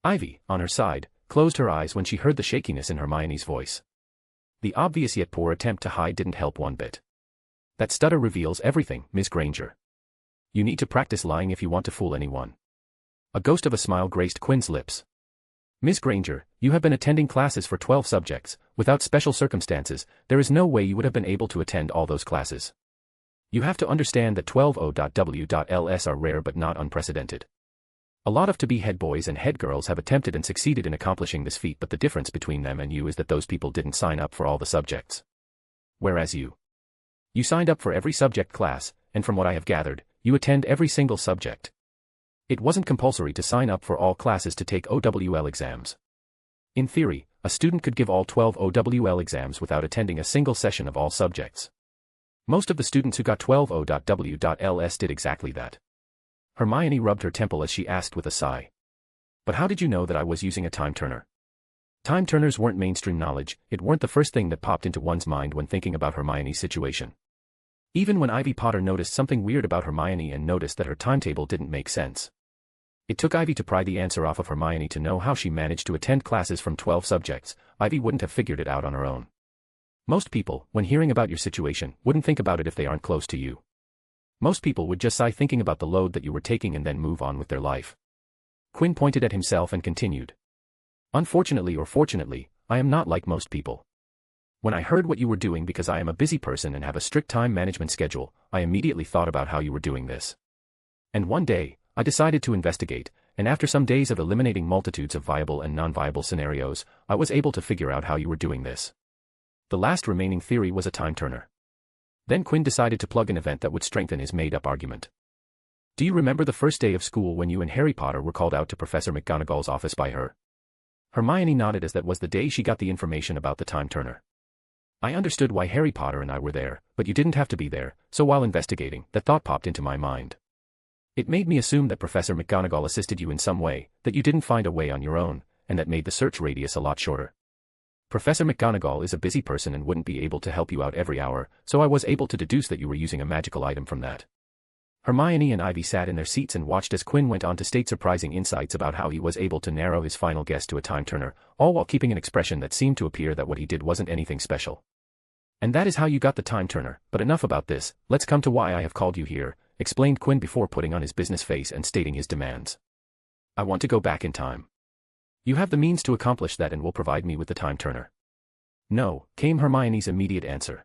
Ivy, on her side, closed her eyes when she heard the shakiness in Hermione's voice. The obvious yet poor attempt to hide didn't help one bit. That stutter reveals everything, Miss Granger. You need to practice lying if you want to fool anyone. A ghost of a smile graced Quinn's lips. Miss Granger, you have been attending classes for 12 subjects. Without special circumstances, there is no way you would have been able to attend all those classes. You have to understand that 12O.W.Ls are rare but not unprecedented. A lot of to-be head boys and head girls have attempted and succeeded in accomplishing this feat, but the difference between them and you is that those people didn't sign up for all the subjects. Whereas you signed up for every subject class, and from what I have gathered, you attend every single subject. It wasn't compulsory to sign up for all classes to take OWL exams. In theory, a student could give all 12 OWL exams without attending a single session of all subjects. Most of the students who got 12 O.W.Ls did exactly that. Hermione rubbed her temple as she asked with a sigh. But how did you know that I was using a time turner? Time turners weren't mainstream knowledge, it weren't the first thing that popped into one's mind when thinking about Hermione's situation. Even when Ivy Potter noticed something weird about Hermione and noticed that her timetable didn't make sense. It took Ivy to pry the answer off of Hermione to know how she managed to attend classes from 12 subjects. Ivy wouldn't have figured it out on her own. Most people, when hearing about your situation, wouldn't think about it if they aren't close to you. Most people would just sigh thinking about the load that you were taking and then move on with their life. Quinn pointed at himself and continued. Unfortunately or fortunately, I am not like most people. When I heard what you were doing, because I am a busy person and have a strict time management schedule, I immediately thought about how you were doing this. And one day, I decided to investigate, and after some days of eliminating multitudes of viable and non-viable scenarios, I was able to figure out how you were doing this. The last remaining theory was a time turner. Then Quinn decided to plug an event that would strengthen his made-up argument. Do you remember the first day of school when you and Harry Potter were called out to Professor McGonagall's office by her? Hermione nodded, as that was the day she got the information about the time turner. I understood why Harry Potter and I were there, but you didn't have to be there, so while investigating, that thought popped into my mind. It made me assume that Professor McGonagall assisted you in some way, that you didn't find a way on your own, and that made the search radius a lot shorter. Professor McGonagall is a busy person and wouldn't be able to help you out every hour, so I was able to deduce that you were using a magical item from that. Hermione and Ivy sat in their seats and watched as Quinn went on to state surprising insights about how he was able to narrow his final guess to a time turner, all while keeping an expression that seemed to appear that what he did wasn't anything special. And that is how you got the time turner, but enough about this, let's come to why I have called you here, explained Quinn before putting on his business face and stating his demands. I want to go back in time. You have the means to accomplish that and will provide me with the time turner. No, came Hermione's immediate answer.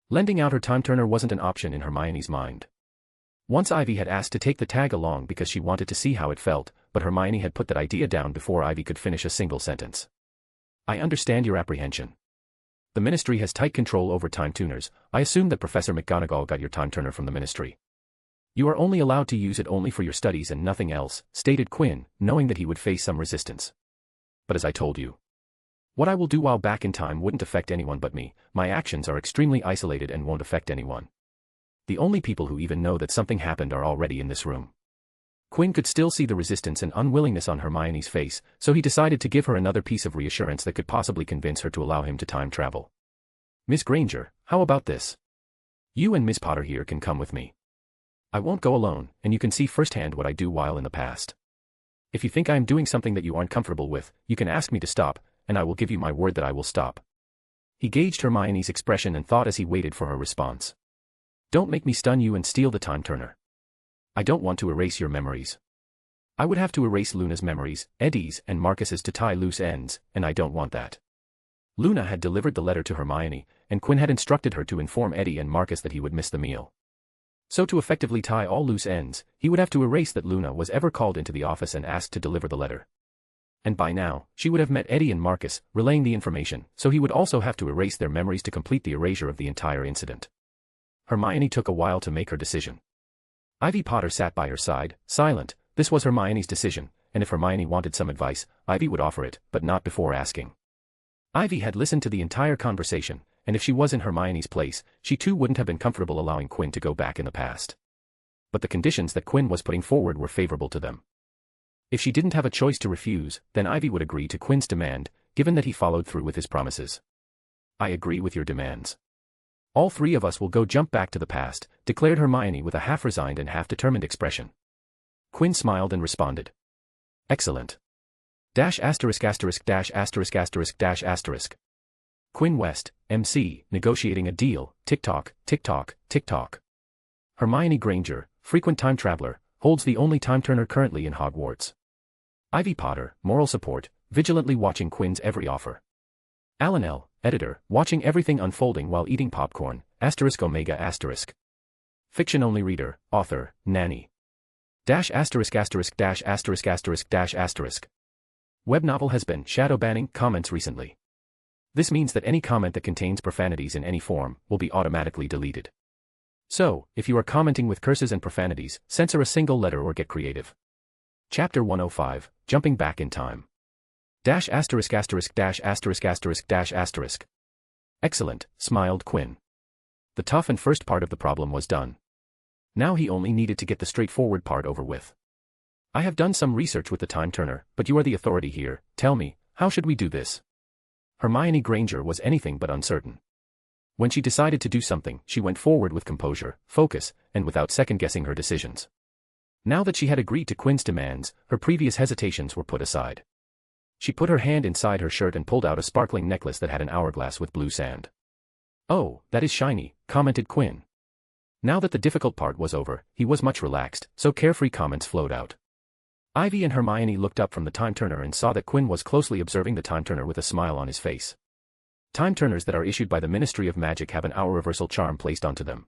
Lending out her time turner wasn't an option in Hermione's mind. Once Ivy had asked to take the tag along because she wanted to see how it felt, but Hermione had put that idea down before Ivy could finish a single sentence. I understand your apprehension. The Ministry has tight control over time tuners. I assume that Professor McGonagall got your time turner from the Ministry. You are only allowed to use it only for your studies and nothing else, stated Quinn, knowing that he would face some resistance. But as I told you, what I will do while back in time wouldn't affect anyone but me. My actions are extremely isolated and won't affect anyone. The only people who even know that something happened are already in this room. Quinn could still see the resistance and unwillingness on Hermione's face, so he decided to give her another piece of reassurance that could possibly convince her to allow him to time travel. Miss Granger, how about this? You and Miss Potter here can come with me. I won't go alone, and you can see firsthand what I do while in the past. If you think I am doing something that you aren't comfortable with, you can ask me to stop, and I will give you my word that I will stop. He gauged Hermione's expression and thought as he waited for her response. Don't make me stun you and steal the time turner. I don't want to erase your memories. I would have to erase Luna's memories, Eddie's and Marcus's to tie loose ends, and I don't want that. Luna had delivered the letter to Hermione, and Quinn had instructed her to inform Eddie and Marcus that he would miss the meal. So to effectively tie all loose ends, he would have to erase that Luna was ever called into the office and asked to deliver the letter. And by now, she would have met Eddie and Marcus, relaying the information, so he would also have to erase their memories to complete the erasure of the entire incident. Hermione took a while to make her decision. Ivy Potter sat by her side, silent. This was Hermione's decision, and if Hermione wanted some advice, Ivy would offer it, but not before asking. Ivy had listened to the entire conversation, and if she was in Hermione's place, she too wouldn't have been comfortable allowing Quinn to go back in the past. But the conditions that Quinn was putting forward were favorable to them. If she didn't have a choice to refuse, then Ivy would agree to Quinn's demand, given that he followed through with his promises. I agree with your demands. All three of us will go jump back to the past, declared Hermione with a half-resigned and half-determined expression. Quinn smiled and responded. Excellent. ************. Quinn West, MC, negotiating a deal, tick-tock, tick-tock, tick-tock. Hermione Granger, frequent time traveler, holds the only time turner currently in Hogwarts. Ivy Potter, moral support, vigilantly watching Quinn's every offer. Alan L., editor, watching everything unfolding while eating popcorn, *****. Fiction-only reader, author, nanny. ************. Web novel has been shadow banning comments recently. This means that any comment that contains profanities in any form will be automatically deleted. So, if you are commenting with curses and profanities, censor a single letter or get creative. Chapter 105, Jumping Back in Time. ***********. Excellent, smiled Quinn. The tough and first part of the problem was done. Now he only needed to get the straightforward part over with. I have done some research with the time turner, but you are the authority here. Tell me, how should we do this? Hermione Granger was anything but uncertain. When she decided to do something, she went forward with composure, focus, and without second-guessing her decisions. Now that she had agreed to Quinn's demands, her previous hesitations were put aside. She put her hand inside her shirt and pulled out a sparkling necklace that had an hourglass with blue sand. "Oh, that is shiny," commented Quinn. Now that the difficult part was over, he was much relaxed, so carefree comments flowed out. Ivy and Hermione looked up from the time turner and saw that Quinn was closely observing the time turner with a smile on his face. Time turners that are issued by the Ministry of Magic have an hour reversal charm placed onto them.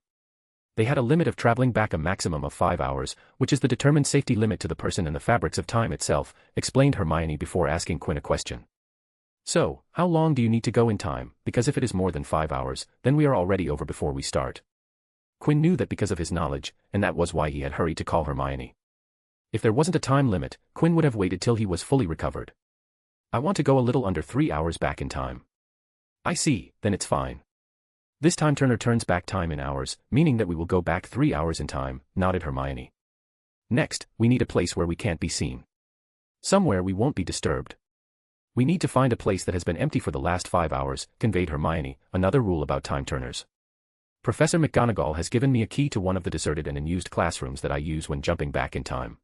They had a limit of traveling back a maximum of 5 hours, which is the determined safety limit to the person and the fabrics of time itself, explained Hermione before asking Quinn a question. "So, how long do you need to go in time, because if it is more than 5 hours, then we are already over before we start." Quinn knew that because of his knowledge, and that was why he had hurried to call Hermione. If there wasn't a time limit, Quinn would have waited till he was fully recovered. "I want to go a little under 3 hours back in time." "I see, then it's fine. This time turner turns back time in hours, meaning that we will go back 3 hours in time," nodded Hermione. "Next, we need a place where we can't be seen. Somewhere we won't be disturbed. We need to find a place that has been empty for the last 5 hours, conveyed Hermione, another rule about time turners. "Professor McGonagall has given me a key to one of the deserted and unused classrooms that I use when jumping back in time."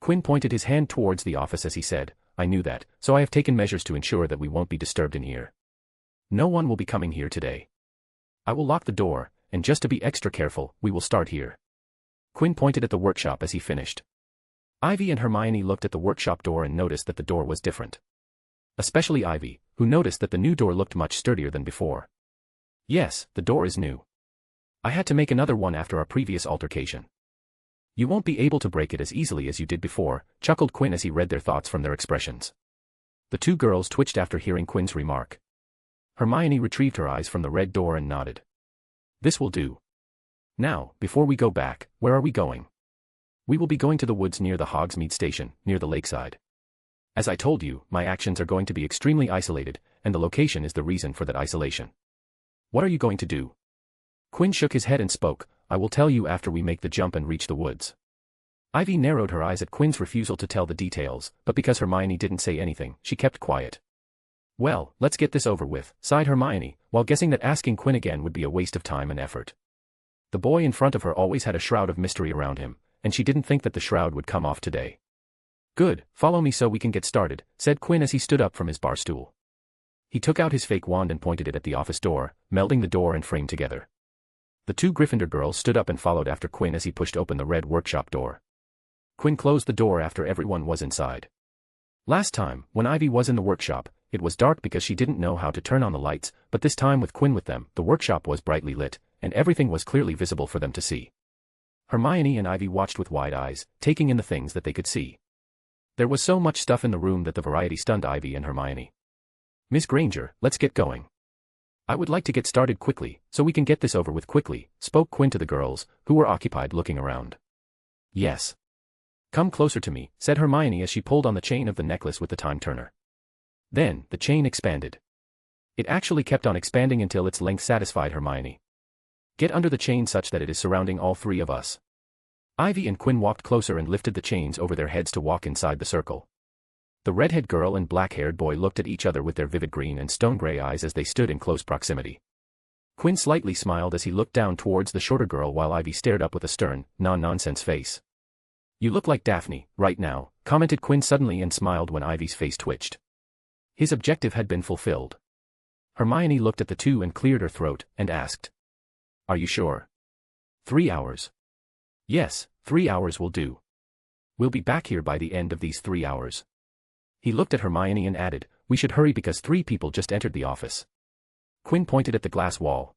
Quinn pointed his hand towards the office as he said, "I knew that, so I have taken measures to ensure that we won't be disturbed in here. No one will be coming here today. I will lock the door, and just to be extra careful, we will start here." Quinn pointed at the workshop as he finished. Ivy and Hermione looked at the workshop door and noticed that the door was different. Especially Ivy, who noticed that the new door looked much sturdier than before. "Yes, the door is new. I had to make another one after our previous altercation." "You won't be able to break it as easily as you did before," chuckled Quinn as he read their thoughts from their expressions. The two girls twitched after hearing Quinn's remark. Hermione retrieved her eyes from the red door and nodded. "This will do. Now, before we go back, where are we going?" "We will be going to the woods near the Hogsmeade station, near the lakeside. As I told you, my actions are going to be extremely isolated, and the location is the reason for that isolation." "What are you going to do?" Quinn shook his head and spoke, "I will tell you after we make the jump and reach the woods." Ivy narrowed her eyes at Quinn's refusal to tell the details, but because Hermione didn't say anything, she kept quiet. "Well, let's get this over with," sighed Hermione, while guessing that asking Quinn again would be a waste of time and effort. The boy in front of her always had a shroud of mystery around him, and she didn't think that the shroud would come off today. "Good, follow me so we can get started," said Quinn as he stood up from his bar stool. He took out his fake wand and pointed it at the office door, melding the door and frame together. The two Gryffindor girls stood up and followed after Quinn as he pushed open the red workshop door. Quinn closed the door after everyone was inside. Last time, when Ivy was in the workshop, it was dark because she didn't know how to turn on the lights, but this time with Quinn with them, the workshop was brightly lit, and everything was clearly visible for them to see. Hermione and Ivy watched with wide eyes, taking in the things that they could see. There was so much stuff in the room that the variety stunned Ivy and Hermione. "Miss Granger, let's get going. I would like to get started quickly, so we can get this over with quickly," spoke Quinn to the girls, who were occupied looking around. "Yes. Come closer to me," said Hermione as she pulled on the chain of the necklace with the time turner. Then, the chain expanded. It actually kept on expanding until its length satisfied Hermione. "Get under the chain such that it is surrounding all three of us." Ivy and Quinn walked closer and lifted the chains over their heads to walk inside the circle. The redhead girl and black-haired boy looked at each other with their vivid green and stone-gray eyes as they stood in close proximity. Quinn slightly smiled as he looked down towards the shorter girl while Ivy stared up with a stern, non-nonsense face. "You look like Daphne, right now," commented Quinn suddenly and smiled when Ivy's face twitched. His objective had been fulfilled. Hermione looked at the two and cleared her throat, and asked, "Are you sure?" 3 hours. "Yes, 3 hours will do. We'll be back here by the end of these 3 hours. He looked at Hermione and added, "We should hurry because 3 people just entered the office." Quinn pointed at the glass wall.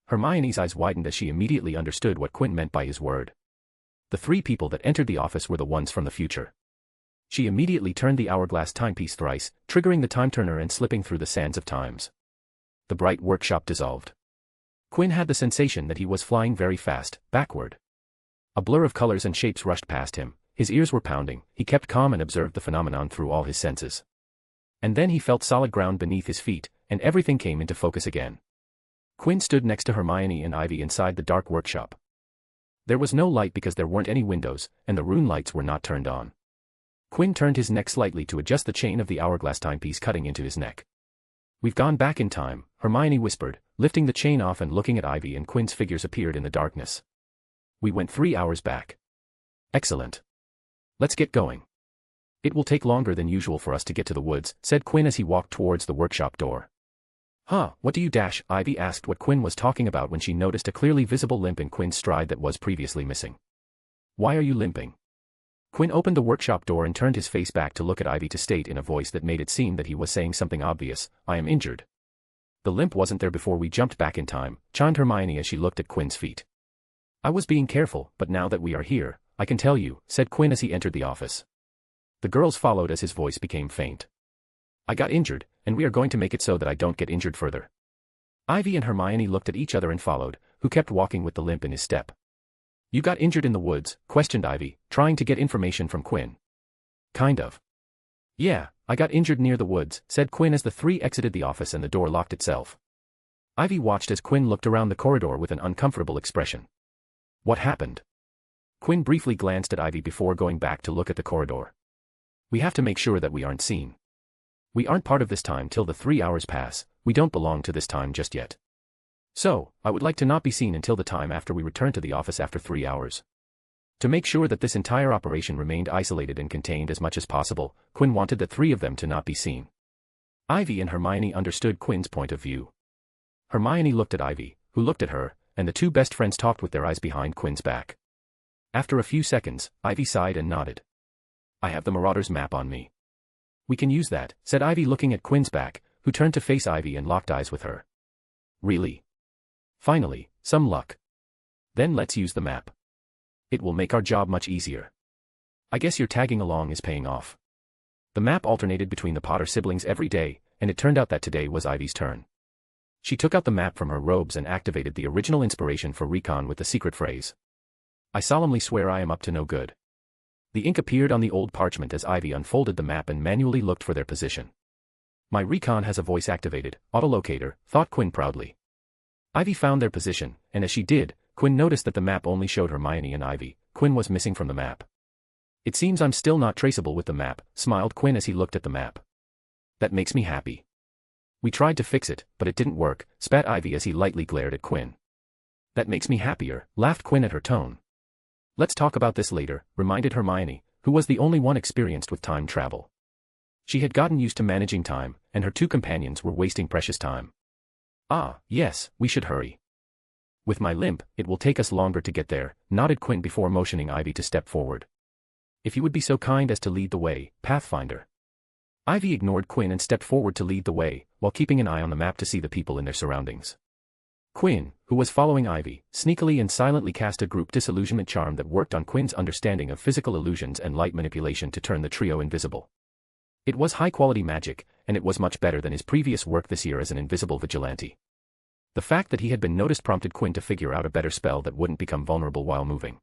Hermione's eyes widened as she immediately understood what Quinn meant by his word. The 3 people that entered the office were the ones from the future. She immediately turned the hourglass timepiece thrice, triggering the time turner and slipping through the sands of times. The bright workshop dissolved. Quinn had the sensation that he was flying very fast, backward. A blur of colors and shapes rushed past him, his ears were pounding, he kept calm and observed the phenomenon through all his senses. And then he felt solid ground beneath his feet, and everything came into focus again. Quinn stood next to Hermione and Ivy inside the dark workshop. There was no light because there weren't any windows, and the rune lights were not turned on. Quinn turned his neck slightly to adjust the chain of the hourglass timepiece cutting into his neck. "We've gone back in time," Hermione whispered, lifting the chain off and looking at Ivy and Quinn's figures appeared in the darkness. "We went 3 hours back." Excellent. Let's get going. It will take longer than usual for us to get to the woods, said Quinn as he walked towards the workshop door. Huh, what do you dash? Ivy asked what Quinn was talking about when she noticed a clearly visible limp in Quinn's stride that was previously missing. Why are you limping? Quinn opened the workshop door and turned his face back to look at Ivy to state in a voice that made it seem that he was saying something obvious, I am injured. The limp wasn't there before we jumped back in time, chimed Hermione as she looked at Quinn's feet. I was being careful, but now that we are here, I can tell you, said Quinn as he entered the office. The girls followed as his voice became faint. I got injured, and we are going to make it so that I don't get injured further. Ivy and Hermione looked at each other and followed, who kept walking with the limp in his step. You got injured in the woods, questioned Ivy, trying to get information from Quinn. Kind of. Yeah, I got injured near the woods, said Quinn as the three exited the office and the door locked itself. Ivy watched as Quinn looked around the corridor with an uncomfortable expression. What happened? Quinn briefly glanced at Ivy before going back to look at the corridor. We have to make sure that we aren't seen. We aren't part of this time till the 3 hours pass, we don't belong to this time just yet. So, I would like to not be seen until the time after we return to the office after 3 hours. To make sure that this entire operation remained isolated and contained as much as possible, Quinn wanted the three of them to not be seen. Ivy and Hermione understood Quinn's point of view. Hermione looked at Ivy, who looked at her, and the two best friends talked with their eyes behind Quinn's back. After a few seconds, Ivy sighed and nodded. I have the Marauders map on me. We can use that, said Ivy looking at Quinn's back, who turned to face Ivy and locked eyes with her. Really? Finally, some luck. Then let's use the map. It will make our job much easier. I guess your tagging along is paying off. The map alternated between the Potter siblings every day, and it turned out that today was Ivy's turn. She took out the map from her robes and activated the original inspiration for recon with the secret phrase. I solemnly swear I am up to no good. The ink appeared on the old parchment as Ivy unfolded the map and manually looked for their position. My recon has a voice-activated autolocator, thought Quinn proudly. Ivy found their position, and as she did, Quinn noticed that the map only showed Hermione and Ivy. Quinn was missing from the map. It seems I'm still not traceable with the map, smiled Quinn as he looked at the map. That makes me happy. We tried to fix it, but it didn't work, spat Ivy as he lightly glared at Quinn. That makes me happier, laughed Quinn at her tone. Let's talk about this later, reminded Hermione, who was the only one experienced with time travel. She had gotten used to managing time, and her two companions were wasting precious time. Ah, yes, we should hurry. With my limp, it will take us longer to get there, nodded Quinn before motioning Ivy to step forward. If you would be so kind as to lead the way, Pathfinder. Ivy ignored Quinn and stepped forward to lead the way, while keeping an eye on the map to see the people in their surroundings. Quinn, who was following Ivy, sneakily and silently cast a group disillusionment charm that worked on Quinn's understanding of physical illusions and light manipulation to turn the trio invisible. It was high-quality magic, and it was much better than his previous work this year as an invisible vigilante. The fact that he had been noticed prompted Quinn to figure out a better spell that wouldn't become vulnerable while moving.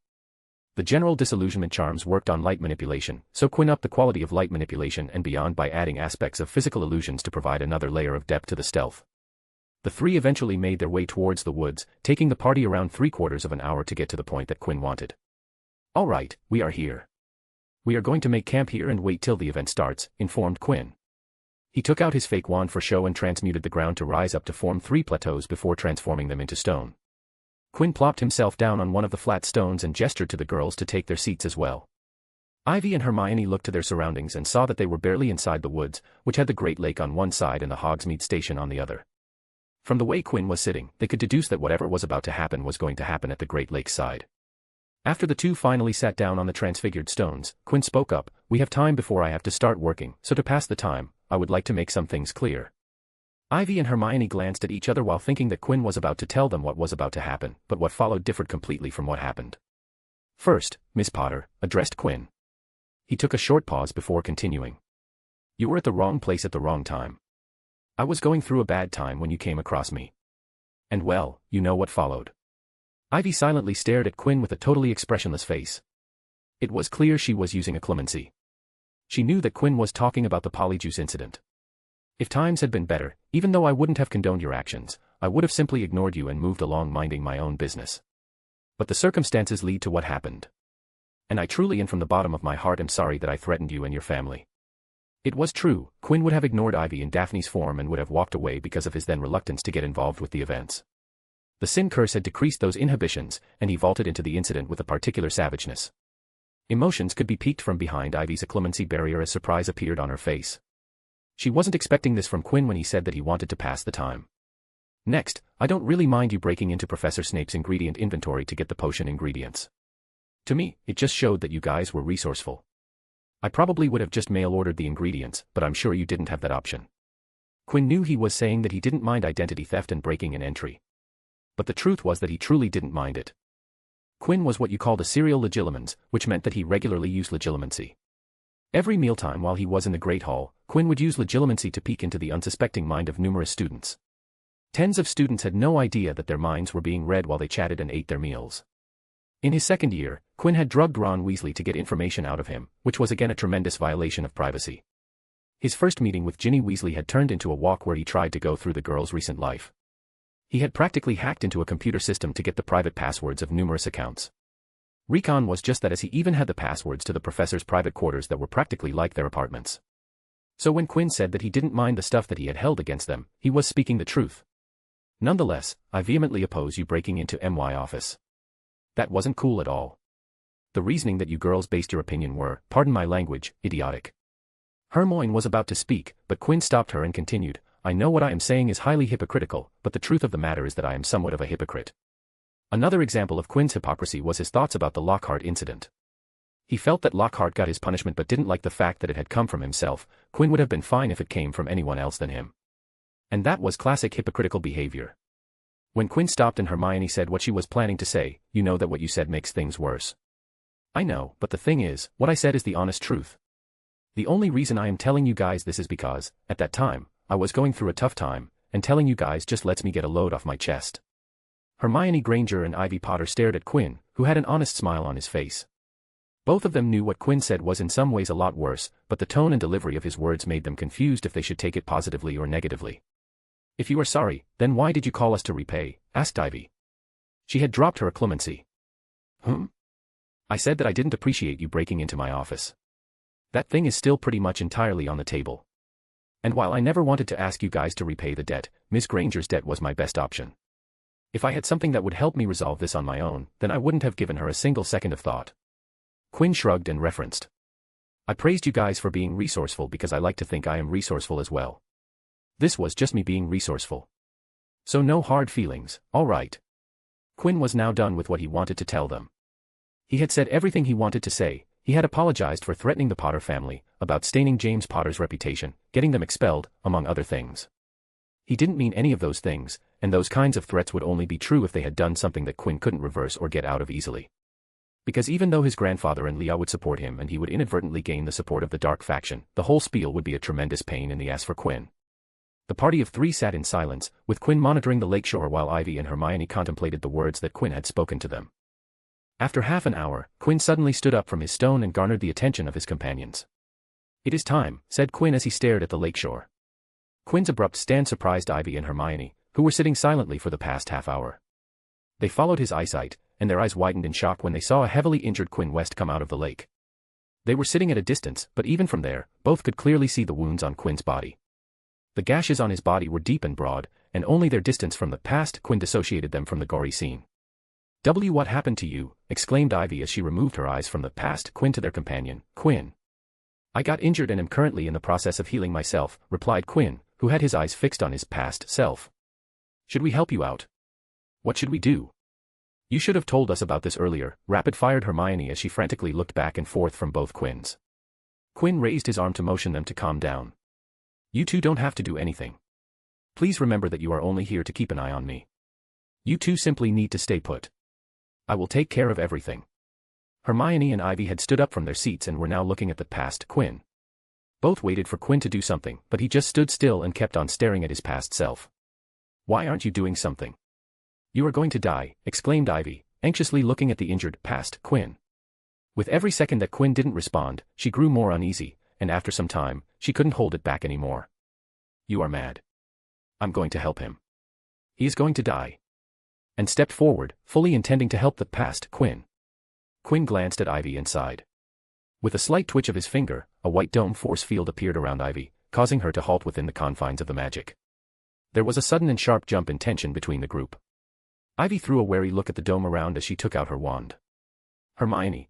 The general disillusionment charms worked on light manipulation, so Quinn upped the quality of light manipulation and beyond by adding aspects of physical illusions to provide another layer of depth to the stealth. The three eventually made their way towards the woods, taking the party around 3/4 of an hour to get to the point that Quinn wanted. All right, we are here. We are going to make camp here and wait till the event starts, informed Quinn. He took out his fake wand for show and transmuted the ground to rise up to form 3 plateaus before transforming them into stone. Quinn plopped himself down on one of the flat stones and gestured to the girls to take their seats as well. Ivy and Hermione looked to their surroundings and saw that they were barely inside the woods, which had the Great Lake on one side and the Hogsmeade Station on the other. From the way Quinn was sitting, they could deduce that whatever was about to happen was going to happen at the Great Lake's side. After the two finally sat down on the transfigured stones, Quinn spoke up, we have time before I have to start working, so to pass the time, I would like to make some things clear. Ivy and Hermione glanced at each other while thinking that Quinn was about to tell them what was about to happen, but what followed differed completely from what happened. First, Miss Potter, addressed Quinn. He took a short pause before continuing. You were at the wrong place at the wrong time. I was going through a bad time when you came across me. And well, you know what followed. Ivy silently stared at Quinn with a totally expressionless face. It was clear she was using a clemency. She knew that Quinn was talking about the polyjuice incident. If times had been better, even though I wouldn't have condoned your actions, I would have simply ignored you and moved along minding my own business. But the circumstances lead to what happened. And I truly and from the bottom of my heart am sorry that I threatened you and your family. It was true, Quinn would have ignored Ivy in Daphne's form and would have walked away because of his then reluctance to get involved with the events. The sin curse had decreased those inhibitions, and he vaulted into the incident with a particular savageness. Emotions could be peeked from behind Ivy's acclimacy barrier as surprise appeared on her face. She wasn't expecting this from Quinn when he said that he wanted to pass the time. Next, I don't really mind you breaking into Professor Snape's ingredient inventory to get the potion ingredients. To me, it just showed that you guys were resourceful. I probably would have just mail-ordered the ingredients, but I'm sure you didn't have that option. Quinn knew he was saying that he didn't mind identity theft and breaking an entry. But the truth was that he truly didn't mind it. Quinn was what you called a serial legilimens, which meant that he regularly used legilimency. Every mealtime while he was in the Great Hall, Quinn would use legilimency to peek into the unsuspecting mind of numerous students. Tens of students had no idea that their minds were being read while they chatted and ate their meals. In his second year, Quinn had drugged Ron Weasley to get information out of him, which was again a tremendous violation of privacy. His first meeting with Ginny Weasley had turned into a walk where he tried to go through the girl's recent life. He had practically hacked into a computer system to get the private passwords of numerous accounts. Recon was just that, as he even had the passwords to the professor's private quarters that were practically like their apartments. So when Quinn said that he didn't mind the stuff that he had held against them, he was speaking the truth. Nonetheless, I vehemently oppose you breaking into my office. That wasn't cool at all. The reasoning that you girls based your opinion were, pardon my language, idiotic. Hermione was about to speak, but Quinn stopped her and continued, I know what I am saying is highly hypocritical, but the truth of the matter is that I am somewhat of a hypocrite. Another example of Quinn's hypocrisy was his thoughts about the Lockhart incident. He felt that Lockhart got his punishment but didn't like the fact that it had come from himself. Quinn would have been fine if it came from anyone else than him. And that was classic hypocritical behavior. When Quinn stopped and Hermione said what she was planning to say, you know that what you said makes things worse. I know, but the thing is, what I said is the honest truth. The only reason I am telling you guys this is because, at that time, I was going through a tough time, and telling you guys just lets me get a load off my chest. Hermione Granger and Ivy Potter stared at Quinn, who had an honest smile on his face. Both of them knew what Quinn said was in some ways a lot worse, but the tone and delivery of his words made them confused if they should take it positively or negatively. If you are sorry, then why did you call us to repay? Asked Ivy. She had dropped her acclimacy. I said that I didn't appreciate you breaking into my office. That thing is still pretty much entirely on the table. And while I never wanted to ask you guys to repay the debt, Miss Granger's debt was my best option. If I had something that would help me resolve this on my own, then I wouldn't have given her a single second of thought. Quinn shrugged and referenced. I praised you guys for being resourceful because I like to think I am resourceful as well. This was just me being resourceful. So no hard feelings, all right. Quinn was now done with what he wanted to tell them. He had said everything he wanted to say. He had apologized for threatening the Potter family, about staining James Potter's reputation, getting them expelled, among other things. He didn't mean any of those things, and those kinds of threats would only be true if they had done something that Quinn couldn't reverse or get out of easily. Because even though his grandfather and Leah would support him and he would inadvertently gain the support of the Dark faction, the whole spiel would be a tremendous pain in the ass for Quinn. The party of three sat in silence, with Quinn monitoring the lakeshore while Ivy and Hermione contemplated the words that Quinn had spoken to them. After half an hour, Quinn suddenly stood up from his stone and garnered the attention of his companions. It is time, said Quinn as he stared at the lakeshore. Quinn's abrupt stand surprised Ivy and Hermione, who were sitting silently for the past half hour. They followed his eyesight, and their eyes widened in shock when they saw a heavily injured Quinn West come out of the lake. They were sitting at a distance, but even from there, both could clearly see the wounds on Quinn's body. The gashes on his body were deep and broad, and only their distance from the past Quinn dissociated them from the gory scene. What happened to you? Exclaimed Ivy as she removed her eyes from the past Quinn to their companion, Quinn. I got injured and am currently in the process of healing myself, replied Quinn, who had his eyes fixed on his past self. Should we help you out? What should we do? You should have told us about this earlier, rapid-fired Hermione as she frantically looked back and forth from both Quinns. Quinn raised his arm to motion them to calm down. You two don't have to do anything. Please remember that you are only here to keep an eye on me. You two simply need to stay put. I will take care of everything. Hermione and Ivy had stood up from their seats and were now looking at the past Quinn. Both waited for Quinn to do something, but he just stood still and kept on staring at his past self. Why aren't you doing something? You are going to die, exclaimed Ivy, anxiously looking at the injured past Quinn. With every second that Quinn didn't respond, she grew more uneasy, and after some time, she couldn't hold it back anymore. You are mad. I'm going to help him. He is going to die. And stepped forward, fully intending to help the past Quinn. Quinn glanced at Ivy and sighed. With a slight twitch of his finger, a white dome force field appeared around Ivy, causing her to halt within the confines of the magic. There was a sudden and sharp jump in tension between the group. Ivy threw a wary look at the dome around as she took out her wand. Hermione,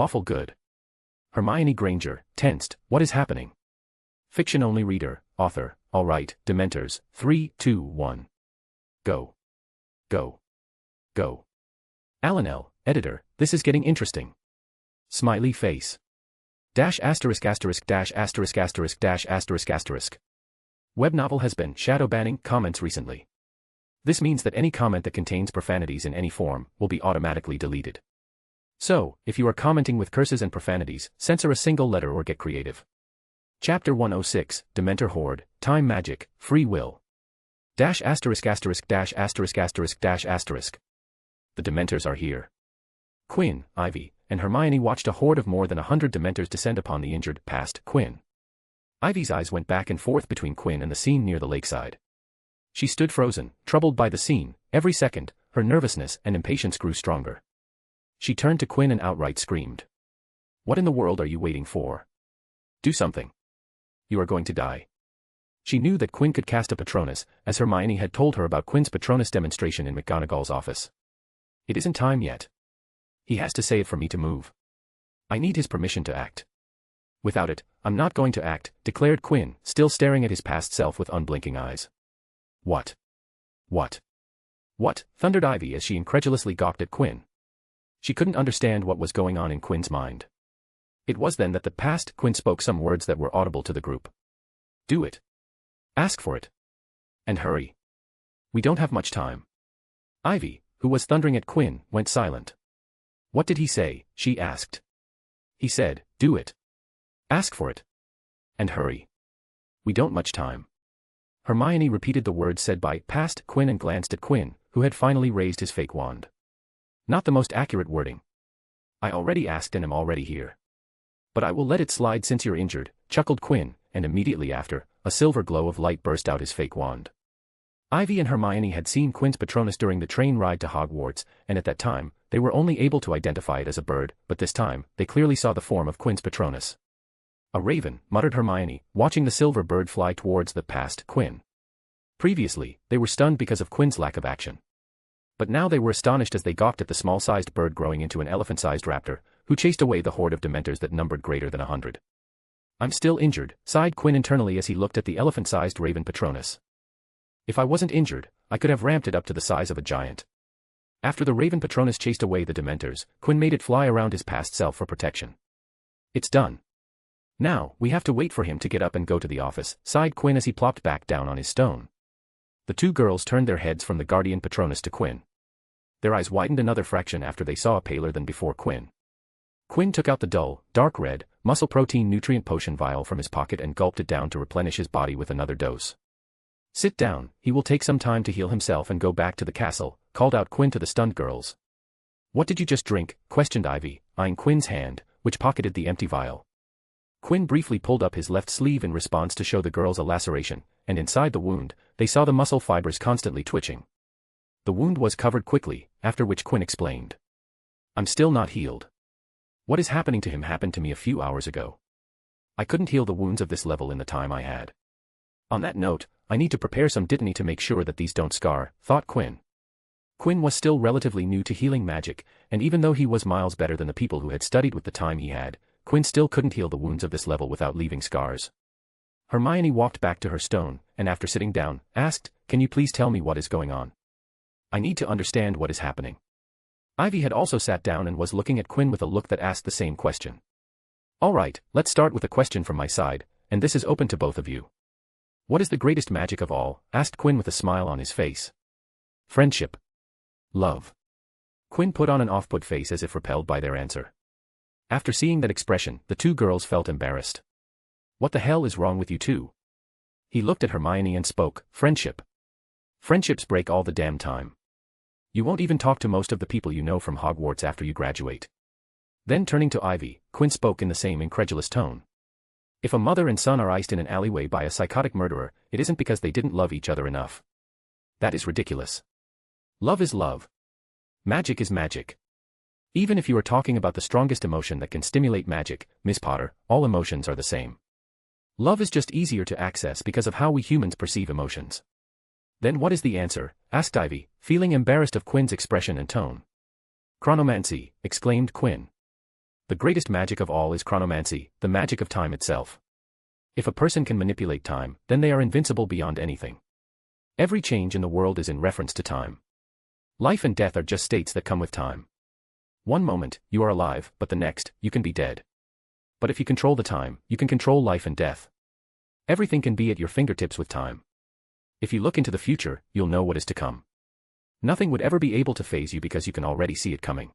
Lawful good. Hermione Granger, tensed, what is happening? Fiction-only reader, author, alright, Dementors, 3, 2, 1. Go. Go. Go. Alan L., editor, this is getting interesting. Smiley face. Dash asterisk asterisk dash asterisk asterisk dash asterisk asterisk. Web novel has been shadow banning comments recently. This means that any comment that contains profanities in any form will be automatically deleted. So, if you are commenting with curses and profanities, censor a single letter or get creative. Chapter 106, Dementor Horde, Time Magic, Free Will. Dash asterisk asterisk dash asterisk asterisk dash asterisk. The Dementors are here. Quinn, Ivy, and Hermione watched a horde of more than 100 Dementors descend upon the injured, past Quinn. Ivy's eyes went back and forth between Quinn and the scene near the lakeside. She stood frozen, troubled by the scene. Every second, her nervousness and impatience grew stronger. She turned to Quinn and outright screamed. What in the world are you waiting for? Do something. You are going to die. She knew that Quinn could cast a Patronus, as Hermione had told her about Quinn's Patronus demonstration in McGonagall's office. It isn't time yet. He has to say it for me to move. I need his permission to act. Without it, I'm not going to act, declared Quinn, still staring at his past self with unblinking eyes. What? What? What? Thundered Ivy as she incredulously gawked at Quinn. She couldn't understand what was going on in Quinn's mind. It was then that the past Quinn spoke some words that were audible to the group. Do it. Ask for it. And hurry. We don't have much time. Ivy, who was thundering at Quinn, went silent. What did he say? She asked. He said, do it. Ask for it. And hurry. We don't much time. Hermione repeated the words said by past Quinn and glanced at Quinn, who had finally raised his fake wand. Not the most accurate wording. I already asked and am already here. But I will let it slide since you're injured, chuckled Quinn, and immediately after, a silver glow of light burst out his fake wand. Ivy and Hermione had seen Quinn's Patronus during the train ride to Hogwarts, and at that time, they were only able to identify it as a bird, but this time, they clearly saw the form of Quinn's Patronus. A raven, muttered Hermione, watching the silver bird fly towards the past Quinn. Previously, they were stunned because of Quinn's lack of action. But now they were astonished as they gawked at the small-sized bird growing into an elephant-sized raptor, who chased away the horde of Dementors that numbered greater than 100. I'm still injured, sighed Quinn internally as he looked at the elephant-sized raven Patronus. If I wasn't injured, I could have ramped it up to the size of a giant. After the raven Patronus chased away the Dementors, Quinn made it fly around his past self for protection. It's done. Now, we have to wait for him to get up and go to the office, sighed Quinn as he plopped back down on his stone. The two girls turned their heads from the guardian Patronus to Quinn. Their eyes widened another fraction after they saw a paler than before Quinn. Quinn took out the dull, dark red, muscle protein nutrient potion vial from his pocket and gulped it down to replenish his body with another dose. Sit down, he will take some time to heal himself and go back to the castle, called out Quinn to the stunned girls. What did you just drink? Questioned Ivy, eyeing Quinn's hand, which pocketed the empty vial. Quinn briefly pulled up his left sleeve in response to show the girls a laceration, and inside the wound, they saw the muscle fibers constantly twitching. The wound was covered quickly, after which Quinn explained. I'm still not healed. What is happening to him happened to me a few hours ago. I couldn't heal the wounds of this level in the time I had. On that note, I need to prepare some dittany to make sure that these don't scar, thought Quinn. Quinn was still relatively new to healing magic, and even though he was miles better than the people who had studied with the time he had, Quinn still couldn't heal the wounds of this level without leaving scars. Hermione walked back to her stone, and after sitting down, asked, "Can you please tell me what is going on? I need to understand what is happening." Ivy had also sat down and was looking at Quinn with a look that asked the same question. All right, let's start with a question from my side, and this is open to both of you. What is the greatest magic of all? Asked Quinn with a smile on his face. Friendship. Love. Quinn put on an off-put face as if repelled by their answer. After seeing that expression, the two girls felt embarrassed. What the hell is wrong with you two? He looked at Hermione and spoke, friendship. Friendships break all the damn time. You won't even talk to most of the people you know from Hogwarts after you graduate. Then turning to Ivy, Quinn spoke in the same incredulous tone. If a mother and son are iced in an alleyway by a psychotic murderer, it isn't because they didn't love each other enough. That is ridiculous. Love is love. Magic is magic. Even if you are talking about the strongest emotion that can stimulate magic, Miss Potter, all emotions are the same. Love is just easier to access because of how we humans perceive emotions. Then what is the answer? Asked Ivy, feeling embarrassed of Quinn's expression and tone. Chronomancy, exclaimed Quinn. The greatest magic of all is chronomancy, the magic of time itself. If a person can manipulate time, then they are invincible beyond anything. Every change in the world is in reference to time. Life and death are just states that come with time. One moment, you are alive, but the next, you can be dead. But if you control the time, you can control life and death. Everything can be at your fingertips with time. If you look into the future, you'll know what is to come. Nothing would ever be able to faze you because you can already see it coming.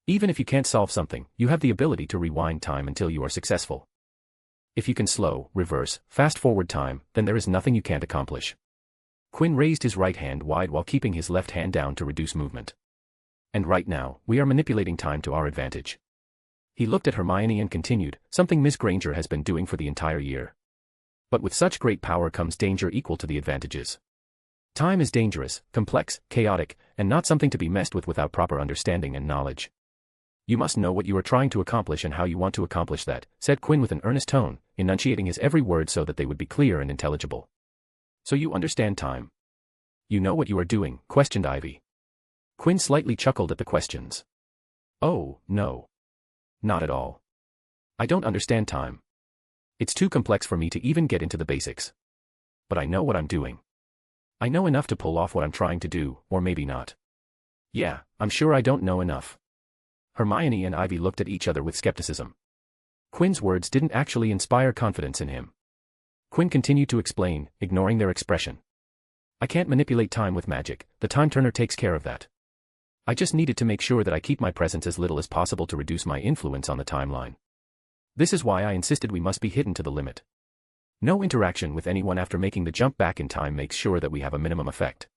Even if you can't solve something, you have the ability to rewind time until you are successful. If you can slow, reverse, fast-forward time, then there is nothing you can't accomplish. Quinn raised his right hand wide while keeping his left hand down to reduce movement. And right now, we are manipulating time to our advantage. He looked at Hermione and continued, something Miss Granger has been doing for the entire year. But with such great power comes danger equal to the advantages. Time is dangerous, complex, chaotic, and not something to be messed with without proper understanding and knowledge. You must know what you are trying to accomplish and how you want to accomplish that, said Quinn with an earnest tone, enunciating his every word so that they would be clear and intelligible. So you understand time. You know what you are doing, questioned Ivy. Quinn slightly chuckled at the questions. Oh, no. Not at all. I don't understand time. It's too complex for me to even get into the basics. But I know what I'm doing. I know enough to pull off what I'm trying to do, or maybe not. Yeah, I'm sure I don't know enough. Hermione and Ivy looked at each other with skepticism. Quinn's words didn't actually inspire confidence in him. Quinn continued to explain, ignoring their expression. I can't manipulate time with magic, the time turner takes care of that. I just needed to make sure that I keep my presence as little as possible to reduce my influence on the timeline. This is why I insisted we must be hidden to the limit. No interaction with anyone after making the jump back in time makes sure that we have a minimum effect.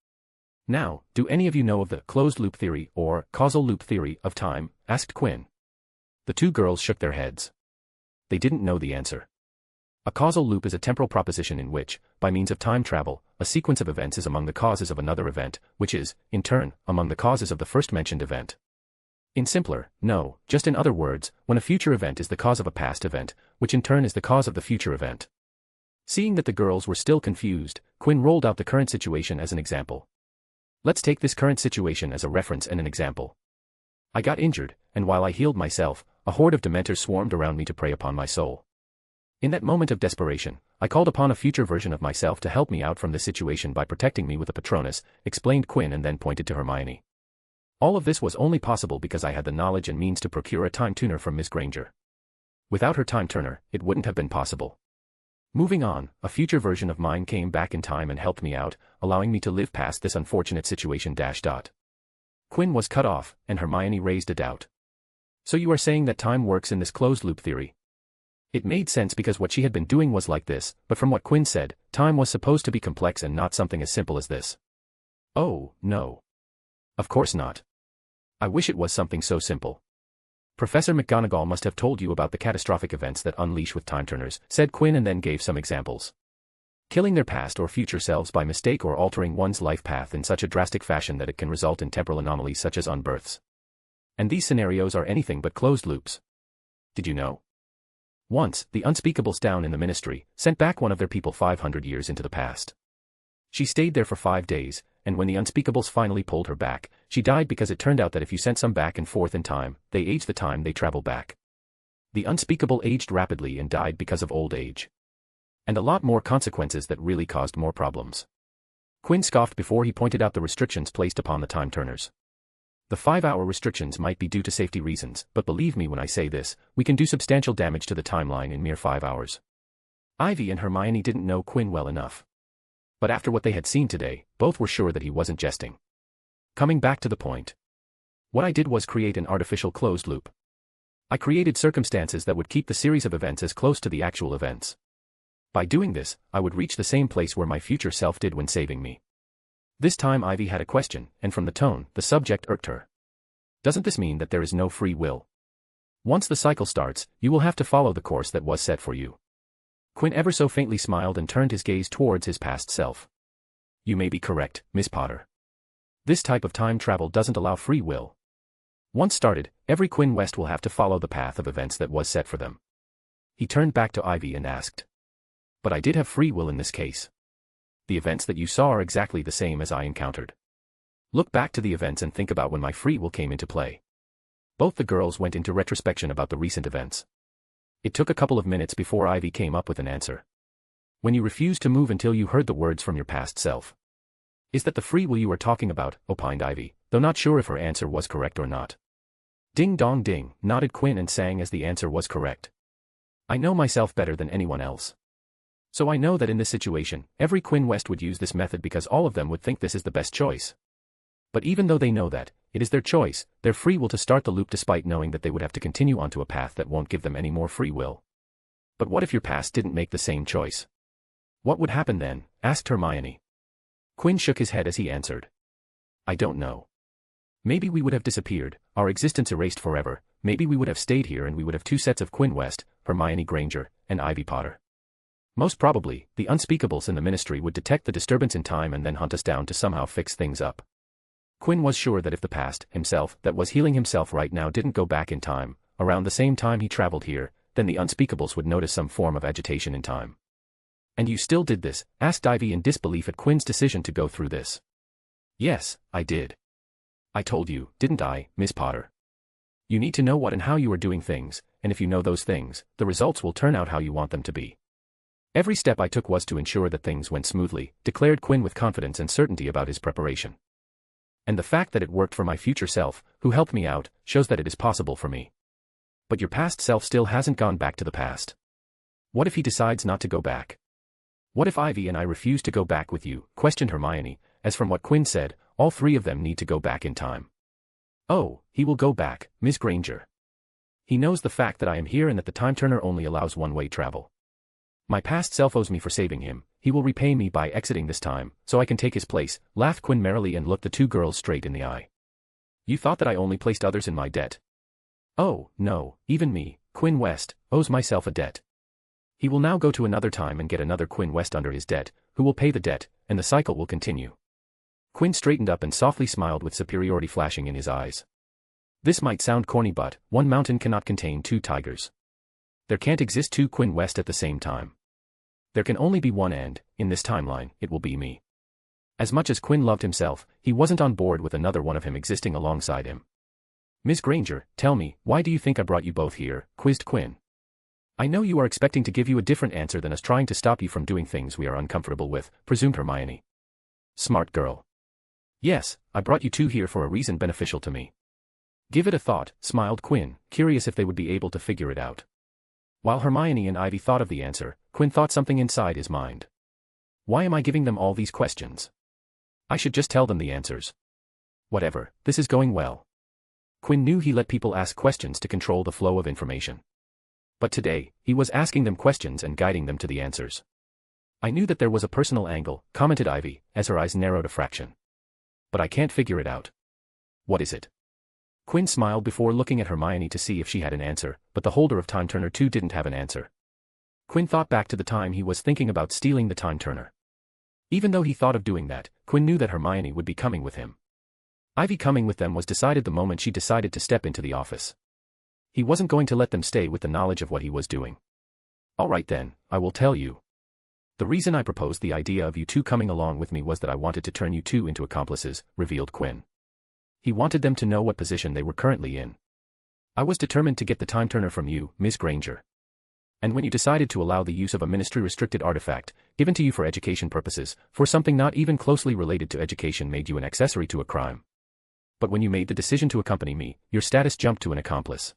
Now, do any of you know of the closed loop theory or causal loop theory of time? Asked Quinn. The two girls shook their heads. They didn't know the answer. A causal loop is a temporal proposition in which, by means of time travel, a sequence of events is among the causes of another event, which is, in turn, among the causes of the first mentioned event. In simpler, just in other words, when a future event is the cause of a past event, which in turn is the cause of the future event. Seeing that the girls were still confused, Quinn rolled out the current situation as an example. Let's take this current situation as a reference and an example. I got injured, and while I healed myself, a horde of Dementors swarmed around me to prey upon my soul. In that moment of desperation, I called upon a future version of myself to help me out from this situation by protecting me with a Patronus, explained Quinn and then pointed to Hermione. All of this was only possible because I had the knowledge and means to procure a time tuner from Miss Granger. Without her time turner, it wouldn't have been possible. Moving on, a future version of mine came back in time and helped me out, allowing me to live past this unfortunate situation. Quinn was cut off, and Hermione raised a doubt. So you are saying that time works in this closed-loop theory? It made sense because what she had been doing was like this, but from what Quinn said, time was supposed to be complex and not something as simple as this. Oh, no. Of course not. I wish it was something so simple. Professor McGonagall must have told you about the catastrophic events that unleash with time turners, said Quinn and then gave some examples. Killing their past or future selves by mistake or altering one's life path in such a drastic fashion that it can result in temporal anomalies such as unbirths. And these scenarios are anything but closed loops. Did you know? Once, the Unspeakables down in the Ministry sent back one of their people 500 years into the past. She stayed there for 5 days, and when the Unspeakables finally pulled her back, she died because it turned out that if you sent some back and forth in time, they aged the time they travel back. The Unspeakable aged rapidly and died because of old age. And a lot more consequences that really caused more problems. Quinn scoffed before he pointed out the restrictions placed upon the time turners. The 5-hour restrictions might be due to safety reasons, but believe me when I say this, we can do substantial damage to the timeline in mere 5 hours. Ivy and Hermione didn't know Quinn well enough. But after what they had seen today, both were sure that he wasn't jesting. Coming back to the point. What I did was create an artificial closed loop. I created circumstances that would keep the series of events as close to the actual events. By doing this, I would reach the same place where my future self did when saving me. This time Ivy had a question, and from the tone, the subject irked her. Doesn't this mean that there is no free will? Once the cycle starts, you will have to follow the course that was set for you. Quinn ever so faintly smiled and turned his gaze towards his past self. You may be correct, Miss Potter. This type of time travel doesn't allow free will. Once started, every Quinn West will have to follow the path of events that was set for them. He turned back to Ivy and asked. But I did have free will in this case. The events that you saw are exactly the same as I encountered. Look back to the events and think about when my free will came into play. Both the girls went into retrospection about the recent events. It took a couple of minutes before Ivy came up with an answer. When you refused to move until you heard the words from your past self. Is that the free will you are talking about, opined Ivy, though not sure if her answer was correct or not. Ding dong ding, nodded Quinn and sang as the answer was correct. I know myself better than anyone else. So I know that in this situation, every Quinn West would use this method because all of them would think this is the best choice. But even though they know that, it is their choice, their free will to start the loop despite knowing that they would have to continue onto a path that won't give them any more free will. But what if your past didn't make the same choice? What would happen then? Asked Hermione. Quinn shook his head as he answered. I don't know. Maybe we would have disappeared, our existence erased forever, maybe we would have stayed here and we would have 2 sets of Quinn West, Hermione Granger, and Ivy Potter. Most probably, the Unspeakables in the Ministry would detect the disturbance in time and then hunt us down to somehow fix things up. Quinn was sure that if the past, himself, that was healing himself right now didn't go back in time, around the same time he traveled here, then the Unspeakables would notice some form of agitation in time. And you still did this? Asked Ivy in disbelief at Quinn's decision to go through this. Yes, I did. I told you, didn't I, Miss Potter? You need to know what and how you are doing things, and if you know those things, the results will turn out how you want them to be. Every step I took was to ensure that things went smoothly, declared Quinn with confidence and certainty about his preparation. And the fact that it worked for my future self, who helped me out, shows that it is possible for me. But your past self still hasn't gone back to the past. What if he decides not to go back? What if Ivy and I refuse to go back with you? Questioned Hermione, as from what Quinn said, all 3 of them need to go back in time. Oh, he will go back, Miss Granger. He knows the fact that I am here and that the time turner only allows one-way travel. My past self owes me for saving him, he will repay me by exiting this time, so I can take his place, laughed Quinn merrily and looked the 2 girls straight in the eye. You thought that I only placed others in my debt? Oh, no, even me, Quinn West, owes myself a debt. He will now go to another time and get another Quinn West under his debt, who will pay the debt, and the cycle will continue. Quinn straightened up and softly smiled with superiority flashing in his eyes. This might sound corny but, one mountain cannot contain 2 tigers. There can't exist 2 Quinn West at the same time. There can only be one and, in this timeline, it will be me. As much as Quinn loved himself, he wasn't on board with another one of him existing alongside him. Miss Granger, tell me, why do you think I brought you both here? Quizzed Quinn. I know you are expecting to give you a different answer than us trying to stop you from doing things we are uncomfortable with, presumed Hermione. Smart girl. Yes, I brought you 2 here for a reason beneficial to me. Give it a thought, smiled Quinn, curious if they would be able to figure it out. While Hermione and Ivy thought of the answer, Quinn thought something inside his mind. Why am I giving them all these questions? I should just tell them the answers. Whatever, this is going well. Quinn knew he let people ask questions to control the flow of information. But today, he was asking them questions and guiding them to the answers. I knew that there was a personal angle, commented Ivy, as her eyes narrowed a fraction. But I can't figure it out. What is it? Quinn smiled before looking at Hermione to see if she had an answer, but the holder of Time Turner too didn't have an answer. Quinn thought back to the time he was thinking about stealing the Time Turner. Even though he thought of doing that, Quinn knew that Hermione would be coming with him. Ivy coming with them was decided the moment she decided to step into the office. He wasn't going to let them stay with the knowledge of what he was doing. All right then, I will tell you. The reason I proposed the idea of you two coming along with me was that I wanted to turn you two into accomplices, revealed Quinn. He wanted them to know what position they were currently in. I was determined to get the Time Turner from you, Miss Granger. And when you decided to allow the use of a ministry-restricted artifact, given to you for education purposes, for something not even closely related to education made you an accessory to a crime. But when you made the decision to accompany me, your status jumped to an accomplice.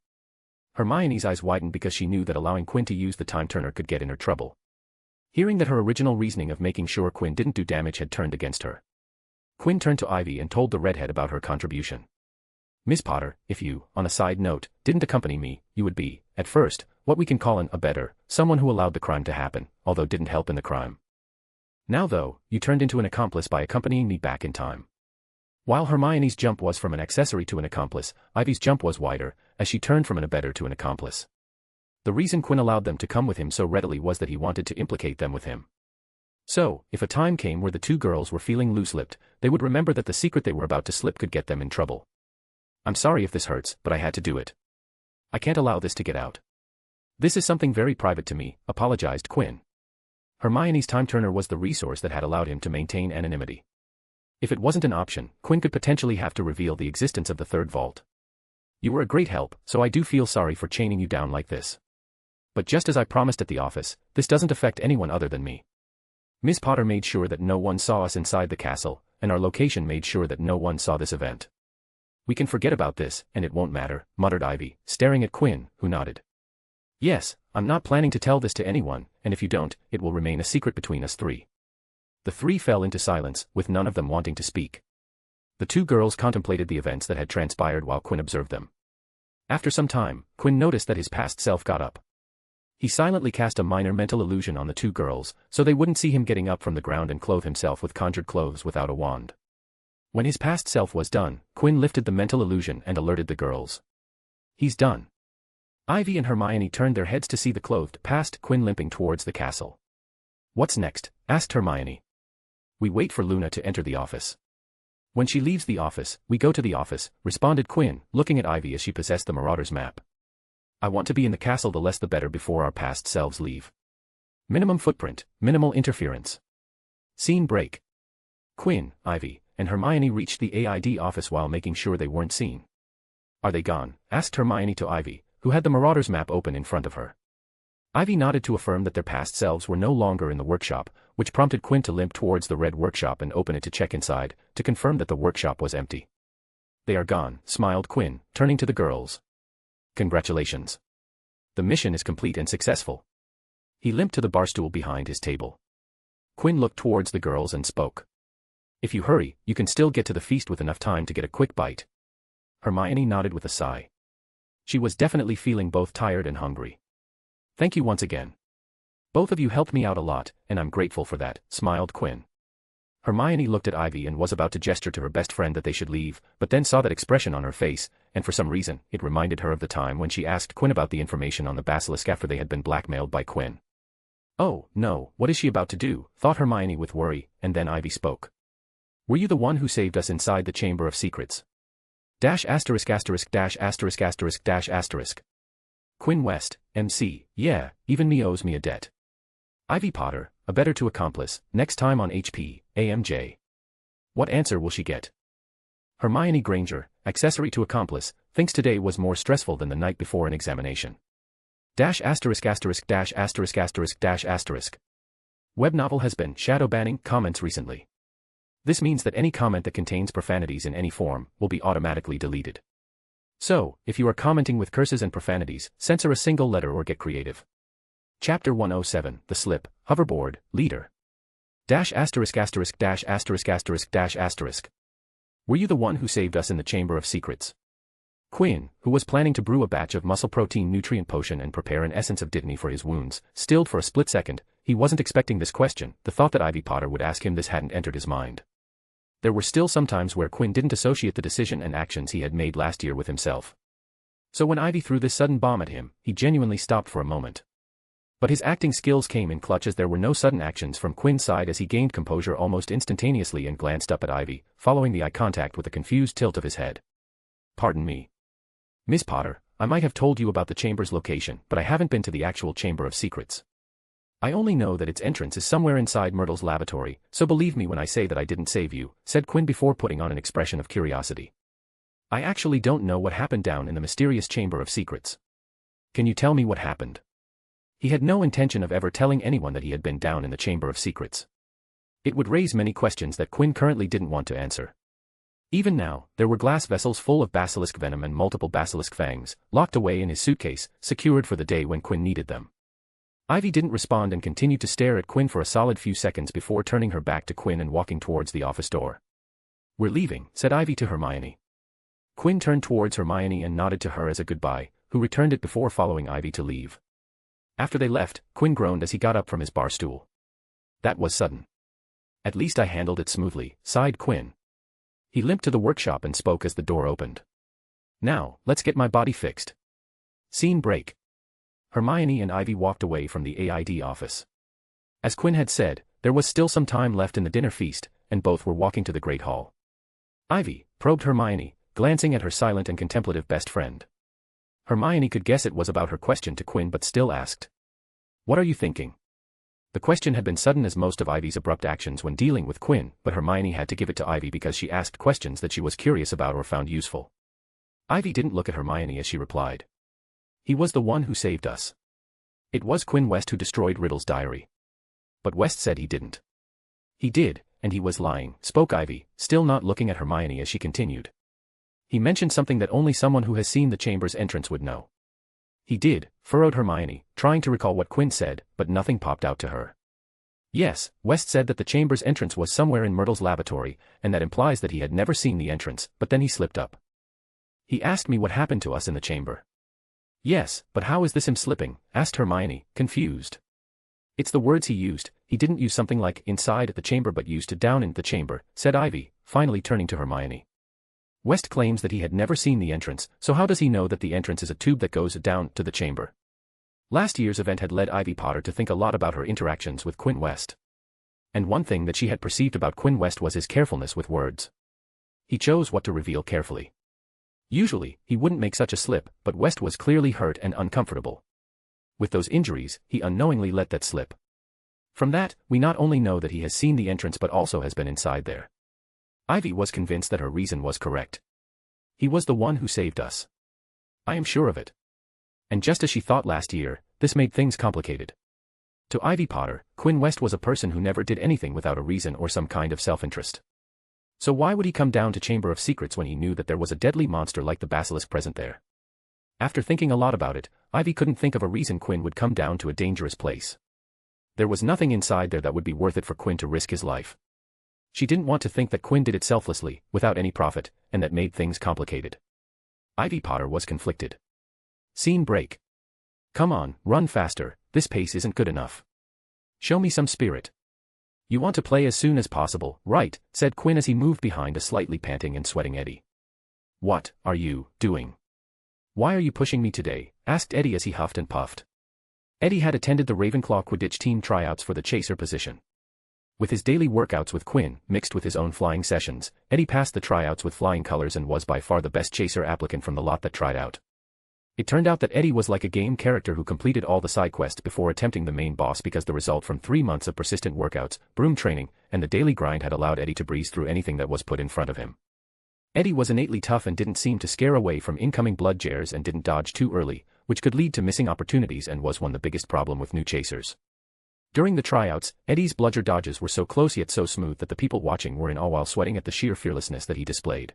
Hermione's eyes widened because she knew that allowing Quinn to use the Time Turner could get in her trouble. Hearing that her original reasoning of making sure Quinn didn't do damage had turned against her. Quinn turned to Ivy and told the redhead about her contribution. Miss Potter, if you, on a side note, didn't accompany me, you would be, at first, what we can call an abettor, someone who allowed the crime to happen, although didn't help in the crime. Now though, you turned into an accomplice by accompanying me back in time. While Hermione's jump was from an accessory to an accomplice, Ivy's jump was wider, as she turned from an abettor to an accomplice. The reason Quinn allowed them to come with him so readily was that he wanted to implicate them with him. So, if a time came where the two girls were feeling loose-lipped, they would remember that the secret they were about to slip could get them in trouble. I'm sorry if this hurts, but I had to do it. I can't allow this to get out. This is something very private to me, apologized Quinn. Hermione's Time Turner was the resource that had allowed him to maintain anonymity. If it wasn't an option, Quinn could potentially have to reveal the existence of the third vault. You were a great help, so I do feel sorry for chaining you down like this. But just as I promised at the office, this doesn't affect anyone other than me. Miss Potter made sure that no one saw us inside the castle, and our location made sure that no one saw this event. We can forget about this, and it won't matter, muttered Ivy, staring at Quinn, who nodded. Yes, I'm not planning to tell this to anyone, and if you don't, it will remain a secret between us three. The three fell into silence, with none of them wanting to speak. The two girls contemplated the events that had transpired while Quinn observed them. After some time, Quinn noticed that his past self got up. He silently cast a minor mental illusion on the two girls, so they wouldn't see him getting up from the ground and clothe himself with conjured clothes without a wand. When his past self was done, Quinn lifted the mental illusion and alerted the girls. He's done. Ivy and Hermione turned their heads to see the clothed past Quinn limping towards the castle. What's next? Asked Hermione. We wait for Luna to enter the office. When she leaves the office, we go to the office, responded Quinn, looking at Ivy as she possessed the Marauder's map. I want to be in the castle the less the better before our past selves leave. Minimum footprint, minimal interference. Scene break. Quinn, Ivy, and Hermione reached the AID office while making sure they weren't seen. Are they gone? Asked Hermione to Ivy, who had the Marauder's map open in front of her. Ivy nodded to affirm that their past selves were no longer in the workshop, which prompted Quinn to limp towards the red workshop and open it to check inside, to confirm that the workshop was empty. They are gone, smiled Quinn, turning to the girls. Congratulations. The mission is complete and successful. He limped to the barstool behind his table. Quinn looked towards the girls and spoke. If you hurry, you can still get to the feast with enough time to get a quick bite. Hermione nodded with a sigh. She was definitely feeling both tired and hungry. Thank you once again. Both of you helped me out a lot, and I'm grateful for that, smiled Quinn. Hermione looked at Ivy and was about to gesture to her best friend that they should leave, but then saw that expression on her face, and for some reason, it reminded her of the time when she asked Quinn about the information on the basilisk after they had been blackmailed by Quinn. Oh, no, what is she about to do, thought Hermione with worry, and then Ivy spoke. Were you the one who saved us inside the Chamber of Secrets? ***********. Quinn West, MC, yeah, even me owes me a debt. Ivy Potter, a better to accomplice, next time on HP, AMJ. What answer will she get? Hermione Granger, accessory to accomplice, thinks today was more stressful than the night before an examination. ************. Web novel has been shadow banning comments recently. This means that any comment that contains profanities in any form will be automatically deleted. So, if you are commenting with curses and profanities, censor a single letter or get creative. Chapter 107, The Slip, Hoverboard, Leader. ************. Were you the one who saved us in the Chamber of Secrets? Quinn, who was planning to brew a batch of muscle protein nutrient potion and prepare an essence of dittany for his wounds, stilled for a split second. He wasn't expecting this question. The thought that Ivy Potter would ask him this hadn't entered his mind. There were still some times where Quinn didn't associate the decision and actions he had made last year with himself. So when Ivy threw this sudden bomb at him, he genuinely stopped for a moment. But his acting skills came in clutch as there were no sudden actions from Quinn's side as he gained composure almost instantaneously and glanced up at Ivy, following the eye contact with a confused tilt of his head. Pardon me. Miss Potter, I might have told you about the chamber's location, but I haven't been to the actual Chamber of Secrets. I only know that its entrance is somewhere inside Myrtle's lavatory, so believe me when I say that I didn't save you, said Quinn before putting on an expression of curiosity. I actually don't know what happened down in the mysterious Chamber of Secrets. Can you tell me what happened? He had no intention of ever telling anyone that he had been down in the Chamber of Secrets. It would raise many questions that Quinn currently didn't want to answer. Even now, there were glass vessels full of basilisk venom and multiple basilisk fangs, locked away in his suitcase, secured for the day when Quinn needed them. Ivy didn't respond and continued to stare at Quinn for a solid few seconds before turning her back to Quinn and walking towards the office door. We're leaving, said Ivy to Hermione. Quinn turned towards Hermione and nodded to her as a goodbye, who returned it before following Ivy to leave. After they left, Quinn groaned as he got up from his bar stool. That was sudden. At least I handled it smoothly, sighed Quinn. He limped to the workshop and spoke as the door opened. Now, let's get my body fixed. Scene break. Hermione and Ivy walked away from the AID office. As Quinn had said, there was still some time left in the dinner feast, and both were walking to the Great Hall. Ivy, probed Hermione, glancing at her silent and contemplative best friend. Hermione could guess it was about her question to Quinn but still asked. What are you thinking? The question had been sudden as most of Ivy's abrupt actions when dealing with Quinn, but Hermione had to give it to Ivy because she asked questions that she was curious about or found useful. Ivy didn't look at Hermione as she replied. He was the one who saved us. It was Quinn West who destroyed Riddle's diary. But West said he didn't. He did, and he was lying, spoke Ivy, still not looking at Hermione as she continued. He mentioned something that only someone who has seen the chamber's entrance would know. He did, furrowed Hermione, trying to recall what Quinn said, but nothing popped out to her. Yes, West said that the chamber's entrance was somewhere in Myrtle's lavatory, and that implies that he had never seen the entrance, but then he slipped up. He asked me what happened to us in the chamber. Yes, but how is this him slipping? Asked Hermione, confused. It's the words he used. He didn't use something like inside the chamber but used to down in the chamber, said Ivy, finally turning to Hermione. West claims that he had never seen the entrance, so how does he know that the entrance is a tube that goes down to the chamber? Last year's event had led Ivy Potter to think a lot about her interactions with Quinn West. And one thing that she had perceived about Quinn West was his carefulness with words. He chose what to reveal carefully. Usually, he wouldn't make such a slip, but West was clearly hurt and uncomfortable. With those injuries, he unknowingly let that slip. From that, we not only know that he has seen the entrance but also has been inside there. Ivy was convinced that her reason was correct. He was the one who saved us. I am sure of it. And just as she thought last year, this made things complicated. To Ivy Potter, Quinn West was a person who never did anything without a reason or some kind of self-interest. So why would he come down to Chamber of Secrets when he knew that there was a deadly monster like the basilisk present there? After thinking a lot about it, Ivy couldn't think of a reason Quinn would come down to a dangerous place. There was nothing inside there that would be worth it for Quinn to risk his life. She didn't want to think that Quinn did it selflessly, without any profit, and that made things complicated. Ivy Potter was conflicted. Scene break. Come on, run faster, this pace isn't good enough. Show me some spirit. You want to play as soon as possible, right? Said Quinn as he moved behind a slightly panting and sweating Eddie. What are you doing? Why are you pushing me today? Asked Eddie as he huffed and puffed. Eddie had attended the Ravenclaw Quidditch team tryouts for the chaser position. With his daily workouts with Quinn, mixed with his own flying sessions, Eddie passed the tryouts with flying colors and was by far the best chaser applicant from the lot that tried out. It turned out that Eddie was like a game character who completed all the side quests before attempting the main boss because the result from 3 months of persistent workouts, broom training, and the daily grind had allowed Eddie to breeze through anything that was put in front of him. Eddie was innately tough and didn't seem to scare away from incoming blood jares and didn't dodge too early, which could lead to missing opportunities and was the biggest problem with new chasers. During the tryouts, Eddie's bludger dodges were so close yet so smooth that the people watching were in awe while sweating at the sheer fearlessness that he displayed.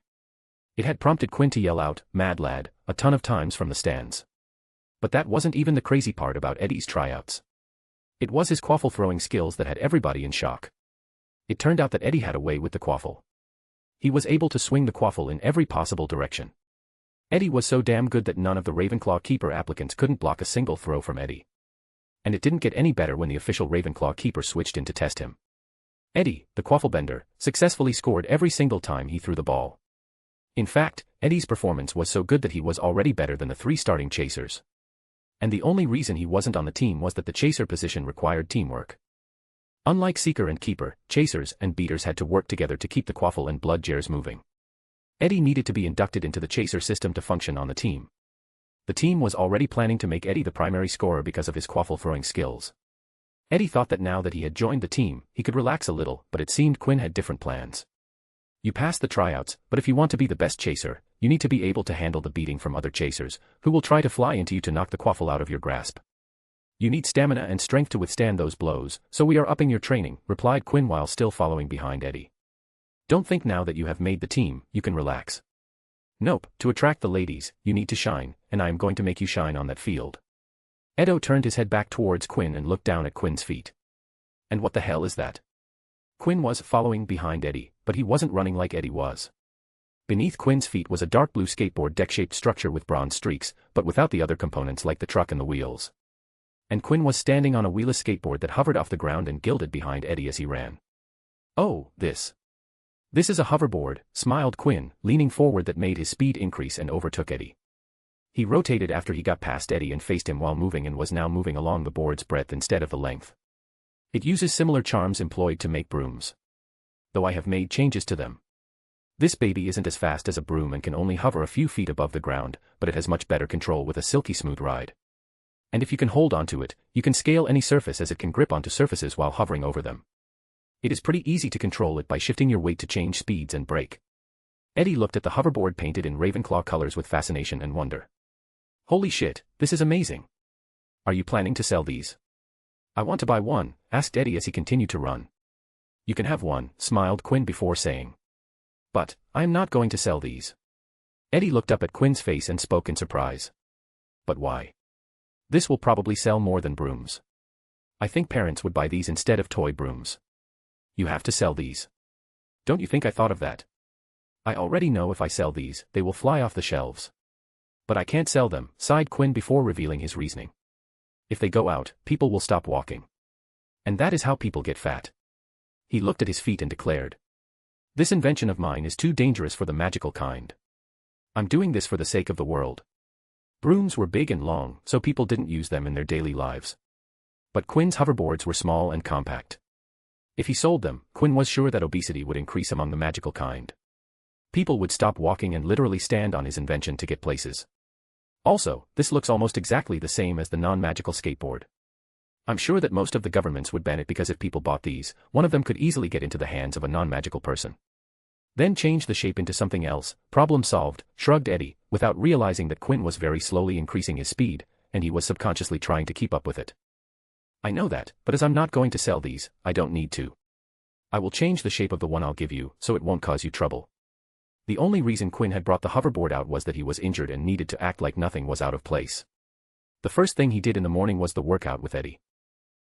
It had prompted Quinn to yell out, "Mad lad," a ton of times from the stands. But that wasn't even the crazy part about Eddie's tryouts. It was his quaffle throwing skills that had everybody in shock. It turned out that Eddie had a way with the quaffle. He was able to swing the quaffle in every possible direction. Eddie was so damn good that none of the Ravenclaw Keeper applicants couldn't block a single throw from Eddie. And it didn't get any better when the official Ravenclaw Keeper switched in to test him. Eddie, the quafflebender, successfully scored every single time he threw the ball. In fact, Eddie's performance was so good that he was already better than the 3 starting chasers. And the only reason he wasn't on the team was that the chaser position required teamwork. Unlike Seeker and Keeper, chasers and beaters had to work together to keep the quaffle and blood jars moving. Eddie needed to be inducted into the chaser system to function on the team. The team was already planning to make Eddie the primary scorer because of his quaffle throwing skills. Eddie thought that now that he had joined the team, he could relax a little, but it seemed Quinn had different plans. You pass the tryouts, but if you want to be the best chaser, you need to be able to handle the beating from other chasers, who will try to fly into you to knock the quaffle out of your grasp. You need stamina and strength to withstand those blows, so we are upping your training, replied Quinn while still following behind Eddie. Don't think now that you have made the team, you can relax. Nope, to attract the ladies, you need to shine, and I am going to make you shine on that field. Edo turned his head back towards Quinn and looked down at Quinn's feet. And what the hell is that? Quinn was following behind Eddie, but he wasn't running like Eddie was. Beneath Quinn's feet was a dark blue skateboard deck-shaped structure with bronze streaks, but without the other components like the truck and the wheels. And Quinn was standing on a wheelless skateboard that hovered off the ground and gilded behind Eddie as he ran. Oh, this is a hoverboard, smiled Quinn, leaning forward that made his speed increase and overtook Eddie. He rotated after he got past Eddie and faced him while moving and was now moving along the board's breadth instead of the length. It uses similar charms employed to make brooms, though I have made changes to them. This baby isn't as fast as a broom and can only hover a few feet above the ground, but it has much better control with a silky smooth ride. And if you can hold onto it, you can scale any surface as it can grip onto surfaces while hovering over them. It is pretty easy to control it by shifting your weight to change speeds and brake. Eddie looked at the hoverboard painted in Ravenclaw colors with fascination and wonder. Holy shit, this is amazing. Are you planning to sell these? I want to buy one, asked Eddie as he continued to run. You can have one, smiled Quinn before saying. But, I am not going to sell these. Eddie looked up at Quinn's face and spoke in surprise. But why? This will probably sell more than brooms. I think parents would buy these instead of toy brooms. You have to sell these. Don't you think I thought of that? I already know if I sell these, they will fly off the shelves. But I can't sell them, sighed Quinn before revealing his reasoning. If they go out, people will stop walking. And that is how people get fat. He looked at his feet and declared. This invention of mine is too dangerous for the magical kind. I'm doing this for the sake of the world. Brooms were big and long, so people didn't use them in their daily lives. But Quinn's hoverboards were small and compact. If he sold them, Quinn was sure that obesity would increase among the magical kind. People would stop walking and literally stand on his invention to get places. Also, this looks almost exactly the same as the non-magical skateboard. I'm sure that most of the governments would ban it because if people bought these, one of them could easily get into the hands of a non-magical person. Then change the shape into something else, problem solved, shrugged Eddie, without realizing that Quinn was very slowly increasing his speed, and he was subconsciously trying to keep up with it. I know that, but as I'm not going to sell these, I don't need to. I will change the shape of the one I'll give you, so it won't cause you trouble. The only reason Quinn had brought the hoverboard out was that he was injured and needed to act like nothing was out of place. The first thing he did in the morning was the workout with Eddie.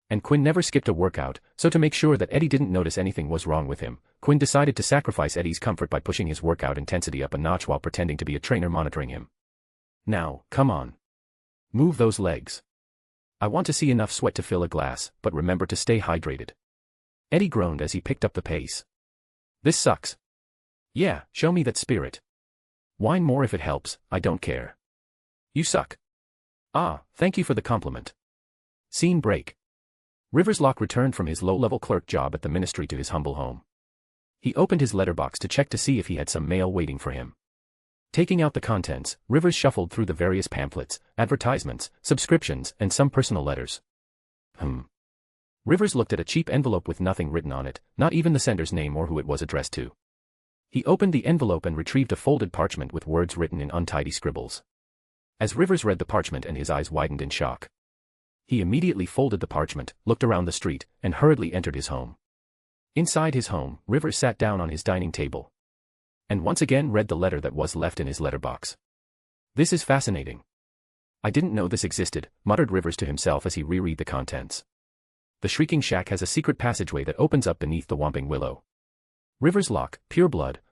And Quinn never skipped a workout, so to make sure that Eddie didn't notice anything was wrong with him, Quinn decided to sacrifice Eddie's comfort by pushing his workout intensity up a notch while pretending to be a trainer monitoring him. Now, come on. Move those legs. I want to see enough sweat to fill a glass, but remember to stay hydrated. Eddie groaned as he picked up the pace. This sucks. Yeah, show me that spirit. Whine more if it helps, I don't care. You suck. Ah, thank you for the compliment. Scene break. Riverslock returned from his low-level clerk job at the ministry to his humble home. He opened his letterbox to check to see if he had some mail waiting for him. Taking out the contents, Rivers shuffled through the various pamphlets, advertisements, subscriptions, and some personal letters. Rivers looked at a cheap envelope with nothing written on it, not even the sender's name or who it was addressed to. He opened the envelope and retrieved a folded parchment with words written in untidy scribbles. As Rivers read the parchment and his eyes widened in shock. He immediately folded the parchment, looked around the street, and hurriedly entered his home. Inside his home, Rivers sat down on his dining table. And once again read the letter that was left in his letterbox. This is fascinating. I didn't know this existed, muttered Rivers to himself as he reread the contents. The Shrieking Shack has a secret passageway that opens up beneath the Whomping Willow. Rivers Lock, pure blood,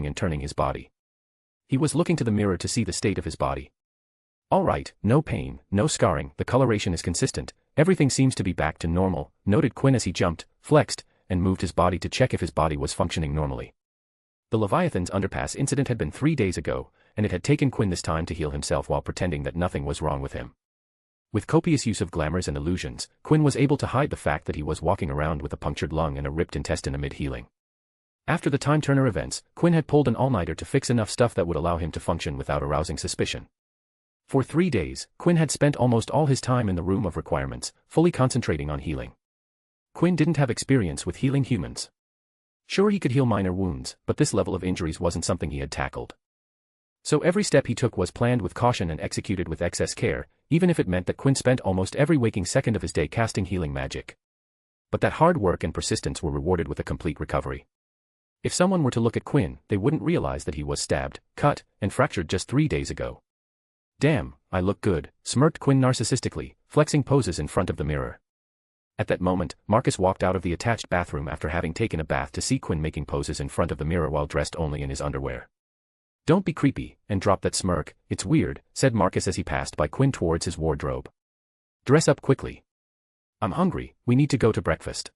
twisting and turning his body. He was looking to the mirror to see the state of his body. All right, no pain, no scarring, the coloration is consistent, everything seems to be back to normal, noted Quinn as he jumped, flexed, and moved his body to check if his body was functioning normally. The Leviathan's Underpass incident had been 3 days ago, and it had taken Quinn this time to heal himself while pretending that nothing was wrong with him. With copious use of glamours and illusions, Quinn was able to hide the fact that he was walking around with a punctured lung and a ripped intestine amid healing. After the Time Turner events, Quinn had pulled an all-nighter to fix enough stuff that would allow him to function without arousing suspicion. For 3 days, Quinn had spent almost all his time in the room of requirements, fully concentrating on healing. Quinn didn't have experience with healing humans. Sure, he could heal minor wounds, but this level of injuries wasn't something he had tackled. So every step he took was planned with caution and executed with excess care, even if it meant that Quinn spent almost every waking second of his day casting healing magic. But that hard work and persistence were rewarded with a complete recovery. If someone were to look at Quinn, they wouldn't realize that he was stabbed, cut, and fractured just 3 days ago. Damn, I look good, smirked Quinn narcissistically, flexing poses in front of the mirror. At that moment, Marcus walked out of the attached bathroom after having taken a bath to see Quinn making poses in front of the mirror while dressed only in his underwear. Don't be creepy, and drop that smirk, it's weird, said Marcus as he passed by Quinn towards his wardrobe. Dress up quickly. I'm hungry, we need to go to breakfast.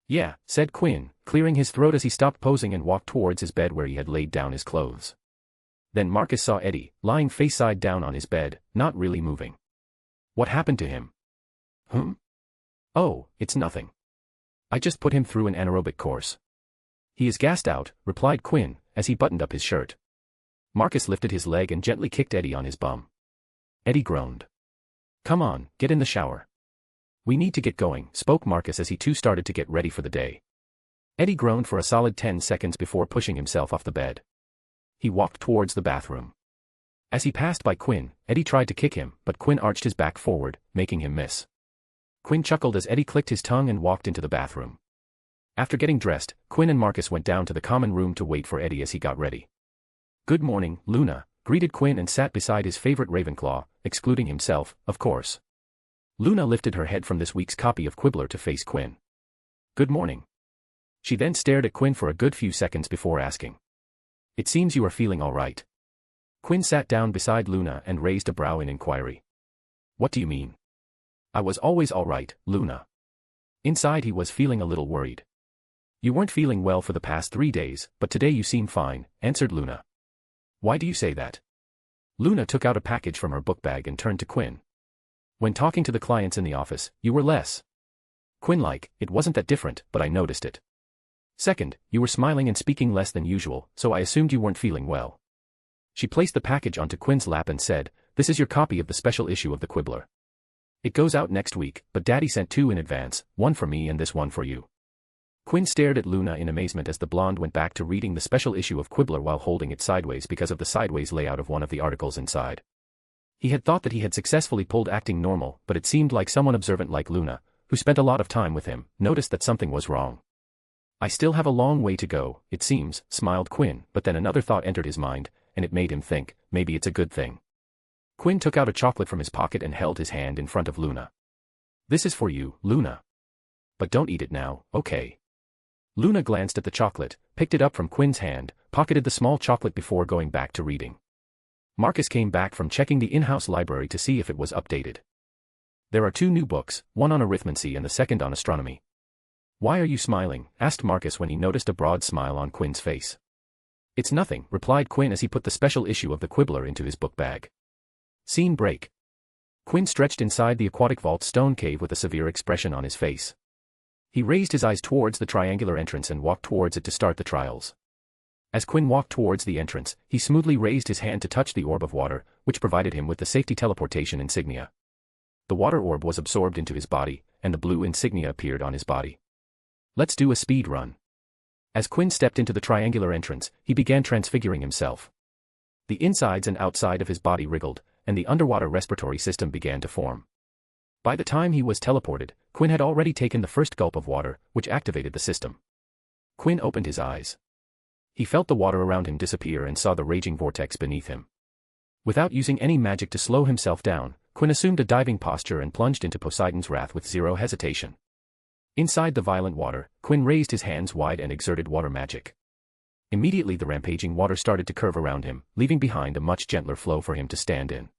Yeah, said Quinn, clearing his throat as he stopped posing and walked towards his bed where he had laid down his clothes. Then Marcus saw Eddie, lying face side down on his bed, not really moving. What happened to him? Oh, it's nothing. I just put him through an anaerobic course. He is gassed out, replied Quinn, as he buttoned up his shirt. Marcus lifted his leg and gently kicked Eddie on his bum. Eddie groaned. Come on, get in the shower. We need to get going, spoke Marcus as he too started to get ready for the day. Eddie groaned for a solid 10 seconds before pushing himself off the bed. He walked towards the bathroom. As he passed by Quinn, Eddie tried to kick him, but Quinn arched his back forward, making him miss. Quinn chuckled as Eddie clicked his tongue and walked into the bathroom. After getting dressed, Quinn and Marcus went down to the common room to wait for Eddie as he got ready. Good morning, Luna, greeted Quinn and sat beside his favorite Ravenclaw, excluding himself, of course. Luna lifted her head from this week's copy of Quibbler to face Quinn. Good morning. She then stared at Quinn for a good few seconds before asking. It seems you are feeling all right. Quinn sat down beside Luna and raised a brow in inquiry. What do you mean? I was always all right, Luna. Inside he was feeling a little worried. You weren't feeling well for the past 3 days, but today you seem fine, answered Luna. Why do you say that? Luna took out a package from her book bag and turned to Quinn. When talking to the clients in the office, you were less. Quinn-like, it wasn't that different, but I noticed it. Second, you were smiling and speaking less than usual, so I assumed you weren't feeling well. She placed the package onto Quinn's lap and said, This is your copy of the special issue of the Quibbler. It goes out next week, but Daddy sent 2 in advance, one for me and this one for you. Quinn stared at Luna in amazement as the blonde went back to reading the special issue of Quibbler while holding it sideways because of the sideways layout of one of the articles inside. He had thought that he had successfully pulled acting normal, but it seemed like someone observant like Luna, who spent a lot of time with him, noticed that something was wrong. I still have a long way to go, it seems, smiled Quinn, but then another thought entered his mind, and it made him think, maybe it's a good thing. Quinn took out a chocolate from his pocket and held his hand in front of Luna. This is for you, Luna. But don't eat it now, okay? Luna glanced at the chocolate, picked it up from Quinn's hand, pocketed the small chocolate before going back to reading. Marcus came back from checking the in-house library to see if it was updated. There are 2 new books, one on arithmancy and the second on astronomy. Why are you smiling? Asked Marcus when he noticed a broad smile on Quinn's face. It's nothing, replied Quinn as he put the special issue of the Quibbler into his book bag. Scene break. Quinn stretched inside the aquatic vault stone cave with a severe expression on his face. He raised his eyes towards the triangular entrance and walked towards it to start the trials. As Quinn walked towards the entrance, he smoothly raised his hand to touch the orb of water, which provided him with the safety teleportation insignia. The water orb was absorbed into his body, and the blue insignia appeared on his body. Let's do a speed run. As Quinn stepped into the triangular entrance, he began transfiguring himself. The insides and outside of his body wriggled, and the underwater respiratory system began to form. By the time he was teleported, Quinn had already taken the first gulp of water, which activated the system. Quinn opened his eyes. He felt the water around him disappear and saw the raging vortex beneath him. Without using any magic to slow himself down, Quinn assumed a diving posture and plunged into Poseidon's wrath with zero hesitation. Inside the violent water, Quinn raised his hands wide and exerted water magic. Immediately the rampaging water started to curve around him, leaving behind a much gentler flow for him to stand in.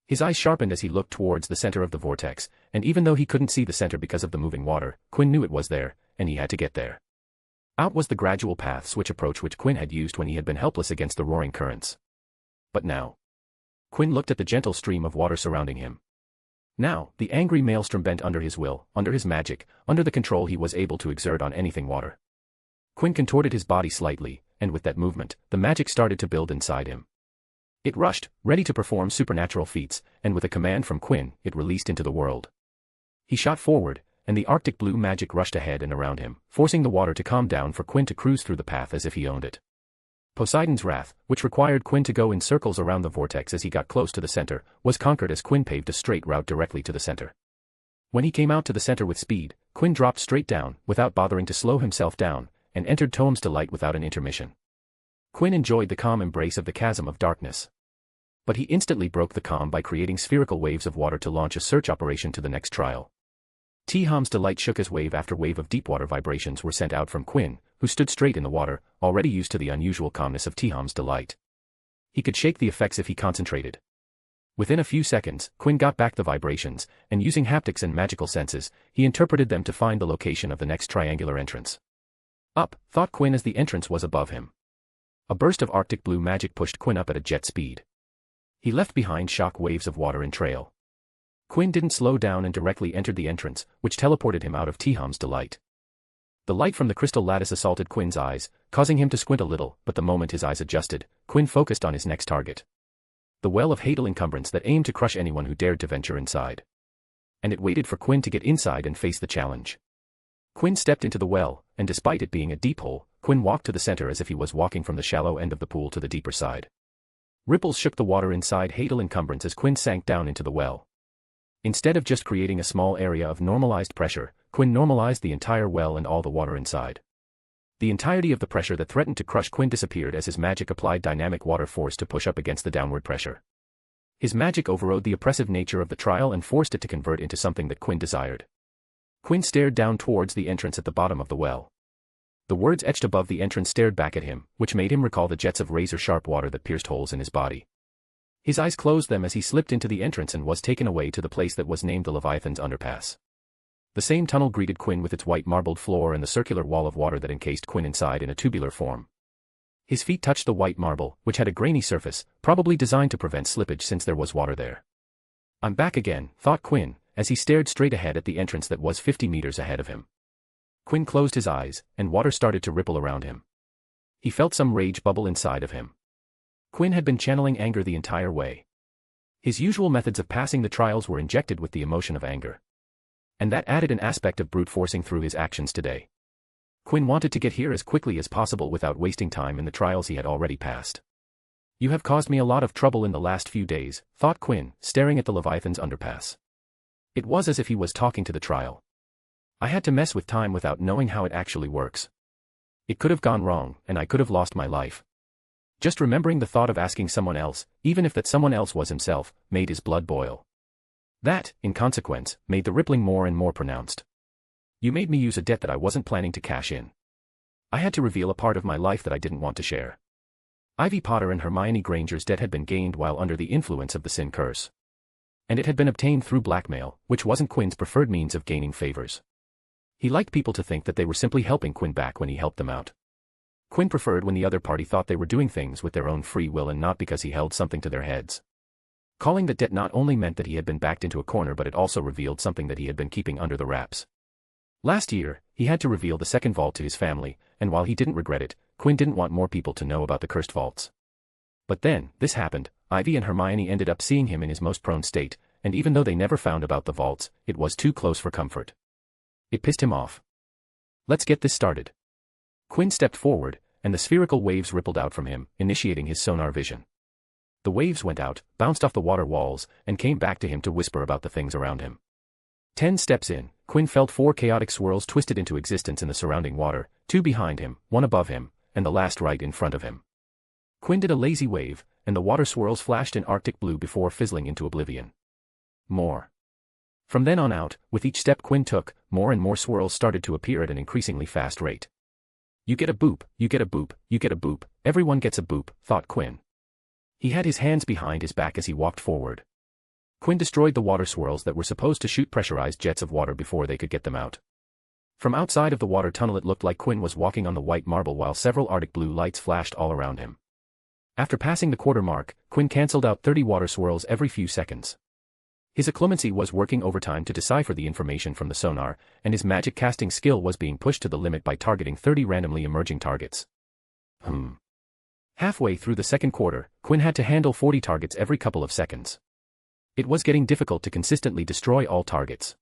His eyes sharpened as he looked towards the center of the vortex, and even though he couldn't see the center because of the moving water, Quinn knew it was there, and he had to get there. Out was the gradual path switch approach which Quinn had used when he had been helpless against the roaring currents. But now, Quinn looked at the gentle stream of water surrounding him. Now, the angry Maelstrom bent under his will, under his magic, under the control he was able to exert on anything water. Quinn contorted his body slightly, and with that movement, the magic started to build inside him. It rushed, ready to perform supernatural feats, and with a command from Quinn, it released into the world. He shot forward, and the Arctic blue magic rushed ahead and around him, forcing the water to calm down for Quinn to cruise through the path as if he owned it. Poseidon's wrath, which required Quinn to go in circles around the vortex as he got close to the center, was conquered as Quinn paved a straight route directly to the center. When he came out to the center with speed, Quinn dropped straight down, without bothering to slow himself down, and entered Tome's delight without an intermission. Quinn enjoyed the calm embrace of the chasm of darkness. But he instantly broke the calm by creating spherical waves of water to launch a search operation to the next trial. Tome's delight shook as wave after wave of deep water vibrations were sent out from Quinn, who stood straight in the water, already used to the unusual calmness of Tome's delight. He could shake the effects if he concentrated. Within a few seconds, Quinn got back the vibrations, and using haptics and magical senses, he interpreted them to find the location of the next triangular entrance. Up, thought Quinn as the entrance was above him. A burst of Arctic blue magic pushed Quinn up at a jet speed. He left behind shock waves of water in trail. Quinn didn't slow down and directly entered the entrance, which teleported him out of T-Hum's delight. The light from the crystal lattice assaulted Quinn's eyes, causing him to squint a little, but the moment his eyes adjusted, Quinn focused on his next target. The well of hatal encumbrance that aimed to crush anyone who dared to venture inside. And it waited for Quinn to get inside and face the challenge. Quinn stepped into the well, and despite it being a deep hole, Quinn walked to the center as if he was walking from the shallow end of the pool to the deeper side. Ripples shook the water inside hatal encumbrance as Quinn sank down into the well. Instead of just creating a small area of normalized pressure, Quinn normalized the entire well and all the water inside. The entirety of the pressure that threatened to crush Quinn disappeared as his magic applied dynamic water force to push up against the downward pressure. His magic overrode the oppressive nature of the trial and forced it to convert into something that Quinn desired. Quinn stared down towards the entrance at the bottom of the well. The words etched above the entrance stared back at him, which made him recall the jets of razor-sharp water that pierced holes in his body. His eyes closed them as he slipped into the entrance and was taken away to the place that was named the Leviathan's Underpass. The same tunnel greeted Quinn with its white marbled floor and the circular wall of water that encased Quinn inside in a tubular form. His feet touched the white marble, which had a grainy surface, probably designed to prevent slippage since there was water there. I'm back again, thought Quinn, as he stared straight ahead at the entrance that was 50 meters ahead of him. Quinn closed his eyes, and water started to ripple around him. He felt some rage bubble inside of him. Quinn had been channeling anger the entire way. His usual methods of passing the trials were injected with the emotion of anger. And that added an aspect of brute forcing through his actions today. Quinn wanted to get here as quickly as possible without wasting time in the trials he had already passed. You have caused me a lot of trouble in the last few days, thought Quinn, staring at the Leviathan's Underpass. It was as if he was talking to the trial. I had to mess with time without knowing how it actually works. It could have gone wrong, and I could have lost my life. Just remembering the thought of asking someone else, even if that someone else was himself, made his blood boil. That, in consequence, made the rippling more and more pronounced. You made me use a debt that I wasn't planning to cash in. I had to reveal a part of my life that I didn't want to share. Ivy Potter and Hermione Granger's debt had been gained while under the influence of the sin curse. And it had been obtained through blackmail, which wasn't Quinn's preferred means of gaining favors. He liked people to think that they were simply helping Quinn back when he helped them out. Quinn preferred when the other party thought they were doing things with their own free will and not because he held something to their heads. Calling that debt not only meant that he had been backed into a corner, but it also revealed something that he had been keeping under the wraps. Last year, he had to reveal the second vault to his family, and while he didn't regret it, Quinn didn't want more people to know about the cursed vaults. But then, this happened. Ivy and Hermione ended up seeing him in his most prone state, and even though they never found about the vaults, it was too close for comfort. It pissed him off. Let's get this started. Quinn stepped forward, and the spherical waves rippled out from him, initiating his sonar vision. The waves went out, bounced off the water walls, and came back to him to whisper about the things around him. 10 steps in, Quinn felt 4 chaotic swirls twisted into existence in the surrounding water, 2 behind him, 1 above him, and the last right in front of him. Quinn did a lazy wave, and the water swirls flashed in Arctic blue before fizzling into oblivion. More. From then on out, with each step Quinn took, more and more swirls started to appear at an increasingly fast rate. You get a boop, you get a boop, you get a boop, everyone gets a boop, thought Quinn. He had his hands behind his back as he walked forward. Quinn destroyed the water swirls that were supposed to shoot pressurized jets of water before they could get them out. From outside of the water tunnel it looked like Quinn was walking on the white marble while several Arctic blue lights flashed all around him. After passing the quarter mark, Quinn cancelled out 30 water swirls every few seconds. His occlumency was working overtime to decipher the information from the sonar, and his magic casting skill was being pushed to the limit by targeting 30 randomly emerging targets. Halfway through the second quarter, Quinn had to handle 40 targets every couple of seconds. It was getting difficult to consistently destroy all targets.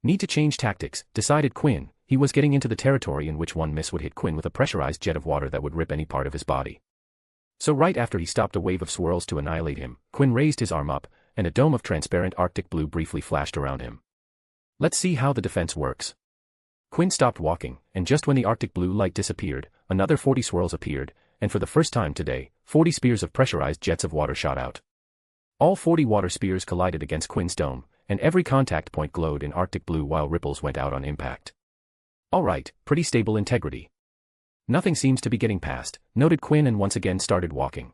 Need to change tactics, decided Quinn. He was getting into the territory in which one miss would hit Quinn with a pressurized jet of water that would rip any part of his body. So right after he stopped a wave of swirls to annihilate him, Quinn raised his arm up, and a dome of transparent Arctic blue briefly flashed around him. Let's see how the defense works. Quinn stopped walking, and just when the Arctic blue light disappeared, another 40 swirls appeared, and for the first time today, 40 spears of pressurized jets of water shot out. All 40 water spears collided against Quinn's dome, and every contact point glowed in Arctic blue while ripples went out on impact. Alright, pretty stable integrity. Nothing seems to be getting past, noted Quinn and once again started walking.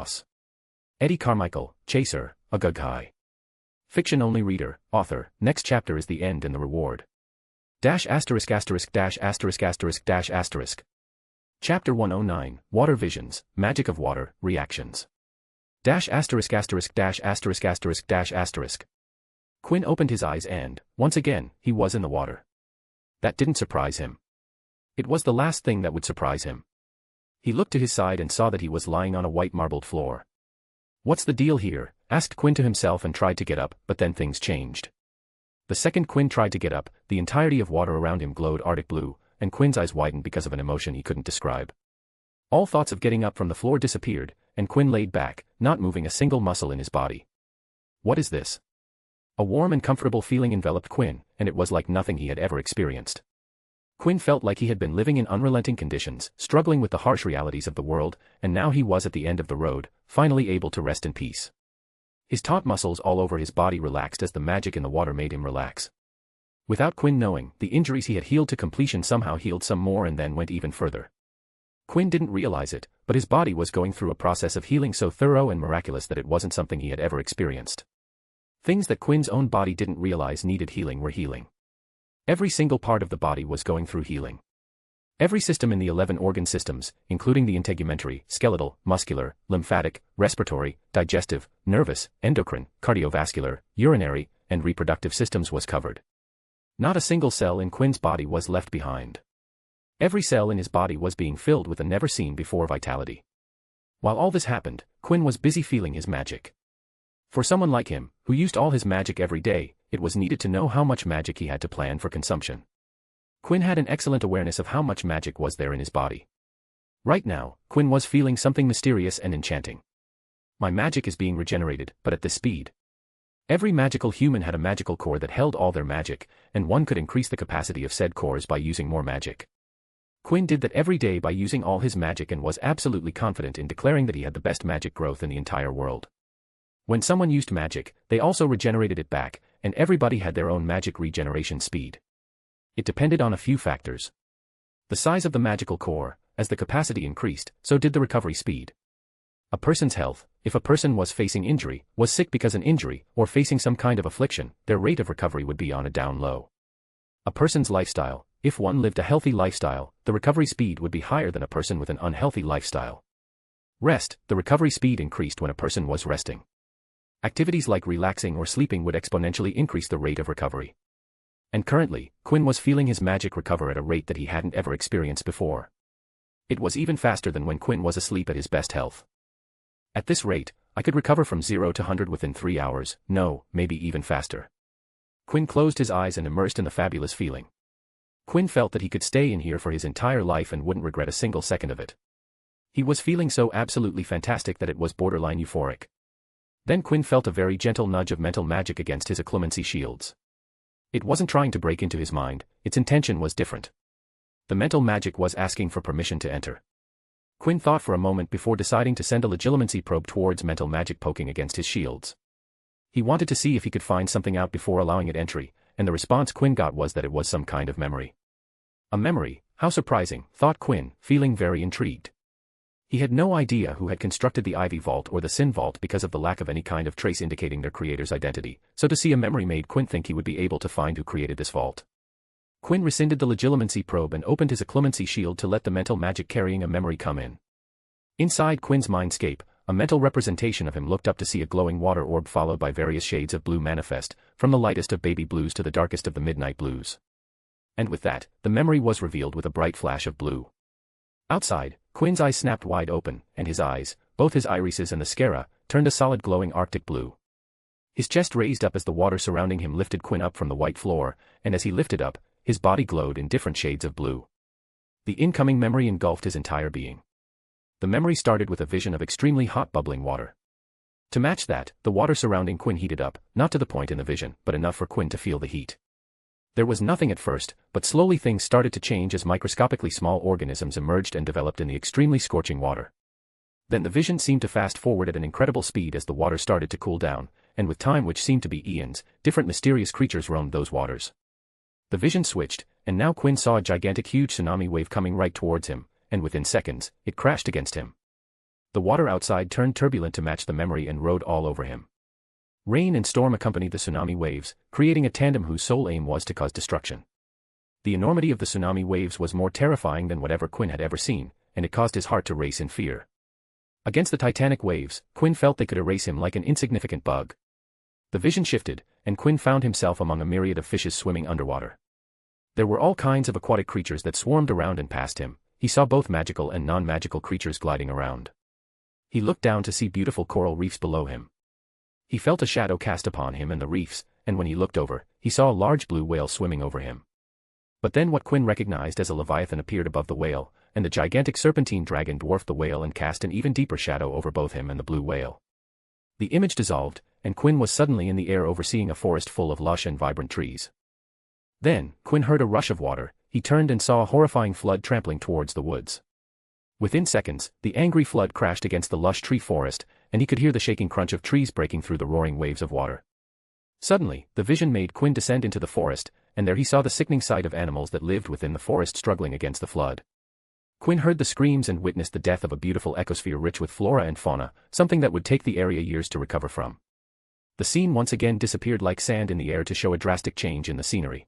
boss. Eddie Carmichael, Chaser, a Gugai. Fiction-only reader, author, next chapter is the end and the reward. Dash asterisk asterisk dash asterisk asterisk dash asterisk. Chapter 109, Water Visions, Magic of Water, Reactions. Dash asterisk asterisk dash asterisk asterisk dash asterisk. Quinn opened his eyes and, once again, he was in the water. That didn't surprise him. It was the last thing that would surprise him. He looked to his side and saw that he was lying on a white marbled floor. What's the deal here? Asked Quinn to himself and tried to get up, but then things changed. The second Quinn tried to get up, the entirety of water around him glowed Arctic blue, and Quinn's eyes widened because of an emotion he couldn't describe. All thoughts of getting up from the floor disappeared, and Quinn laid back, not moving a single muscle in his body. What is this? A warm and comfortable feeling enveloped Quinn, and it was like nothing he had ever experienced. Quinn felt like he had been living in unrelenting conditions, struggling with the harsh realities of the world, and now he was at the end of the road, finally able to rest in peace. His taut muscles all over his body relaxed as the magic in the water made him relax. Without Quinn knowing, the injuries he had healed to completion somehow healed some more and then went even further. Quinn didn't realize it, but his body was going through a process of healing so thorough and miraculous that it wasn't something he had ever experienced. Things that Quinn's own body didn't realize needed healing were healing. Every single part of the body was going through healing. Every system in the 11 organ systems, including the integumentary, skeletal, muscular, lymphatic, respiratory, digestive, nervous, endocrine, cardiovascular, urinary, and reproductive systems was covered. Not a single cell in Quinn's body was left behind. Every cell in his body was being filled with a never-seen-before vitality. While all this happened, Quinn was busy feeling his magic. For someone like him, who used all his magic every day, it was needed to know how much magic he had to plan for consumption. Quinn had an excellent awareness of how much magic was there in his body. Right now, Quinn was feeling something mysterious and enchanting. My magic is being regenerated, but at this speed. Every magical human had a magical core that held all their magic, and one could increase the capacity of said cores by using more magic. Quinn did that every day by using all his magic and was absolutely confident in declaring that he had the best magic growth in the entire world. When someone used magic, they also regenerated it back, and everybody had their own magic regeneration speed. It depended on a few factors. The size of the magical core, as the capacity increased, so did the recovery speed. A person's health, if a person was facing injury, was sick because an injury, or facing some kind of affliction, their rate of recovery would be on a down low. A person's lifestyle, if one lived a healthy lifestyle, the recovery speed would be higher than a person with an unhealthy lifestyle. Rest, the recovery speed increased when a person was resting. Activities like relaxing or sleeping would exponentially increase the rate of recovery. And currently, Quinn was feeling his magic recover at a rate that he hadn't ever experienced before. It was even faster than when Quinn was asleep at his best health. At this rate, I could recover from 0 to 100 within 3 hours, no, maybe even faster. Quinn closed his eyes and immersed in the fabulous feeling. Quinn felt that he could stay in here for his entire life and wouldn't regret a single second of it. He was feeling so absolutely fantastic that it was borderline euphoric. Then Quinn felt a very gentle nudge of mental magic against his occlumency shields. It wasn't trying to break into his mind, its intention was different. The mental magic was asking for permission to enter. Quinn thought for a moment before deciding to send a legilimency probe towards mental magic poking against his shields. He wanted to see if he could find something out before allowing it entry, and the response Quinn got was that it was some kind of memory. A memory, how surprising, thought Quinn, feeling very intrigued. He had no idea who had constructed the Ivy Vault or the Sin Vault because of the lack of any kind of trace indicating their creator's identity, so to see a memory made Quinn think he would be able to find who created this vault. Quinn rescinded the legilimency probe and opened his occlumency shield to let the mental magic carrying a memory come in. Inside Quinn's mindscape, a mental representation of him looked up to see a glowing water orb followed by various shades of blue manifest, from the lightest of baby blues to the darkest of the midnight blues. And with that, the memory was revealed with a bright flash of blue. Outside, Quinn's eyes snapped wide open, and his eyes, both his irises and the sclera, turned a solid glowing arctic blue. His chest raised up as the water surrounding him lifted Quinn up from the white floor, and as he lifted up, his body glowed in different shades of blue. The incoming memory engulfed his entire being. The memory started with a vision of extremely hot bubbling water. To match that, the water surrounding Quinn heated up, not to the point in the vision, but enough for Quinn to feel the heat. There was nothing at first, but slowly things started to change as microscopically small organisms emerged and developed in the extremely scorching water. Then the vision seemed to fast forward at an incredible speed as the water started to cool down, and with time which seemed to be eons, different mysterious creatures roamed those waters. The vision switched, and now Quinn saw a gigantic huge tsunami wave coming right towards him, and within seconds, it crashed against him. The water outside turned turbulent to match the memory and rode all over him. Rain and storm accompanied the tsunami waves, creating a tandem whose sole aim was to cause destruction. The enormity of the tsunami waves was more terrifying than whatever Quinn had ever seen, and it caused his heart to race in fear. Against the titanic waves, Quinn felt they could erase him like an insignificant bug. The vision shifted, and Quinn found himself among a myriad of fishes swimming underwater. There were all kinds of aquatic creatures that swarmed around and past him. He saw both magical and non-magical creatures gliding around. He looked down to see beautiful coral reefs below him. He felt a shadow cast upon him and the reefs, and when he looked over, he saw a large blue whale swimming over him. But then what Quinn recognized as a Leviathan appeared above the whale, and the gigantic serpentine dragon dwarfed the whale and cast an even deeper shadow over both him and the blue whale. The image dissolved, and Quinn was suddenly in the air overseeing a forest full of lush and vibrant trees. Then, Quinn heard a rush of water, he turned and saw a horrifying flood trampling towards the woods. Within seconds, the angry flood crashed against the lush tree forest, and he could hear the shaking crunch of trees breaking through the roaring waves of water. Suddenly, the vision made Quinn descend into the forest, and there he saw the sickening sight of animals that lived within the forest struggling against the flood. Quinn heard the screams and witnessed the death of a beautiful ecosphere rich with flora and fauna, something that would take the area years to recover from. The scene once again disappeared like sand in the air to show a drastic change in the scenery.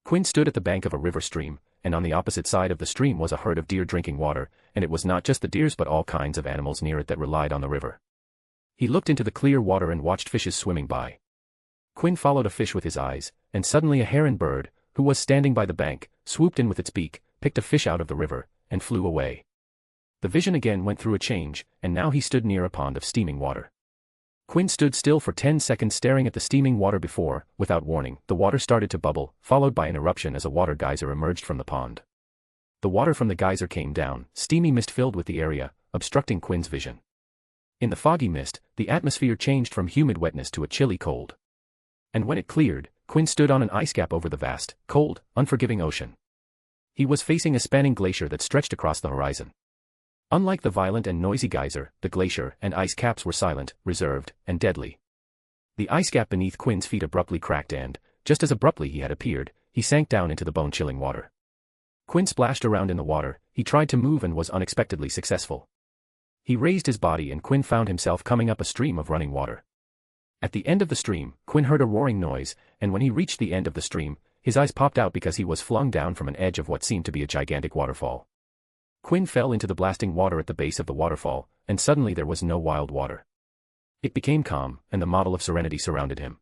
Quinn stood at the bank of a river stream, and on the opposite side of the stream was a herd of deer drinking water, and it was not just the deers but all kinds of animals near it that relied on the river. He looked into the clear water and watched fishes swimming by. Quinn followed a fish with his eyes, and suddenly a heron bird, who was standing by the bank, swooped in with its beak, picked a fish out of the river, and flew away. The vision again went through a change, and now he stood near a pond of steaming water. Quinn stood still for 10 seconds staring at the steaming water before, without warning, the water started to bubble, followed by an eruption as a water geyser emerged from the pond. The water from the geyser came down, steamy mist filled with the area, obstructing Quinn's vision. In the foggy mist, the atmosphere changed from humid wetness to a chilly cold. And when it cleared, Quinn stood on an ice cap over the vast, cold, unforgiving ocean. He was facing a spanning glacier that stretched across the horizon. Unlike the violent and noisy geyser, the glacier and ice caps were silent, reserved, and deadly. The ice cap beneath Quinn's feet abruptly cracked and, just as abruptly he had appeared, he sank down into the bone-chilling water. Quinn splashed around in the water, he tried to move and was unexpectedly successful. He raised his body and Quinn found himself coming up a stream of running water. At the end of the stream, Quinn heard a roaring noise, and when he reached the end of the stream, his eyes popped out because he was flung down from an edge of what seemed to be a gigantic waterfall. Quinn fell into the blasting water at the base of the waterfall, and suddenly there was no wild water. It became calm, and the model of serenity surrounded him.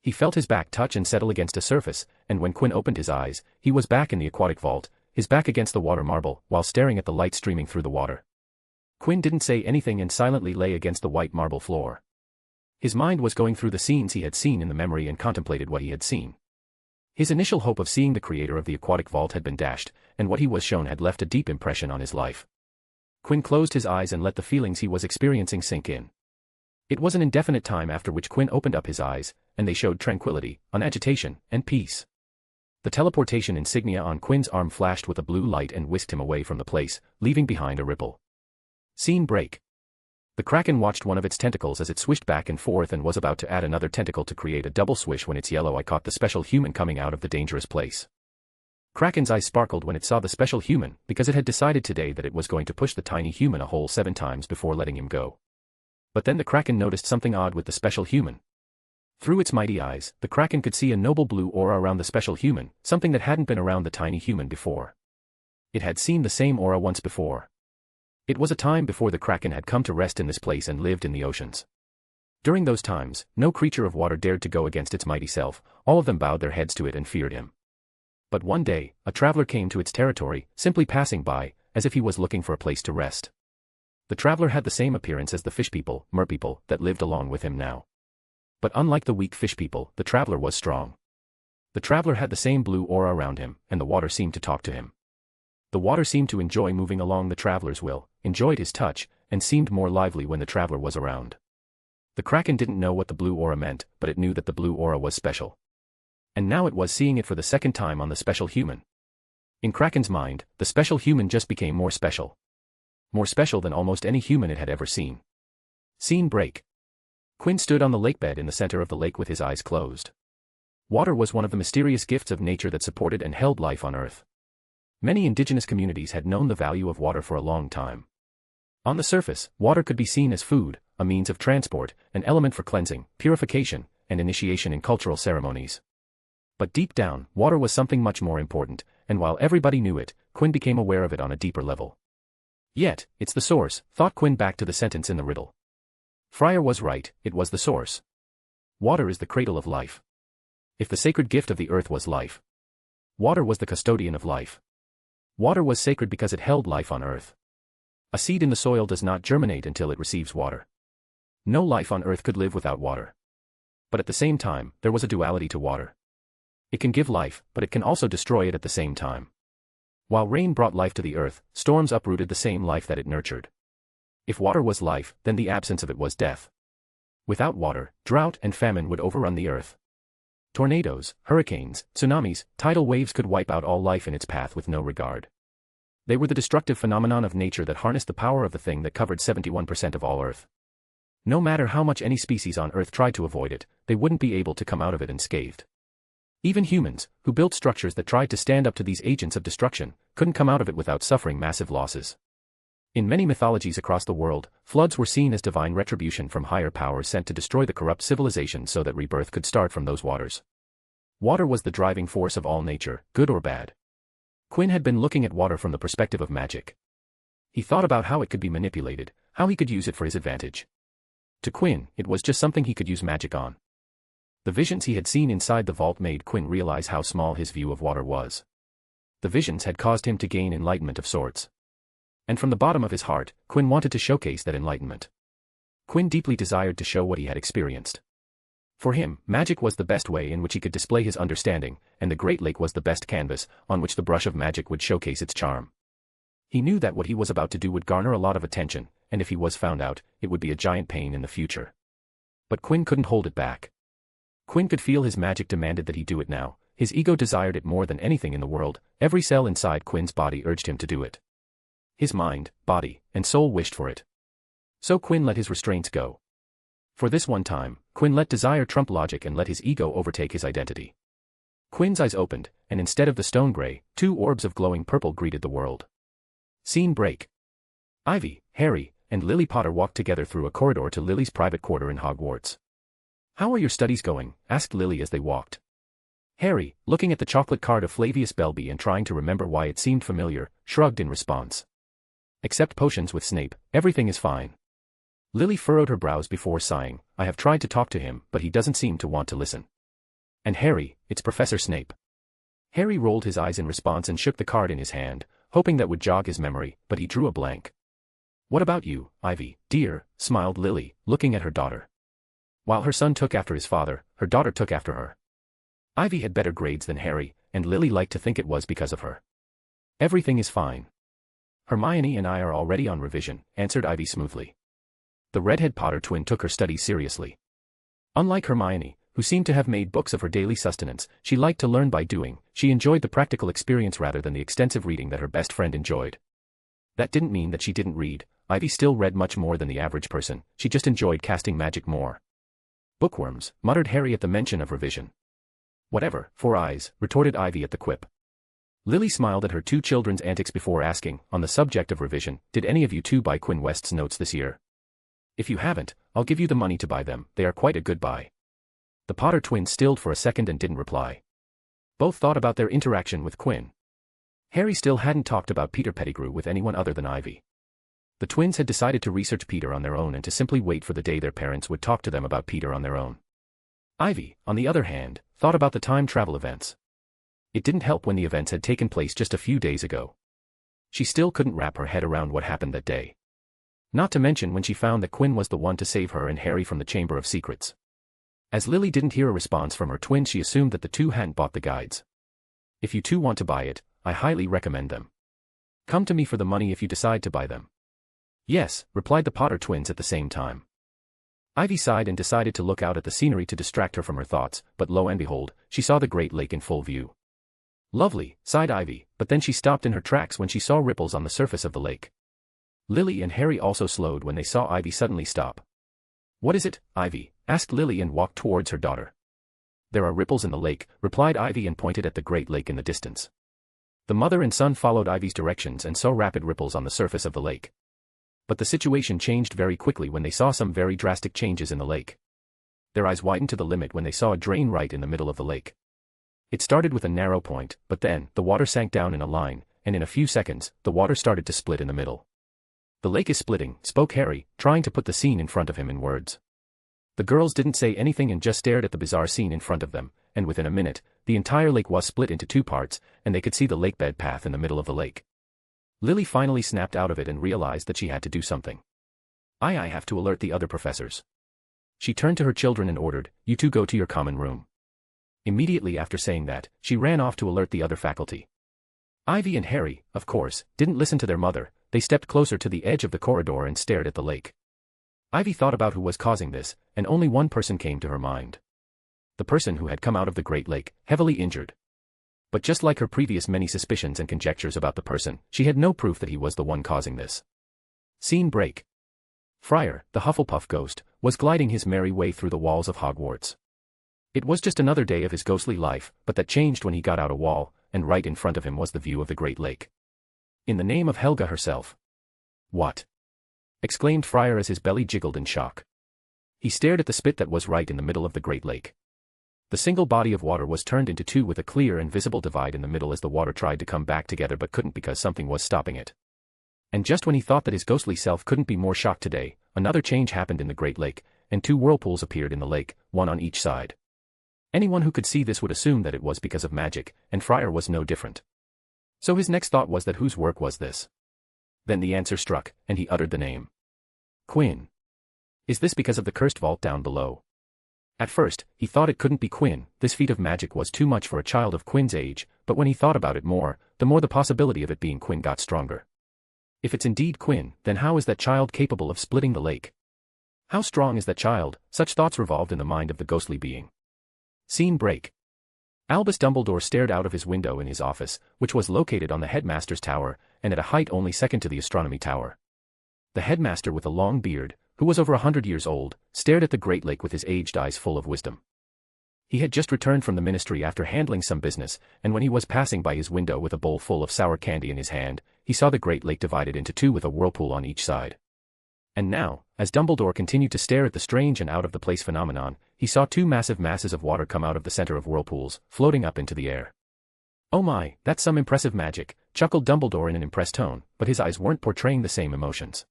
He felt his back touch and settle against a surface, and when Quinn opened his eyes, he was back in the aquatic vault, his back against the water marble, while staring at the light streaming through the water. Quinn didn't say anything and silently lay against the white marble floor. His mind was going through the scenes he had seen in the memory and contemplated what he had seen. His initial hope of seeing the creator of the aquatic vault had been dashed, and what he was shown had left a deep impression on his life. Quinn closed his eyes and let the feelings he was experiencing sink in. It was an indefinite time after which Quinn opened up his eyes, and they showed tranquility, unagitation, and peace. The teleportation insignia on Quinn's arm flashed with a blue light and whisked him away from the place, leaving behind a ripple. Scene break. The Kraken watched one of its tentacles as it swished back and forth and was about to add another tentacle to create a double swish when its yellow eye caught the special human coming out of the dangerous place. Kraken's eyes sparkled when it saw the special human, because it had decided today that it was going to push the tiny human a whole 7 times before letting him go. But then the Kraken noticed something odd with the special human. Through its mighty eyes, the Kraken could see a noble blue aura around the special human, something that hadn't been around the tiny human before. It had seen the same aura once before. It was a time before the Kraken had come to rest in this place and lived in the oceans. During those times, no creature of water dared to go against its mighty self, all of them bowed their heads to it and feared him. But one day, a traveler came to its territory, simply passing by, as if he was looking for a place to rest. The traveler had the same appearance as the fish people, merpeople, that lived along with him now. But unlike the weak fish people, the traveler was strong. The traveler had the same blue aura around him, and the water seemed to talk to him. The water seemed to enjoy moving along the traveler's will, enjoyed his touch, and seemed more lively when the traveler was around. The Kraken didn't know what the blue aura meant, but it knew that the blue aura was special. And now it was seeing it for the second time on the special human. In Kraken's mind, the special human just became more special. More special than almost any human it had ever seen. Scene break. Quinn stood on the lakebed in the center of the lake with his eyes closed. Water was one of the mysterious gifts of nature that supported and held life on Earth. Many indigenous communities had known the value of water for a long time. On the surface, water could be seen as food, a means of transport, an element for cleansing, purification, and initiation in cultural ceremonies. But deep down, water was something much more important, and while everybody knew it, Quinn became aware of it on a deeper level. Yet, it's the source, thought Quinn back to the sentence in the riddle. Friar was right, it was the source. Water is the cradle of life. If the sacred gift of the earth was life, water was the custodian of life. Water was sacred because it held life on Earth. A seed in the soil does not germinate until it receives water. No life on Earth could live without water. But at the same time, there was a duality to water. It can give life, but it can also destroy it at the same time. While rain brought life to the earth, storms uprooted the same life that it nurtured. If water was life, then the absence of it was death. Without water, drought and famine would overrun the earth. Tornadoes, hurricanes, tsunamis, tidal waves could wipe out all life in its path with no regard. They were the destructive phenomenon of nature that harnessed the power of the thing that covered 71% of all Earth. No matter how much any species on Earth tried to avoid it, they wouldn't be able to come out of it unscathed. Even humans, who built structures that tried to stand up to these agents of destruction, couldn't come out of it without suffering massive losses. In many mythologies across the world, floods were seen as divine retribution from higher powers sent to destroy the corrupt civilization so that rebirth could start from those waters. Water was the driving force of all nature, good or bad. Quinn had been looking at water from the perspective of magic. He thought about how it could be manipulated, how he could use it for his advantage. To Quinn, it was just something he could use magic on. The visions he had seen inside the vault made Quinn realize how small his view of water was. The visions had caused him to gain enlightenment of sorts. And from the bottom of his heart, Quinn wanted to showcase that enlightenment. Quinn deeply desired to show what he had experienced. For him, magic was the best way in which he could display his understanding, and the Great Lake was the best canvas on which the brush of magic would showcase its charm. He knew that what he was about to do would garner a lot of attention, and if he was found out, it would be a giant pain in the future. But Quinn couldn't hold it back. Quinn could feel his magic demanded that he do it now. His ego desired it more than anything in the world. Every cell inside Quinn's body urged him to do it. His mind, body, and soul wished for it. So Quinn let his restraints go. For this one time, Quinn let desire trump logic and let his ego overtake his identity. Quinn's eyes opened, and instead of the stone gray, two orbs of glowing purple greeted the world. Scene break. Ivy, Harry, and Lily Potter walked together through a corridor to Lily's private quarter in Hogwarts. "How are your studies going?" asked Lily as they walked. Harry, looking at the chocolate card of Flavius Belby and trying to remember why it seemed familiar, shrugged in response. "Except potions with Snape, everything is fine." Lily furrowed her brows before sighing. "I have tried to talk to him, but he doesn't seem to want to listen." "And Harry, it's Professor Snape." Harry rolled his eyes in response and shook the card in his hand, hoping that would jog his memory, but he drew a blank. "What about you, Ivy, dear?" smiled Lily, looking at her daughter. While her son took after his father, her daughter took after her. Ivy had better grades than Harry, and Lily liked to think it was because of her. "Everything is fine. Hermione and I are already on revision," answered Ivy smoothly. The redhead Potter twin took her studies seriously. Unlike Hermione, who seemed to have made books of her daily sustenance, she liked to learn by doing. She enjoyed the practical experience rather than the extensive reading that her best friend enjoyed. That didn't mean that she didn't read. Ivy still read much more than the average person, she just enjoyed casting magic more. "Bookworms," muttered Harry at the mention of revision. "Whatever, 4 eyes," retorted Ivy at the quip. Lily smiled at her two children's antics before asking, on the subject of revision, "Did any of you two buy Quinn West's notes this year? If you haven't, I'll give you the money to buy them, they are quite a good buy." The Potter twins stilled for a second and didn't reply. Both thought about their interaction with Quinn. Harry still hadn't talked about Peter Pettigrew with anyone other than Ivy. The twins had decided to research Peter on their own and to simply wait for the day their parents would talk to them about Peter on their own. Ivy, on the other hand, thought about the time travel events. It didn't help when the events had taken place just a few days ago. She still couldn't wrap her head around what happened that day. Not to mention when she found that Quinn was the one to save her and Harry from the Chamber of Secrets. As Lily didn't hear a response from her twin, she assumed that the two hadn't bought the guides. "If you two want to buy it, I highly recommend them. Come to me for the money if you decide to buy them." "Yes," replied the Potter twins at the same time. Ivy sighed and decided to look out at the scenery to distract her from her thoughts, but lo and behold, she saw the Great Lake in full view. "Lovely," sighed Ivy, but then she stopped in her tracks when she saw ripples on the surface of the lake. Lily and Harry also slowed when they saw Ivy suddenly stop. "What is it, Ivy?" asked Lily and walked towards her daughter. "There are ripples in the lake," replied Ivy and pointed at the Great Lake in the distance. The mother and son followed Ivy's directions and saw rapid ripples on the surface of the lake. But the situation changed very quickly when they saw some very drastic changes in the lake. Their eyes widened to the limit when they saw a drain right in the middle of the lake. It started with a narrow point, but then, the water sank down in a line, and in a few seconds, the water started to split in the middle. "The lake is splitting," spoke Harry, trying to put the scene in front of him in words. The girls didn't say anything and just stared at the bizarre scene in front of them, and within a minute, the entire lake was split into 2 parts, and they could see the lakebed path in the middle of the lake. Lily finally snapped out of it and realized that she had to do something. I have to alert the other professors." She turned to her children and ordered, "You two go to your common room." Immediately after saying that, she ran off to alert the other faculty. Ivy and Harry, of course, didn't listen to their mother. They stepped closer to the edge of the corridor and stared at the lake. Ivy thought about who was causing this, and only one person came to her mind. the person who had come out of the Great Lake, heavily injured. But just like her previous many suspicions and conjectures about the person, she had no proof that he was the one causing this. Scene break. Friar, the Hufflepuff ghost, was gliding his merry way through the walls of Hogwarts. It was just another day of his ghostly life, but that changed when he got out a wall, and right in front of him was the view of the Great Lake. In the name of Helga herself. What? Exclaimed Friar as his belly jiggled in shock. He stared at the spit that was right in the middle of the Great Lake. The single body of water was turned into two with a clear and visible divide in the middle as the water tried to come back together but couldn't because something was stopping it. And just when he thought that his ghostly self couldn't be more shocked today, another change happened in the Great Lake, and two whirlpools appeared in the lake, one on each side. Anyone who could see this would assume that it was because of magic, and Friar was no different. So his next thought was that whose work was this? Then the answer struck, and he uttered the name. Quinn. Is this because of the cursed vault down below? At first, he thought it couldn't be Quinn, this feat of magic was too much for a child of Quinn's age, but when he thought about it more, the more the possibility of it being Quinn got stronger. If it's indeed Quinn, then how is that child capable of splitting the lake? How strong is that child? Such thoughts revolved in the mind of the ghostly being. Scene break. Albus Dumbledore stared out of his window in his office, which was located on the headmaster's tower, and at a height only second to the astronomy tower. The headmaster with a long beard, who was over 100 years old, stared at the Great Lake with his aged eyes full of wisdom. He had just returned from the ministry after handling some business, and when he was passing by his window with a bowl full of sour candy in his hand, he saw the Great Lake divided into two with a whirlpool on each side. And now, as Dumbledore continued to stare at the strange and out-of-the-place phenomenon, he saw two massive masses of water come out of the center of whirlpools, floating up into the air. "Oh my, that's some impressive magic," chuckled Dumbledore in an impressed tone, but his eyes weren't portraying the same emotions.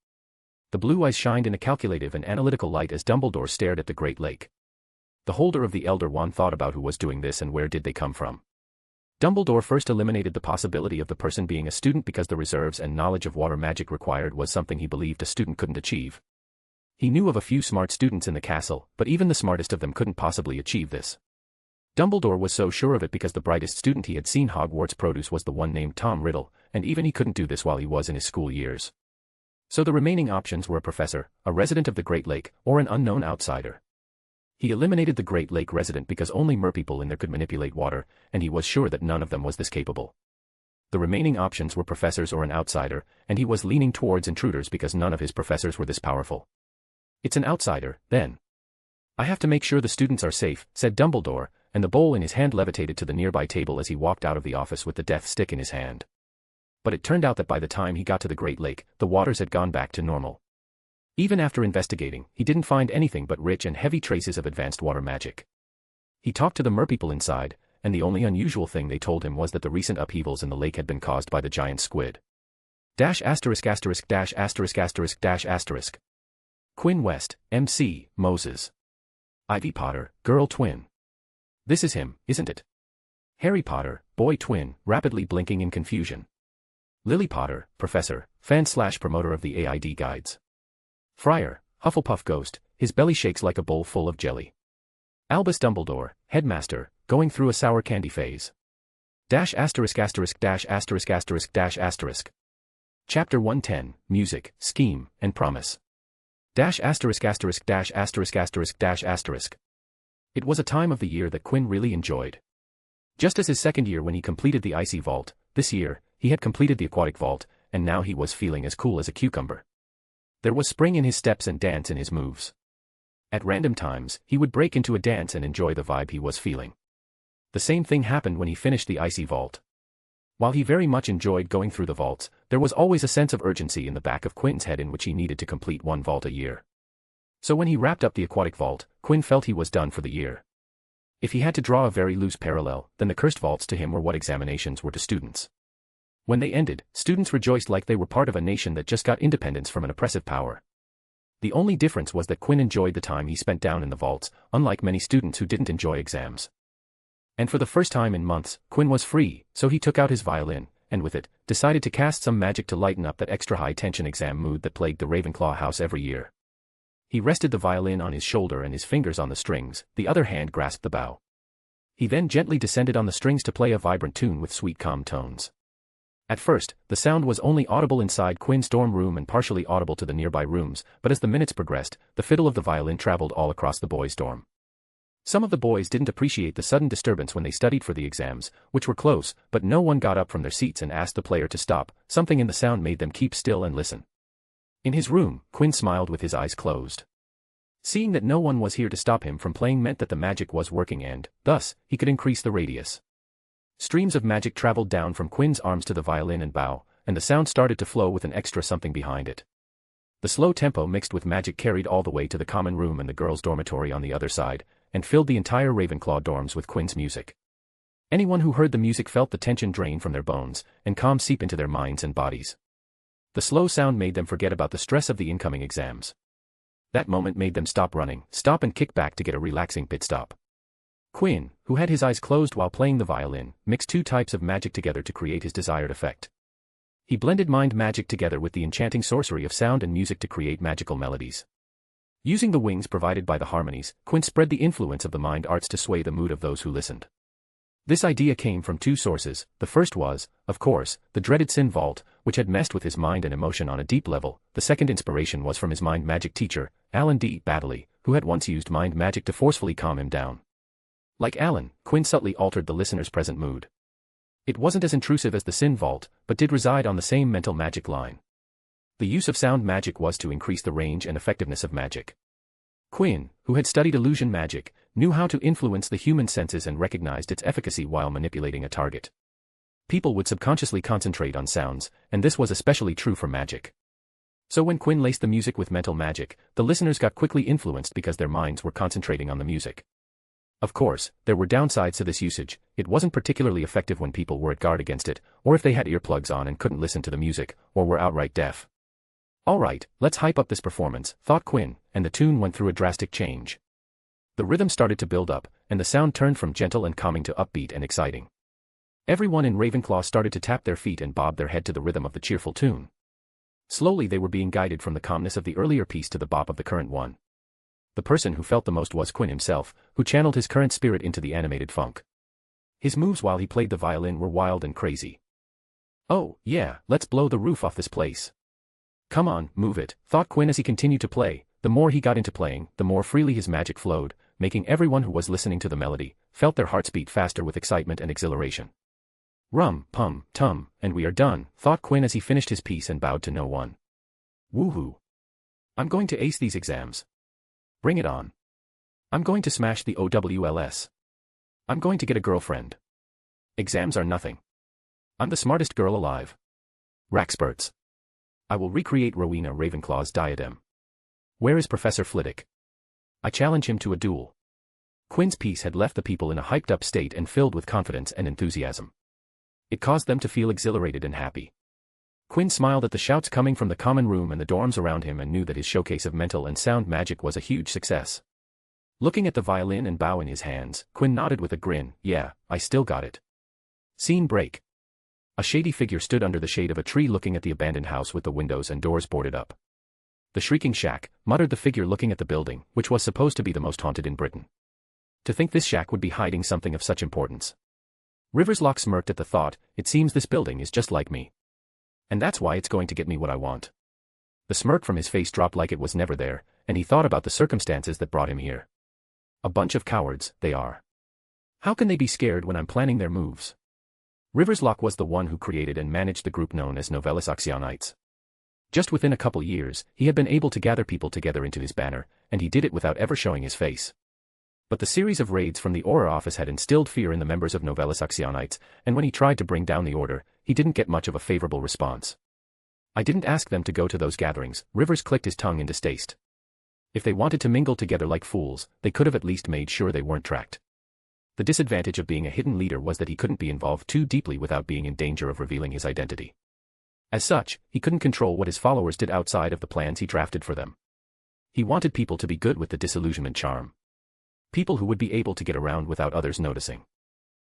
The blue eyes shined in a calculative and analytical light as Dumbledore stared at the Great Lake. The holder of the Elder Wand thought about who was doing this and where did they come from. Dumbledore first eliminated the possibility of the person being a student because the reserves and knowledge of water magic required was something he believed a student couldn't achieve. He knew of a few smart students in the castle, but even the smartest of them couldn't possibly achieve this. Dumbledore was so sure of it because the brightest student he had seen Hogwarts produce was the one named Tom Riddle, and even he couldn't do this while he was in his school years. So the remaining options were a professor, a resident of the Great Lake, or an unknown outsider. He eliminated the Great Lake resident because only merpeople in there could manipulate water, and he was sure that none of them was this capable. The remaining options were professors or an outsider, and he was leaning towards intruders because none of his professors were this powerful. "It's an outsider, then. I have to make sure the students are safe," said Dumbledore, and the bowl in his hand levitated to the nearby table as he walked out of the office with the death stick in his hand. But it turned out that by the time he got to the Great Lake, the waters had gone back to normal. Even after investigating, he didn't find anything but rich and heavy traces of advanced water magic. He talked to the merpeople inside, and the only unusual thing they told him was that the recent upheavals in the lake had been caused by the giant squid. *************. Quinn West, M.C., Moses. Ivy Potter, girl twin. This is him, isn't it? Harry Potter, boy twin, rapidly blinking in confusion. Lily Potter, professor, fan/promoter of the AID guides. Friar, Hufflepuff ghost, his belly shakes like a bowl full of jelly. Albus Dumbledore, headmaster, going through a sour candy phase. ************. Chapter 110, Music, Scheme, and Promise. **********. It was a time of the year that Quinn really enjoyed. Just as his second year when he completed the icy vault, this year, he had completed the aquatic vault, and now he was feeling as cool as a cucumber. There was spring in his steps and dance in his moves. At random times, he would break into a dance and enjoy the vibe he was feeling. The same thing happened when he finished the icy vault. While he very much enjoyed going through the vaults, there was always a sense of urgency in the back of Quinn's head in which he needed to complete one vault a year. So when he wrapped up the aquatic vault, Quinn felt he was done for the year. If he had to draw a very loose parallel, then the cursed vaults to him were what examinations were to students. When they ended, students rejoiced like they were part of a nation that just got independence from an oppressive power. The only difference was that Quinn enjoyed the time he spent down in the vaults, unlike many students who didn't enjoy exams. And for the first time in months, Quinn was free, so he took out his violin, and with it, decided to cast some magic to lighten up that extra high-tension exam mood that plagued the Ravenclaw house every year. He rested the violin on his shoulder and his fingers on the strings, the other hand grasped the bow. He then gently descended on the strings to play a vibrant tune with sweet calm tones. At first, the sound was only audible inside Quinn's dorm room and partially audible to the nearby rooms, but as the minutes progressed, the fiddle of the violin traveled all across the boys' dorm. Some of the boys didn't appreciate the sudden disturbance when they studied for the exams, which were close, but no one got up from their seats and asked the player to stop. Something in the sound made them keep still and listen. In his room, Quinn smiled with his eyes closed. Seeing that no one was here to stop him from playing meant that the magic was working and, thus, he could increase the radius. Streams of magic traveled down from Quinn's arms to the violin and bow, and the sound started to flow with an extra something behind it. The slow tempo mixed with magic carried all the way to the common room and the girls' dormitory on the other side, and filled the entire Ravenclaw dorms with Quinn's music. Anyone who heard the music felt the tension drain from their bones, and calm seep into their minds and bodies. The slow sound made them forget about the stress of the incoming exams. That moment made them stop running, stop and kick back to get a relaxing pit stop. Quinn, who had his eyes closed while playing the violin, mixed two types of magic together to create his desired effect. He blended mind magic together with the enchanting sorcery of sound and music to create magical melodies. Using the wings provided by the harmonies, Quinn spread the influence of the mind arts to sway the mood of those who listened. This idea came from two sources. The first was, of course, the dreaded Sin Vault, which had messed with his mind and emotion on a deep level. The second inspiration was from his mind magic teacher, Alan D. Baddeley, who had once used mind magic to forcefully calm him down. Like Alan, Quinn subtly altered the listener's present mood. It wasn't as intrusive as the Sin Vault, but did reside on the same mental magic line. The use of sound magic was to increase the range and effectiveness of magic. Quinn, who had studied illusion magic, knew how to influence the human senses and recognized its efficacy while manipulating a target. People would subconsciously concentrate on sounds, and this was especially true for magic. So when Quinn laced the music with mental magic, the listeners got quickly influenced because their minds were concentrating on the music. Of course, there were downsides to this usage. It wasn't particularly effective when people were at guard against it, or if they had earplugs on and couldn't listen to the music, or were outright deaf. Alright, let's hype up this performance, thought Quinn, and the tune went through a drastic change. The rhythm started to build up, and the sound turned from gentle and calming to upbeat and exciting. Everyone in Ravenclaw started to tap their feet and bob their head to the rhythm of the cheerful tune. Slowly they were being guided from the calmness of the earlier piece to the bop of the current one. The person who felt the most was Quinn himself, who channeled his current spirit into the animated funk. His moves while he played the violin were wild and crazy. Oh, yeah, let's blow the roof off this place. Come on, move it, thought Quinn as he continued to play. The more he got into playing, the more freely his magic flowed, making everyone who was listening to the melody felt their hearts beat faster with excitement and exhilaration. Rum, pum, tum, and we are done, thought Quinn as he finished his piece and bowed to no one. Woohoo! I'm going to ace these exams. Bring it on. I'm going to smash the OWLS. I'm going to get a girlfriend. Exams are nothing. I'm the smartest girl alive. Raxperts. I will recreate Rowena Ravenclaw's diadem. Where is Professor Flitwick? I challenge him to a duel. Quinn's piece had left the people in a hyped-up state and filled with confidence and enthusiasm. It caused them to feel exhilarated and happy. Quinn smiled at the shouts coming from the common room and the dorms around him and knew that his showcase of mental and sound magic was a huge success. Looking at the violin and bow in his hands, Quinn nodded with a grin. Yeah, I still got it. Scene break. A shady figure stood under the shade of a tree looking at the abandoned house with the windows and doors boarded up. The shrieking shack, muttered the figure looking at the building, which was supposed to be the most haunted in Britain. To think this shack would be hiding something of such importance. Riverslock smirked at the thought. It seems this building is just like me. And that's why it's going to get me what I want. The smirk from his face dropped like it was never there, and he thought about the circumstances that brought him here. A bunch of cowards, they are. How can they be scared when I'm planning their moves? Riverslock was the one who created and managed the group known as Novellus Actionites. Just within a couple years, he had been able to gather people together into his banner, and he did it without ever showing his face. But the series of raids from the Aura office had instilled fear in the members of Novellus Actionites, and when he tried to bring down the order, he didn't get much of a favorable response. I didn't ask them to go to those gatherings. Rivers clicked his tongue in distaste. If they wanted to mingle together like fools, they could have at least made sure they weren't tracked. The disadvantage of being a hidden leader was that he couldn't be involved too deeply without being in danger of revealing his identity. As such, he couldn't control what his followers did outside of the plans he drafted for them. He wanted people to be good with the disillusionment charm. People who would be able to get around without others noticing.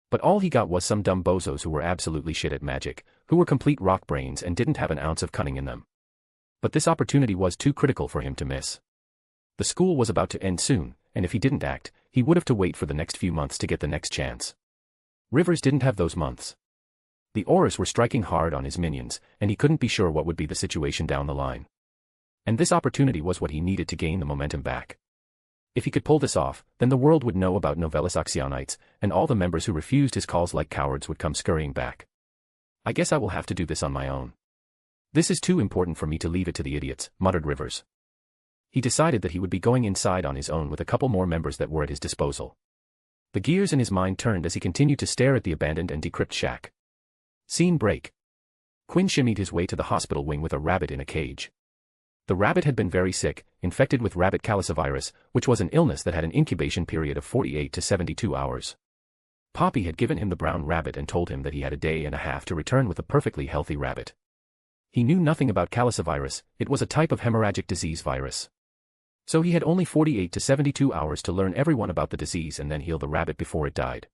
But all he got was some dumb bozos who were absolutely shit at magic, who were complete rock brains and didn't have an ounce of cunning in them. But this opportunity was too critical for him to miss. The school was about to end soon, and if he didn't act, he would have to wait for the next few months to get the next chance. Rivers didn't have those months. The Auras were striking hard on his minions, and he couldn't be sure what would be the situation down the line. And this opportunity was what he needed to gain the momentum back. If he could pull this off, then the world would know about Novellus Oxyonites, and all the members who refused his calls like cowards would come scurrying back. I guess I will have to do this on my own. This is too important for me to leave it to the idiots, muttered Rivers. He decided that he would be going inside on his own with a couple more members that were at his disposal. The gears in his mind turned as he continued to stare at the abandoned and decrepit shack. Scene break. Quinn shimmied his way to the hospital wing with a rabbit in a cage. The rabbit had been very sick, infected with rabbit calicivirus, which was an illness that had an incubation period of 48 to 72 hours. Poppy had given him the brown rabbit and told him that he had a day and a half to return with a perfectly healthy rabbit. He knew nothing about calicivirus. It was a type of hemorrhagic disease virus. So he had only 48 to 72 hours to learn everyone about the disease and then heal the rabbit before it died.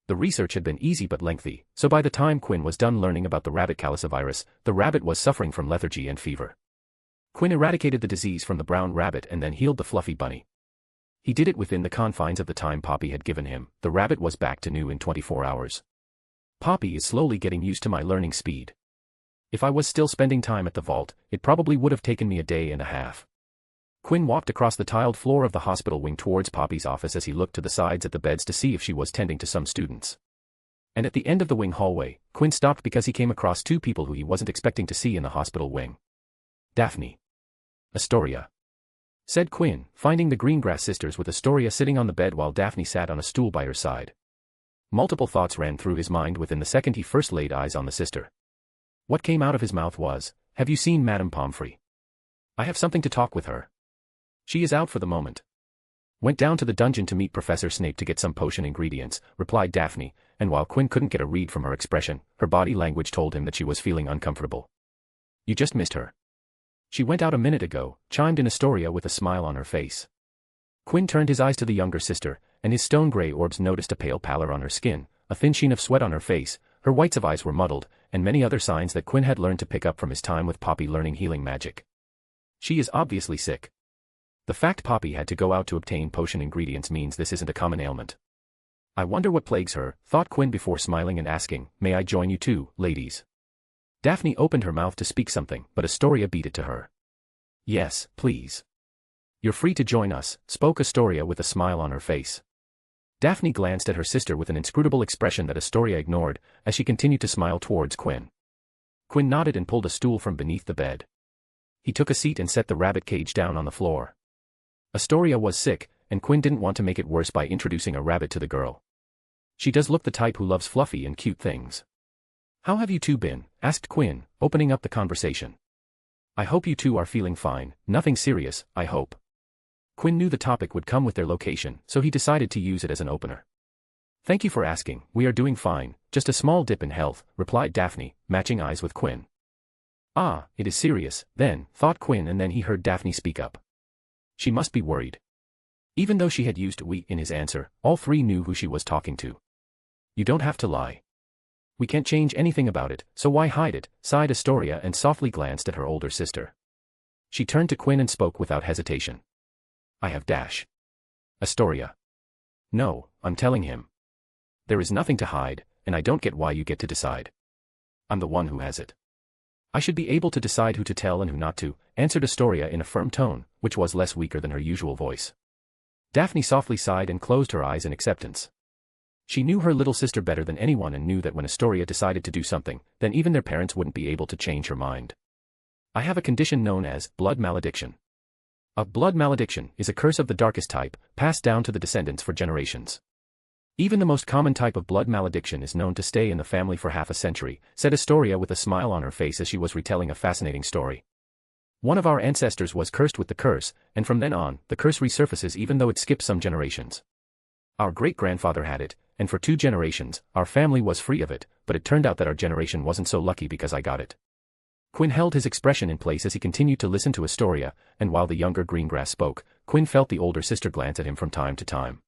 The research had been easy but lengthy, so by the time Quinn was done learning about the rabbit calicivirus, the rabbit was suffering from lethargy and fever. Quinn eradicated the disease from the brown rabbit and then healed the fluffy bunny. He did it within the confines of the time Poppy had given him. The rabbit was back to new in 24 hours. Poppy is slowly getting used to my learning speed. If I was still spending time at the vault, it probably would have taken me a day and a half. Quinn walked across the tiled floor of the hospital wing towards Poppy's office as he looked to the sides at the beds to see if she was tending to some students. And at the end of the wing hallway, Quinn stopped because he came across two people who he wasn't expecting to see in the hospital wing. Daphne. Astoria. Said Quinn, finding the Greengrass sisters with Astoria sitting on the bed while Daphne sat on a stool by her side. Multiple thoughts ran through his mind within the second he first laid eyes on the sister. What came out of his mouth was, "Have you seen Madame Pomfrey? I have something to talk with her. She is out for the moment." "Went down to the dungeon to meet Professor Snape to get some potion ingredients," replied Daphne, and while Quinn couldn't get a read from her expression, her body language told him that she was feeling uncomfortable. "You just missed her. She went out a minute ago," chimed in Astoria with a smile on her face. Quinn turned his eyes to the younger sister, and his stone-gray orbs noticed a pale pallor on her skin, a thin sheen of sweat on her face, her whites of eyes were muddled, and many other signs that Quinn had learned to pick up from his time with Poppy learning healing magic. She is obviously sick. The fact Poppy had to go out to obtain potion ingredients means this isn't a common ailment. "I wonder what plagues her," thought Quinn before smiling and asking, "May I join you too, ladies?" Daphne opened her mouth to speak something, but Astoria beat it to her. "Yes, please. You're free to join us," spoke Astoria with a smile on her face. Daphne glanced at her sister with an inscrutable expression that Astoria ignored, as she continued to smile towards Quinn. Quinn nodded and pulled a stool from beneath the bed. He took a seat and set the rabbit cage down on the floor. Astoria was sick, and Quinn didn't want to make it worse by introducing a rabbit to the girl. She does look the type who loves fluffy and cute things. "How have you two been?" asked Quinn, opening up the conversation. "I hope you two are feeling fine, nothing serious, I hope." Quinn knew the topic would come with their location, so he decided to use it as an opener. "Thank you for asking, we are doing fine, just a small dip in health," replied Daphne, matching eyes with Quinn. "Ah, it is serious, then," thought Quinn, and then he heard Daphne speak up. She must be worried. Even though she had used "we" in his answer, all three knew who she was talking to. "You don't have to lie. We can't change anything about it, so why hide it?" sighed Astoria and softly glanced at her older sister. She turned to Quinn and spoke without hesitation. "I have dash." "Astoria. No, I'm telling him. There is nothing to hide, and I don't get why you get to decide. I'm the one who has it." "I should be able to decide who to tell and who not to," answered Astoria in a firm tone, which was less weaker than her usual voice. Daphne softly sighed and closed her eyes in acceptance. She knew her little sister better than anyone and knew that when Astoria decided to do something, then even their parents wouldn't be able to change her mind. "I have a condition known as blood malediction. A blood malediction is a curse of the darkest type, passed down to the descendants for generations. Even the most common type of blood malediction is known to stay in the family for half a century," said Astoria with a smile on her face as she was retelling a fascinating story. "One of our ancestors was cursed with the curse, and from then on, the curse resurfaces even though it skips some generations. Our great-grandfather had it, and for 2 generations, our family was free of it, but it turned out that our generation wasn't so lucky because I got it." Quinn held his expression in place as he continued to listen to Astoria, and while the younger Greengrass spoke, Quinn felt the older sister glance at him from time to time.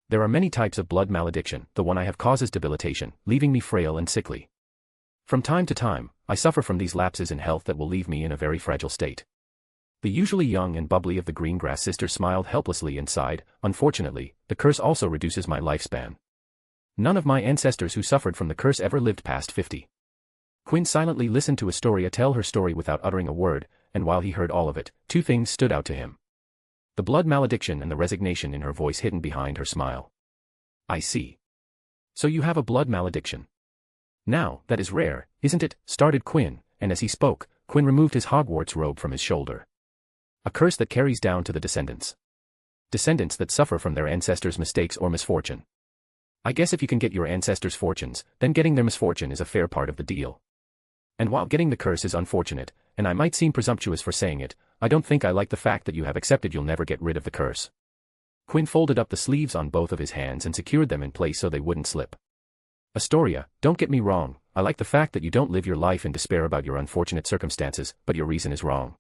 "There are many types of blood malediction. The one I have causes debilitation, leaving me frail and sickly. From time to time, I suffer from these lapses in health that will leave me in a very fragile state." The usually young and bubbly of the Greengrass sister smiled helplessly and sighed, "Unfortunately, the curse also reduces my lifespan. None of my ancestors who suffered from the curse ever lived past 50. Quinn silently listened to Astoria tell her story without uttering a word, and while he heard all of it, 2 things stood out to him. The blood malediction and the resignation in her voice hidden behind her smile. I see. So you have a blood malediction. Now, that is rare, isn't it? Started Quinn, and as he spoke, Quinn removed his Hogwarts robe from his shoulder. A curse that carries down to the descendants. Descendants that suffer from their ancestors' mistakes or misfortune. I guess if you can get your ancestors' fortunes, then getting their misfortune is a fair part of the deal. And while getting the curse is unfortunate, and I might seem presumptuous for saying it, I don't think I like the fact that you have accepted you'll never get rid of the curse. Quinn folded up the sleeves on both of his hands and secured them in place so they wouldn't slip. Astoria, don't get me wrong, I like the fact that you don't live your life in despair about your unfortunate circumstances, but your reason is wrong.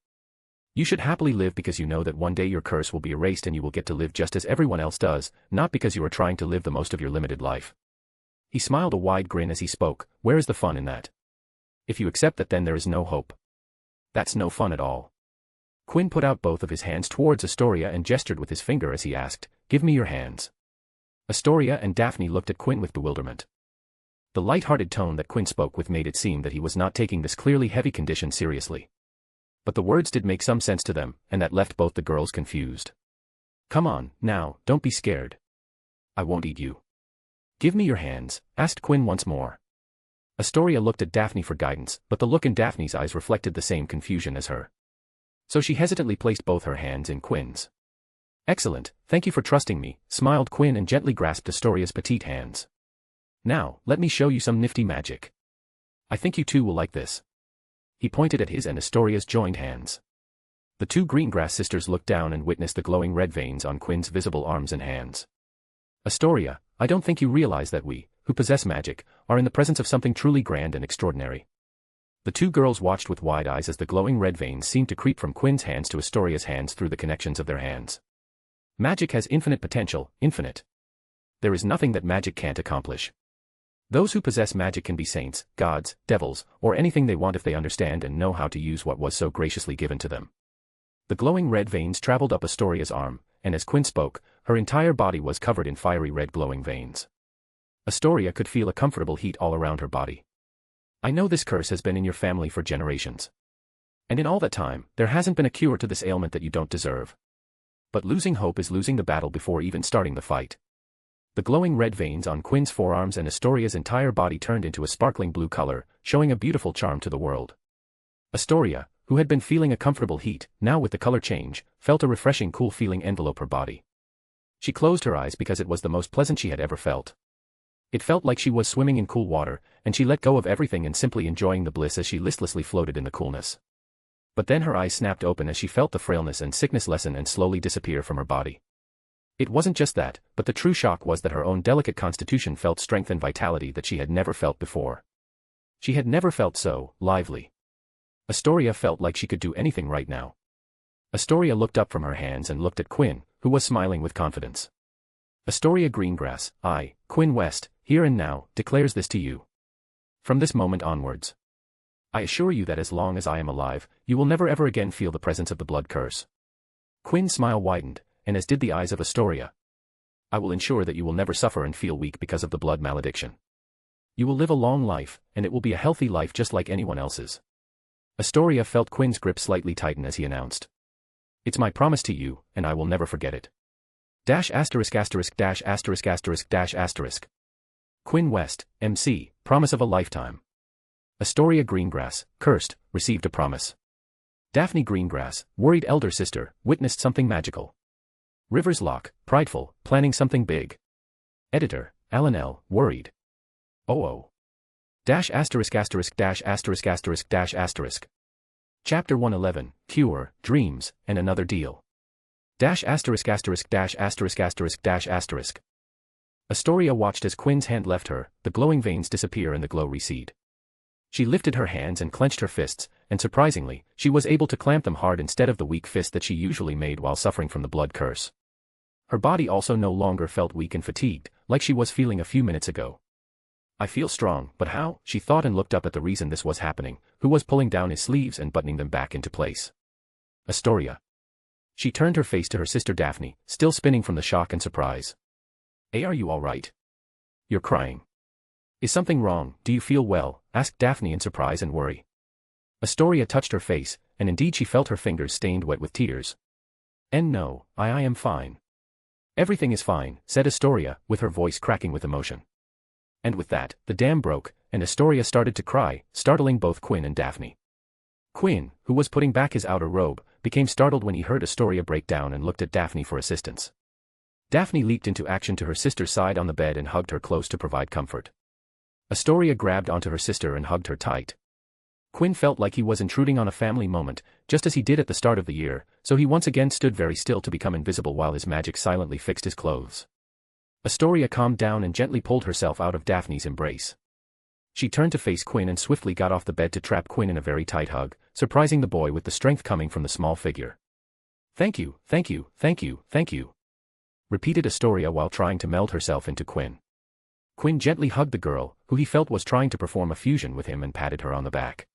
You should happily live because you know that one day your curse will be erased and you will get to live just as everyone else does, not because you are trying to live the most of your limited life. He smiled a wide grin as he spoke. Where is the fun in that? If you accept that, then there is no hope. That's no fun at all. Quinn put out both of his hands towards Astoria and gestured with his finger as he asked, "Give me your hands." Astoria and Daphne looked at Quinn with bewilderment. The light-hearted tone that Quinn spoke with made it seem that he was not taking this clearly heavy condition seriously. But the words did make some sense to them, and that left both the girls confused. "Come on, now, don't be scared. I won't eat you." "Give me your hands," asked Quinn once more. Astoria looked at Daphne for guidance, but the look in Daphne's eyes reflected the same confusion as her. So she hesitantly placed both her hands in Quinn's. "Excellent, thank you for trusting me," smiled Quinn and gently grasped Astoria's petite hands. "Now, let me show you some nifty magic. I think you two will like this." He pointed at his and Astoria's joined hands. The two Greengrass sisters looked down and witnessed the glowing red veins on Quinn's visible arms and hands. "Astoria, I don't think you realize that we, who possess magic, are in the presence of something truly grand and extraordinary." The two girls watched with wide eyes as the glowing red veins seemed to creep from Quinn's hands to Astoria's hands through the connections of their hands. Magic has infinite potential, infinite. There is nothing that magic can't accomplish. Those who possess magic can be saints, gods, devils, or anything they want if they understand and know how to use what was so graciously given to them. The glowing red veins traveled up Astoria's arm, and as Quinn spoke, her entire body was covered in fiery red glowing veins. Astoria could feel a comfortable heat all around her body. "I know this curse has been in your family for generations. And in all that time, there hasn't been a cure to this ailment that you don't deserve. But losing hope is losing the battle before even starting the fight." The glowing red veins on Quinn's forearms and Astoria's entire body turned into a sparkling blue color, showing a beautiful charm to the world. Astoria, who had been feeling a comfortable heat, now with the color change, felt a refreshing cool feeling envelope her body. She closed her eyes because it was the most pleasant she had ever felt. It felt like she was swimming in cool water, and she let go of everything and simply enjoying the bliss as she listlessly floated in the coolness. But then her eyes snapped open as she felt the frailness and sickness lessen and slowly disappear from her body. It wasn't just that, but the true shock was that her own delicate constitution felt strength and vitality that she had never felt before. She had never felt so lively. Astoria felt like she could do anything right now. Astoria looked up from her hands and looked at Quinn, who was smiling with confidence. "Astoria Greengrass, I, Quinn West, here and now, declares this to you. From this moment onwards, I assure you that as long as I am alive, you will never ever again feel the presence of the blood curse." Quinn's smile widened, and as did the eyes of Astoria. "I will ensure that you will never suffer and feel weak because of the blood malediction. You will live a long life, and it will be a healthy life just like anyone else's." Astoria felt Quinn's grip slightly tighten as he announced, "It's my promise to you, and I will never forget it. *************. Quinn West, MC, promise of a lifetime. Astoria Greengrass, cursed, received a promise. Daphne Greengrass, worried elder sister, witnessed something magical. Rivers Locke, prideful, planning something big. Editor, Alan L., worried. Oh. *************. Chapter 111, Cure, Dreams, and Another Deal. ***********. Astoria watched as Quinn's hand left her, the glowing veins disappear and the glow recede. She lifted her hands and clenched her fists, and surprisingly, she was able to clamp them hard instead of the weak fist that she usually made while suffering from the blood curse. Her body also no longer felt weak and fatigued, like she was feeling a few minutes ago. "I feel strong, but how?" she thought and looked up at the reason this was happening, who was pulling down his sleeves and buttoning them back into place. Astoria. She turned her face to her sister Daphne, still spinning from the shock and surprise. "Are you all right? You're crying. Is something wrong? Do you feel well?" asked Daphne in surprise and worry. Astoria touched her face, and indeed she felt her fingers stained wet with tears. And no, I am fine. Everything is fine, said Astoria, with her voice cracking with emotion. And with that, the dam broke, and Astoria started to cry, startling both Quinn and Daphne. Quinn, who was putting back his outer robe, became startled when he heard Astoria break down and looked at Daphne for assistance. Daphne leaped into action to her sister's side on the bed and hugged her close to provide comfort. Astoria grabbed onto her sister and hugged her tight. Quinn felt like he was intruding on a family moment, just as he did at the start of the year, so he once again stood very still to become invisible while his magic silently fixed his clothes. Astoria calmed down and gently pulled herself out of Daphne's embrace. She turned to face Quinn and swiftly got off the bed to trap Quinn in a very tight hug, surprising the boy with the strength coming from the small figure. "Thank you, thank you, thank you, thank you," repeated Astoria while trying to meld herself into Quinn. Quinn gently hugged the girl, who he felt was trying to perform a fusion with him, and patted her on the back.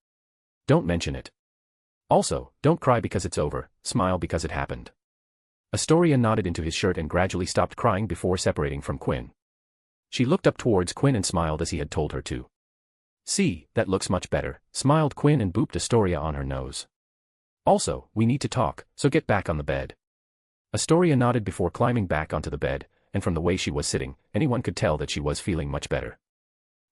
"Don't mention it. Also, don't cry because it's over, smile because it happened." Astoria nodded into his shirt and gradually stopped crying before separating from Quinn. She looked up towards Quinn and smiled as he had told her to. "See, that looks much better," smiled Quinn and booped Astoria on her nose. "Also, we need to talk, so get back on the bed." Astoria nodded before climbing back onto the bed, and from the way she was sitting, anyone could tell that she was feeling much better.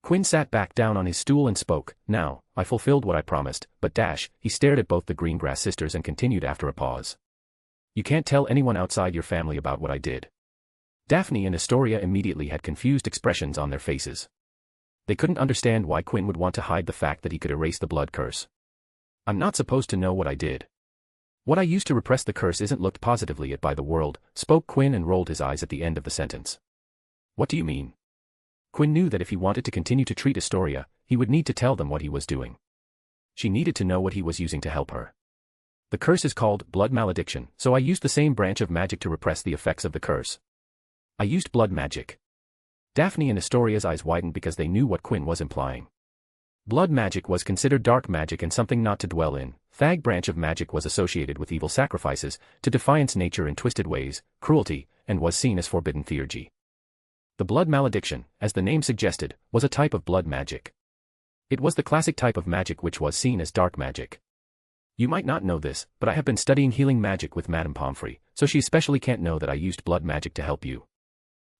Quinn sat back down on his stool and spoke. "Now, I fulfilled what I promised, but he stared at both the Greengrass sisters and continued after a pause. "You can't tell anyone outside your family about what I did." Daphne and Astoria immediately had confused expressions on their faces. They couldn't understand why Quinn would want to hide the fact that he could erase the blood curse. "I'm not supposed to know what I did. What I used to repress the curse isn't looked positively at by the world," spoke Quinn and rolled his eyes at the end of the sentence. "What do you mean?" Quinn knew that if he wanted to continue to treat Astoria, he would need to tell them what he was doing. She needed to know what he was using to help her. "The curse is called blood malediction, so I used the same branch of magic to repress the effects of the curse. I used blood magic." Daphne and Astoria's eyes widened because they knew what Quinn was implying. Blood magic was considered dark magic and something not to dwell in. Thag branch of magic was associated with evil sacrifices, to defiance nature in twisted ways, cruelty, and was seen as forbidden theurgy. The blood malediction, as the name suggested, was a type of blood magic. It was the classic type of magic which was seen as dark magic. You might not know this, but I have been studying healing magic with Madame Pomfrey, so she especially can't know that I used blood magic to help you.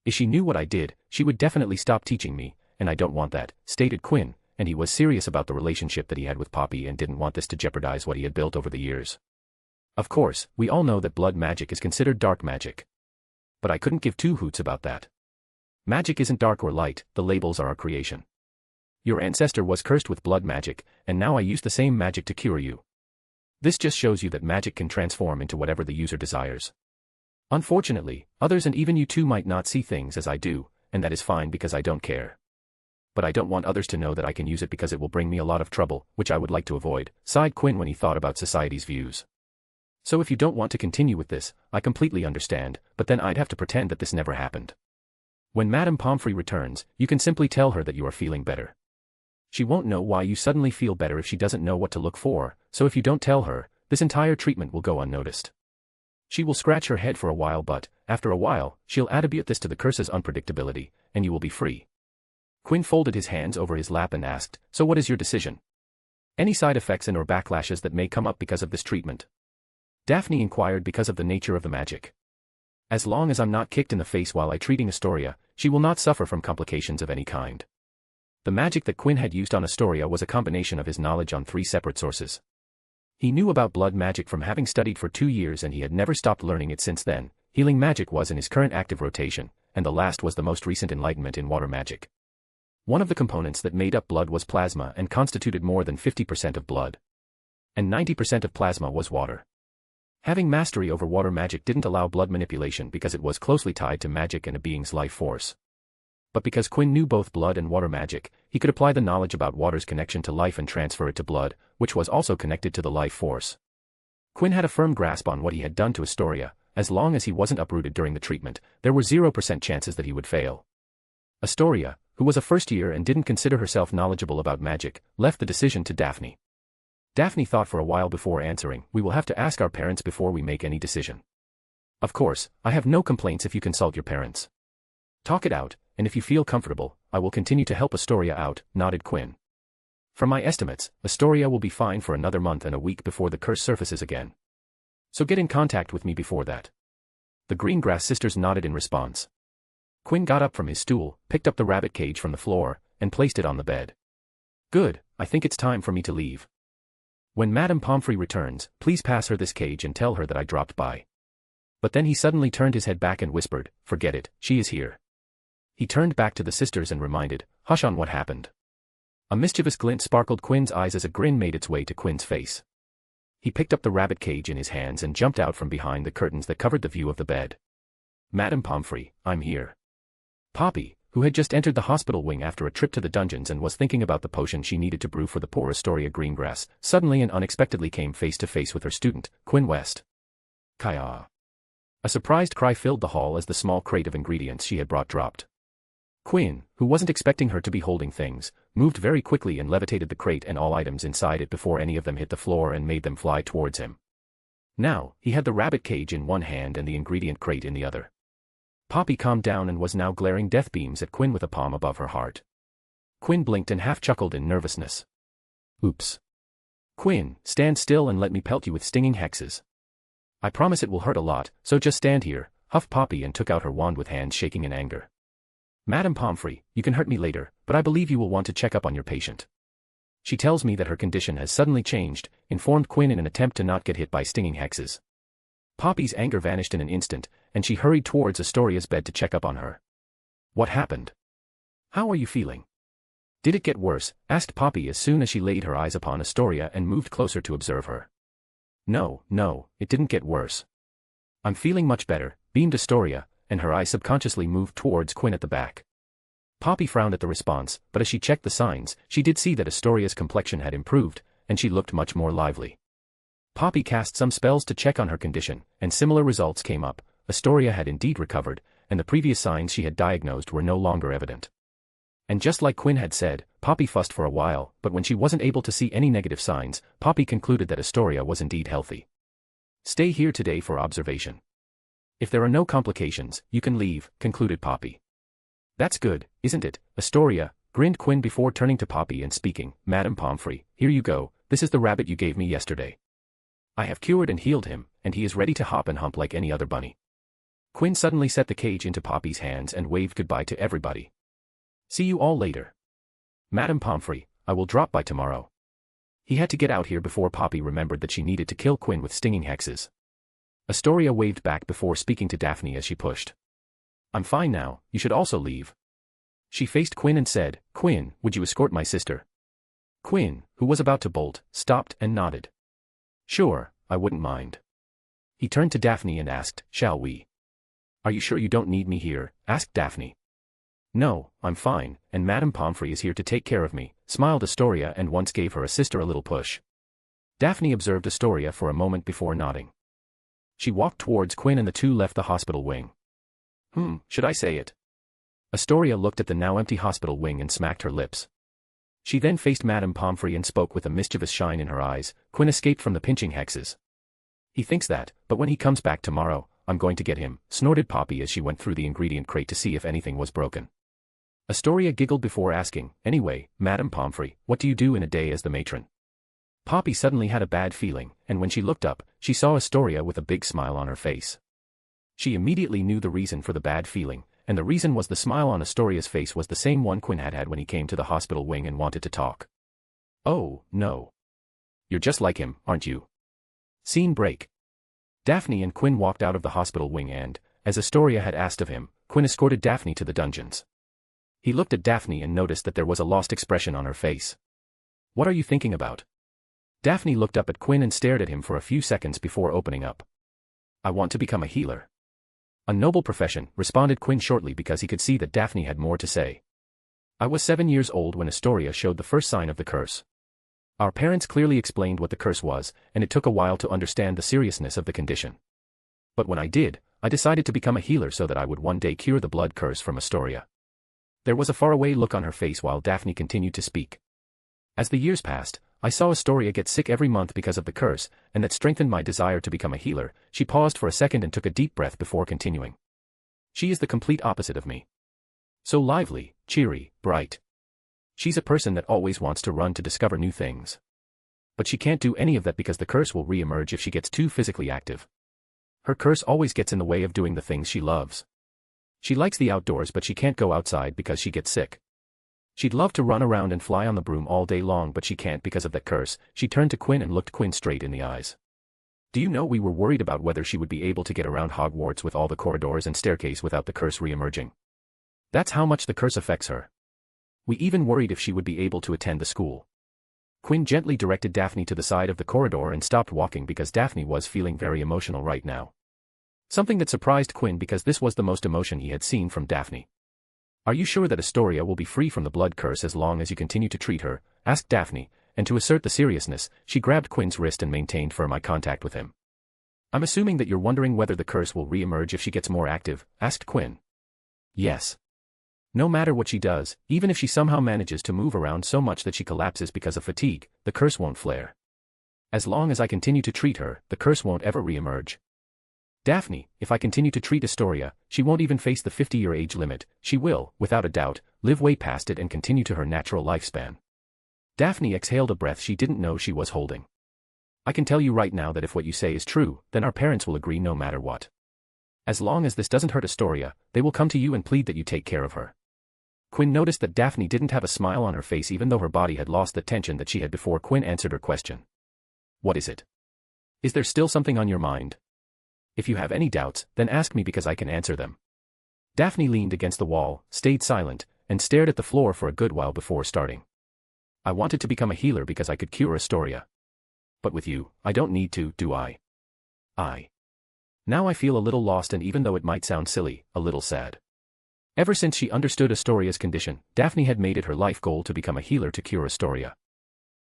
If she knew what I did, she would definitely stop teaching me, and I don't want that, stated Quinn, and he was serious about the relationship that he had with Poppy and didn't want this to jeopardize what he had built over the years. Of course, we all know that blood magic is considered dark magic. But I couldn't give two hoots about that. Magic isn't dark or light, the labels are our creation. Your ancestor was cursed with blood magic, and now I use the same magic to cure you. This just shows you that magic can transform into whatever the user desires. Unfortunately, others and even you too might not see things as I do, and that is fine because I don't care. But I don't want others to know that I can use it because it will bring me a lot of trouble, which I would like to avoid, sighed Quinn when he thought about society's views. So if you don't want to continue with this, I completely understand, but then I'd have to pretend that this never happened. When Madame Pomfrey returns, you can simply tell her that you are feeling better. She won't know why you suddenly feel better if she doesn't know what to look for, so if you don't tell her, this entire treatment will go unnoticed. She will scratch her head for a while, but, after a while, she'll attribute this to the curse's unpredictability, and you will be free. Quinn folded his hands over his lap and asked, "So what is your decision? Any side effects and/or backlashes that may come up because of this treatment?" Daphne inquired because of the nature of the magic. "As long as I'm not kicked in the face while treating Astoria, she will not suffer from complications of any kind." The magic that Quinn had used on Astoria was a combination of his knowledge on 3 separate sources. He knew about blood magic from having studied for 2 years and he had never stopped learning it since then. Healing magic was in his current active rotation, and the last was the most recent enlightenment in water magic. One of the components that made up blood was plasma and constituted more than 50% of blood. And 90% of plasma was water. Having mastery over water magic didn't allow blood manipulation because it was closely tied to magic and a being's life force. But because Quinn knew both blood and water magic, he could apply the knowledge about water's connection to life and transfer it to blood, which was also connected to the life force. Quinn had a firm grasp on what he had done to Astoria. As long as he wasn't uprooted during the treatment, there were 0% chances that he would fail. Astoria, who was a first year and didn't consider herself knowledgeable about magic, left the decision to Daphne. Daphne thought for a while before answering, "We will have to ask our parents before we make any decision." "Of course, I have no complaints if you consult your parents. Talk it out, and if you feel comfortable, I will continue to help Astoria out," nodded Quinn. "From my estimates, Astoria will be fine for another month and a week before the curse surfaces again." So get in contact with me before that. The Greengrass sisters nodded in response. Quinn got up from his stool, picked up the rabbit cage from the floor, and placed it on the bed. Good, I think it's time for me to leave. When Madame Pomfrey returns, please pass her this cage and tell her that I dropped by. But then he suddenly turned his head back and whispered, forget it, she is here. He turned back to the sisters and reminded, hush on what happened. A mischievous glint sparkled Quinn's eyes as a grin made its way to Quinn's face. He picked up the rabbit cage in his hands and jumped out from behind the curtains that covered the view of the bed. Madame Pomfrey, I'm here. Poppy, who had just entered the hospital wing after a trip to the dungeons and was thinking about the potion she needed to brew for the poor Astoria Greengrass, suddenly and unexpectedly came face to face with her student, Quinn West. Kaya. A surprised cry filled the hall as the small crate of ingredients she had brought dropped. Quinn, who wasn't expecting her to be holding things, moved very quickly and levitated the crate and all items inside it before any of them hit the floor and made them fly towards him. Now, he had the rabbit cage in one hand and the ingredient crate in the other. Poppy calmed down and was now glaring death beams at Quinn with a palm above her heart. Quinn blinked and half-chuckled in nervousness. Oops. Quinn, stand still and let me pelt you with stinging hexes. I promise it will hurt a lot, so just stand here, huffed Poppy and took out her wand with hands shaking in anger. Madame Pomfrey, you can hurt me later, but I believe you will want to check up on your patient. She tells me that her condition has suddenly changed, informed Quinn in an attempt to not get hit by stinging hexes. Poppy's anger vanished in an instant, and she hurried towards Astoria's bed to check up on her. What happened? How are you feeling? Did it get worse? Asked Poppy as soon as she laid her eyes upon Astoria and moved closer to observe her. No, it didn't get worse. I'm feeling much better, beamed Astoria, and her eyes subconsciously moved towards Quinn at the back. Poppy frowned at the response, but as she checked the signs, she did see that Astoria's complexion had improved, and she looked much more lively. Poppy cast some spells to check on her condition, and similar results came up. Astoria had indeed recovered, and the previous signs she had diagnosed were no longer evident. And just like Quinn had said, Poppy fussed for a while, but when she wasn't able to see any negative signs, Poppy concluded that Astoria was indeed healthy. Stay here today for observation. If there are no complications, you can leave, concluded Poppy. That's good, isn't it, Astoria, grinned Quinn before turning to Poppy and speaking, Madame Pomfrey, here you go, this is the rabbit you gave me yesterday. I have cured and healed him, and he is ready to hop and hump like any other bunny. Quinn suddenly set the cage into Poppy's hands and waved goodbye to everybody. See you all later. Madame Pomfrey, I will drop by tomorrow. He had to get out here before Poppy remembered that she needed to kill Quinn with stinging hexes. Astoria waved back before speaking to Daphne as she pushed. I'm fine now, you should also leave. She faced Quinn and said, Quinn, would you escort my sister? Quinn, who was about to bolt, stopped and nodded. Sure, I wouldn't mind. He turned to Daphne and asked, shall we? Are you sure you don't need me here? Asked Daphne. No, I'm fine, and Madame Pomfrey is here to take care of me, smiled Astoria and once gave her sister a little push. Daphne observed Astoria for a moment before nodding. She walked towards Quinn and the two left the hospital wing. Should I say it? Astoria looked at the now empty hospital wing and smacked her lips. She then faced Madame Pomfrey and spoke with a mischievous shine in her eyes, Quinn escaped from the pinching hexes. He thinks that, but when he comes back tomorrow, I'm going to get him, snorted Poppy as she went through the ingredient crate to see if anything was broken. Astoria giggled before asking, anyway, Madame Pomfrey, what do you do in a day as the matron? Poppy suddenly had a bad feeling, and when she looked up, she saw Astoria with a big smile on her face. She immediately knew the reason for the bad feeling, and the reason was the smile on Astoria's face was the same one Quinn had had when he came to the hospital wing and wanted to talk. Oh, no. You're just like him, aren't you? Scene break. Daphne and Quinn walked out of the hospital wing and, as Astoria had asked of him, Quinn escorted Daphne to the dungeons. He looked at Daphne and noticed that there was a lost expression on her face. What are you thinking about? Daphne looked up at Quinn and stared at him for a few seconds before opening up. I want to become a healer. A noble profession, responded Quinn shortly because he could see that Daphne had more to say. I was 7 years old when Astoria showed the first sign of the curse. Our parents clearly explained what the curse was, and it took a while to understand the seriousness of the condition. But when I did, I decided to become a healer so that I would one day cure the blood curse from Astoria. There was a faraway look on her face while Daphne continued to speak. As the years passed, I saw Astoria get sick every month because of the curse, and that strengthened my desire to become a healer. She paused for a second and took a deep breath before continuing. She is the complete opposite of me. So lively, cheery, bright. She's a person that always wants to run to discover new things. But she can't do any of that because the curse will re-emerge if she gets too physically active. Her curse always gets in the way of doing the things she loves. She likes the outdoors but she can't go outside because she gets sick. She'd love to run around and fly on the broom all day long but she can't because of that curse. She turned to Quinn and looked Quinn straight in the eyes. Do you know we were worried about whether she would be able to get around Hogwarts with all the corridors and staircase without the curse re-emerging. That's how much the curse affects her. We even worried if she would be able to attend the school. Quinn gently directed Daphne to the side of the corridor and stopped walking because Daphne was feeling very emotional right now. Something that surprised Quinn because this was the most emotion he had seen from Daphne. Are you sure that Astoria will be free from the blood curse as long as you continue to treat her? Asked Daphne, and to assert the seriousness, she grabbed Quinn's wrist and maintained firm eye contact with him. I'm assuming that you're wondering whether the curse will re-emerge if she gets more active, asked Quinn. Yes. No matter what she does, even if she somehow manages to move around so much that she collapses because of fatigue, the curse won't flare. As long as I continue to treat her, the curse won't ever re-emerge. Daphne, if I continue to treat Astoria, she won't even face the 50-year age limit. She will, without a doubt, live way past it and continue to her natural lifespan. Daphne exhaled a breath she didn't know she was holding. I can tell you right now that if what you say is true, then our parents will agree no matter what. As long as this doesn't hurt Astoria, they will come to you and plead that you take care of her. Quinn noticed that Daphne didn't have a smile on her face even though her body had lost the tension that she had before Quinn answered her question. What is it? Is there still something on your mind? If you have any doubts, then ask me because I can answer them. Daphne leaned against the wall, stayed silent, and stared at the floor for a good while before starting. I wanted to become a healer because I could cure Astoria. But with you, I don't need to, do I? Now I feel a little lost and even though it might sound silly, a little sad. Ever since she understood Astoria's condition, Daphne had made it her life goal to become a healer to cure Astoria.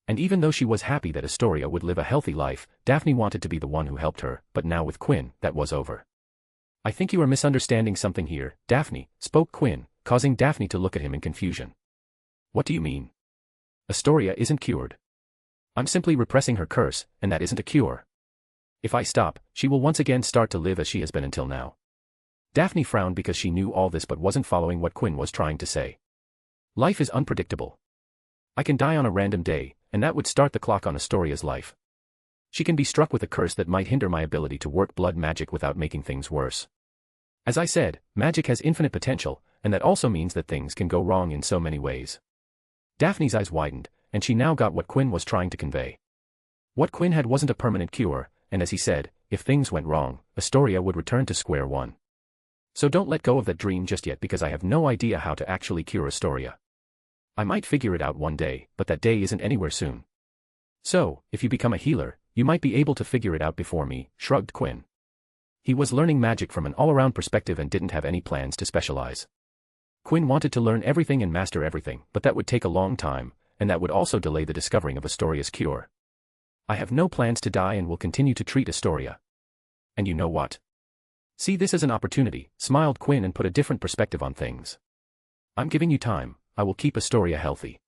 And even though she was happy that Astoria would live a healthy life, Daphne wanted to be the one who helped her, but now with Quinn, that was over. I think you are misunderstanding something here, Daphne, spoke Quinn, causing Daphne to look at him in confusion. What do you mean? Astoria isn't cured. I'm simply repressing her curse, and that isn't a cure. If I stop, she will once again start to live as she has been until now. Daphne frowned because she knew all this but wasn't following what Quinn was trying to say. Life is unpredictable. I can die on a random day, and that would start the clock on Astoria's life. She can be struck with a curse that might hinder my ability to work blood magic without making things worse. As I said, magic has infinite potential, and that also means that things can go wrong in so many ways. Daphne's eyes widened, and she now got what Quinn was trying to convey. What Quinn had wasn't a permanent cure, and as he said, if things went wrong, Astoria would return to square one. So don't let go of that dream just yet because I have no idea how to actually cure Astoria. I might figure it out one day, but that day isn't anywhere soon. So, if you become a healer, you might be able to figure it out before me, shrugged Quinn. He was learning magic from an all-around perspective and didn't have any plans to specialize. Quinn wanted to learn everything and master everything, but that would take a long time, and that would also delay the discovering of Astoria's cure. I have no plans to die and will continue to treat Astoria. And you know what? See this as an opportunity, smiled Quinn and put a different perspective on things. I'm giving you time, I will keep Astoria healthy.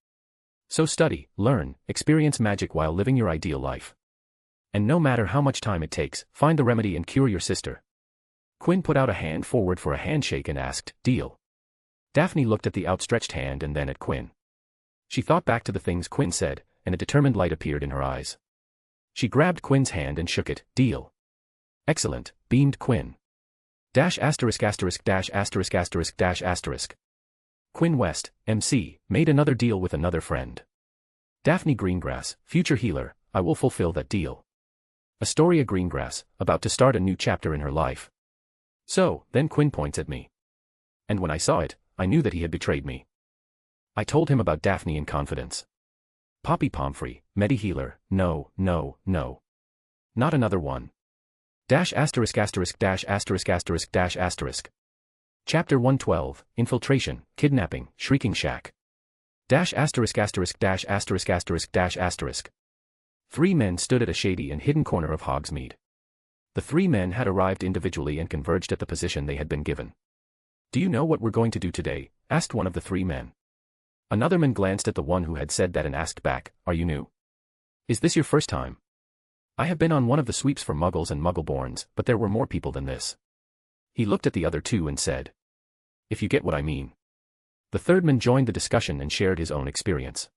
So study, learn, experience magic while living your ideal life. And no matter how much time it takes, find the remedy and cure your sister. Quinn put out a hand forward for a handshake and asked, deal. Daphne looked at the outstretched hand and then at Quinn. She thought back to the things Quinn said, and a determined light appeared in her eyes. She grabbed Quinn's hand and shook it, deal. Excellent, beamed Quinn. Dash asterisk asterisk dash asterisk asterisk dash asterisk. Quinn West, MC, made another deal with another friend. Daphne Greengrass, future healer, I will fulfill that deal. Astoria Greengrass, about to start a new chapter in her life. So, then Quinn points at me. And when I saw it, I knew that he had betrayed me. I told him about Daphne in confidence. Poppy Pomfrey, Medi-healer, no. Not another one. Dash asterisk asterisk dash asterisk asterisk dash asterisk. Chapter 112, Infiltration, Kidnapping, Shrieking Shack. Dash asterisk asterisk dash asterisk asterisk dash asterisk. 3 men stood at a shady and hidden corner of Hogsmeade. The 3 men had arrived individually and converged at the position they had been given. Do you know what we're going to do today? Asked one of the 3 men. Another man glanced at the one who had said that and asked back, are you new? Is this your first time? I have been on one of the sweeps for Muggles and Muggleborns, but there were more people than this. He looked at the other 2 and said. If you get what I mean. The 3rd man joined the discussion and shared his own experience.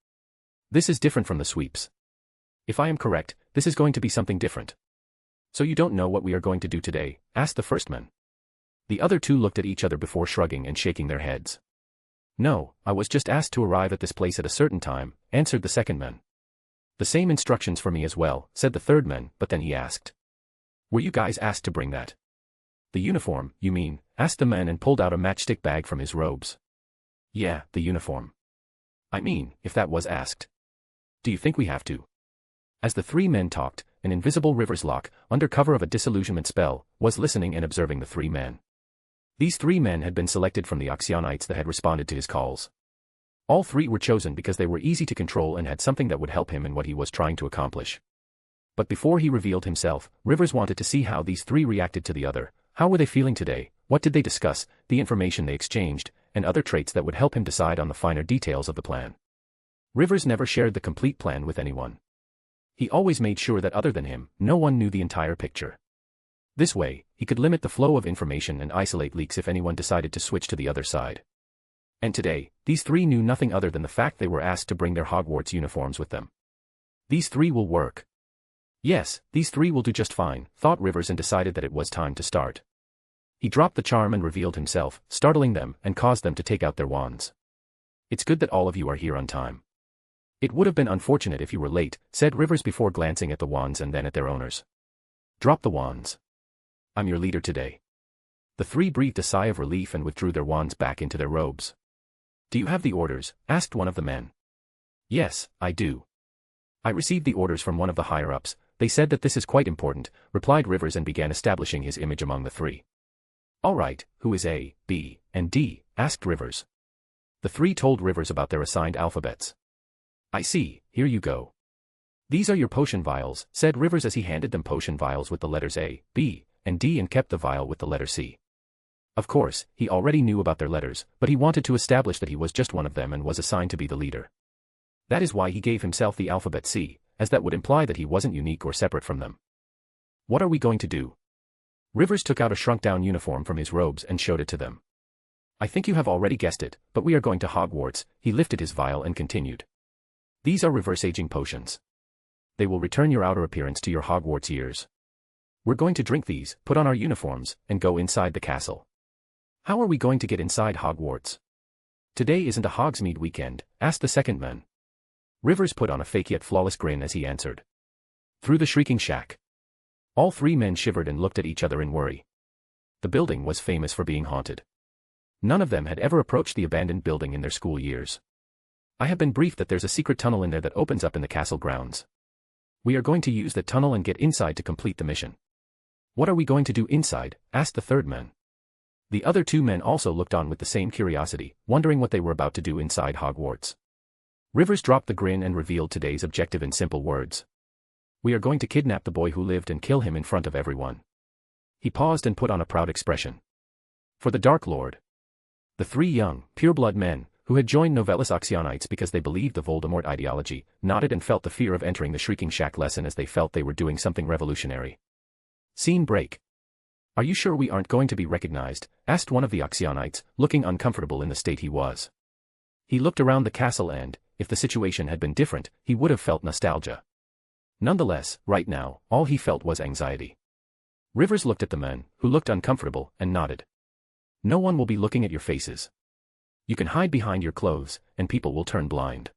This is different from the sweeps. If I am correct, this is going to be something different. So you don't know what we are going to do today? Asked the first man. The other two looked at each other before shrugging and shaking their heads. No, I was just asked to arrive at this place at a certain time, answered the second man. The same instructions for me as well, said the third man, but then he asked. Were you guys asked to bring that? The uniform, you mean? Asked the man and pulled out a matchstick bag from his robes. Yeah, the uniform. I mean, if that was asked. Do you think we have to? As the three men talked, an invisible Rivers Lock, under cover of a disillusionment spell, was listening and observing the three men. These three men had been selected from the Oxyonites that had responded to his calls. All three were chosen because they were easy to control and had something that would help him in what he was trying to accomplish. But before he revealed himself, Rivers wanted to see how these three reacted to the other. How were they feeling today? What did they discuss? The information they exchanged, and other traits that would help him decide on the finer details of the plan. Rivers never shared the complete plan with anyone. He always made sure that other than him, no one knew the entire picture. This way, he could limit the flow of information and isolate leaks if anyone decided to switch to the other side. And today, these three knew nothing other than the fact they were asked to bring their Hogwarts uniforms with them. These three will work. Yes, these three will do just fine, thought Rivers, and decided that it was time to start. He dropped the charm and revealed himself, startling them and caused them to take out their wands. It's good that all of you are here on time. It would have been unfortunate if you were late, said Rivers before glancing at the wands and then at their owners. Drop the wands. I'm your leader today. The three breathed a sigh of relief and withdrew their wands back into their robes. Do you have the orders? Asked one of the men. Yes, I do. I received the orders from one of the higher-ups. They said that this is quite important, replied Rivers and began establishing his image among the three. All right, who is A, B, and D? Asked Rivers. The three told Rivers about their assigned alphabets. I see, here you go. These are your potion vials, said Rivers as he handed them potion vials with the letters A, B, and D and kept the vial with the letter C. Of course, he already knew about their letters, but he wanted to establish that he was just one of them and was assigned to be the leader. That is why he gave himself the alphabet C, as that would imply that he wasn't unique or separate from them. What are we going to do? Rivers took out a shrunk-down uniform from his robes and showed it to them. I think you have already guessed it, but we are going to Hogwarts. He lifted his vial and continued. These are reverse-aging potions. They will return your outer appearance to your Hogwarts years. We're going to drink these, put on our uniforms, and go inside the castle. How are we going to get inside Hogwarts? Today isn't a Hogsmeade weekend, asked the second man. Rivers put on a fake yet flawless grin as he answered. Through the shrieking shack. All three men shivered and looked at each other in worry. The building was famous for being haunted. None of them had ever approached the abandoned building in their school years. I have been briefed that there's a secret tunnel in there that opens up in the castle grounds. We are going to use that tunnel and get inside to complete the mission. What are we going to do inside? Asked the third man. The other two men also looked on with the same curiosity, wondering what they were about to do inside Hogwarts. Rivers dropped the grin and revealed today's objective in simple words. We are going to kidnap the boy who lived and kill him in front of everyone. He paused and put on a proud expression. For the Dark Lord. The three young, pureblood men, who had joined Novellus Oxyonites because they believed the Voldemort ideology, nodded and felt the fear of entering the Shrieking Shack lesson as they felt they were doing something revolutionary. Scene break. Are you sure we aren't going to be recognized? Asked one of the Oxyonites, looking uncomfortable in the state he was. He looked around the castle and, if the situation had been different, he would have felt nostalgia. Nonetheless, right now, all he felt was anxiety. Rivers looked at the men, who looked uncomfortable, and nodded. No one will be looking at your faces. You can hide behind your clothes, and people will turn blind.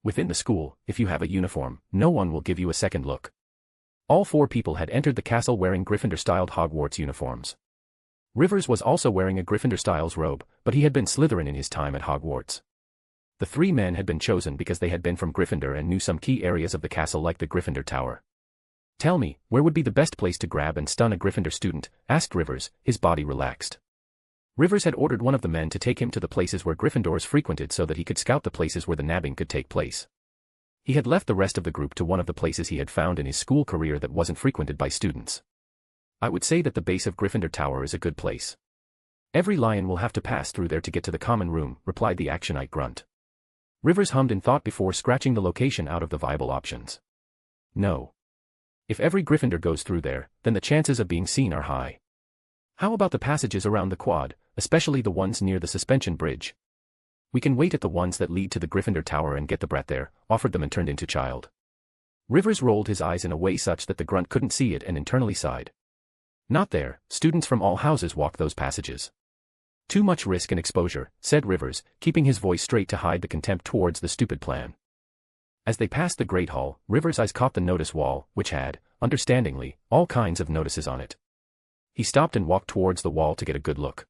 Within the school, if you have a uniform, no one will give you a second look. All four people had entered the castle wearing Gryffindor-styled Hogwarts uniforms. Rivers was also wearing a Gryffindor-styles robe, but he had been Slytherin in his time at Hogwarts. The three men had been chosen because they had been from Gryffindor and knew some key areas of the castle like the Gryffindor Tower. Tell me, where would be the best place to grab and stun a Gryffindor student? Asked Rivers, his body relaxed. Rivers had ordered one of the men to take him to the places where Gryffindors frequented so that he could scout the places where the nabbing could take place. He had left the rest of the group to one of the places he had found in his school career that wasn't frequented by students. I would say that the base of Gryffindor Tower is a good place. Every lion will have to pass through there to get to the common room, replied the Actionite grunt. Rivers hummed in thought before scratching the location out of the viable options. No. If every Gryffindor goes through there, then the chances of being seen are high. How about the passages around the quad, especially the ones near the suspension bridge? We can wait at the ones that lead to the Gryffindor Tower and get the brat there, offered the man turned into child. Rivers rolled his eyes in a way such that the grunt couldn't see it and internally sighed. Not there, students from all houses walk those passages. Too much risk and exposure, said Rivers, keeping his voice straight to hide the contempt towards the stupid plan. As they passed the Great Hall, Rivers' eyes caught the notice wall, which had, understandingly, all kinds of notices on it. He stopped and walked towards the wall to get a good look.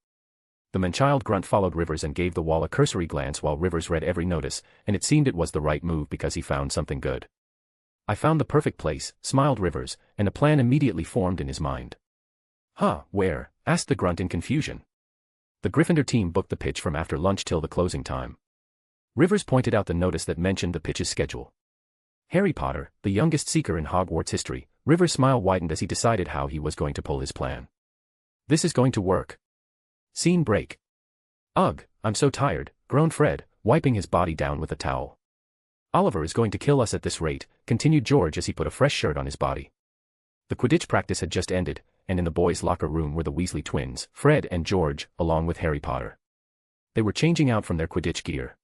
The man-child grunt followed Rivers and gave the wall a cursory glance while Rivers read every notice, and it seemed it was the right move because he found something good. I found the perfect place, smiled Rivers, and a plan immediately formed in his mind. Huh, where? Asked the grunt in confusion. The Gryffindor team booked the pitch from after lunch till the closing time. Rivers pointed out the notice that mentioned the pitch's schedule. Harry Potter, the youngest seeker in Hogwarts history, Rivers' smile widened as he decided how he was going to pull his plan. This is going to work. Scene break. Ugh, I'm so tired, groaned Fred, wiping his body down with a towel. Oliver is going to kill us at this rate, continued George as he put a fresh shirt on his body. The Quidditch practice had just ended, and in the boys' locker room were the Weasley twins, Fred and George, along with Harry Potter. They were changing out from their Quidditch gear,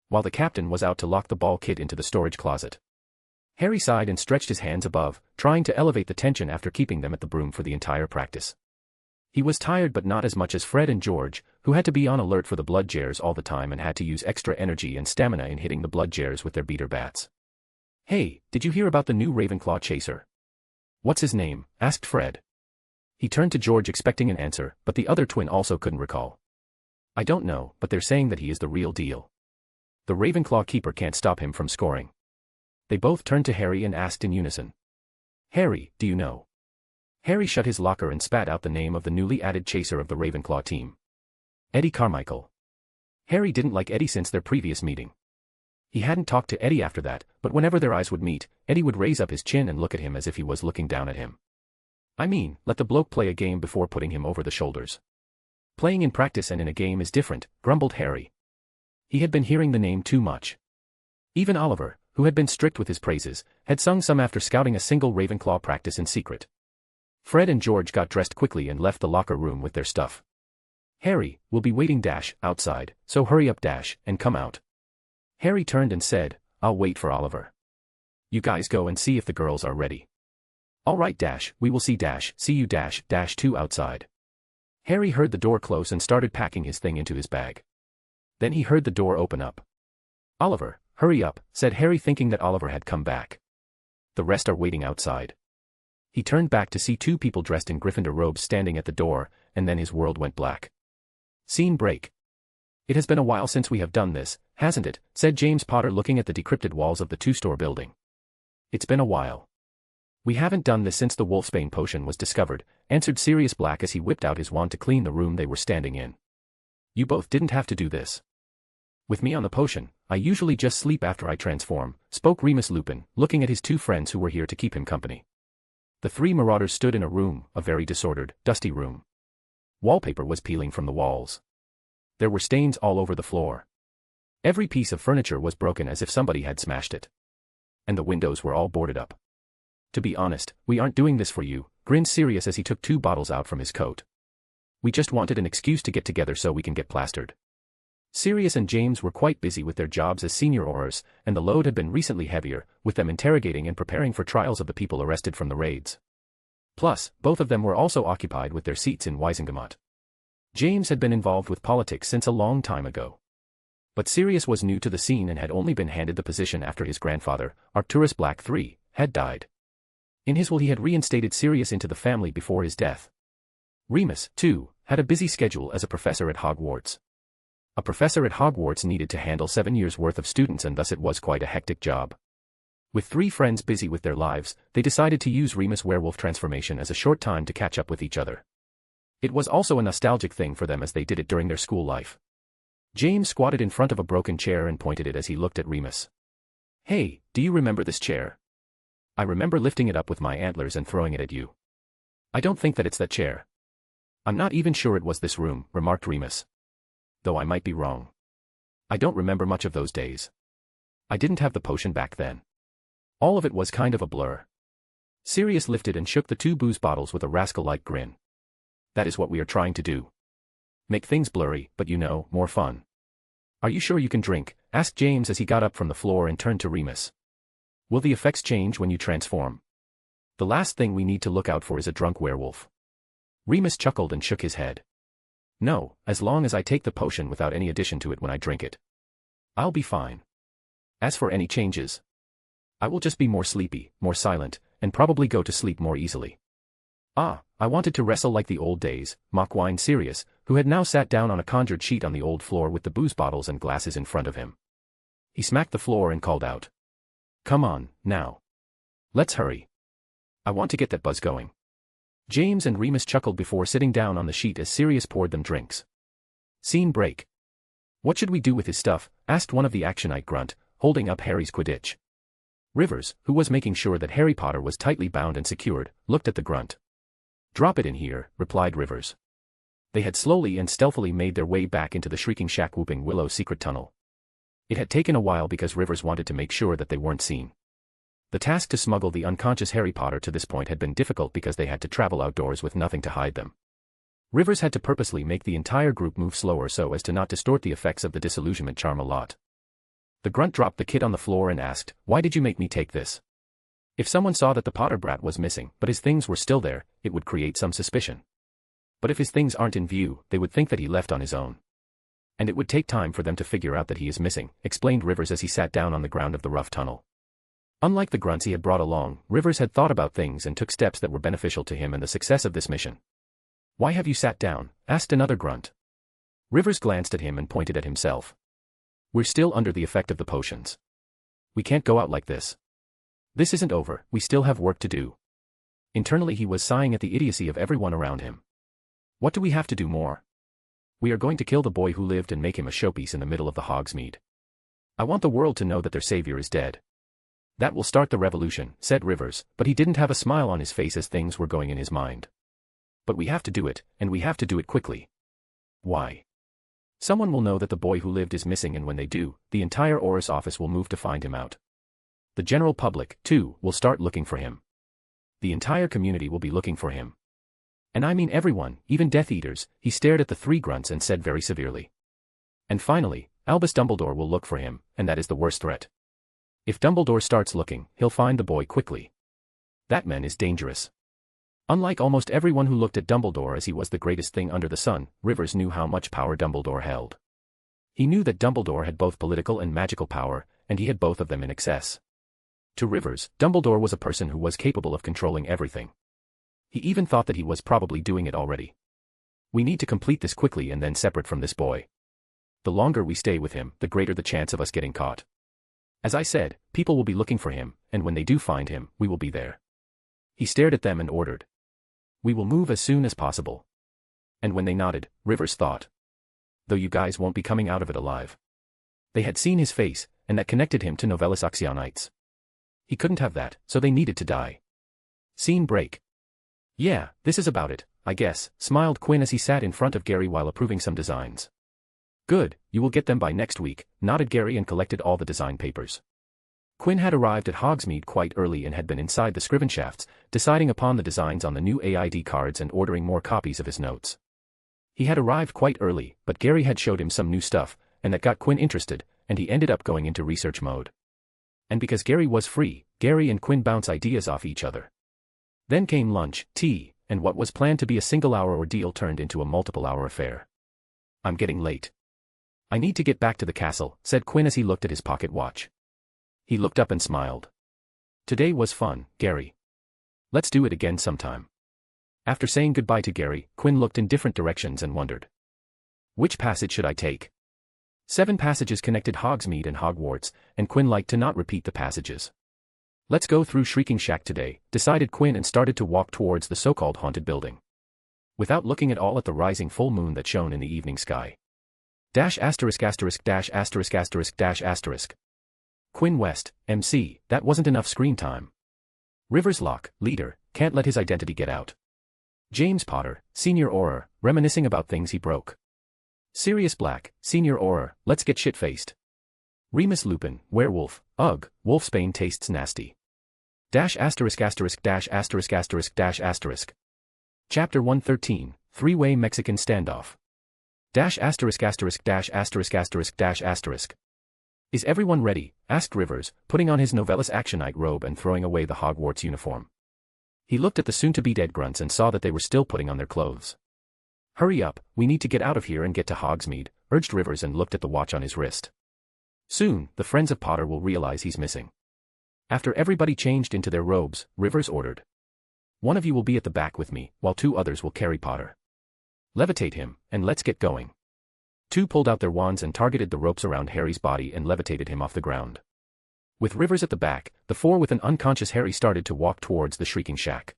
while the captain was out to lock the ball kit into the storage closet. Harry sighed and stretched his hands above, trying to elevate the tension after keeping them at the broom for the entire practice. He was tired but not as much as Fred and George, who had to be on alert for the blood jars all the time and had to use extra energy and stamina in hitting the blood jars with their beater bats. Hey, did you hear about the new Ravenclaw chaser? What's his name? Asked Fred. He turned to George expecting an answer, but the other twin also couldn't recall. I don't know, but they're saying that he is the real deal. The Ravenclaw keeper can't stop him from scoring. They both turned to Harry and asked in unison. Harry, do you know? Harry shut his locker and spat out the name of the newly added chaser of the Ravenclaw team. Eddie Carmichael. Harry didn't like Eddie since their previous meeting. He hadn't talked to Eddie after that, but whenever their eyes would meet, Eddie would raise up his chin and look at him as if he was looking down at him. I mean, let the bloke play a game before putting him over the shoulders. Playing in practice and in a game is different, grumbled Harry. He had been hearing the name too much. Even Oliver, who had been strict with his praises, had sung some after scouting a single Ravenclaw practice in secret. Fred and George got dressed quickly and left the locker room with their stuff. Harry, we'll be waiting outside, so hurry up and come out. Harry turned and said, I'll wait for Oliver. You guys go and see if the girls are ready. All right we will see you two outside. Harry heard the door close and started packing his thing into his bag. Then he heard the door open up. Oliver, hurry up, said Harry thinking that Oliver had come back. The rest are waiting outside. He turned back to see two people dressed in Gryffindor robes standing at the door, and then his world went black. Scene break. It has been a while since we have done this, hasn't it, said James Potter looking at the decrepit walls of the two-store building. It's been a while. We haven't done this since the Wolfsbane potion was discovered, answered Sirius Black as he whipped out his wand to clean the room they were standing in. You both didn't have to do this. With me on the potion, I usually just sleep after I transform, spoke Remus Lupin, looking at his two friends who were here to keep him company. The three marauders stood in a room, a very disordered, dusty room. Wallpaper was peeling from the walls. There were stains all over the floor. Every piece of furniture was broken as if somebody had smashed it. And the windows were all boarded up. To be honest, we aren't doing this for you, grinned Sirius as he took 2 bottles out from his coat. We just wanted an excuse to get together so we can get plastered. Sirius and James were quite busy with their jobs as senior aurors, and the load had been recently heavier, with them interrogating and preparing for trials of the people arrested from the raids. Plus, both of them were also occupied with their seats in Wisengamot. James had been involved with politics since a long time ago. But Sirius was new to the scene and had only been handed the position after his grandfather, Arcturus Black III, had died. In his will he had reinstated Sirius into the family before his death. Remus, too, had a busy schedule as a professor at Hogwarts. A professor at Hogwarts needed to handle 7 years' worth of students, and thus it was quite a hectic job. With 3 friends busy with their lives, they decided to use Remus' werewolf transformation as a short time to catch up with each other. It was also a nostalgic thing for them as they did it during their school life. James squatted in front of a broken chair and pointed it as he looked at Remus. Hey, do you remember this chair? I remember lifting it up with my antlers and throwing it at you. I don't think that it's that chair. I'm not even sure it was this room, remarked Remus. Though I might be wrong. I don't remember much of those days. I didn't have the potion back then. All of it was kind of a blur. Sirius lifted and shook the 2 booze bottles with a rascal-like grin. That is what we are trying to do. Make things blurry, but more fun. Are you sure you can drink? Asked James as he got up from the floor and turned to Remus. Will the effects change when you transform? The last thing we need to look out for is a drunk werewolf. Remus chuckled and shook his head. No, as long as I take the potion without any addition to it when I drink it. I'll be fine. As for any changes, I will just be more sleepy, more silent, and probably go to sleep more easily. Ah, I wanted to wrestle like the old days, mocked Sirius, who had now sat down on a conjured sheet on the old floor with the booze bottles and glasses in front of him. He smacked the floor and called out. Come on, now. Let's hurry. I want to get that buzz going. James and Remus chuckled before sitting down on the sheet as Sirius poured them drinks. Scene break. What should we do with his stuff? Asked one of the actionite grunt, holding up Harry's Quidditch. Rivers, who was making sure that Harry Potter was tightly bound and secured, looked at the grunt. Drop it in here, replied Rivers. They had slowly and stealthily made their way back into the Shrieking Shack Whooping Willow's secret tunnel. It had taken a while because Rivers wanted to make sure that they weren't seen. The task to smuggle the unconscious Harry Potter to this point had been difficult because they had to travel outdoors with nothing to hide them. Rivers had to purposely make the entire group move slower so as to not distort the effects of the disillusionment charm a lot. The grunt dropped the kit on the floor and asked, Why did you make me take this? If someone saw that the Potter brat was missing but his things were still there, it would create some suspicion. But if his things aren't in view, they would think that he left on his own. And it would take time for them to figure out that he is missing, explained Rivers as he sat down on the ground of the rough tunnel. Unlike the grunts he had brought along, Rivers had thought about things and took steps that were beneficial to him and the success of this mission. Why have you sat down? Asked another grunt. Rivers glanced at him and pointed at himself. We're still under the effect of the potions. We can't go out like this. This isn't over, we still have work to do. Internally he was sighing at the idiocy of everyone around him. What do we have to do more? We are going to kill the boy who lived and make him a showpiece in the middle of the Hogsmeade. I want the world to know that their savior is dead. That will start the revolution, said Rivers, but he didn't have a smile on his face as things were going in his mind. But we have to do it, and we have to do it quickly. Why? Someone will know that the boy who lived is missing, and when they do, the entire Aurus office will move to find him out. The general public, too, will start looking for him. The entire community will be looking for him. And I mean everyone, even Death Eaters. He stared at the three grunts and said very severely. And finally, Albus Dumbledore will look for him, and that is the worst threat. If Dumbledore starts looking, he'll find the boy quickly. That man is dangerous. Unlike almost everyone who looked at Dumbledore as he was the greatest thing under the sun, Rivers knew how much power Dumbledore held. He knew that Dumbledore had both political and magical power, and he had both of them in excess. To Rivers, Dumbledore was a person who was capable of controlling everything. He even thought that he was probably doing it already. We need to complete this quickly and then separate from this boy. The longer we stay with him, the greater the chance of us getting caught. As I said, people will be looking for him, and when they do find him, we will be there. He stared at them and ordered. We will move as soon as possible. And when they nodded, Rivers thought. Though you guys won't be coming out of it alive. They had seen his face, and that connected him to Novellus Oxyonites. He couldn't have that, so they needed to die. Scene break. Yeah, this is about it, I guess, smiled Quinn as he sat in front of Gary while approving some designs. Good, you will get them by next week, nodded Gary and collected all the design papers. Quinn had arrived at Hogsmeade quite early and had been inside the Scrivenshafts, deciding upon the designs on the new AID cards and ordering more copies of his notes. He had arrived quite early, but Gary had showed him some new stuff, and that got Quinn interested, and he ended up going into research mode. And because Gary was free, Gary and Quinn bounced ideas off each other. Then came lunch, tea, and what was planned to be a single-hour ordeal turned into a multiple-hour affair. I'm getting late. I need to get back to the castle, said Quinn as he looked at his pocket watch. He looked up and smiled. Today was fun, Gary. Let's do it again sometime. After saying goodbye to Gary, Quinn looked in different directions and wondered. Which passage should I take? 7 passages connected Hogsmeade and Hogwarts, and Quinn liked to not repeat the passages. Let's go through Shrieking Shack today, decided Quinn and started to walk towards the so-called haunted building. Without looking at all at the rising full moon that shone in the evening sky. *************. Quinn West, MC, that wasn't enough screen time. Rivers Locke, leader, can't let his identity get out. James Potter, Senior Auror, reminiscing about things he broke. Sirius Black, Senior Auror, let's get shit-faced. Remus Lupin, werewolf, ugh, wolfsbane tastes nasty. ***********. Chapter 113, Three-Way Mexican Standoff. **********. Is everyone ready? Asked Rivers, putting on his Novellus Actionite robe and throwing away the Hogwarts uniform. He looked at the soon-to-be-dead grunts and saw that they were still putting on their clothes. Hurry up, we need to get out of here and get to Hogsmeade, urged Rivers and looked at the watch on his wrist. Soon, the friends of Potter will realize he's missing. After everybody changed into their robes, Rivers ordered. One of you will be at the back with me, while 2 others will carry Potter. Levitate him, and let's get going. 2 pulled out their wands and targeted the ropes around Harry's body and levitated him off the ground. With Rivers at the back, the 4 with an unconscious Harry started to walk towards the shrieking shack.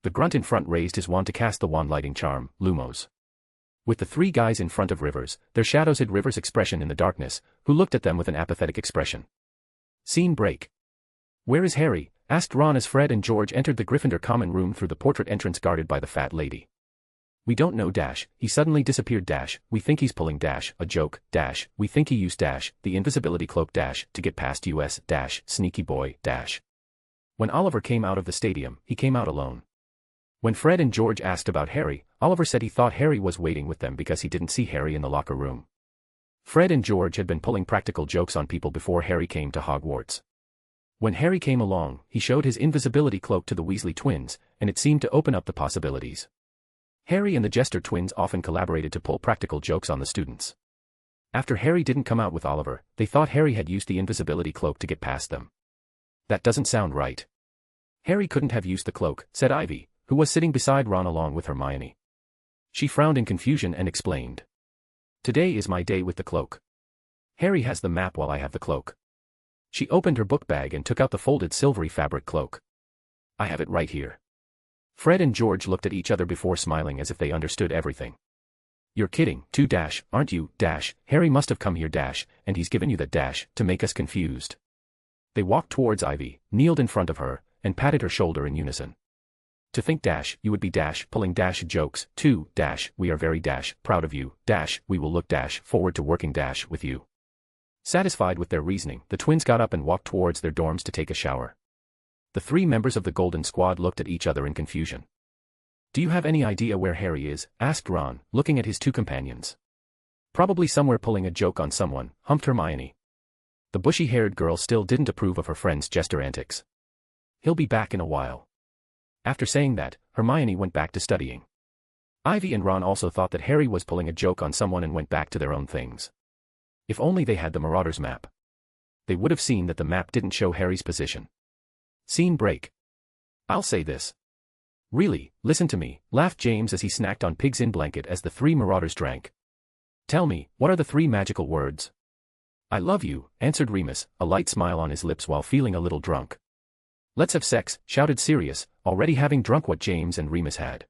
The grunt in front raised his wand to cast the wand lighting charm, Lumos. With the 3 guys in front of Rivers, their shadows hid Rivers' expression in the darkness, who looked at them with an apathetic expression. Scene break. Where is Harry? Asked Ron as Fred and George entered the Gryffindor common room through the portrait entrance guarded by the fat lady. We don't know dash, he suddenly disappeared dash, we think he's pulling dash, a joke, dash, we think he used dash, the invisibility cloak dash, to get past us, dash, sneaky boy, dash. When Oliver came out of the stadium, he came out alone. When Fred and George asked about Harry, Oliver said he thought Harry was waiting with them because he didn't see Harry in the locker room. Fred and George had been pulling practical jokes on people before Harry came to Hogwarts. When Harry came along, he showed his invisibility cloak to the Weasley twins, and it seemed to open up the possibilities. Harry and the Jester twins often collaborated to pull practical jokes on the students. After Harry didn't come out with Oliver, they thought Harry had used the invisibility cloak to get past them. That doesn't sound right. Harry couldn't have used the cloak, said Ivy, who was sitting beside Ron along with Hermione. She frowned in confusion and explained. Today is my day with the cloak. Harry has the map while I have the cloak. She opened her book bag and took out the folded silvery fabric cloak. I have it right here. Fred and George looked at each other before smiling as if they understood everything. You're kidding, too dash, aren't you, dash, Harry must have come here dash, and he's given you that dash, to make us confused. They walked towards Ivy, kneeled in front of her, and patted her shoulder in unison. To think dash, you would be dash, pulling dash jokes, too, dash, we are very dash, proud of you, dash, we will look dash, forward to working dash with you. Satisfied with their reasoning, the twins got up and walked towards their dorms to take a shower. The 3 members of the Golden Squad looked at each other in confusion. Do you have any idea where Harry is? Asked Ron, looking at his 2 companions. Probably somewhere pulling a joke on someone, humped Hermione. The bushy-haired girl still didn't approve of her friend's jester antics. He'll be back in a while. After saying that, Hermione went back to studying. Ivy and Ron also thought that Harry was pulling a joke on someone and went back to their own things. If only they had the Marauders map. They would have seen that the map didn't show Harry's position. Scene break. I'll say this. Really, listen to me, laughed James as he snacked on Pig's Inn blanket as the 3 Marauders drank. Tell me, what are the 3 magical words? I love you, answered Remus, a light smile on his lips while feeling a little drunk. Let's have sex, shouted Sirius, already having drunk what James and Remus had.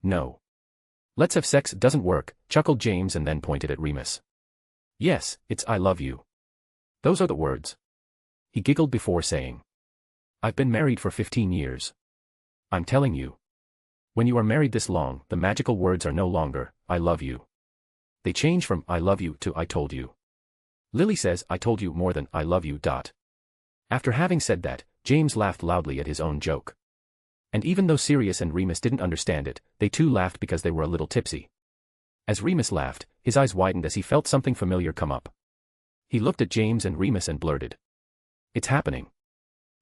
No. Let's have sex doesn't work, chuckled James and then pointed at Remus. Yes, it's I love you. Those are the words. He giggled before saying. I've been married for 15 years. I'm telling you. When you are married this long, the magical words are no longer, I love you. They change from I love you to I told you. Lily says I told you more than I love you. After having said that, James laughed loudly at his own joke. And even though Sirius and Remus didn't understand it, they too laughed because they were a little tipsy. As Remus laughed, his eyes widened as he felt something familiar come up. He looked at James and Remus and blurted. It's happening.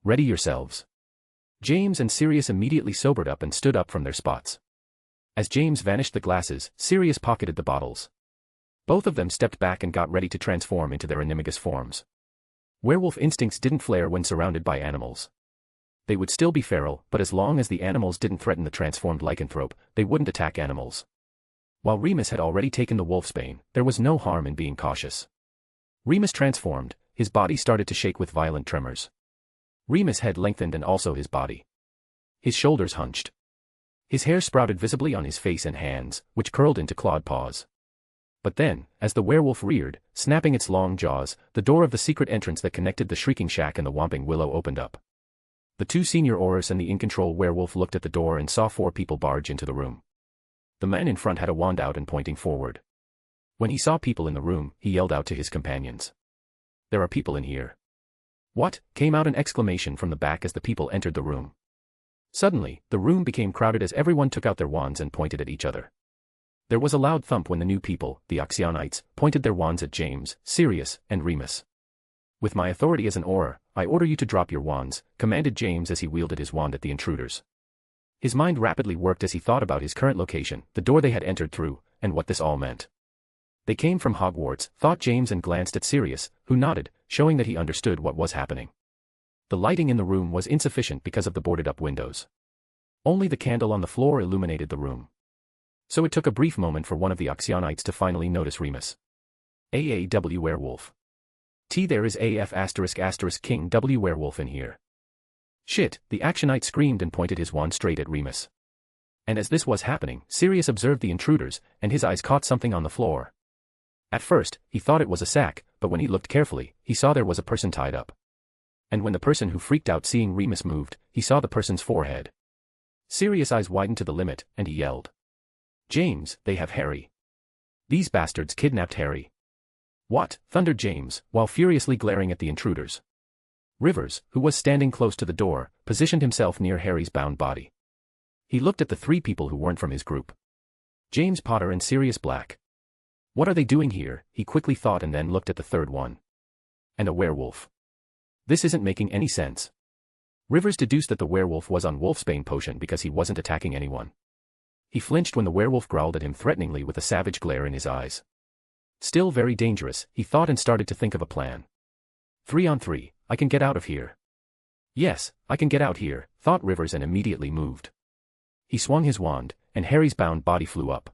Ready yourselves. James and Sirius immediately sobered up and stood up from their spots. As James vanished the glasses, Sirius pocketed the bottles. Both of them stepped back and got ready to transform into their animagus forms. Werewolf instincts didn't flare when surrounded by animals. They would still be feral, but as long as the animals didn't threaten the transformed lycanthrope, they wouldn't attack animals. While Remus had already taken the wolfsbane, there was no harm in being cautious. Remus transformed, his body started to shake with violent tremors. Remus' head lengthened and also his body. His shoulders hunched. His hair sprouted visibly on his face and hands, which curled into clawed paws. But then, as the werewolf reared, snapping its long jaws, the door of the secret entrance that connected the Shrieking Shack and the Whomping Willow opened up. The 2 senior Aurors and the in-control werewolf looked at the door and saw 4 people barge into the room. The man in front had a wand out and pointing forward. When he saw people in the room, he yelled out to his companions. There are people in here. What? Came out an exclamation from the back as the people entered the room. Suddenly, the room became crowded as everyone took out their wands and pointed at each other. There was a loud thump when the new people, the Oxyonites, pointed their wands at James, Sirius, and Remus. With my authority as an Auror, I order you to drop your wands, commanded James as he wielded his wand at the intruders. His mind rapidly worked as he thought about his current location, the door they had entered through, and what this all meant. They came from Hogwarts, thought James, and glanced at Sirius, who nodded, showing that he understood what was happening. The lighting in the room was insufficient because of the boarded-up windows. Only the candle on the floor illuminated the room. So it took a brief moment for one of the Oxyonites to finally notice Remus. AAW Werewolf. There is AF*** King W Werewolf in here. Shit, the Actionite screamed and pointed his wand straight at Remus. And as this was happening, Sirius observed the intruders, and his eyes caught something on the floor. At first, he thought it was a sack, but when he looked carefully, he saw there was a person tied up. And when the person who freaked out seeing Remus moved, he saw the person's forehead. Sirius' eyes widened to the limit, and he yelled. James, they have Harry. These bastards kidnapped Harry. What? Thundered James, while furiously glaring at the intruders. Rivers, who was standing close to the door, positioned himself near Harry's bound body. He looked at the three people who weren't from his group. James Potter and Sirius Black. What are they doing here? He quickly thought, and then looked at the third one. And a werewolf. This isn't making any sense. Rivers deduced that the werewolf was on Wolfsbane potion because he wasn't attacking anyone. He flinched when the werewolf growled at him threateningly with a savage glare in his eyes. Still very dangerous, he thought, and started to think of a plan. 3 on 3, I can get out of here. Yes, I can get out here, thought Rivers, and immediately moved. He swung his wand, and Harry's bound body flew up.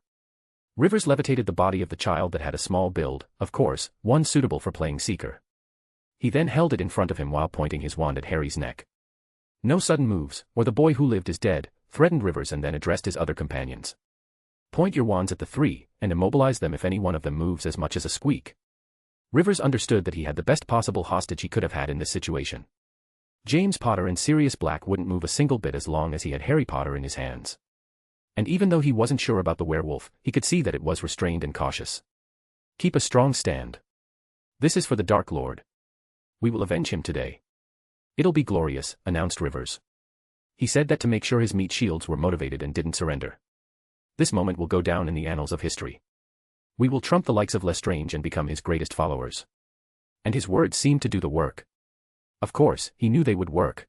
Rivers levitated the body of the child that had a small build, of course, one suitable for playing Seeker. He then held it in front of him while pointing his wand at Harry's neck. No sudden moves, or the boy who lived is dead, threatened Rivers, and then addressed his other companions. Point your wands at the 3, and immobilize them if any one of them moves as much as a squeak. Rivers understood that he had the best possible hostage he could have had in this situation. James Potter and Sirius Black wouldn't move a single bit as long as he had Harry Potter in his hands. And even though he wasn't sure about the werewolf, he could see that it was restrained and cautious. Keep a strong stand. This is for the Dark Lord. We will avenge him today. It'll be glorious, announced Rivers. He said that to make sure his meat shields were motivated and didn't surrender. This moment will go down in the annals of history. We will trump the likes of Lestrange and become his greatest followers. And his words seemed to do the work. Of course, he knew they would work.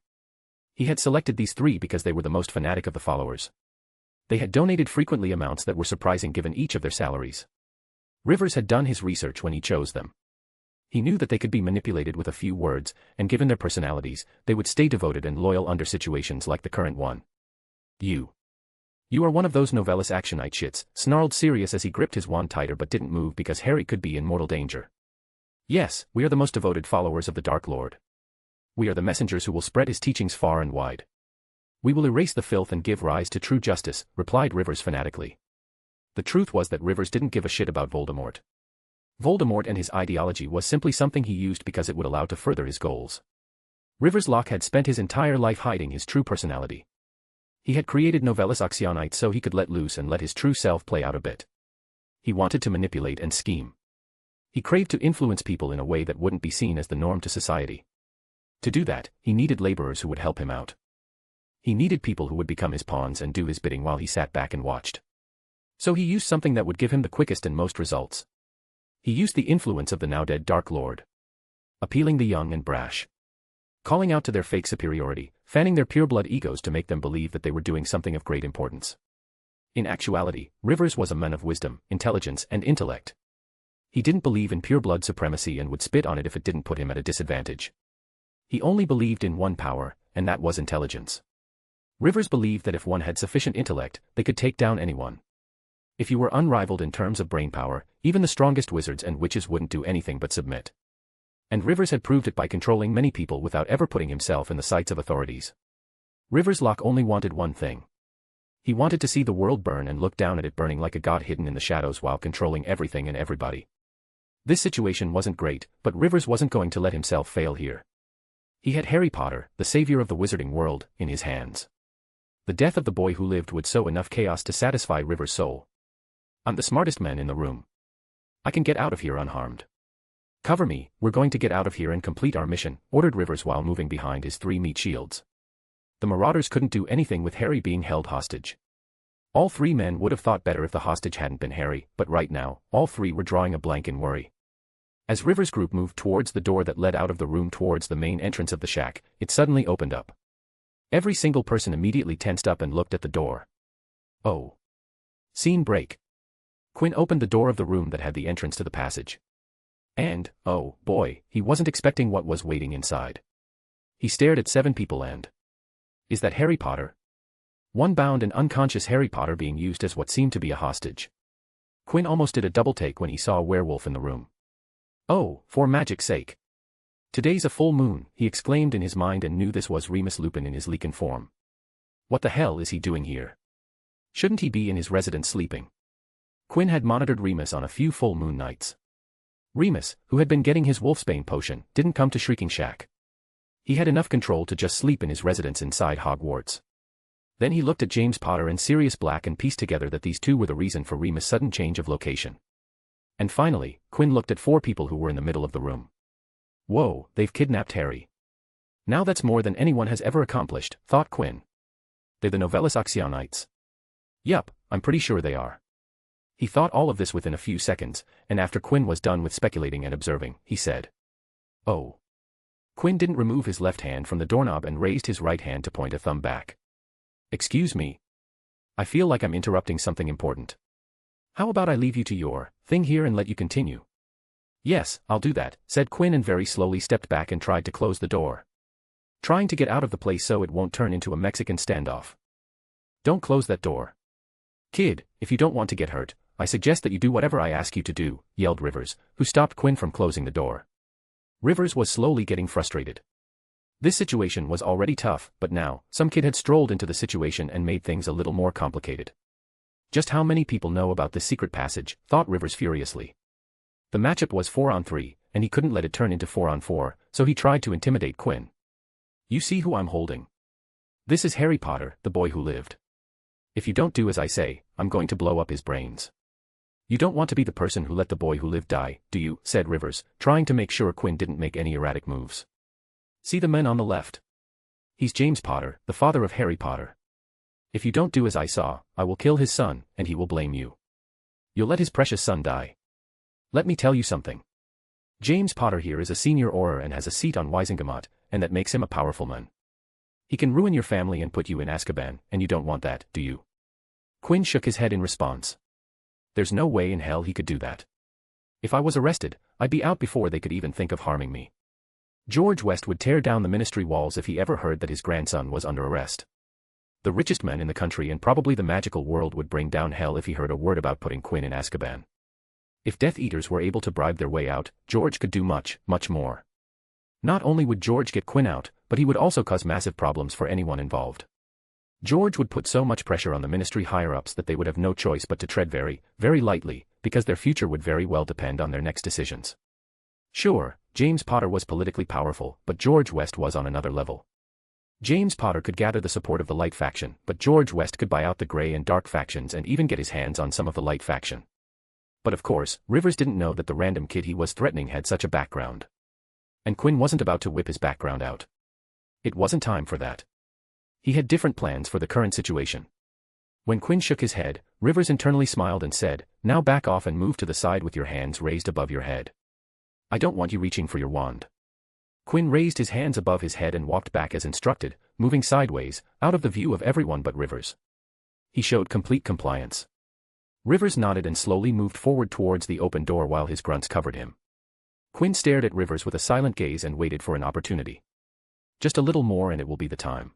He had selected these 3 because they were the most fanatic of the followers. They had donated frequently amounts that were surprising given each of their salaries. Rivers had done his research when he chose them. He knew that they could be manipulated with a few words, and given their personalities, they would stay devoted and loyal under situations like the current one. You are one of those Novellus Actionite shits, snarled Sirius as he gripped his wand tighter but didn't move because Harry could be in mortal danger. Yes, we are the most devoted followers of the Dark Lord. We are the messengers who will spread his teachings far and wide. We will erase the filth and give rise to true justice, replied Rivers fanatically. The truth was that Rivers didn't give a shit about Voldemort. Voldemort and his ideology was simply something he used because it would allow to further his goals. Rivers Locke had spent his entire life hiding his true personality. He had created Novellus Oxyonite so he could let loose and let his true self play out a bit. He wanted to manipulate and scheme. He craved to influence people in a way that wouldn't be seen as the norm to society. To do that, he needed laborers who would help him out. He needed people who would become his pawns and do his bidding while he sat back and watched. So he used something that would give him the quickest and most results. He used the influence of the now-dead Dark Lord. Appealing the young and brash. Calling out to their fake superiority, fanning their pureblood egos to make them believe that they were doing something of great importance. In actuality, Rivers was a man of wisdom, intelligence, and intellect. He didn't believe in pureblood supremacy and would spit on it if it didn't put him at a disadvantage. He only believed in one power, and that was intelligence. Rivers believed that if one had sufficient intellect, they could take down anyone. If you were unrivaled in terms of brainpower, even the strongest wizards and witches wouldn't do anything but submit. And Rivers had proved it by controlling many people without ever putting himself in the sights of authorities. Rivers Locke only wanted one thing. He wanted to see the world burn and look down at it burning like a god hidden in the shadows while controlling everything and everybody. This situation wasn't great, but Rivers wasn't going to let himself fail here. He had Harry Potter, the savior of the wizarding world, in his hands. The death of the boy who lived would sow enough chaos to satisfy Rivers' soul. I'm the smartest man in the room. I can get out of here unharmed. Cover me, we're going to get out of here and complete our mission, ordered Rivers while moving behind his 3 meat shields. The Marauders couldn't do anything with Harry being held hostage. All 3 men would have thought better if the hostage hadn't been Harry, but right now, all 3 were drawing a blank in worry. As Rivers' group moved towards the door that led out of the room towards the main entrance of the shack, it suddenly opened up. Every single person immediately tensed up and looked at the door. Oh. Scene break. Quinn opened the door of the room that had the entrance to the passage. And, oh boy, he wasn't expecting what was waiting inside. He stared at 7 people and... Is that Harry Potter? One bound and unconscious Harry Potter being used as what seemed to be a hostage. Quinn almost did a double take when he saw a werewolf in the room. Oh, for magic's sake. Today's a full moon, he exclaimed in his mind and knew this was Remus Lupin in his Leakin form. What the hell is he doing here? Shouldn't he be in his residence sleeping? Quinn had monitored Remus on a few full moon nights. Remus, who had been getting his Wolfsbane potion, didn't come to Shrieking Shack. He had enough control to just sleep in his residence inside Hogwarts. Then he looked at James Potter and Sirius Black and pieced together that these two were the reason for Remus' sudden change of location. And finally, Quinn looked at 4 people who were in the middle of the room. Whoa, they've kidnapped Harry. Now that's more than anyone has ever accomplished, thought Quinn. They're the Novellus Oxyonites. Yup, I'm pretty sure they are. He thought all of this within a few seconds, and after Quinn was done with speculating and observing, he said, Oh. Quinn didn't remove his left hand from the doorknob and raised his right hand to point a thumb back. Excuse me. I feel like I'm interrupting something important. How about I leave you to your thing here and let you continue? Yes, I'll do that, said Quinn and very slowly stepped back and tried to close the door. Trying to get out of the place so it won't turn into a Mexican standoff. Don't close that door. Kid, if you don't want to get hurt, I suggest that you do whatever I ask you to do, yelled Rivers, who stopped Quinn from closing the door. Rivers was slowly getting frustrated. This situation was already tough, but now, some kid had strolled into the situation and made things a little more complicated. Just how many people know about this secret passage, thought Rivers furiously. The matchup was 4-on-3, and he couldn't let it turn into 4-on-4, so he tried to intimidate Quinn. You see who I'm holding? This is Harry Potter, the boy who lived. If you don't do as I say, I'm going to blow up his brains. You don't want to be the person who let the boy who lived die, do you? Said Rivers, trying to make sure Quinn didn't make any erratic moves. See the man on the left? He's James Potter, the father of Harry Potter. If you don't do as I saw, I will kill his son, and he will blame you. You'll let his precious son die. Let me tell you something. James Potter here is a senior Auror and has a seat on Wisengamot, and that makes him a powerful man. He can ruin your family and put you in Azkaban, and you don't want that, do you? Quinn shook his head in response. There's no way in hell he could do that. If I was arrested, I'd be out before they could even think of harming me. George West would tear down the ministry walls if he ever heard that his grandson was under arrest. The richest man in the country and probably the magical world would bring down hell if he heard a word about putting Quinn in Azkaban. If Death Eaters were able to bribe their way out, George could do much, much more. Not only would George get Quinn out, but he would also cause massive problems for anyone involved. George would put so much pressure on the ministry higher-ups that they would have no choice but to tread very, very lightly, because their future would very well depend on their next decisions. Sure, James Potter was politically powerful, but George West was on another level. James Potter could gather the support of the Light faction, but George West could buy out the Grey and Dark factions and even get his hands on some of the Light faction. But of course, Rivers didn't know that the random kid he was threatening had such a background. And Quinn wasn't about to whip his background out. It wasn't time for that. He had different plans for the current situation. When Quinn shook his head, Rivers internally smiled and said, "Now back off and move to the side with your hands raised above your head. I don't want you reaching for your wand." Quinn raised his hands above his head and walked back as instructed, moving sideways, out of the view of everyone but Rivers. He showed complete compliance. Rivers nodded and slowly moved forward towards the open door while his grunts covered him. Quinn stared at Rivers with a silent gaze and waited for an opportunity. Just a little more and it will be the time.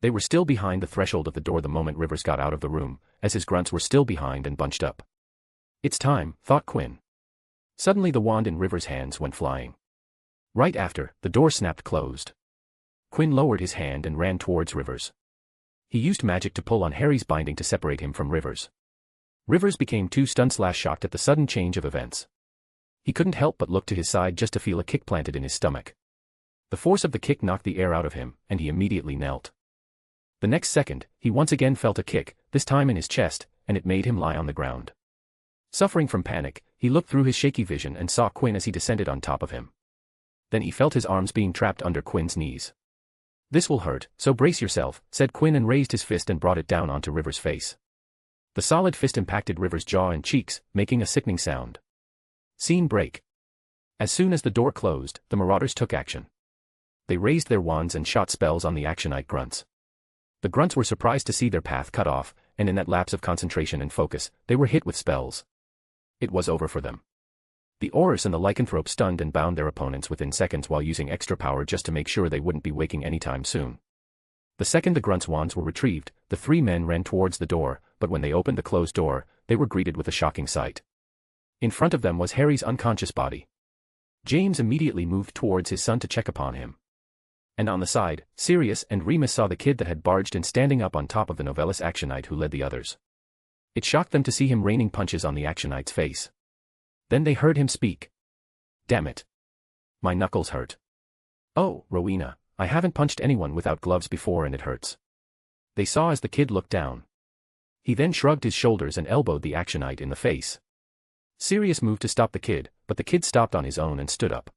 They were still behind the threshold of the door the moment Rivers got out of the room, as his grunts were still behind and bunched up. It's time, thought Quinn. Suddenly the wand in Rivers' hands went flying. Right after, the door snapped closed. Quinn lowered his hand and ran towards Rivers. He used magic to pull on Harry's binding to separate him from Rivers. Rivers became too stunned/shocked at the sudden change of events. He couldn't help but look to his side just to feel a kick planted in his stomach. The force of the kick knocked the air out of him, and he immediately knelt. The next second, he once again felt a kick, this time in his chest, and it made him lie on the ground. Suffering from panic, he looked through his shaky vision and saw Quinn as he descended on top of him. Then he felt his arms being trapped under Quinn's knees. "This will hurt, so brace yourself," said Quinn and raised his fist and brought it down onto Rivers' face. The solid fist impacted Rivers' jaw and cheeks, making a sickening sound. Scene break. As soon as the door closed, the marauders took action. They raised their wands and shot spells on the actionite grunts. The grunts were surprised to see their path cut off, and in that lapse of concentration and focus, they were hit with spells. It was over for them. The Aurors and the lycanthrope stunned and bound their opponents within seconds while using extra power just to make sure they wouldn't be waking anytime soon. The second the grunts' wands were retrieved, the three men ran towards the door, but when they opened the closed door, they were greeted with a shocking sight. In front of them was Harry's unconscious body. James immediately moved towards his son to check upon him. And on the side, Sirius and Remus saw the kid that had barged in standing up on top of the Novellus actionite who led the others. It shocked them to see him raining punches on the actionite's face. Then they heard him speak. "Damn it. My knuckles hurt. Oh, Rowena, I haven't punched anyone without gloves before and it hurts." They saw as the kid looked down. He then shrugged his shoulders and elbowed the actionite in the face. Sirius moved to stop the kid, but the kid stopped on his own and stood up.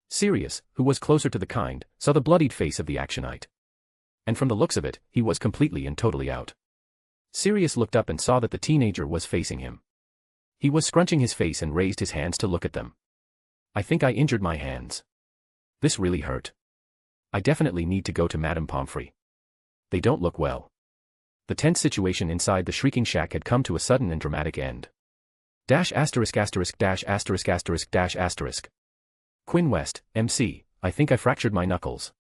Sirius, who was closer to the kind, saw the bloodied face of the actionite. And from the looks of it, he was completely and totally out. Sirius looked up and saw that the teenager was facing him. He was scrunching his face and raised his hands to look at them. "I think I injured my hands. This really hurt. I definitely need to go to Madame Pomfrey. They don't look well." The tense situation inside the shrieking shack had come to a sudden and dramatic end. ************** Quinn West, MC, I think I fractured my knuckles.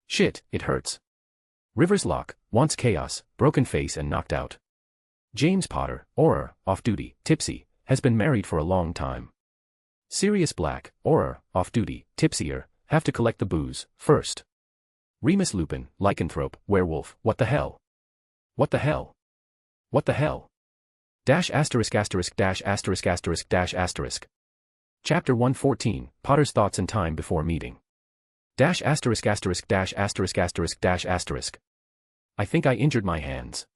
Shit, it hurts. Rivers Lock, wants chaos, broken face and knocked out. James Potter, Auror, off-duty, tipsy, has been married for a long time. Sirius Black, Auror, off-duty, tipsier, have to collect the booze, first. Remus Lupin, lycanthrope, werewolf, what the hell? What the hell? What the hell? *************** Chapter 114, Potter's Thoughts and Time Before Meeting. ************** I think I injured my hands.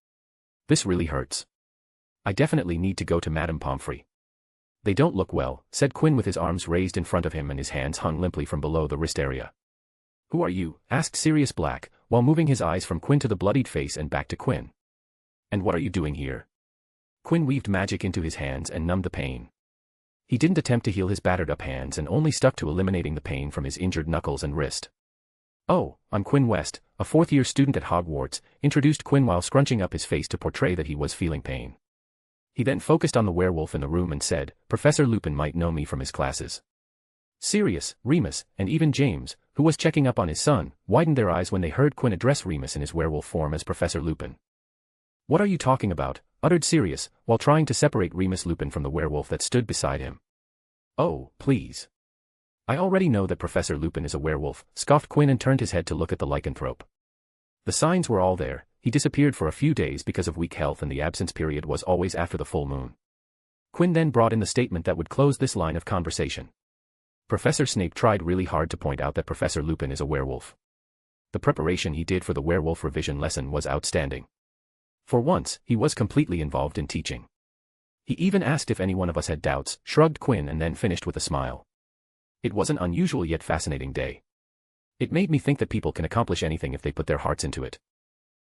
This really hurts. I definitely need to go to Madame Pomfrey. They don't look well, said Quinn with his arms raised in front of him and his hands hung limply from below the wrist area. Who are you? Asked Sirius Black, while moving his eyes from Quinn to the bloodied face and back to Quinn. And what are you doing here? Quinn weaved magic into his hands and numbed the pain. He didn't attempt to heal his battered-up hands and only stuck to eliminating the pain from his injured knuckles and wrist. "Oh, I'm Quinn West, a fourth-year student at Hogwarts," introduced Quinn while scrunching up his face to portray that he was feeling pain. He then focused on the werewolf in the room and said, "Professor Lupin might know me from his classes." Sirius, Remus, and even James, who was checking up on his son, widened their eyes when they heard Quinn address Remus in his werewolf form as Professor Lupin. "What are you talking about?" uttered Sirius, while trying to separate Remus Lupin from the werewolf that stood beside him. "Oh, please. I already know that Professor Lupin is a werewolf," scoffed Quinn and turned his head to look at the lycanthrope. The signs were all there. He disappeared for a few days because of weak health and the absence period was always after the full moon. Quinn then brought in the statement that would close this line of conversation. Professor Snape tried really hard to point out that Professor Lupin is a werewolf. The preparation he did for the werewolf revision lesson was outstanding. For once, he was completely involved in teaching. He even asked if any one of us had doubts, shrugged Quinn and then finished with a smile. It was an unusual yet fascinating day. It made me think that people can accomplish anything if they put their hearts into it.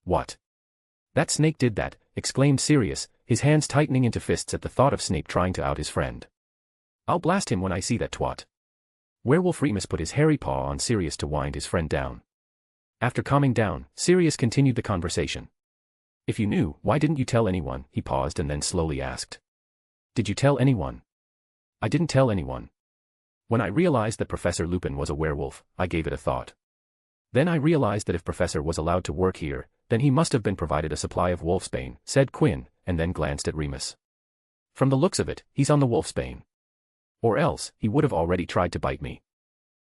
What? That Snake did that, exclaimed Sirius, his hands tightening into fists at the thought of Snape trying to out his friend. I'll blast him when I see that twat. Werewolf Remus put his hairy paw on Sirius to wind his friend down. After calming down, Sirius continued the conversation. If you knew, why didn't you tell anyone? He paused and then slowly asked. Did you tell anyone? I didn't tell anyone. When I realized that Professor Lupin was a werewolf, I gave it a thought. Then I realized that if Professor was allowed to work here, then he must have been provided a supply of wolfsbane, said Quinn, and then glanced at Remus. From the looks of it, he's on the wolfsbane. Or else, he would have already tried to bite me.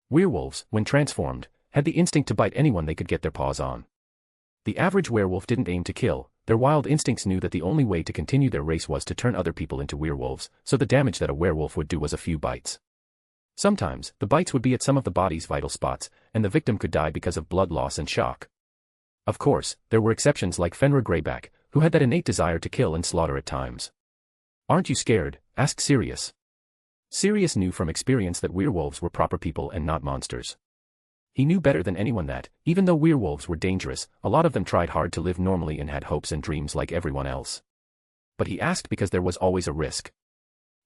Werewolves, when transformed, had the instinct to bite anyone they could get their paws on. The average werewolf didn't aim to kill, their wild instincts knew that the only way to continue their race was to turn other people into werewolves, so the damage that a werewolf would do was a few bites. Sometimes, the bites would be at some of the body's vital spots, and the victim could die because of blood loss and shock. Of course, there were exceptions like Fenrir Greyback, who had that innate desire to kill and slaughter at times. Aren't you scared? Asked Sirius. Sirius knew from experience that werewolves were proper people and not monsters. He knew better than anyone that, even though werewolves were dangerous, a lot of them tried hard to live normally and had hopes and dreams like everyone else. But he asked because there was always a risk.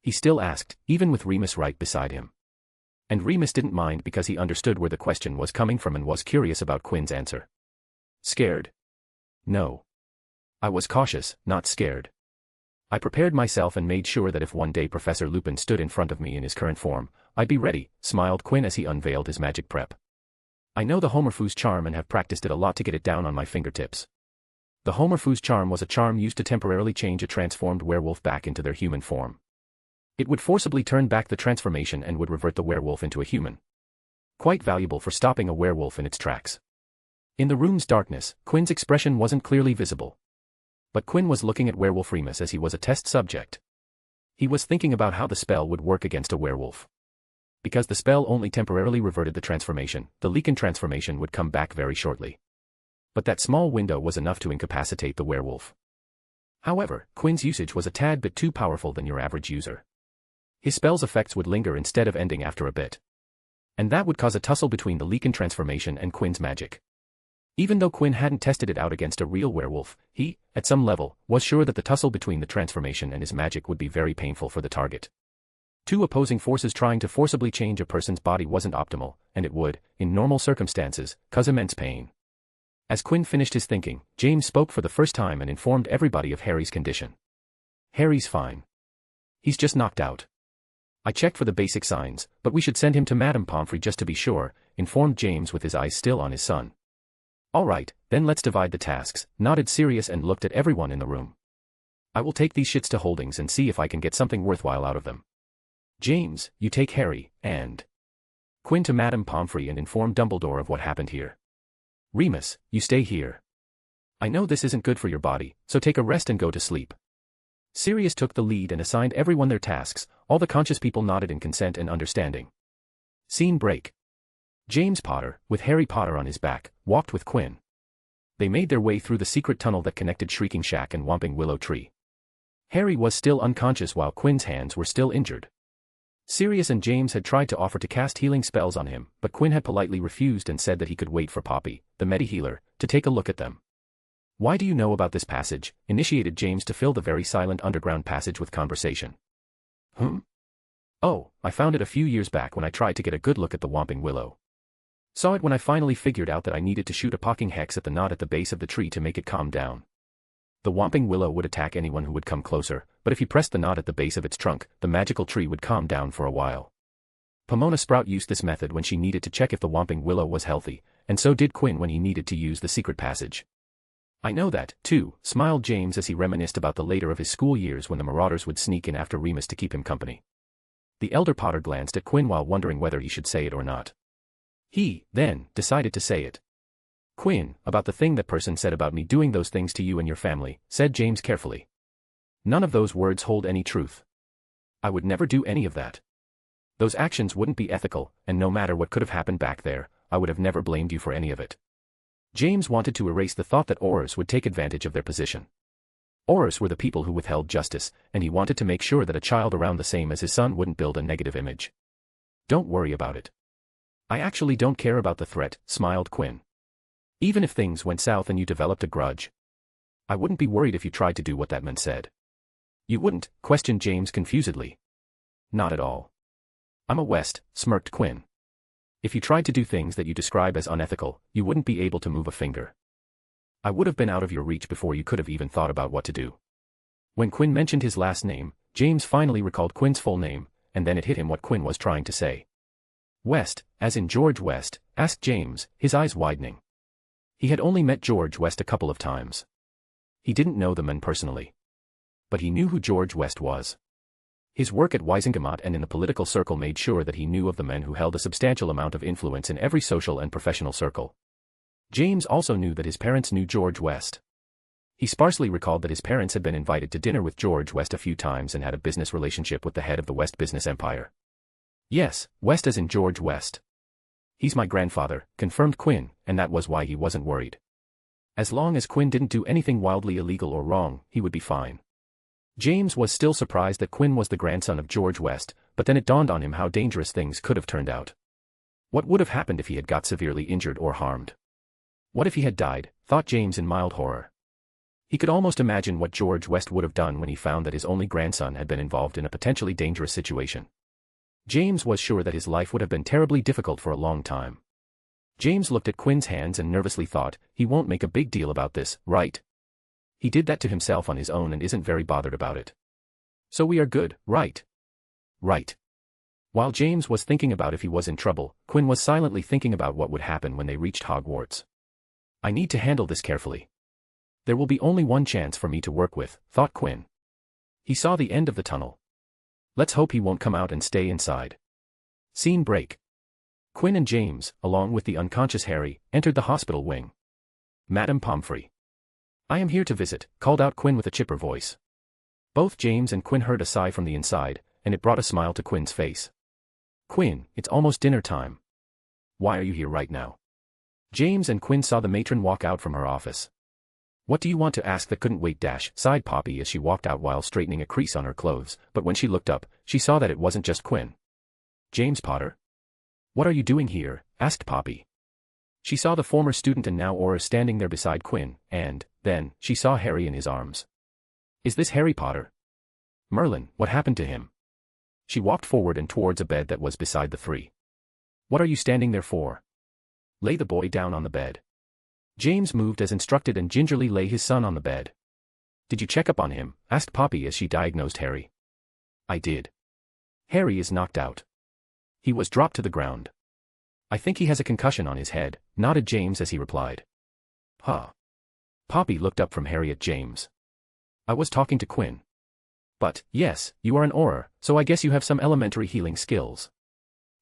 He still asked, even with Remus right beside him. And Remus didn't mind because he understood where the question was coming from and was curious about Quinn's answer. Scared? No. I was cautious, not scared. I prepared myself and made sure that if one day Professor Lupin stood in front of me in his current form, I'd be ready, smiled Quinn as he unveiled his magic prep. I know the Homerfoo's charm and have practiced it a lot to get it down on my fingertips. The Homerfoo's charm was a charm used to temporarily change a transformed werewolf back into their human form. It would forcibly turn back the transformation and would revert the werewolf into a human. Quite valuable for stopping a werewolf in its tracks. In the room's darkness, Quinn's expression wasn't clearly visible. But Quinn was looking at werewolf Remus as he was a test subject. He was thinking about how the spell would work against a werewolf. Because the spell only temporarily reverted the transformation, the Leviathan transformation would come back very shortly. But that small window was enough to incapacitate the werewolf. However, Quinn's usage was a tad bit too powerful than your average user. His spell's effects would linger instead of ending after a bit. And that would cause a tussle between the Leviathan transformation and Quinn's magic. Even though Quinn hadn't tested it out against a real werewolf, he, at some level, was sure that the tussle between the transformation and his magic would be very painful for the target. Two opposing forces trying to forcibly change a person's body wasn't optimal, and it would, in normal circumstances, cause immense pain. As Quinn finished his thinking, James spoke for the first time and informed everybody of Harry's condition. Harry's fine. He's just knocked out. I checked for the basic signs, but we should send him to Madame Pomfrey just to be sure, informed James with his eyes still on his son. All right, then let's divide the tasks, nodded Sirius and looked at everyone in the room. I will take these shits to Holdings and see if I can get something worthwhile out of them. James, you take Harry, and Quinn to Madame Pomfrey and inform Dumbledore of what happened here. Remus, you stay here. I know this isn't good for your body, so take a rest and go to sleep. Sirius took the lead and assigned everyone their tasks, all the conscious people nodded in consent and understanding. Scene break. James Potter, with Harry Potter on his back, walked with Quinn. They made their way through the secret tunnel that connected Shrieking Shack and Whomping Willow Tree. Harry was still unconscious while Quinn's hands were still injured. Sirius and James had tried to offer to cast healing spells on him, but Quinn had politely refused and said that he could wait for Poppy, the medi-healer, to take a look at them. Why do you know about this passage? Initiated James to fill the very silent underground passage with conversation. Oh, I found it a few years back when I tried to get a good look at the Whomping Willow. Saw it when I finally figured out that I needed to shoot a poking hex at the knot at the base of the tree to make it calm down. The Whomping Willow would attack anyone who would come closer, but if he pressed the knot at the base of its trunk, the magical tree would calm down for a while. Pomona Sprout used this method when she needed to check if the Whomping Willow was healthy, and so did Quinn when he needed to use the secret passage. I know that, too, smiled James as he reminisced about the later of his school years when the Marauders would sneak in after Remus to keep him company. The elder Potter glanced at Quinn while wondering whether he should say it or not. He, then, decided to say it. Quinn, about the thing that person said about me doing those things to you and your family, said James carefully. None of those words hold any truth. I would never do any of that. Those actions wouldn't be ethical, and no matter what could have happened back there, I would have never blamed you for any of it. James wanted to erase the thought that Aurors would take advantage of their position. Aurors were the people who withheld justice, and he wanted to make sure that a child around the same as his son wouldn't build a negative image. Don't worry about it. I actually don't care about the threat, smiled Quinn. Even if things went south and you developed a grudge, I wouldn't be worried if you tried to do what that man said. You wouldn't? Questioned James confusedly. Not at all. I'm a West, smirked Quinn. If you tried to do things that you describe as unethical, you wouldn't be able to move a finger. I would have been out of your reach before you could have even thought about what to do. When Quinn mentioned his last name, James finally recalled Quinn's full name, and then it hit him what Quinn was trying to say. West, as in George West? Asked James, his eyes widening. He had only met George West a couple of times. He didn't know the man personally. But he knew who George West was. His work at Wisingamot and in the political circle made sure that he knew of the men who held a substantial amount of influence in every social and professional circle. James also knew that his parents knew George West. He sparsely recalled that his parents had been invited to dinner with George West a few times and had a business relationship with the head of the West business empire. Yes, West as in George West. He's my grandfather, confirmed Quinn, and that was why he wasn't worried. As long as Quinn didn't do anything wildly illegal or wrong, he would be fine. James was still surprised that Quinn was the grandson of George West, but then it dawned on him how dangerous things could have turned out. What would have happened if he had got severely injured or harmed? What if he had died, thought James in mild horror. He could almost imagine what George West would have done when he found that his only grandson had been involved in a potentially dangerous situation. James was sure that his life would have been terribly difficult for a long time. James looked at Quinn's hands and nervously thought, he won't make a big deal about this, right? He did that to himself on his own and isn't very bothered about it. So we are good, right? Right. While James was thinking about if he was in trouble, Quinn was silently thinking about what would happen when they reached Hogwarts. I need to handle this carefully. There will be only one chance for me to work with, thought Quinn. He saw the end of the tunnel. Let's hope he won't come out and stay inside. Scene break. Quinn and James, along with the unconscious Harry, entered the hospital wing. Madame Pomfrey. I am here to visit, called out Quinn with a chipper voice. Both James and Quinn heard a sigh from the inside, and it brought a smile to Quinn's face. Quinn, it's almost dinner time. Why are you here right now? James and Quinn saw the matron walk out from her office. What do you want to ask that couldn't wait? Sighed Poppy as she walked out while straightening a crease on her clothes, but when she looked up, she saw that it wasn't just Quinn. James Potter? What are you doing here? Asked Poppy. She saw the former student and now Aura standing there beside Quinn, and, then, she saw Harry in his arms. Is this Harry Potter? Merlin, what happened to him? She walked forward and towards a bed that was beside the three. What are you standing there for? Lay the boy down on the bed. James moved as instructed and gingerly lay his son on the bed. Did you check up on him? Asked Poppy as she diagnosed Harry. I did. Harry is knocked out. He was dropped to the ground. I think he has a concussion on his head, nodded James as he replied. Huh. Poppy looked up from Harry at James. I was talking to Quinn. But, yes, you are an Auror, so I guess you have some elementary healing skills.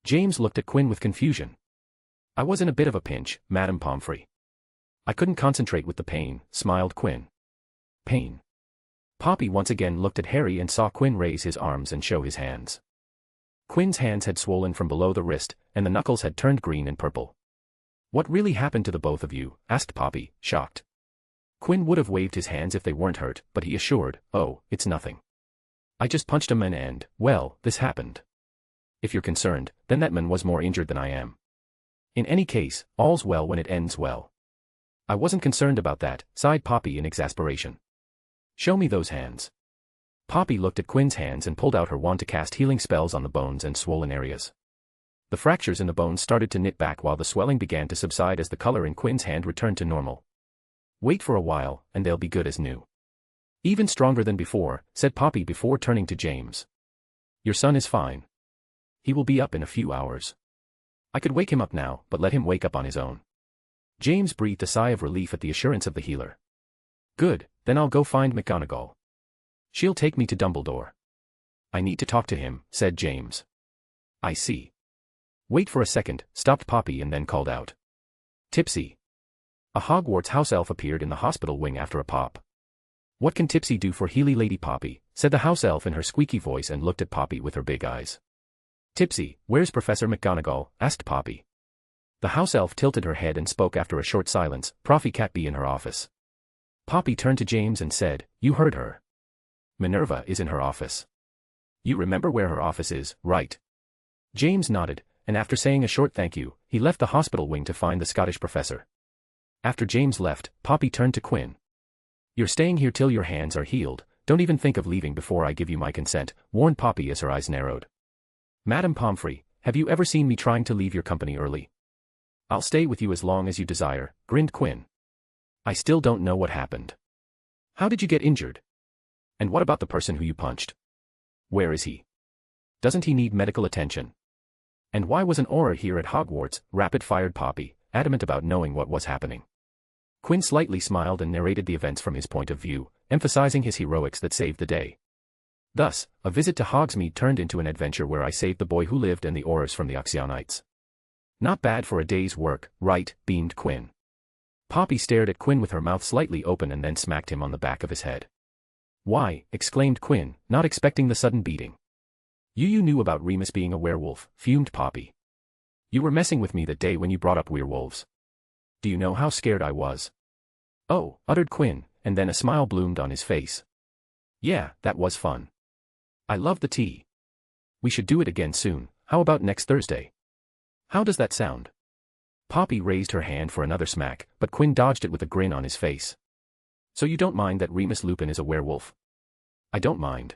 James looked at Quinn with confusion. I was in a bit of a pinch, Madame Pomfrey. I couldn't concentrate with the pain, smiled Quinn. Pain. Poppy once again looked at Harry and saw Quinn raise his arms and show his hands. Quinn's hands had swollen from below the wrist, and the knuckles had turned green and purple. What really happened to the both of you? Asked Poppy, shocked. Quinn would have waved his hands if they weren't hurt, but he assured, oh, it's nothing. I just punched a man and, well, this happened. If you're concerned, then that man was more injured than I am. In any case, all's well when it ends well. I wasn't concerned about that, sighed Poppy in exasperation. Show me those hands. Poppy looked at Quinn's hands and pulled out her wand to cast healing spells on the bones and swollen areas. The fractures in the bones started to knit back while the swelling began to subside as the color in Quinn's hand returned to normal. Wait for a while, and they'll be good as new. Even stronger than before, said Poppy before turning to James. Your son is fine. He will be up in a few hours. I could wake him up now, but let him wake up on his own. James breathed a sigh of relief at the assurance of the healer. Good, then I'll go find McGonagall. She'll take me to Dumbledore. I need to talk to him, said James. I see. Wait for a second, stopped Poppy and then called out. Tipsy. A Hogwarts house elf appeared in the hospital wing after a pop. What can Tipsy do for Healy Lady Poppy? Said the house elf in her squeaky voice and looked at Poppy with her big eyes. Tipsy, where's Professor McGonagall? Asked Poppy. The house elf tilted her head and spoke after a short silence, Proffy can't be in her office. Poppy turned to James and said, you heard her. Minerva is in her office. You remember where her office is, right? James nodded, and after saying a short thank you, he left the hospital wing to find the Scottish professor. After James left, Poppy turned to Quinn. You're staying here till your hands are healed, don't even think of leaving before I give you my consent, warned Poppy as her eyes narrowed. Madame Pomfrey, have you ever seen me trying to leave your company early? I'll stay with you as long as you desire, grinned Quinn. I still don't know what happened. How did you get injured? And what about the person who you punched? Where is he? Doesn't he need medical attention? And why was an Auror here at Hogwarts? Rapid-fired Poppy, adamant about knowing what was happening. Quinn slightly smiled and narrated the events from his point of view, emphasizing his heroics that saved the day. Thus, a visit to Hogsmeade turned into an adventure where I saved the boy who lived and the Aurors from the Oxyonites. Not bad for a day's work, right? Beamed Quinn. Poppy stared at Quinn with her mouth slightly open and then smacked him on the back of his head. Why? Exclaimed Quinn, not expecting the sudden beating. You knew about Remus being a werewolf, fumed Poppy. You were messing with me that day when you brought up werewolves. Do you know how scared I was? Oh, uttered Quinn, and then a smile bloomed on his face. Yeah, that was fun. I love the tea. We should do it again soon, how about next Thursday? How does that sound? Poppy raised her hand for another smack, but Quinn dodged it with a grin on his face. So you don't mind that Remus Lupin is a werewolf? I don't mind.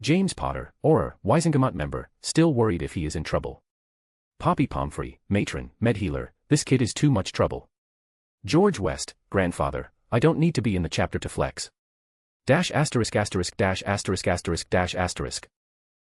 James Potter, Auror, Wisengamot member, still worried if he is in trouble. Poppy Pomfrey, matron, medhealer, this kid is too much trouble. George West, grandfather, I don't need to be in the chapter to flex. Dash asterisk asterisk dash asterisk asterisk dash asterisk.